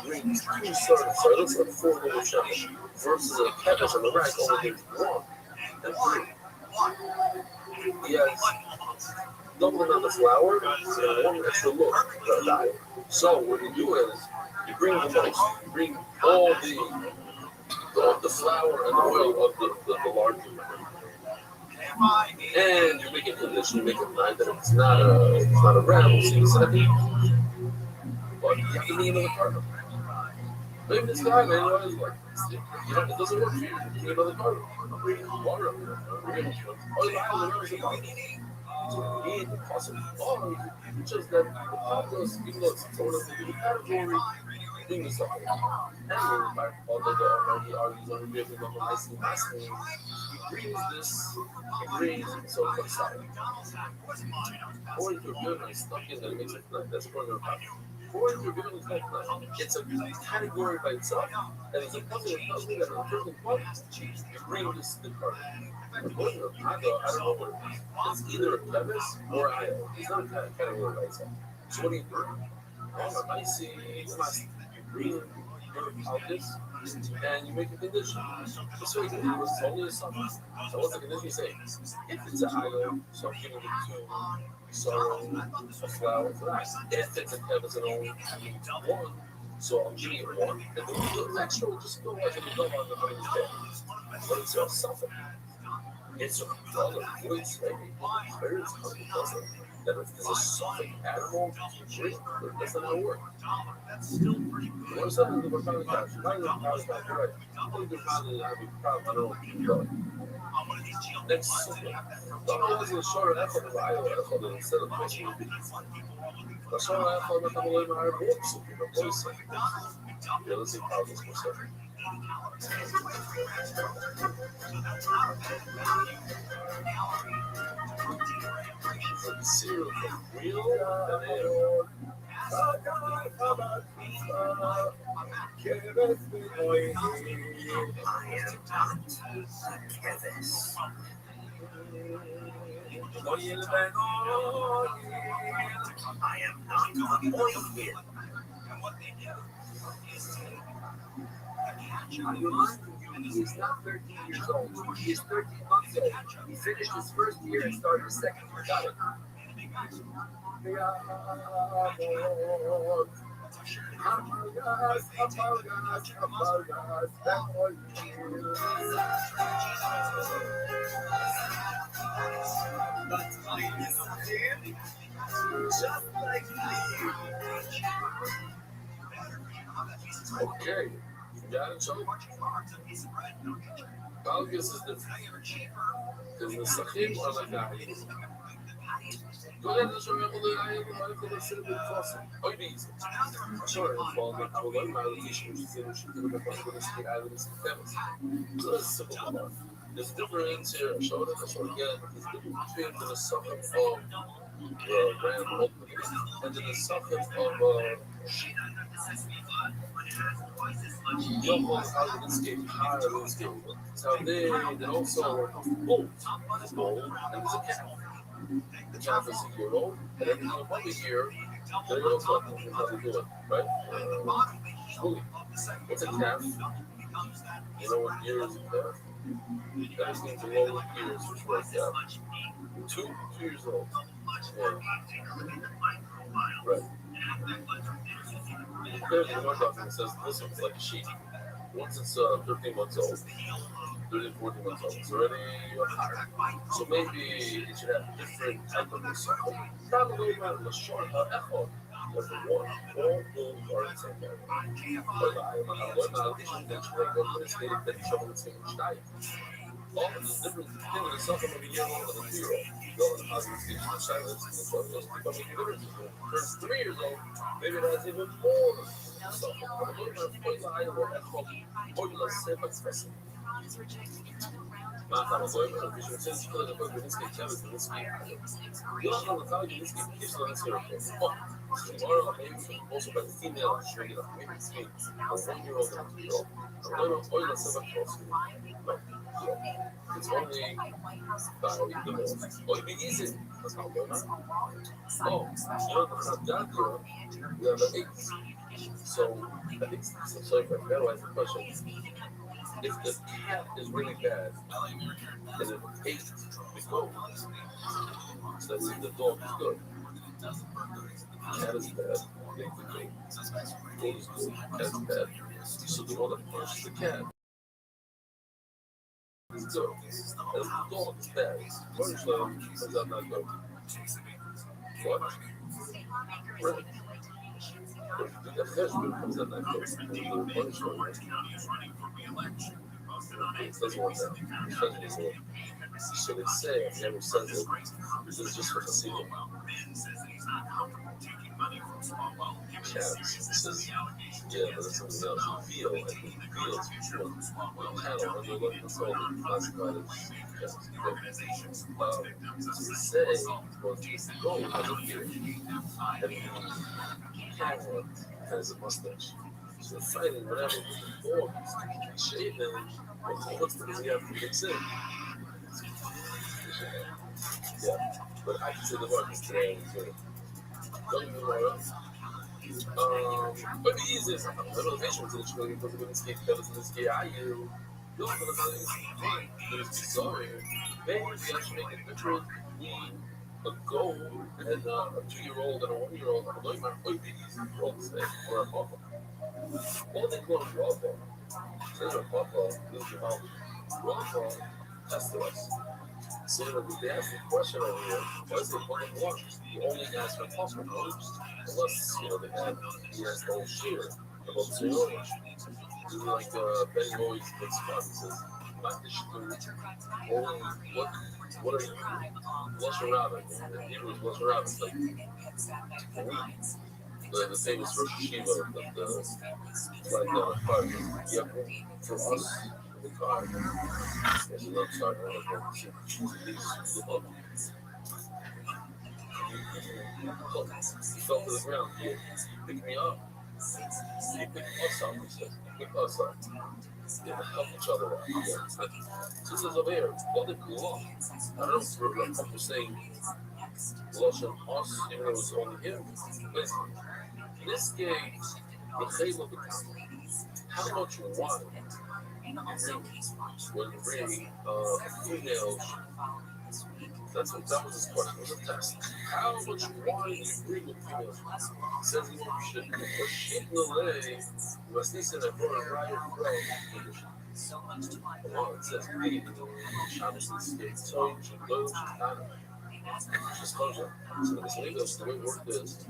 brings 2 servants. So it looks like 4 little shells. Versus a canvas on the right only brings 1 and 3. He has double amount of flour and 1 extra look for a diet. So what you do is you bring the most, you bring all the flour and oil of the larger amount. And you make it condition, you make it nice that it's not a ram, we'll see in a second. But you have to need another partner. Maybe this guy, man, it doesn't work for you. You need another partner. I'm bringing water up here. So you need the possible it's just that the populace, even though it's sort of the category, thing is something. Anyway, although the already argues on the river of the nicely, he brings this, he brings it so it's outside. Or if you're good and stuck in there, it makes it like that's part of the problem. Or if you're good and stuck in it's a category by itself. And it's a company that tells me that in a certain point, you bring this to the card. According to Pago, I don't know what it is. It's either a premise or I. It's not a category by itself. So what do you do? I see, you bring your this and you make a condition. This way you can do is only a sum. So what's the condition you say? If it's a higher, so I'm giving it 2 sorrow, a flower for that. If it's an only 1, so I'm giving it 1. And the extra will just go like it will go on the day. But it's your suffering. It's a dollar. It's parents that if there's a suffering animal, that's not how it works. What's that in the Bahamas? Not in the Bahamas, right? I'm I don't know. Next, the was a short effort of Iowa instead of pushing. The short effort of the our books, the voice. Let's see how this was. Zero from real I am not oil. And what they do is He's not 13 years old. He is 13 months old. He finished his first year and started his second year. Got it. Okay, you got it, Joe? Balgus is different. Because the Sachim are like that. Go ahead and show me all the I consider the fossil. Oh, you need sure, well, I will learn my location, which is in the possibility islands and famous. So that's simple enough. There's a difference here. I showed it, I showed it again. There's a difference between the Sachim of Grand Opening and the Sachim of Yoko landscape, higher landscape. So they also bold, and there's a cat. The cat is a year old, and every above a year, they also have to how to do it, right? What's a calf? You know what year is a calf? That is means below years, which was 2 years old. Yeah. Right. There's one document that says this one's like a sheep. Once it's 13 months old, 13, 14 months old, it's already higher. So maybe it should have different type of recycle. Probably not the short echo. Because the one, all those are the same area. But I don't know, all of the different things is something of a year older than a 2-year-old. The obviously the silence and the struggles become a difference. First 3 years old, maybe it has even more stuff. מה אתה מזוהה בנו? בשביל רוצה לשקול את הכל בניסקי צ'אבס וניסקי לא לא נתן לי ניסקי כיף שלא ניסקי רפא tomorrow also by the female showing it up maybe it's me a 1-year-old and a 2-year-old I'm going to oil and silver cross it's only by the most or it'd be easy that's not going on oh you know that girl we have an 8 so I think so if I realize the question if the cat is really bad, then it hates the goat. So that's if the dog is good. Cat is bad, they the goat. Goat is good, cat is bad. So the one that pushes the cat is good. And the dog is bad. First is that not good? What? Right. But the husband comes out not good. The punishment doesn't want that. So they say, I've never said it, this is just for the sequel. Cats, it says, yeah, but that's something else. Feel, I think feels channel, and they're looking for all classified as cats. So they say, well, Jesus, go, has a beard, and the cat has a mustache. So they're fighting whatever with the dog, he's shaving, what's the thing you have to fix it? Yeah, but I can say the markets today, don't even know else. But the easiest, I'm not going to mention to the children because we're going to skate fellas in this game. You're going to be sorry. Maybe we actually make it different between a goat and a 2-year-old and a 1-year-old. I'm not going to be easy. All the same. Or a papa. All they call raw ball. There's a papa, this is how raw tested us. So they asked the question over here, what is the public one? You only ask for possible groups, unless, they had the whole share about zero. Like Benny always puts fun, he says, not the share, only what are you? ViralRabbi. In Hebrew is ViralRabbi. It's like the famous Rosh Hashiva that flag down a car. Yeah, for us, the car. There's a love start on it. He fell to the ground. He picked me up. He picked us up. He said, pick us up. They help each other out. So this is over here. What did we law? I don't know if I'm saying Lashon us, even though it's only him. Listen, this game, the Chayla of the time. how much wine would bring a female? That was his question. It was a test. How much wine you bring with females? Says he should sheep lay was this in a right well, it says read Shabbos is told to go to disclosure. So this Lagos, the way it worked is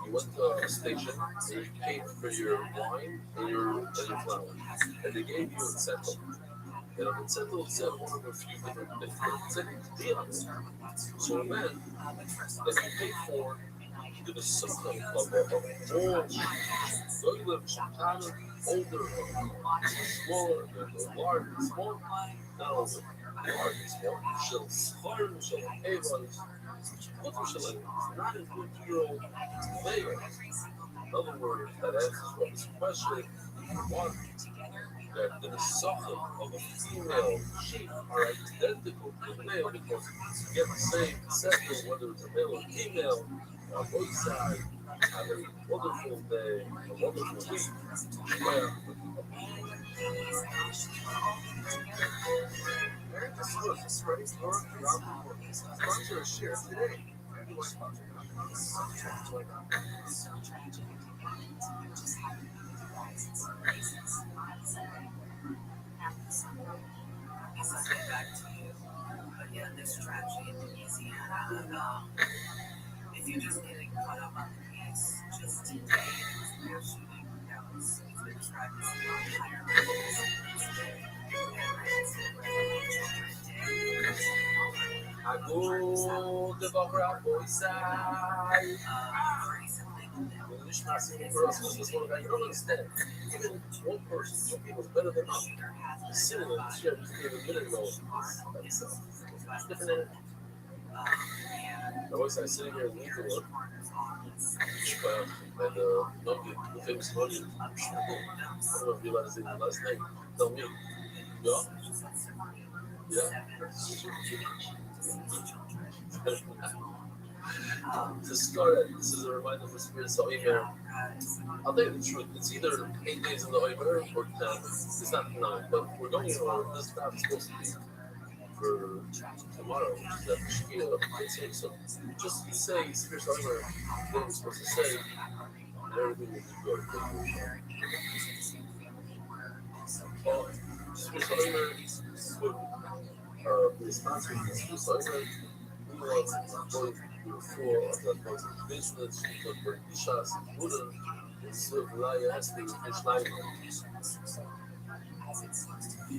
you went to a station and you paid for your wine and your flour. And they gave you incentive. And an incentive said one of a few different incentives to be on it. So a man that you paid for did a something of all so you live sometimes older, smaller, large, small, not older, large, small, shall fire, shall avons, what we shall not include 2-year-old male. In other words, that answers what this question. One, that the suffix of a female sheep are identical to the male because you get the same sector whether it's a male or female. On both sides, have a wonderful day, a wonderful week. Merry Christmas, spreading love throughout the world. Sponsor a share today. Again, this tragedy in Louisiana. If you're just getting caught up on the case, just today, mass shooting counts. It's been described as the higher Agul de Bobra Boisai. You don't understand. Even one person, 2 people is better than us. Sitting in the chair just a minute ago. That's different. I was sitting here in Ecuador, and the famous Nugget, I don't know if you realize his last name, tell me. Yeah? Yeah? To start, this is a reminder for spirits of Omer. I'll tell you the truth, it's either 8 days in the Omer or 10. It's not 9, but we're going in order. This craft is supposed to be for tomorrow, which is at Shkia. So just say spirits of Omer, what we're supposed to say, and everything will be good. Spirits of Omer would responsible for spirits of Omer. We want to before that was business for Ishas Buddha and Sivlaya Esti Ishlaima.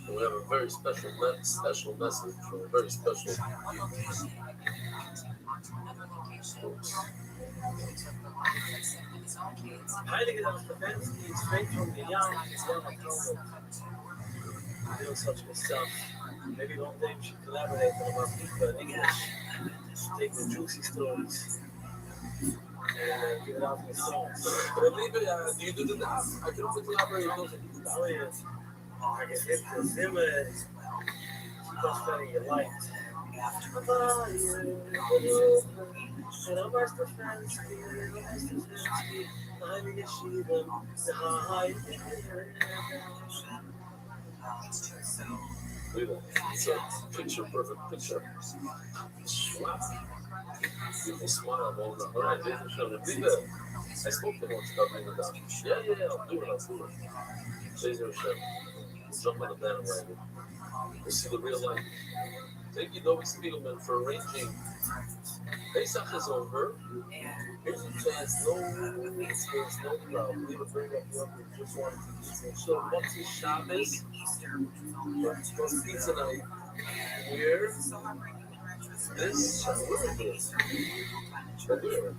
We have a very special message from a very special Heilige Stefanski is straight from the young atonement. Doing such good stuff. Maybe one day we should collaborate on about people in English. Take the juicy stories and give it out in the songs. But I believe it, do you do the dance? I can only collaborate with those people. Oh, yes. I can hit the Zimmer. Keep on spending your light. And I'm Master Stefanski. I'm Yeshiva. Look at that. It's a picture, perfect picture. Wow. Beautiful smile all the time. I spoke to him once about bringing it down. Yeah, I'll do it. Laser Hashem. We'll jump on the bandwagon. We'll see the real life. Thank you, Novi Spiegelman, for arranging. Pesach is over. Here's a chance. No crowd. Leave a bring up you up. We just wanted to eat some. So, what's his Shabbos? What's pizza night? Where? This? Where is this? Where?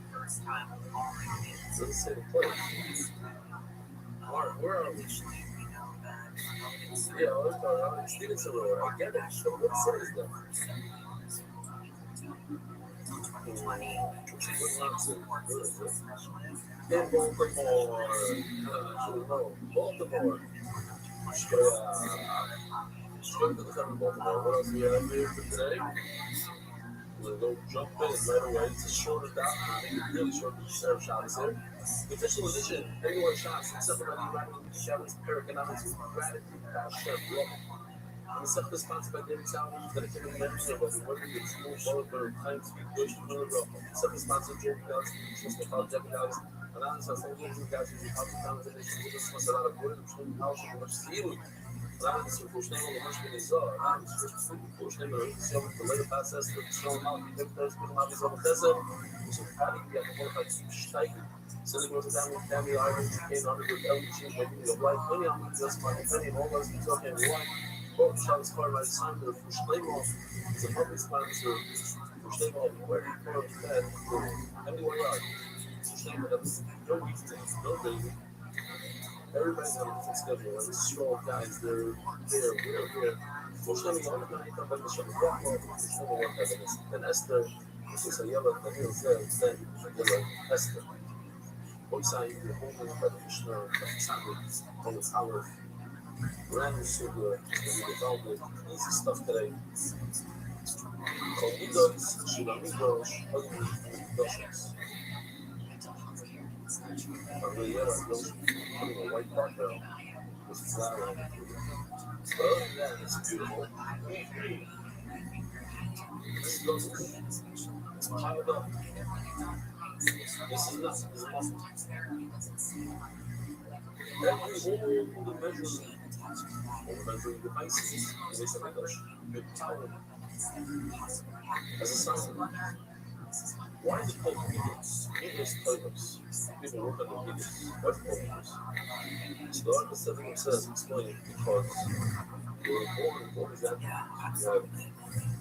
Doesn't say the place. Where are we? Yeah, Stevenson Road. I get it. So what city is that? In Baltimore. Baltimore. What else do we have here for today? We they'll jump in right away to shorter down, make it really short to serve shots there. The official edition, everyone shots, except for the right with the Shadows, Paragonomics, with gratitude, Chef Rothschild. I'm set the sponsor by David Salmon, dedicated to everything about the work of the school, bullet, time, speed, push, really set the sponsor, Jerry Gallus, just the Paul Jeff Gallus, and I'm so thankful to you guys who helped me down with this. We just want a lot of good and true house and much stealing. Ramos, o Gustavo, o mais felizó, Ramos, o Gustavo, o later process, the strong mouth, the first good mouth is over desert, so having the qualified steigen. So they go down with family items, came under the LG, maybe the white money on just my penny, all those things okay, one. Both shots far right side, the Gustavo is a public sponsor, Gustavo, where you go to bed, everywhere else. Gustavo has no weekdays, no daily. Everybody's on a different schedule, and it's strong guys, they're here. Fortunately, all the time you come back to the rock wall, it's never one evidence. And Esther, which is a yellow, the hills there, then yellow Esther. Both sides, the holy practitioner, on the power, brand new sugar, involved with easy stuff today. Comidos, chilamidos, ugly doshas. A white background with flower on it. But other than that, it's beautiful. This looks good. It's piled up. This is nuts. This is awesome. Every all the measuring devices is a English. Good power. As a sign. Why is it called English? English titles. People work on the English. What's called English? So the artist of it says explain because we're born exactly. We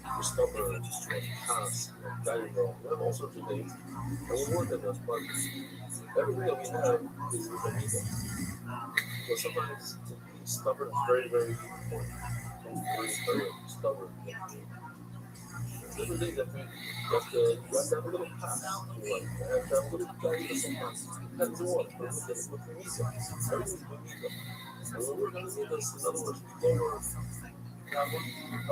have stubborn, cast, diagonal, we have all sorts of things, and we work on them, but everything that we have is with an ego. So sometimes to be stubborn is very, very important. Very stubborn. Different things that you have to have a little pass in life. You have to have a little guidance sometimes. Depends on what. But with this, with the ego. Everything's with ego. And when we're going to do this, in other words, we lower. I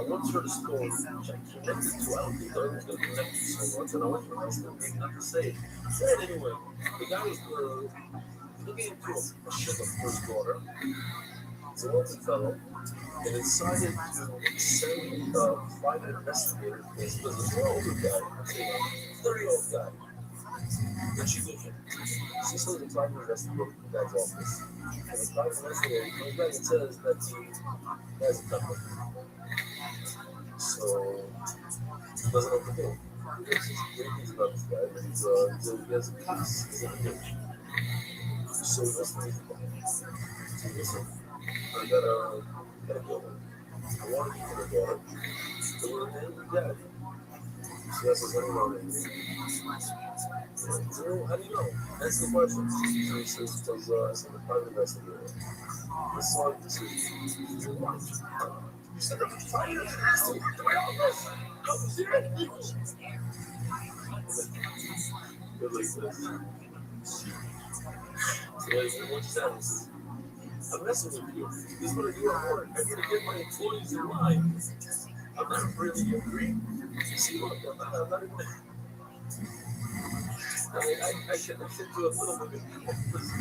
once heard a story which I connected to. I don't think everyone's going to connect to so much, and I went to my husband, maybe not to say it. Say it anyway. The guy was looking into a sugar for his daughter. He's a wealthy fellow. And decided to send a private investigator to his business. An older guy, a 30-year-old guy. And she with him. She sends a private investigator to the guy's office. And the private investigator comes back and says that he has a temper. So he doesn't know what to do. Because he's pretty easy about this guy. He has a class. He's in a ditch. So he listens to him. So listen, I gotta go. I want to keep her daughter. So we're in dad. She has his name on it. How do you know? That's the question. So he says, because I said the private investigator. It's like this is your wife. You said that the private investigator. Come see that. Good like this. So what's that? I'm messing with you. This is what you are work. I'm going to get my employees in line. I'm not really agree. See, look, I'm not even. I should do a little bit because I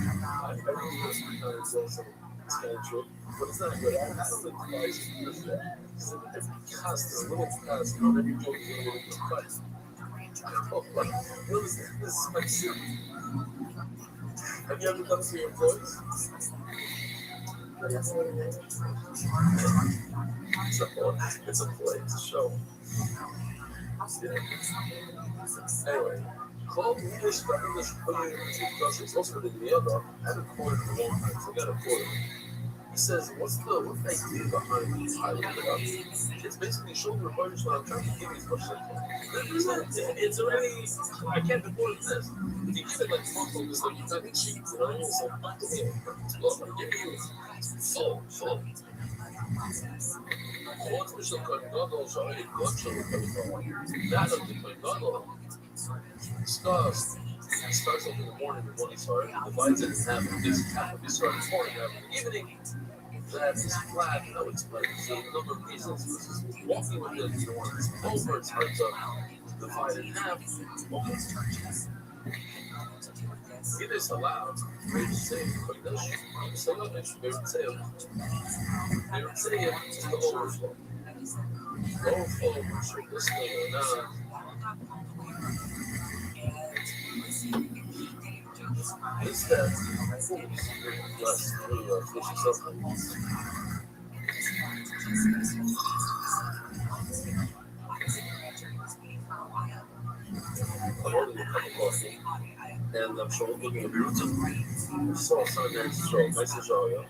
really was trying to say some expansion, but it's not good. I don't think the guys should use that. It's a different cast, a little cast, and every joke is a little bit cut. This is my suit. Have you ever done to your employees? It's a play, it's a show. Yeah. Anyway, call me this it's also the other. I haven't quoted in a long time, so I got to quote it. He says, what's the idea behind highlight it up? It's basically showing the budget what I'm trying to give you as much as I can. It's already, I can't afford this. If you keep it like full, it's like you're trying to cheat, you know what I mean? So, look, I'm giving you full. חוץ משל קלגודו, שהרי גוד שלו קלגודו. That of the קלגודו starts off in the morning when he started, divides it in half, gives half of his start in the morning, half in the evening. That is flat, it's flat. So the number of reasons, this is walking with it, you don't want to over, it's hard to divide in half, almost. It is allowed to say Kodesh, Sayovish, Beritzev. Beritzev is the overflow. The overflow should this thing or not. Is that fools less really fishy substance? I'm holding a cup of coffee, and I'm showing looking at Beritzev. So, Sunday, show, nice to show you.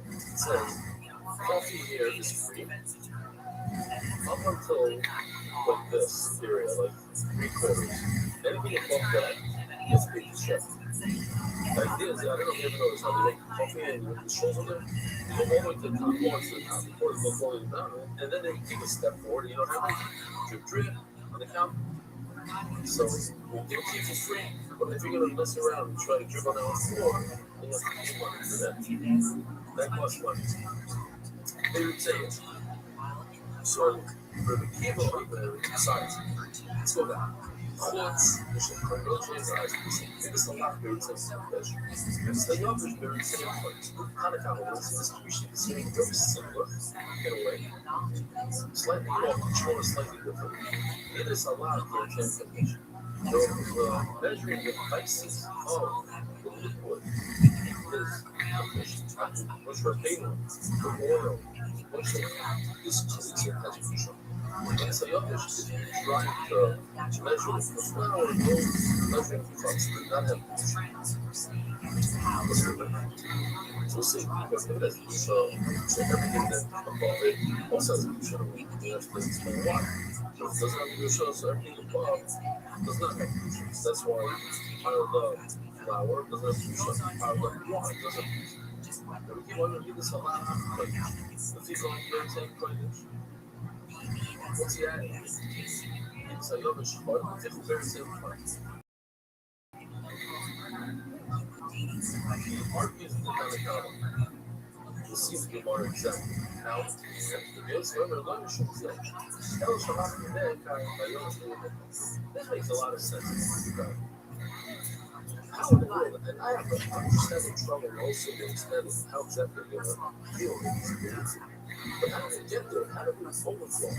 It says, coffee here is free up until like this area, like 3/4. Anything above that is being checked. The idea is that I don't know if you ever noticed how they make coffee and with the straws on there. You go all the way to the top, go on to the top, before it goes all the way down, and then they take a step forward, and you don't have to drip on the counter. So we'll give it to you for free. But if you're gonna mess around and try to drip on the floor, then you have to pay money for that. That costs money. They would say it. So for the cable on the sides, let's go back. Chutz, יש את קרנות שיש אז, ובסלח בארצי סנפש. ובסליון יש בארצי חutz. Hanukkah, we'll see this commission is very similar in a way. Slightly off, each one is slightly different. It is allowed for a transformation. The measuring the prices of the liquid is which are paid for oil, which is constitution. And so Yokish is trying to measure the flour and those measuring cups do not have we'll see because of this. So everything that above it also has a Kedusha. We have to explain why. So it doesn't have Kedusha, so everything above does not have Kedusha. That's why piled up flour doesn't have Kedusha, piled up water doesn't have Kedusha. And we keep on reading this a lot of times. The people on there saying Kodesh. What's he adding? It's a Yovish, but it's very simple. Art is the kind of color. We'll see if you are exactly how the bills for other learners should say. That makes a lot of sense. How in the world, and I'm just having trouble also understanding how exactly you're going to feel in these things. But how do we get there? How do we overflow?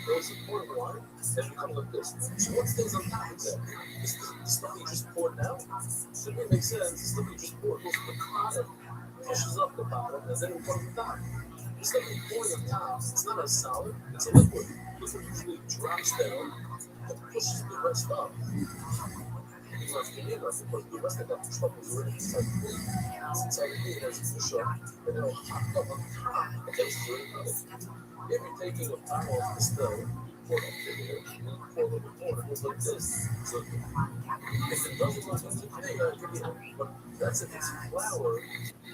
There's a pouring water and become like this. So what stays on top of that? Is the stuff you just poured out? So it makes sense. The stuff you just poured goes to the bottom, pushes up the bottom, and then it comes down. The stuff you pour on top, it's not a solid, it's a liquid. Liquid usually drops down and pushes the rest up. Because the rest of that stuff is already inside the thing. It's inside the thing, it has a push up, and then it'll pop up on top. Okay, so if you're taking a pile off the stove, pour it up here, pour a little more, it goes like this. So if it doesn't look like it's but that's if it's flour.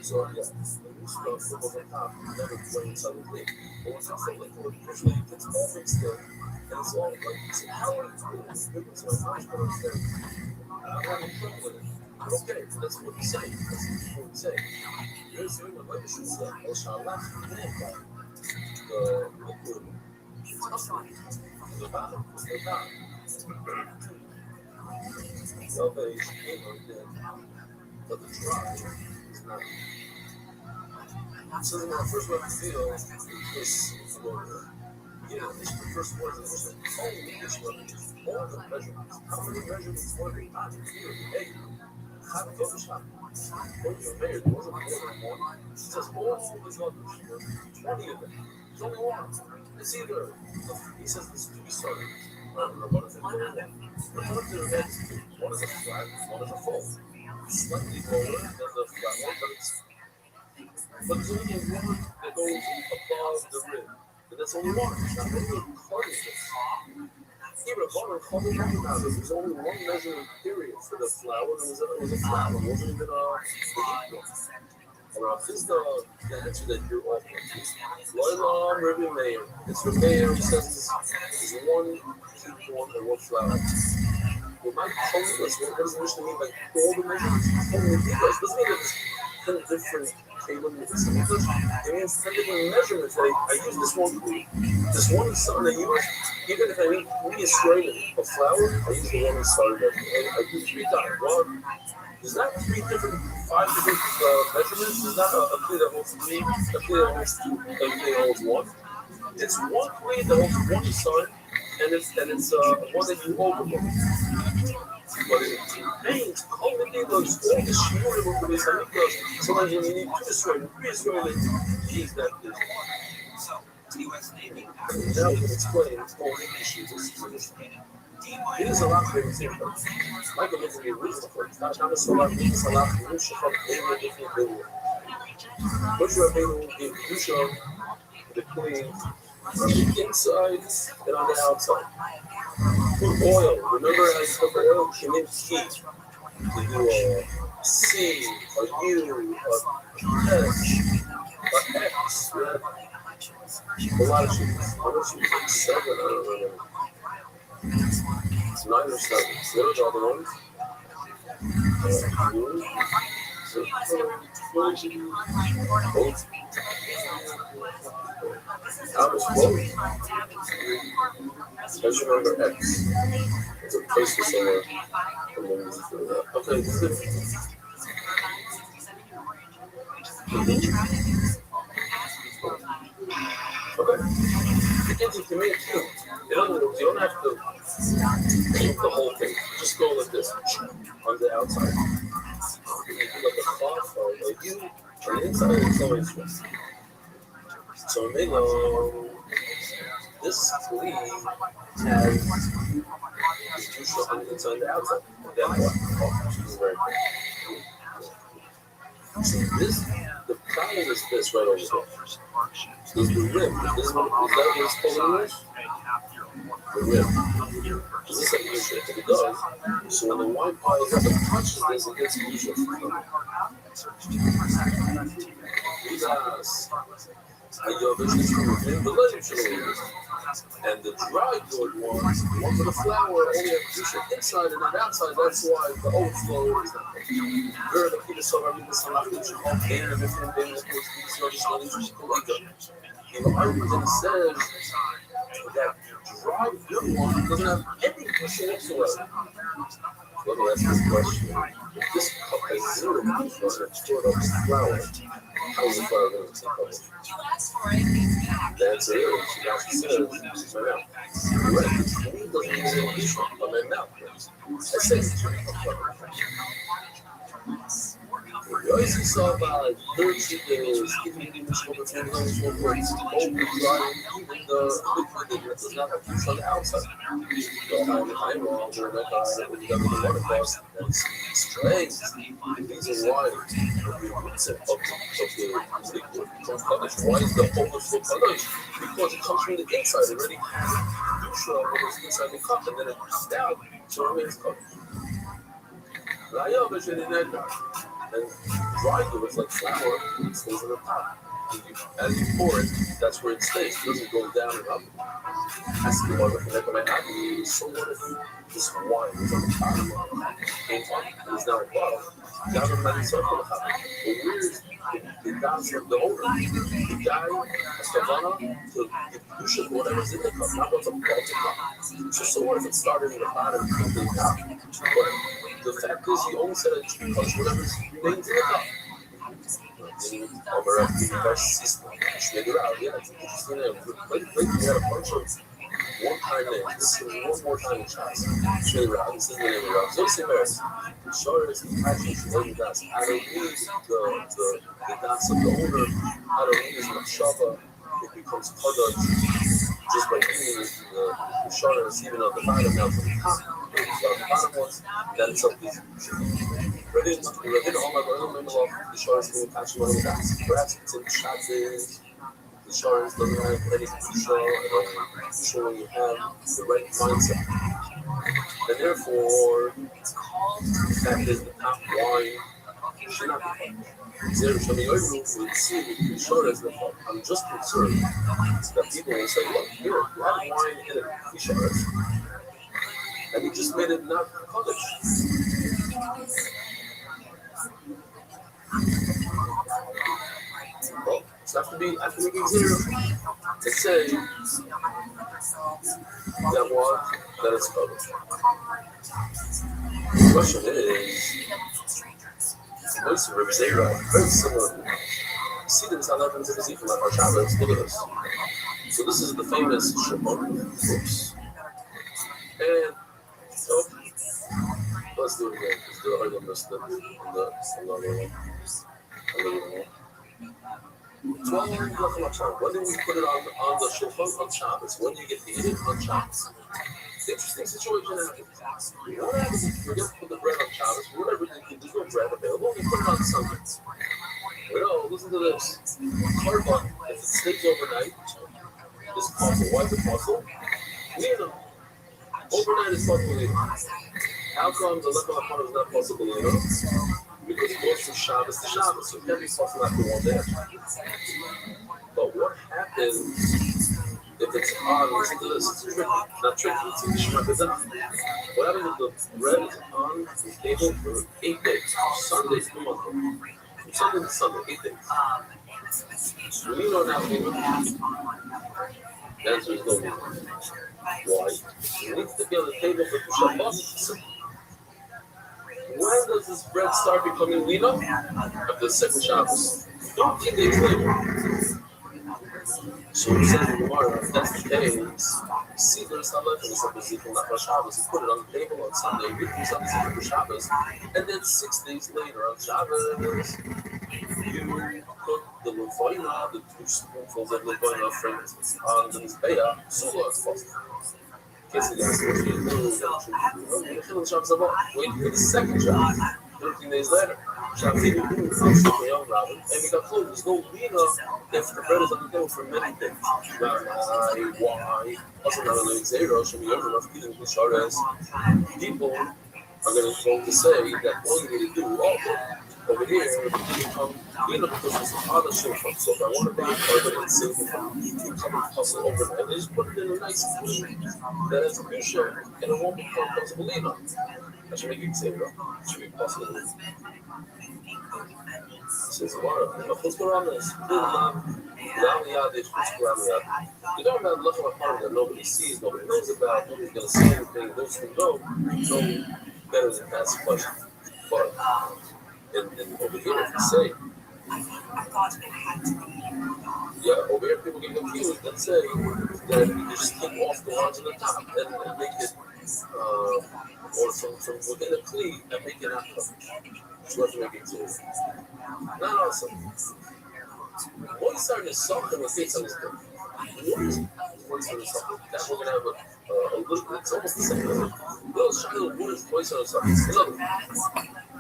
So yeah, the new stuff that goes on top, never going inside the thing. But once it's a liquid, usually it's all mixed in, and it's all like, so how are you doing this? So I don't understand. I'm having trouble with it. Okay, that's what you say. That's what you say. You're saying what you should say. Inshallah, the liquid is up the bottom. It's the bottom. Salvation ain't like that. But the dry is not. So when I first went to feel this water, yeah, this is the first one that was like, holy this water. All the measurements. How many measurements were they on here? Hey, how to go to shop? When you're married, there wasn't more than one. It says all these others here, 20 of them. There's only one. It's either, he says this to be started. I don't know what if it's only one. But what if there is two? One is a flat, one is a full. Slightly lower than the flat one, but there's only one that goes above the rim. But that's only one. Now, when you're cutting this, even a butter coming out now, there's only one measuring period for the flour. It was a flour. It wasn't even a this is the answer that you're offering. Rabbi Meir. It's Rabbi Meir who says it's one teaspoon and one flour. Well, my homeless, what does it mean by all the measurements? It doesn't mean that it's kind of different came in with some English, and in different measurements, I use this one sun I use, even if I need a strain of flour, I use the one in sun measurement. I do 3 times. One, is that 5 different measurements? Is that a plate that holds 3, a plate that holds 2, a plate that holds 1? It's one plate that holds 1 sun, and it's one that you overload. But it contains only those all the shiurim of the Mizanikas. Sometimes when you need 2 Israel, 3 Israel, geez, that is. Now we can explain all the issues. It is a lot of things here. Michael looks at me reasonable. It's not a lot of things, a lot of things. From every different building. What's your opinion in Yusha, the queen, on the inside and on the outside? Put oil. Remember how you put the oil? You need heat. You do a C, a U, a H, a X, right? A lot of shoes. How much shoes? Like 7, I don't remember. It's 9 or 7. What are the other ones? How much flow? Let's remember X. It's a place for somewhere. Okay, this is okay. It gives you me too. In other words, you don't have to keep the whole thing. Just go like this on the outside. You do like a cloth or like you on the inside, it's always stressed. So this sleeve has two on the inside and the outside. Then what? She's very good. So the problem is this right over here. Is the rim. Is that what it's called? The rim. Is this like usual? If it does, so when the wine piles up and touches this, it gets usual. And the dry good ones, the ones with the flour, only have juice inside and not outside. That's why the overflow is not there. The people saw everything so much that you have there, and different things, the argument says that dry good one doesn't have any juice whatsoever. Let me ask this question. If this cup has 0 juice on it, stored up with flour, how is the flour going to take up? The answer is, she actually says, she's my mouth. You're right, it doesn't use any juice on my mouth. I say it's we always saw about 30 days, giving the much over 10 minutes or words, over drying, even the liquid that does not have juice on the outside. I'm wrong, or like when you got the water boss, that's strange. The reason why the roots of the liquid becomes colored. Why is the overflow colored? Because it comes from the inside already. Juice on inside the cup, and then it comes down, so it remains colored. And dry glue is like flour, it stays on the top. As you pour it, that's where it stays. It doesn't go down and up. That's the one that can make happen. So what if this wine is on the top? It's down above. Down on the circle. But where's the dance of the owner? The guy has kavana to push it, whatever's in the cup, not what's above the cup. So what if it started in the bottom of the top? But the fact is, he only said it because whatever's remains in the cup. Over at the university system, figure out. Yeah, it's interesting. We had a bunch of one-time names. This is one more time in shots. This is the name of Rob. So it's embarrassing. Sure, it's actually the dance. I don't use the dance of the owner. I don't use the shava. It becomes product just by eating the shorter receiving of the bottom now from the top. So the bottom ones, then it's up these. Ready all my brother remember the shorts being attached to one of the dance. Perhaps it's in the shots is the shorts doesn't have any crucial when you have the right mindset. And therefore, the fact is the top wine should not be I'm just concerned that people will say, look, here, you have wine in it, and you just made it not public. So after making zero, they say that one that is covered. The question is, what's the Rabbi Zera? Very similar. See that it's 11 to the Z from our Shabbos. Look at this. So this is the famous Shabbat, of course. And so let's do it again. Let's do it again. Let's do it on the 12 when do we put it on the shulchan on Shabbos? When do you get to eat it on Shabbos? Interesting situation happens. What happens if you forget to put the bread on Shabbos? Whatever, there's no bread available. You put it on Sunday. No, listen to this. Carbon, if it stays overnight, is possible. Why is it possible? Overnight is possible. How come the level of is not possible? Because it goes from Shabbos to Shabbos, so it can't be possible after one day. But what happens if it's on? Listen to this. It's tricky. Not tricky. It's in Shema. What happens if the bread is on the table for 8 days? Sunday to Monday. From Sunday to Sunday, 8 days. Do we know now? The answer is no. Why? It needs to be on the table for Shabbat. When does this bread start becoming leaner? After the second Shabbos. 13 days later. So it says in Gemara, if that's the case, see there's not left in the from that Shabbos. You put it on the table on Sunday, read from Sunday to Shabbos, and then 6 days later on Shabbos, you put the levaina, the 2 spoonfuls of levaina on the mizbeah, so it's possible. Wait for the second Shabbos, 13 days later. Shabbos even and we got clothes. There's no lina if the bread is on the table for many days. Why? Also, not only zero, should be over enough eating the shares. People are going to say that all you need to do, over here, it become lina because it's on the shulchan. So if I want to bring a carbon and save it, you come and hustle overnight. They just put it in a nice food that has a good share, and it won't become possible lina. I should make it zero. It should be possible. Says what? Let's go around this. You don't have look at a part that nobody sees, nobody knows about, nobody's gonna see anything, those who know better than that's the question. But over here if you say over here people get confused and say that you just take off the ones on the top and make it or from within a kli and make it out. So let's make it clear. Not awesome. One side is something with face on this thing. One side is something. That we're gonna have a little bit. It's almost the same. Little child, what is voice on something? Another.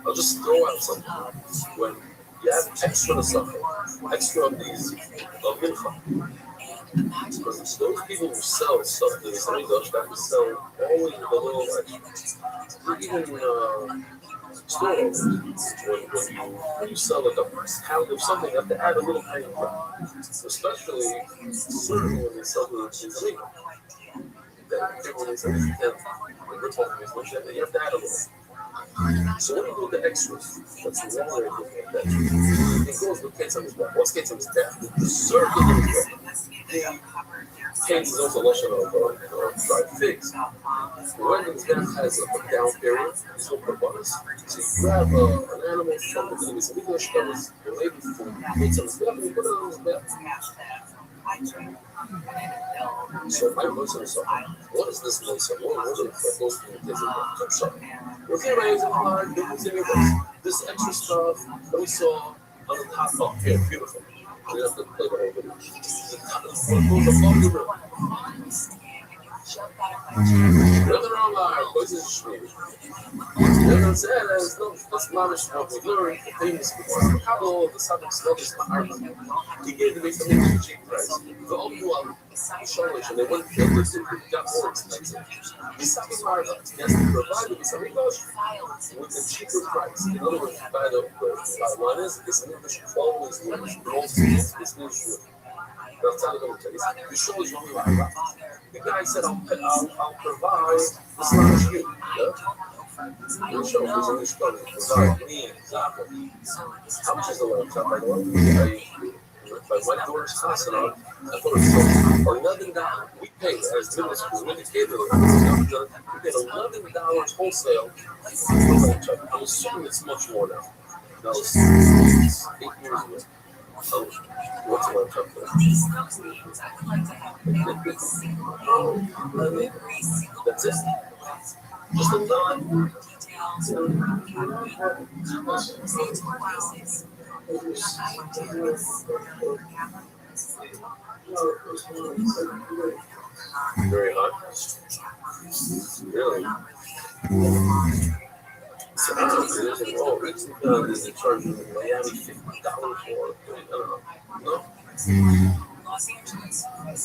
I'll just throw out something. When you have extra of something, extra of these mincha. Because it's those people who sell stuff to the Samidosh that will sell always the little even stores. When you sell like a pound of something, you have to add a little tiny bit. Especially certainly when they sell to the Samidosh. Then people when they sell to the we're talking is like that, you have to add a little. So what do you do with the extras? That's one way of looking at that. It goes with Ketzam's back. What's Ketzam's back? Preserve the little bit. Case is also lotion of dried figs. When the death has a down period, it's no bonus. So you grab an animal from the English that was related to Ketzam's back and you put it on his back. So my motion is something. What is this motion? What is it that goes through the Ketzam's back? I'm sorry. We're here raising hard, this extra stuff that we saw on the top up here, beautiful. We have to play the whole video. The top is what goes above the river. Another online, voices of Restream. As I said, that's mamish what we learned, the famous before. The couple of the subject studies, he gave the base of the cheap price. The old one, Shalish, and they went to it got more expensive. The second market, yes, they provided the Samidosh with a cheaper price. In other words, by the one is this English always wins. This news true. That's how they're going to you show is only like that. The guy said, I'll provide the slash you. You show is in this story. Provide me, exactly. How much is the laptop, by the way? by my daughter's Hasana. I thought it was $11. We paid as middle school. We paid $11 wholesale. I'm assuming it's much more now. That was 8 years ago. What's my cup there? That's it. Just a little. Very hot. Really? So I don't know. It's charging Miami $50 for it. I don't know. No? Los Angeles. I mean,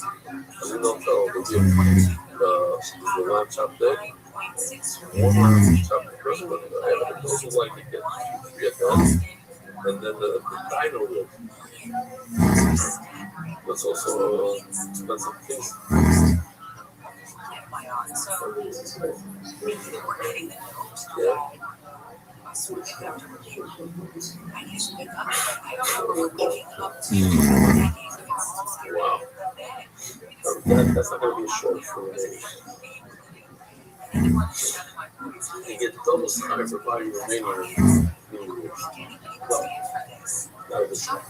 they'll tell the lamb chop day. One lamb chop day. I also like to get and then the dino rib. That's also expensive case. Yeah. Wow. That's not going to be a short for me. You get double time for buying Romanian noodles. Well, not a good shot.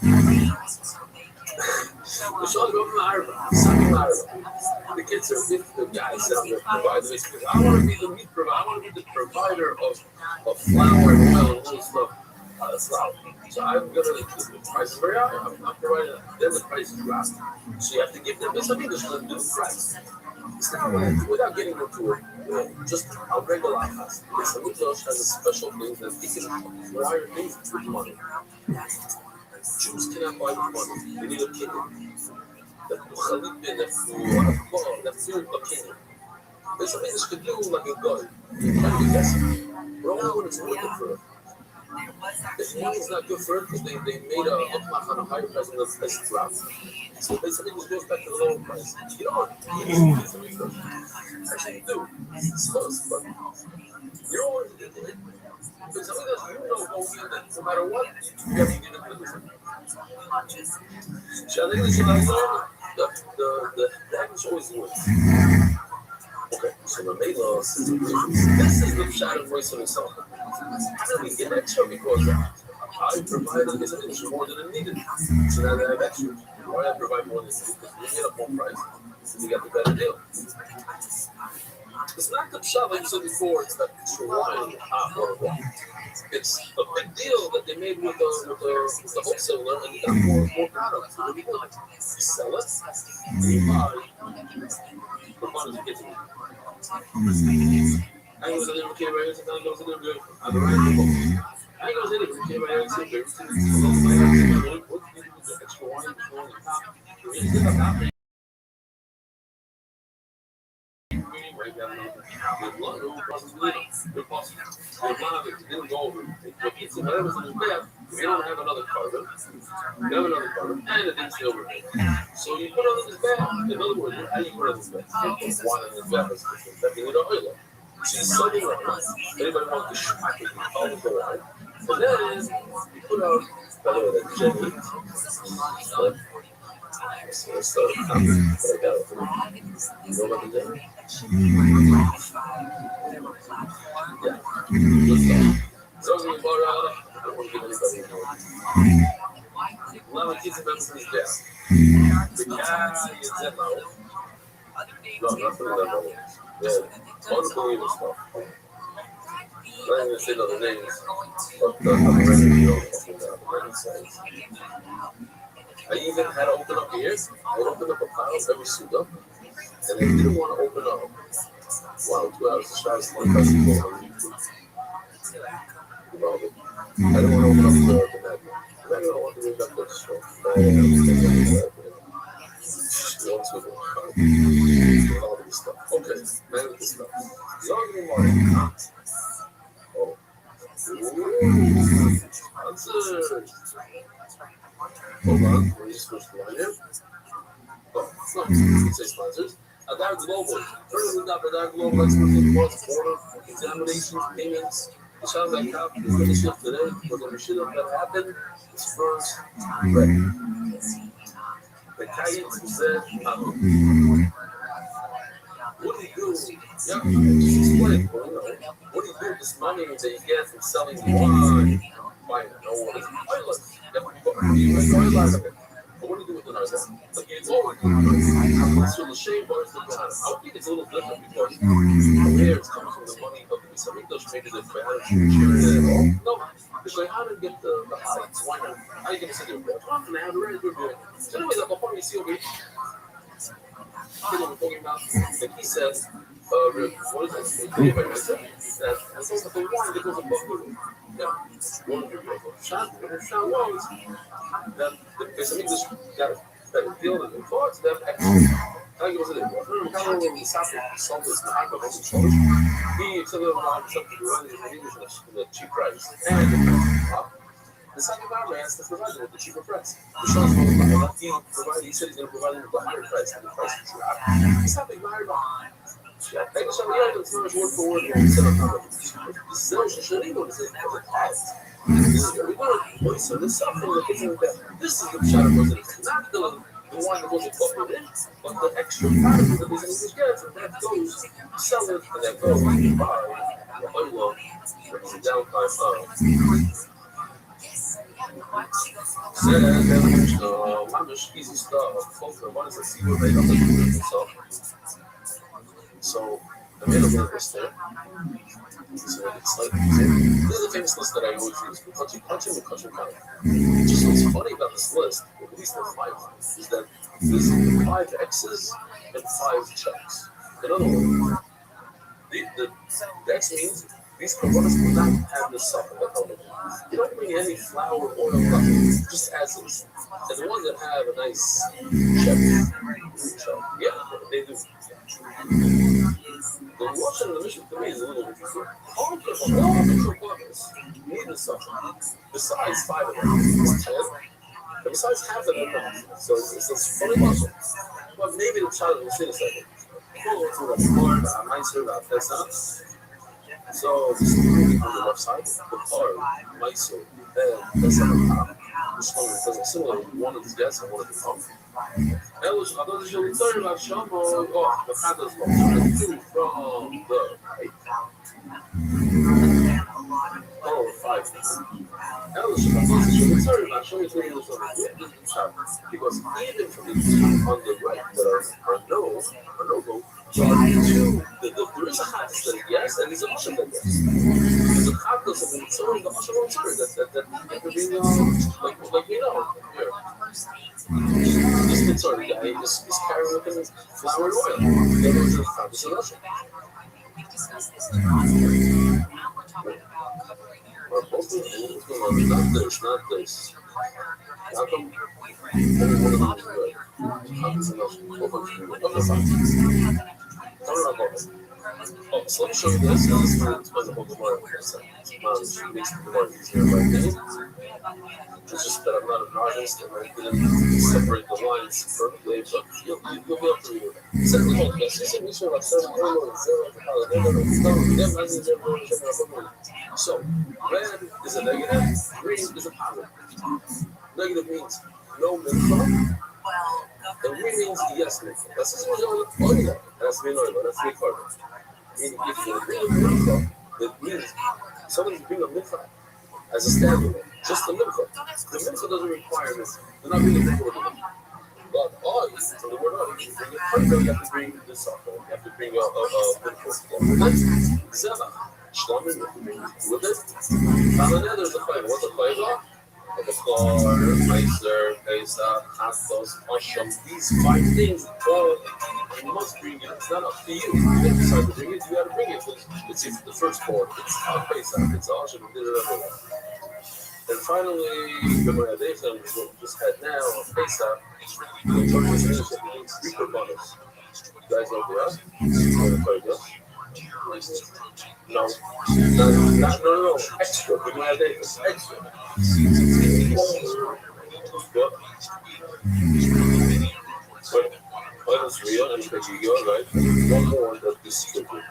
The kids are with the guys that are providers. I want to be the meat provider. I want to be the provider of flour and oil and all stuff. So I'm going to, the price is very high. I'm not providing that. Then the price is drastic. So you have to give them this. I mean, there's no new price. It's not without getting into it, just a regular house. Mr. Midrash has a special thing that he can acquire things with money. Jews cannot buy with money. They need a kidney. That Khalid that food a kidney. There's something this could do like a gun. We're only when it's working for it. The money is not good for it because they made a upmark on a higher price and the price dropped. So basically, it goes back to the lower price. You know, actually, you do. It's close, but you know what? Because some of those, you know, no matter what, you have to get it with it. So I think this is the average always wins. Okay, so the Mela, this is the shadow voice of himself. I really get extra because I provided this extra more than I needed. So now they have extra. Why I provide more than I needed? Because we get a more price, and you got the better deal. It's not the shot like you said before. It's that extra wine, hot water. It's a big deal that they made with the wholesaler, and you got more product. What do you want? You sell it, you buy, the money to get to it. I was in there, came right here, I was in there, good. I was in there, came right here, came we don't have another carbon, and it didn't stay over here. So you put it on this bag. In other words, how do you put it on this bag? You can't put one on this bag. That means you don't oil it. She's selling right now. Anybody wants to shop it, you call it the wine. And then you put out, by the way, that jelly. So it's the I got it. You know about the jelly? Yeah. So we bought out. I don't want to give anybody more. A lot of kids remember this death. The guy is that now. No, not for that level. Yeah, unbelievable stuff. I'm not even going to say the other names, but I'm ready to go. I even had to open up the ears. I opened up a pile every suda, and they didn't want to open up. Wow, 2 hours to try to sleep. I didn't want to open up the bag. I don't want to read that book. All this stuff. Okay, man, this stuff. Young morning. Oh. Answers. Hold on, we're just supposed to line here. Oh, no, say sponsors. Adar Global. Turn with Adar Global experts in cross-border examinations, payments, The child that cop is going to shift today, but the shit that happened is first. The Kayit said, what do you do? Yeah, just explain. What do you do with this money that you get from selling wine? Buying no one is a pilot. But what do you do with the night? Like, it's always so the shame bars the plan. I think it's a little different because here it's coming from the money of the Mitzvah, maybe the balance. No, because like, how to get the highlights? Why not? How you going to say they're good? I'm going to have a very good video. So, anyway, like, I'll probably see over here. We're talking about, like he says, what is it? And so the wine that goes above the yeah, one of the shot was that there's some English that deal with the thoughts that how you was it? How long we sat there, sold this in alcohol, he accepted around something running in English at a cheap price. And the second barber asked to provide him with the cheaper price. The show's he said he's going to provide him with the higher price, and the price is dropped. He's not being married on. It's not word for word. This is something that isn't that. This is the shadow president, not the one that goes above it, but the extra part of it that these English gets, and that goes sell it, and that goes buy the oil, the downtime easy stuff. So the middle of this there. So it's like this is a famous list that I always use. Country and country county. Just what's funny about this list, at least the 5 lines, is that there's 5 X's and 5 checks. In other words, the X means these components do not have the stuff in the helmet. You don't bring any flour, oil, nothing, just as is. And the ones that have a nice check, yeah, they do. The Russian mission to me is a little interesting. All the components need the stuff. Besides 5 of them, it's 10. And besides half of them, so it's funny muscle. But maybe the child will see a second. We'll go through that part, nicer, that's not. So this is on the left side, the car, Mysore, and that's on the top. This one is similar to one of these guys and one of the top. Elas, agora deixa eu retornar lá, chama, ó, the fathers from the right. Oh, 5. Elas, agora deixa eu retornar, show me through the because even from the on the right that are no go. So there is a hadith that yes, and there's a mushroom that yes. There's a hadith of the Mitzvah, the mushroom that can be like we know here. This Mitzvah guy is carrying with him flour and oil. The other is a hadith of mushroom. We've discussed this in last week. Now we're talking about covering your not this. How come oh, so let me show you this. This is the whole tomorrow. It's just that I'm not an artist and I didn't separate the lines perfectly, but you'll be able to read it. So, red is a negative, green is a positive. Negative means no mitzvah, and green means yes mitzvah. That's just what you're going to do. That's me, that's me, carbon. Meaning, if you agree with mitzvah, that means somebody's being a mitzvah as a standalone, just a mitzvah. The mitzvah doesn't require this. They're not being a mitzvah with the mitzvah. But all you from the word on, you bring it. First, you have to bring this up. You have to bring a mitzvah. Zevach. Shlomi, you have to bring with it. Now, there's a flavor. What's a flavor? Of a car, Meiser, Pesach, Chatos, Asham, these 5 things, you must bring it. It's not up to you. You decide to bring it, you gotta bring it. It's the first 4. It's Pesach, it's Asham, and finally, the Moradation, what we just had now, Pesach, the Torah Initiative, means 3 korbanos. You guys know the rest? No. Extra. The Moradation, extra. But minus real and Kajiga, right? One more that is stupid.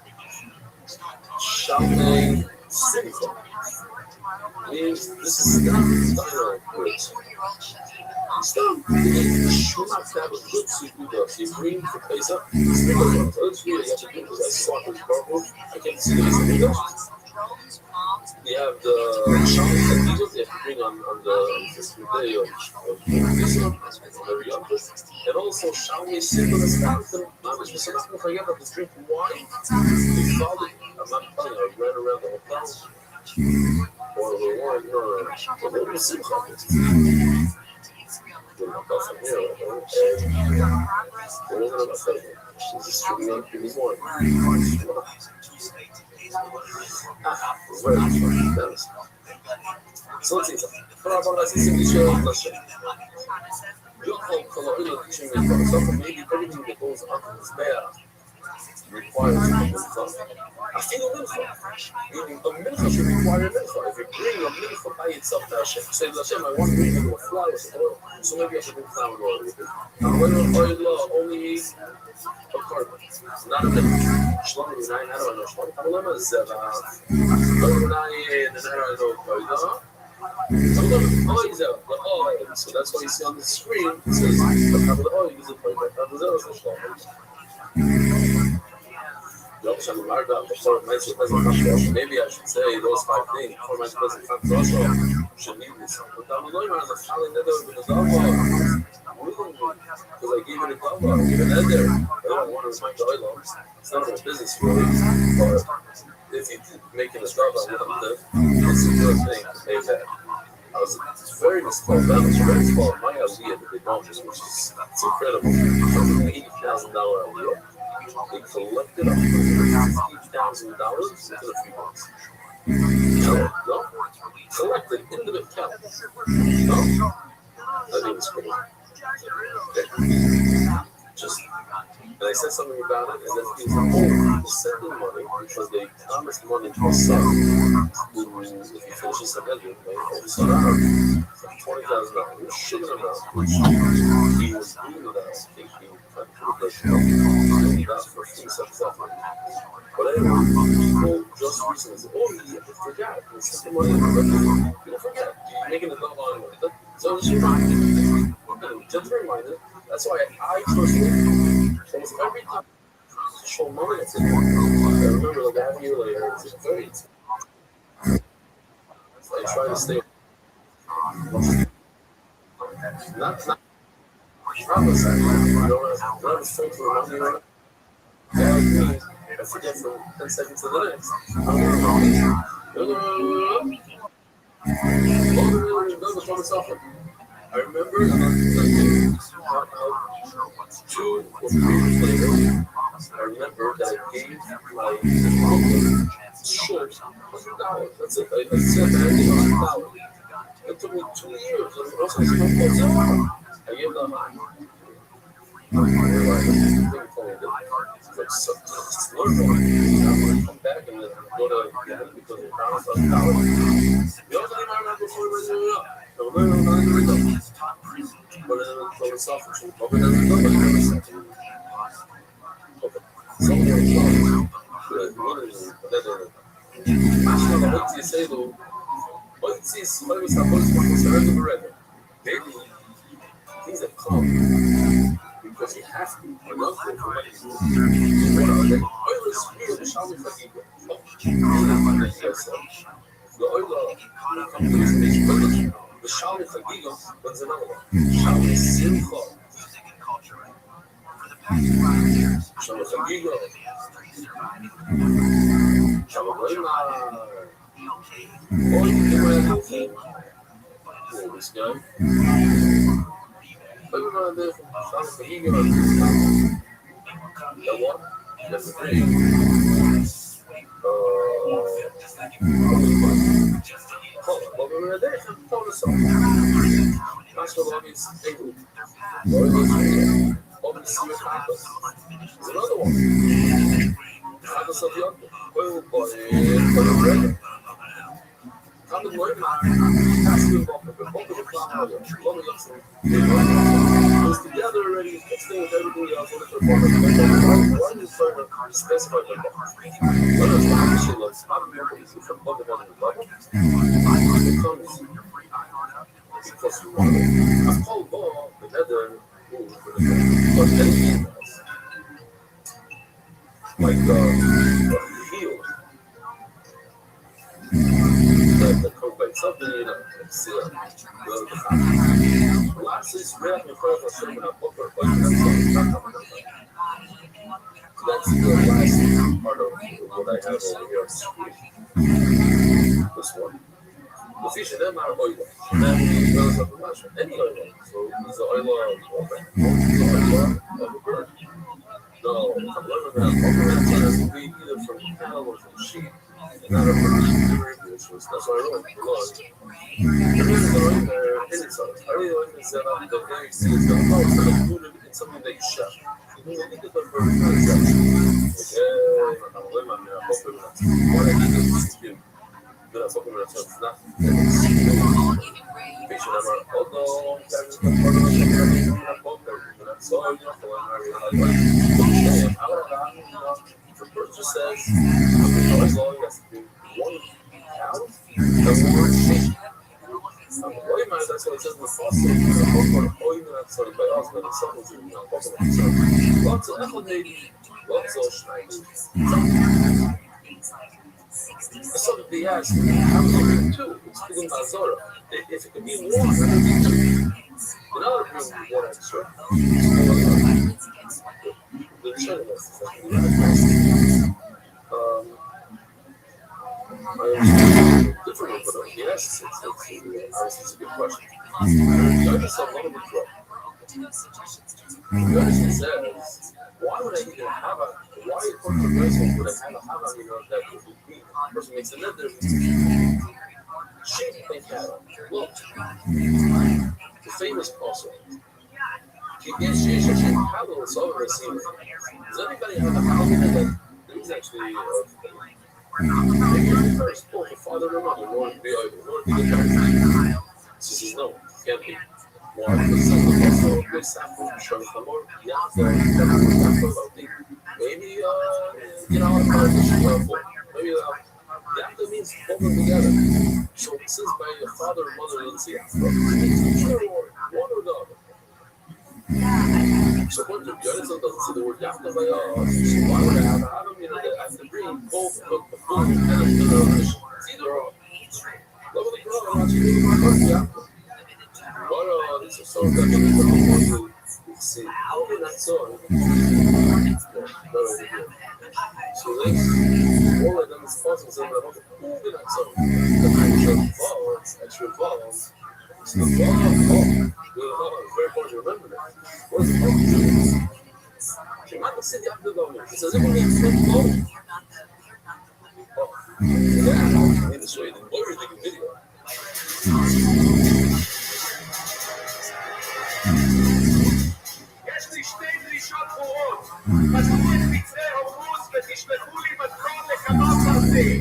Shamay Simcha means this is not the style of words. Stop. Shuma have a good sukuda. You bring the place up. Let's read you have to do because I saw his bubble. I can't see the sukuda. You have the shaman that you have to bring on the fifth day of this one, very young. And also shaman simple as that. I'm just not going to forget about the drink wine. We called it, I'm not telling you, I ran around the hotel. Or the wine, no, it was simple. From here, so let's see. Maybe everything that goes up is bad. Requires a mincha. I feel a mincha. Meaning a mincha should require a mincha. If you bring a mincha by itself to Hashem, say to Hashem, I want to bring you a flower, so maybe I should bring flower oil with it. Now, when oil only needs a carbon, not a mincha. Shlomo Yunai, how do I know Shlomo? Problema is that so that's why you see on the screen, it says, maybe I should say those 5 things before my present should leave this. But I'm going around the falling nether because I gave it a glove, I gave it nether. I don't want to remind the oil. It's none of my business really. But if you make it a glove, I wouldn't live. It's a good thing to pay that. It's very small. That was very small. My idea that they bought this, which is it's incredible. $80,000 idea. They collected $150,000 into the few months. No? Collected into the account. No? I think it's pretty. Just, and I said something about it, and then he was sending money because they promised money to his son, who, if he finishes the bedroom, they hold his son out for $20,000. He was shipping him out. He was doing that, I think he tried to put it for himself. But anyway, people just recently said, oh, you forgot. You sent the money. You don't forget. You're making a double on it. So just remind it. Just remind it. That's why I personally, almost every time I show money, I remember like a year later, it's very I try to stay not promise I forget from 10 seconds to the next. I remember 2 or 3 years later, I remember that I gave my shirt $100. That's it. I said that I gave $100. It took me 2 years. I gave them I come back and then go to again because they promised us $1. You also didn't remember before we were doing it up. But it was selfish. But it doesn't go, but it never said to you. Okay. Something like that. Say, though, what is supposed to be maybe things that come because you have to. Enough for the oil the Shalom Chagiga was another one. Shalom Simcha. Shalom Chagiga. Shalom Oimar. This guy. Shalom Chagiga. The one. That's the three. But we were there and told us something. That's what is able. There's another one. Chagas of Yom. Oil body for the bread. Chagas of Yom. That's was together already, staying with everything else. Why is it trying to specify the book? What is the issue? How do we have to from book of one book? Because you want it. I'm called law, the nether, but anything else. Like heal. The complex something, it's last is real incredible saying a book or that's the last part of what I have over here. This one. The fish in them are oil. And then he goes up the much. Any oil. So it's the oil of a bird. No, I'm learning that it's either from cattle or from sheep. Not a that's why I wrote the laws. There's a in there in itself. I really like this that the very seeds that are included in something that you shell. You need to get the bird concept. What I need is to give. That's what we're talking about. The bird just says, as long as one cow, that's the word sheep. That's what it says in the fossil. Sorry, by us, but it's something lots of maybe lots of schneids. So they ask, how many two? It's speaking about Zora. If it could be one, it would be two. In order to bring one extra, the channel is different, but yes, it's a good question. I just have one of the drop. The question says, why would I even have a, why for the person would I have a that would be green? The person makes another sheep and cattle. Look, the famous apostle. He gives you a cattle and so Does anybody have a cattle that is actually first spoke the father and mother, Lord be able, Lord be the God. She says, no, can't be. Why? Because some of us are good sample, shows the Lord, maybe, maybe that means both together. So since my father and mother didn't see it, one or the other. So when the Genesis doesn't say the word Yahweh, so why would I have them? I have to bring both the food and the fish. It's either or. Love the Quran, I'm actually doing my work, Yahweh. But this is so that we see how in that song. So this, all of them is possible, so that who in that song? The actual vowels. It's the vowel. Very important to remember that. What's the problem? You might not see the after though. It says everyone needs to know. Yeah, I need to show you the very big video. יש לי שתי דרישות ברורות. פתחו את פצעי הורוס ותשלחו לי מתכון לקנות אותי.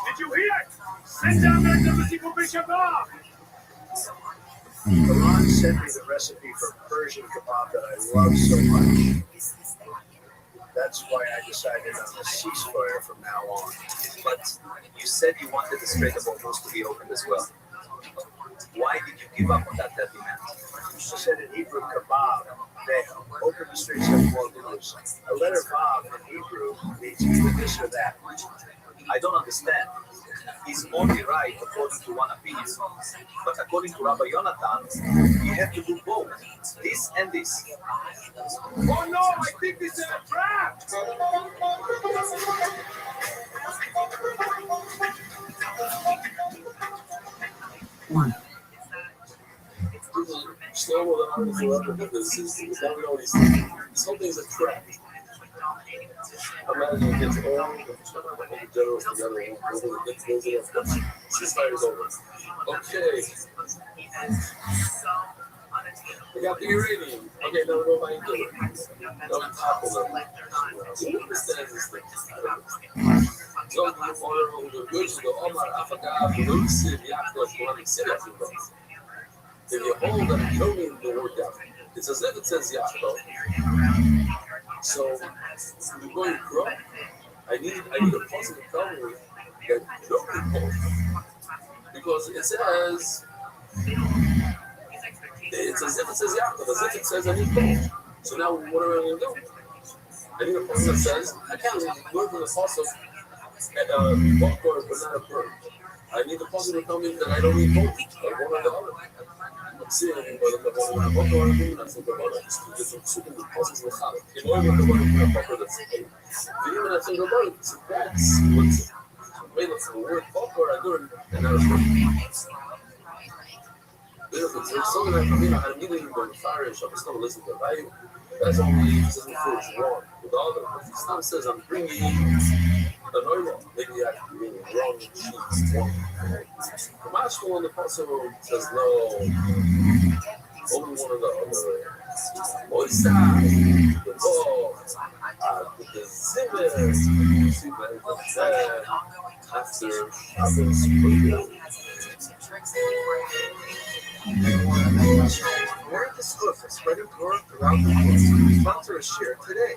Did you hear it? Send down back to the people Bishabah. Ron sent me the recipe for Persian kebab that I love so much. That's why I decided on a ceasefire from now on. But you said you wanted the Strait of Hormuz to be opened as well. Why did you give up on that demand? You said in Hebrew, kebab, veil, open the Strait of Hormuz. A letter Vav in Hebrew means either this or that. I don't understand. He's only right according to one opinion. But according to Rabbi Yonatan, you have to do both. This and this. Oh no, I think this is a trap! Slow down forever because something's a trap. Imagine it gets all the generals together and ceasefire is over. Okay. We got the uranium. Okay, now we go by the now we tackle them. Who understands this thing? So the order of the goods to the Omar Africa, the Lucy, the Atlas, the Running City. If you hold that you don't need the word down, it's as if it says Yaakov. So we're going to grow. I need a positive tell me that you don't need both. Because it says it's as if it says Yaakov, as if it says I need both. So now what am I going to do? I need a person that says I can't learn from the sauce of buckboard but not a bird. I need the person to tell me that I don't need both, like one or the other. I'm seeing but the buckboard and I think about it. It's super puzzles with how. In order to learn from a buckboard that's the even I think about it, so that's what's made of the word buckboard I learned and that was there's something that I mean, I'm immediately going to fire and shop. It's not listening to the value. That's only doesn't feel it's wrong. With all the Islam says I'm bringing an oil, maybe I can bring wrong sheets. The Mashal on the Passover says no. Only one of the Moisa, the ball, the zimmer, after Shabbos. Word is good, spreading word throughout the world. Sponsor a share today.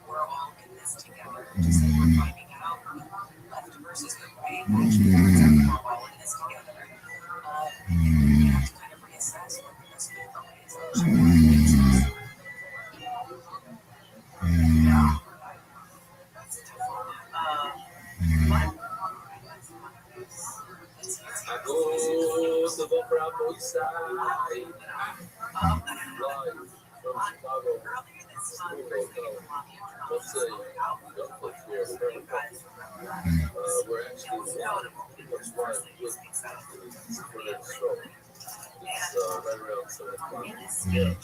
We're all in this together. Just like we're finding out left versus the right. We're all in this together. We have to kind of reassess what the best fit for I go to the Bravo side, live from Chicago. Let's say, don't put here, we're actually pretty much live with the show. It's right around 7 o'clock. Yeah.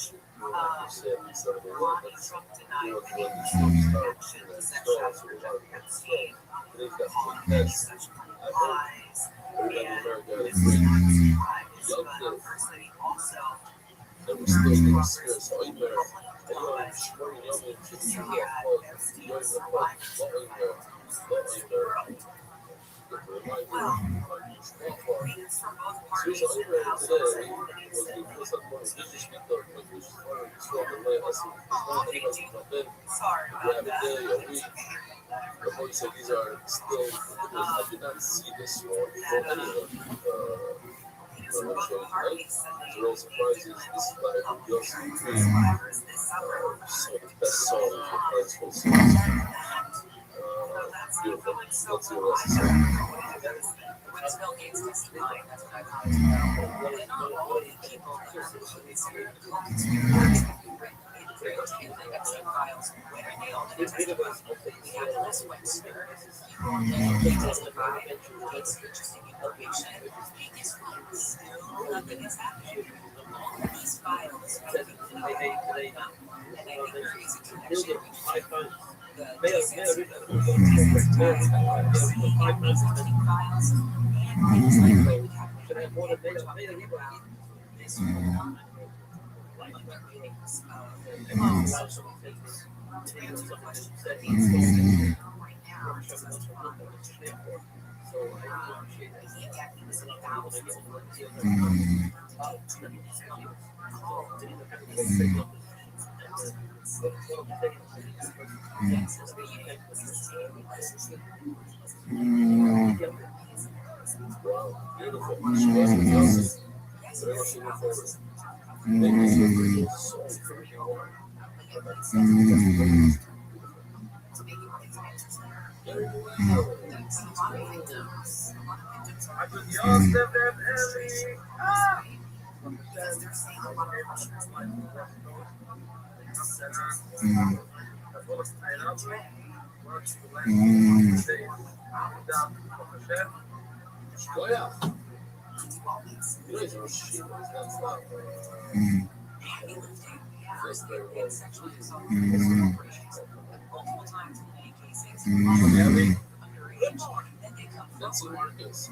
So these are still, I did not see this one for any of them. Real surprises. This is by Yossi Green. Some of the best songs for Prince for songs. Beautiful. Let's see what else is saying. Nancy Marcus.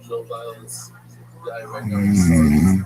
No violence. Guy right now is located in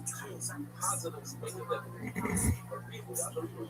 Positives make it that I believe what they include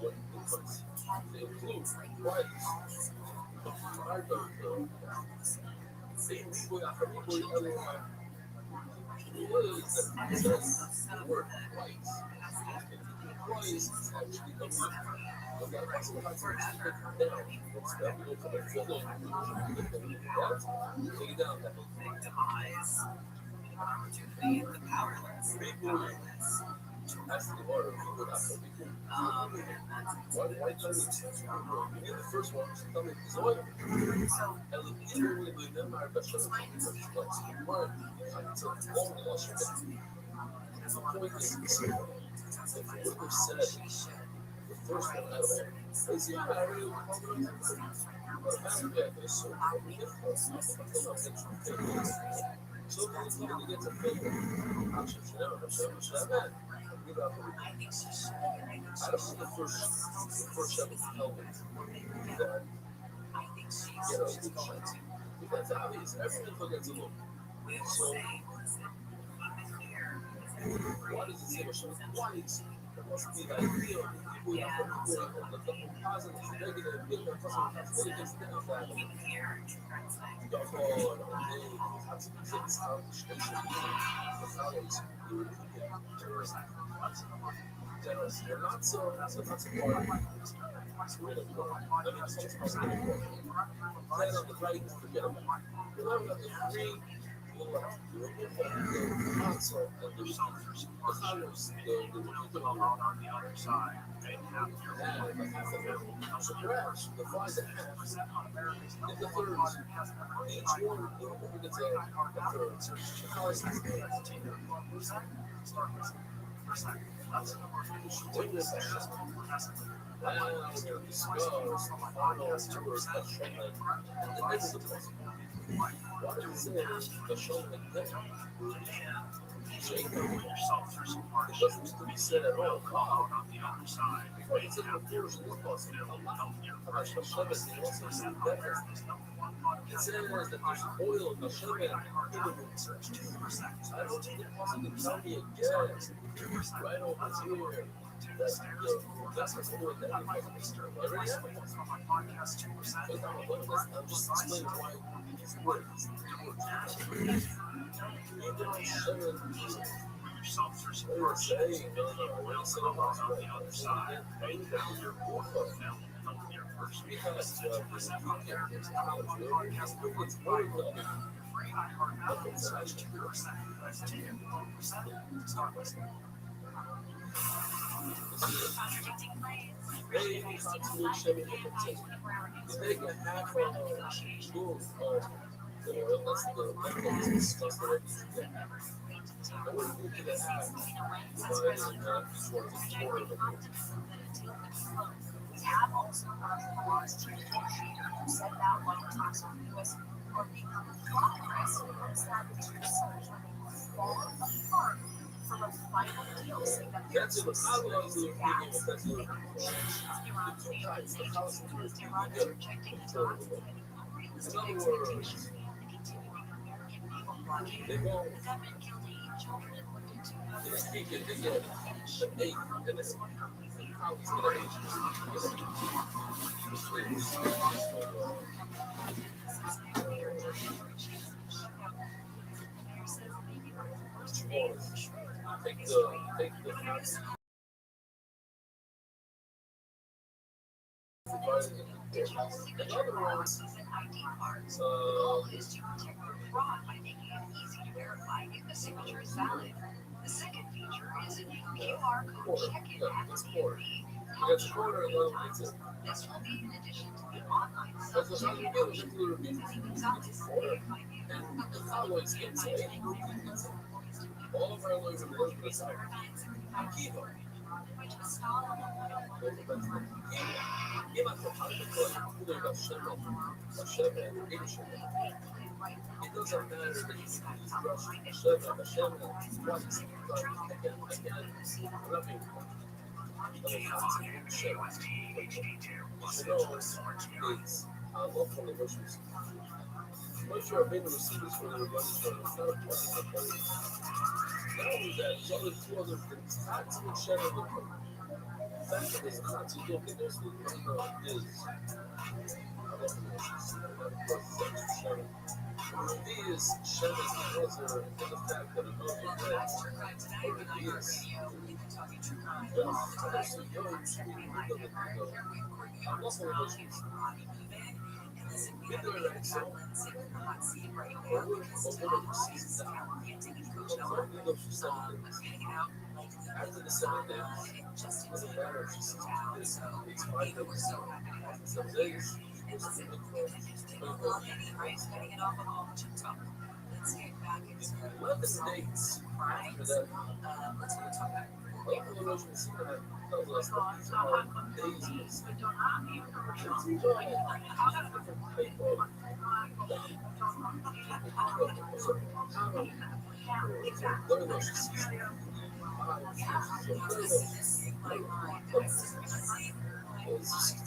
only that, there's other two other things. Taxi and Shannon look like. The fact that there's Taxi look and there's the is. I love the Shannon. Is Shannon answer in the fact that another man is. I'm not one of those things. Been doing that so. After the 7 days, doesn't matter if she sees this, it's 5 days. 7 days, it's 11 days after that. Tells us that these are days of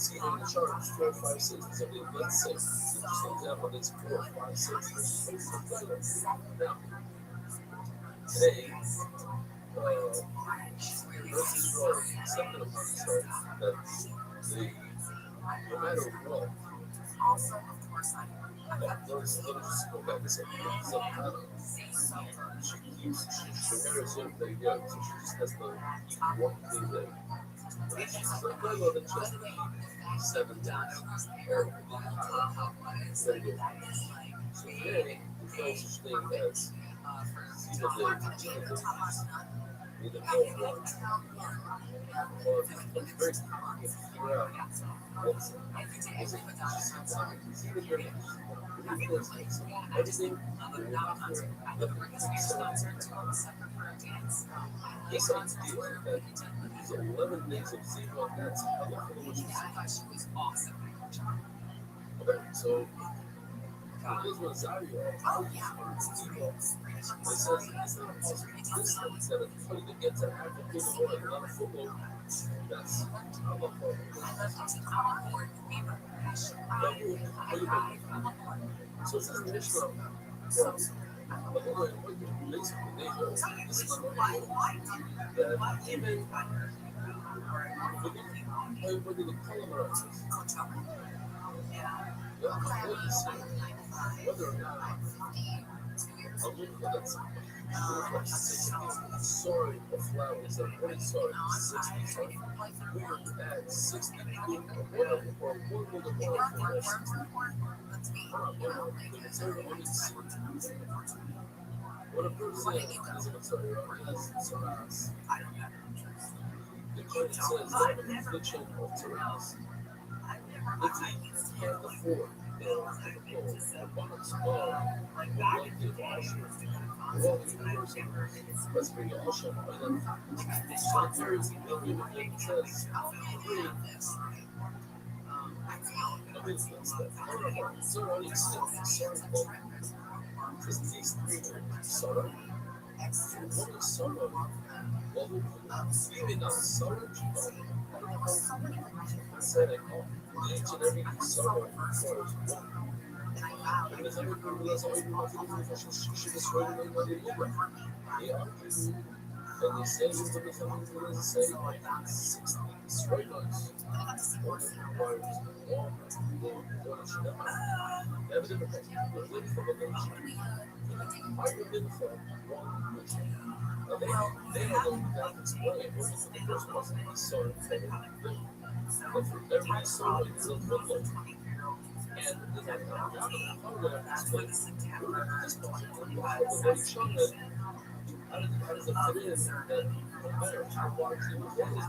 see on the chart, 4, 5, 6. So let's say, just an example, it's 4, 5, 6. Now, today, this is something about this, that no matter what, let's just go back and say, she marries him, they go, so she just has to walk through there. She's not going to just 7 days. So today, there's no such thing as either day, either no one. Or it's very difficult to figure out what's it. Is it everything this idea that these 11 days of zero, that's how the was awesome. Okay, so here's what Zario it says it's not possible. This is that it's funny to get to half a good one, not a football. That's how the fuck. So it says in Mishnah, basically, this is that even when the colonizers, whether or not a little that's sorry of flowers that one is sorry, 60, we would add 60 or one with the water for us. What a person is a sorry, has Saras. The Quran says that the affliction of Taras, if he can't afford the box of the relative Ashur, well, the universe, let's bring Ashur, and then so there is million of them says, so only sorry, because these three sorrow, what is sorrow? Well, even not sorrow, said it all. Each and every sorrow requires one. And as every people that's all you want to do, she destroyed it when they live. He argues, and he says, what the family is saying, like 60 straight lines. One requires one. They have a different thing. They're living from a nation. I would live from one nation. Now, they don't know how to explain it. What was the first person he saw in front of them? But for every soul, it's a good look. And how would I explain this how does it fit in that marriage? One is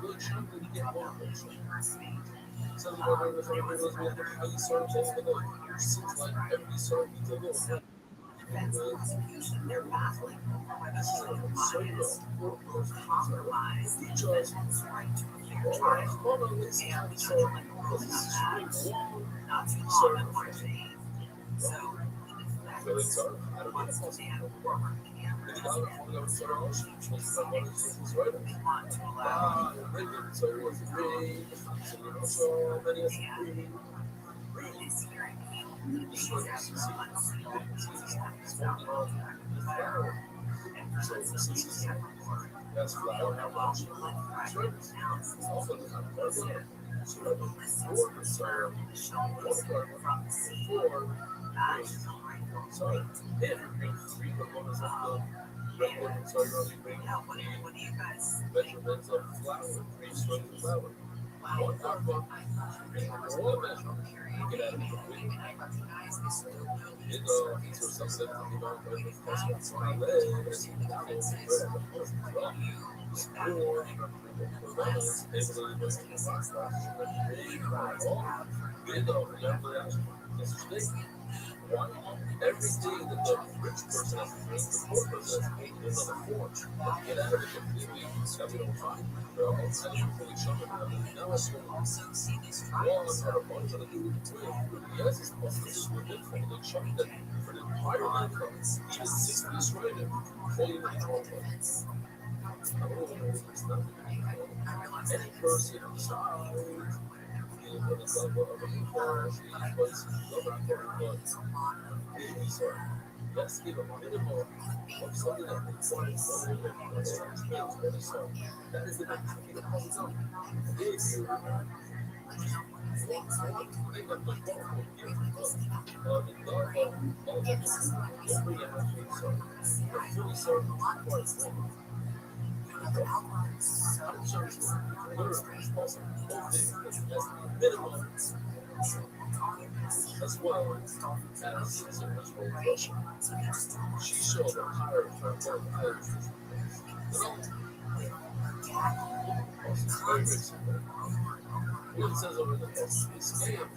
really trying to get one person. So, if everybody knows we have to be certain things, but it seems like every certain needs a little bit. This is a concern of compromise. Just So since that's flour, how much? Also, the kind of flour. So that was 4 concern, 1 carbon, 4 sorry, and 3 components of the regular concern of the measurements of flour, 3 strings of flour. 1 carbon, 1 measure. You get out of the week. So something that you know, that's what's my legs. Everything that the rich person has to drink, the poor person has to drink in another form. Get out of it completely, that we don't find. Well, I didn't fully show it, but now I swear. Well, I've had a bunch of the dudes with yes, it's possible to do it for the show that for the entire income, even 6 piece rider, fully with the wrong one. I don't know if it's not. Any person outside, you know, the level of a car, was let's give a minimum of something that requires so that is the next thing that comes up. If you as well as she showed a higher what it says over the is scam.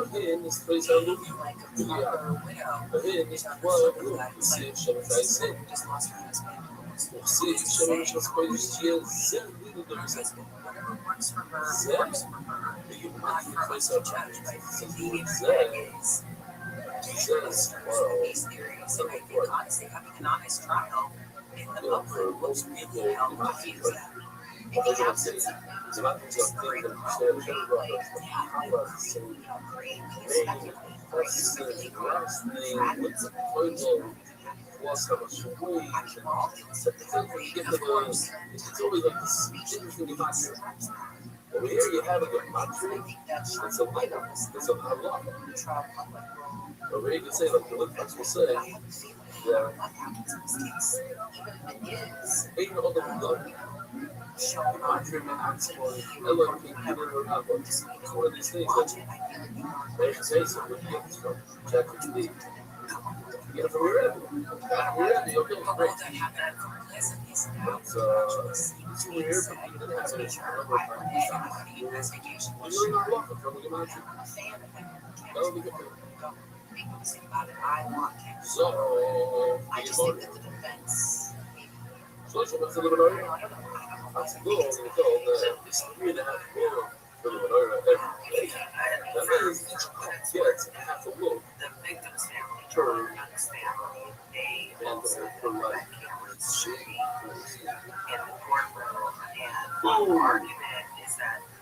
Again, this place I look again, this well, você chama pra isso. Você chama essas coisas de zero do zero. E o foi só over here you have a mantra. It's a light. It's a lot. Over here you can say like the Olympics will say that even all the blood mantra acts for Ella can give it or not. It's one of these things that they say something you get from ChatGPT. You get from your Rabbi. Okay, great. But it's weird, but you didn't have it. You're not welcome from the mantra. That would be good. So, social what's a little bit earlier? That's a little it's 3.5 million for the menorah every day. That means each cook gets half a loaf per and per life.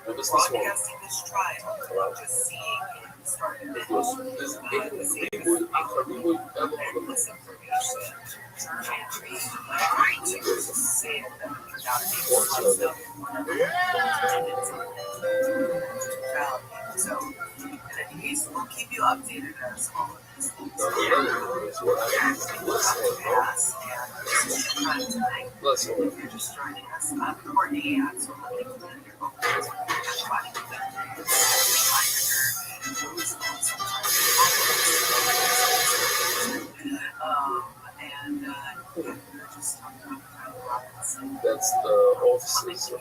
Now this one. So, in any case, we'll keep you updated as always. If you're just joining us, I'm Courtney. I'm so happy to be we're just talking about That's the offices of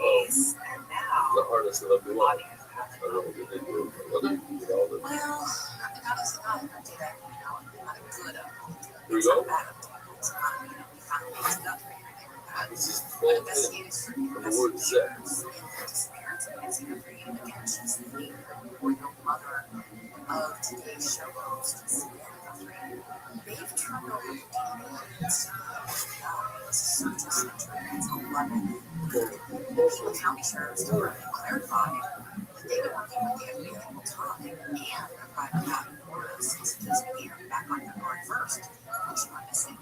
the artist that I've been on. I don't know what they do. well, that is not a good Here we go. This is 12 minutes of the word sex. Of today's show hosts, they've turned over the county sheriff's department clarified that they don't think the FBI will talk and provide that for us since it back on February 1st, which you are missing.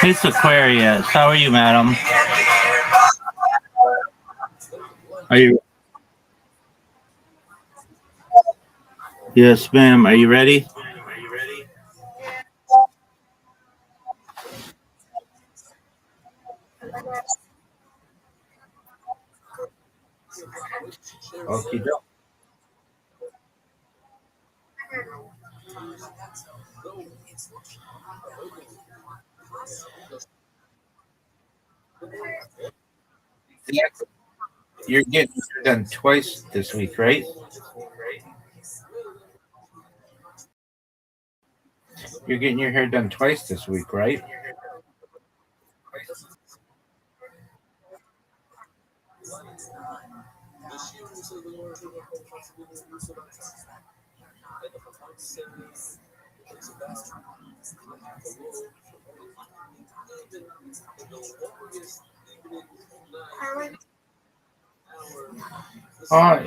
It's Aquarius. How are you, madam? Are you? Yes, ma'am. Are you ready? Okay. You're getting done twice this week, right? You're getting your hair done twice this week, right?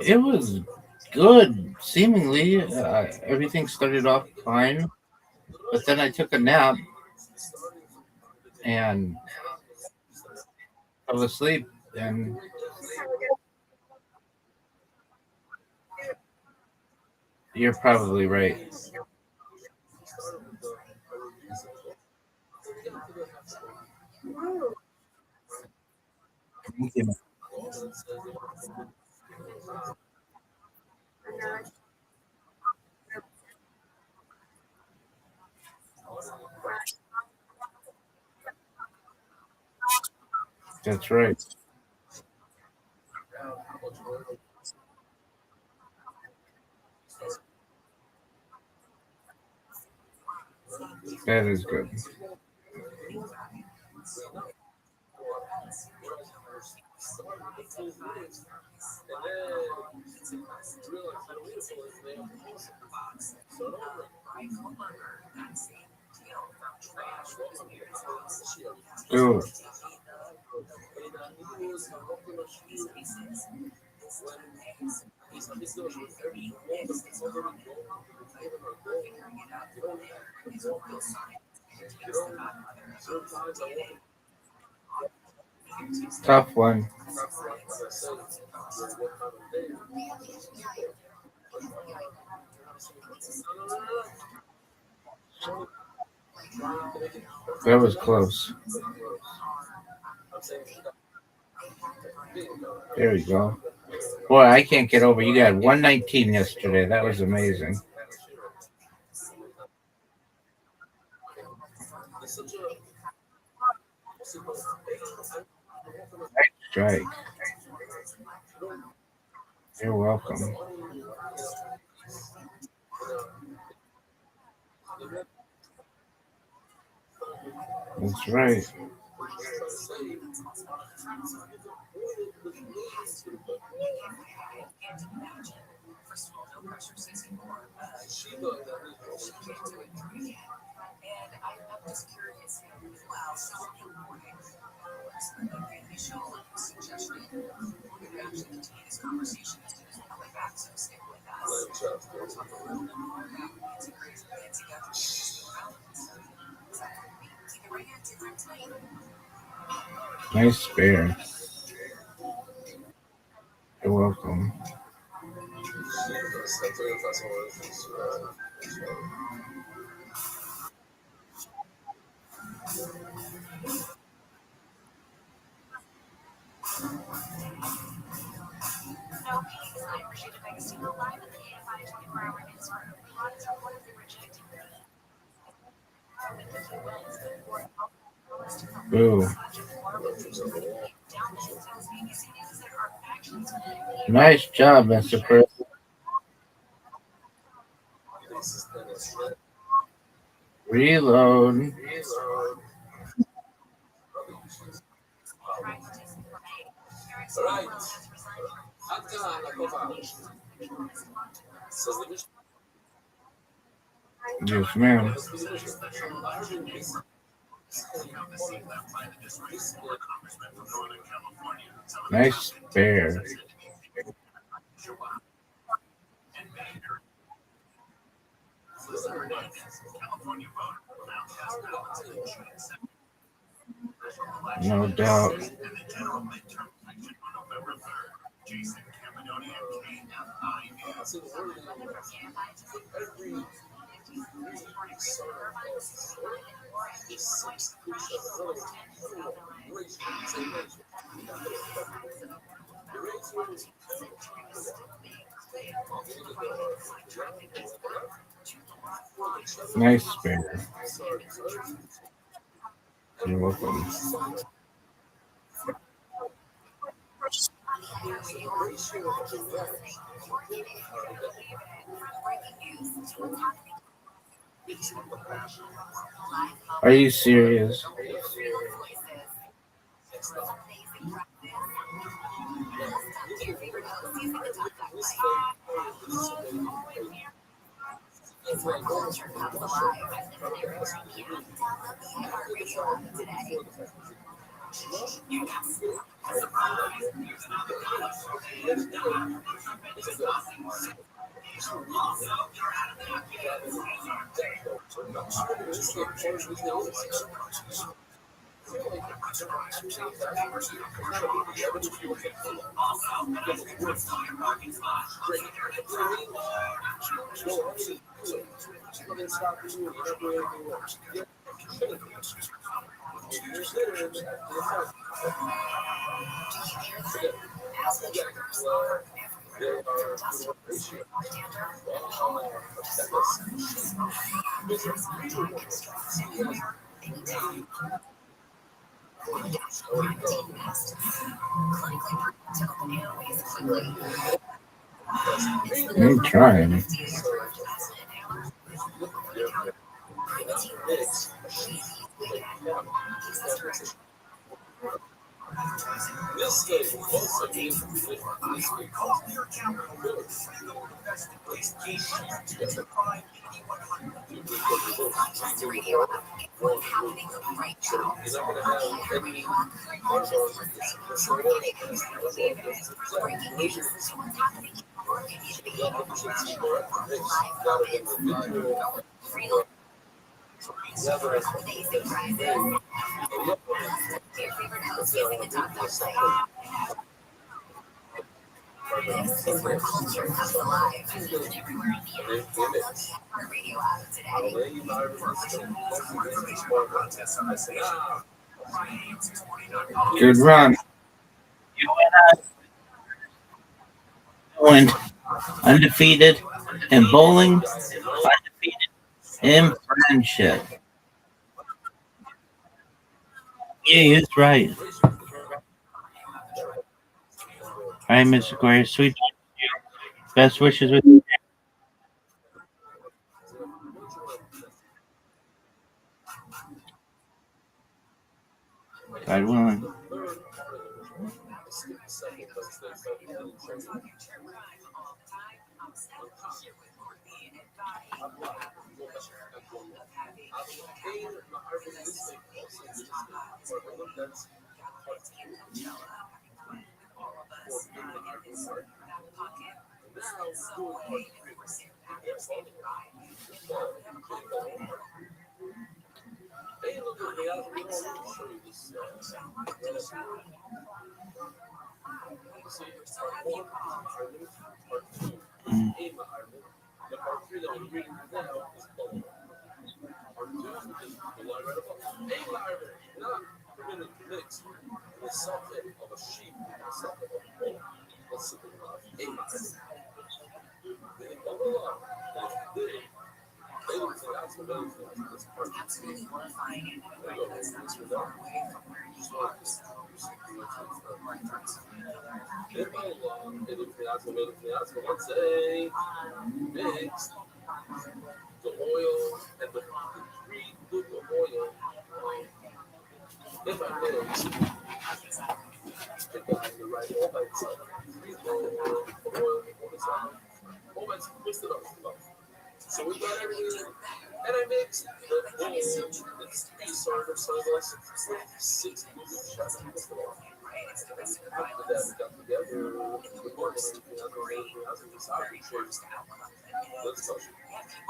It was good, seemingly. Everything started off fine, but then I took a nap and fell asleep, and you're probably right. That's right. That is good. Ooh. Tough one. That was close. There we go. Boy, I can't get over. You got 119 yesterday. That was amazing. Nice strike. You're welcome. That's right. First of all, no pressure 64. She looked at her. She can't do it. And I'm just curious. Wow, so important. Initial suggestion. We're going to actually continue this conversation as soon as we come back, so stick with us. We'll talk a little bit more about integrating it together. Keep it right here to your tonight. Nice spare. You're welcome. No peace. I appreciate the biggest email live in the 8 to 5 24-hour newsroom. Products are one of the originating. Boo. Nice job, Mr. President. Reload. Yes, ma'am. Nice spare. No doubt. Nice spare. You're welcome. Are you serious? It's where culture comes alive. Download the ViralRabbi today. I'm trying. This is where culture comes alive. Everywhere on the internet. Download the ViralRabbi app today. Good run. went undefeated in bowling, undefeated in friendship. Yeah, he's right. All right, Mr. Corey, sweet. Best wishes with you. God willing. The part 3 that I'm reading now is called Part 2 is the line right above. A library not permitted to mix the something of a sheep and something of a bull. Let's see the line. A library. They blah blah blah. They don't say that's what those things. That's part 2. Absolutely horrifying. There you go. This was that. Just like this. They blah blah. They don't say that's what those things. Let's say mix the oil and the 3 good oil. If I mix, if I the right oil by itself, 3 good oil on its own, all that's twisted up. So we got everything, and I mixed the bowl, it's 3 sort of sawdust with 6 good shots of the oil. After that, we got together the worst let's touch it.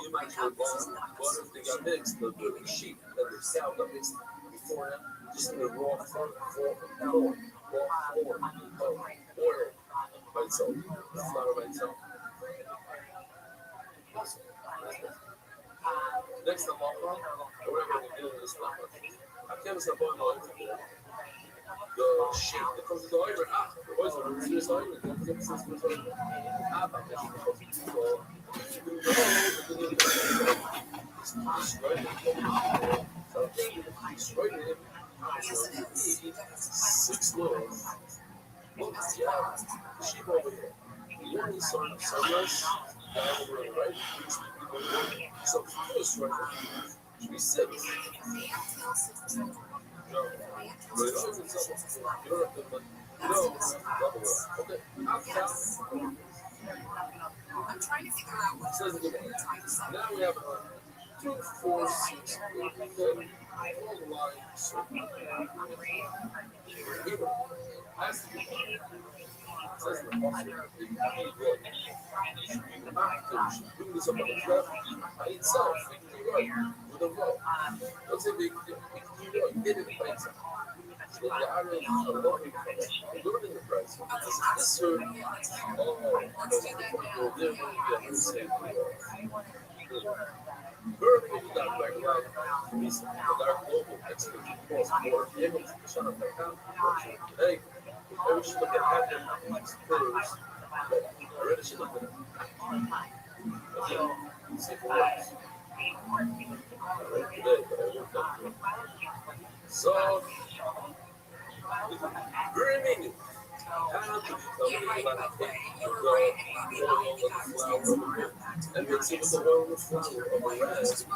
You might have what if they got mixed, the sheep and the cow got mixed beforehand, just in the raw form of oil by itself, the flour by itself. Next time I'll or whatever we do in this stuff. I can't stop on the sheep that comes to the oil, the oils are really this oil, don't forget this is oil. Six loaves. Yeah, sheep over here. The only sort of sunless guy over here, right? So first, right? Should be 6. No, but it always is up. You don't have to, no, okay. I'm trying to figure out what says it. Now we have 2, 4, 6, 8, 7, all the lines. Has to be. Says the muscle. Do this up on the trap by itself. It can be right with a rope. Let's say it can be right. Get it by itself. So the iron a little bit the price. This sir, Burning that background is our global expert across more image percent of the country. Today, every should look at them first. I really should look at them. See for works. So, very meaning. And mix it with the oil and flour of a rest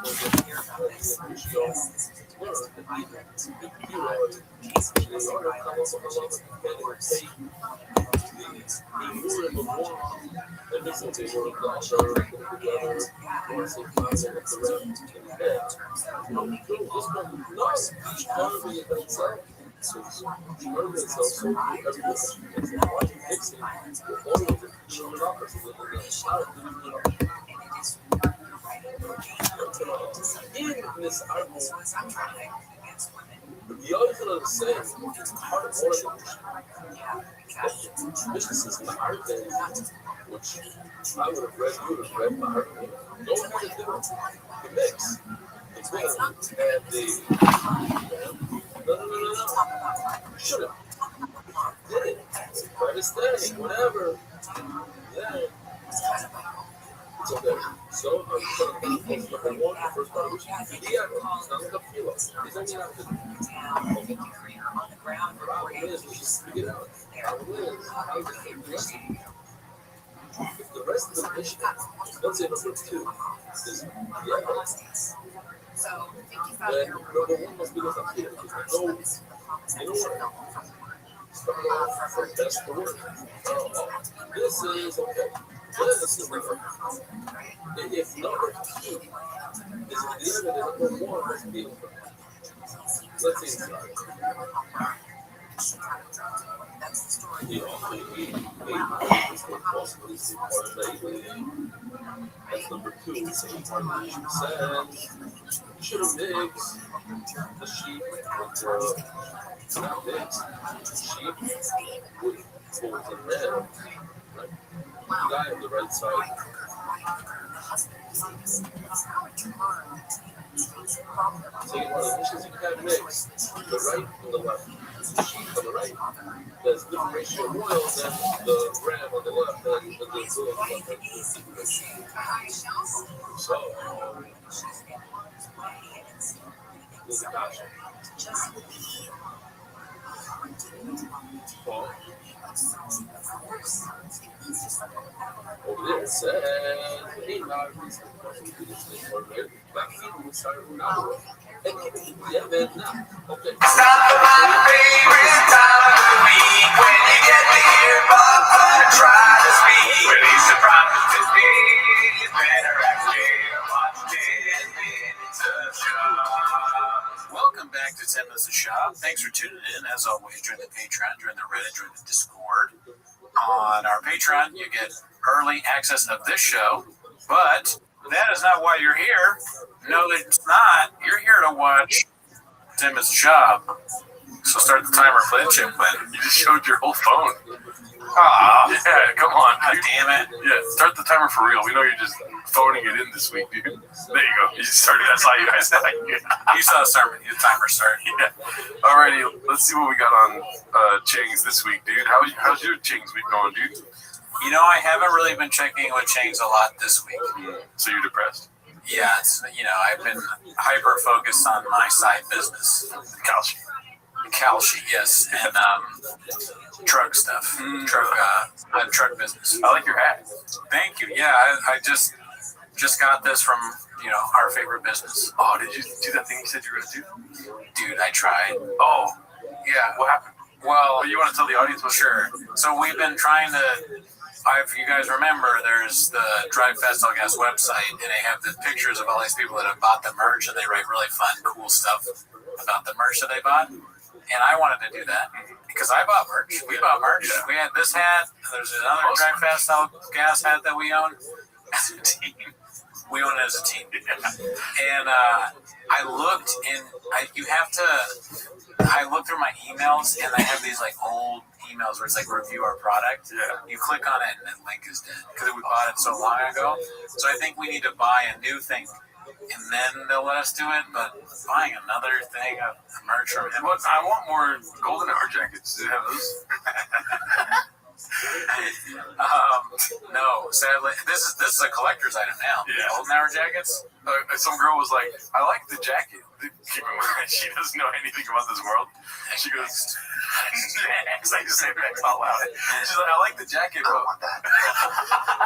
in this article, the other thing I'm saying is part of one of this is the art thing, which I would have read, you would have read my article. Go ahead and do it. The mix. It's going to add the. No. Should have. Did it. By mistake, whatever. It's okay. So I'm just going to post number one, the first part of which is the kilo. It's only out the problem is, we should figure it out. Problem is, how to fit the rest of it. If the rest of the mission, let's say number two, is then number one must be the kilo. No, you know what? Start off from best to worst. This is okay. This is different. If number two is clear, then number one must be okay. Let's see. The only eight could possibly see part of that. That's number two. The same part of the says you should have mixed the sheep with not mixed sheep with bulls and red. Right? The guy on the right side. So you want the dishes you can mix the right and the left. The sheep on the right, there's different ratio of oil than the ram on the left and the bull on the left. So, there's a gotcha. Over there it says, hey, now it's yeah, man, nah. Okay. It's not my favorite time of the week when you get the earbud to try to speak. When he surprises to me, you better act scared. Watch 10 minutes of show. Welcome back to 10 Minutes of Shop. Thanks for tuning in. As always, join the Patreon, join the Reddit, join the Discord. On our Patreon, you get early access of this show, but that is not why you're here. No, it's not. You're here to watch 10 Minutes of Shop. So start the timer, play the chip win. You just showed your whole phone. Oh, yeah, come on. God damn it. Yeah, start the timer for real. We know you're just phoning it in this week, dude. There you go. You just started. That's how you guys saw you. You saw the timer start. Yeah. Alrighty, let's see what we got on Chang's this week, dude. How's your Chang's week going, dude? You know, I haven't really been checking with Chang's a lot this week. So you're depressed? Yeah, it's, I've been hyper-focused on my side business. Calci, yes, and truck stuff. Truck business. I like your hat. Thank you. Yeah, I just got this from, our favorite business. Oh, did you do that thing you said you were going to do? Dude, I tried. Oh. Yeah. What happened? Well, you want to tell the audience what? Sure. So we've been trying to... If you guys remember, there's the Drive Fast All Gas website, and they have the pictures of all these people that have bought the merch, and they write really fun, cool stuff about the merch that they bought. And I wanted to do that because I bought merch. We bought merch. Yeah. We had this hat. There's another Drive Fast All Gas hat that we own as a team. We own it as a team. And I looked, and I looked through my emails, and I have these like old emails where it's like review our product. Yeah. You click on it, and that link is dead because we bought it so long ago. So I think we need to buy a new thing, and then they'll let us do it. But buying another thing of merch from him. I want more golden hour jackets. Do you have those? No, sadly, this is a collector's item now. Yeah. Golden hour jackets. Some girl was like, "I like the jacket." Keep in mind, she doesn't know anything about this world. She goes, "Next." I just say next out loud. She's like, "I like the jacket, but I want that."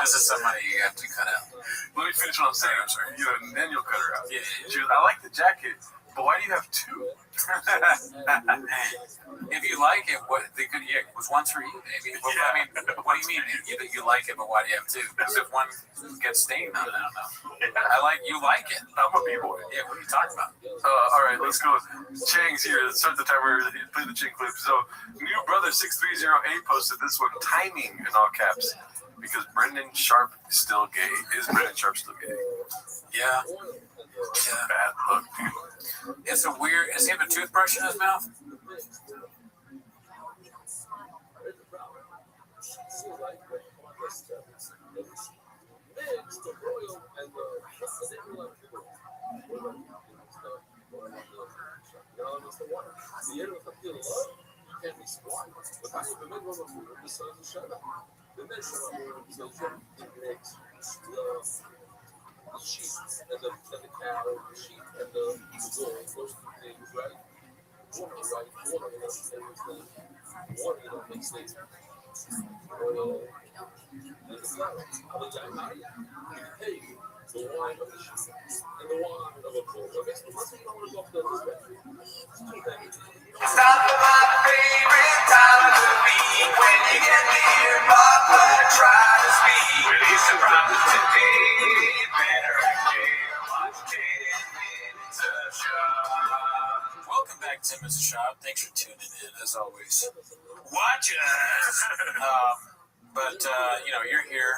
This is somebody you have to cut out. Let me finish what I'm saying. I'm sorry. And then you'll cut her out. Yeah. She goes, "I like the jacket, but why do you have two?" If you like it, it was once for you, maybe. Well, Yeah. I mean, what do you mean? You like it, but why do you have two? Because if one gets stained on it, I don't know. You like it. I'm a b-boy. Yeah, what are you talking about? All right, let's go. Chang's here. Let's start the timer. Play the Chang clip. So, new brother 6308 posted this one, timing in all caps, because Brendan Sharp is still gay. Is Brendan Sharp still gay? Yeah. Bad look, dude. It's a weird. Does he have a toothbrush in his mouth? And then the sheep and the cow, the sheep and the bull, those two things, right? Water, right? Water, everything. Water, makes things oil and the flour. Hey, the wine of the sheep and the wine of a bull. I guess the one thing I want to talk about this way. It's not my favorite time of the week when you get near my blood, try to speak. Release the problems today. Better watch 10 minutes of show. Welcome back to Mr. Shop. Thanks for tuning in, as always. Watch us. You're here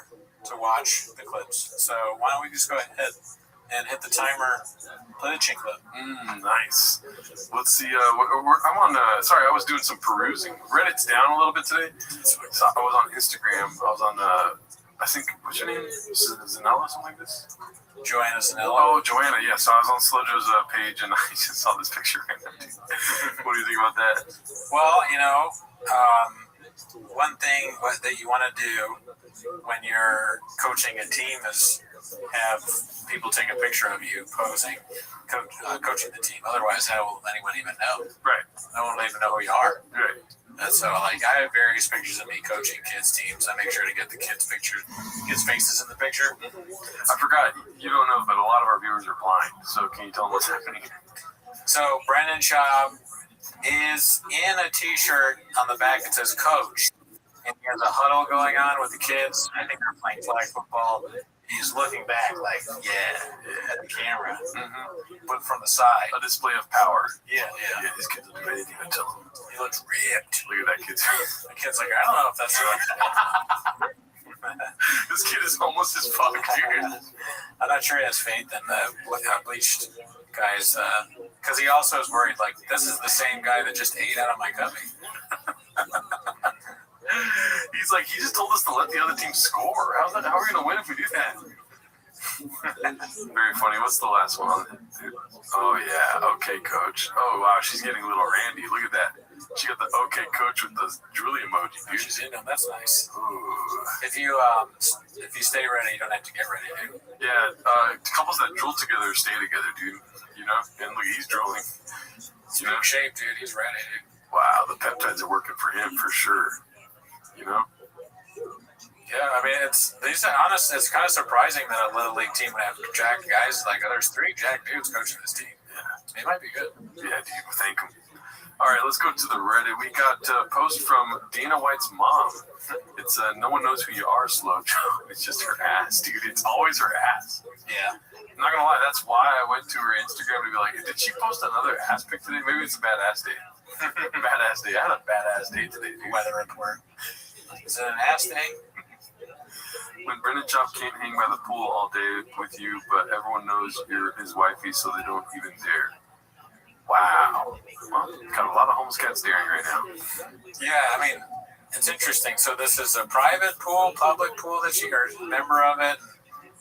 to watch the clips. So why don't we just go ahead and hit the timer, play the chin clip. Nice. Let's see. I'm on. Sorry, I was doing some perusing. Reddit's down a little bit today. So I was on Instagram. I was on. I think what's your name? Zanella, something like this. Joanna Zanella. Oh, Joanna. Yeah. So I was on Slojo's page, and I just saw this picture right now. What do you think about that? Well, one thing that you want to do when you're coaching a team is have people take a picture of you posing, coaching the team. Otherwise, how will anyone even know? Right. No one will even know who you are. Right. And so, I have various pictures of me coaching kids' teams. I make sure to get the kids' faces in the picture. I forgot, you don't know, but a lot of our viewers are blind. So can you tell them what's happening? So Brandon Schaub is in a T-shirt on the back that says "Coach," and he has a huddle going on with the kids. I think they're playing flag football. He's looking back at the camera, but from the side. A display of power. Yeah. These kids will do anything I tell them. He looks ripped. Look at that kid's face. The kid's like, I don't know if that's right. This kid is almost as fuck, dude. I'm not sure he has faith in the bleached guys, because he also is worried, this is the same guy that just ate out of my cubby. He's like, he just told us to let the other team score. How are we going to win if we do that? Very funny. What's the last one? Oh, yeah. Okay, coach. Oh, wow. She's getting a little randy. Look at that. She got the okay, coach with the drooly emoji, dude. She's in them. That's nice. Ooh. If you stay ready, you don't have to get ready, dude. Yeah. Couples that drool together stay together, dude. And look, he's drooling. He's in shape, dude. He's ready, dude. Wow. The peptides are working for him for sure. Yeah, I mean, it's kind of surprising that a little league team would have jacked guys. There's 3 jacked dudes coaching this team. Yeah, it might be good. Yeah, dude, thank him. All right, let's go to the Reddit. We got a post from Dana White's mom. It's no one knows who you are, Slojo. It's just her ass, dude. It's always her ass. Yeah. I'm not gonna lie, that's why I went to her Instagram to be like, did she post another ass pic today? Maybe it's a badass day. Badass day. I had a badass day today, dude. Weather report. Is it an ass day? When Brendan Chop can't hang by the pool all day with you, but everyone knows you're his wifey, so they don't even dare. Wow. Well, got a lot of homeless cats staring right now. Yeah, I mean, it's interesting. So this is a private pool, public pool that she, or a member of it.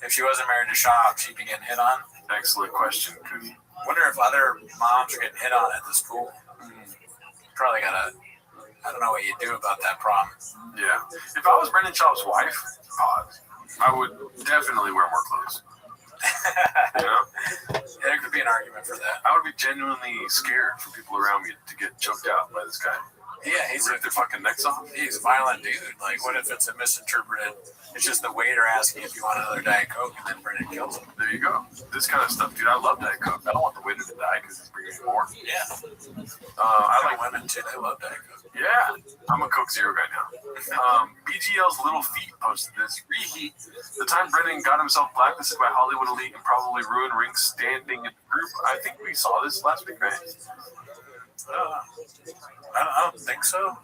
If she wasn't married to Shop, she'd be getting hit on. Excellent question. Wonder if other moms are getting hit on at this pool. Probably gotta. I don't know what you do about that problem. Yeah. If I was Brendan Schaub's wife, I would definitely wear more clothes. There could be an argument for that. I would be genuinely scared for people around me to get choked out by this guy. Yeah, he's rip their fucking necks off. He's a violent dude. What if it's a misinterpreted? It's just the waiter asking if you want another Diet Coke, and then Brendan kills him. There you go. This kind of stuff, dude. I love Diet Coke. I don't want the waiter to die because he's bringing me more. Yeah. I like women too. They love Diet Coke. Yeah, I'm a Coke Zero guy now. BGL's Little Feet posted this. Reheat. The time Brendan got himself blacklisted by Hollywood Elite and probably ruined Rink's standing in the group. I think we saw this last week, right? I don't think so.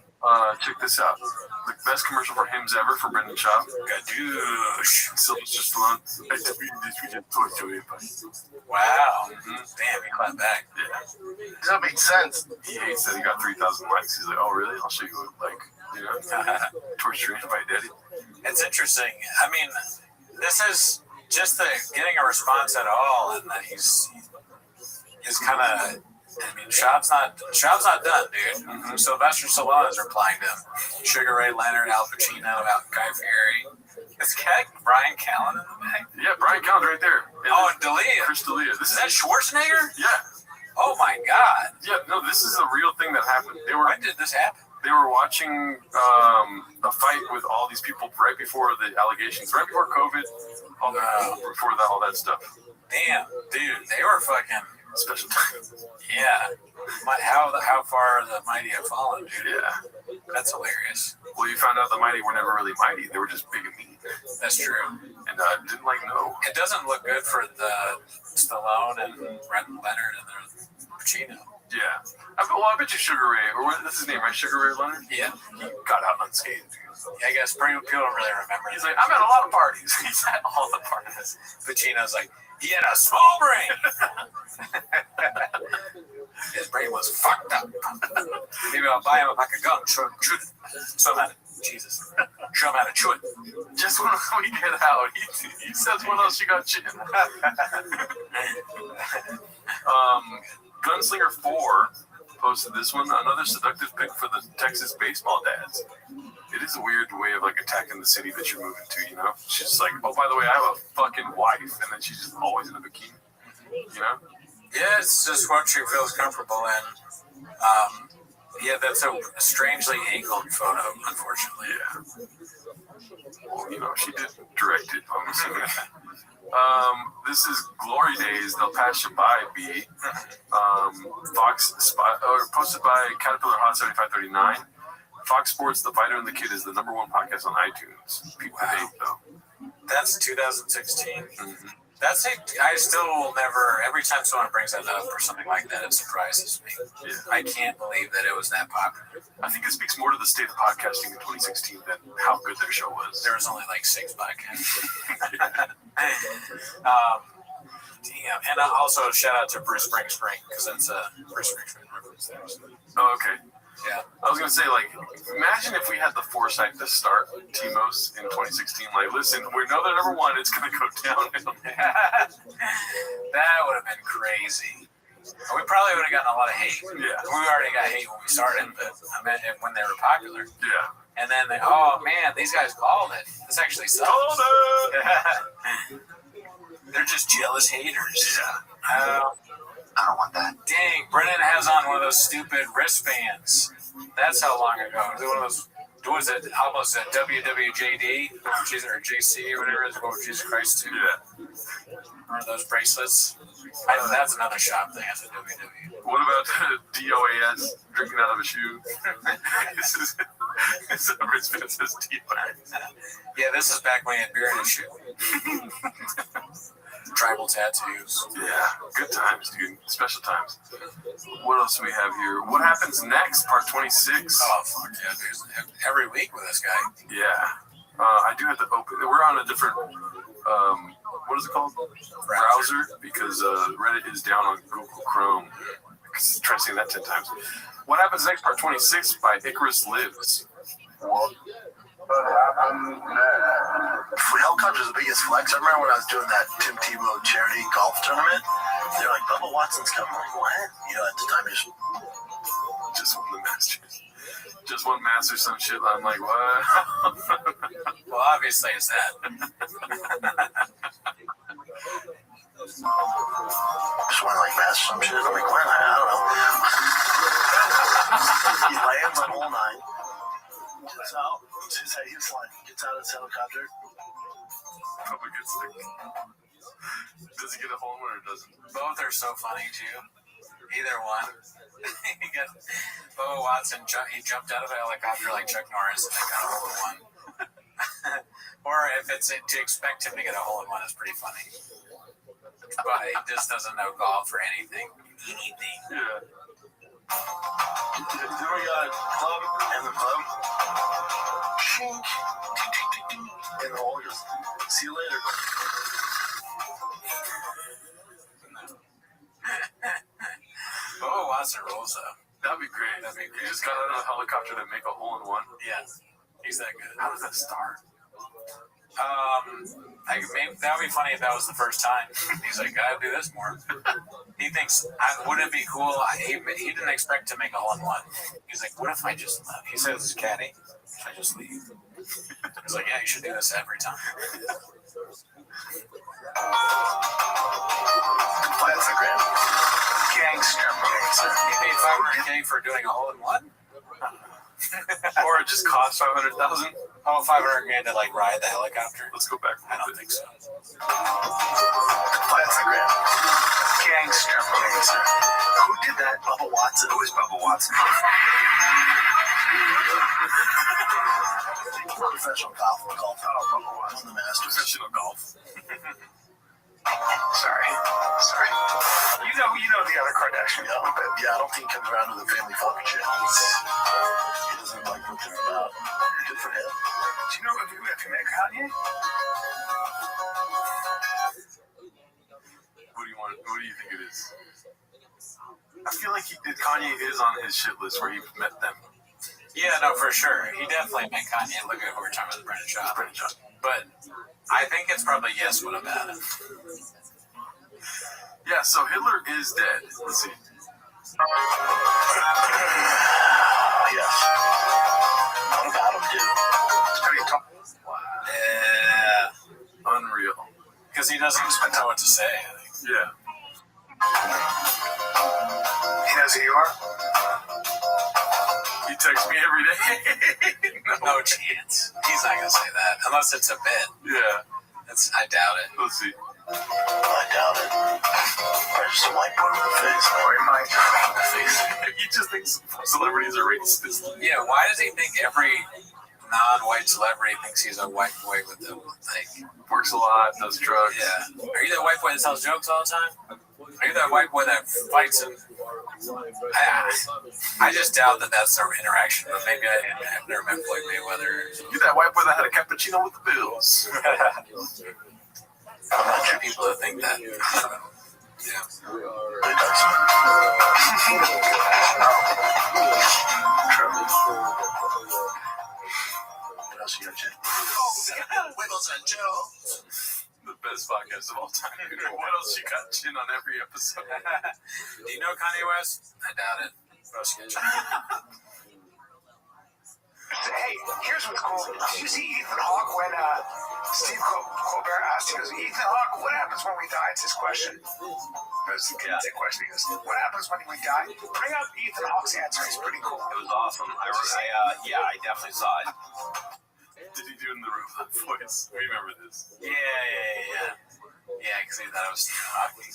Check this out. The best commercial for Hims ever for Brendan Schaub. Gadoosh. Sylvester Stallone. Wow. Damn, he clapped back. Yeah. That makes sense. He hates that he got 3,000 likes. He's like, oh, really? I'll show you, torturing by daddy. It's interesting. I mean, this is just getting a response at all, and that he's kind of I mean, Schaub's not done, dude. Mm-hmm. Sylvester Stallone is replying to him. Sugar Ray Leonard, Al Pacino, Guy Fieri. Is Brian Callen in the back? Yeah, Brian Callen's right there. And D'Elia. Chris D'Elia. Is that Schwarzenegger? Yeah. Oh my God. Yeah, no, this is a real thing that happened. When did this happen? They were watching a fight with all these people right before the allegations, right before COVID, before all that stuff. Damn, dude, they were fucking special times. Yeah. How far the mighty have fallen, dude. Yeah. That's hilarious. Well, you found out the mighty were never really mighty. They were just big and mean. That's true. And didn't know. It doesn't look good for the Stallone and Leonard and the Pacino. Yeah. I bet you Sugar Ray, or that's his name, right? Sugar Ray Leonard? Yeah. He got out unscathed. Yeah, I guess people don't really remember. He's like, I'm at a lot of parties. He's at all the parties. Pacino's like, he had a small brain. His brain was fucked up. Maybe I'll buy him a pack of gum. Show him shoot it. Show him how to, Jesus. Show him how to chew it. Just when we get out, he says, what else you got, Jim? Gunslinger 4 posted this one. Another seductive pick for the Texas baseball dads. It is a weird way of attacking the city that you're moving to, you know? She's just like, oh, by the way, I have a fucking wife, and then she's just always in a bikini, you know? Yeah, it's just what she feels comfortable in. Yeah, that's a strangely angled photo, unfortunately. Yeah. Well, you know, she did direct it, I'm assuming. This is Glory Days, They'll Pass You By, B. Posted by Caterpillar Hot 7539. Fox Sports, The Fighter and the Kid is the #1 podcast on iTunes. Peak the date, though. That's 2016. Mm-hmm. I still will never, every time someone brings that up or something like that, it surprises me. Yeah. I can't believe that it was that popular. I think it speaks more to the state of podcasting in 2016 than how good their show was. There was only 6 podcasts. Damn. And also a shout out to Bruce Springsteen, because that's a Bruce Springsteen reference there. Oh, okay. Yeah. I was going to say, imagine if we had the foresight to start Timos in 2016. Listen, we know they're #1, it's going to go downhill. That would have been crazy. We probably would have gotten a lot of hate. Yeah. We already got hate when we started, but I meant when they were popular. Yeah. And then oh man, these guys called it. This actually sucks. Called it! They're just jealous haters. Yeah. I don't want that. Dang, Brennan has on one of those stupid wristbands. That's how long ago. It was one of those, what is it, almost a WWJD, or JC, or whatever it is, Jesus Christ, too. Yeah. One of those bracelets. That's another shop thing at the WW. What about DOAS, drinking out of a shoe? This wristband says DOAS. Yeah, this is back when he had beer in his shoe. Tribal tattoos. Yeah, good times, dude. Special times. What else do we have here? What happens next? Part 26. Oh, fuck yeah, dude. Every week with this guy. Yeah. I do have to open. We're on a different, what is it called? Browser, because Reddit is down on Google Chrome. Try saying that 10 times. What happens next? Part 26 by Icarus Lives. Helicopter's the biggest flex. I remember when I was doing that Tim Tebow charity golf tournament. They're like, Bubba Watson's coming. I'm like, what? You know, at the time, just won the Masters. Just won Masters, some shit. I'm like, what? Well, obviously it's that. Just won Masters, some shit. I'm like, where? I don't know. He lands on hole 9. Gets out. Gets out of his helicopter. Probably gets sick. Does he get a hole in one or doesn't? Both are so funny too. Either one. Bubba Watson, he jumped out of a helicopter like Chuck Norris and they got a hole in one. Or if it's to expect him to get a hole in one is pretty funny. But he just doesn't know golf or anything. Yeah. Then we got club and the club. Shink. And the hole just, see you later. Bubba Watson rules though. That'd be great. He just got out of a helicopter to make a hole in one. Yeah. He's that good. How does that start? Maybe that would be funny if that was the first time. He's like, gotta do this more. He thinks, wouldn't it be cool? He didn't expect to make a hole in one. He's like, what if I just left? He says it's caddy. Should I just leave? He's like, yeah, you should do this every time. Gangster. He paid $500K for doing a hole in one? Or it just cost $500,000. Oh, $500,000 to like ride the helicopter. Let's go back. I don't think so. Gangster. Who did that? Bubba Watson. Who is Bubba Watson? Professional golf. Oh, Bubba Watson. On the Masters. Professional golf. Sorry. You know the other Kardashian. Yeah, I don't think he comes around with a family fucking shit. He doesn't like what they're about. Good for him. Do you know if you met Kanye? What do you think it is? I feel like Kanye is on his shit list where he met them. Yeah, no, for sure. He definitely met Kanye. Look at who we're talking about, Brendan Shaw. But I think it's probably yes, what about him? Yeah, so Hitler is dead. Let's see. Yes. What about him, dude? It's pretty tough. Yeah. Unreal. Because he doesn't know what to say, I think. Yeah. He knows who you are? He texts me every day. No chance. He's not going to say that. Unless it's a bit. Yeah. I doubt it. Let's see. I doubt it. Probably just a white boy with a face. Or he might. He just thinks celebrities are racist. Yeah, why does he think every non-white celebrity thinks he's a white boy with the, like... Works a lot, does drugs. Yeah. Are you that white boy that tells jokes all the time? Are you that white boy that fights and... I just doubt that that's their interaction, but maybe I've never met Floyd Mayweather. You that white boy that had a cappuccino with the Bills. I'm not sure people that think that. Yeah. What else you got, Jay? Wiggles and Joe. The best podcast of all time. What else you got, Chin, on every episode? Do you know Kanye West? I doubt it. What else you got, Hey, here's what's cool. Did you see Ethan Hawke when Steve Colbert asked, he goes, Ethan Hawke, what happens when we die? It's his question. It was the question. He goes, what happens when we die? Bring up Ethan Hawke's answer. He's pretty cool. It was awesome. I definitely saw it. Did he do it in the robot voice? We remember this. Yeah. Yeah, because he thought it was Stephen Hawking.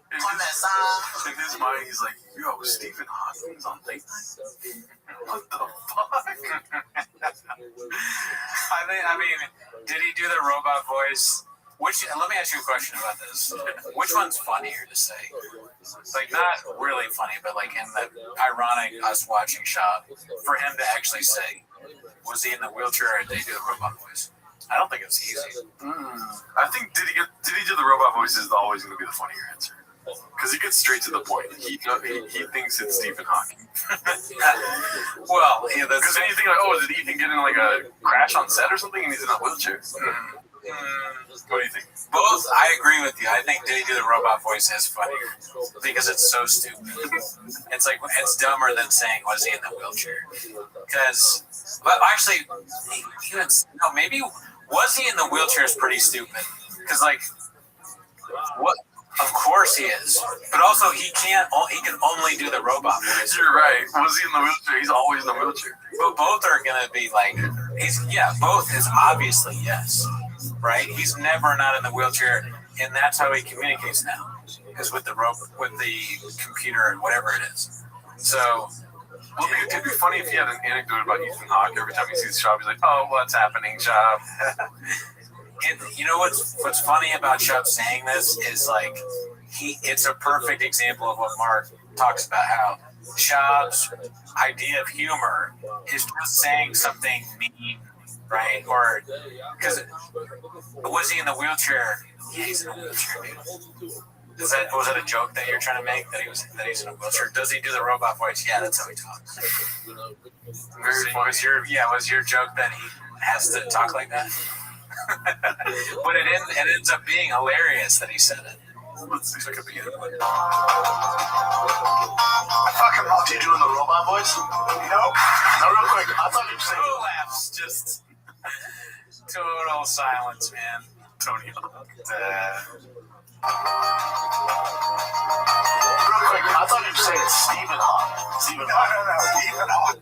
In his mind, he's like, yo, Stephen Hawking's on late night? What the fuck? I mean, did he do the robot voice? Let me ask you a question about this. Which one's funnier to say? Like, not really funny, but like in the ironic us watching shot, for him to actually say, was he in the wheelchair or did he do the robot voice? I don't think it's easy. I think did he do the robot voice is always going to be the funnier answer. Because he gets straight to the point. He thinks it's Stephen Hawking. Well, yeah, because then you think like, oh, did Ethan get in like a crash on set or something, and he's in a wheelchair? What do you think? Both. I agree with you. I think did he do the robot voice is funnier because it's so stupid. It's like it's dumber than saying was he in the wheelchair? Because, well, actually, maybe was he in the wheelchair is pretty stupid. Because like, what? Of course he is, but also he can only do the robot voice. You're right. Was he in the wheelchair? He's always in the wheelchair. But both are gonna be like, both is obviously yes, right? He's never not in the wheelchair, and that's how he communicates now, is with the computer and whatever it is. So, well, it'd be funny if he had an anecdote about Ethan Hawke every time he sees Shab. He's like, "Oh, what's happening, Shab?" You know what's funny about Chubb saying this is like it's a perfect example of what Mark talks about, how Chubb's idea of humor is just saying something mean, right? Or because was he in the wheelchair? Yeah, he's in a wheelchair, dude. Was that a joke that you're trying to make that he's in a wheelchair? Does he do the robot voice? Yeah, that's how he talks. Was your joke that he has to talk like that? But it ends up being hilarious that he said it. Let's see if I can beat it. I fucking love you doing the robot voice. Nope. Now, real quick, I thought you were saying. No laughs, just total silence, man. Tony. Real quick, I thought you were saying Stephen Hawk. Stephen Hawk. No, Stephen Hawk.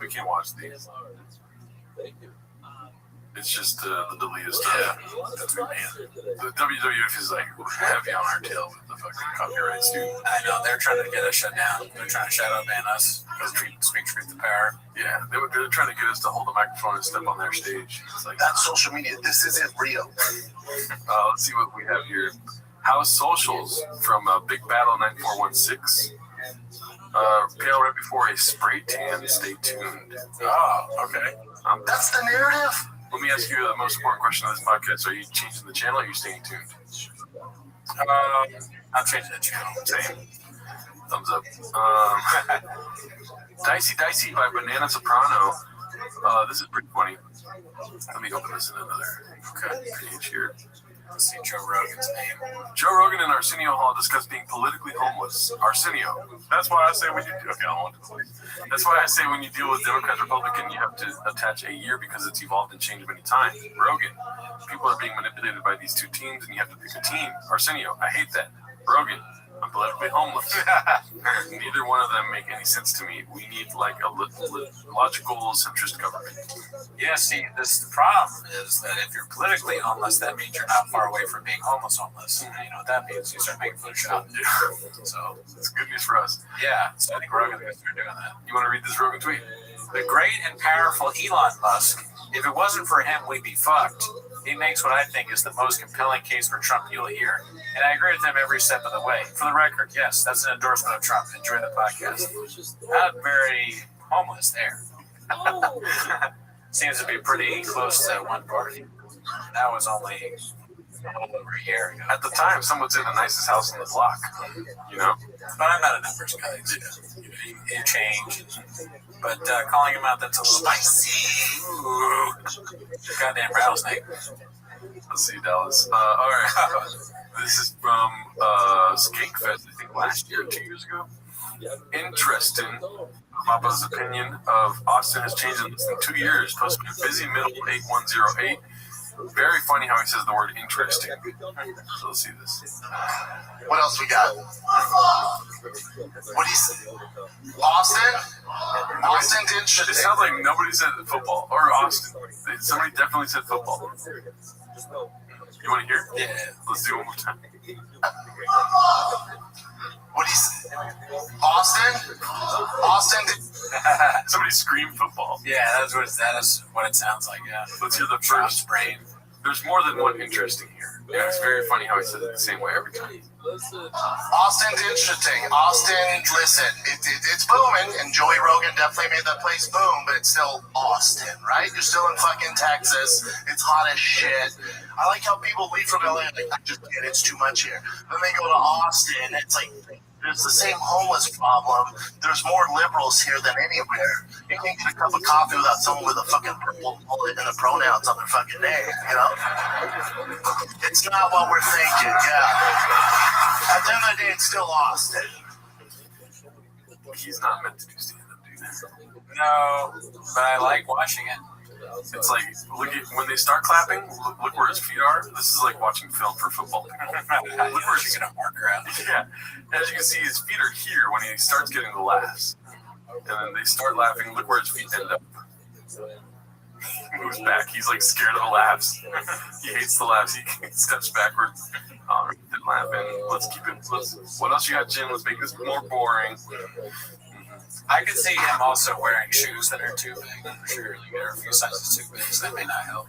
We can't watch these. It's just the deleted stuff. Yeah, that's right, man. The WWF is like heavy on our tail with the fucking copyrights, dude. I know, they're trying to get us shut down. They're trying to shadow ban us because we speak truth to power. Yeah, they're trying to get us to hold the microphone and step on their stage. It's like, That's social media. This isn't real. let's see what we have here. House Socials from Big Battle 9416. Pale right before a spray tan. Stay tuned. Oh, okay. That's the narrative? Let me ask you the most important question of this podcast. Are you changing the channel or are you staying tuned? I'm changing the channel. Same. Thumbs up. Dicey by Banana Soprano. This is pretty funny. Let me open this in another page here. Let's see Joe Rogan's name. Joe Rogan and Arsenio Hall discuss being politically homeless. Arsenio. That's why I say when you okay, I don't want to play. That's why I say when you deal with Democrat Republican, you have to attach a year because it's evolved and changed many times. Rogan. People are being manipulated by these two teams, and you have to pick a team. Arsenio. I hate that. Rogan. I'm politically homeless. Neither one of them make any sense to me. We need like a logical centrist government. Yeah, see, the problem is that if you're politically homeless, that means you're not far away from being homeless. And you know what that means? You start making Photoshop. So it's good news for us. Yeah, so I think Rogan's going to start doing that. You want to read this Rogan tweet? The great and powerful Elon Musk. If it wasn't for him, we'd be fucked. He makes what I think is the most compelling case for Trump you'll hear. And I agree with him every step of the way. For the record, yes, that's an endorsement of Trump. Enjoy the podcast. Not very homeless there. Seems to be pretty close to one party. That was only over a year ago. At the time, some would say the nicest house in the block. You know? But I'm not a numbers guy. You change. But calling him out, that's a little spicy. Ooh. Goddamn rattlesnake. Let's see, Dallas. All right. This is from Skankfest, I think last year, 2 years ago. Interesting. Papa's opinion of Austin has changed in less than 2 years. Posted a busy middle 8108. Very funny how he says the word interesting. So let's see this. What else we got? What do you say? Austin? Austin didn't shit. It sounds like nobody said football. Or Austin. Somebody definitely said football. You want to hear? Yeah. Let's do it one more time. What do you say? Austin? Austin did. Somebody screamed football. Yeah, that is what it sounds like, yeah. Let's hear the first brain. There's more than one interesting here. Yeah, it's very funny how he says it the same way every time. Austin's interesting. Austin, listen, it's booming, and Joey Rogan definitely made that place boom, but it's still Austin, right? You're still in fucking Texas. It's hot as shit. I like how people leave from LA, like, I just get it's too much here. Then they go to Austin, it's like, there's the same homeless problem. There's more liberals here than anywhere. You can't get a cup of coffee without someone with a fucking purple bullet and the pronouns on their fucking name, you know? It's not what we're thinking, yeah. At the end of the day, it's still Austin. He's not meant to do stand-up, dude. No, but I like watching it. It's like, look at, when they start clapping, look where his feet are. This is like watching film for football people. Look where he's going to mark around. Yeah. As you can see, his feet are here when he starts getting the laughs. And then they start laughing. Look where his feet end up. He moves back. He's like scared of the laughs. He hates the laughs. He steps backwards. Didn't laugh. And let's keep it. What else you got, Jim? Let's make this more boring. I could see him also wearing shoes that are too big. Sure, like there are a few sizes too big, so that may not help.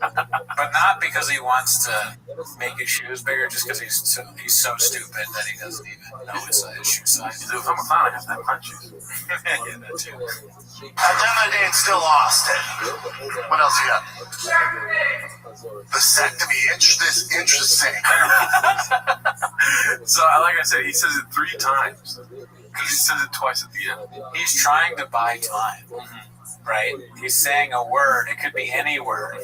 But not because he wants to make his shoes bigger, just because he's so stupid that he doesn't even know his shoe size. If I'm a clown, I have to have my shoes. Yeah, that too. At the end of the day, it's still Austin. What else you got? Vasectomy. Interesting. So, like I said, he says it 3 times. Because he says it twice at the end. He's trying to buy time. right? He's saying a word. It could be any word,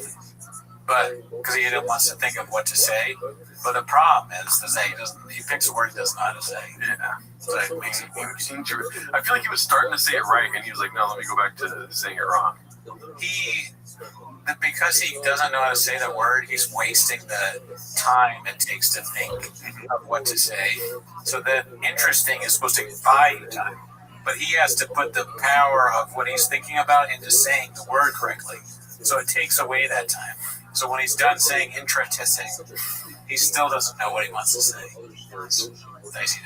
but because he wants to think of what to say. But the problem is that he picks a word he doesn't know how to say. Yeah. So it makes it I feel like he was starting to say it right, and he was like, no, let me go back to saying it wrong. Because he doesn't know how to say the word, he's wasting the time it takes to think of what to say. So the interesting is supposed to buy you time, but he has to put the power of what he's thinking about into saying the word correctly. So it takes away that time. So when he's done saying interesting, he still doesn't know what he wants to say. Dicey.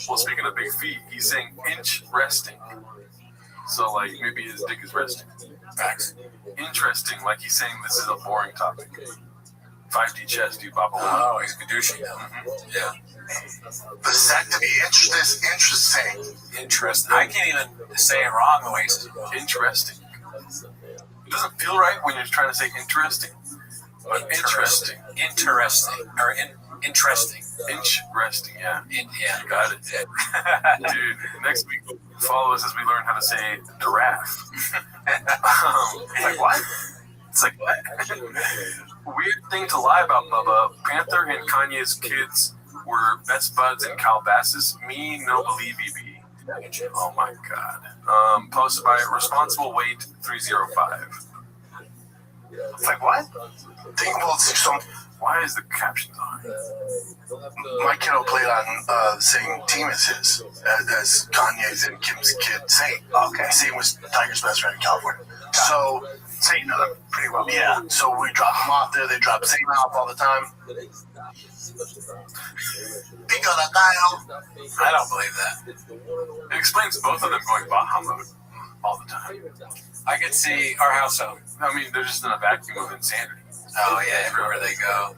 Well, speaking of big feet, he's saying inch resting. So, like, maybe his dick is resting. Facts. Interesting, like he's saying this is a boring topic. 5D chess, dude, Papa. Oh, he's Gadushi now. Yeah. Vasectomy, interesting. Interesting. I can't even say it wrong the way he says it. Interesting. It doesn't feel right when you're trying to say interesting. But interesting. Interesting. Interesting. Interesting, yeah. Yeah. You got it. Dude, next week, follow us as we learn how to say giraffe. Like, what? It's like, what? Weird thing to lie about, Bubba. Panther and Kanye's kids were best buds in Calabasas. Me no believe EB. Oh my god. Posted by Responsible Weight 305. It's like, what? Why is the captions on? My kiddo played on the same team as his, as Kanye's and Kim's kid, Saint. Okay. Saint was Tiger's best friend in California. So you know them pretty well. Yeah. So we drop them off there. They drop Saint off all the time. Pico de Gallo. I don't believe that. It explains both of them going Baja mode all the time. I could see our house out. I mean, they're just in a vacuum of insanity. Oh, yeah, everywhere they go.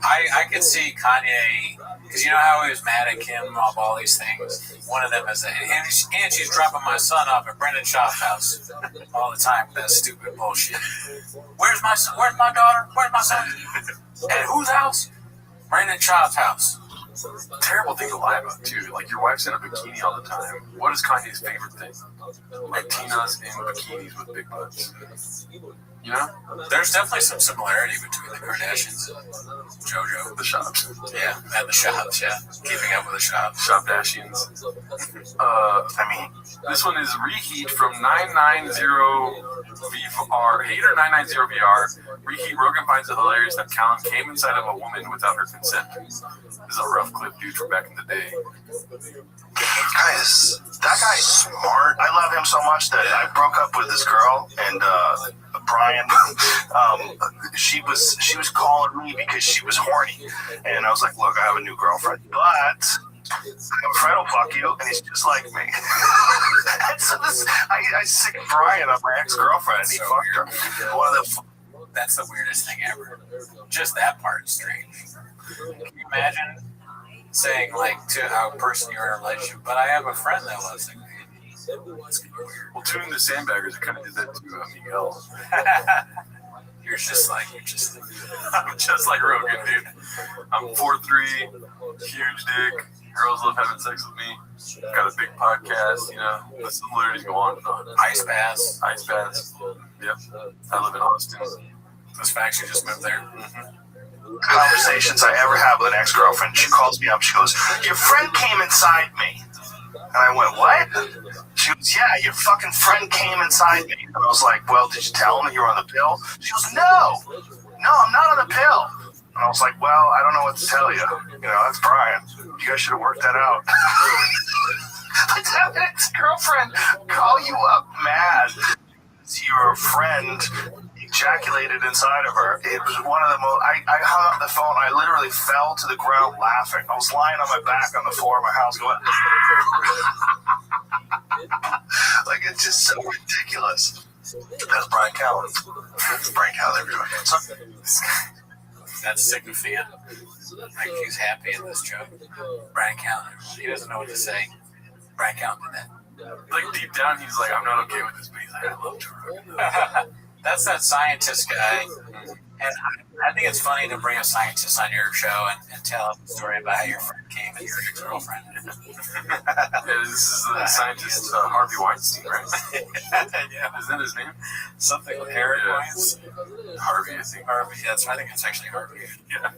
I could see Kanye, because you know how he was mad at Kim of all these things? One of them is that, and she's dropping my son off at Brendan Schaub's house all the time with that stupid bullshit. Where's my son? Where's my daughter? Where's my son? At whose house? Brendan Schaub's house. Terrible thing to lie about, too. Like, your wife's in a bikini all the time. What is Kanye's favorite thing? Latinas in bikinis with big butts. You know? There's definitely some similarity between the Kardashians and JoJo. The shops. Yeah, and the shops, yeah. Keeping up with the shops. Shopdashians. This one is Reheat from 990VR. Hater 990VR. Reheat, Rogan finds it hilarious that Callan came inside of a woman without her consent. This is a rough clip, dude, from back in the day. That guy's smart. I love him so much that I broke up with this girl, and Brian, she was calling me because she was horny, and I was like, look, I have a new girlfriend, but my friend will fuck you, and he's just like me. And so I sick Brian on my ex-girlfriend, and he fucked her. That's the weirdest thing ever. Just that part is strange. Can you imagine saying, like, to a person you're in a relationship, but I have a friend that loves me? Well, Tuning the Sandbaggers, I kind of did that to Miguel. You're just like I'm just like Rogan, dude. I'm 4'3", huge dick. Girls love having sex with me. Got a big podcast, you know. The similarities go on and on. Ice baths. Yep. I live in Austin. This fact, you just moved there. Conversations I ever have with an ex-girlfriend. She calls me up. She goes, your friend came inside me. And I went, what? She goes, yeah, your fucking friend came inside me. And I was like, well, did you tell him you were on the pill? She goes, no, I'm not on the pill. And I was like, well, I don't know what to tell you. You know, that's Brian. You guys should have worked that out. Like, to have an ex-girlfriend call you up mad. Your friend ejaculated inside of her. It was one of the most. I hung up the phone. I literally fell to the ground laughing. I was lying on my back on the floor of my house going, like, it's just so ridiculous. That's Brian Callen. Brian Callen everywhere. That's significant. Like, he's happy in this joke. Brian Callen. He doesn't know what to say. Brian Callen did that. Like, deep down, he's like, I'm not okay with this, but he's like, I love Joe Rogan. That's that scientist guy And I think it's funny to bring a scientist on your show and tell a story about how your friend came and your ex-girlfriend. Yeah, this is the scientist Harvey Weinstein, right? Yeah. Isn't that his name? Something with Harry Weinstein. Harvey, I think. Harvey, I think it's actually Harvey. Yeah.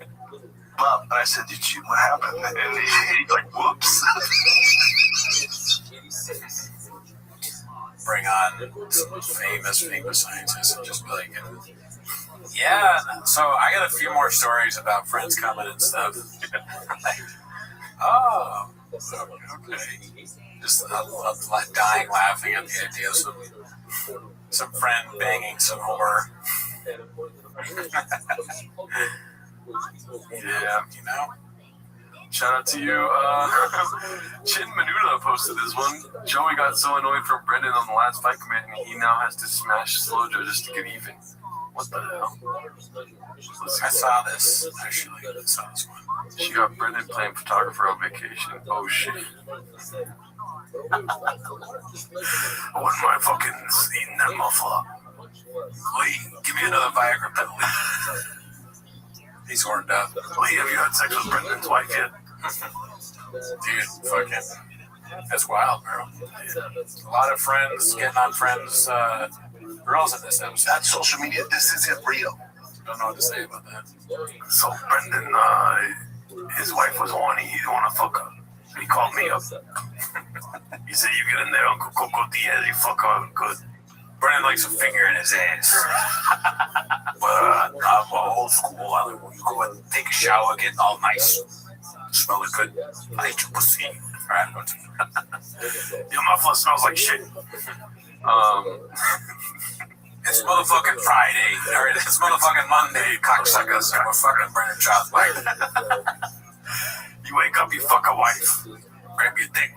Bob, and I said, did you, what happened? And he's like, whoops. Bring on some famous scientists and just be like, yeah. So I got a few more stories about friends coming and stuff. Like, oh, okay. Just like dying laughing at the idea of some friend banging some whore. Yeah. You know? Shout out to you. Chin Menuda posted this one. Joey got so annoyed from Brendan on the last fight commit, and he now has to smash Slojo just to get even. What the hell? I saw this, actually. I saw this one. She got Brendan playing photographer on vacation. Oh, shit. I wouldn't mind fucking eating that muffler. Lee, give me another Viagra pill, Lee. He's horned up. Lee, have you had sex with Brendan's wife yet? Dude, fucking, that's wild, bro. A lot of friends getting on friends, girls in this episode. That's social media. This isn't real. Don't know what to say about that. So Brendan, his wife was horny. He didn't want to fuck her. He called me up. He said, you get in there, Uncle Coco Diaz, you fuck her good. Brendan likes a finger in his ass. But I'm old school. I like when you go and take a shower, get all nice, smelling good. I eat your pussy. Alright, your muffler smells like shit. It's motherfucking Friday. Alright, it's motherfucking Monday, cocksuckers. I'm a fucking Brendan Chop's wife. You wake up, you fuck a wife. Grab your dick.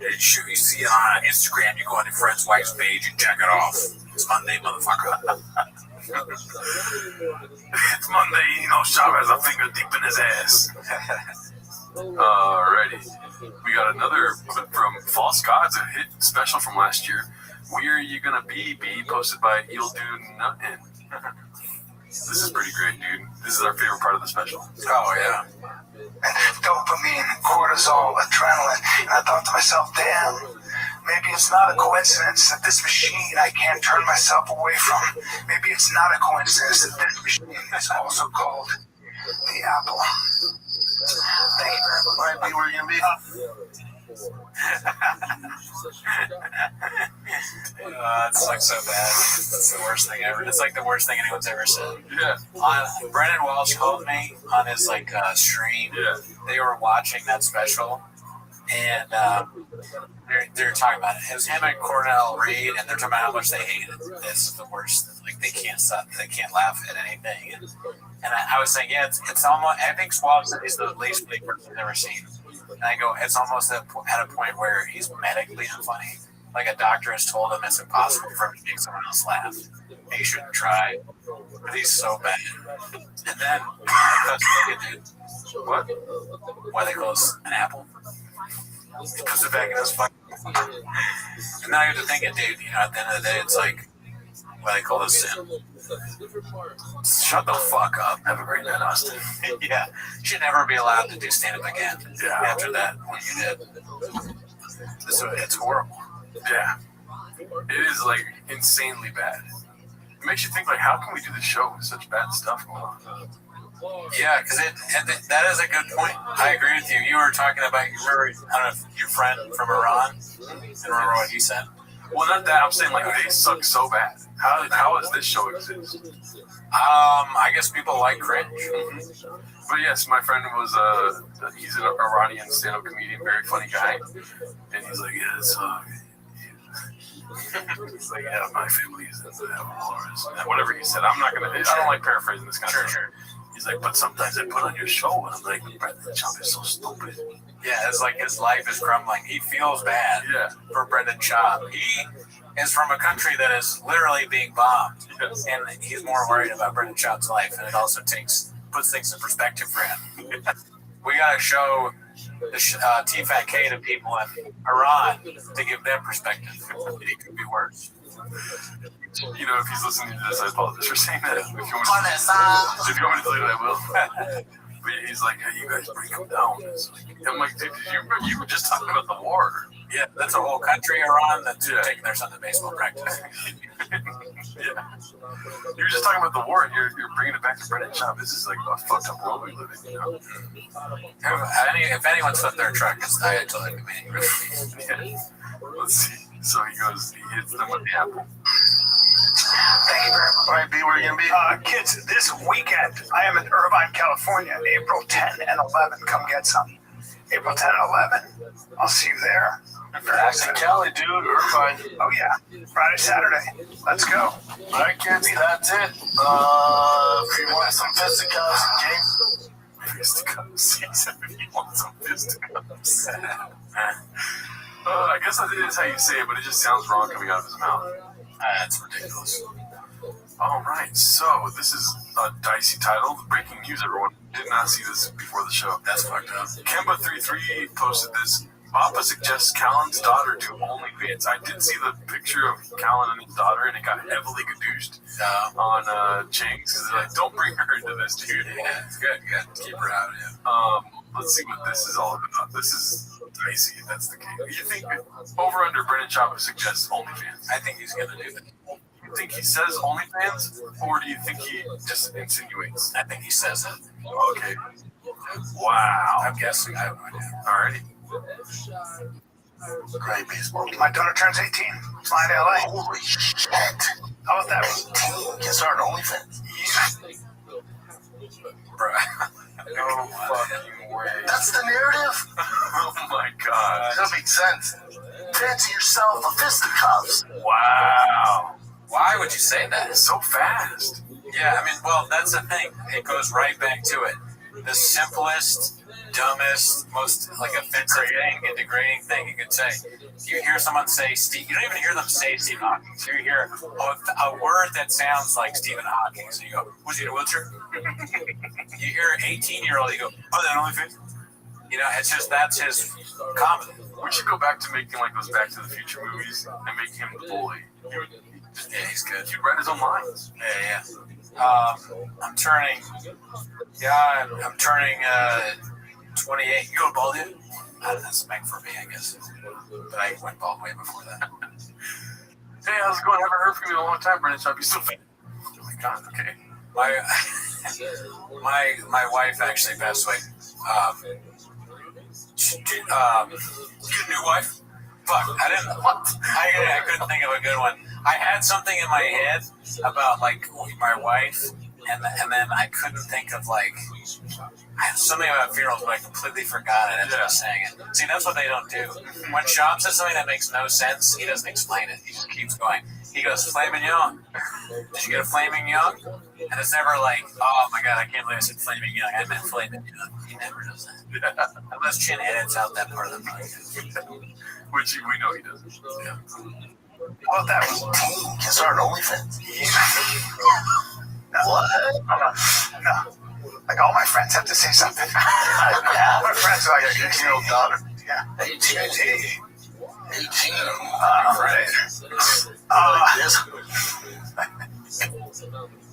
You see it on Instagram, you go on your friend's wife's page and check it off. It's Monday, motherfucker. It's Monday, you know, Shaw has a finger deep in his ass. Alrighty. We got another clip from False Gods, a hit special from last year. Where You Gonna Be, posted by You'll Do Nothing. This is pretty great, dude. This is our favorite part of the special. Oh, yeah. Dopamine, cortisol, adrenaline. And I thought to myself, damn, maybe it's not a coincidence that this machine I can't turn myself away from. Maybe it's not a coincidence that this machine is also called the Apple. Thank you very much. Might be where you're going to be. It's like so bad. It's the worst thing ever. It's like the worst thing anyone's ever said. Yeah. Brendan Walsh told me on his stream. Yeah. They were watching that special, and they're talking about it. It was him and Cornell Reed, and they're talking about how much they hated it. This is the worst. Like they can't stop. They can't laugh at anything. And I was saying, yeah, it's almost. I think Swab said he's the least funny person I've ever seen. And I go, it's almost at a point where he's medically unfunny. Like a doctor has told him it's impossible for him to make someone else laugh. He shouldn't try. But he's so bad. And then, dude. What? Why they call us an apple? He puts it back in his fucking. And now you have to think it, dude. You know, at the end of the day, it's like, why they call this sin? Shut the fuck up. Have a great night, Austin. Yeah. You should never be allowed to do stand-up again. Yeah. After that, when you did. It's horrible. Yeah. It is, like, insanely bad. It makes you think, like, how can we do this show with such bad stuff going on? Yeah, because that is a good point. I agree with you. You were talking about, I don't know if your friend from Iran. I don't remember what he said. Well, not that. I'm saying, like, they suck so bad. How does this show exist? I guess people like cringe. Mm-hmm. But yes, my friend was he's an Iranian stand-up comedian, very funny guy, and he's like, yeah, it's he's like, yeah, my family is whatever he said. I don't like paraphrasing this kind of stuff. He's like, but sometimes I put on your show, and I'm like, Brendan Chop is so stupid. Yeah, it's like his life is crumbling. He feels bad for Brendan Chop. He is from a country that is literally being bombed, and he's more worried about Brendan Chop's life, and it also puts things in perspective for him. We gotta show the TFAT to people in Iran to give them perspective. It could be worse. You know, if he's listening to this, I apologize for saying that. If you want me to delete it, I will. But he's like, hey, you guys break them down. I'm like, dude, you were just talking about the war. Yeah, that's a whole country Iran that's taking their son to baseball practice. Yeah. You were just talking about the war, and you're bringing it back to Brennan Shop. This is like a fucked up world we live in, you know? If anyone's flipped their truck, it's totally me. Yeah. Let's see. So he hits them with the apple. Thank you very much. All right, B, where are you going to be? Kids, this weekend, I am in Irvine, California, April 10 and 11. Come get some. April 10 and 11. I'll see you there. Jackson, Cali, dude, Irvine. Oh, yeah. Friday, Saturday. Let's go. All right, kids, that's it. If you want some fisticuffs, James. Fisticuffs. He said if you want some fisticuffs. I guess that is how you say it, but it just sounds wrong coming out of his mouth. That's ridiculous. All right, so this is a dicey title. Breaking news, everyone. Did not see this before the show. That's fucked up. Kemba33 posted this. Papa suggests Callan's daughter do OnlyFans. I did see the picture of Callan and his daughter, and it got heavily gadooshed on Chang's because they're like, don't bring her into this, dude. Yeah, it's good. You got to keep her out. Yeah. Let's see what this is all about. This is dicey if that's the case. You think over under Brennan Chopper suggests OnlyFans? I think he's going to do that. You think he says OnlyFans, or do you think he just insinuates? I think he says it. Okay. Wow. I'm guessing. I have no idea. Alrighty. Great baseball. My daughter turns 18. Flying to LA. Holy shit. How about that? 18? Can start an OnlyFans. Bro. No fucking way. That's the narrative? Oh my god. That makes sense. Fancy yourself a fisticuffs. Wow. Why would you say that? So fast. Yeah, I mean, well, that's the thing. It goes right back to it. The simplest, dumbest, most offensive thing and degrading thing you could say. You hear someone say Steve. You don't even hear them say Stephen Hawking. So you hear a word that sounds like Stephen Hawking. So you go, "Was he in a wheelchair?" You hear an 18-year-old. You go, "Oh, that OnlyFans." You know, it's just that's his comedy. We should go back to making like those Back to the Future movies and make him the bully. Yeah, he's good. He'd write his own lines. Yeah. I'm turning 28. You go bald yet? That's meant for me, I guess. But I went bald way before that. Hey, how's it going? Haven't heard from you in a long time, Brennan. So I'll be so fan. Oh my god. Okay. My wife actually passed away. You a new wife? Fuck, I didn't. What? I couldn't think of a good one. I had something in my head about like my wife, and then I couldn't think of like I had something about funerals, but I completely forgot it. Ended up saying it. See, that's what they don't do. When Sean says something that makes no sense, he doesn't explain it. He just keeps going. He goes, "Flaming Young. Did you get a Flaming Young?" And it's never like, "Oh my god, I can't believe I said Flaming Young. I meant Flaming Young." He never does that. Unless Chin edits out that part of the podcast. Which we know he doesn't. Yeah. How about that? 18? Can start an OnlyFans. No. What? No. Like all my friends have to say something. Yeah. My friends are like, 18-year-old daughter. Yeah. 18. 18. Right.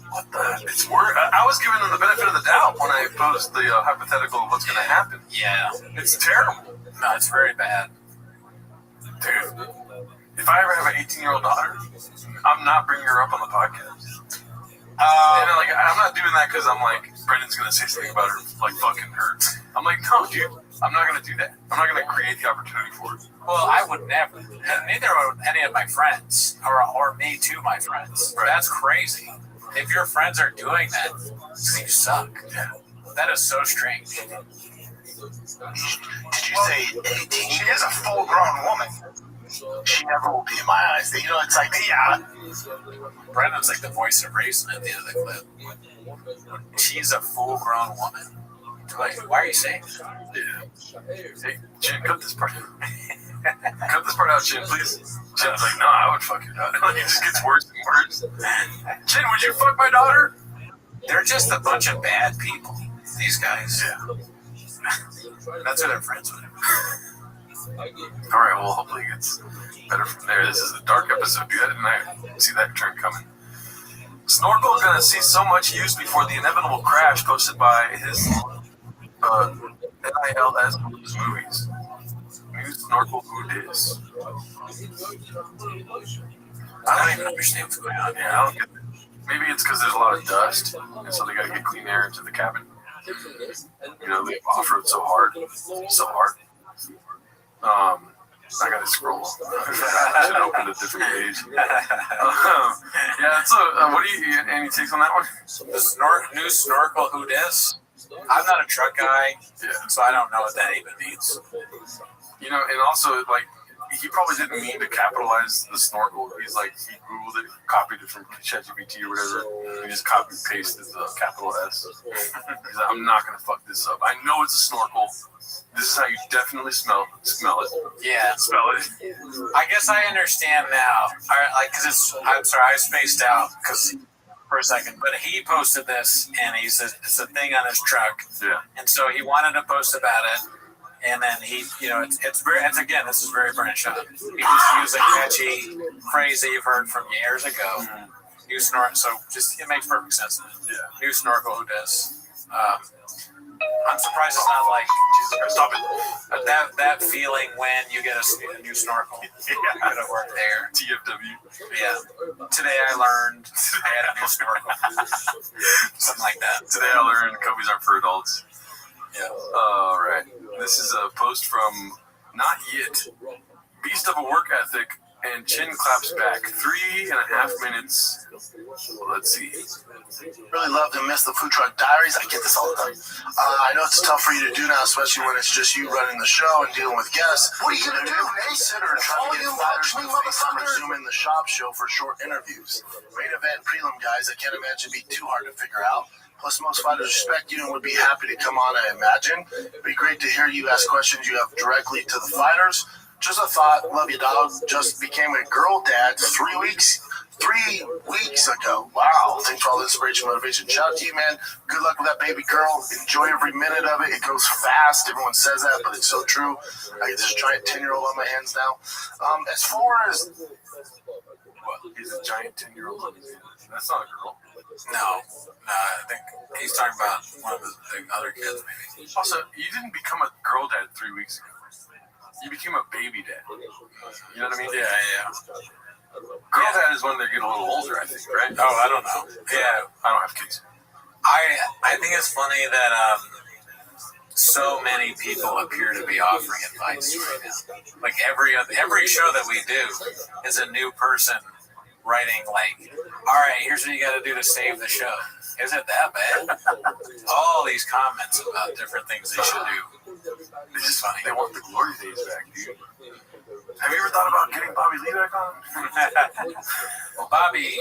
What the? It's word. I was giving them the benefit of the doubt when I posed the hypothetical of what's going to happen. Yeah. It's terrible. No, it's very bad. Dude, if I ever have an 18-year-old daughter, I'm not bringing her up on the podcast. I'm not doing that because I'm like, Brendan's going to say something about her, like, fucking her. I'm like, no, dude, I'm not going to do that. I'm not going to create the opportunity for it. Well, I would never. Neither would any of my friends, or me to my friends. Right. That's crazy. If your friends are doing that, you suck. Yeah. That is so strange. Did you say 18? She is a full-grown woman. She never will be in my eyes. You know, it's like, yeah. Brendan's like the voice of reason at the end of the clip. She's a full-grown woman. Like, why are you saying that? Yeah. Hey, Chin, cut this part out. Cut this part out, Chin, please. Chin's like, no, I would fuck your daughter. It just gets worse and worse. Chin, would you fuck my daughter? They're just a bunch of bad people. These guys. Yeah. That's who they're friends with. All right, well, hopefully it gets better from there. This is a dark episode, dude. I didn't see that turn coming. Snorkel is going to see so much use before the inevitable crash posted by his NILS movies. New Snorkel who dis. I don't even understand what's going on here. I don't get it. Maybe it's because there's a lot of dust, and so they got to get clean air into the cabin. You know, they off-road so hard. I gotta scroll. I should open a different page. Yeah, so what do you, any takes on that one? The new Snorkel who dis? I'm not a truck guy, so I don't know what that even means. You know, and also, like, he probably didn't mean to capitalize the snorkel. He's like, he Googled it, copied it from ChatGPT or whatever, and just copy and pasted the capital S. He's like, I'm not going to fuck this up. I know it's a snorkel. This is how you definitely smell it. Yeah. Smell it. I guess I understand now. Because I'm sorry, I spaced out for a second. But he posted this, and he says it's a thing on his truck. Yeah. And so he wanted to post about it. And then he, you know, it's again, this is very British. He just used a catchy phrase that you've heard from years ago. Mm-hmm. New snorkel, so just it makes perfect sense. Yeah. New snorkel who does. I'm surprised it's not like stop it. That feeling when you get a new snorkel. Could have worked there. TFW. Yeah. Today I learned I had a new snorkel. Something like that. Today I learned cubbies aren't for adults. Yeah. All right. This is a post from Not Yet. Beast of a work ethic and chin claps back. 3.5 minutes. Let's see. Really love and miss the Food Truck Diaries. I get this all the time. I know it's tough for you to do now, especially when it's just you running the show and dealing with guests. What are you going to do? Babysitter trying to get fighters to Zoom in the shop show for short interviews. Main event prelim guys, I can't imagine it'd be too hard to figure out. Plus, most fighters respect you and would be happy to come on, I imagine. It'd be great to hear you ask questions you have directly to the fighters. Just a thought, love you, dog. Just became a girl dad 3 weeks ago. Wow. Thanks for all the inspiration and motivation. Shout out to you, man. Good luck with that baby girl. Enjoy every minute of it. It goes fast. Everyone says that, but it's so true. I get this giant 10-year-old on my hands now. As far as... What? He's a giant 10-year-old on his hands. That's not a girl. No, I think he's talking about one of the other kids, maybe. Also, you didn't become a girl dad 3 weeks ago. You became a baby dad. You know what I mean? Yeah. Girl dad is when they get a little older, I think, right? Oh, I don't know. Yeah, I don't have kids. I think it's funny that so many people appear to be offering advice right now. Like every show that we do is a new person writing like, all right, here's what you got to do to save the show. Is it that bad? All these comments about different things they should do. It's just funny. They want the glory days back, dude. Have you ever thought about getting Bobby Lee back on? Well, Bobby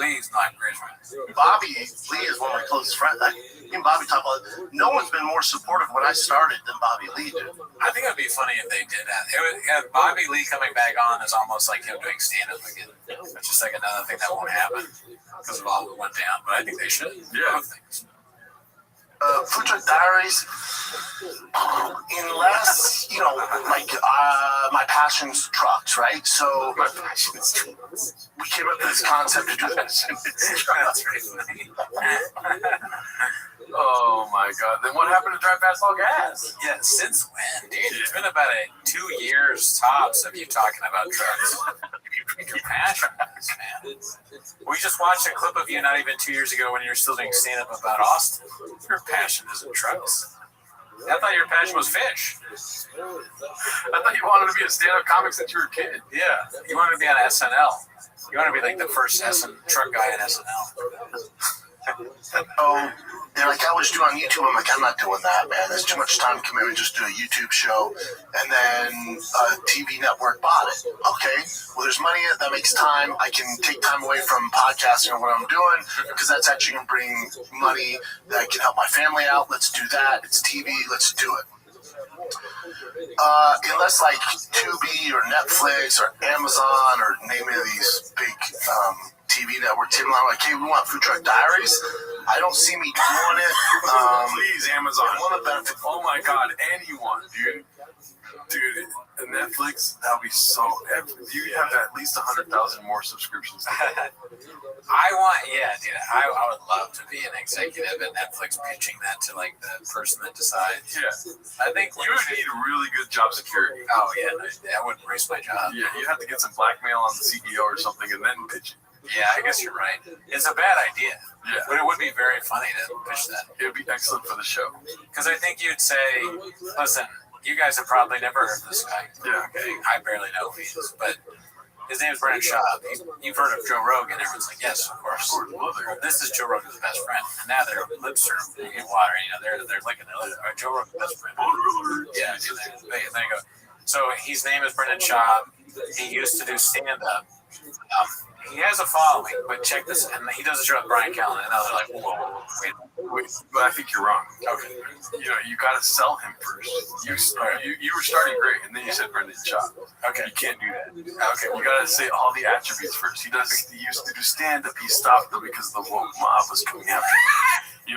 Lee's not Grisman. Bobby Lee is one of my closest friends. Me and Bobby talk about it. No one's been more supportive when I started than Bobby Lee did. I think it would be funny if they did that. Bobby Lee coming back on is almost like him doing stand-up again. It's just like another thing that won't happen because of all that went down. But I think they should. Yeah. Both things. Food Truck Diaries, unless, you know, like, my passion's trucks, right? So, we came up with this concept to do this. Oh my god. Then what happened to Drive Fast All Gas? Yeah, since when, dude? It's been about 2 years tops of you talking about trucks. Your passion is, man. We just watched a clip of you not even 2 years ago when you were still doing stand-up about Austin. Your passion isn't trucks. I thought your passion was fish. I thought you wanted to be a stand-up comic since you were a kid. Yeah, you wanted to be on SNL. You want to be like the first truck guy at SNL. Oh, they're like, I was doing on YouTube. I'm like, I'm not doing that, man. There's too much time commitment. Just do a YouTube show. And then a TV network bought it. Okay, well, there's money in it. That makes time. I can take time away from podcasting and what I'm doing because that's actually going to bring money that can help my family out. Let's do that. It's TV. Let's do it. Unless like Tubi or Netflix or Amazon or name any of these big TV networks, I'm like, hey, we want Food Truck Diaries. I don't see me doing it. Please, Amazon. One of the benefits. Oh my god, anyone, dude. Dude, Netflix, that would be so epic. You have at least 100,000 more subscriptions. I would love to be an executive at Netflix pitching that to like the person that decides. Yeah. I think you would need really good job security. Oh, yeah. I wouldn't risk my job. Yeah, you'd have to get some blackmail on the CEO or something and then pitch it. Yeah, I guess you're right. It's a bad idea. Yeah. But it would be very funny to pitch that. It would be excellent for the show. Because I think you'd say, listen, you guys have probably never heard of this guy. Yeah. Okay. I barely know who he is, but his name is Brendan Schaub. You've heard of Joe Rogan. Everyone's like, yes, of course. Well, this is Joe Rogan's best friend. And now their lips are in water. They're licking their lips. Joe Rogan's best friend. Yeah. There you go. So his name is Brendan Schaub. He used to do stand-up. He has a following, but check this. And he does a show with Brian Callen, and now they're like, whoa, wait. But I think you're wrong. Okay. You got to sell him first. You were starting great, and then you said Brendan Schaub. Okay. You can't do that. Okay. You got to say all the attributes first. He used to do stand-up. He stopped though because the woke mob was coming after him.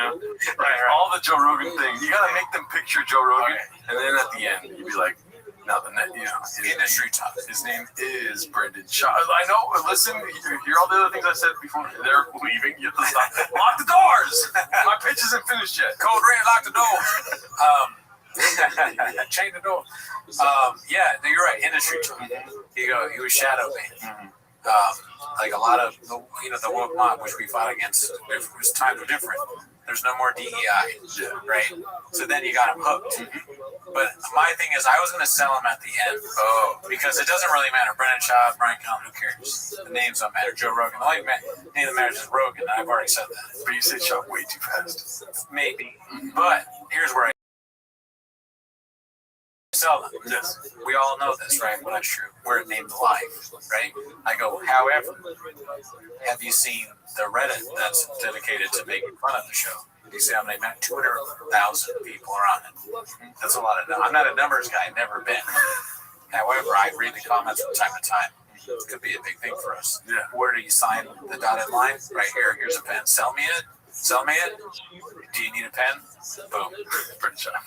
Right. All the Joe Rogan thing. You got to make them picture Joe Rogan, and then at the end, you'd be like, now industry talk. His name is Brendan Schaub. I know. Listen, you hear all the other things I said before. They're leaving. You have to stop. Lock the doors. My pitch isn't finished yet. Code red. Lock the door. Chain the door. Yeah, you're right. Industry talk. He was shadow banned. Like a lot of the woke mob, which we fought against. Because times were different. There's no more DEI, right? So then you got him hooked. But my thing is, I was going to sell him at the end. Oh. Because it doesn't really matter. Brendan Schaub, Brian Callen, who cares? The names don't matter. Joe Rogan. The only name that matters is Rogan. I've already said that. But you said Schaub way too fast. Maybe. But here's where I sell them. Yes. We all know this, right? Well, that's true. We're named life, right? I go, however, have you seen the Reddit that's dedicated to making fun of the show? You see how many? 200,000 people are on it. That's a lot of. I'm not a numbers guy. Never been. However, I read the comments from time to time. It could be a big thing for us. Yeah. Where do you sign the dotted line? Right here. Here's a pen. Sell me it. Sell me it. Do you need a pen? Boom. Brendan Schaub.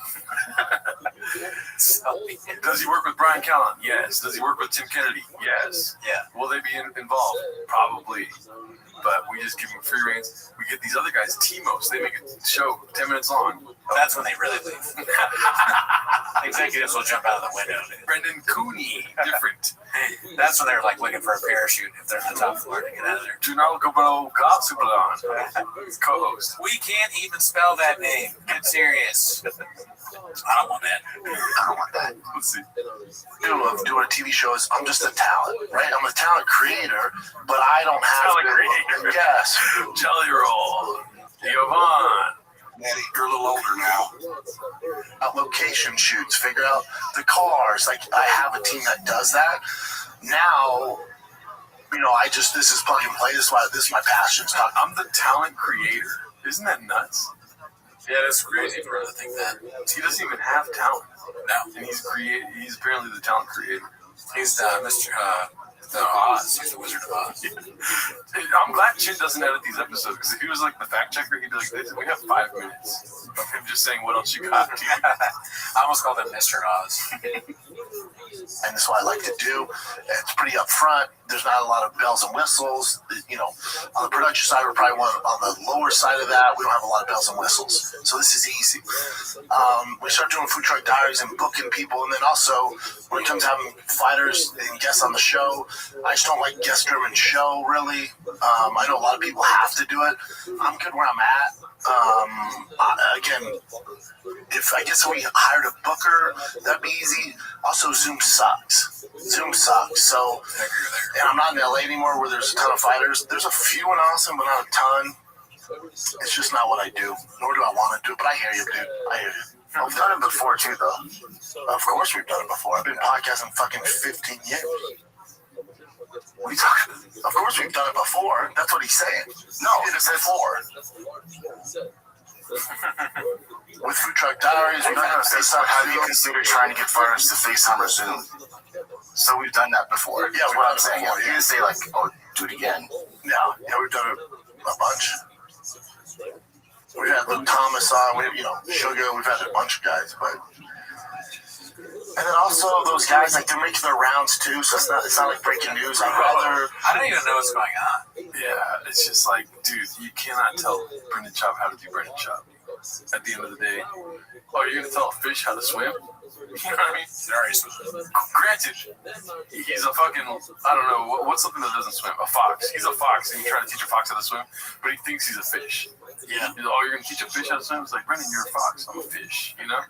Sell me it. Does he work with Brian Callen? Yes. Does he work with Tim Kennedy? Yes. Yeah. Will they be involved? Probably. But we just give them free reins. We get these other guys, T-Mos. They make a show 10 minutes long. That's when they really leave. Executives will jump out of the window. Brendan Cooney, different. That's when they're like looking for a parachute if they're on the top floor to get out of there. Co-host. We can't even spell that name. Get serious. I don't want that. Let's see. Doing a TV show is I'm just a talent, right? I'm a talent creator, but I don't have talent creator. Yes. Jelly roll. Yvonne. Eddie, you're a little older now. Location shoots, figure out the cars. Like I have a team that does that. Now, this is plug and play. This is my passion. I'm the talent creator. Isn't that nuts? Yeah, that's crazy for him to think that. He doesn't even have talent. No. And he's apparently the talent creator. He's Mr. The Oz. He's the Wizard of Oz. I'm glad Chin doesn't edit these episodes, because if he was like the fact checker, he'd be like, we have 5 minutes of him just saying what else you got. I almost called him Mr. Oz. And that's what I like to do. It's pretty upfront. There's not a lot of bells and whistles. On the production side, we're probably on the lower side of that. We don't have a lot of bells and whistles. So this is easy. We start doing Food Truck Diaries and booking people. And then also, when it comes to having fighters and guests on the show, I just don't like guest-driven show, really. I know a lot of people have to do it. I'm good where I'm at. Again, if I guess we hired a booker, that'd be easy. Also, Zoom sucks. So, and I'm not in LA anymore where there's a ton of fighters. There's a few in Austin, but not a ton. It's just not what I do. Nor do I want to do it. But I hear you, dude. I hear you. I've done it before, too, though. Of course we've done it before. I've been podcasting fucking 15 years. What are you talking about? Of course we've done it before. That's what he's saying. No, it's before. With Food Truck Diaries, we've had FaceTime. How do you consider trying to get fighters to FaceTime or Zoom? So we've done that before. Yeah, what I'm saying. You didn't say, do it again. Yeah, we've done it a bunch. We've had Luke Thomas on, Sugar, we've had a bunch of guys, but And then also those guys, like, they're making their rounds too, so it's not like breaking news. I don't even know what's going on. Yeah, it's just like, dude, you cannot tell Brendan Chop how to do Brendan Chop. At the end of the day, you're gonna tell a fish how to swim? You know what I mean? Granted, he's a fucking, I don't know, what's something that doesn't swim? A fox. He's a fox, and you're trying to teach a fox how to swim, but he thinks he's a fish. Yeah. He's like, you're gonna teach a fish how to swim? It's like, Brendan, you're a fox. I'm a fish, you know?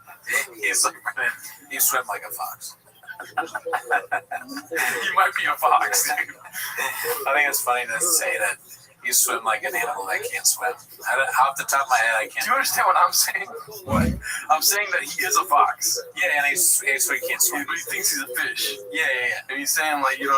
He's like, Brendan, you swim like a fox. You might be a fox, dude. I think it's funny to say that you swim like an animal that can't swim. Off the top of my head, I can't. Do you understand what I'm saying? What? I'm saying that he is a fox. Yeah, and so he can't swim. But he thinks he's a fish. Yeah. And he's saying, like, you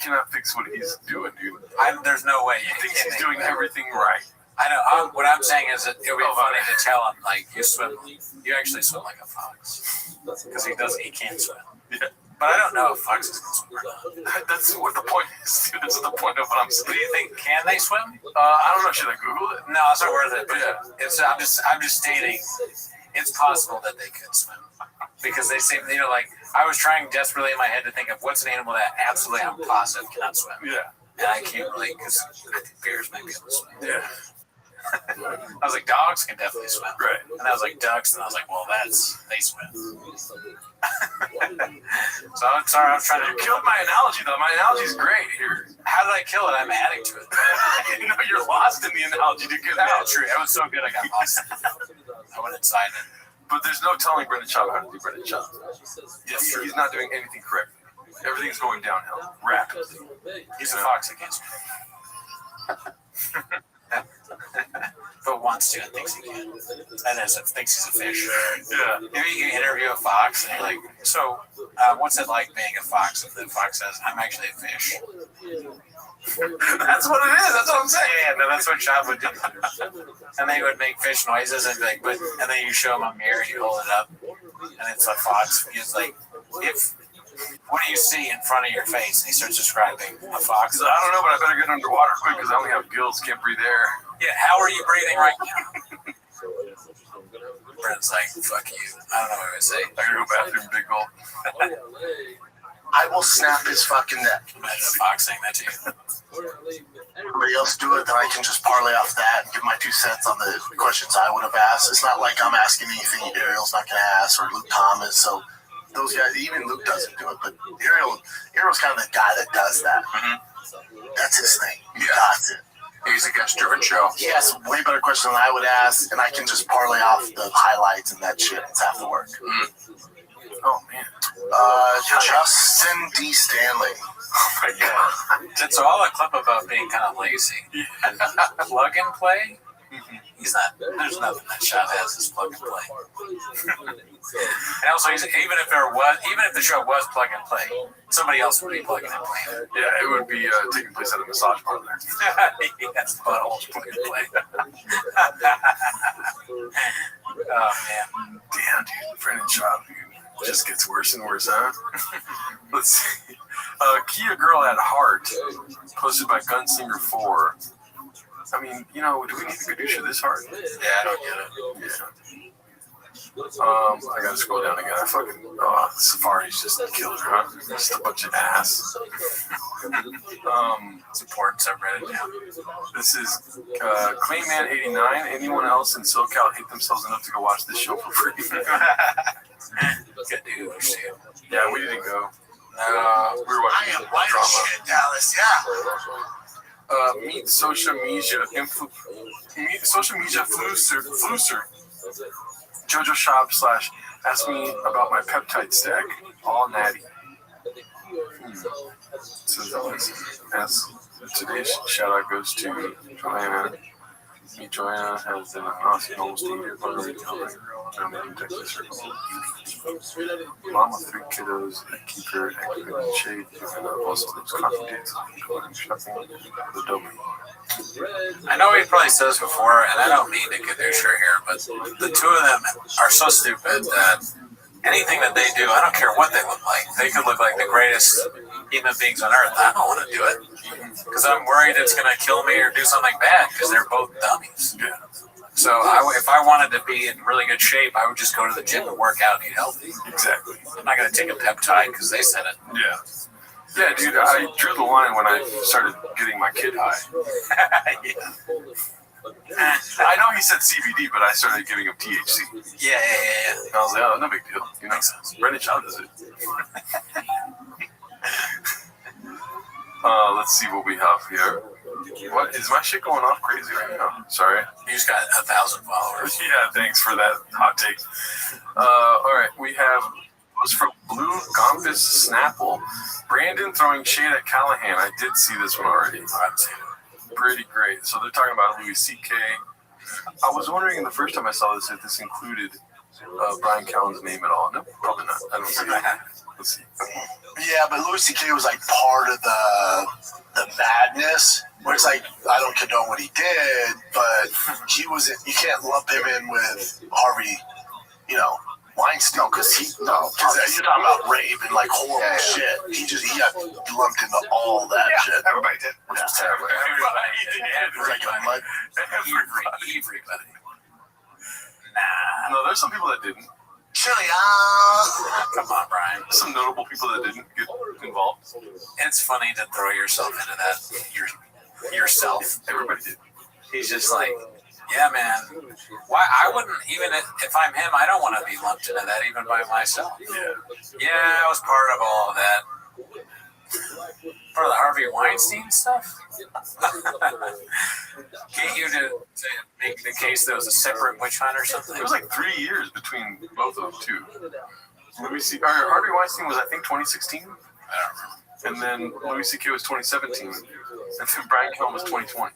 cannot fix what he's doing, dude. There's no way. He thinks he's doing everything right. I know. What I'm saying is that it would be funny to tell him, like, you actually swim like a fox. Because he can't swim. Yeah. But I don't know if foxes can swim. That's what the point is, dude. That's the point of what I'm saying. Do you think, can they swim? I don't know. Should I Google it? No, it's not worth it. But yeah. I'm just stating it's possible that they could swim. Because they say, like, I was trying desperately in my head to think of what's an animal that absolutely I'm positive cannot swim. Yeah. And I can't really, because I think bears might be able to swim. Yeah. I was like, dogs can definitely swim. Right. And I was like, ducks, and I was like, well, they swim. So I'm sorry, I was trying to... You killed my analogy, though. My analogy's great here. How did I kill it? I'm adding to it. You're lost in the analogy, dude. Get out. Yeah, true. It was so good, I got lost. I went inside it. But there's no telling Brendan Chop how to do Brendan Chop. Yes, he's not doing anything correctly. Everything's going downhill rapidly. He's a fox against me. But wants to and thinks he can. And thinks he's a fish. Yeah. Maybe you interview a fox and you're like, so what's it like being a fox? If the fox says, I'm actually a fish. That's what it is. That's what I'm saying. Yeah, no, that's what Chop would do. And they would make fish noises and be like, and then you show him a mirror and you hold it up and it's a fox. He's like, what do you see in front of your face? And he starts describing a fox. I don't know, but I better get underwater quick because I only have gills, can't breathe air. Yeah, how are you breathing right now? Brent's like, fuck you. I don't know what I would say. I gotta go bathroom, big gulp. I will snap his fucking neck. Imagine a fox saying that to you. Everybody else do it, then I can just parlay off that and give my 2 cents on the questions I would have asked. It's not like I'm asking anything Ariel's not going to ask or Luke Thomas, so those guys, even Luke doesn't do it, but Ariel's kind of the guy that does that. Mm-hmm. That's his thing. He does it. He's a guest-driven show. He has a way better question than I would ask, and I can just parlay off the highlights and that shit. It's half the work. Mm-hmm. Oh, man. Justin D. Stanley. Oh, my God. So all a clip about being kind of lazy. Plug and play? He's not. There's nothing that Shot has is plug and play. And also, even if the show was plug and play, somebody else would be plugging and playing. Yeah, it would be taking place at a massage parlor. Yes, buttholes plug and play. Oh man, damn, dude, Brendan Chop, dude, just gets worse and worse, huh? Let's see. Kia Girl at Heart, posted by Gunslinger 4. I mean, do we need a Gadusha this hard? Yeah, I don't get it. Yeah. I gotta scroll down again. Safari's just killed her, huh? Just a bunch of ass. Support subreddit. Yeah. This is Clayman89. Anyone else in SoCal hate themselves enough to go watch this show for free? Good dude. Yeah, we didn't go. No, we were watching I am white as shit, Dallas. Yeah. Meet social media flusser. Jojo Shop / ask me about my peptide stack. All natty. So today's shout out goes to Joanna. Joanna has an awesome almost a year in Texas. Mom with 3 kiddos that keep her active and in shape, and also those coffee dates, going shopping, the dopamine. I know he probably said this before, and I don't mean to get their shirt here, but the two of them are so stupid that anything that they do, I don't care what they look like. They could look like the greatest human beings on earth. I don't want to do it because I'm worried it's going to kill me or do something bad because they're both dummies. Yeah. So if I wanted to be in really good shape, I would just go to the gym and work out and eat healthy. Exactly. I'm not going to take a peptide because they said it. Yeah. Yeah, dude, I drew the line when I started getting my kid high. Yeah. I know he said CBD, but I started giving him THC. Yeah. And I was like, oh, no big deal. You know, makes sense. Brendan Shaw does it. Let's see what we have here. What is my shit going off crazy right now? Sorry. You just got 1,000 followers. Yeah, thanks for that hot take. All right, we have was from Blue Gompus Snapple. Brandon throwing shade at Callahan. I did see this one already. I've seen it. Pretty great. So they're talking about Louis C.K. I was wondering the first time I saw this if this included Brian Callen's name at all. No, probably not. I don't see it. Let's see. Yeah, but Louis C.K. was like part of the madness, where it's like, I don't condone what he did, but he was, you can't lump him in with Harvey, Weinstein, because you're talking about rape and like horrible shit. He got lumped into all that shit. Everybody did. Which was terrible. Everybody did. It was like a mud. Everybody. Nah. No, there's some people that didn't. Come on, Brian. Some notable people that didn't get involved. It's funny to throw yourself into that. Yourself. Everybody did. He's just like, yeah, man. Why? I wouldn't even if I'm him. I don't want to be lumped into that even by myself. Yeah, I was part of all of that. Part of the Harvey Weinstein stuff. Get you to make the case there was a separate witch hunt or something. It was like 3 years between both of them too. Let me see. Harvey Weinstein was, I think, 2016. I don't remember. And then Louis C.K. was 2017. And then Brian Callen was 2020.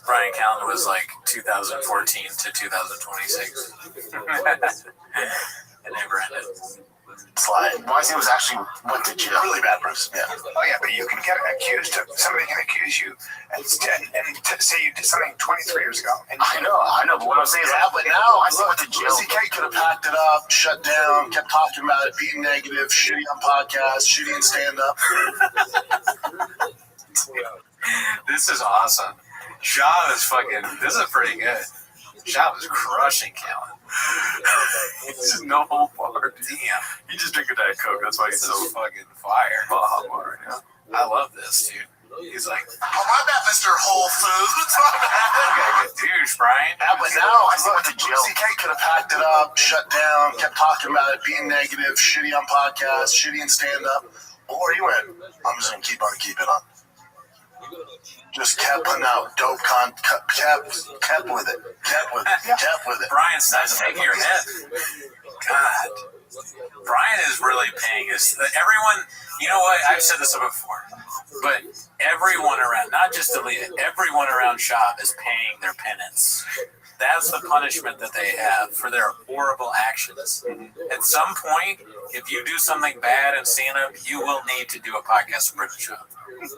Brian Callen was like 2014 to 2026. It never ended. Slide. Weinstein was actually went to jail. Really bad person. Yeah. Oh yeah, but you can get accused of somebody can accuse you and say you did something 23 years ago. And I know, but what I'm saying is, but now I went to jail. CK could have packed it up, shut down, kept talking about it, being negative, shitty on podcasts, shitty in stand up. This is awesome. Shaw is this is pretty good. Shaw is crushing Callen. He's just no whole bar. Damn. He just drank a Diet Coke. That's why he's so fucking fire. Hot water, yeah. I love this, dude. He's like, oh, my bad, Mr. Whole Foods. Douche, Brian. Yeah, but now I went to jail. CK could have packed it up, shut down, kept talking about it, being negative, shitty on podcasts, shitty in stand up. Or he went, I'm just going to keep it on. Just kept putting out dope kept with it. Brian, stop shaking your head. God. Brian is really paying everyone, you know what, I've said this before, but everyone around, not just Aaliyah, everyone around Shop is paying their penance. That's the punishment that they have for their horrible actions. At some point, if you do something bad in stand-up, you will need to do a podcast with Brendan Shaw.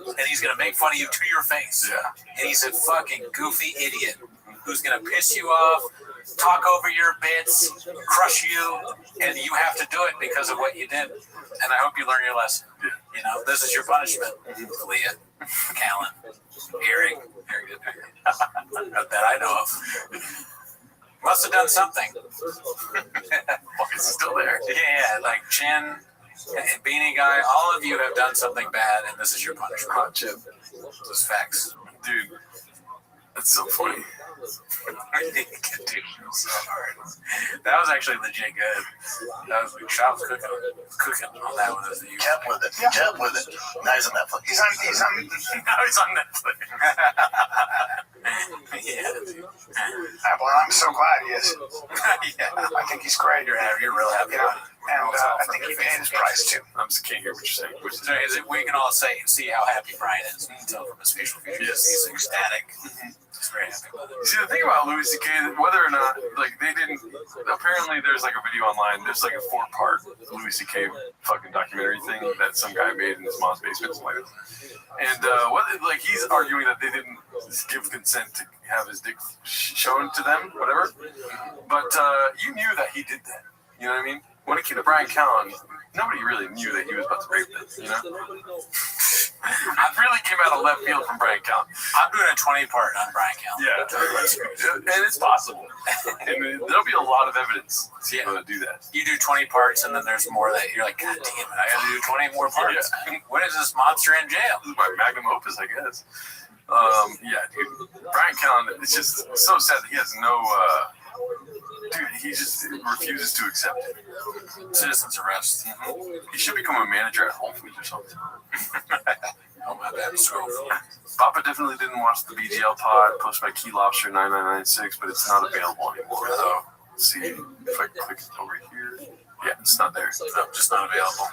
And he's going to make fun of you to your face. Yeah. And he's a fucking goofy idiot who's going to piss you off, talk over your bits, crush you, and you have to do it because of what you did. And I hope you learn your lesson. Yeah. You know, this is your punishment, Leah, Callen, Eric, that I know of. Must have done something. It's still there. Yeah, like Chin, Beanie Guy, all of you have done something bad, and this is your punishment. Hot chip. Those facts. Dude, that's so funny. Dude, so hard. That was actually legit good. That was Shop was cooking on that one. Kept with it. Now he's on Netflix. He's on now he's on Netflix. Yeah. Well, I'm so glad he is. Yeah. I think he's great. You're real happy. Yeah. And I think he paid his price too. I just can't hear what you're saying. So is it, we can all see how happy Brian is. We can tell from his facial features. He's ecstatic. He's very happy about it. See, the thing about Louis C.K., whether or not, like, they didn't, apparently there's like a video online, there's like a 4-part Louis C.K. fucking documentary thing that some guy made in his mom's basement. And he's arguing that they didn't give consent to have his dick shown to them, whatever. But you knew that he did that. You know what I mean? When it came to Brian Callen, nobody really knew that he was about to rape them, you know? I really came out of left field from Brian Callen. I'm doing a 20-part on Brian Callen. Yeah, and it's possible. And there'll be a lot of evidence to do that. You do 20 parts, and then there's more that you're like, God damn it, I got to do 20 more parts. Yeah. What is this monster in jail? This is my magnum opus, I guess. Yeah, dude. Brian Callen, it's just so sad that he has no... dude, he just refuses to accept it. Citizen's arrest. Mm-hmm. He should become a manager at Whole Foods or something. Oh, my bad. Papa definitely didn't watch the BGL pod posted by Key Lobster 9996, but it's not available anymore, though. Let's see if I click over here. Yeah, it's not there. No, just not available.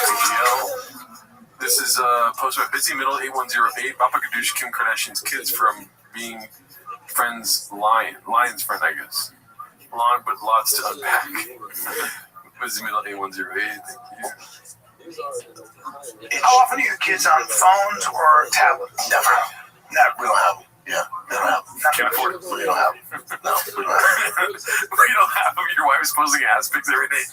BGL. This is posted by Busy Middle 8108. Papa Gadoosh, Kim Kardashian's kids from being friends, Lion's friend, I guess. Long, but lots to unpack. Busy Middle 8108. Thank you. How often are your kids on phones or tablets? Never. We don't have them. Yeah, we don't have them. Can't afford it. We don't have them. No, we don't have them. We don't have them. Your wife's posting ass pics every day.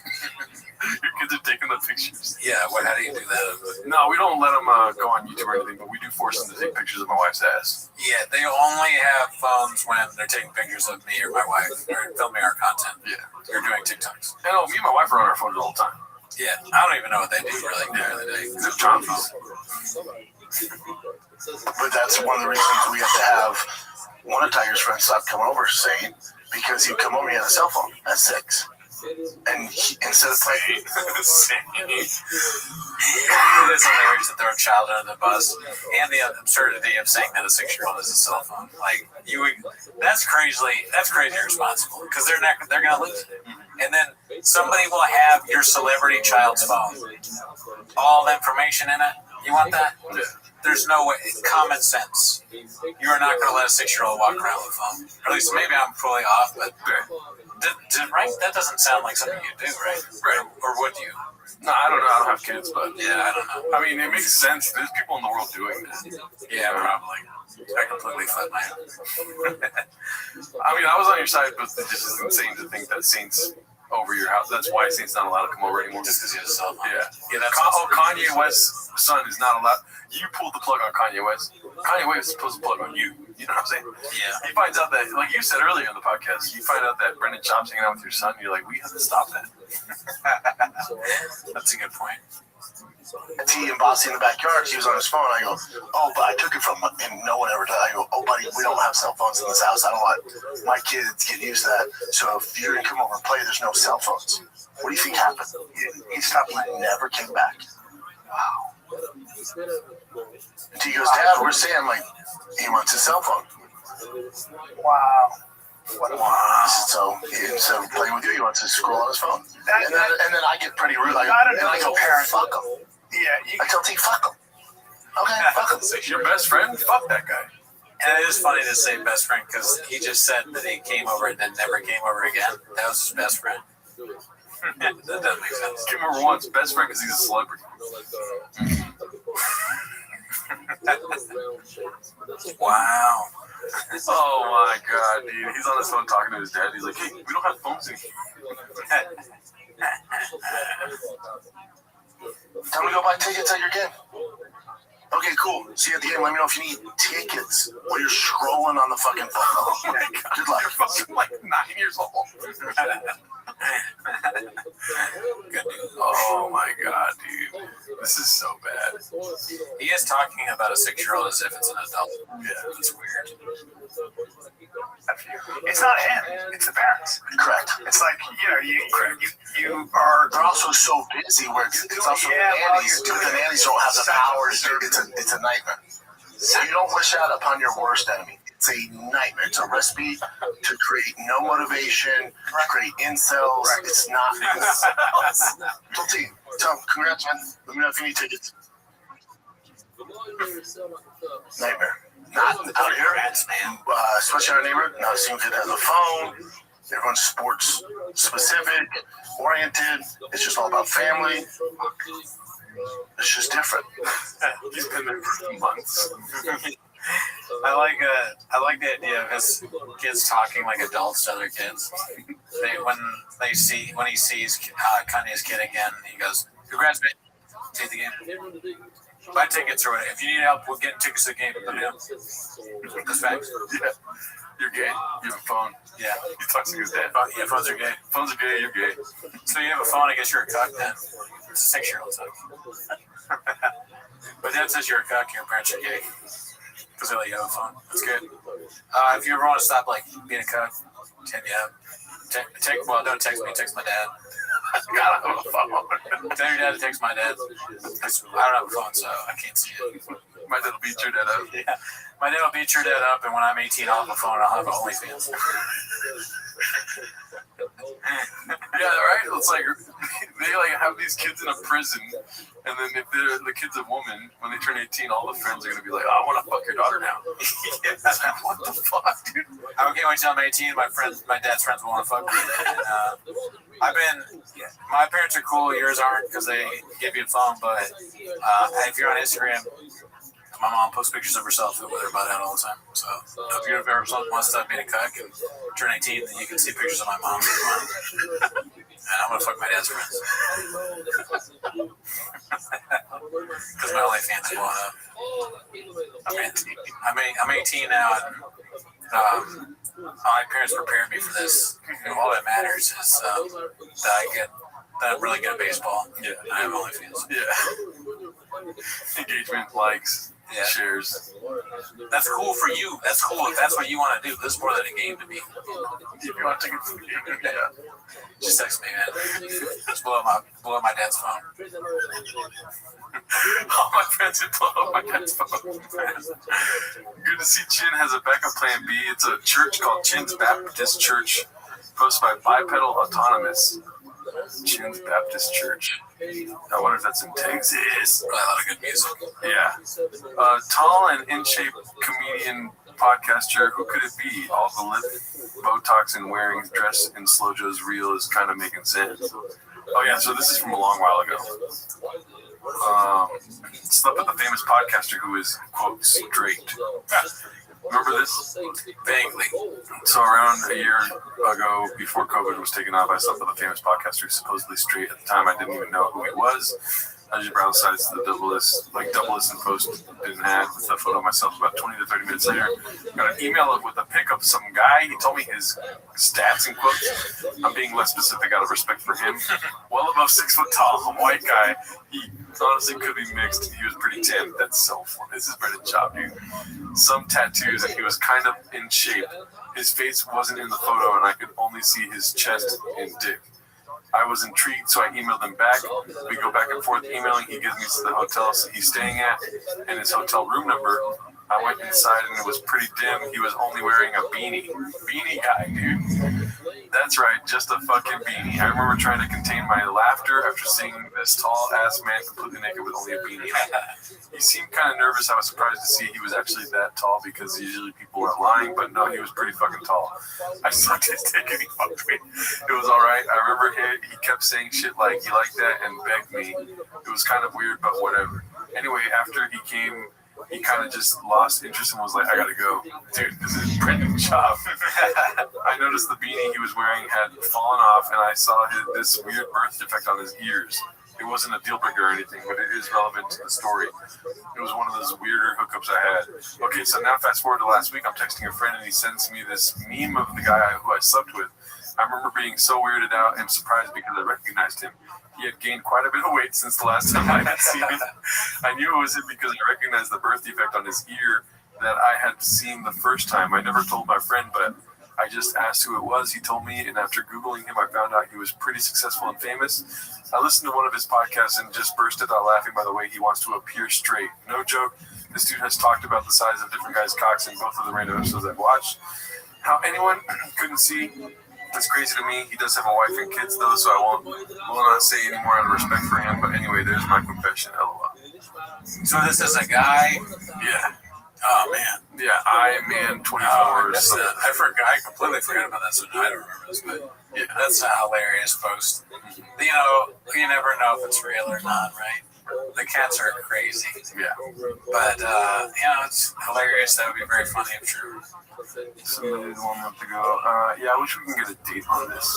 Your kids are taking the pictures. Yeah, how do you do that? No, we don't let them go on YouTube or anything, but we do force them to take pictures of my wife's ass. Yeah, they only have phones when they're taking pictures of me or my wife or filming our content. Yeah. Or doing TikToks. I know, me and my wife are on our phones all the time. Yeah, I don't even know what they do really during the day. They're trophies. But that's one of the reasons we have to have one of Tiger's friends stop coming over, saying, because he'd come over, he had a cell phone at 6. And instead of playing, it is hilarious to throw a child under the bus, and the absurdity of saying that a 6-year-old is a cell phone. Like that's crazy irresponsible because they're gonna lose it, and then somebody will have your celebrity child's phone, all the information in it. You want that? There's no way. Common sense. You are not going to let a 6-year-old walk around with a phone. Or at least maybe I'm fully off, but right? That doesn't sound like something you do, right? Right. Or would you? No, I don't know. I don't have kids, but yeah, I don't know. I mean, it makes sense. There's people in the world doing that. Yeah, probably. I completely flipped my head. I mean, I was on your side, but it just is insane to think that Saint's over your house. That's why Saint's not allowed to come over anymore. Just because he has a cell phone. Yeah. That's Kanye West's son is not allowed. You pulled the plug on Kanye West. Kanye West is supposed to plug on you. You know what I'm saying? Yeah. He finds out that, like you said earlier in the podcast, you find out that Brendan Schaub's hanging out with your son, and you're like, we have to stop that. That's a good point. T and Bossy in the backyard, he was on his phone. I go, oh, but I took it from him, and no one ever did. I go, oh, buddy, we don't have cell phones in this house. I don't want my kids get used to that. So if you're going to come over and play, there's no cell phones. What do you think happened? He stopped. He never came back. Wow. And T goes, Dad, where's Sam? Like, he wants his cell phone. Wow. Wow. So instead of playing with you, he wants to scroll on his phone. And then I get pretty rude. I go, parent, fuck him. Yeah, I tell T, fuck him. Okay, fuck him. Your best friend? Fuck that guy. And it is funny to say best friend because he just said that he came over and then never came over again. That was his best friend. That doesn't make sense. Came over once, best friend because he's a celebrity. Wow. Oh my god, dude. He's on his phone talking to his dad. He's like, hey, we don't have phones in here. Tell me to go buy tickets at your game. Okay, cool. See you at the game. Let me know if you need tickets while you're scrolling on the fucking phone. Oh my god. Good luck. You're fucking like 9 years old. Oh my god, dude. This is so bad. He is talking about a 6-year-old as if it's an adult. Yeah, that's weird. It's not him. It's the parents. Correct. It's like, you are. They're also so busy where it's also the nannies. The nannies don't have the power to do it. It's a nightmare. So you don't wish that upon your worst enemy. It's a nightmare. It's a recipe to create no motivation, to create incels. It's not. Tell T, tell him, congrats, man. Let me know if you need tickets. Nightmare. Not out here, especially in our neighborhood. Not a single kid has a phone. Everyone's sports specific, oriented. It's just all about family. It's just different. He's been there for months. I like the idea of his kids talking like adults to other kids. When he sees Kanye's kid again, he goes, "Congrats, man." Take the game. Buy tickets or whatever. If you need help with getting tickets to the game, let me know. That's facts. Yeah. You're gay. You have a phone. Yeah. You talk to your dad. Yeah, phones are gay. Phones are gay. You're gay. So you have a phone, I guess you're a cuck then. It's a 6-year-old son. But dad says you're a cuck, your parents are gay. Because they let you have a phone. That's good. If you ever want to stop like being a cuck, hit me up. Don't text me, text my dad. God, I have a phone. Tell your dad to text my dad. I don't have a phone, so I can't see it. My dad will beat your dad up. Yeah. My dad will beat your dad up, and when I'm 18, I'll have a phone. I'll have OnlyFans. Yeah, right? It's like they like have these kids in a prison, and then if they're the kid's a woman, when they turn 18, all the friends are gonna be like, "Oh, I want to fuck your daughter now." Yeah. What the fuck, dude? I can't wait till I'm 18. My dad's friends will want to fuck me. And, my parents are cool. Yours aren't because they give you a phone. But if you're on Instagram, my mom posts pictures of herself with her butt out all the time. So if you ever want to stop being a cuck and turn 18, then you can see pictures of my mom. And I'm gonna fuck my dad's friends because my OnlyFans is blowing up. I'm 18 now, and my parents prepared me for this. And all that matters is that I'm really good at baseball. Yeah, I have OnlyFans. Yeah. Engagement, likes, shares. That's cool for you. That's cool if that's what you want to do. This is more than a game to me. If you want to take it to the game, yeah. Just text me, man. Just blow up my dad's phone. All my friends would blow up my dad's phone. Good to see Chin has a backup plan B. It's a church called Chin's Baptist Church, hosted by Bipedal Autonomous. Chin's Baptist Church. I wonder if that's in Texas. Probably a lot of good music. Yeah. Tall and in shape comedian podcaster. Who could it be? All the lip, Botox, and wearing dress in Slow Joe's reel is kind of making sense. Oh yeah, so this is from a long while ago. Slept with a famous podcaster who is, quote, straight. Remember this? Vaguely. So around a year ago, before COVID was taken off, I slept with a famous podcaster who's supposedly straight. At the time, I didn't even know who he was. I just browsed sites to the double list and post didn't have with a photo of myself. About 20 to 30 minutes later, got an email with a pic of some guy. He told me his stats in quotes. I'm being less specific out of respect for him. Well above 6 foot tall, a white guy. He honestly could be mixed. He was pretty tan. That's so funny. This is Brendan Chop, dude. Some tattoos, and he was kind of in shape. His face wasn't in the photo, and I could only see his chest and dick. I was intrigued, so I emailed him back. We go back and forth emailing. He gives me the hotel he's staying at and his hotel room number. I went inside, and it was pretty dim. He was only wearing a beanie. Beanie guy, dude. That's right, just a fucking beanie. I remember trying to contain my laughter after seeing this tall-ass man completely naked with only a beanie. He seemed kind of nervous. I was surprised to see he was actually that tall because usually people are lying, but no, he was pretty fucking tall. I sucked his dick and he fucked me. It was alright. I remember he kept saying shit like, "You like that?" and begged me. It was kind of weird, but whatever. Anyway, after he came, he kind of just lost interest and was like, "I gotta go." Dude, this is Brendan Chop. I noticed the beanie he was wearing had fallen off, and I saw this weird birth defect on his ears. It wasn't a deal breaker or anything, but it is relevant to the story. It was one of those weirder hookups I had. Okay, so now fast forward to last week. I'm texting a friend, and he sends me this meme of the guy who I slept with. I remember being so weirded out and surprised because I recognized him. He had gained quite a bit of weight since the last time I had seen him. I knew it was him because I recognized the birth defect on his ear that I had seen the first time. I never told my friend, but I just asked who it was. He told me, and after Googling him, I found out he was pretty successful and famous. I listened to one of his podcasts and just bursted out laughing by the way he wants to appear straight. No joke, this dude has talked about the size of different guys' cocks in both of the random episodes I've watched. How anyone couldn't see, it's crazy to me. He does have a wife and kids, though, so I will not say any more out of respect for him. But anyway, there's my confession. LOL. So this is a guy? Yeah. Oh, man. Yeah, I Man 24. I completely forgot about that, so I don't remember this, but yeah, that's a hilarious post. You know, you never know if it's real or not, right? The cats are crazy. Yeah. But, it's hilarious. That would be very funny if true. So 1 month ago. Yeah, I wish we can get a date on this.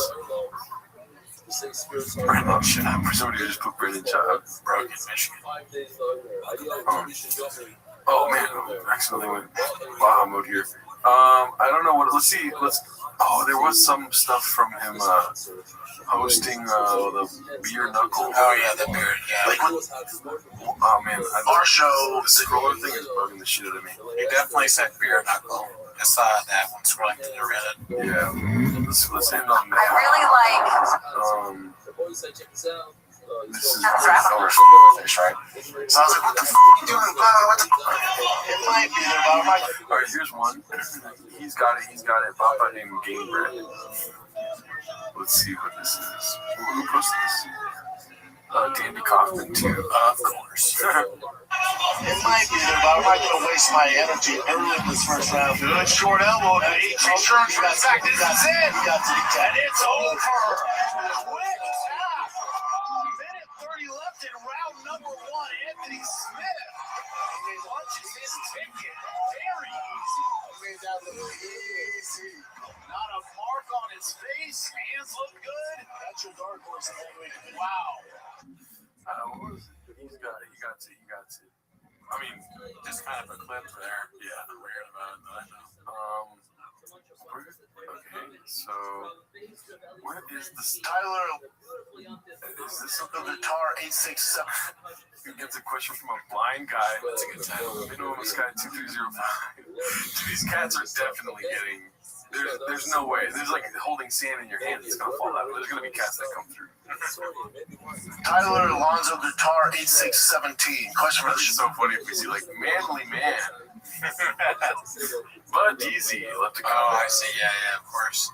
Brandon Chop. Somebody just put Brandon Chop. Broken, Michigan. Oh man, I accidentally went Baja mode here. I don't know what. Let's see. Oh, there was some stuff from him hosting the beer knuckle. Oh yeah, the beer. Yeah. Like what? Oh man, our show. The scroller thing is bugging the shit out of me. He definitely said beer knuckle. I saw that one scrolling through the Reddit. Yeah. Let's end on that. I really like. This is Fish, right? So I was like, what the f*** you doing? What the It might be there, but I'm like, alright, here's one. He's got it. Papa named Game Bread. Let's see what this is. Who posted this? Dandy Kaufman, too. Of course. it might be there, but I'm not going to waste my energy early in this first round. Good short elbow to each insurance. In fact, this is it. And it's over. Quick tap. Minute 30 left in round number 1. Anthony Smith. He launches his ticket. Very easy. Made that look easy. Not a mark on his face. Hands look good. That's your dark horse, Henry. Wow. What was it? He got it. I mean, just kind of a clip there. Yeah, I'm weird about it, but I know. Okay, so where is this? Tyler, is this something the Tar 867? Who gets a question from a blind guy? That's a good title. Minimum Sky 2305. These cats are definitely getting. There's no way. There's like holding sand in your hand. It's gonna fall out. There's gonna be cats that come through. Tyler Alonzo the Tar 8617. Question for the so funny if we see like manly man. But easy. Left to go. Oh, I see. Yeah, of course.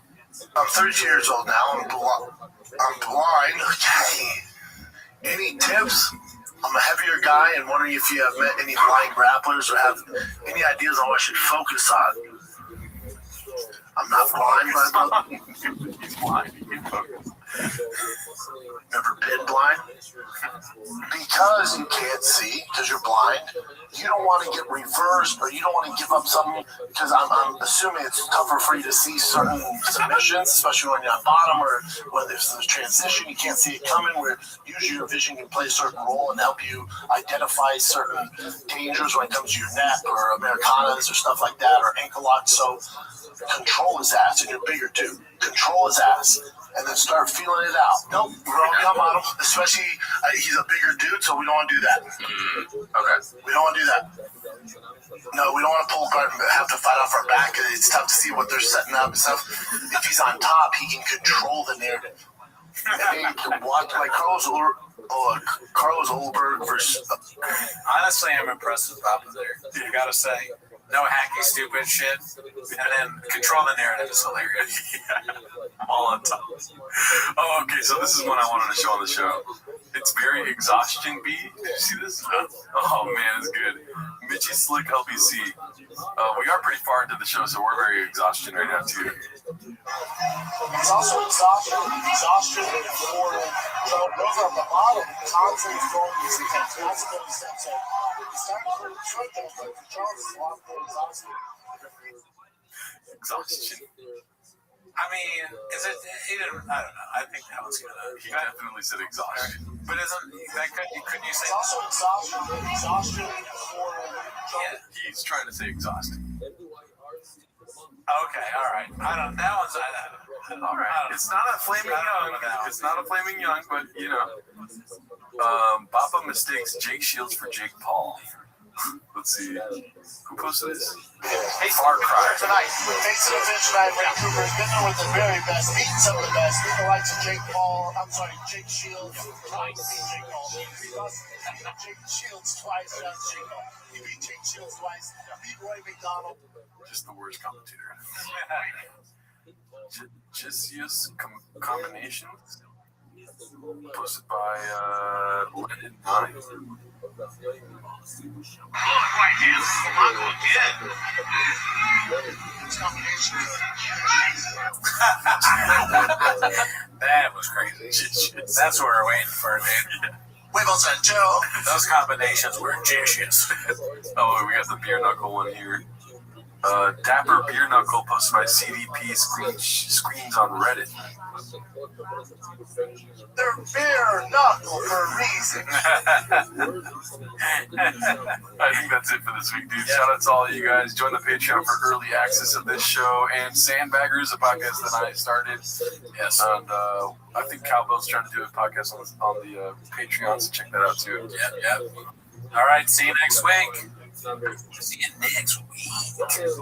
I'm 32 years old now. I'm blind. Okay. Any tips? I'm a heavier guy and wondering if you have met any blind grapplers or have any ideas on what I should focus on. I'm not blind, my brother. He's blind. Never been blind? Because you can't see, because you're blind, you don't want to get reversed or you don't want to give up something because I'm assuming it's tougher for you to see certain submissions, especially when you're on bottom or when there's a transition, you can't see it coming, where usually your vision can play a certain role and help you identify certain dangers when it comes to your neck or Americanas or stuff like that or ankle locks. So control his ass, and you're bigger too. Control his ass, and then start feeling it out. Nope, we're all come on him. Especially, he's a bigger dude, so we don't want to do that. Okay. We don't want to do that. No, we don't want to pull guard and have to fight off our back. It's tough to see what they're setting up and stuff. If he's on top, he can control the narrative. And then you can watch like Carlos Olberg versus. Honestly, I'm impressed with Papa there. You gotta say. No hacky, stupid shit, and then control the narrative is hilarious. Yeah. All on top. Oh, okay, so this is one I wanted to show on the show. It's very exhaustion B. Did you see this? Oh, man, it's good. Mitchie Slick LBC. We are pretty far into the show, so we're very exhaustion right now, too. It's also exhaustion for those on the bottom, constantly throwing these attempts, constantly steps. So it's time for short things, but for Charles, it's a lot more exhausting. Exhaustion. I mean, is it? He didn't. I don't know. I think that was gonna. He definitely said exhaustion. But isn't that good? Couldn't you say? It's also exhaustion for. Yeah, he's trying to say exhausting. Okay, all right. I don't. That one's. All right. It's not a flaming young. It's not a flaming young, but you know. Papa mistakes Jake Shields for Jake Paul. Let's see. Who posted this? Hey, Far Cry. Tonight, Mason Event tonight, Vancouver has been there with the very best, beating some of the best. Beat the likes of Jake Paul. I'm sorry, Jake Shields. Trying to beat Jake Paul. He beat Jake Shields twice. That's Jake Paul. He beat Jake Shields twice. Beat Roy McDonald. Just the worst commentator. Jisius combinations. Posted by Lennon 9. That was crazy. That's what we're waiting for, dude. Wiggles and Joe. Those combinations were vicious. Oh, we got the beer knuckle one here. Dapper Beer Knuckle posted by CDP screens on Reddit. They're bare knuckle for a reason. I think that's it for this week, dude. Shout out to all of you guys. Join the Patreon for early access of this show and Sandbaggers, a podcast that I started. Yes. And I think Cowbell's trying to do a podcast on the Patreon, so check that out too. Yep. All right, see you next week. See you next week. There's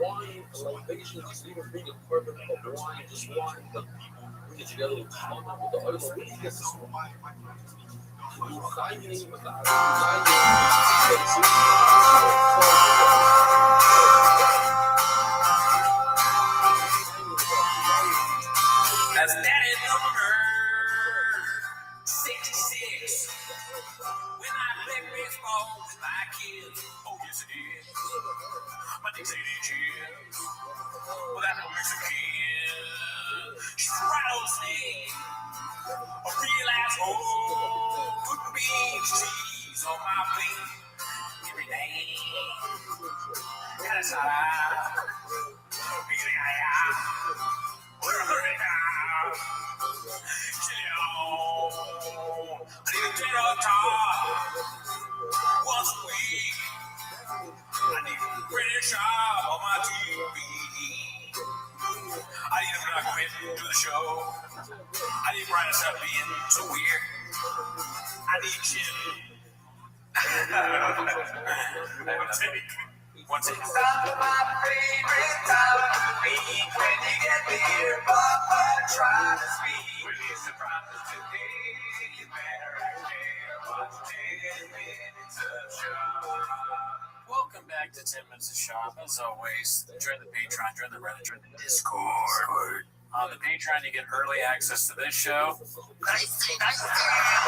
wine libation, just even bring a carbon of wine, just wine, but bring it together with the other sweetness. That's daddy number 66. When I play baseball with my kids, oh yes it is. My dick's 80 years. Well, that's what makes a kid. She's right on stage. A real asshole. Putting beans, cheese on my plate every day. And it's not out. Really, I need a dinner talk once a week. I need a British shop on my TV. I need him to quit do the show. I need Brian to stop being so weird. I need Jim. One second. Stop my favorite time of the week when you get the earbud, but try to speak. Release the promise today. You better act care. Watch 10 minutes of shop. Welcome back to 10 Minutes of Shop. As always, join the Patreon, join the Reddit, join the Discord. On the Patreon, you get early access to this show.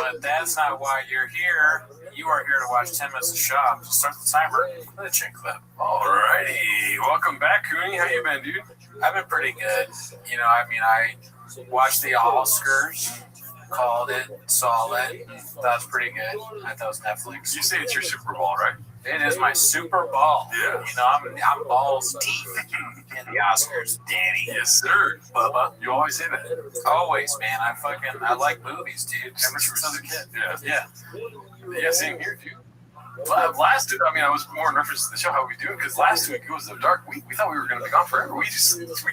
But that's not why you're here. You are here to watch 10 Minutes of Shop. Start the timer. Let it check clip. Alrighty. Welcome back, Cooney. How you been, dude? I've been pretty good. You know, I mean, I watched the Oscars, called it, saw it. That was pretty good. I thought it was Netflix. You say it's your Super Bowl, right? It is my Super Bowl. Yeah. You know, I'm balls deep in the Oscars, Danny. Yes, sir. Bubba. You always say that. Always, man. I like movies, dude. Ever since I was a kid. Yeah. Yeah. Yeah, same here, dude. Well, I was more nervous to show how we do because last week it was a dark week. We thought we were going to be gone forever. We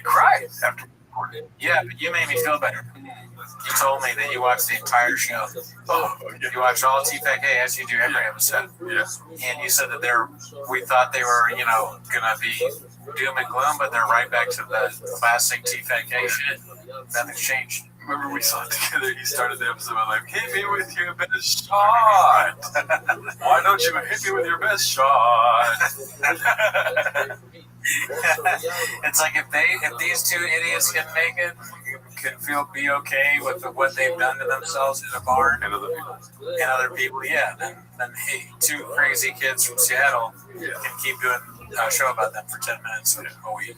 cried after we recorded. Yeah, but you made me feel better. You told me that you watched the entire show. Oh, yeah. You watched all TFK as you do every episode. Yeah. And you said that we thought they were, you know, going to be doom and gloom, but they're right back to the classic TFK shit. Nothing's changed. Remember we saw it together, he started the episode like, hit me with your best shot. Why don't you hit me with your best shot? It's like if these two idiots can make it, can be okay with what they've done to themselves in a barn And other people. yeah, then hey, two crazy kids from Seattle can keep doing a show about them for 10 minutes a week.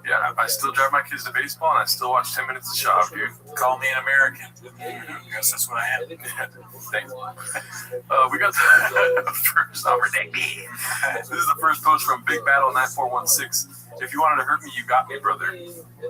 Yeah, I still drive my kids to baseball and I still watch 10 Minutes of Shop, dude. Call me an American. I guess that's what I am. Thanks. We got the first opportunity. This is the first post from Big Battle 9416. If you wanted to hurt me, you got me, brother.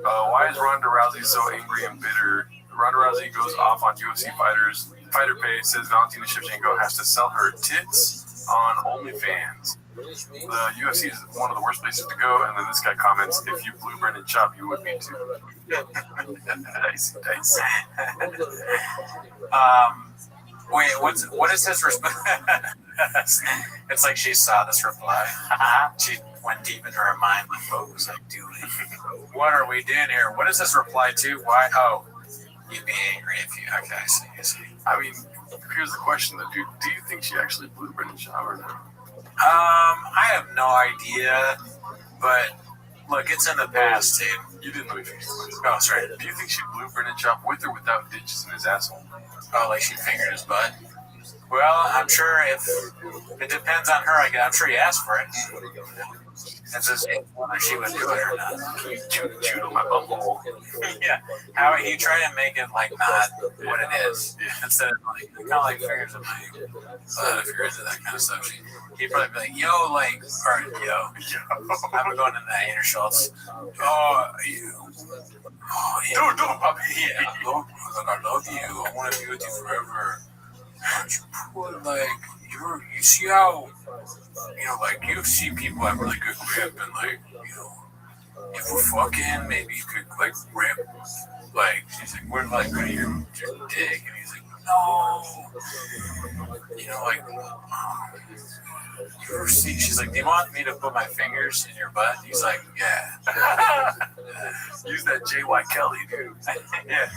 Why is Ronda Rousey so angry and bitter? Ronda Rousey goes off on UFC fighters. Fighter Pay says Valentina Shevchenko has to sell her tits on OnlyFans. The UFC is one of the worst places to go, and then this guy comments, if you blew Brendan Chop, you would be too. Nice. Wait, what is his response? It's like she saw this reply. She went deep into her mind, like, what was I doing? What are we doing here? What is this reply to? Why? Oh, you'd be angry if you. Okay, I see. I mean, here's the question, though, dude. Do you think she actually blew Brendan Chop or not? I have no idea, but look, it's in the past, dude. You didn't know if Oh, sorry. Do you think she blew Brendan Chop with or without ditches in his asshole? Oh, like she fingered his butt? Well, I'm sure if it depends on her, I'm sure he asked for it. It's just whether she would do it or not. Chewed on my bumhole. Yeah. How he tried to make it like not what it is. Instead of like kind of like fingers in my butt if you're into that kind of stuff. He'd probably be like, yo, like, or yo. I'm going into that Hater Schultz. Oh, you. Oh, yeah. Do it, puppy. Yeah. I love you. I want to be with you forever. Aren't you poor? Like, you see how, like, you see people have really good grip and, like, if we're fucking, maybe you could, like, rip, like, she's like, we're, like, your dick. And he's like, no. Like, you ever see, she's like, do you want me to put my fingers in your butt? He's like, yeah. Use that J.Y. Kelly, dude. Yeah.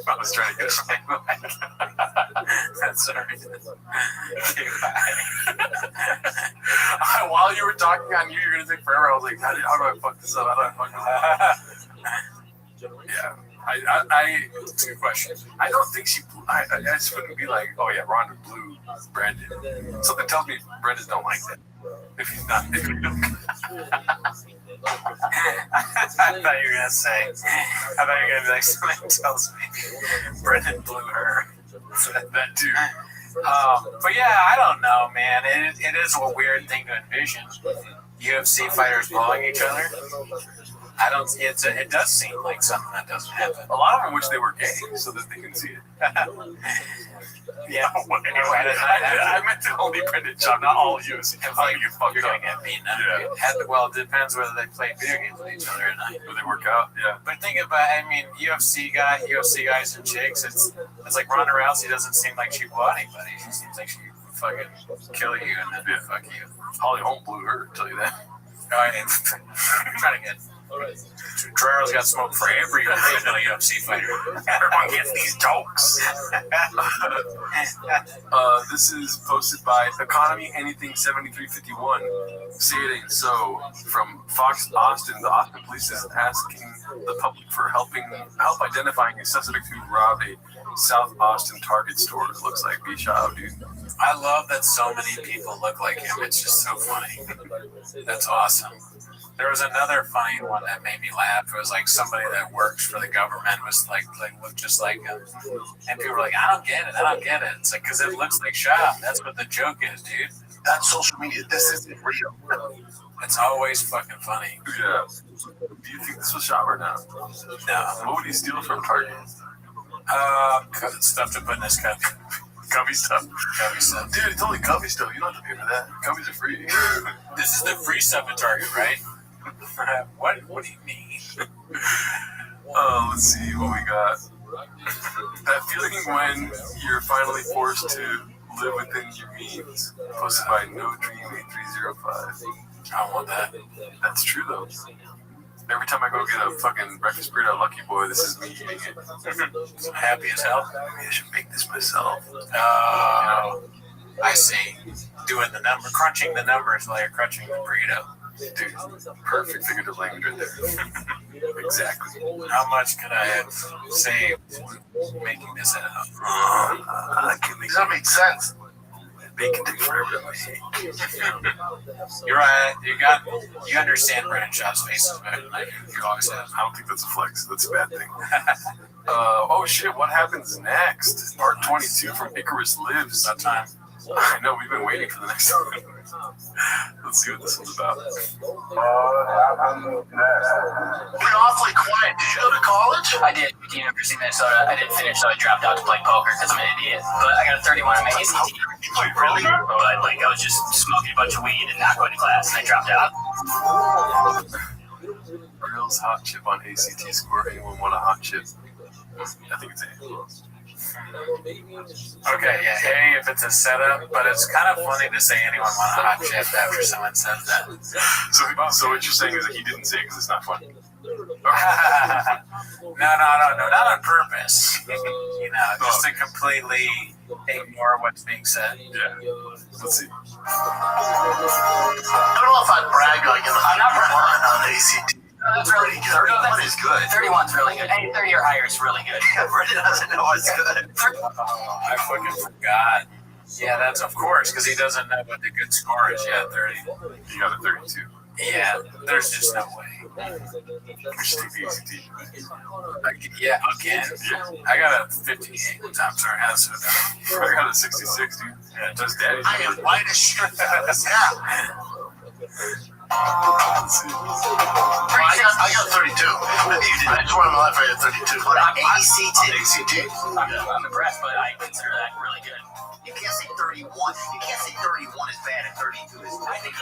I was trying to get it right. That's sorry. While you were talking, I knew you were going to take forever. I was like, how do I fuck this up? How do I fuck this up? Yeah. It's a good question. I don't think she blew. I just wouldn't be like, oh yeah, Rhonda blew Brendan. Something tells me Brendan don't like that. If he's not, if you don't. I thought you were gonna say. I thought you were gonna be like, something tells me Brendan blew her. That too. But yeah, I don't know, man. It is a weird thing to envision. UFC fighters blowing each other. I don't. It does seem like something that doesn't happen. A lot of them wish they were gay so that they can see it. Yeah. I meant to only Brendan job, not all UFC. Like, you're gonna get beaten up. Yeah. Well, it depends whether they play video games with each other or not. Or they work out. Yeah. But think about, UFC guys and chicks. It's like Ronda Rousey doesn't seem like she blew anybody. She seems like she would fucking kill you and then fuck you. Holly Holm blew her. I'll tell you that. No, I mean, I'm trying to get. Guerrero's got smoke for every UFC fighter. Everyone gets these jokes. This is posted by Economy Anything 7351. Say it ain't so. From Fox Austin, the Austin police is asking the public for help identifying a suspect who robbed a South Austin Target store. It looks like B-Shop, dude. I love that so many people look like him. It's just so funny. That's awesome. There was another funny one that made me laugh. It was like somebody that works for the government was like looked just like him. And people were like, I don't get it. It's like, because it looks like Shop. That's what the joke is, dude. That's social media. This isn't real. It's always fucking funny. Yeah. Do you think this was Shop or not? No. What would he steal from Target? Stuff to put in his cup. Cubby stuff. Dude, it's only Cubby stuff. You don't have to pay for that. Cubbies are free. This is the free stuff at Target, right? What do you mean? Let's see what we got. That feeling when you're finally forced to live within your means. Posted by No Dream 8305. I don't want that. That's true though. Every time I go get a fucking breakfast burrito at Lucky Boy, this is me eating it. I'm happy as hell. Maybe I should make this myself. Oh, I see. Doing the number, crunching the numbers while you're crunching the burrito. Dude, perfect figurative language right there. Exactly. How much could I have saved making this at home? That makes sense. Bacon takes forever. You're right. You understand Brennan Shop's faces better than I do. You always have. I don't think that's a flex. That's a bad thing. Oh shit! What happens next? Part 22 from Icarus Lives. About time. I know, we've been waiting for the next one. Let's see what this one's about. You're awfully quiet. Did you go to college? I did. University of Minnesota. I didn't finish, so I dropped out to play poker because I'm an idiot. But I got a 31 on my ACT. Really? But I was just smoking a bunch of weed and not going to class, and I dropped out. Grill's hot chip on ACT score. Anyone want a hot chip? I think it's A. Okay, yeah, hey, if it's a setup, but it's kind of funny to say anyone want a hot chip after someone says that. So what you're saying is that he didn't say it because it's not funny. No, not on purpose. Just to completely ignore what's being said. Yeah. Let's see. I don't know if I'd brag like I'm not bragging on ACT. That's really good. 31 is good. 31's really good. Any 30 or higher is really good. Brendan doesn't know what's good. I fucking forgot. Yeah, that's of course, because he doesn't know what the good score is yet. 30. You got a 32. Yeah, there's just no way. Yeah, again. I got a 58. I'm sorry, I got a 66, dude. Yeah, just daddy. I am white as shit. Yeah. I got 32. I just wanted my life right at 32. ACT. I'm impressed, but I consider that really good. You can't say 31. You can't say 31 is bad and 32 is bad. I think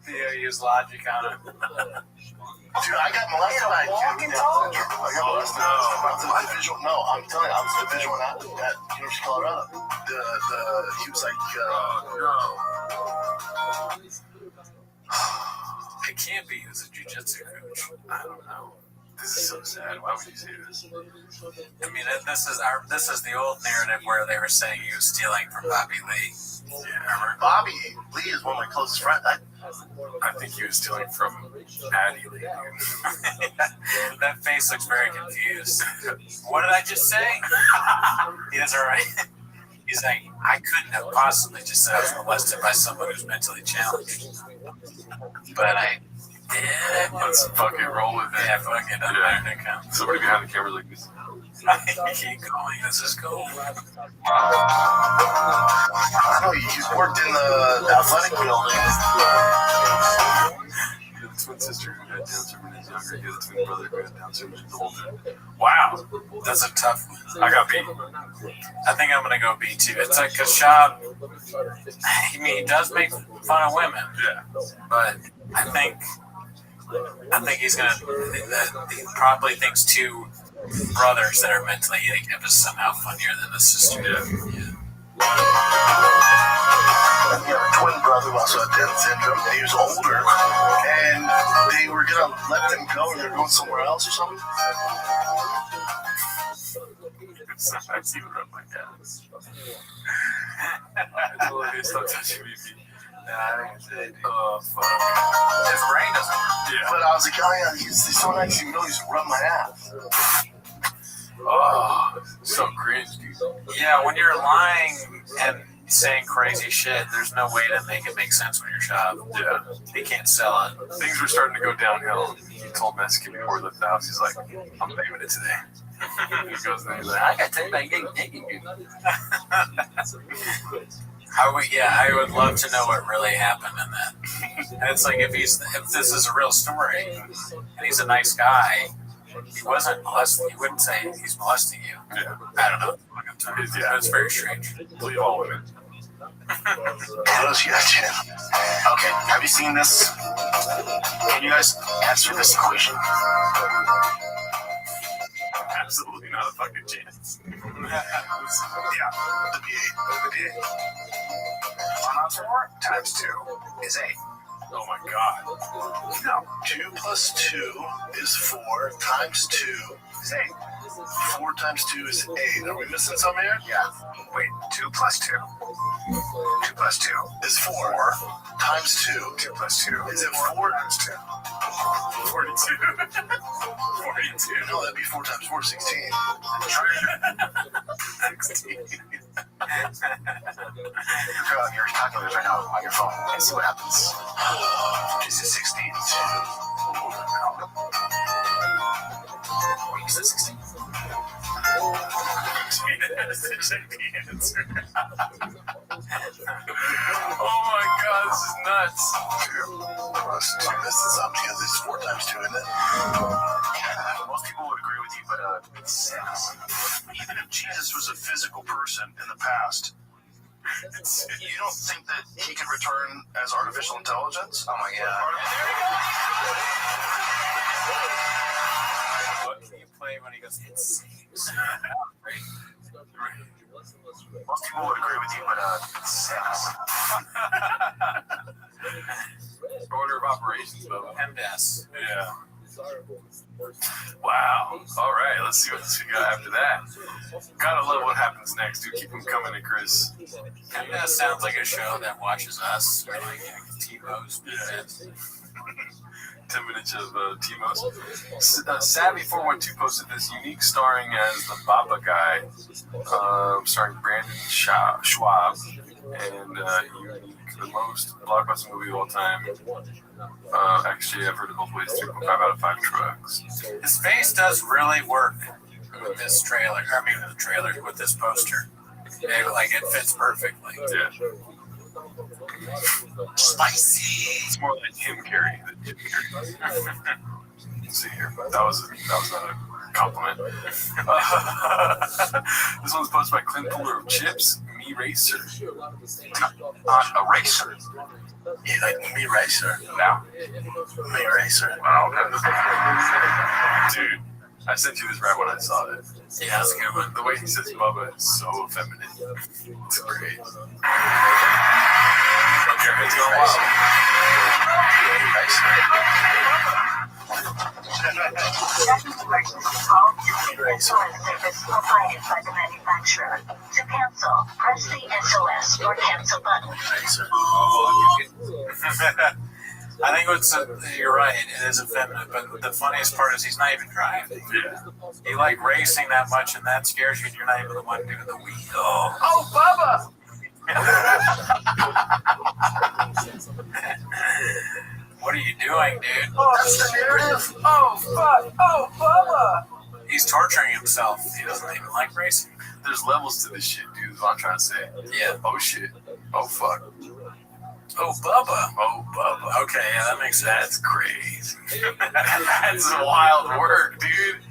Theo use logic on it. Dude, I got molested by a dude. I got molested. My visual. No, I'm telling you, I was the visual at University of Colorado. He was like, It can't be. He was a jiu-jitsu coach. I don't know. This is so sad. Why would you say this? I mean, this is the old narrative where they were saying he was stealing from Bobby Lee. Yeah, remember? Bobby Lee is one of my closest friends. I think he was stealing from Patty Lee. That face looks very confused. What did I just say? He is all right. He's like, I couldn't have possibly just said I was molested by someone who's mentally challenged. But I did. Let's fucking roll with it. Yeah, fuck it. Doesn't matter. That counts. Somebody behind the camera like this. Keep going. This is cool. I know you worked in the athletic building. You have a twin sister who got Down syndrome when he was younger. You have a twin brother who got Down syndrome when he was older. Wow, that's a tough one. I got B. I think I'm gonna go B too. It's like Kashab. I mean, he does make fun of women. Yeah, but I think he's gonna. He probably thinks two brothers that are mentally handicapped is somehow funnier than the sister. Yeah, a twin brother who also had Down syndrome. He was older, and they were gonna let them go, and they're going somewhere else or something. Sometimes you rub my ass. I told you stop touching me. Oh fuck! His brain doesn't work. Yeah. But I was like, oh yeah, he's so nice. He really just rubbed my ass. Oh, so cringe, dude. Yeah, when you're lying and saying crazy shit, there's no way to make it make sense when you're a child. Yeah. They can't sell it. Things were starting to go downhill. He told Mexican before he left the house, he's like, I'm naming it today. He goes there, he's like, I gotta tell you about getting you. I would love to know what really happened in that. And it's like if this is a real story and he's a nice guy, he wasn't molesting. He wouldn't say he's molesting you. Yeah. I don't know. Yeah, it's very strange. Believe all women. What else you got, Jim? Okay, have you seen this? Can you guys answer this equation? Absolutely not a fucking chance. Yeah, the B8. 1 on 4 times 2 is 8. Oh my god. No, 2 plus 2 is 4 times 2 is 8. 4 times 2 is 8. Are we missing some here? Yeah. Wait, 2 plus 2. 2 plus 2 is 4 times 2. 2 plus 2 is it 4 times 2? 42. 42. No, that'd be 4 times 4, 16. 16. You're calculating right now on your phone and see what happens. This is 16. Wait, you said 16? Oh my god, this is nuts. 2 plus 2. This is up because it's 4 times 2, isn't it? Most people would agree with you, but it's 6. Even if Jesus was a physical person in the past, you don't think that he could return as artificial intelligence? Oh my god. What can you play when he goes, it seems? Most people would agree with you, but it's 6. Order of operations, though. MS. Yeah. Wow. All right, let's see what we got after that. Gotta love what happens next, dude. Keep them coming, Chris. MS sounds like a show that watches us, or like T-Rose. Yeah. 10 minutes of T-Mos. Savvy412 posted this unique starring as the Baba guy, starring Brandon Schwab and the most blockbuster movie of all time. Actually, I've heard it both ways. 3.5 out of 5 trucks. His face does really work with this trailer. With this poster. It fits perfectly. Yeah. Spicy. It's more like Jim Carrey than Jim Carrey. Let's see here. That was not a compliment. This one's posted by Clint Puller of Chips, Me Racer. Eraser. You like Me Racer? Now? Me Racer. Wow, dude, I sent you this right when I saw it. Yeah, that's a good one. The way he says Bubba is so feminine. It's great. Okay, it's going wild. Provided by the manufacturer. To cancel, press the SOS or cancel button. I think you're right. It is effeminate, but the funniest part is he's not even driving. Yeah. You like racing that much, and that scares you, and you're not even the one doing the wheel. Oh, Bubba! What are you doing, dude? Oh, that's the narrative? Oh, fuck! Oh, Bubba! He's torturing himself. He doesn't even like racing. There's levels to this shit, dude, is what I'm trying to say. Yeah. Oh, shit. Oh, fuck. Oh, Bubba. Oh, Bubba. Okay, yeah, that makes sense. That's crazy. That's wild work, dude.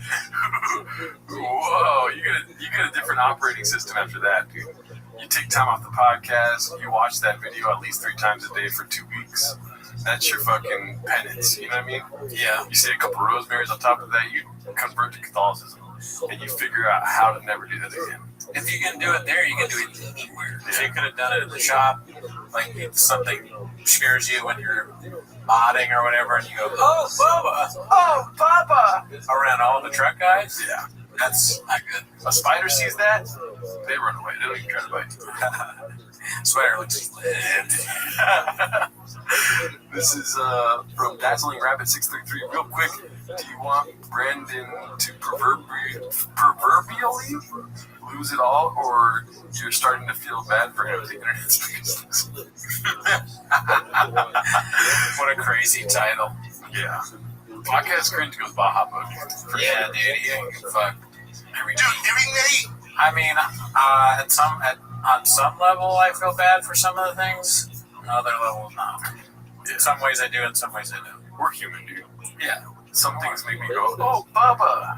Whoa, you get a different operating system after that, dude. You take time off the podcast, you watch that video at least 3 times a day for 2 weeks. That's your fucking penance, you know what I mean? Yeah. You say a couple rosemaries on top of that, you convert to Catholicism, and you figure out how to never do that again. If you can do it there, you can do it anywhere. Yeah. You could have done it at the shop, like if something scares you when you're modding or whatever, and you go, oh, Bubba! Oh, Bubba! Around all the truck guys? Yeah. That's not good. A spider sees that, they run away. They don't even try to bite you. Spider looks lit. This is from Dazzling Rabbit 633. Real quick, do you want Brandon to proverbially lose it all, or you're starting to feel bad for him as the internet space? What a crazy title. Yeah. Podcast cringe goes Baja mode. Yeah, dude, he ain't give a fuck. Dude, everything. I mean, on some level, I feel bad for some of the things. On other levels, no. In some ways I do, in some ways I don't. We're human, dude. Yeah. Some things make me go, oh, Bubba.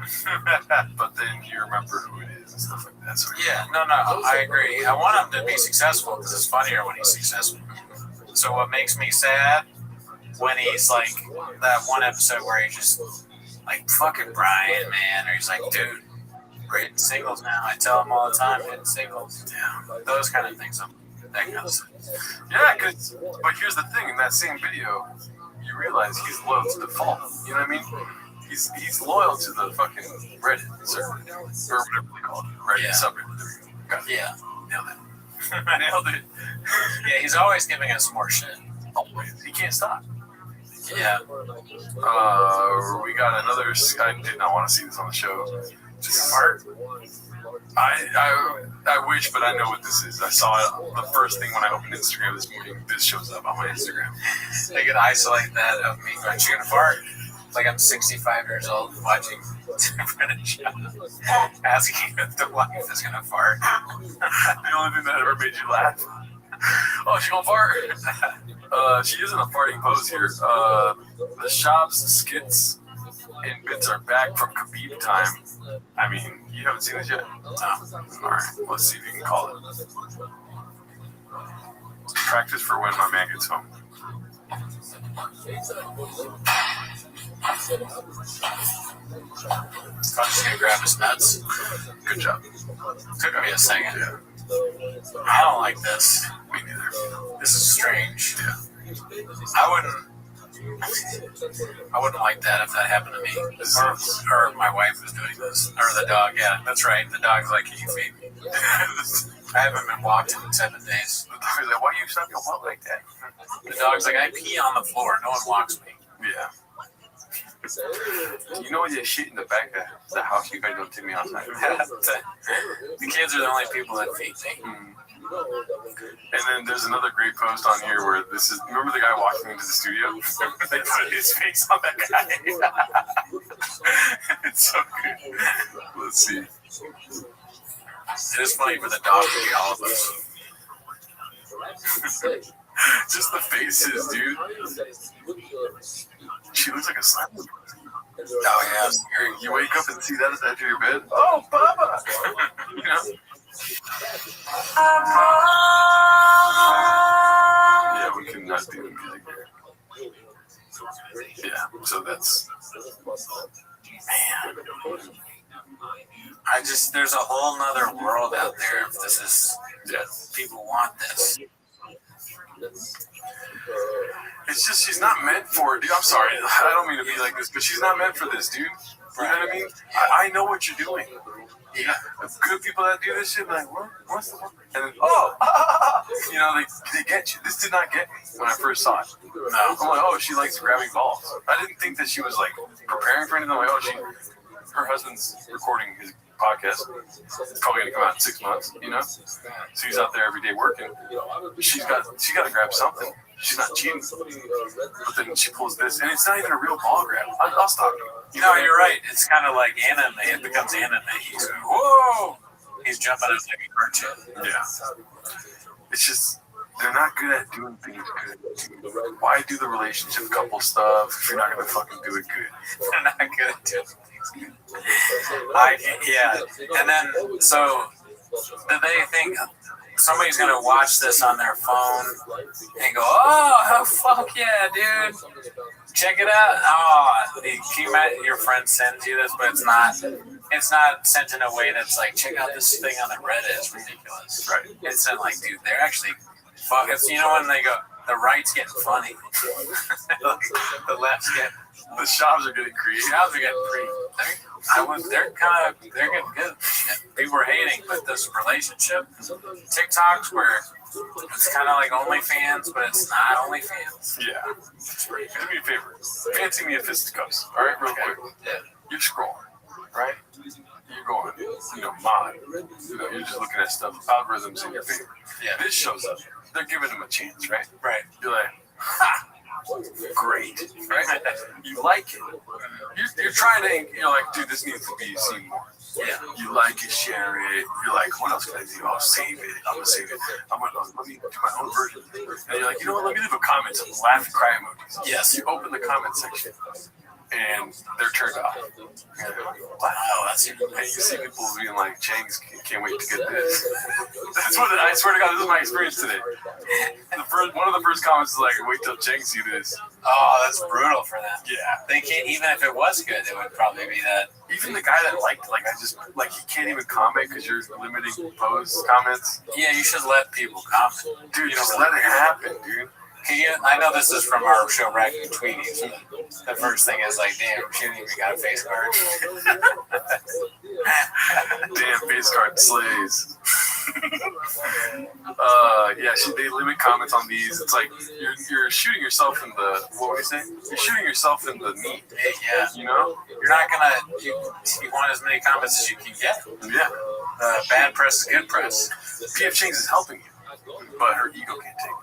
But then you remember who it is and stuff like that. So yeah, no, I agree. I want him to be successful because it's funnier when he's successful. So what makes me sad when he's like that one episode where he's just like, fucking Brian, man. Or he's like, dude, we're hitting singles now. I tell him all the time, hitting singles. Yeah, those kind of things. That kind of stuff. Yeah, but here's the thing. In that same video, you realize he's loyal to the fault. You know what I mean? He's loyal to the fucking Reddit server, or whatever they call it. Reddit subreddit. Got it. Yeah. Nailed it. Nailed it. Yeah, he's always giving us more shit. Always. He can't stop. Yeah. We got another. I did not want to see this on the show. Just fart. I wish, but I know what this is. I saw it the first thing when I opened Instagram this morning. This shows up on my Instagram. They can isolate that of me going, "You're gonna fart." Like I'm 65 years old watching different shows, asking if the wife is gonna fart. The only thing that ever made you laugh. Oh, she gonna fart. She is in a farting pose here. The shop's skits and bits are back from Khabib time. I mean, you haven't seen this yet? No. Alright, let's see if you can call it. Practice for when my man gets home. I'm just gonna grab his nuts. Good job. Took me a second. Yeah. I don't like this. Me neither. This is strange. Yeah. I wouldn't like that if that happened to me. Or my wife was doing this. Or the dog, yeah, that's right. The dog's like, can you feed me? I haven't been walked in 7 days. The dog's like, why you stop your butt like that? The dog's like, I pee on the floor. No one walks me. Yeah. You know when you shit in the back of the house, you guys don't take me outside. The kids are the only people that feed me. And then there's another great post on here where this is. Remember the guy walking into the studio? They put his face on that guy. It's so good. Let's see. It is funny for the dog to be all of us. Just the faces, dude. She looks like a slap. Oh yeah, you wake up and see that at the edge of your bed. Oh, Bubba! You know? Yeah, we cannot do the music here. Yeah, so that's. Man. There's a whole nother world out there if this is, people want this. It's just, she's not meant for it, dude. I'm sorry. I don't mean to be like this, but she's not meant for this, dude. You know what I mean? I know what you're doing. Yeah. Good people that do this shit, like, what's the one? And then, you know, they get you. This did not get me when I first saw it. No. I'm like, oh, she likes grabbing balls. I didn't think that she was, like, preparing for anything. I'm like, oh, her husband's recording his podcast. It's probably going to come out in 6 months, you know? So he's out there every day working. She got to grab something. She's not cheating. But then she pulls this, and it's not even a real ball grab. I'll stop you. No, you're right. It's kind of like anime. It becomes anime. He's going, whoa! He's jumping out like a cartoon. Yeah. It's just, they're not good at doing things good. Why do the relationship couple stuff if you're not going to fucking do it good? They're not good at doing things good. And then, so, do they think somebody's going to watch this on their phone and go, oh, fuck yeah, dude. Check it out. Oh, your friend sends you this, but it's not sent in a way that's like, check out this thing on the Reddit. It's ridiculous. Right. It's sent like, dude, they're actually fuck. It's, you know, when they go, the right's getting funny. The left's getting. The shops are getting creative. They're getting good. People are hating, but this relationship, TikToks, where it's kind of like OnlyFans, but it's not OnlyFans. Yeah. Do me a favor. Fancy me a fisticuffs. All right, real quick. Yeah. You're scrolling, right? You're going, mod. You're just looking at stuff, algorithms in your favor. Yeah. This shows up. They're giving them a chance, right? Right. You're like, ha! Great, right? You like it. You're trying to, you're like, dude, this needs to be seen more. Yeah. You like it, share it. You're like, what else can I do? I'll save it. I'm gonna save it. Let me do my own version. And you're like, you know what? Let me leave a comment. Some laugh and cry emojis. Yes. You open the comment section, and they're turned off. Wow, that's even. And you see people being like, Changs, can't wait to get this. That's what I swear to God, this is my experience today. One of the first comments is like, wait till Changs see this. Oh, that's brutal for them. Yeah. They can't, even if it was good, it would probably be that. Even the guy that liked, he can't even comment because you're limiting post comments. Yeah, you should let people comment. Dude, just let it happen, dude. I know this is from our show, Ragging Tweeties. The first thing is like, damn, she didn't even got a face card. Damn, face card slays. They limit comments on these. It's like you're shooting yourself in the, what would you say? You're shooting yourself in the knee. Yeah. You know? You're not gonna, you want as many comments as you can get. Yeah. Bad press is good press. PF Chang's is helping you, but her ego can't take it.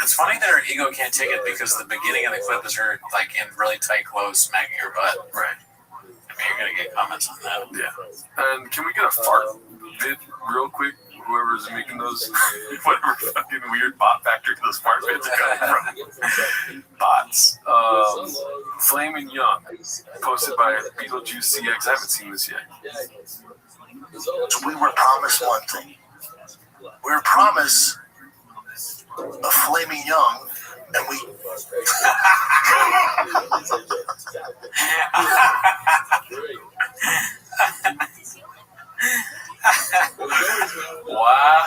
It's funny that her ego can't take it because the beginning of the clip is her like in really tight clothes smacking her butt. Right. I mean, you're gonna get comments on that. Yeah. And can we get a fart bit real quick? Whoever's making those, whatever fucking weird bot factory those fart bits are coming from. Bots. Flamin' Young, posted by Beetlejuice CX. I haven't seen this yet. So we were promised one thing. We were promised a flaming young, and we. Wow.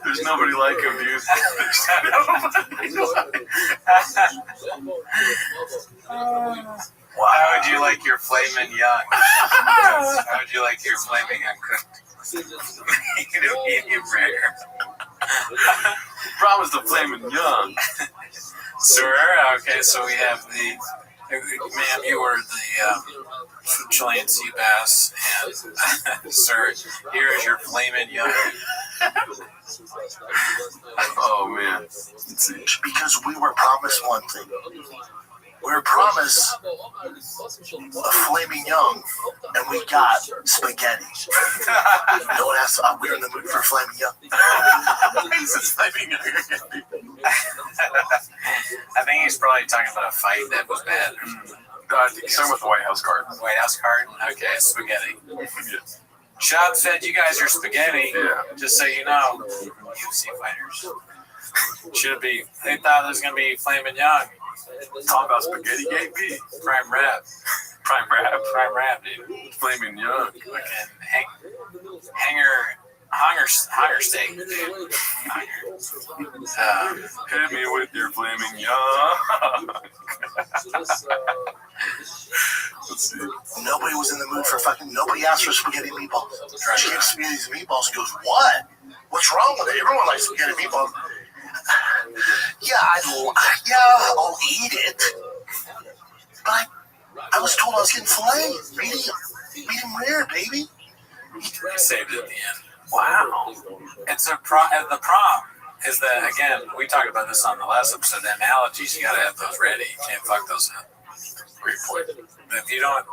There's nobody like him, dude. How would you like your flaming young? How would you like your flaming young cooked? Medium rare. Promise the flaming young. Sir, okay, so we have ma'am, you were the Chilean sea bass, and sir, here is your flaming young. Oh man, because we were promised one thing. We were promised a flaming young, and we got spaghetti. No one asked. We were in the mood for flaming young. Flaming young. I think he's probably talking about a fight that was bad. I think he's talking about the White House card. White House card? Okay, spaghetti. Sean said you guys are spaghetti. Yeah. Just so you know, UFC fighters. Should be. They thought it was going to be flaming young. Talk about spaghetti gate B. Prime rap. Prime rap, dude. Flaming young. Fucking hanger steak, dude. Hit me with your flaming young. Let's see. Nobody was in the mood for nobody asked for spaghetti meatballs. She gave spaghetti meatballs and goes, what? What's wrong with it? Everyone likes spaghetti meatballs. Yeah, I'll eat it. But I was told I was getting filet. Medium rare, baby. He saved it at the end. Wow. It's the problem is that, again, we talked about this on the last episode, the analogies, you gotta have those ready. You can't fuck those up. Great point. If you don't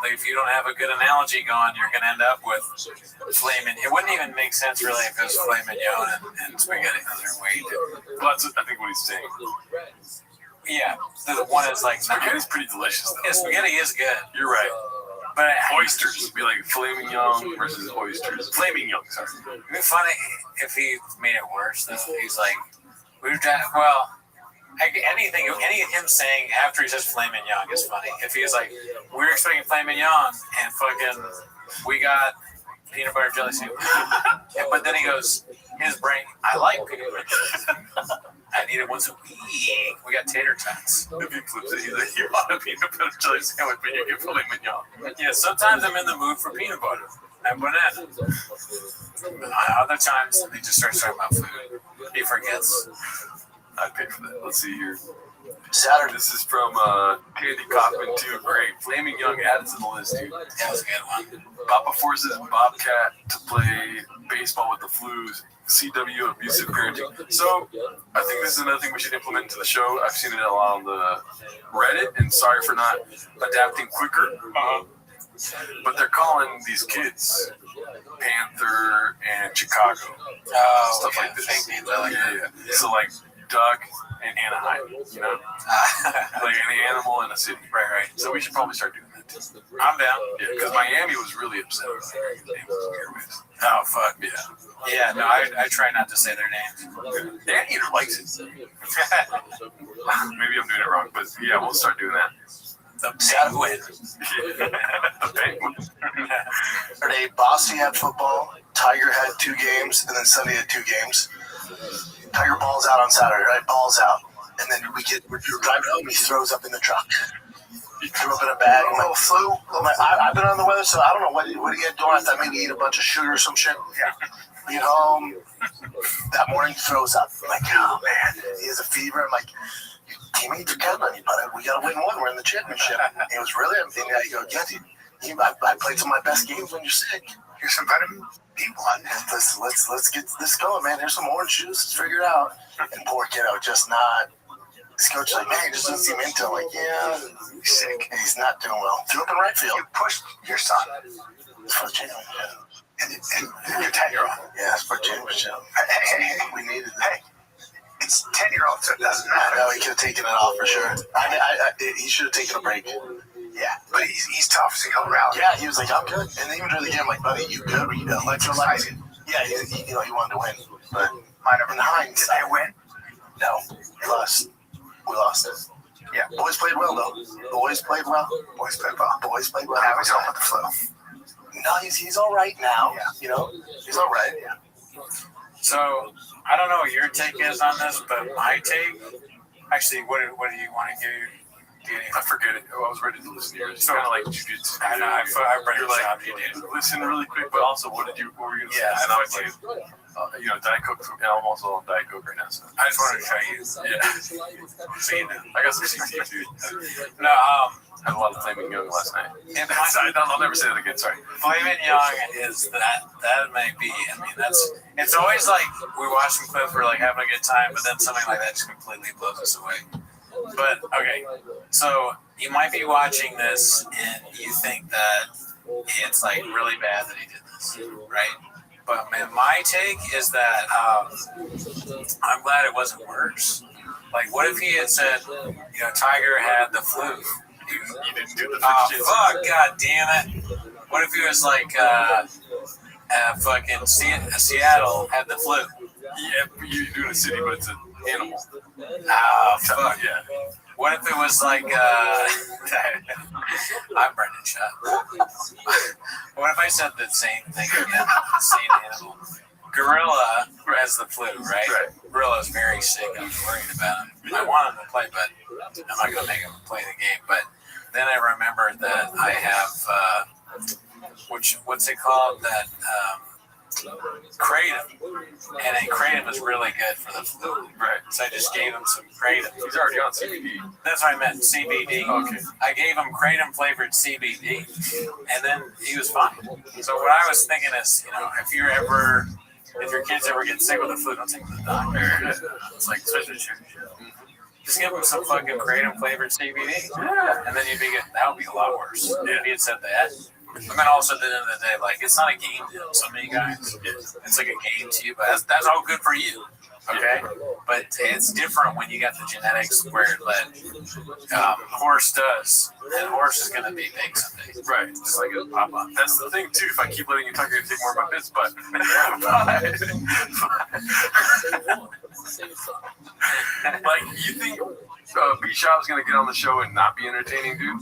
have a good analogy going, you're gonna end up with flaming. It wouldn't even make sense really if it was flaming yon and spaghetti. Those are way different. Well, that's I think what he's saying. Yeah, the one is like spaghetti's pretty delicious though. Yeah, spaghetti is good. You're right. But oysters would be like flaming young versus oysters. Flaming young, sorry. It'd be funny if he made it worse. Though. He's like, we've done well. Anything, any of him saying after he says flaming young is funny. If he was like, we're expecting flaming young and fucking, we got peanut butter jelly soup. But then he goes, his brain, I like peanut butter jelly soup. I need it once a week. We got tater tots. If he flips it, he's like, you want a peanut butter jelly sandwich, but you get filet mignon. Yeah, sometimes I'm in the mood for peanut butter and banana. Other times, he just starts talking about food. He forgets. I'd pay for that. Let's see here. Saturday. This is from Candy Kaufman too. Great. Flaming Young added to the list, dude. That was a good one. Papa forces Bobcat to play baseball with the Flues. CW abusive parenting. So I think this is another thing we should implement into the show. I've seen it a lot on the Reddit, and sorry for not adapting quicker. But they're calling these kids Panther and Chicago. Stuff like this. Yeah. So like Doug and Anaheim, you know? Like an animal in a city. Right. So we should probably start doing that too. I'm down. Yeah, because Miami was really upset about that. Oh, fuck. Yeah, no, I try not to say their names. Anteater likes it. Maybe I'm doing it wrong, but yeah, we'll start doing that. The Penguin. The Penguin. Saturday, Bossy had football, Tiger had 2 games, and then Sunday had 2 games. Tiger balls out on Saturday, right? Balls out. And then we're driving home, he throws up in the truck. He threw up in a bag. I'm like, flu? I've been on the weather, so I don't know what he had doing. I thought maybe eat a bunch of sugar or some shit. Yeah. We get home. That morning, he throws up. I'm like, oh, man. He has a fever. I'm like, teammates are counting on you, buddy. We got to win one. We're in the championship. He was really, I'm thinking, I go, yeah, dude, I played some of my best games when you're sick. Here's some vitamin B1. Let's get this going, man. Here's some orange juice. Let's figure it out. And poor kiddo, just not. His coach is like, man, he just doesn't seem into it. I'm like, yeah, he's sick. And he's not doing well. Threw up in right field. You pushed your son. It's for the championship. And your 10-year-old. Yeah, it's for the championship. Hey, we needed that. Hey, it's 10-year-old, so it doesn't matter. I know he could have taken it off for sure. He should have taken a break. Yeah, but he's tough, so he'll rally. Yeah, he was like, I'm good. And even during the game, I'm like, buddy, you good? You know, electrolytes. Yeah, he wanted to win. But in hindsight, did they win? No, we lost. We lost it. Yeah, boys played well, though. Boys played well. Boys played well. Now he's home with the flu. No, he's all right now. Yeah. You know, he's all right. Yeah. So, I don't know what your take is on this, but my take, actually, what do you want to give I forget it. I was ready to listen to yours. It's kind of like jujitsu. I know. I read You're your like, job. You did. listen really quick, but also what were you going to say? Yeah, I know. It's like, Diet Coke. I'm also on Diet Coke right now. So I just wanted to show you. Yeah. See, I got some CT, dude. no, I had a lot of Flaming Young last night. and I'll never say that again. Sorry. Flaming Young is that may be. I mean, it's always like we watch some clips, we're like having a good time, but then something like that just completely blows us away. But okay, so you might be watching this and you think that it's like really bad that he did this, right? But my take is that I'm glad it wasn't worse. Like, what if he had said, Tiger had the flu? You didn't do the fuck, god damn it. What if he was like, fucking Seattle had the flu? Yeah, you do in a city, but it's an animal. Fuck. Yeah. What if it was like, I'm Brendan Shaw. What if I said the same thing again? The same animal. Gorilla has the flu, right? Gorilla's very sick. I'm worried about him. I want him to play, but I'm not going to make him play the game. But then I remembered that I have, what's it called? That, kratom, and then kratom is really good for the flu. Right. So I just gave him some kratom. He's already on CBD. That's what I meant, CBD. Okay. I gave him kratom flavored CBD, and then he was fine. So what I was thinking is, if your kids ever get sick with the flu, don't take them to the doctor. It's like especially just give them some fucking kratom flavored CBD, and then you'd be good. That would be a lot worse if he had said that. And then also at the end of the day, like, it's not a game to so many guys. It's like a game to you, but that's all good for you. Okay? But it's different when you got the genetics where that horse does. And horse is going to be big someday. Right. Just like a pop-up. That's the thing, too. If I keep letting you talk, you're going to take more of my bits, but... like, you think B-Shop's going to get on the show and not be entertaining, dude?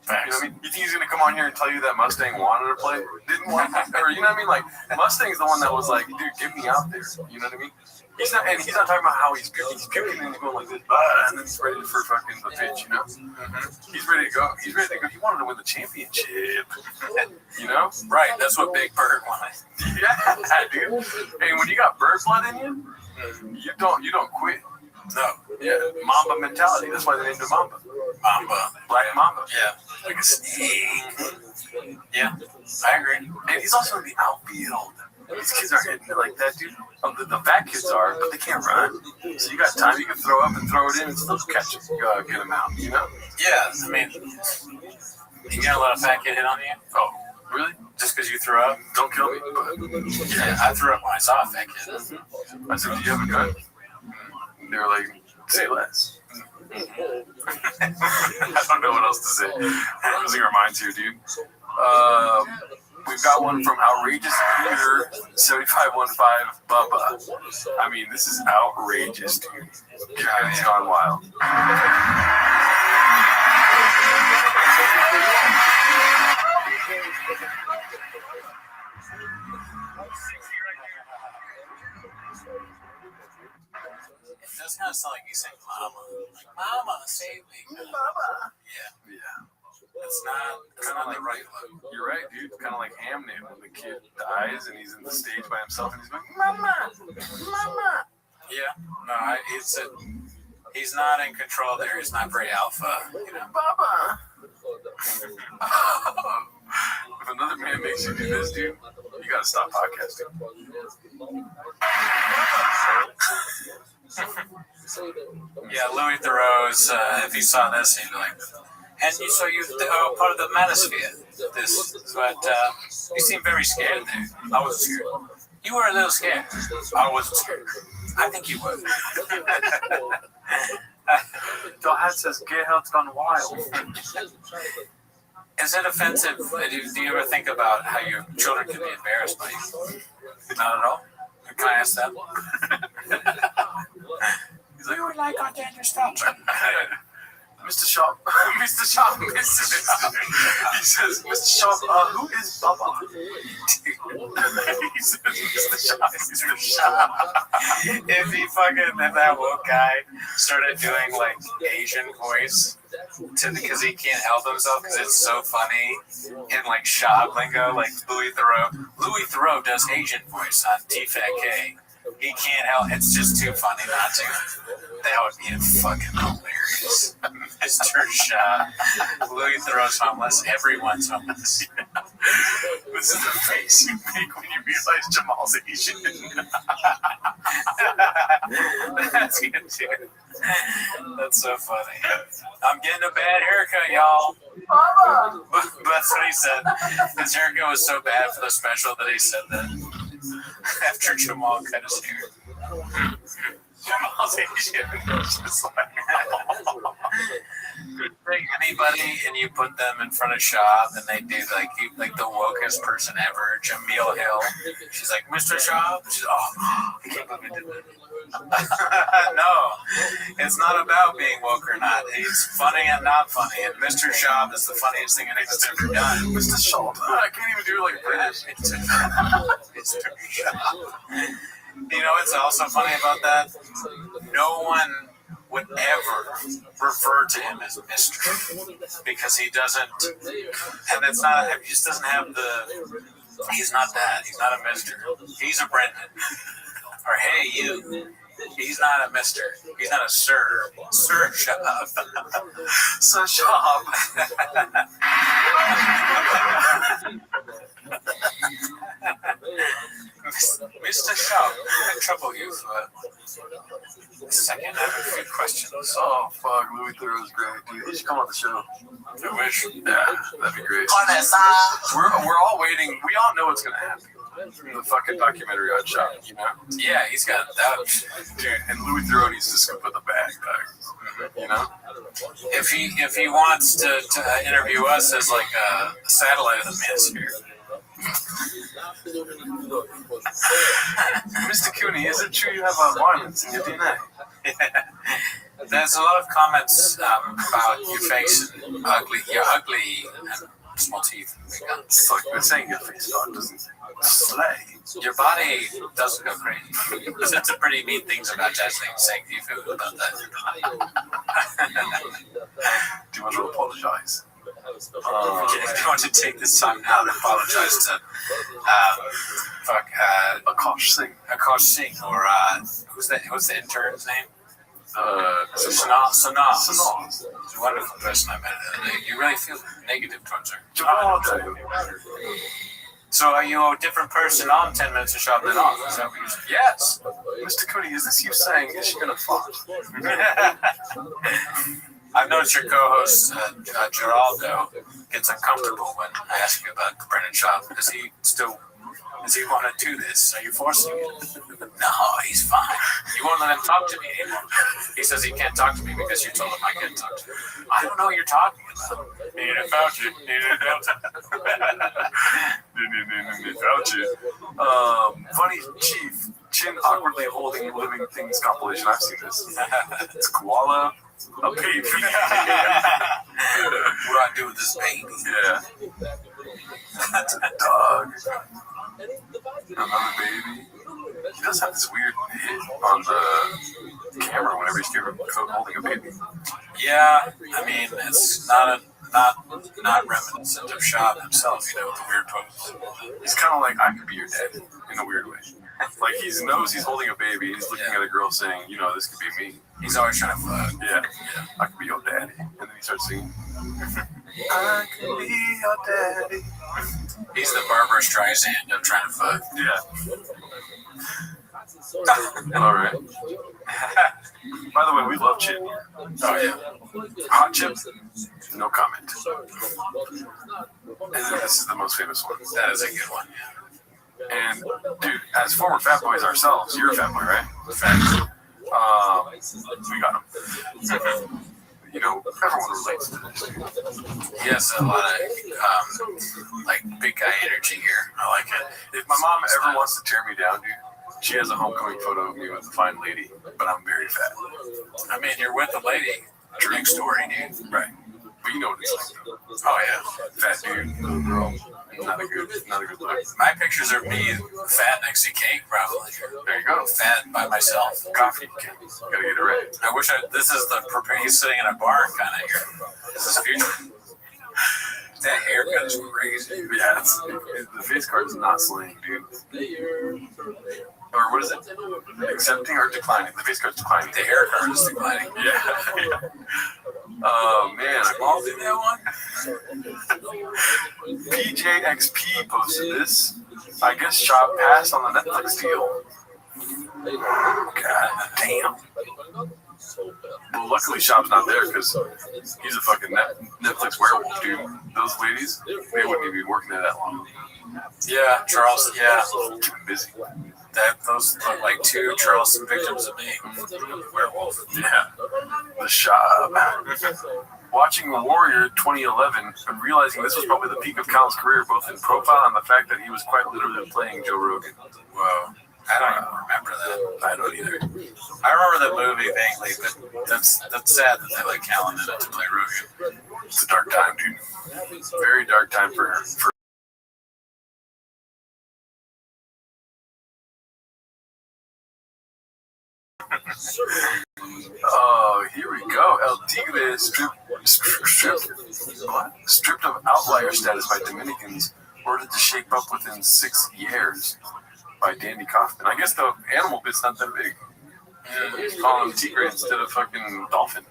You know what I mean? You think he's going to come on here and tell you that Mustang wanted to play? Didn't want to? Or, you know what I mean? Like, Mustang's the one that was like, dude, get me out there. You know what I mean? He's not talking about how he's puking. He's puking and he's going like this, and then he's ready for fucking the pitch, He's ready to go. He wanted to win the championship. Right. That's what Big Bird wanted. Yeah, dude. And when you got bird blood in you, you don't quit. No. Yeah. Mamba mentality. That's why they named him Mamba. Black Mamba. Yeah. Like a snake. Yeah. I agree. And he's also in the outfield. These kids aren't hitting it like that, dude. The fat kids are, but they can't run. So you got time. You can throw up and throw it in and still catch it. Get them out, Yeah. I mean, you gonna let a fat kid hit on you? Oh, really? Just because you threw up? Don't kill me. But, yeah, I threw up when I saw a fat kid. I said, do you have a gun? And they were like, say less. I don't know what else to say. I'm losing our minds here, dude. We've got one from Outrageous Computer 7515 Bubba. I mean, this is outrageous, dude. It's gone wild. It does kind of sound like you saying "mama," like "mama, save me." Mama. Yeah. It's not kind of the right look. You're right, dude. It's kind of like Hamnet when the kid dies and he's in the stage by himself and he's going, "Mama, mama." Yeah. No, he's not in control there. He's not very alpha. Baba. If another man makes you do this, dude, you gotta stop podcasting. Yeah, Louis Theroux's, if he saw this, he'd be like, and so you're part of the manosphere. But you seem very scared there. I wasn't scared. You were a little scared. I wasn't scared. I think you were. The hat says, "Gay health's gone wild." Is it offensive? Do you ever think about how your children can be embarrassed by you? Not at all? Can I ask that? He's like, "We like our gender stuff." Mr. Sharp. Mr. Sharp. Mr. Sharp. He says, "Mr. Sharp, who is Baba?" He says, "Mr. Sharp, Mr. Sharp." If that woke guy started doing like Asian voice, because he can't help himself because it's so funny in like shop lingo, like Louis Theroux. Louis Theroux does Asian voice on T-Fat-K. He can't help. It's just too funny not to. That would be fucking hilarious. Mr. Shaw. Louis Theroux's homeless. Everyone's homeless. This is the face you make when you realize Jamal's Asian. That's good too. That's so funny. I'm getting a bad haircut, y'all. That's what he said. His haircut was so bad for the special that he said that after Jamal cut his hair. Jamal's Asian. Just like, take anybody and you put them in front of Shab and they do like the wokest person ever, Jameel Hill. She's like, Mr. Shab? She's I can't believe I did that. No, it's not about being woke or not. He's funny and not funny, and Mr. Shab is the funniest thing anyone's ever done. Mr. Shab. I can't even do it like British. Mr. Shab. You know what's also funny about that? No one would ever refer to him as Mr. because he doesn't, and it's not, he just doesn't have the, he's not that. He's not a Mr. He's a Brendan. Or hey, you. He's not a Mr. He's not a Sir. Sir Shab. Sir Shab. Mr. Shab, I trouble you for a second. I have a few questions. Oh, fuck. Louis Theroux's great, dude. He should come on the show. I wish. Yeah, that'd be great. We're all waiting. We all know what's going to happen. The fucking documentary on Shab, you know? Yeah, he's got that. Dude, and Louis Theroux needs to scoop with the bag, you know? If he wants to interview us as like a satellite of the manosphere. Mr. Cooney, is it true you have violence in your DNA? There's a lot of comments about your face and ugly. You're ugly and small teeth and big guns. It's like they're saying your face doesn't slay. Your body doesn't go crazy. That's a pretty mean things about Jasmine saying to you about that. Do you want to apologize? If you want to take this time now to apologize to Akash Singh or what's the intern's name? Sanaz. She's a wonderful person I met the other day. You really feel negative towards her. So are you a different person on 10 minutes of Shab than off? Is that what you said? Yes. Mr. Cooney, is this you saying, is she going to fuck? I've noticed your co-host, Geraldo, gets uncomfortable when I ask him about Brendan Shab. Does he want to do this? Are you forcing it? No, he's fine. You won't let him talk to me anymore. He says he can't talk to me because you told him I can't talk to him. I don't know what you're talking about. Need a Fauci. Funny Chief, Chin awkwardly holding living things compilation. I've seen this. It's koala, a baby. What do I do with this baby? Yeah. That's a dog. Another baby. He does have this weird hit on the camera whenever he's holding a baby. Yeah, I mean, it's not reminiscent of Shab himself, you know, with the weird pose. He's kind of like, I could be your daddy in a weird way. Like, he knows he's holding a baby. He's looking at a girl saying, you know, this could be me. He's always trying to fuck. Yeah. I could be your daddy. And then he starts singing, I could be your daddy. He's the Barbara Streisand of trying to fuck. Yeah. All right. By the way, we love chip. Oh, yeah. Hot chip, no comment. And then this is the most famous one. That is a good one. And, dude, as former fat boys ourselves, you're a fat boy, right? Facts. We got him. You know, everyone relates to this. He has a lot of, like, big guy energy here. I like it. If my mom ever wants to tear me down, dude, she has a homecoming photo of me with a fine lady, but I'm very fat. I mean, you're with a lady. True story, dude. Right. But you know what it's like. Oh yeah, Fat dude, little girl. Not a good look. my pictures are me fat next to cake, probably. There you go. Fat by myself. Coffee. Gotta get it right. This is the he's sitting in a barn kind of here. This is future. That haircut is crazy. Yeah, the face card is not slaying, dude. Or what is it? Accepting or declining? The face card's declining. The hair card is declining. Yeah. Oh man, I balled in that one. PJXP posted this. I guess Shop passed on the Netflix deal. God damn. Well, luckily Shop's not there because he's a fucking Netflix werewolf, dude. Those ladies, they wouldn't even be working there that long. Yeah, Charles. Yeah, keep him busy. Those look like two Charleston victims of me. Werewolf. Yeah. The Shop. Watching Warrior 2011 and realizing this was probably the peak of Kyle's career, both in profile and the fact that he was quite literally playing Joe Rogan. Whoa. I don't even remember that. I don't either. I remember the movie vaguely, but that's sad that they let Callan in it to play Rogan. It's a dark time, dude. Very dark time for her. Oh, here we go. El Tigre stripped of outlier status by Dominicans, ordered to shape up within 6 years by Dandy Kaufman. I guess the animal bit's not that big. Call him Tigre instead of fucking dolphin.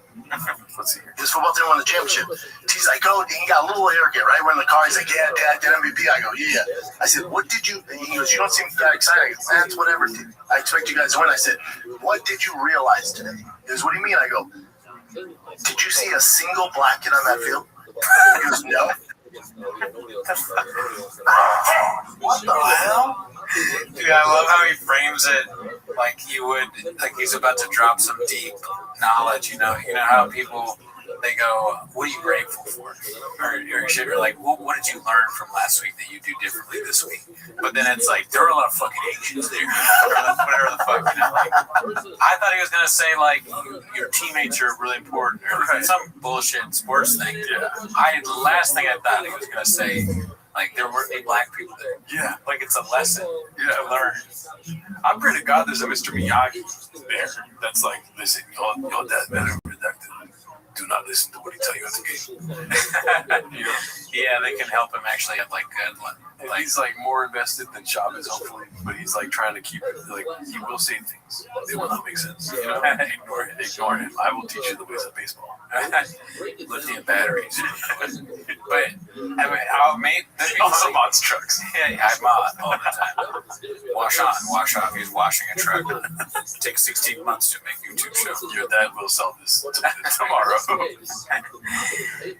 Let's see here. His football team won the championship. He's like, oh, he got a little arrogant, right? We're in the car. He's like, yeah, Dad, get MVP. I go, yeah. I said, what did you? And he goes, you don't seem that excited. I go, that's whatever. I expect you guys to win. I said, what did you realize today? He goes, what do you mean? I go, did you see a single black kid on that field? He goes, no. What the hell? Dude, I love how he frames it like he's about to drop some deep knowledge. You know how people, they go, what are you grateful for? Or you're like, well, what did you learn from last week that you do differently this week? But then it's like, there are a lot of fucking Asians there. Whatever the fuck, like, I thought he was going to say, like, your teammates are really important, or some bullshit sports thing. Yeah. The last thing I thought he was going to say, like, there weren't any black people there. Yeah. Like, it's a lesson to learn. I pray to God there's a Mr. Miyagi there that's like, listen, your dad better redacted. Do not listen to what he tell you at the game. Yeah, they can help him actually have like good one. Like, he's like more invested than Shab is, hopefully, but he's like trying to keep it, like, he will say things. They will not make sense. Ignore him. I will teach you the ways of baseball. Lithium batteries. But I mean, also mods trucks. Yeah, I mod all the time. Wash on, wash off. He's washing a truck. Takes 16 months to make YouTube show. Your dad will sell this tomorrow.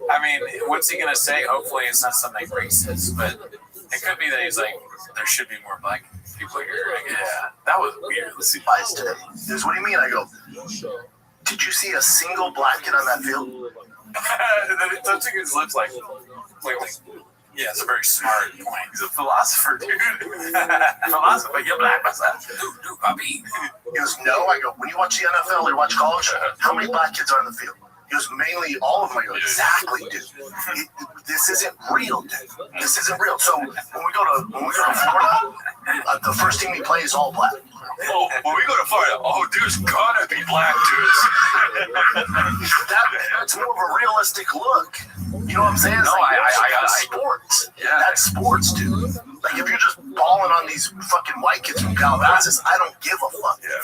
I mean, what's he gonna say? Hopefully, it's not something racist, but it could be that he's like, there should be more black people here. I guess. Yeah, that was weird. Let's see. Bias today. He goes, what do you mean? I go, did you see a single black kid on that field? And then it touching his lips like, wait. Yeah, it's a very smart point. He's a philosopher, dude. Philosopher, you're black, what's that? Dude, Bobby. He goes, no. I go, when you watch the NFL or you watch college, how many black kids are on the field? He goes, mainly all of them. I go, exactly, dude. This isn't real, dude. This isn't real. So when we go to Florida, the first team we play is all black. Oh, when we go to Florida, there's gotta be black dudes. That's more of a realistic look. You know what I'm saying? It's no, like, I got sports. Yeah. That's sports, dude. Like, if you're just balling on these fucking white kids from Calabasas, I don't give a fuck. Yeah.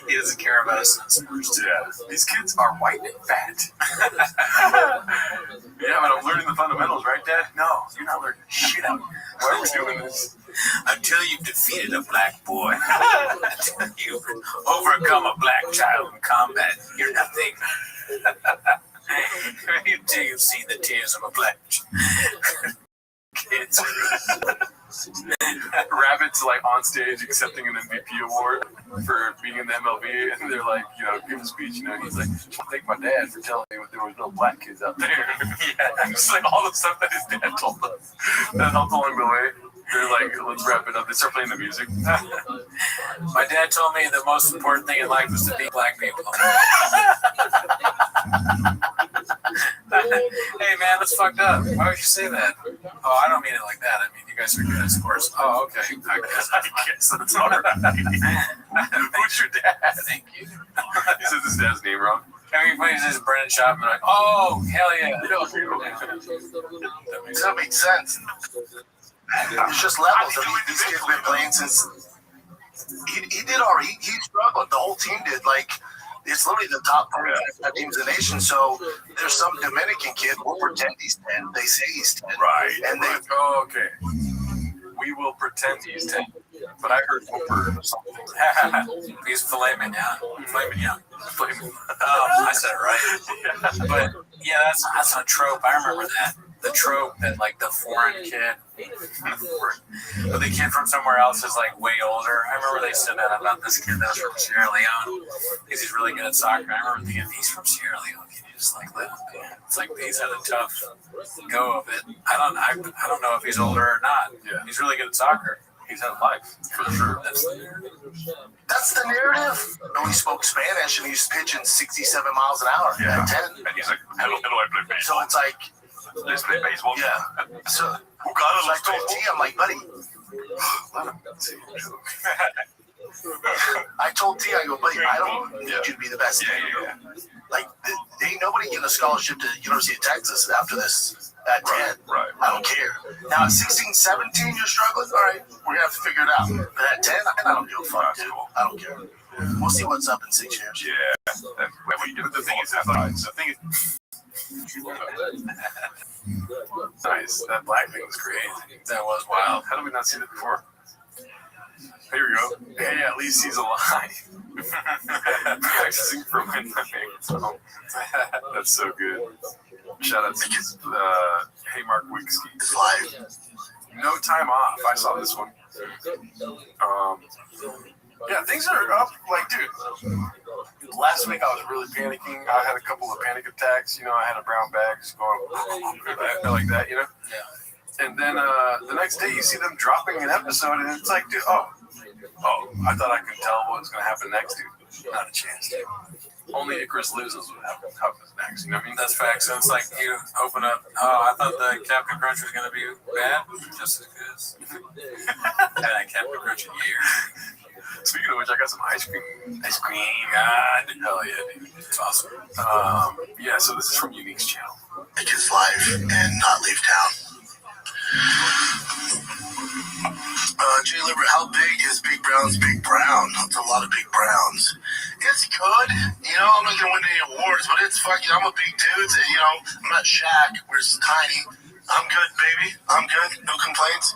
He doesn't care about us in sports. Yeah. These kids are white and fat. Yeah, but I'm learning the fundamentals, right, Dad? No, you're not learning shit out here. Why are we doing this? Until you've defeated a black boy, until you've overcome a black child in combat, you're nothing. Until you've seen the tears of a black kids. Rabbit's like on stage accepting an MVP award for being in the MLB, and they're like, give a speech, he's like, thank my dad for telling me there was no black kids out there. Yeah, just like all the stuff that his dad told us that helped along the way. They're like, let's wrap it up. They start playing the music. My dad told me the most important thing in life was to be black people. Hey man, that's fucked up. Why would you say that? Oh, I don't mean it like that. I mean, you guys are good at sports. Oh, okay. I guess that's all right. Who's your dad? Thank you. He says his dad's name wrong. Everybody says Brennan Chapman. Like, oh, hell yeah. That makes sense. It's just levels. I mean, these kids been playing since he did already. He struggled. The whole team did. Like, it's literally the top 45 teams in the nation. So there's some Dominican kid. We'll pretend he's 10. They say he's 10. Right. And they. Oh, okay. We will pretend he's 10. But I heard Hooper or something. He's filet mignon. Filet mignon. I said it right. But yeah, that's a trope. I remember that. The trope that like the foreign kid, but the kid from somewhere else is like way older. I remember they said that about this kid that was from Sierra Leone because he's really good at soccer. I remember thinking he's from Sierra Leone. Can you just like let him be? It's like he's had a tough go of it. I don't know if he's older or not. Yeah. He's really good at soccer. He's had life for sure. That's the narrative. And we spoke Spanish and he's pitching 67 miles an hour at 10. And he's like, hello, I play baseball. So it's like, let's play baseball. Yeah. So I told T, I'm like, buddy. I told T, I go, buddy, I don't need you to be the best. Yeah. Like, there ain't nobody getting a scholarship to University of Texas after this at 10. Right. I don't care. Now at 16, 17, you're struggling. All right, we're gonna have to figure it out. But at 10, I don't give a fuck, dude. I don't care. We'll see what's up in 6 years. Yeah. But the thing is, nice. That black thing was crazy. That was wild. How did we not see that before? Here we go. Hey, at least he's alive. Practicing for when the so, that's so good. Shout out to Hey Mark Wigsky. It's live. No time off. I saw this one. Yeah, things are up. Like, dude, last week I was really panicking. I had a couple of panic attacks. You know, I had a brown bag just going like that, you know? Yeah. And then the next day you see them dropping an episode, and it's like, dude, oh, I thought I could tell what was going to happen next, dude. Not a chance, dude. Only Icarus loses what happens next, you know what I mean? That's facts. So it's like you open up, I thought the Captain Crunch was going to be bad, just as good as Captain Crunch in years. Speaking of which, I got some ice cream. God, hell yeah, dude. It's awesome. Yeah, so this is from Unique's channel. It is live and not leave town. Jay Liver, how big is Big Brown's Big Brown? That's a lot of Big Browns. It's good. You know, I'm not going to win any awards, but it's fucking, I'm a big dude. You know, I'm not Shaq, where it's tiny. I'm good, baby. I'm good. No complaints.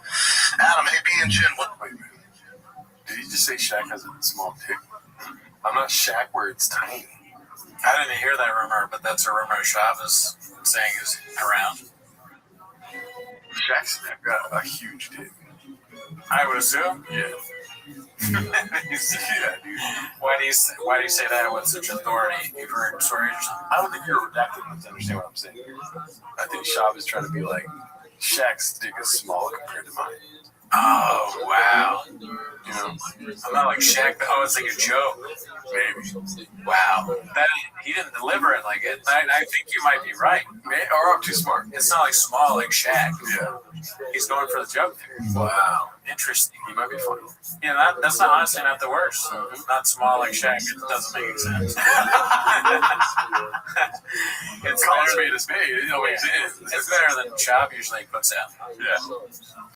Adam, hey, B and Jen, what? Wait a minute. Did he just say Shaq has a small dick? I'm not Shaq where it's tiny. I didn't hear that rumor, but that's a rumor Shav is saying is around. Shaq's got a huge dick. I would assume. Yeah. Yeah, dude. Why do you say that with such authority? You've heard stories or something? I don't think you're redacted enough to understand what I'm saying. I think Shav is trying to be like, Shaq's dick is small compared to mine. Oh, wow. You know? I'm not like Shaq. Oh, it's like a joke. Maybe. Wow. That he didn't deliver it like it. I think you might be right. Or I'm too smart. It's not like small like Shaq. Yeah. He's going for the joke there. Wow. Interesting. He might be funny. Yeah, that's not honestly not the worst. Not small like Shaq. It doesn't make any sense. It's call a spade a spade. It always is. It's better than Chop usually puts out. Yeah.